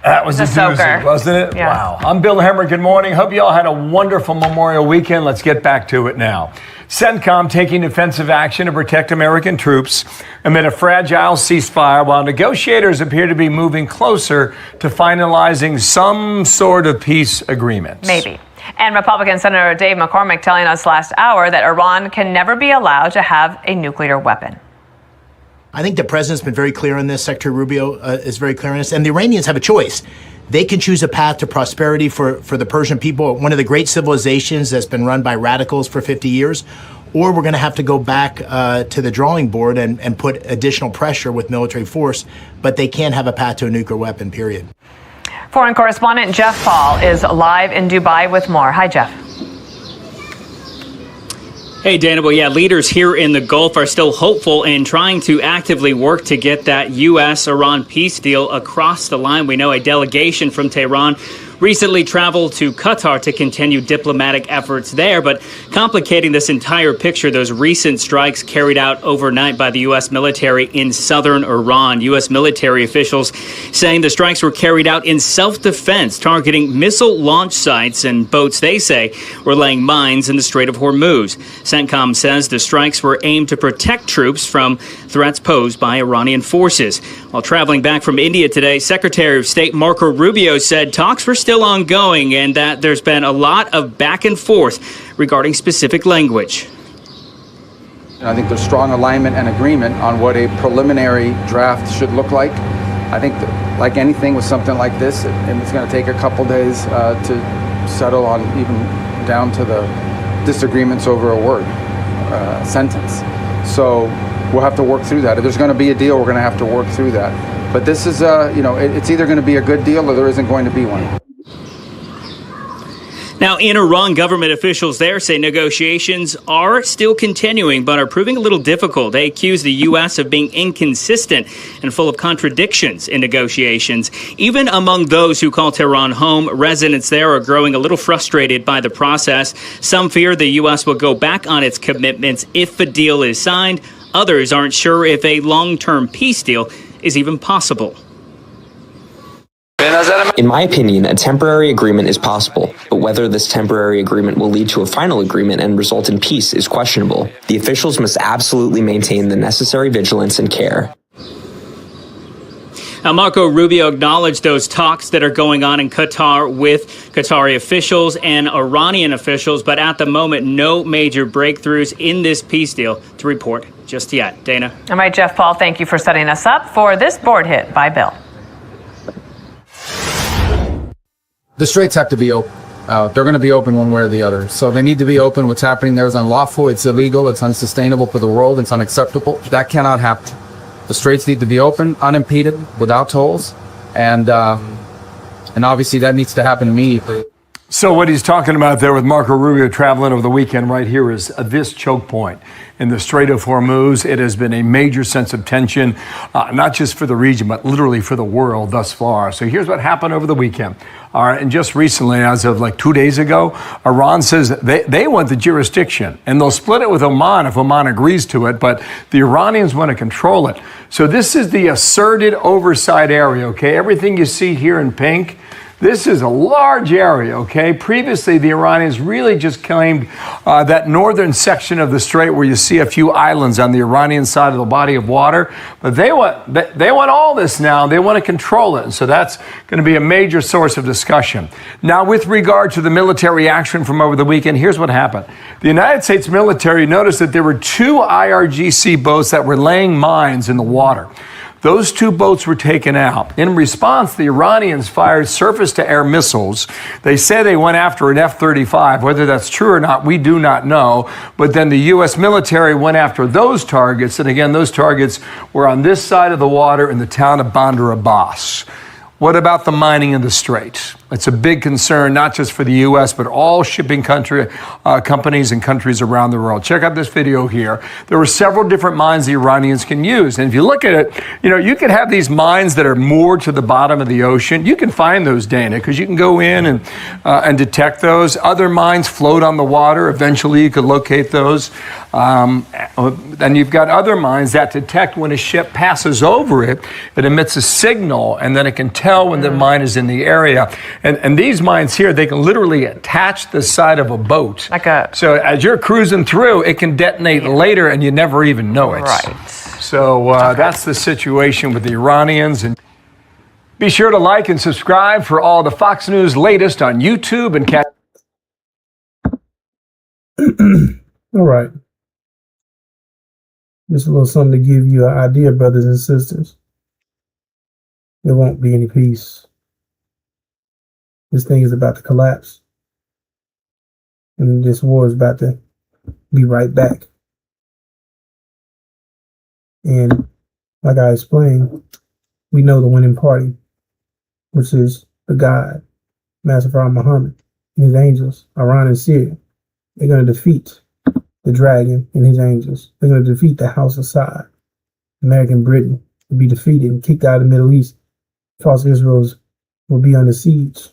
That was a doozy, wasn't it? Yeah. Wow. I'm Bill Hemmer. Good morning. Hope you all had a wonderful Memorial weekend. Let's get back to it now. CENTCOM taking defensive action to protect American troops amid a fragile ceasefire, while negotiators appear to be moving closer to finalizing some sort of peace agreement. Maybe. And Republican Senator Dave McCormick telling us last hour that Iran can never be allowed to have a nuclear weapon. I think the president's been very clear on this. Secretary Rubio is very clear on this. And the Iranians have a choice. They can choose a path to prosperity for the Persian people, one of the great civilizations that's been run by radicals for 50 years, or we're going to have to go back to the drawing board and put additional pressure with military force, but they can't have a path to a nuclear weapon, period. Foreign correspondent Jeff Paul is live in Dubai with more. Hi, Jeff. Hey, Dana. Well, yeah, leaders here in the Gulf are still hopeful and trying to actively work to get that U.S.-Iran peace deal across the line. We know a delegation from Tehran recently traveled to Qatar to continue diplomatic efforts there, but complicating this entire picture, those recent strikes carried out overnight by the U.S. military in southern Iran. U.S. military officials saying the strikes were carried out in self-defense, targeting missile launch sites and boats they say were laying mines in the Strait of Hormuz. CENTCOM says the strikes were aimed to protect troops from threats posed by Iranian forces. While traveling back from India today, Secretary of State Marco Rubio said talks were still ongoing and that there's been a lot of back and forth regarding specific language. I think there's strong alignment and agreement on what a preliminary draft should look like. I think that, like anything with something like this, it's going to take a couple days to settle on, even down to the disagreements over a word, sentence. So we'll have to work through that. If there's going to be a deal, we're going to have to work through that. But this is, it's either going to be a good deal or there isn't going to be one. Now, in Iran, government officials there say negotiations are still continuing, but are proving a little difficult. They accuse the U.S. of being inconsistent and full of contradictions in negotiations. Even among those who call Tehran home, residents there are growing a little frustrated by the process. Some fear the U.S. will go back on its commitments if a deal is signed. Others aren't sure if a long-term peace deal is even possible. In my opinion, a temporary agreement is possible, but whether this temporary agreement will lead to a final agreement and result in peace is questionable. The officials must absolutely maintain the necessary vigilance and care. Now, Marco Rubio acknowledged those talks that are going on in Qatar with Qatari officials and Iranian officials, but at the moment, no major breakthroughs in this peace deal to report just yet. Dana? All right, Jeff Paul, thank you for setting us up for this board hit by Bill. The straits have to be open. They're going to be open one way or the other. So they need to be open. What's happening there is unlawful. It's illegal. It's unsustainable for the world. It's unacceptable. That cannot happen. The straits need to be open, unimpeded, without tolls. And obviously that needs to happen immediately. So what he's talking about there with Marco Rubio traveling over the weekend right here is this choke point in the Strait of Hormuz. It has been a major sense of tension, not just for the region, but literally for the world thus far. So here's what happened over the weekend. All right, and just recently, as of like 2 days ago, Iran says they want the jurisdiction, and they'll split it with Oman if Oman agrees to it, but the Iranians want to control it. So this is the asserted oversight area, okay? Everything you see here in pink, This is a large area, okay? Previously, the Iranians really just claimed that northern section of the strait where you see a few islands on the Iranian side of the body of water. But they want all this now. They want to control it. And so that's going to be a major source of discussion. Now, with regard to the military action from over the weekend, here's what happened. The United States military noticed that there were 2 IRGC boats that were laying mines in the water. Those 2 boats were taken out. In response, the Iranians fired surface-to-air missiles. They say they went after an F-35. Whether that's true or not, we do not know. But then the U.S. military went after those targets. And again, those targets were on this side of the water in the town of Bandar Abbas. What about the mining in the strait? It's a big concern, not just for the U.S., but all shipping companies and countries around the world. Check out this video here. There were several different mines the Iranians can use. And if you look at it, you can have these mines that are moored to the bottom of the ocean. You can find those, Dana, because you can go in and detect those. Other mines float on the water. Eventually, you could locate those. Then you've got other mines that detect when a ship passes over it. It emits a signal, and then it can tell when the mine is in the area. And these mines here, they can literally attach the side of a boat. So as you're cruising through, it can detonate later and you never even know it. Right. So that's the situation with the Iranians. And be sure to like and subscribe for all the Fox News latest on YouTube and catch. All right. Just a little something to give you an idea, brothers and sisters. There won't be any peace. This thing is about to collapse. And this war is about to be right back. And like I explained, we know the winning party, which is the God, Master Prophet Muhammad, and his angels, Iran and Syria. They're going to defeat the dragon and his angels. They're going to defeat the House of Assad. American Britain will be defeated and kicked out of the Middle East. False Israels will be under siege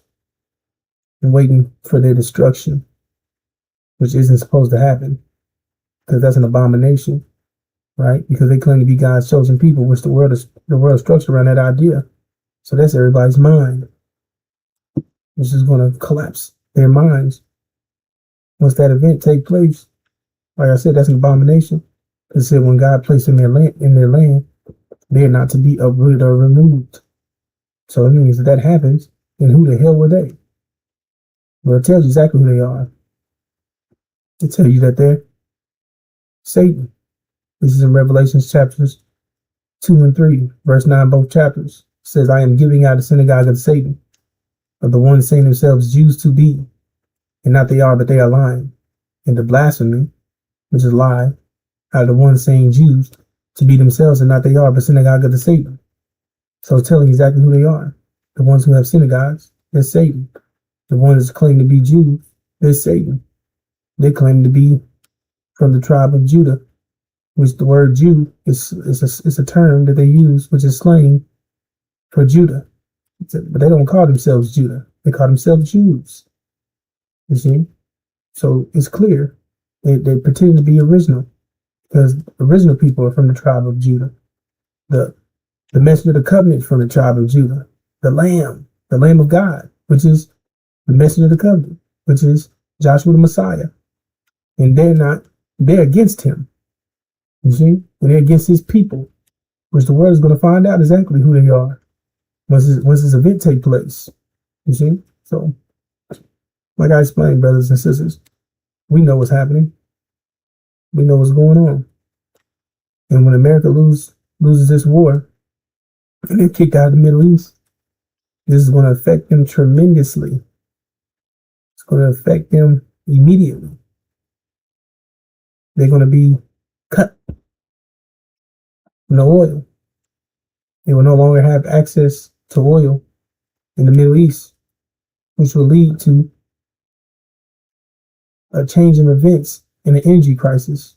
and waiting for their destruction, which isn't supposed to happen because that's an abomination, right? Because they claim to be God's chosen people, which the world is structured around that idea. So that's everybody's mind, which is going to collapse their minds once that event takes place. Like I said, that's an abomination. It said when God placed in their land, they are not to be uprooted or removed. So it means that happens, then who the hell were they? Well, it tells you exactly who they are. It tells you that they're Satan. This is in Revelation chapters 2 and 3, verse 9, both chapters. It says, I am giving out the synagogue of Satan, of the ones saying themselves Jews to be, and not they are, but they are lying. And the blasphemy, which is lie, out of the ones saying Jews to be themselves, and not they are, but synagogue of the Satan. So it's telling you exactly who they are. The ones who have synagogues, they're Satan. The ones that claim to be Jews, they're Satan. They claim to be from the tribe of Judah, which the word Jew is a term that they use, which is slang for Judah. But they don't call themselves Judah. They call themselves Jews. You see? So it's clear. They pretend to be original because original people are from the tribe of Judah. The messenger of the covenant from the tribe of Judah. The Lamb of God, which is the messenger of the covenant, which is Joshua the Messiah. And they're against him. You see? And they're against his people, which the world is going to find out exactly who they are once this event take place. You see? So, like I explained, brothers and sisters, we know what's happening. We know what's going on. And when America loses this war, and they're kicked out of the Middle East, this is going to affect them tremendously. It's going to affect them immediately. They're going to be cut from the oil. They will no longer have access to oil in the Middle East, which will lead to a change in events in the energy crisis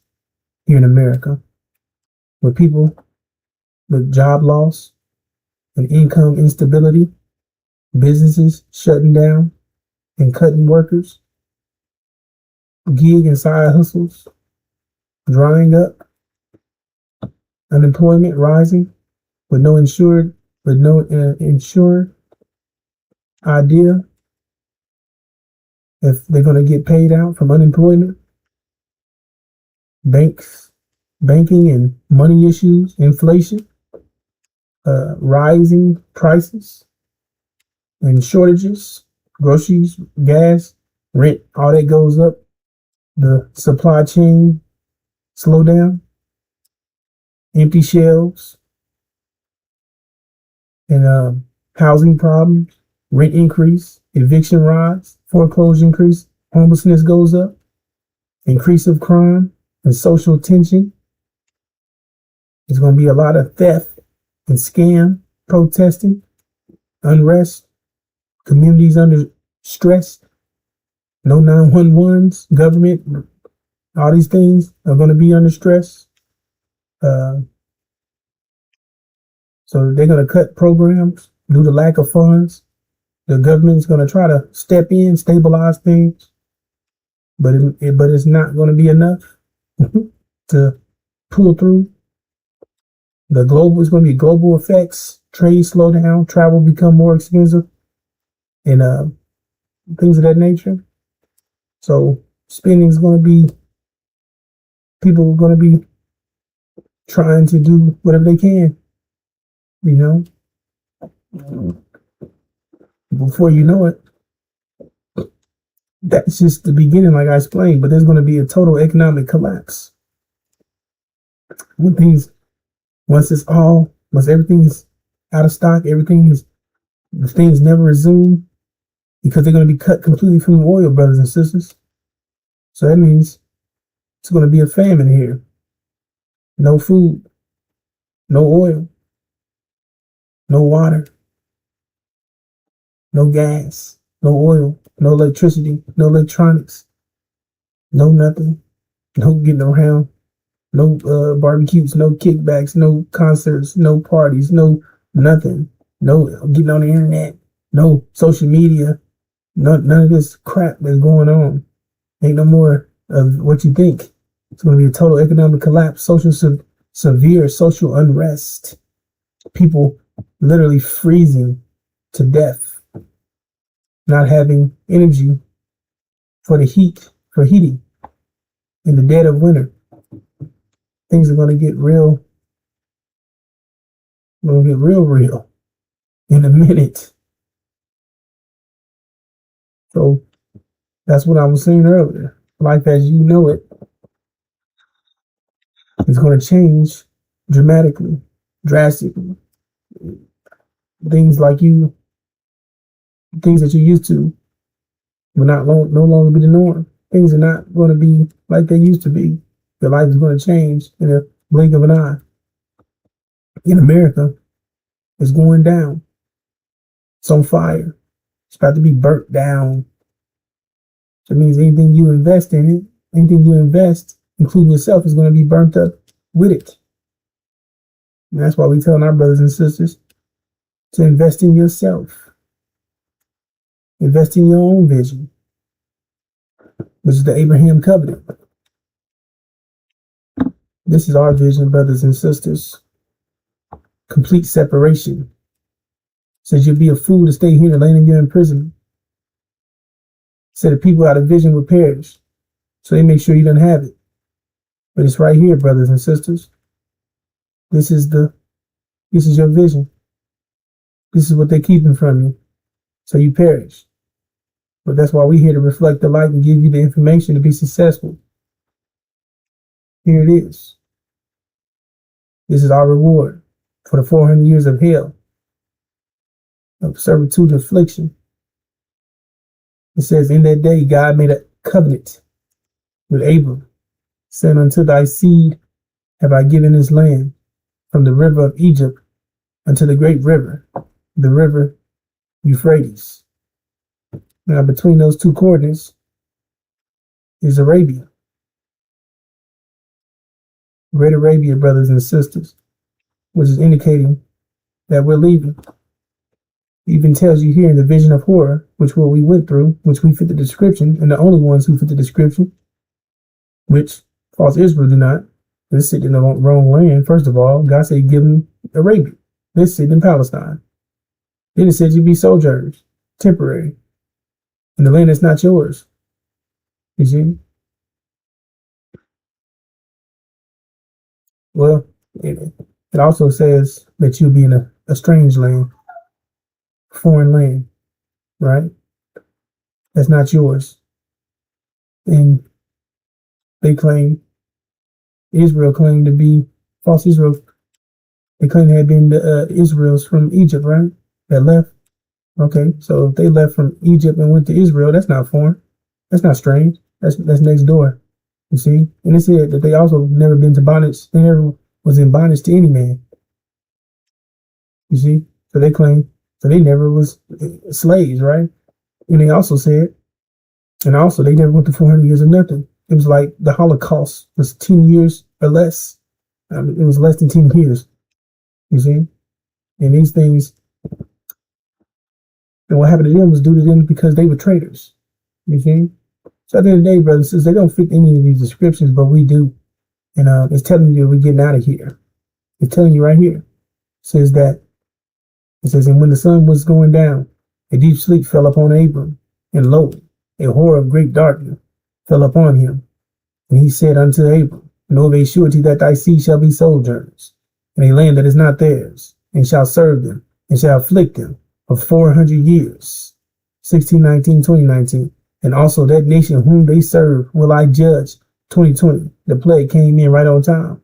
here in America, with people with job loss and income instability, businesses shutting down and cutting workers, gig and side hustles drying up, unemployment rising with no insured idea if they're going to get paid out from unemployment, banking and money issues, inflation, rising prices and shortages, groceries, gas, rent, all that goes up. The supply chain slow down, empty shelves, and housing problems, rent increase, eviction rise, foreclosure increase, homelessness goes up, increase of crime and social tension. There's going to be a lot of theft and scam, protesting, unrest, communities under stress, no 911s, government, all these things are going to be under stress. So they're going to cut programs due to lack of funds. The government's going to try to step in, stabilize things, but it's not going to be enough to pull through. It's going to be global effects, trade slow down, travel become more expensive, and things of that nature. So spending is going to be, people are going to be trying to do whatever they can, Before you know it, that's just the beginning, like I explained, but there's going to be a total economic collapse. Once everything is out of stock, the things never resume because they're going to be cut completely from the oil, brothers and sisters. So that means it's going to be a famine here. No food, no oil, no water, no gas, no oil, no electricity, no electronics, no nothing, no getting around, no barbecues, no kickbacks, no concerts, no parties, no nothing, no getting on the internet, no social media, none of this crap that's going on. Ain't no more of what you think. It's going to be a total economic collapse, severe social unrest, people literally freezing to death, not having energy for heating in the dead of winter. Things are going to get real in a minute. So that's what I was saying earlier. Life as you know it is going to change dramatically, drastically. Things that you're used to will no longer be the norm. Things are not going to be like they used to be. Your life is going to change in a blink of an eye. In America, it's going down. It's on fire. It's about to be burnt down. So it means anything you invest in it, including yourself, is going to be burnt up with it. And that's why we tell our brothers and sisters to invest in yourself. Invest in your own vision, which is the Abraham covenant. This is our vision, brothers and sisters. Complete separation. Says you'll be a fool to stay here in the land of your imprisonment. Said the people out of vision would perish. So they make sure you don't have it. But it's right here, brothers and sisters. This is your vision. This is what they're keeping from you. So you perish. But that's why we're here to reflect the light and give you the information to be successful. Here it is. This is our reward for the 400 years of hell, of servitude and affliction. It says, in that day, God made a covenant with Abram, saying, unto thy seed have I given this land, from the river of Egypt unto the great river, the river Euphrates. Now, between those two coordinates is Arabia. Great Arabia, brothers and sisters, which is indicating that we're leaving. It even tells you here in the vision of horror, which what we went through, which we fit the description, and the only ones who fit the description, which false Israel do not. They're sitting in the wrong land. First of all, God said, give them Arabia. They're sitting in Palestine. Then it said you be sojourners. temporary. And the land is not yours. You see? Well, it also says that you'll be in a strange land, foreign land, right? That's not yours. And Israel claimed to be false Israel. They claimed they had been the Israels from Egypt, right? That left. Okay, so if they left from Egypt and went to Israel, that's not foreign. That's not strange. That's next door. You see? And it said that they also never been to bondage. They never was in bondage to any man. You see? So they claim, so they never was slaves, right? And they also said, and also they never went to 400 years of nothing. It was like the Holocaust was 10 years or less. I mean, it was less than 10 years. You see? And these things, and what happened to them was due to them because they were traitors. You see? So at the end of the day, brothers and sisters, they don't fit any of these descriptions, but we do. And it's telling you we're getting out of here. It's telling you right here. It says that, it says, and when the sun was going down, a deep sleep fell upon Abram, and lo, a horror of great darkness fell upon him. And he said unto Abram, know of a surety that thy seed shall be sojourners in a land that is not theirs, and shall serve them, and shall afflict them for 400 years. 16:19, 20:19. And also that nation whom they serve will I judge. 2020. The plague came in right on time.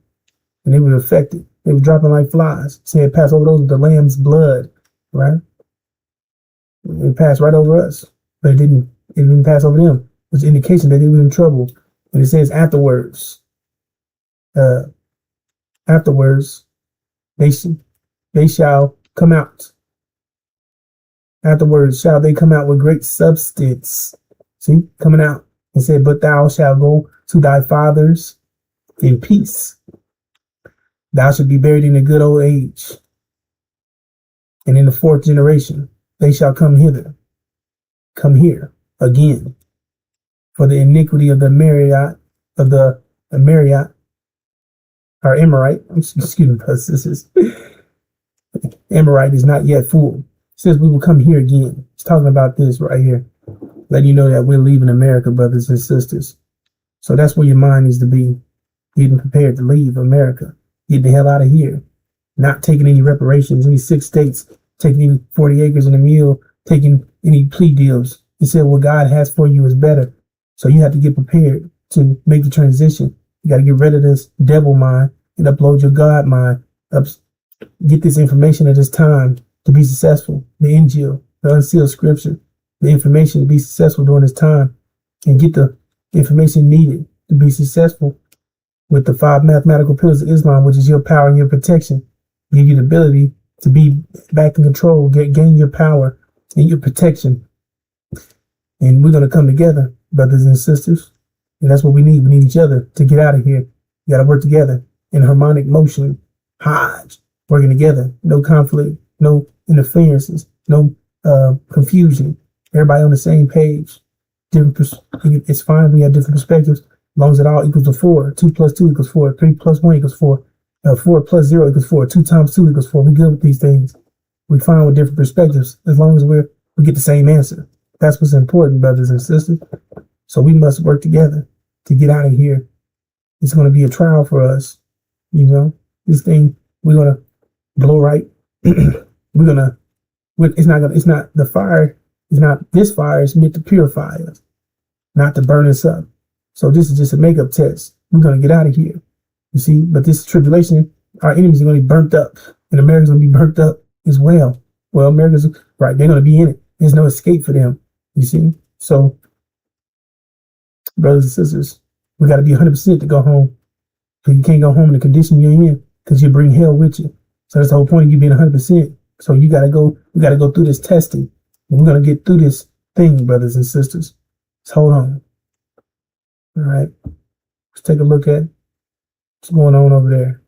And they were affected. They were dropping like flies. Said pass over those with the lamb's blood. Right? It passed right over us. But it didn't pass over them. It was an indication that they were in trouble. And it says afterwards. Afterwards they shall come out. Afterwards shall they come out with great substance. See, coming out. He said, but thou shalt go to thy fathers in peace. Thou shalt be buried in a good old age. And in the fourth generation, they shall come hither. Come here again. For the iniquity of the Amorite, excuse me, because this is Amorite is not yet full. It says we will come here again. It's talking about this right here. Letting you know that we're leaving America, brothers and sisters. So that's where your mind needs to be. Getting prepared to leave America. Get the hell out of here. Not taking any reparations, any 6 states, taking any 40 acres and a mule, taking any plea deals. He said what God has for you is better. So you have to get prepared to make the transition. You got to get rid of this devil mind and upload your God mind. Get this information at this time to be successful. The INJIL, the unsealed scripture, the information to be successful during this time, and get the information needed to be successful with the 5 mathematical pillars of Islam, which is your power and your protection. Give you the ability to be back in control, gain your power and your protection. And we're going to come together, brothers and sisters. And that's what we need. We need each other to get out of here. You got to work together in harmonic motion. Hodge, working together. No conflict, no interferences, no confusion. Everybody on the same page. It's fine. We have different perspectives. As long as it all equals to 4. 2 plus 2 equals 4. 3 plus 1 equals 4. 4 plus 0 equals 4. 2 times 2 equals 4. We good with these things. We fine with different perspectives as long as we get the same answer. That's what's important, brothers and sisters. So we must work together to get out of here. It's going to be a trial for us. You know, this thing, we're going to blow right. This fire is meant to purify us, not to burn us up. So this is just a makeup test. We're going to get out of here. You see, but this tribulation, our enemies are going to be burnt up, and America's going to be burnt up as well. Well, America's right. They're going to be in it. There's no escape for them. You see? So, brothers and sisters, we got to be 100% to go home. So you can't go home in the condition you're in because you bring hell with you. So that's the whole point of you being 100%. So we got to go through this testing. And we're going to get through this thing, brothers and sisters. Just hold on. All right. Let's take a look at what's going on over there.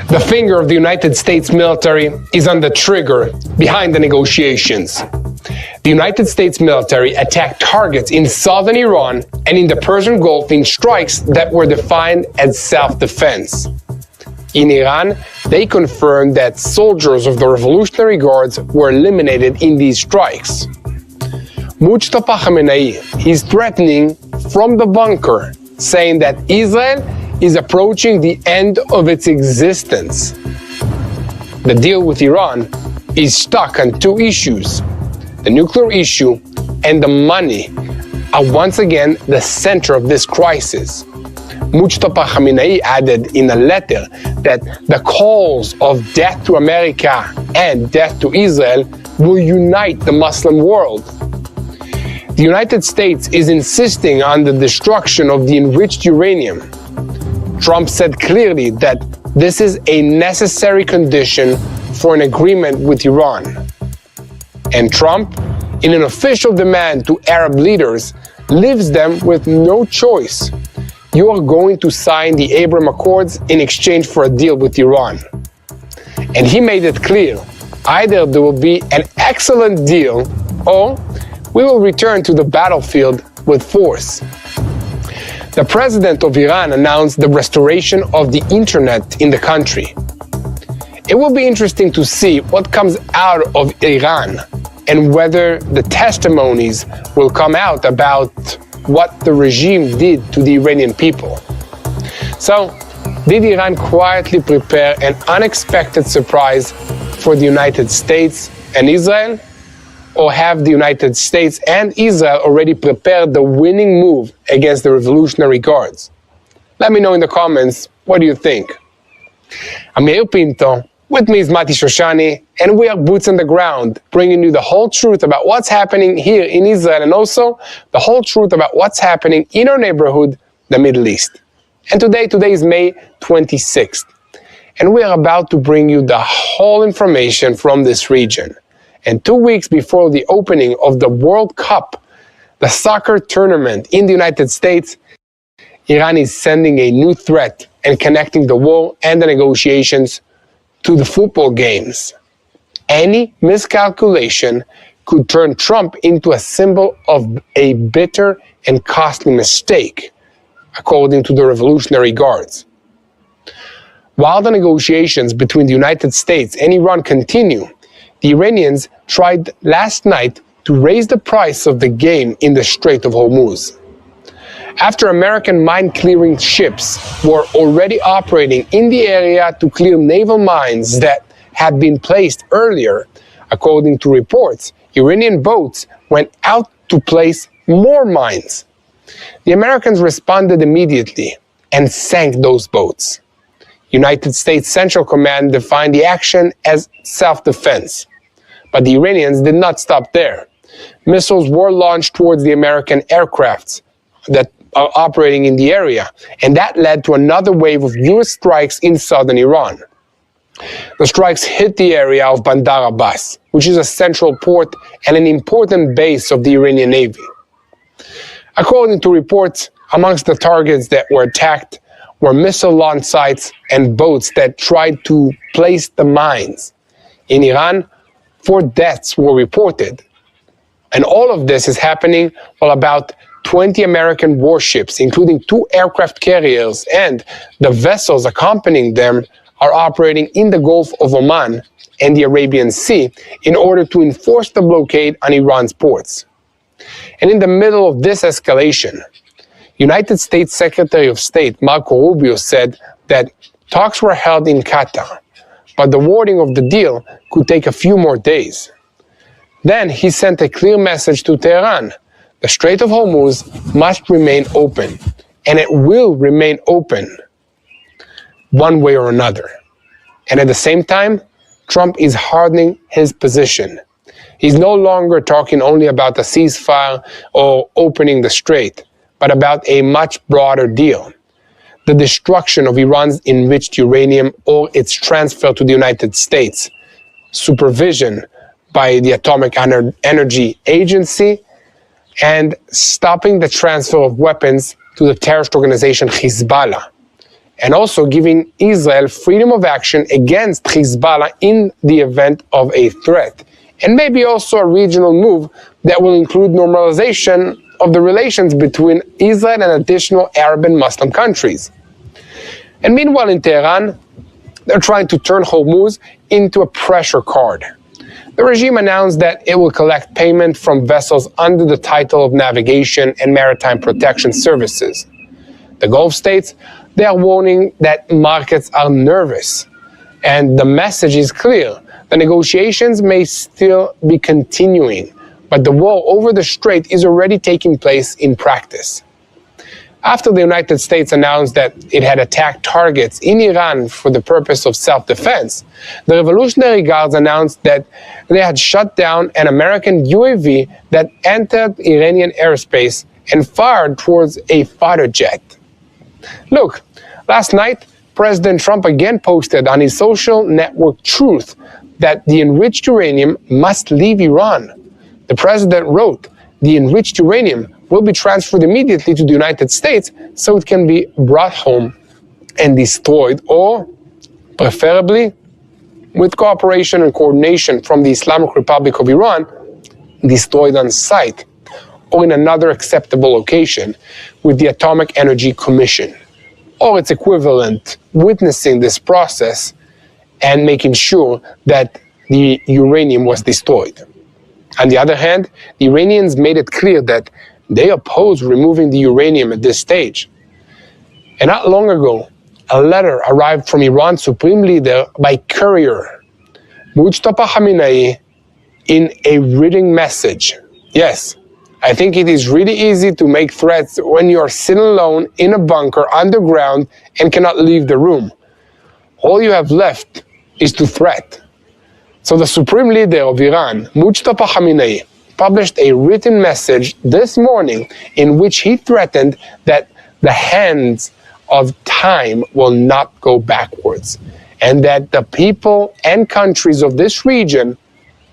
The finger of the United States military is on the trigger behind the negotiations. The United States military attacked targets in southern Iran and in the Persian Gulf in strikes that were defined as self-defense. In Iran, they confirmed that soldiers of the Revolutionary Guards were eliminated in these strikes. Mustafa Khamenei is threatening from the bunker, saying that Israel is approaching the end of its existence. The deal with Iran is stuck on two issues. The nuclear issue and the money are once again the center of this crisis. Mustafa Khamenei added in a letter that the calls of death to America and death to Israel will unite the Muslim world. The United States is insisting on the destruction of the enriched uranium. Trump said clearly that this is a necessary condition for an agreement with Iran. And Trump, in an official demand to Arab leaders, leaves them with no choice. You are going to sign the Abraham Accords in exchange for a deal with Iran. And he made it clear, either there will be an excellent deal or we will return to the battlefield with force. The president of Iran announced the restoration of the internet in the country. It will be interesting to see what comes out of Iran and whether the testimonies will come out about what the regime did to the Iranian people. So, did Iran quietly prepare an unexpected surprise for the United States and Israel? Or have the United States and Israel already prepared the winning move against the Revolutionary Guards? Let me know in the comments, what do you think? I'm Yair Pinto, with me is Mati Shoshani, and we are boots on the ground, bringing you the whole truth about what's happening here in Israel and also the whole truth about what's happening in our neighborhood, the Middle East. And today is May 26th, and we are about to bring you the whole information from this region. And 2 weeks before the opening of the World Cup, the soccer tournament in the United States, Iran is sending a new threat and connecting the war and the negotiations to the football games. Any miscalculation could turn Trump into a symbol of a bitter and costly mistake, according to the Revolutionary Guards. While the negotiations between the United States and Iran continue, the Iranians tried last night to raise the price of the game in the Strait of Hormuz. After American mine-clearing ships were already operating in the area to clear naval mines that had been placed earlier, according to reports, Iranian boats went out to place more mines. The Americans responded immediately and sank those boats. United States Central Command defined the action as self-defense. But the Iranians did not stop there. Missiles were launched towards the American aircrafts that are operating in the area, and that led to another wave of U.S. strikes in southern Iran. The strikes hit the area of Bandar Abbas, which is a central port and an important base of the Iranian Navy. According to reports, amongst the targets that were attacked were missile launch sites and boats that tried to place the mines. In Iran, 4 deaths were reported. And all of this is happening while about 20 American warships, including 2 aircraft carriers and the vessels accompanying them, are operating in the Gulf of Oman and the Arabian Sea in order to enforce the blockade on Iran's ports. And in the middle of this escalation, United States Secretary of State Marco Rubio said that talks were held in Qatar, but the wording of the deal could take a few more days. Then he sent a clear message to Tehran. The Strait of Hormuz must remain open, and it will remain open one way or another. And at the same time, Trump is hardening his position. He's no longer talking only about a ceasefire or opening the strait, but about a much broader deal. The destruction of Iran's enriched uranium or its transfer to the United States, supervision by the Atomic Energy Agency, and stopping the transfer of weapons to the terrorist organization Hezbollah, and also giving Israel freedom of action against Hezbollah in the event of a threat, and maybe also a regional move that will include normalization of the relations between Israel and additional Arab and Muslim countries. And meanwhile in Tehran, They're trying to turn Hormuz into a pressure card. The regime announced that it will collect payment from vessels under the title of Navigation and Maritime Protection Services. The Gulf states, they are warning that markets are nervous. And the message is clear. The negotiations may still be continuing, but the war over the strait is already taking place in practice. After the United States announced that it had attacked targets in Iran for the purpose of self-defense, the Revolutionary Guards announced that they had shut down an American UAV that entered Iranian airspace and fired towards a fighter jet. Look, last night, President Trump again posted on his social network Truth that the enriched uranium must leave Iran. The president wrote, the enriched uranium will be transferred immediately to the United States so it can be brought home and destroyed, or preferably with cooperation and coordination from the Islamic Republic of Iran, destroyed on site or in another acceptable location with the Atomic Energy Commission or its equivalent witnessing this process and making sure that the uranium was destroyed. On the other hand, the Iranians made it clear that they oppose removing the uranium at this stage. And not long ago, a letter arrived from Iran's supreme leader by courier, Mujtaba Khamenei, in a written message. Yes, I think it is really easy to make threats when you are sitting alone in a bunker underground and cannot leave the room. All you have left is to threat. So the supreme leader of Iran, Mujtaba Khamenei, published a written message this morning in which he threatened that the hands of time will not go backwards and that the people and countries of this region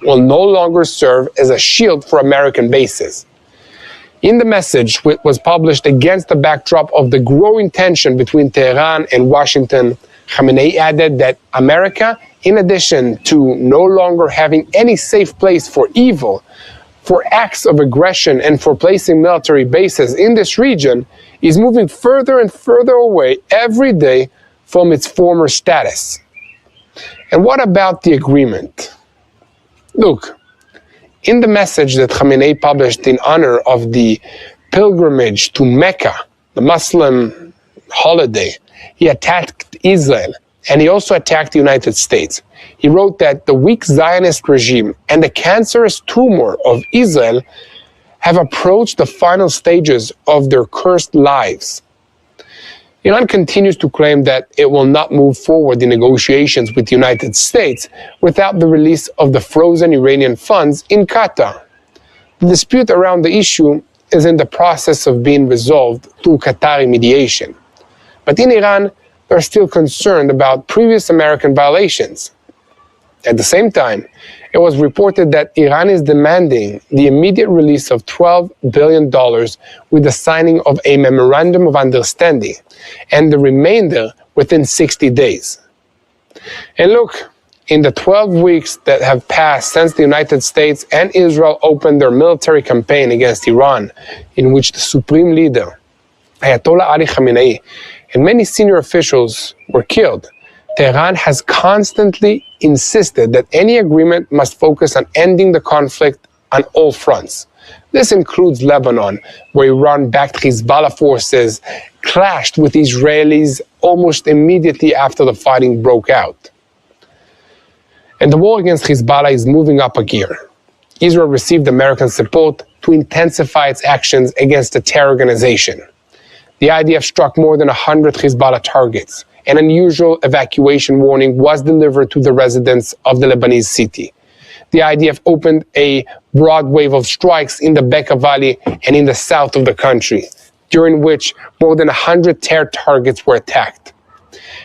will no longer serve as a shield for American bases. In the message, which was published against the backdrop of the growing tension between Tehran and Washington, Khamenei added that America, in addition to no longer having any safe place for evil, for acts of aggression and for placing military bases in this region, is moving further and further away every day from its former status. And what about the agreement? Look, in the message that Khamenei published in honor of the pilgrimage to Mecca, the Muslim holiday, he attacked Israel, and he also attacked the United States. He wrote that the weak Zionist regime and the cancerous tumor of Israel have approached the final stages of their cursed lives. Iran continues to claim that it will not move forward in negotiations with the United States without the release of the frozen Iranian funds in Qatar. The dispute around the issue is in the process of being resolved through Qatari mediation. But in Iran, they're still concerned about previous American violations. At the same time, it was reported that Iran is demanding the immediate release of $12 billion with the signing of a memorandum of understanding, and the remainder within 60 days. And look, in the 12 weeks that have passed since the United States and Israel opened their military campaign against Iran, in which the supreme leader, Ayatollah Ali Khamenei, and many senior officials were killed, Tehran has constantly insisted that any agreement must focus on ending the conflict on all fronts. This includes Lebanon, where Iran-backed Hezbollah forces clashed with Israelis almost immediately after the fighting broke out. And the war against Hezbollah is moving up a gear. Israel received American support to intensify its actions against the terror organization. The IDF struck more than 100 Hezbollah targets. An unusual evacuation warning was delivered to the residents of the Lebanese city. The IDF opened a broad wave of strikes in the Bekaa Valley and in the south of the country, during which more than 100 terror targets were attacked.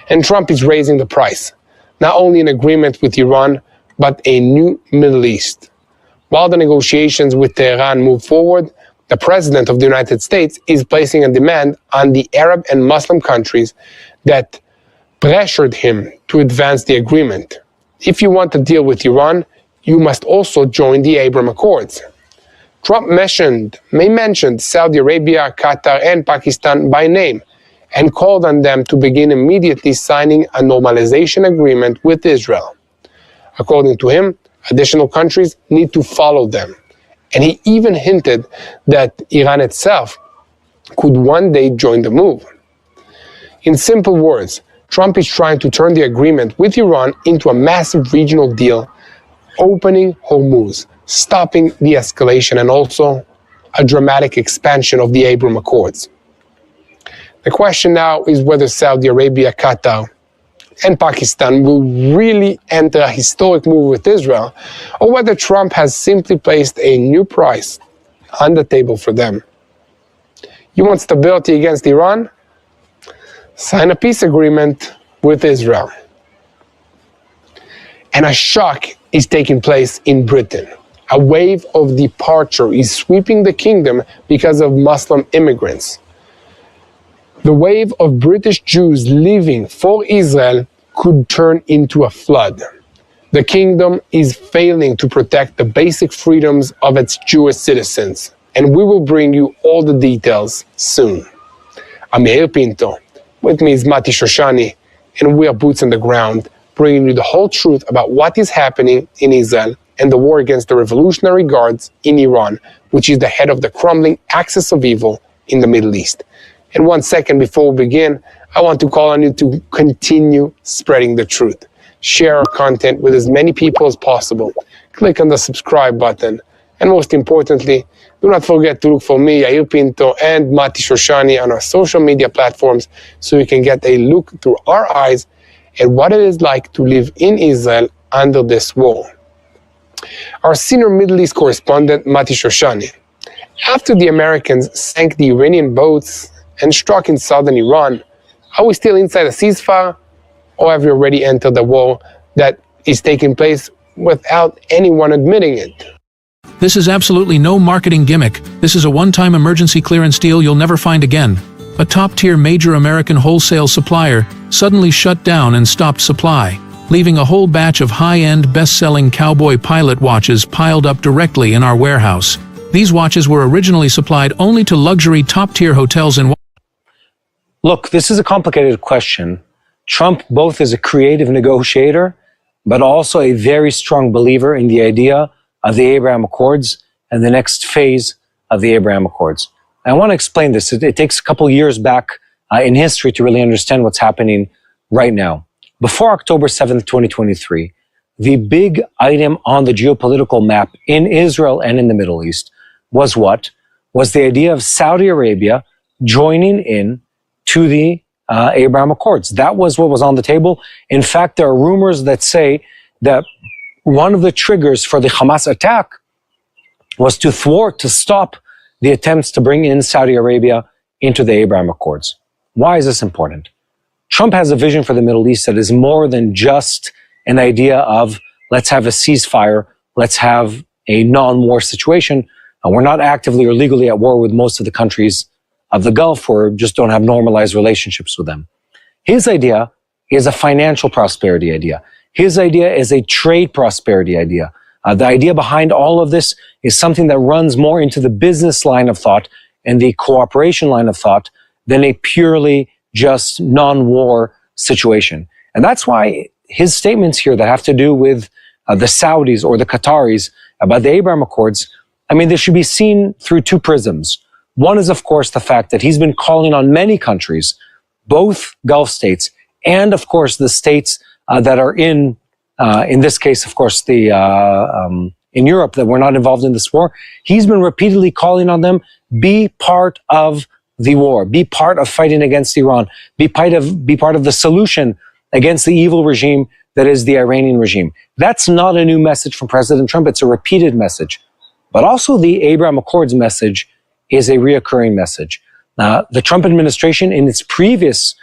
And Trump is raising the price, not only in agreement with Iran, but a new Middle East. While the negotiations with Tehran move forward, the President of the United States is placing a demand on the Arab and Muslim countries that pressured him to advance the agreement. If you want to deal with Iran, you must also join the Abraham Accords. Trump mentioned Saudi Arabia, Qatar, and Pakistan by name, and called on them to begin immediately signing a normalization agreement with Israel. According to him, additional countries need to follow them. And he even hinted that Iran itself could one day join the move. In simple words, Trump is trying to turn the agreement with Iran into a massive regional deal, opening Hormuz, stopping the escalation, and also a dramatic expansion of the Abraham Accords. The question now is whether Saudi Arabia, Qatar, and Pakistan will really enter a historic move with Israel, or whether Trump has simply placed a new price on the table for them. You want stability against Iran? Sign a peace agreement with Israel. And a shock is taking place in Britain. A wave of departure is sweeping the kingdom because of Muslim immigrants. The wave of British Jews leaving for Israel could turn into a flood. The kingdom is failing to protect the basic freedoms of its Jewish citizens, and we will bring you all the details soon. I'm Meir Pinto. With me is Mati Shoshani, and we are boots on the ground, bringing you the whole truth about what is happening in Israel and the war against the Revolutionary Guards in Iran, which is the head of the crumbling axis of evil in the Middle East. And 1 second before we begin, I want to call on you to continue spreading the truth. Share our content with as many people as possible. Click on the subscribe button. And most importantly, do not forget to look for me, Yair Pinto, and Mati Shoshani on our social media platforms so you can get a look through our eyes at what it is like to live in Israel under this war. Our senior Middle East correspondent, Mati Shoshani. After the Americans sank the Iranian boats and struck in southern Iran, are we still inside a ceasefire, or have we already entered the war that is taking place without anyone admitting it? This is absolutely no marketing gimmick. This is a one-time emergency clearance deal you'll never find again. A top-tier major American wholesale supplier suddenly shut down and stopped supply, leaving a whole batch of high-end, best-selling cowboy pilot watches piled up directly in our warehouse. These watches were originally supplied only to luxury top-tier hotels in... Look, this is a complicated question. Trump both is a creative negotiator, but also a very strong believer in the idea of the Abraham Accords and the next phase of the Abraham Accords. I want to explain this. It takes a couple years back in history to really understand what's happening right now. Before October 7th, 2023, the big item on the geopolitical map in Israel and in the Middle East was what? Was the idea of Saudi Arabia joining in to the Abraham Accords. That was what was on the table. In fact, there are rumors that say that one of the triggers for the Hamas attack was to thwart, to stop the attempts to bring in Saudi Arabia into the Abraham Accords. Why is this important? Trump has a vision for the Middle East that is more than just an idea of let's have a ceasefire, let's have a non-war situation. We're not actively or legally at war with most of the countries of the Gulf, or just don't have normalized relationships with them. His idea is a financial prosperity idea. His idea is a trade prosperity idea. The idea behind all of this is something that runs more into the business line of thought and the cooperation line of thought than a purely just non-war situation. And that's why his statements here that have to do with the Saudis or the Qataris about the Abraham Accords, I mean, they should be seen through two prisms. One is, of course, the fact that he's been calling on many countries, both Gulf states and, of course, the states that are in this case, of course, in Europe, that were not involved in this war. He's been repeatedly calling on them, be part of the war, be part of fighting against Iran, be part of the solution against the evil regime that is the Iranian regime. That's not a new message from President Trump. It's a repeated message. But also the Abraham Accords message is a reoccurring message. The Trump administration in its previous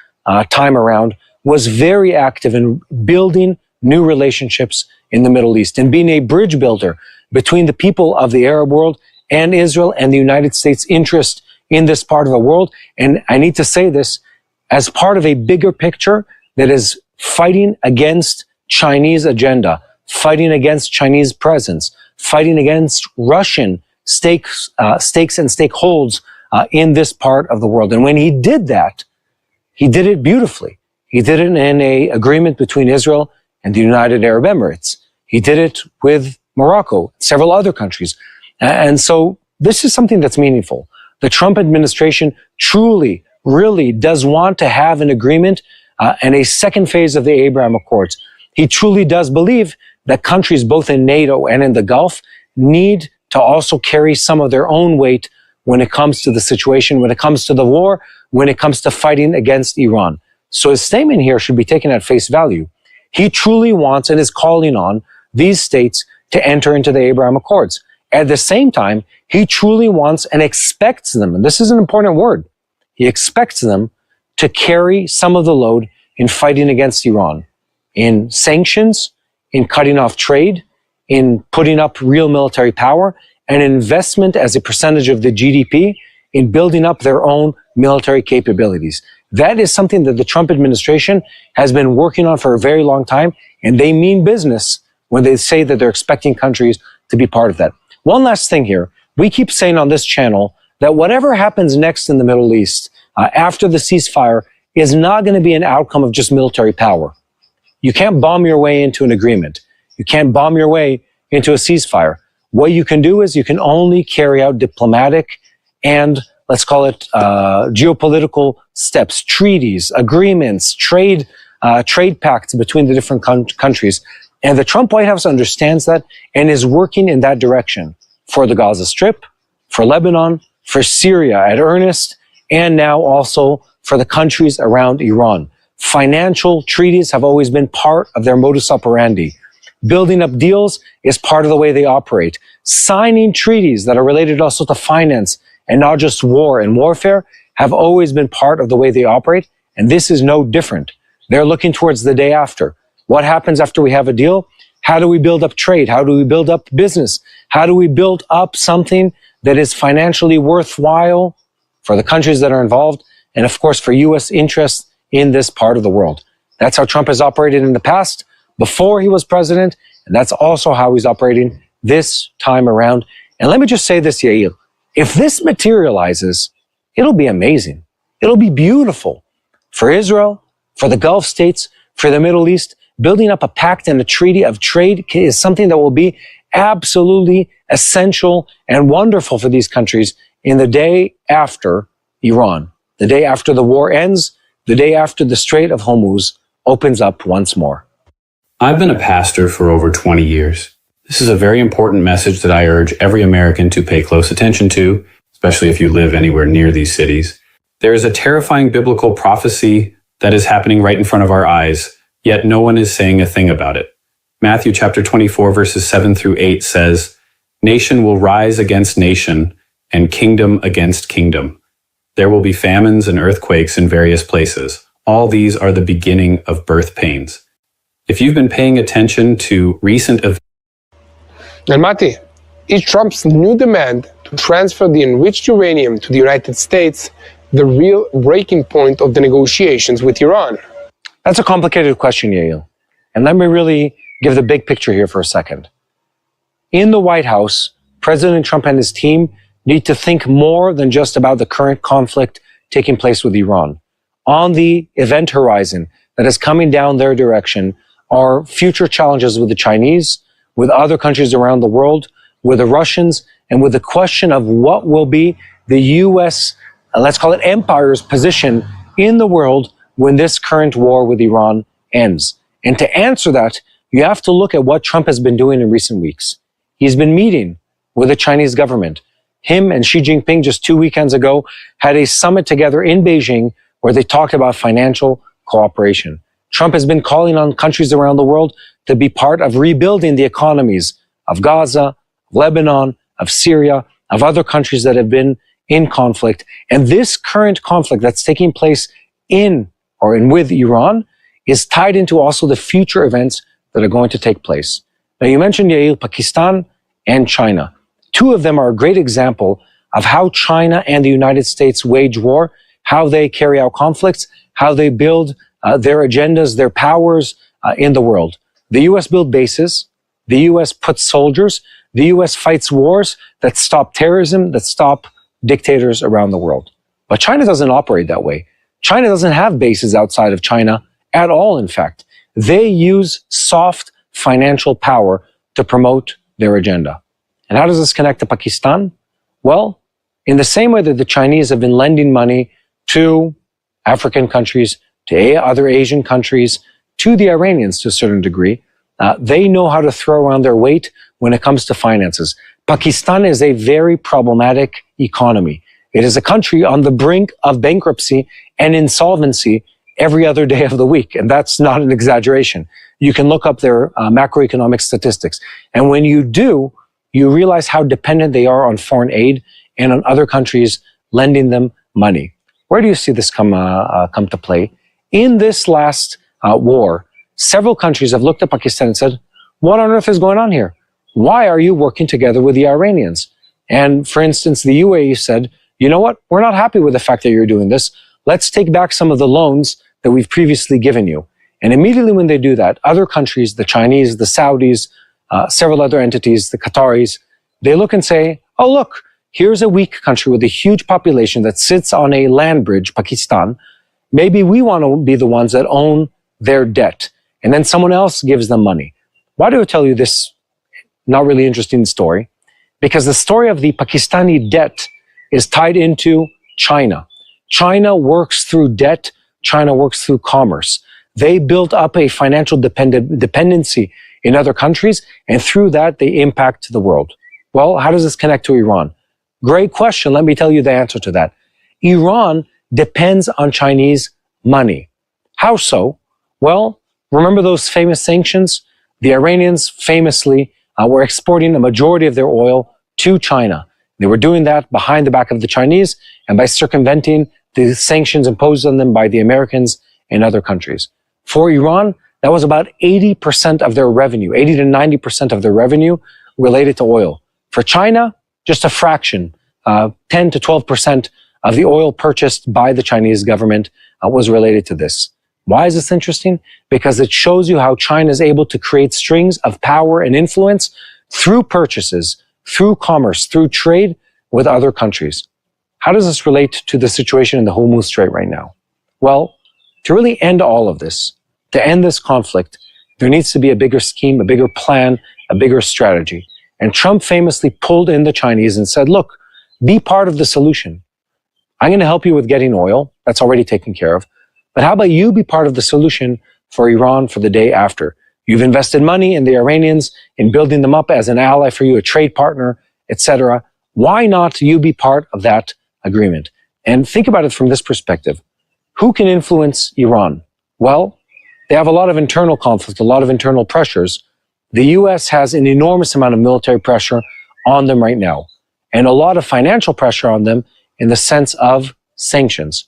time around was very active in building new relationships in the Middle East and being a bridge builder between the people of the Arab world and Israel and the United States' interest in this part of the world. And I need to say this as part of a bigger picture that is fighting against Chinese agenda, fighting against Chinese presence, fighting against Russian stakes and stakeholds in this part of the world. And when he did that, He did it beautifully. He did it in an agreement between Israel and the United Arab Emirates. He did it with Morocco, several other countries. And so this is something that's meaningful. The Trump administration truly, really does want to have an agreement and a second phase of the Abraham Accords. He truly does believe that countries both in NATO and in the Gulf need to also carry some of their own weight when it comes to the situation, when it comes to the war, when it comes to fighting against Iran. So his statement here should be taken at face value. He truly wants and is calling on these states to enter into the Abraham Accords. At the same time, he truly wants and expects them, and this is an important word, he expects them to carry some of the load in fighting against Iran, in sanctions, in cutting off trade, in putting up real military power, and investment as a percentage of the GDP in building up their own military capabilities. That is something that the Trump administration has been working on for a very long time, and they mean business when they say that they're expecting countries to be part of that. One last thing here. We keep saying on this channel that whatever happens next in the Middle East after the ceasefire is not going to be an outcome of just military power. You can't bomb your way into an agreement. You can't bomb your way into a ceasefire. What you can do is you can only carry out diplomatic and, let's call it, geopolitical steps, treaties, agreements, trade pacts between the different countries. And the Trump White House understands that and is working in that direction for the Gaza Strip, for Lebanon, for Syria at earnest, and now also for the countries around Iran. Financial treaties have always been part of their modus operandi. Building up deals is part of the way they operate. Signing treaties that are related also to finance and not just war and warfare have always been part of the way they operate, and this is no different. They're looking towards the day after. What happens after we have a deal? How do we build up trade? How do we build up business? How do we build up something that is financially worthwhile for the countries that are involved and, of course, for U.S. interests in this part of the world? That's how Trump has operated in the past, before he was president, and that's also how he's operating this time around. And let me just say this, Yael. If this materializes, it'll be amazing. It'll be beautiful for Israel, for the Gulf states, for the Middle East. Building up a pact and a treaty of trade is something that will be absolutely essential and wonderful for these countries in the day after Iran, the day after the war ends, the day after the Strait of Hormuz opens up once more. I've been a pastor for over 20 years. This is a very important message that I urge every American to pay close attention to, especially if you live anywhere near these cities. There is a terrifying biblical prophecy that is happening right in front of our eyes, yet no one is saying a thing about it. Matthew chapter 24, verses 7 through 8 says, "Nation will rise against nation, and kingdom against kingdom. There will be famines and earthquakes in various places. All these are the beginning of birth pains." If you've been paying attention to recent events, And Mati, is Trump's new demand to transfer the enriched uranium to the United States the real breaking point of the negotiations with Iran? That's a complicated question, Yael. And let me really give the big picture here for a second. In the White House, President Trump and his team need to think more than just about the current conflict taking place with Iran. On the event horizon that is coming down their direction are future challenges with the Chinese, with other countries around the world, with the Russians, and with the question of what will be the U.S., let's call it empire's position in the world when this current war with Iran ends. And to answer that, you have to look at what Trump has been doing in recent weeks. He's been meeting with the Chinese government. Him and Xi Jinping just 2 weekends ago had a summit together in Beijing where they talked about financial cooperation. Trump has been calling on countries around the world to be part of rebuilding the economies of Gaza, of Lebanon, of Syria, of other countries that have been in conflict. And this current conflict that's taking place in or in with Iran is tied into also the future events that are going to take place. Now, you mentioned, Yael, Pakistan and China. Two of them are a great example of how China and the United States wage war, how they carry out conflicts, how they build their agendas, their powers in the world. The U.S. build bases, the U.S. puts soldiers, the U.S. fights wars that stop terrorism, that stop dictators around the world. But China doesn't operate that way. China doesn't have bases outside of China at all, in fact. They use soft financial power to promote their agenda. And how does this connect to Pakistan? Well, in the same way that the Chinese have been lending money to African countries, to other Asian countries, to the Iranians to a certain degree, they know how to throw around their weight when it comes to finances. Pakistan is a very problematic economy. It is a country on the brink of bankruptcy and insolvency every other day of the week. And that's not an exaggeration. You can look up their macroeconomic statistics. And when you do, you realize how dependent they are on foreign aid and on other countries lending them money. Where do you see this come to play? In this last war, several countries have looked at Pakistan and said, what on earth is going on here? Why are you working together with the Iranians? And for instance, the UAE said, you know what? We're not happy with the fact that you're doing this. Let's take back some of the loans that we've previously given you. And immediately when they do that, other countries, the Chinese, the Saudis, several other entities, the Qataris, they look and say, oh, look, here's a weak country with a huge population that sits on a land bridge, Pakistan. Maybe we want to be the ones that own their debt. And then someone else gives them money. Why do I tell you this not really interesting story? Because the story of the Pakistani debt is tied into China. China works through debt. China works through commerce. They built up a financial dependency in other countries, and through that, they impact the world. Well, how does this connect to Iran? Great question. Let me tell you the answer to that. Iran depends on Chinese money. How so? Well, remember those famous sanctions? The Iranians famously were exporting a majority of their oil to China. They were doing that behind the back of the Chinese and by circumventing the sanctions imposed on them by the Americans and other countries. For Iran, that was about 80% of their revenue, 80 to 90% of their revenue related to oil. For China, just a fraction, 10 to 12% of the oil purchased by the Chinese government was related to this. Why is this interesting? Because it shows you how China is able to create strings of power and influence through purchases, through commerce, through trade with other countries. How does this relate to the situation in the Hormuz Strait right now? Well, to really end all of this, to end this conflict, there needs to be a bigger scheme, a bigger plan, a bigger strategy. And Trump famously pulled in the Chinese and said, look, be part of the solution. I'm going to help you with getting oil. That's already taken care of. But how about you be part of the solution for Iran for the day after? You've invested money in the Iranians, in building them up as an ally for you, a trade partner, etc. Why not you be part of that agreement? And think about it from this perspective. Who can influence Iran? Well, they have a lot of internal conflict, a lot of internal pressures. The U.S. has an enormous amount of military pressure on them right now, and a lot of financial pressure on them in the sense of sanctions.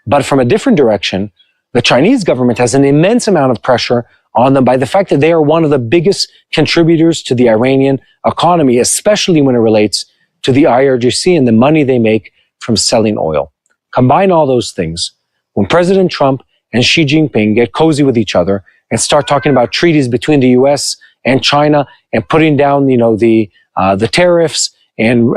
But from a different direction, the Chinese government has an immense amount of pressure on them by the fact that they are one of the biggest contributors to the Iranian economy, especially when it relates to the IRGC and the money they make from selling oil. Combine all those things. When President Trump and Xi Jinping get cozy with each other and start talking about treaties between the U.S. and China and putting down, the tariffs and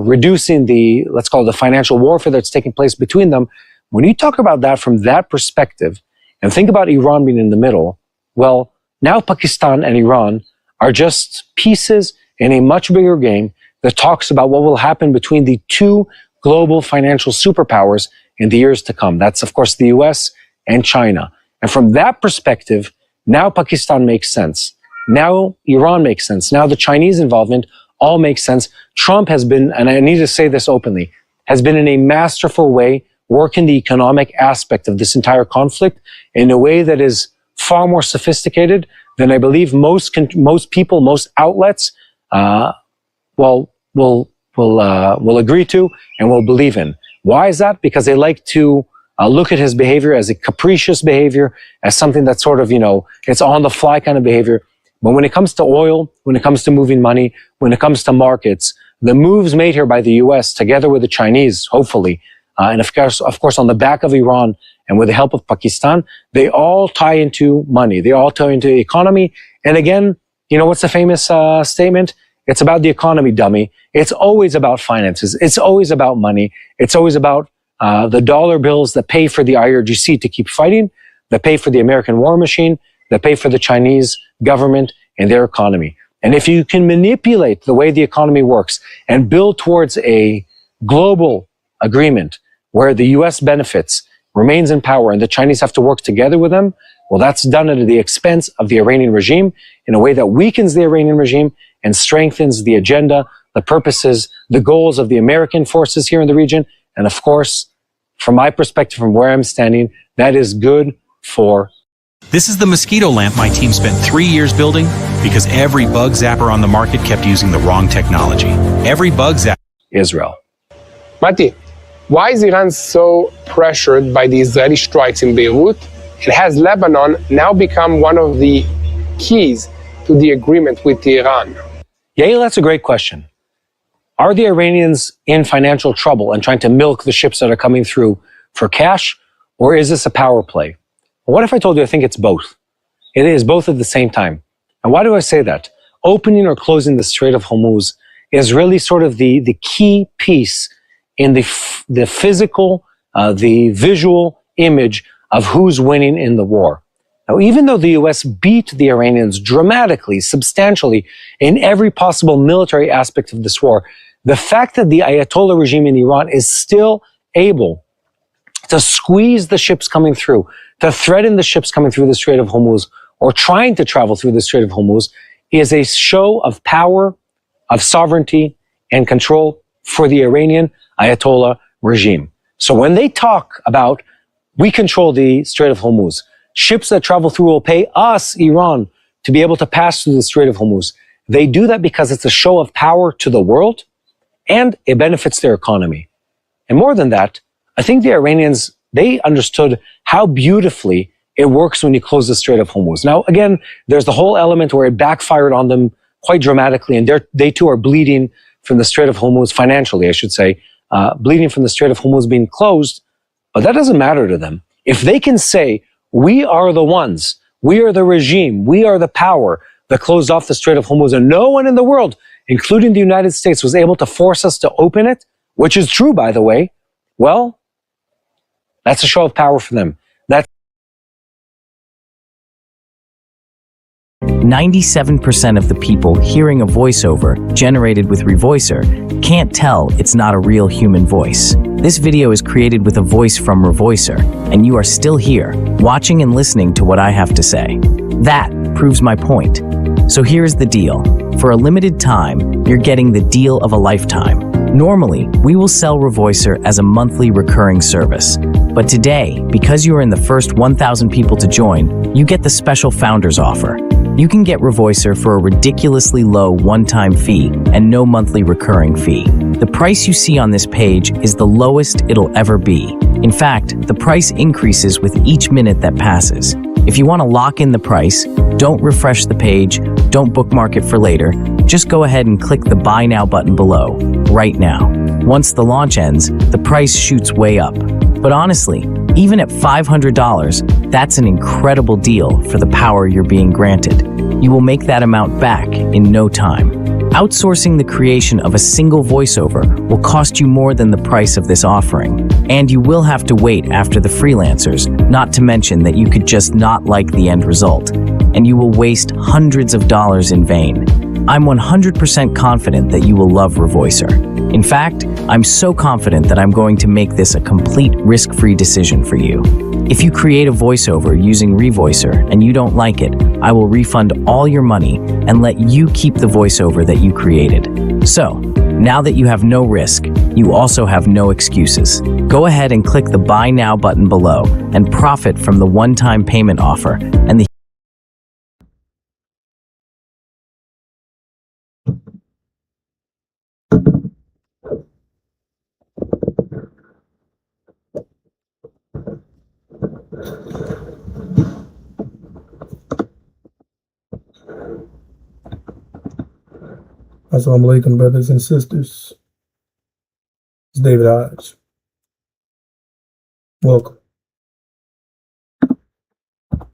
reducing the, let's call it the financial warfare that's taking place between them. When you talk about that from that perspective and think about Iran being in the middle, well, now Pakistan and Iran are just pieces in a much bigger game that talks about what will happen between the two global financial superpowers in the years to come. That's, of course, the US and China. And from that perspective, now Pakistan makes sense. Now Iran makes sense. Now the Chinese involvement all makes sense. Trump has been, and I need to say this openly, has been in a masterful way working the economic aspect of this entire conflict in a way that is far more sophisticated than I believe most people, most outlets, will agree to and will believe in. Why is that? Because they like to look at his behavior as a capricious behavior, as something that's sort of, it's on the fly kind of behavior. But when it comes to oil, when it comes to moving money, when it comes to markets, the moves made here by the U.S. together with the Chinese, hopefully, and of course, on the back of Iran and with the help of Pakistan, they all tie into money. They all tie into the economy. And again, what's the famous statement? It's about the economy, dummy. It's always about finances. It's always about money. It's always about the dollar bills that pay for the IRGC to keep fighting, that pay for the American war machine, that pay for the Chinese government and their economy. And if you can manipulate the way the economy works and build towards a global agreement where the US benefits, remains in power, and the Chinese have to work together with them, well, that's done at the expense of the Iranian regime in a way that weakens the Iranian regime and strengthens the agenda, the purposes, the goals of the American forces here in the region. And of course, from my perspective, from where I'm standing, that is good for. This is the mosquito lamp my team spent 3 years building because every bug zapper on the market kept using the wrong technology. Every bug zapper. Israel. Mati, why is Iran so pressured by the Israeli strikes in Beirut? It has Lebanon now become one of the keys to the agreement with Iran. Yael, that's a great question. Are the Iranians in financial trouble and trying to milk the ships that are coming through for cash, or is this a power play? Well, what if I told you I think it's both? It is both at the same time. And why do I say that? Opening or closing the Strait of Hormuz is really sort of the key piece in the physical, the visual image of who's winning in the war. Now, even though the US beat the Iranians dramatically, substantially, in every possible military aspect of this war, the fact that the Ayatollah regime in Iran is still able to squeeze the ships coming through, to threaten the ships coming through the Strait of Hormuz, or trying to travel through the Strait of Hormuz, is a show of power, of sovereignty, and control for the Iranian Ayatollah regime. So when they talk about, we control the Strait of Hormuz, ships that travel through will pay us, Iran, to be able to pass through the Strait of Hormuz. They do that because it's a show of power to the world, and it benefits their economy. And more than that, I think the Iranians, they understood how beautifully it works when you close the Strait of Hormuz. Now, again, there's the whole element where it backfired on them quite dramatically, and they too are bleeding from the Strait of Hormuz, financially, I should say, bleeding from the Strait of Hormuz being closed, but that doesn't matter to them. If they can say, we are the ones, we are the regime, we are the power that closed off the Strait of Hormuz, and no one in the world, including the United States, was able to force us to open it, which is true, by the way, well, that's a show of power for them. That's 97% of the people hearing a voiceover generated with Revoicer can't tell it's not a real human voice. This video is created with a voice from Revoicer, and you are still here, watching and listening to what I have to say. That proves my point. So here's the deal. For a limited time, you're getting the deal of a lifetime. Normally, we will sell Revoicer as a monthly recurring service. But today, because you are in the first 1,000 people to join, you get the special founders offer. You can get Revoicer for a ridiculously low one-time fee and no monthly recurring fee. The price you see on this page is the lowest it'll ever be. In fact, the price increases with each minute that passes. If you want to lock in the price, don't refresh the page, don't bookmark it for later, just go ahead and click the Buy Now button below, right now. Once the launch ends, the price shoots way up. But honestly, even at $500, that's an incredible deal for the power you're being granted. You will make that amount back in no time. Outsourcing the creation of a single voiceover will cost you more than the price of this offering. And you will have to wait after the freelancers, not to mention that you could just not like the end result. And you will waste hundreds of dollars in vain. I'm 100% confident that you will love Revoicer. In fact, I'm so confident that I'm going to make this a complete risk-free decision for you. If you create a voiceover using Revoicer and you don't like it, I will refund all your money and let you keep the voiceover that you created. So, now that you have no risk, you also have no excuses. Go ahead and click the Buy Now button below and profit from the one-time payment offer and the Assalamu alaikum, brothers and sisters. It's David Hodge. Welcome.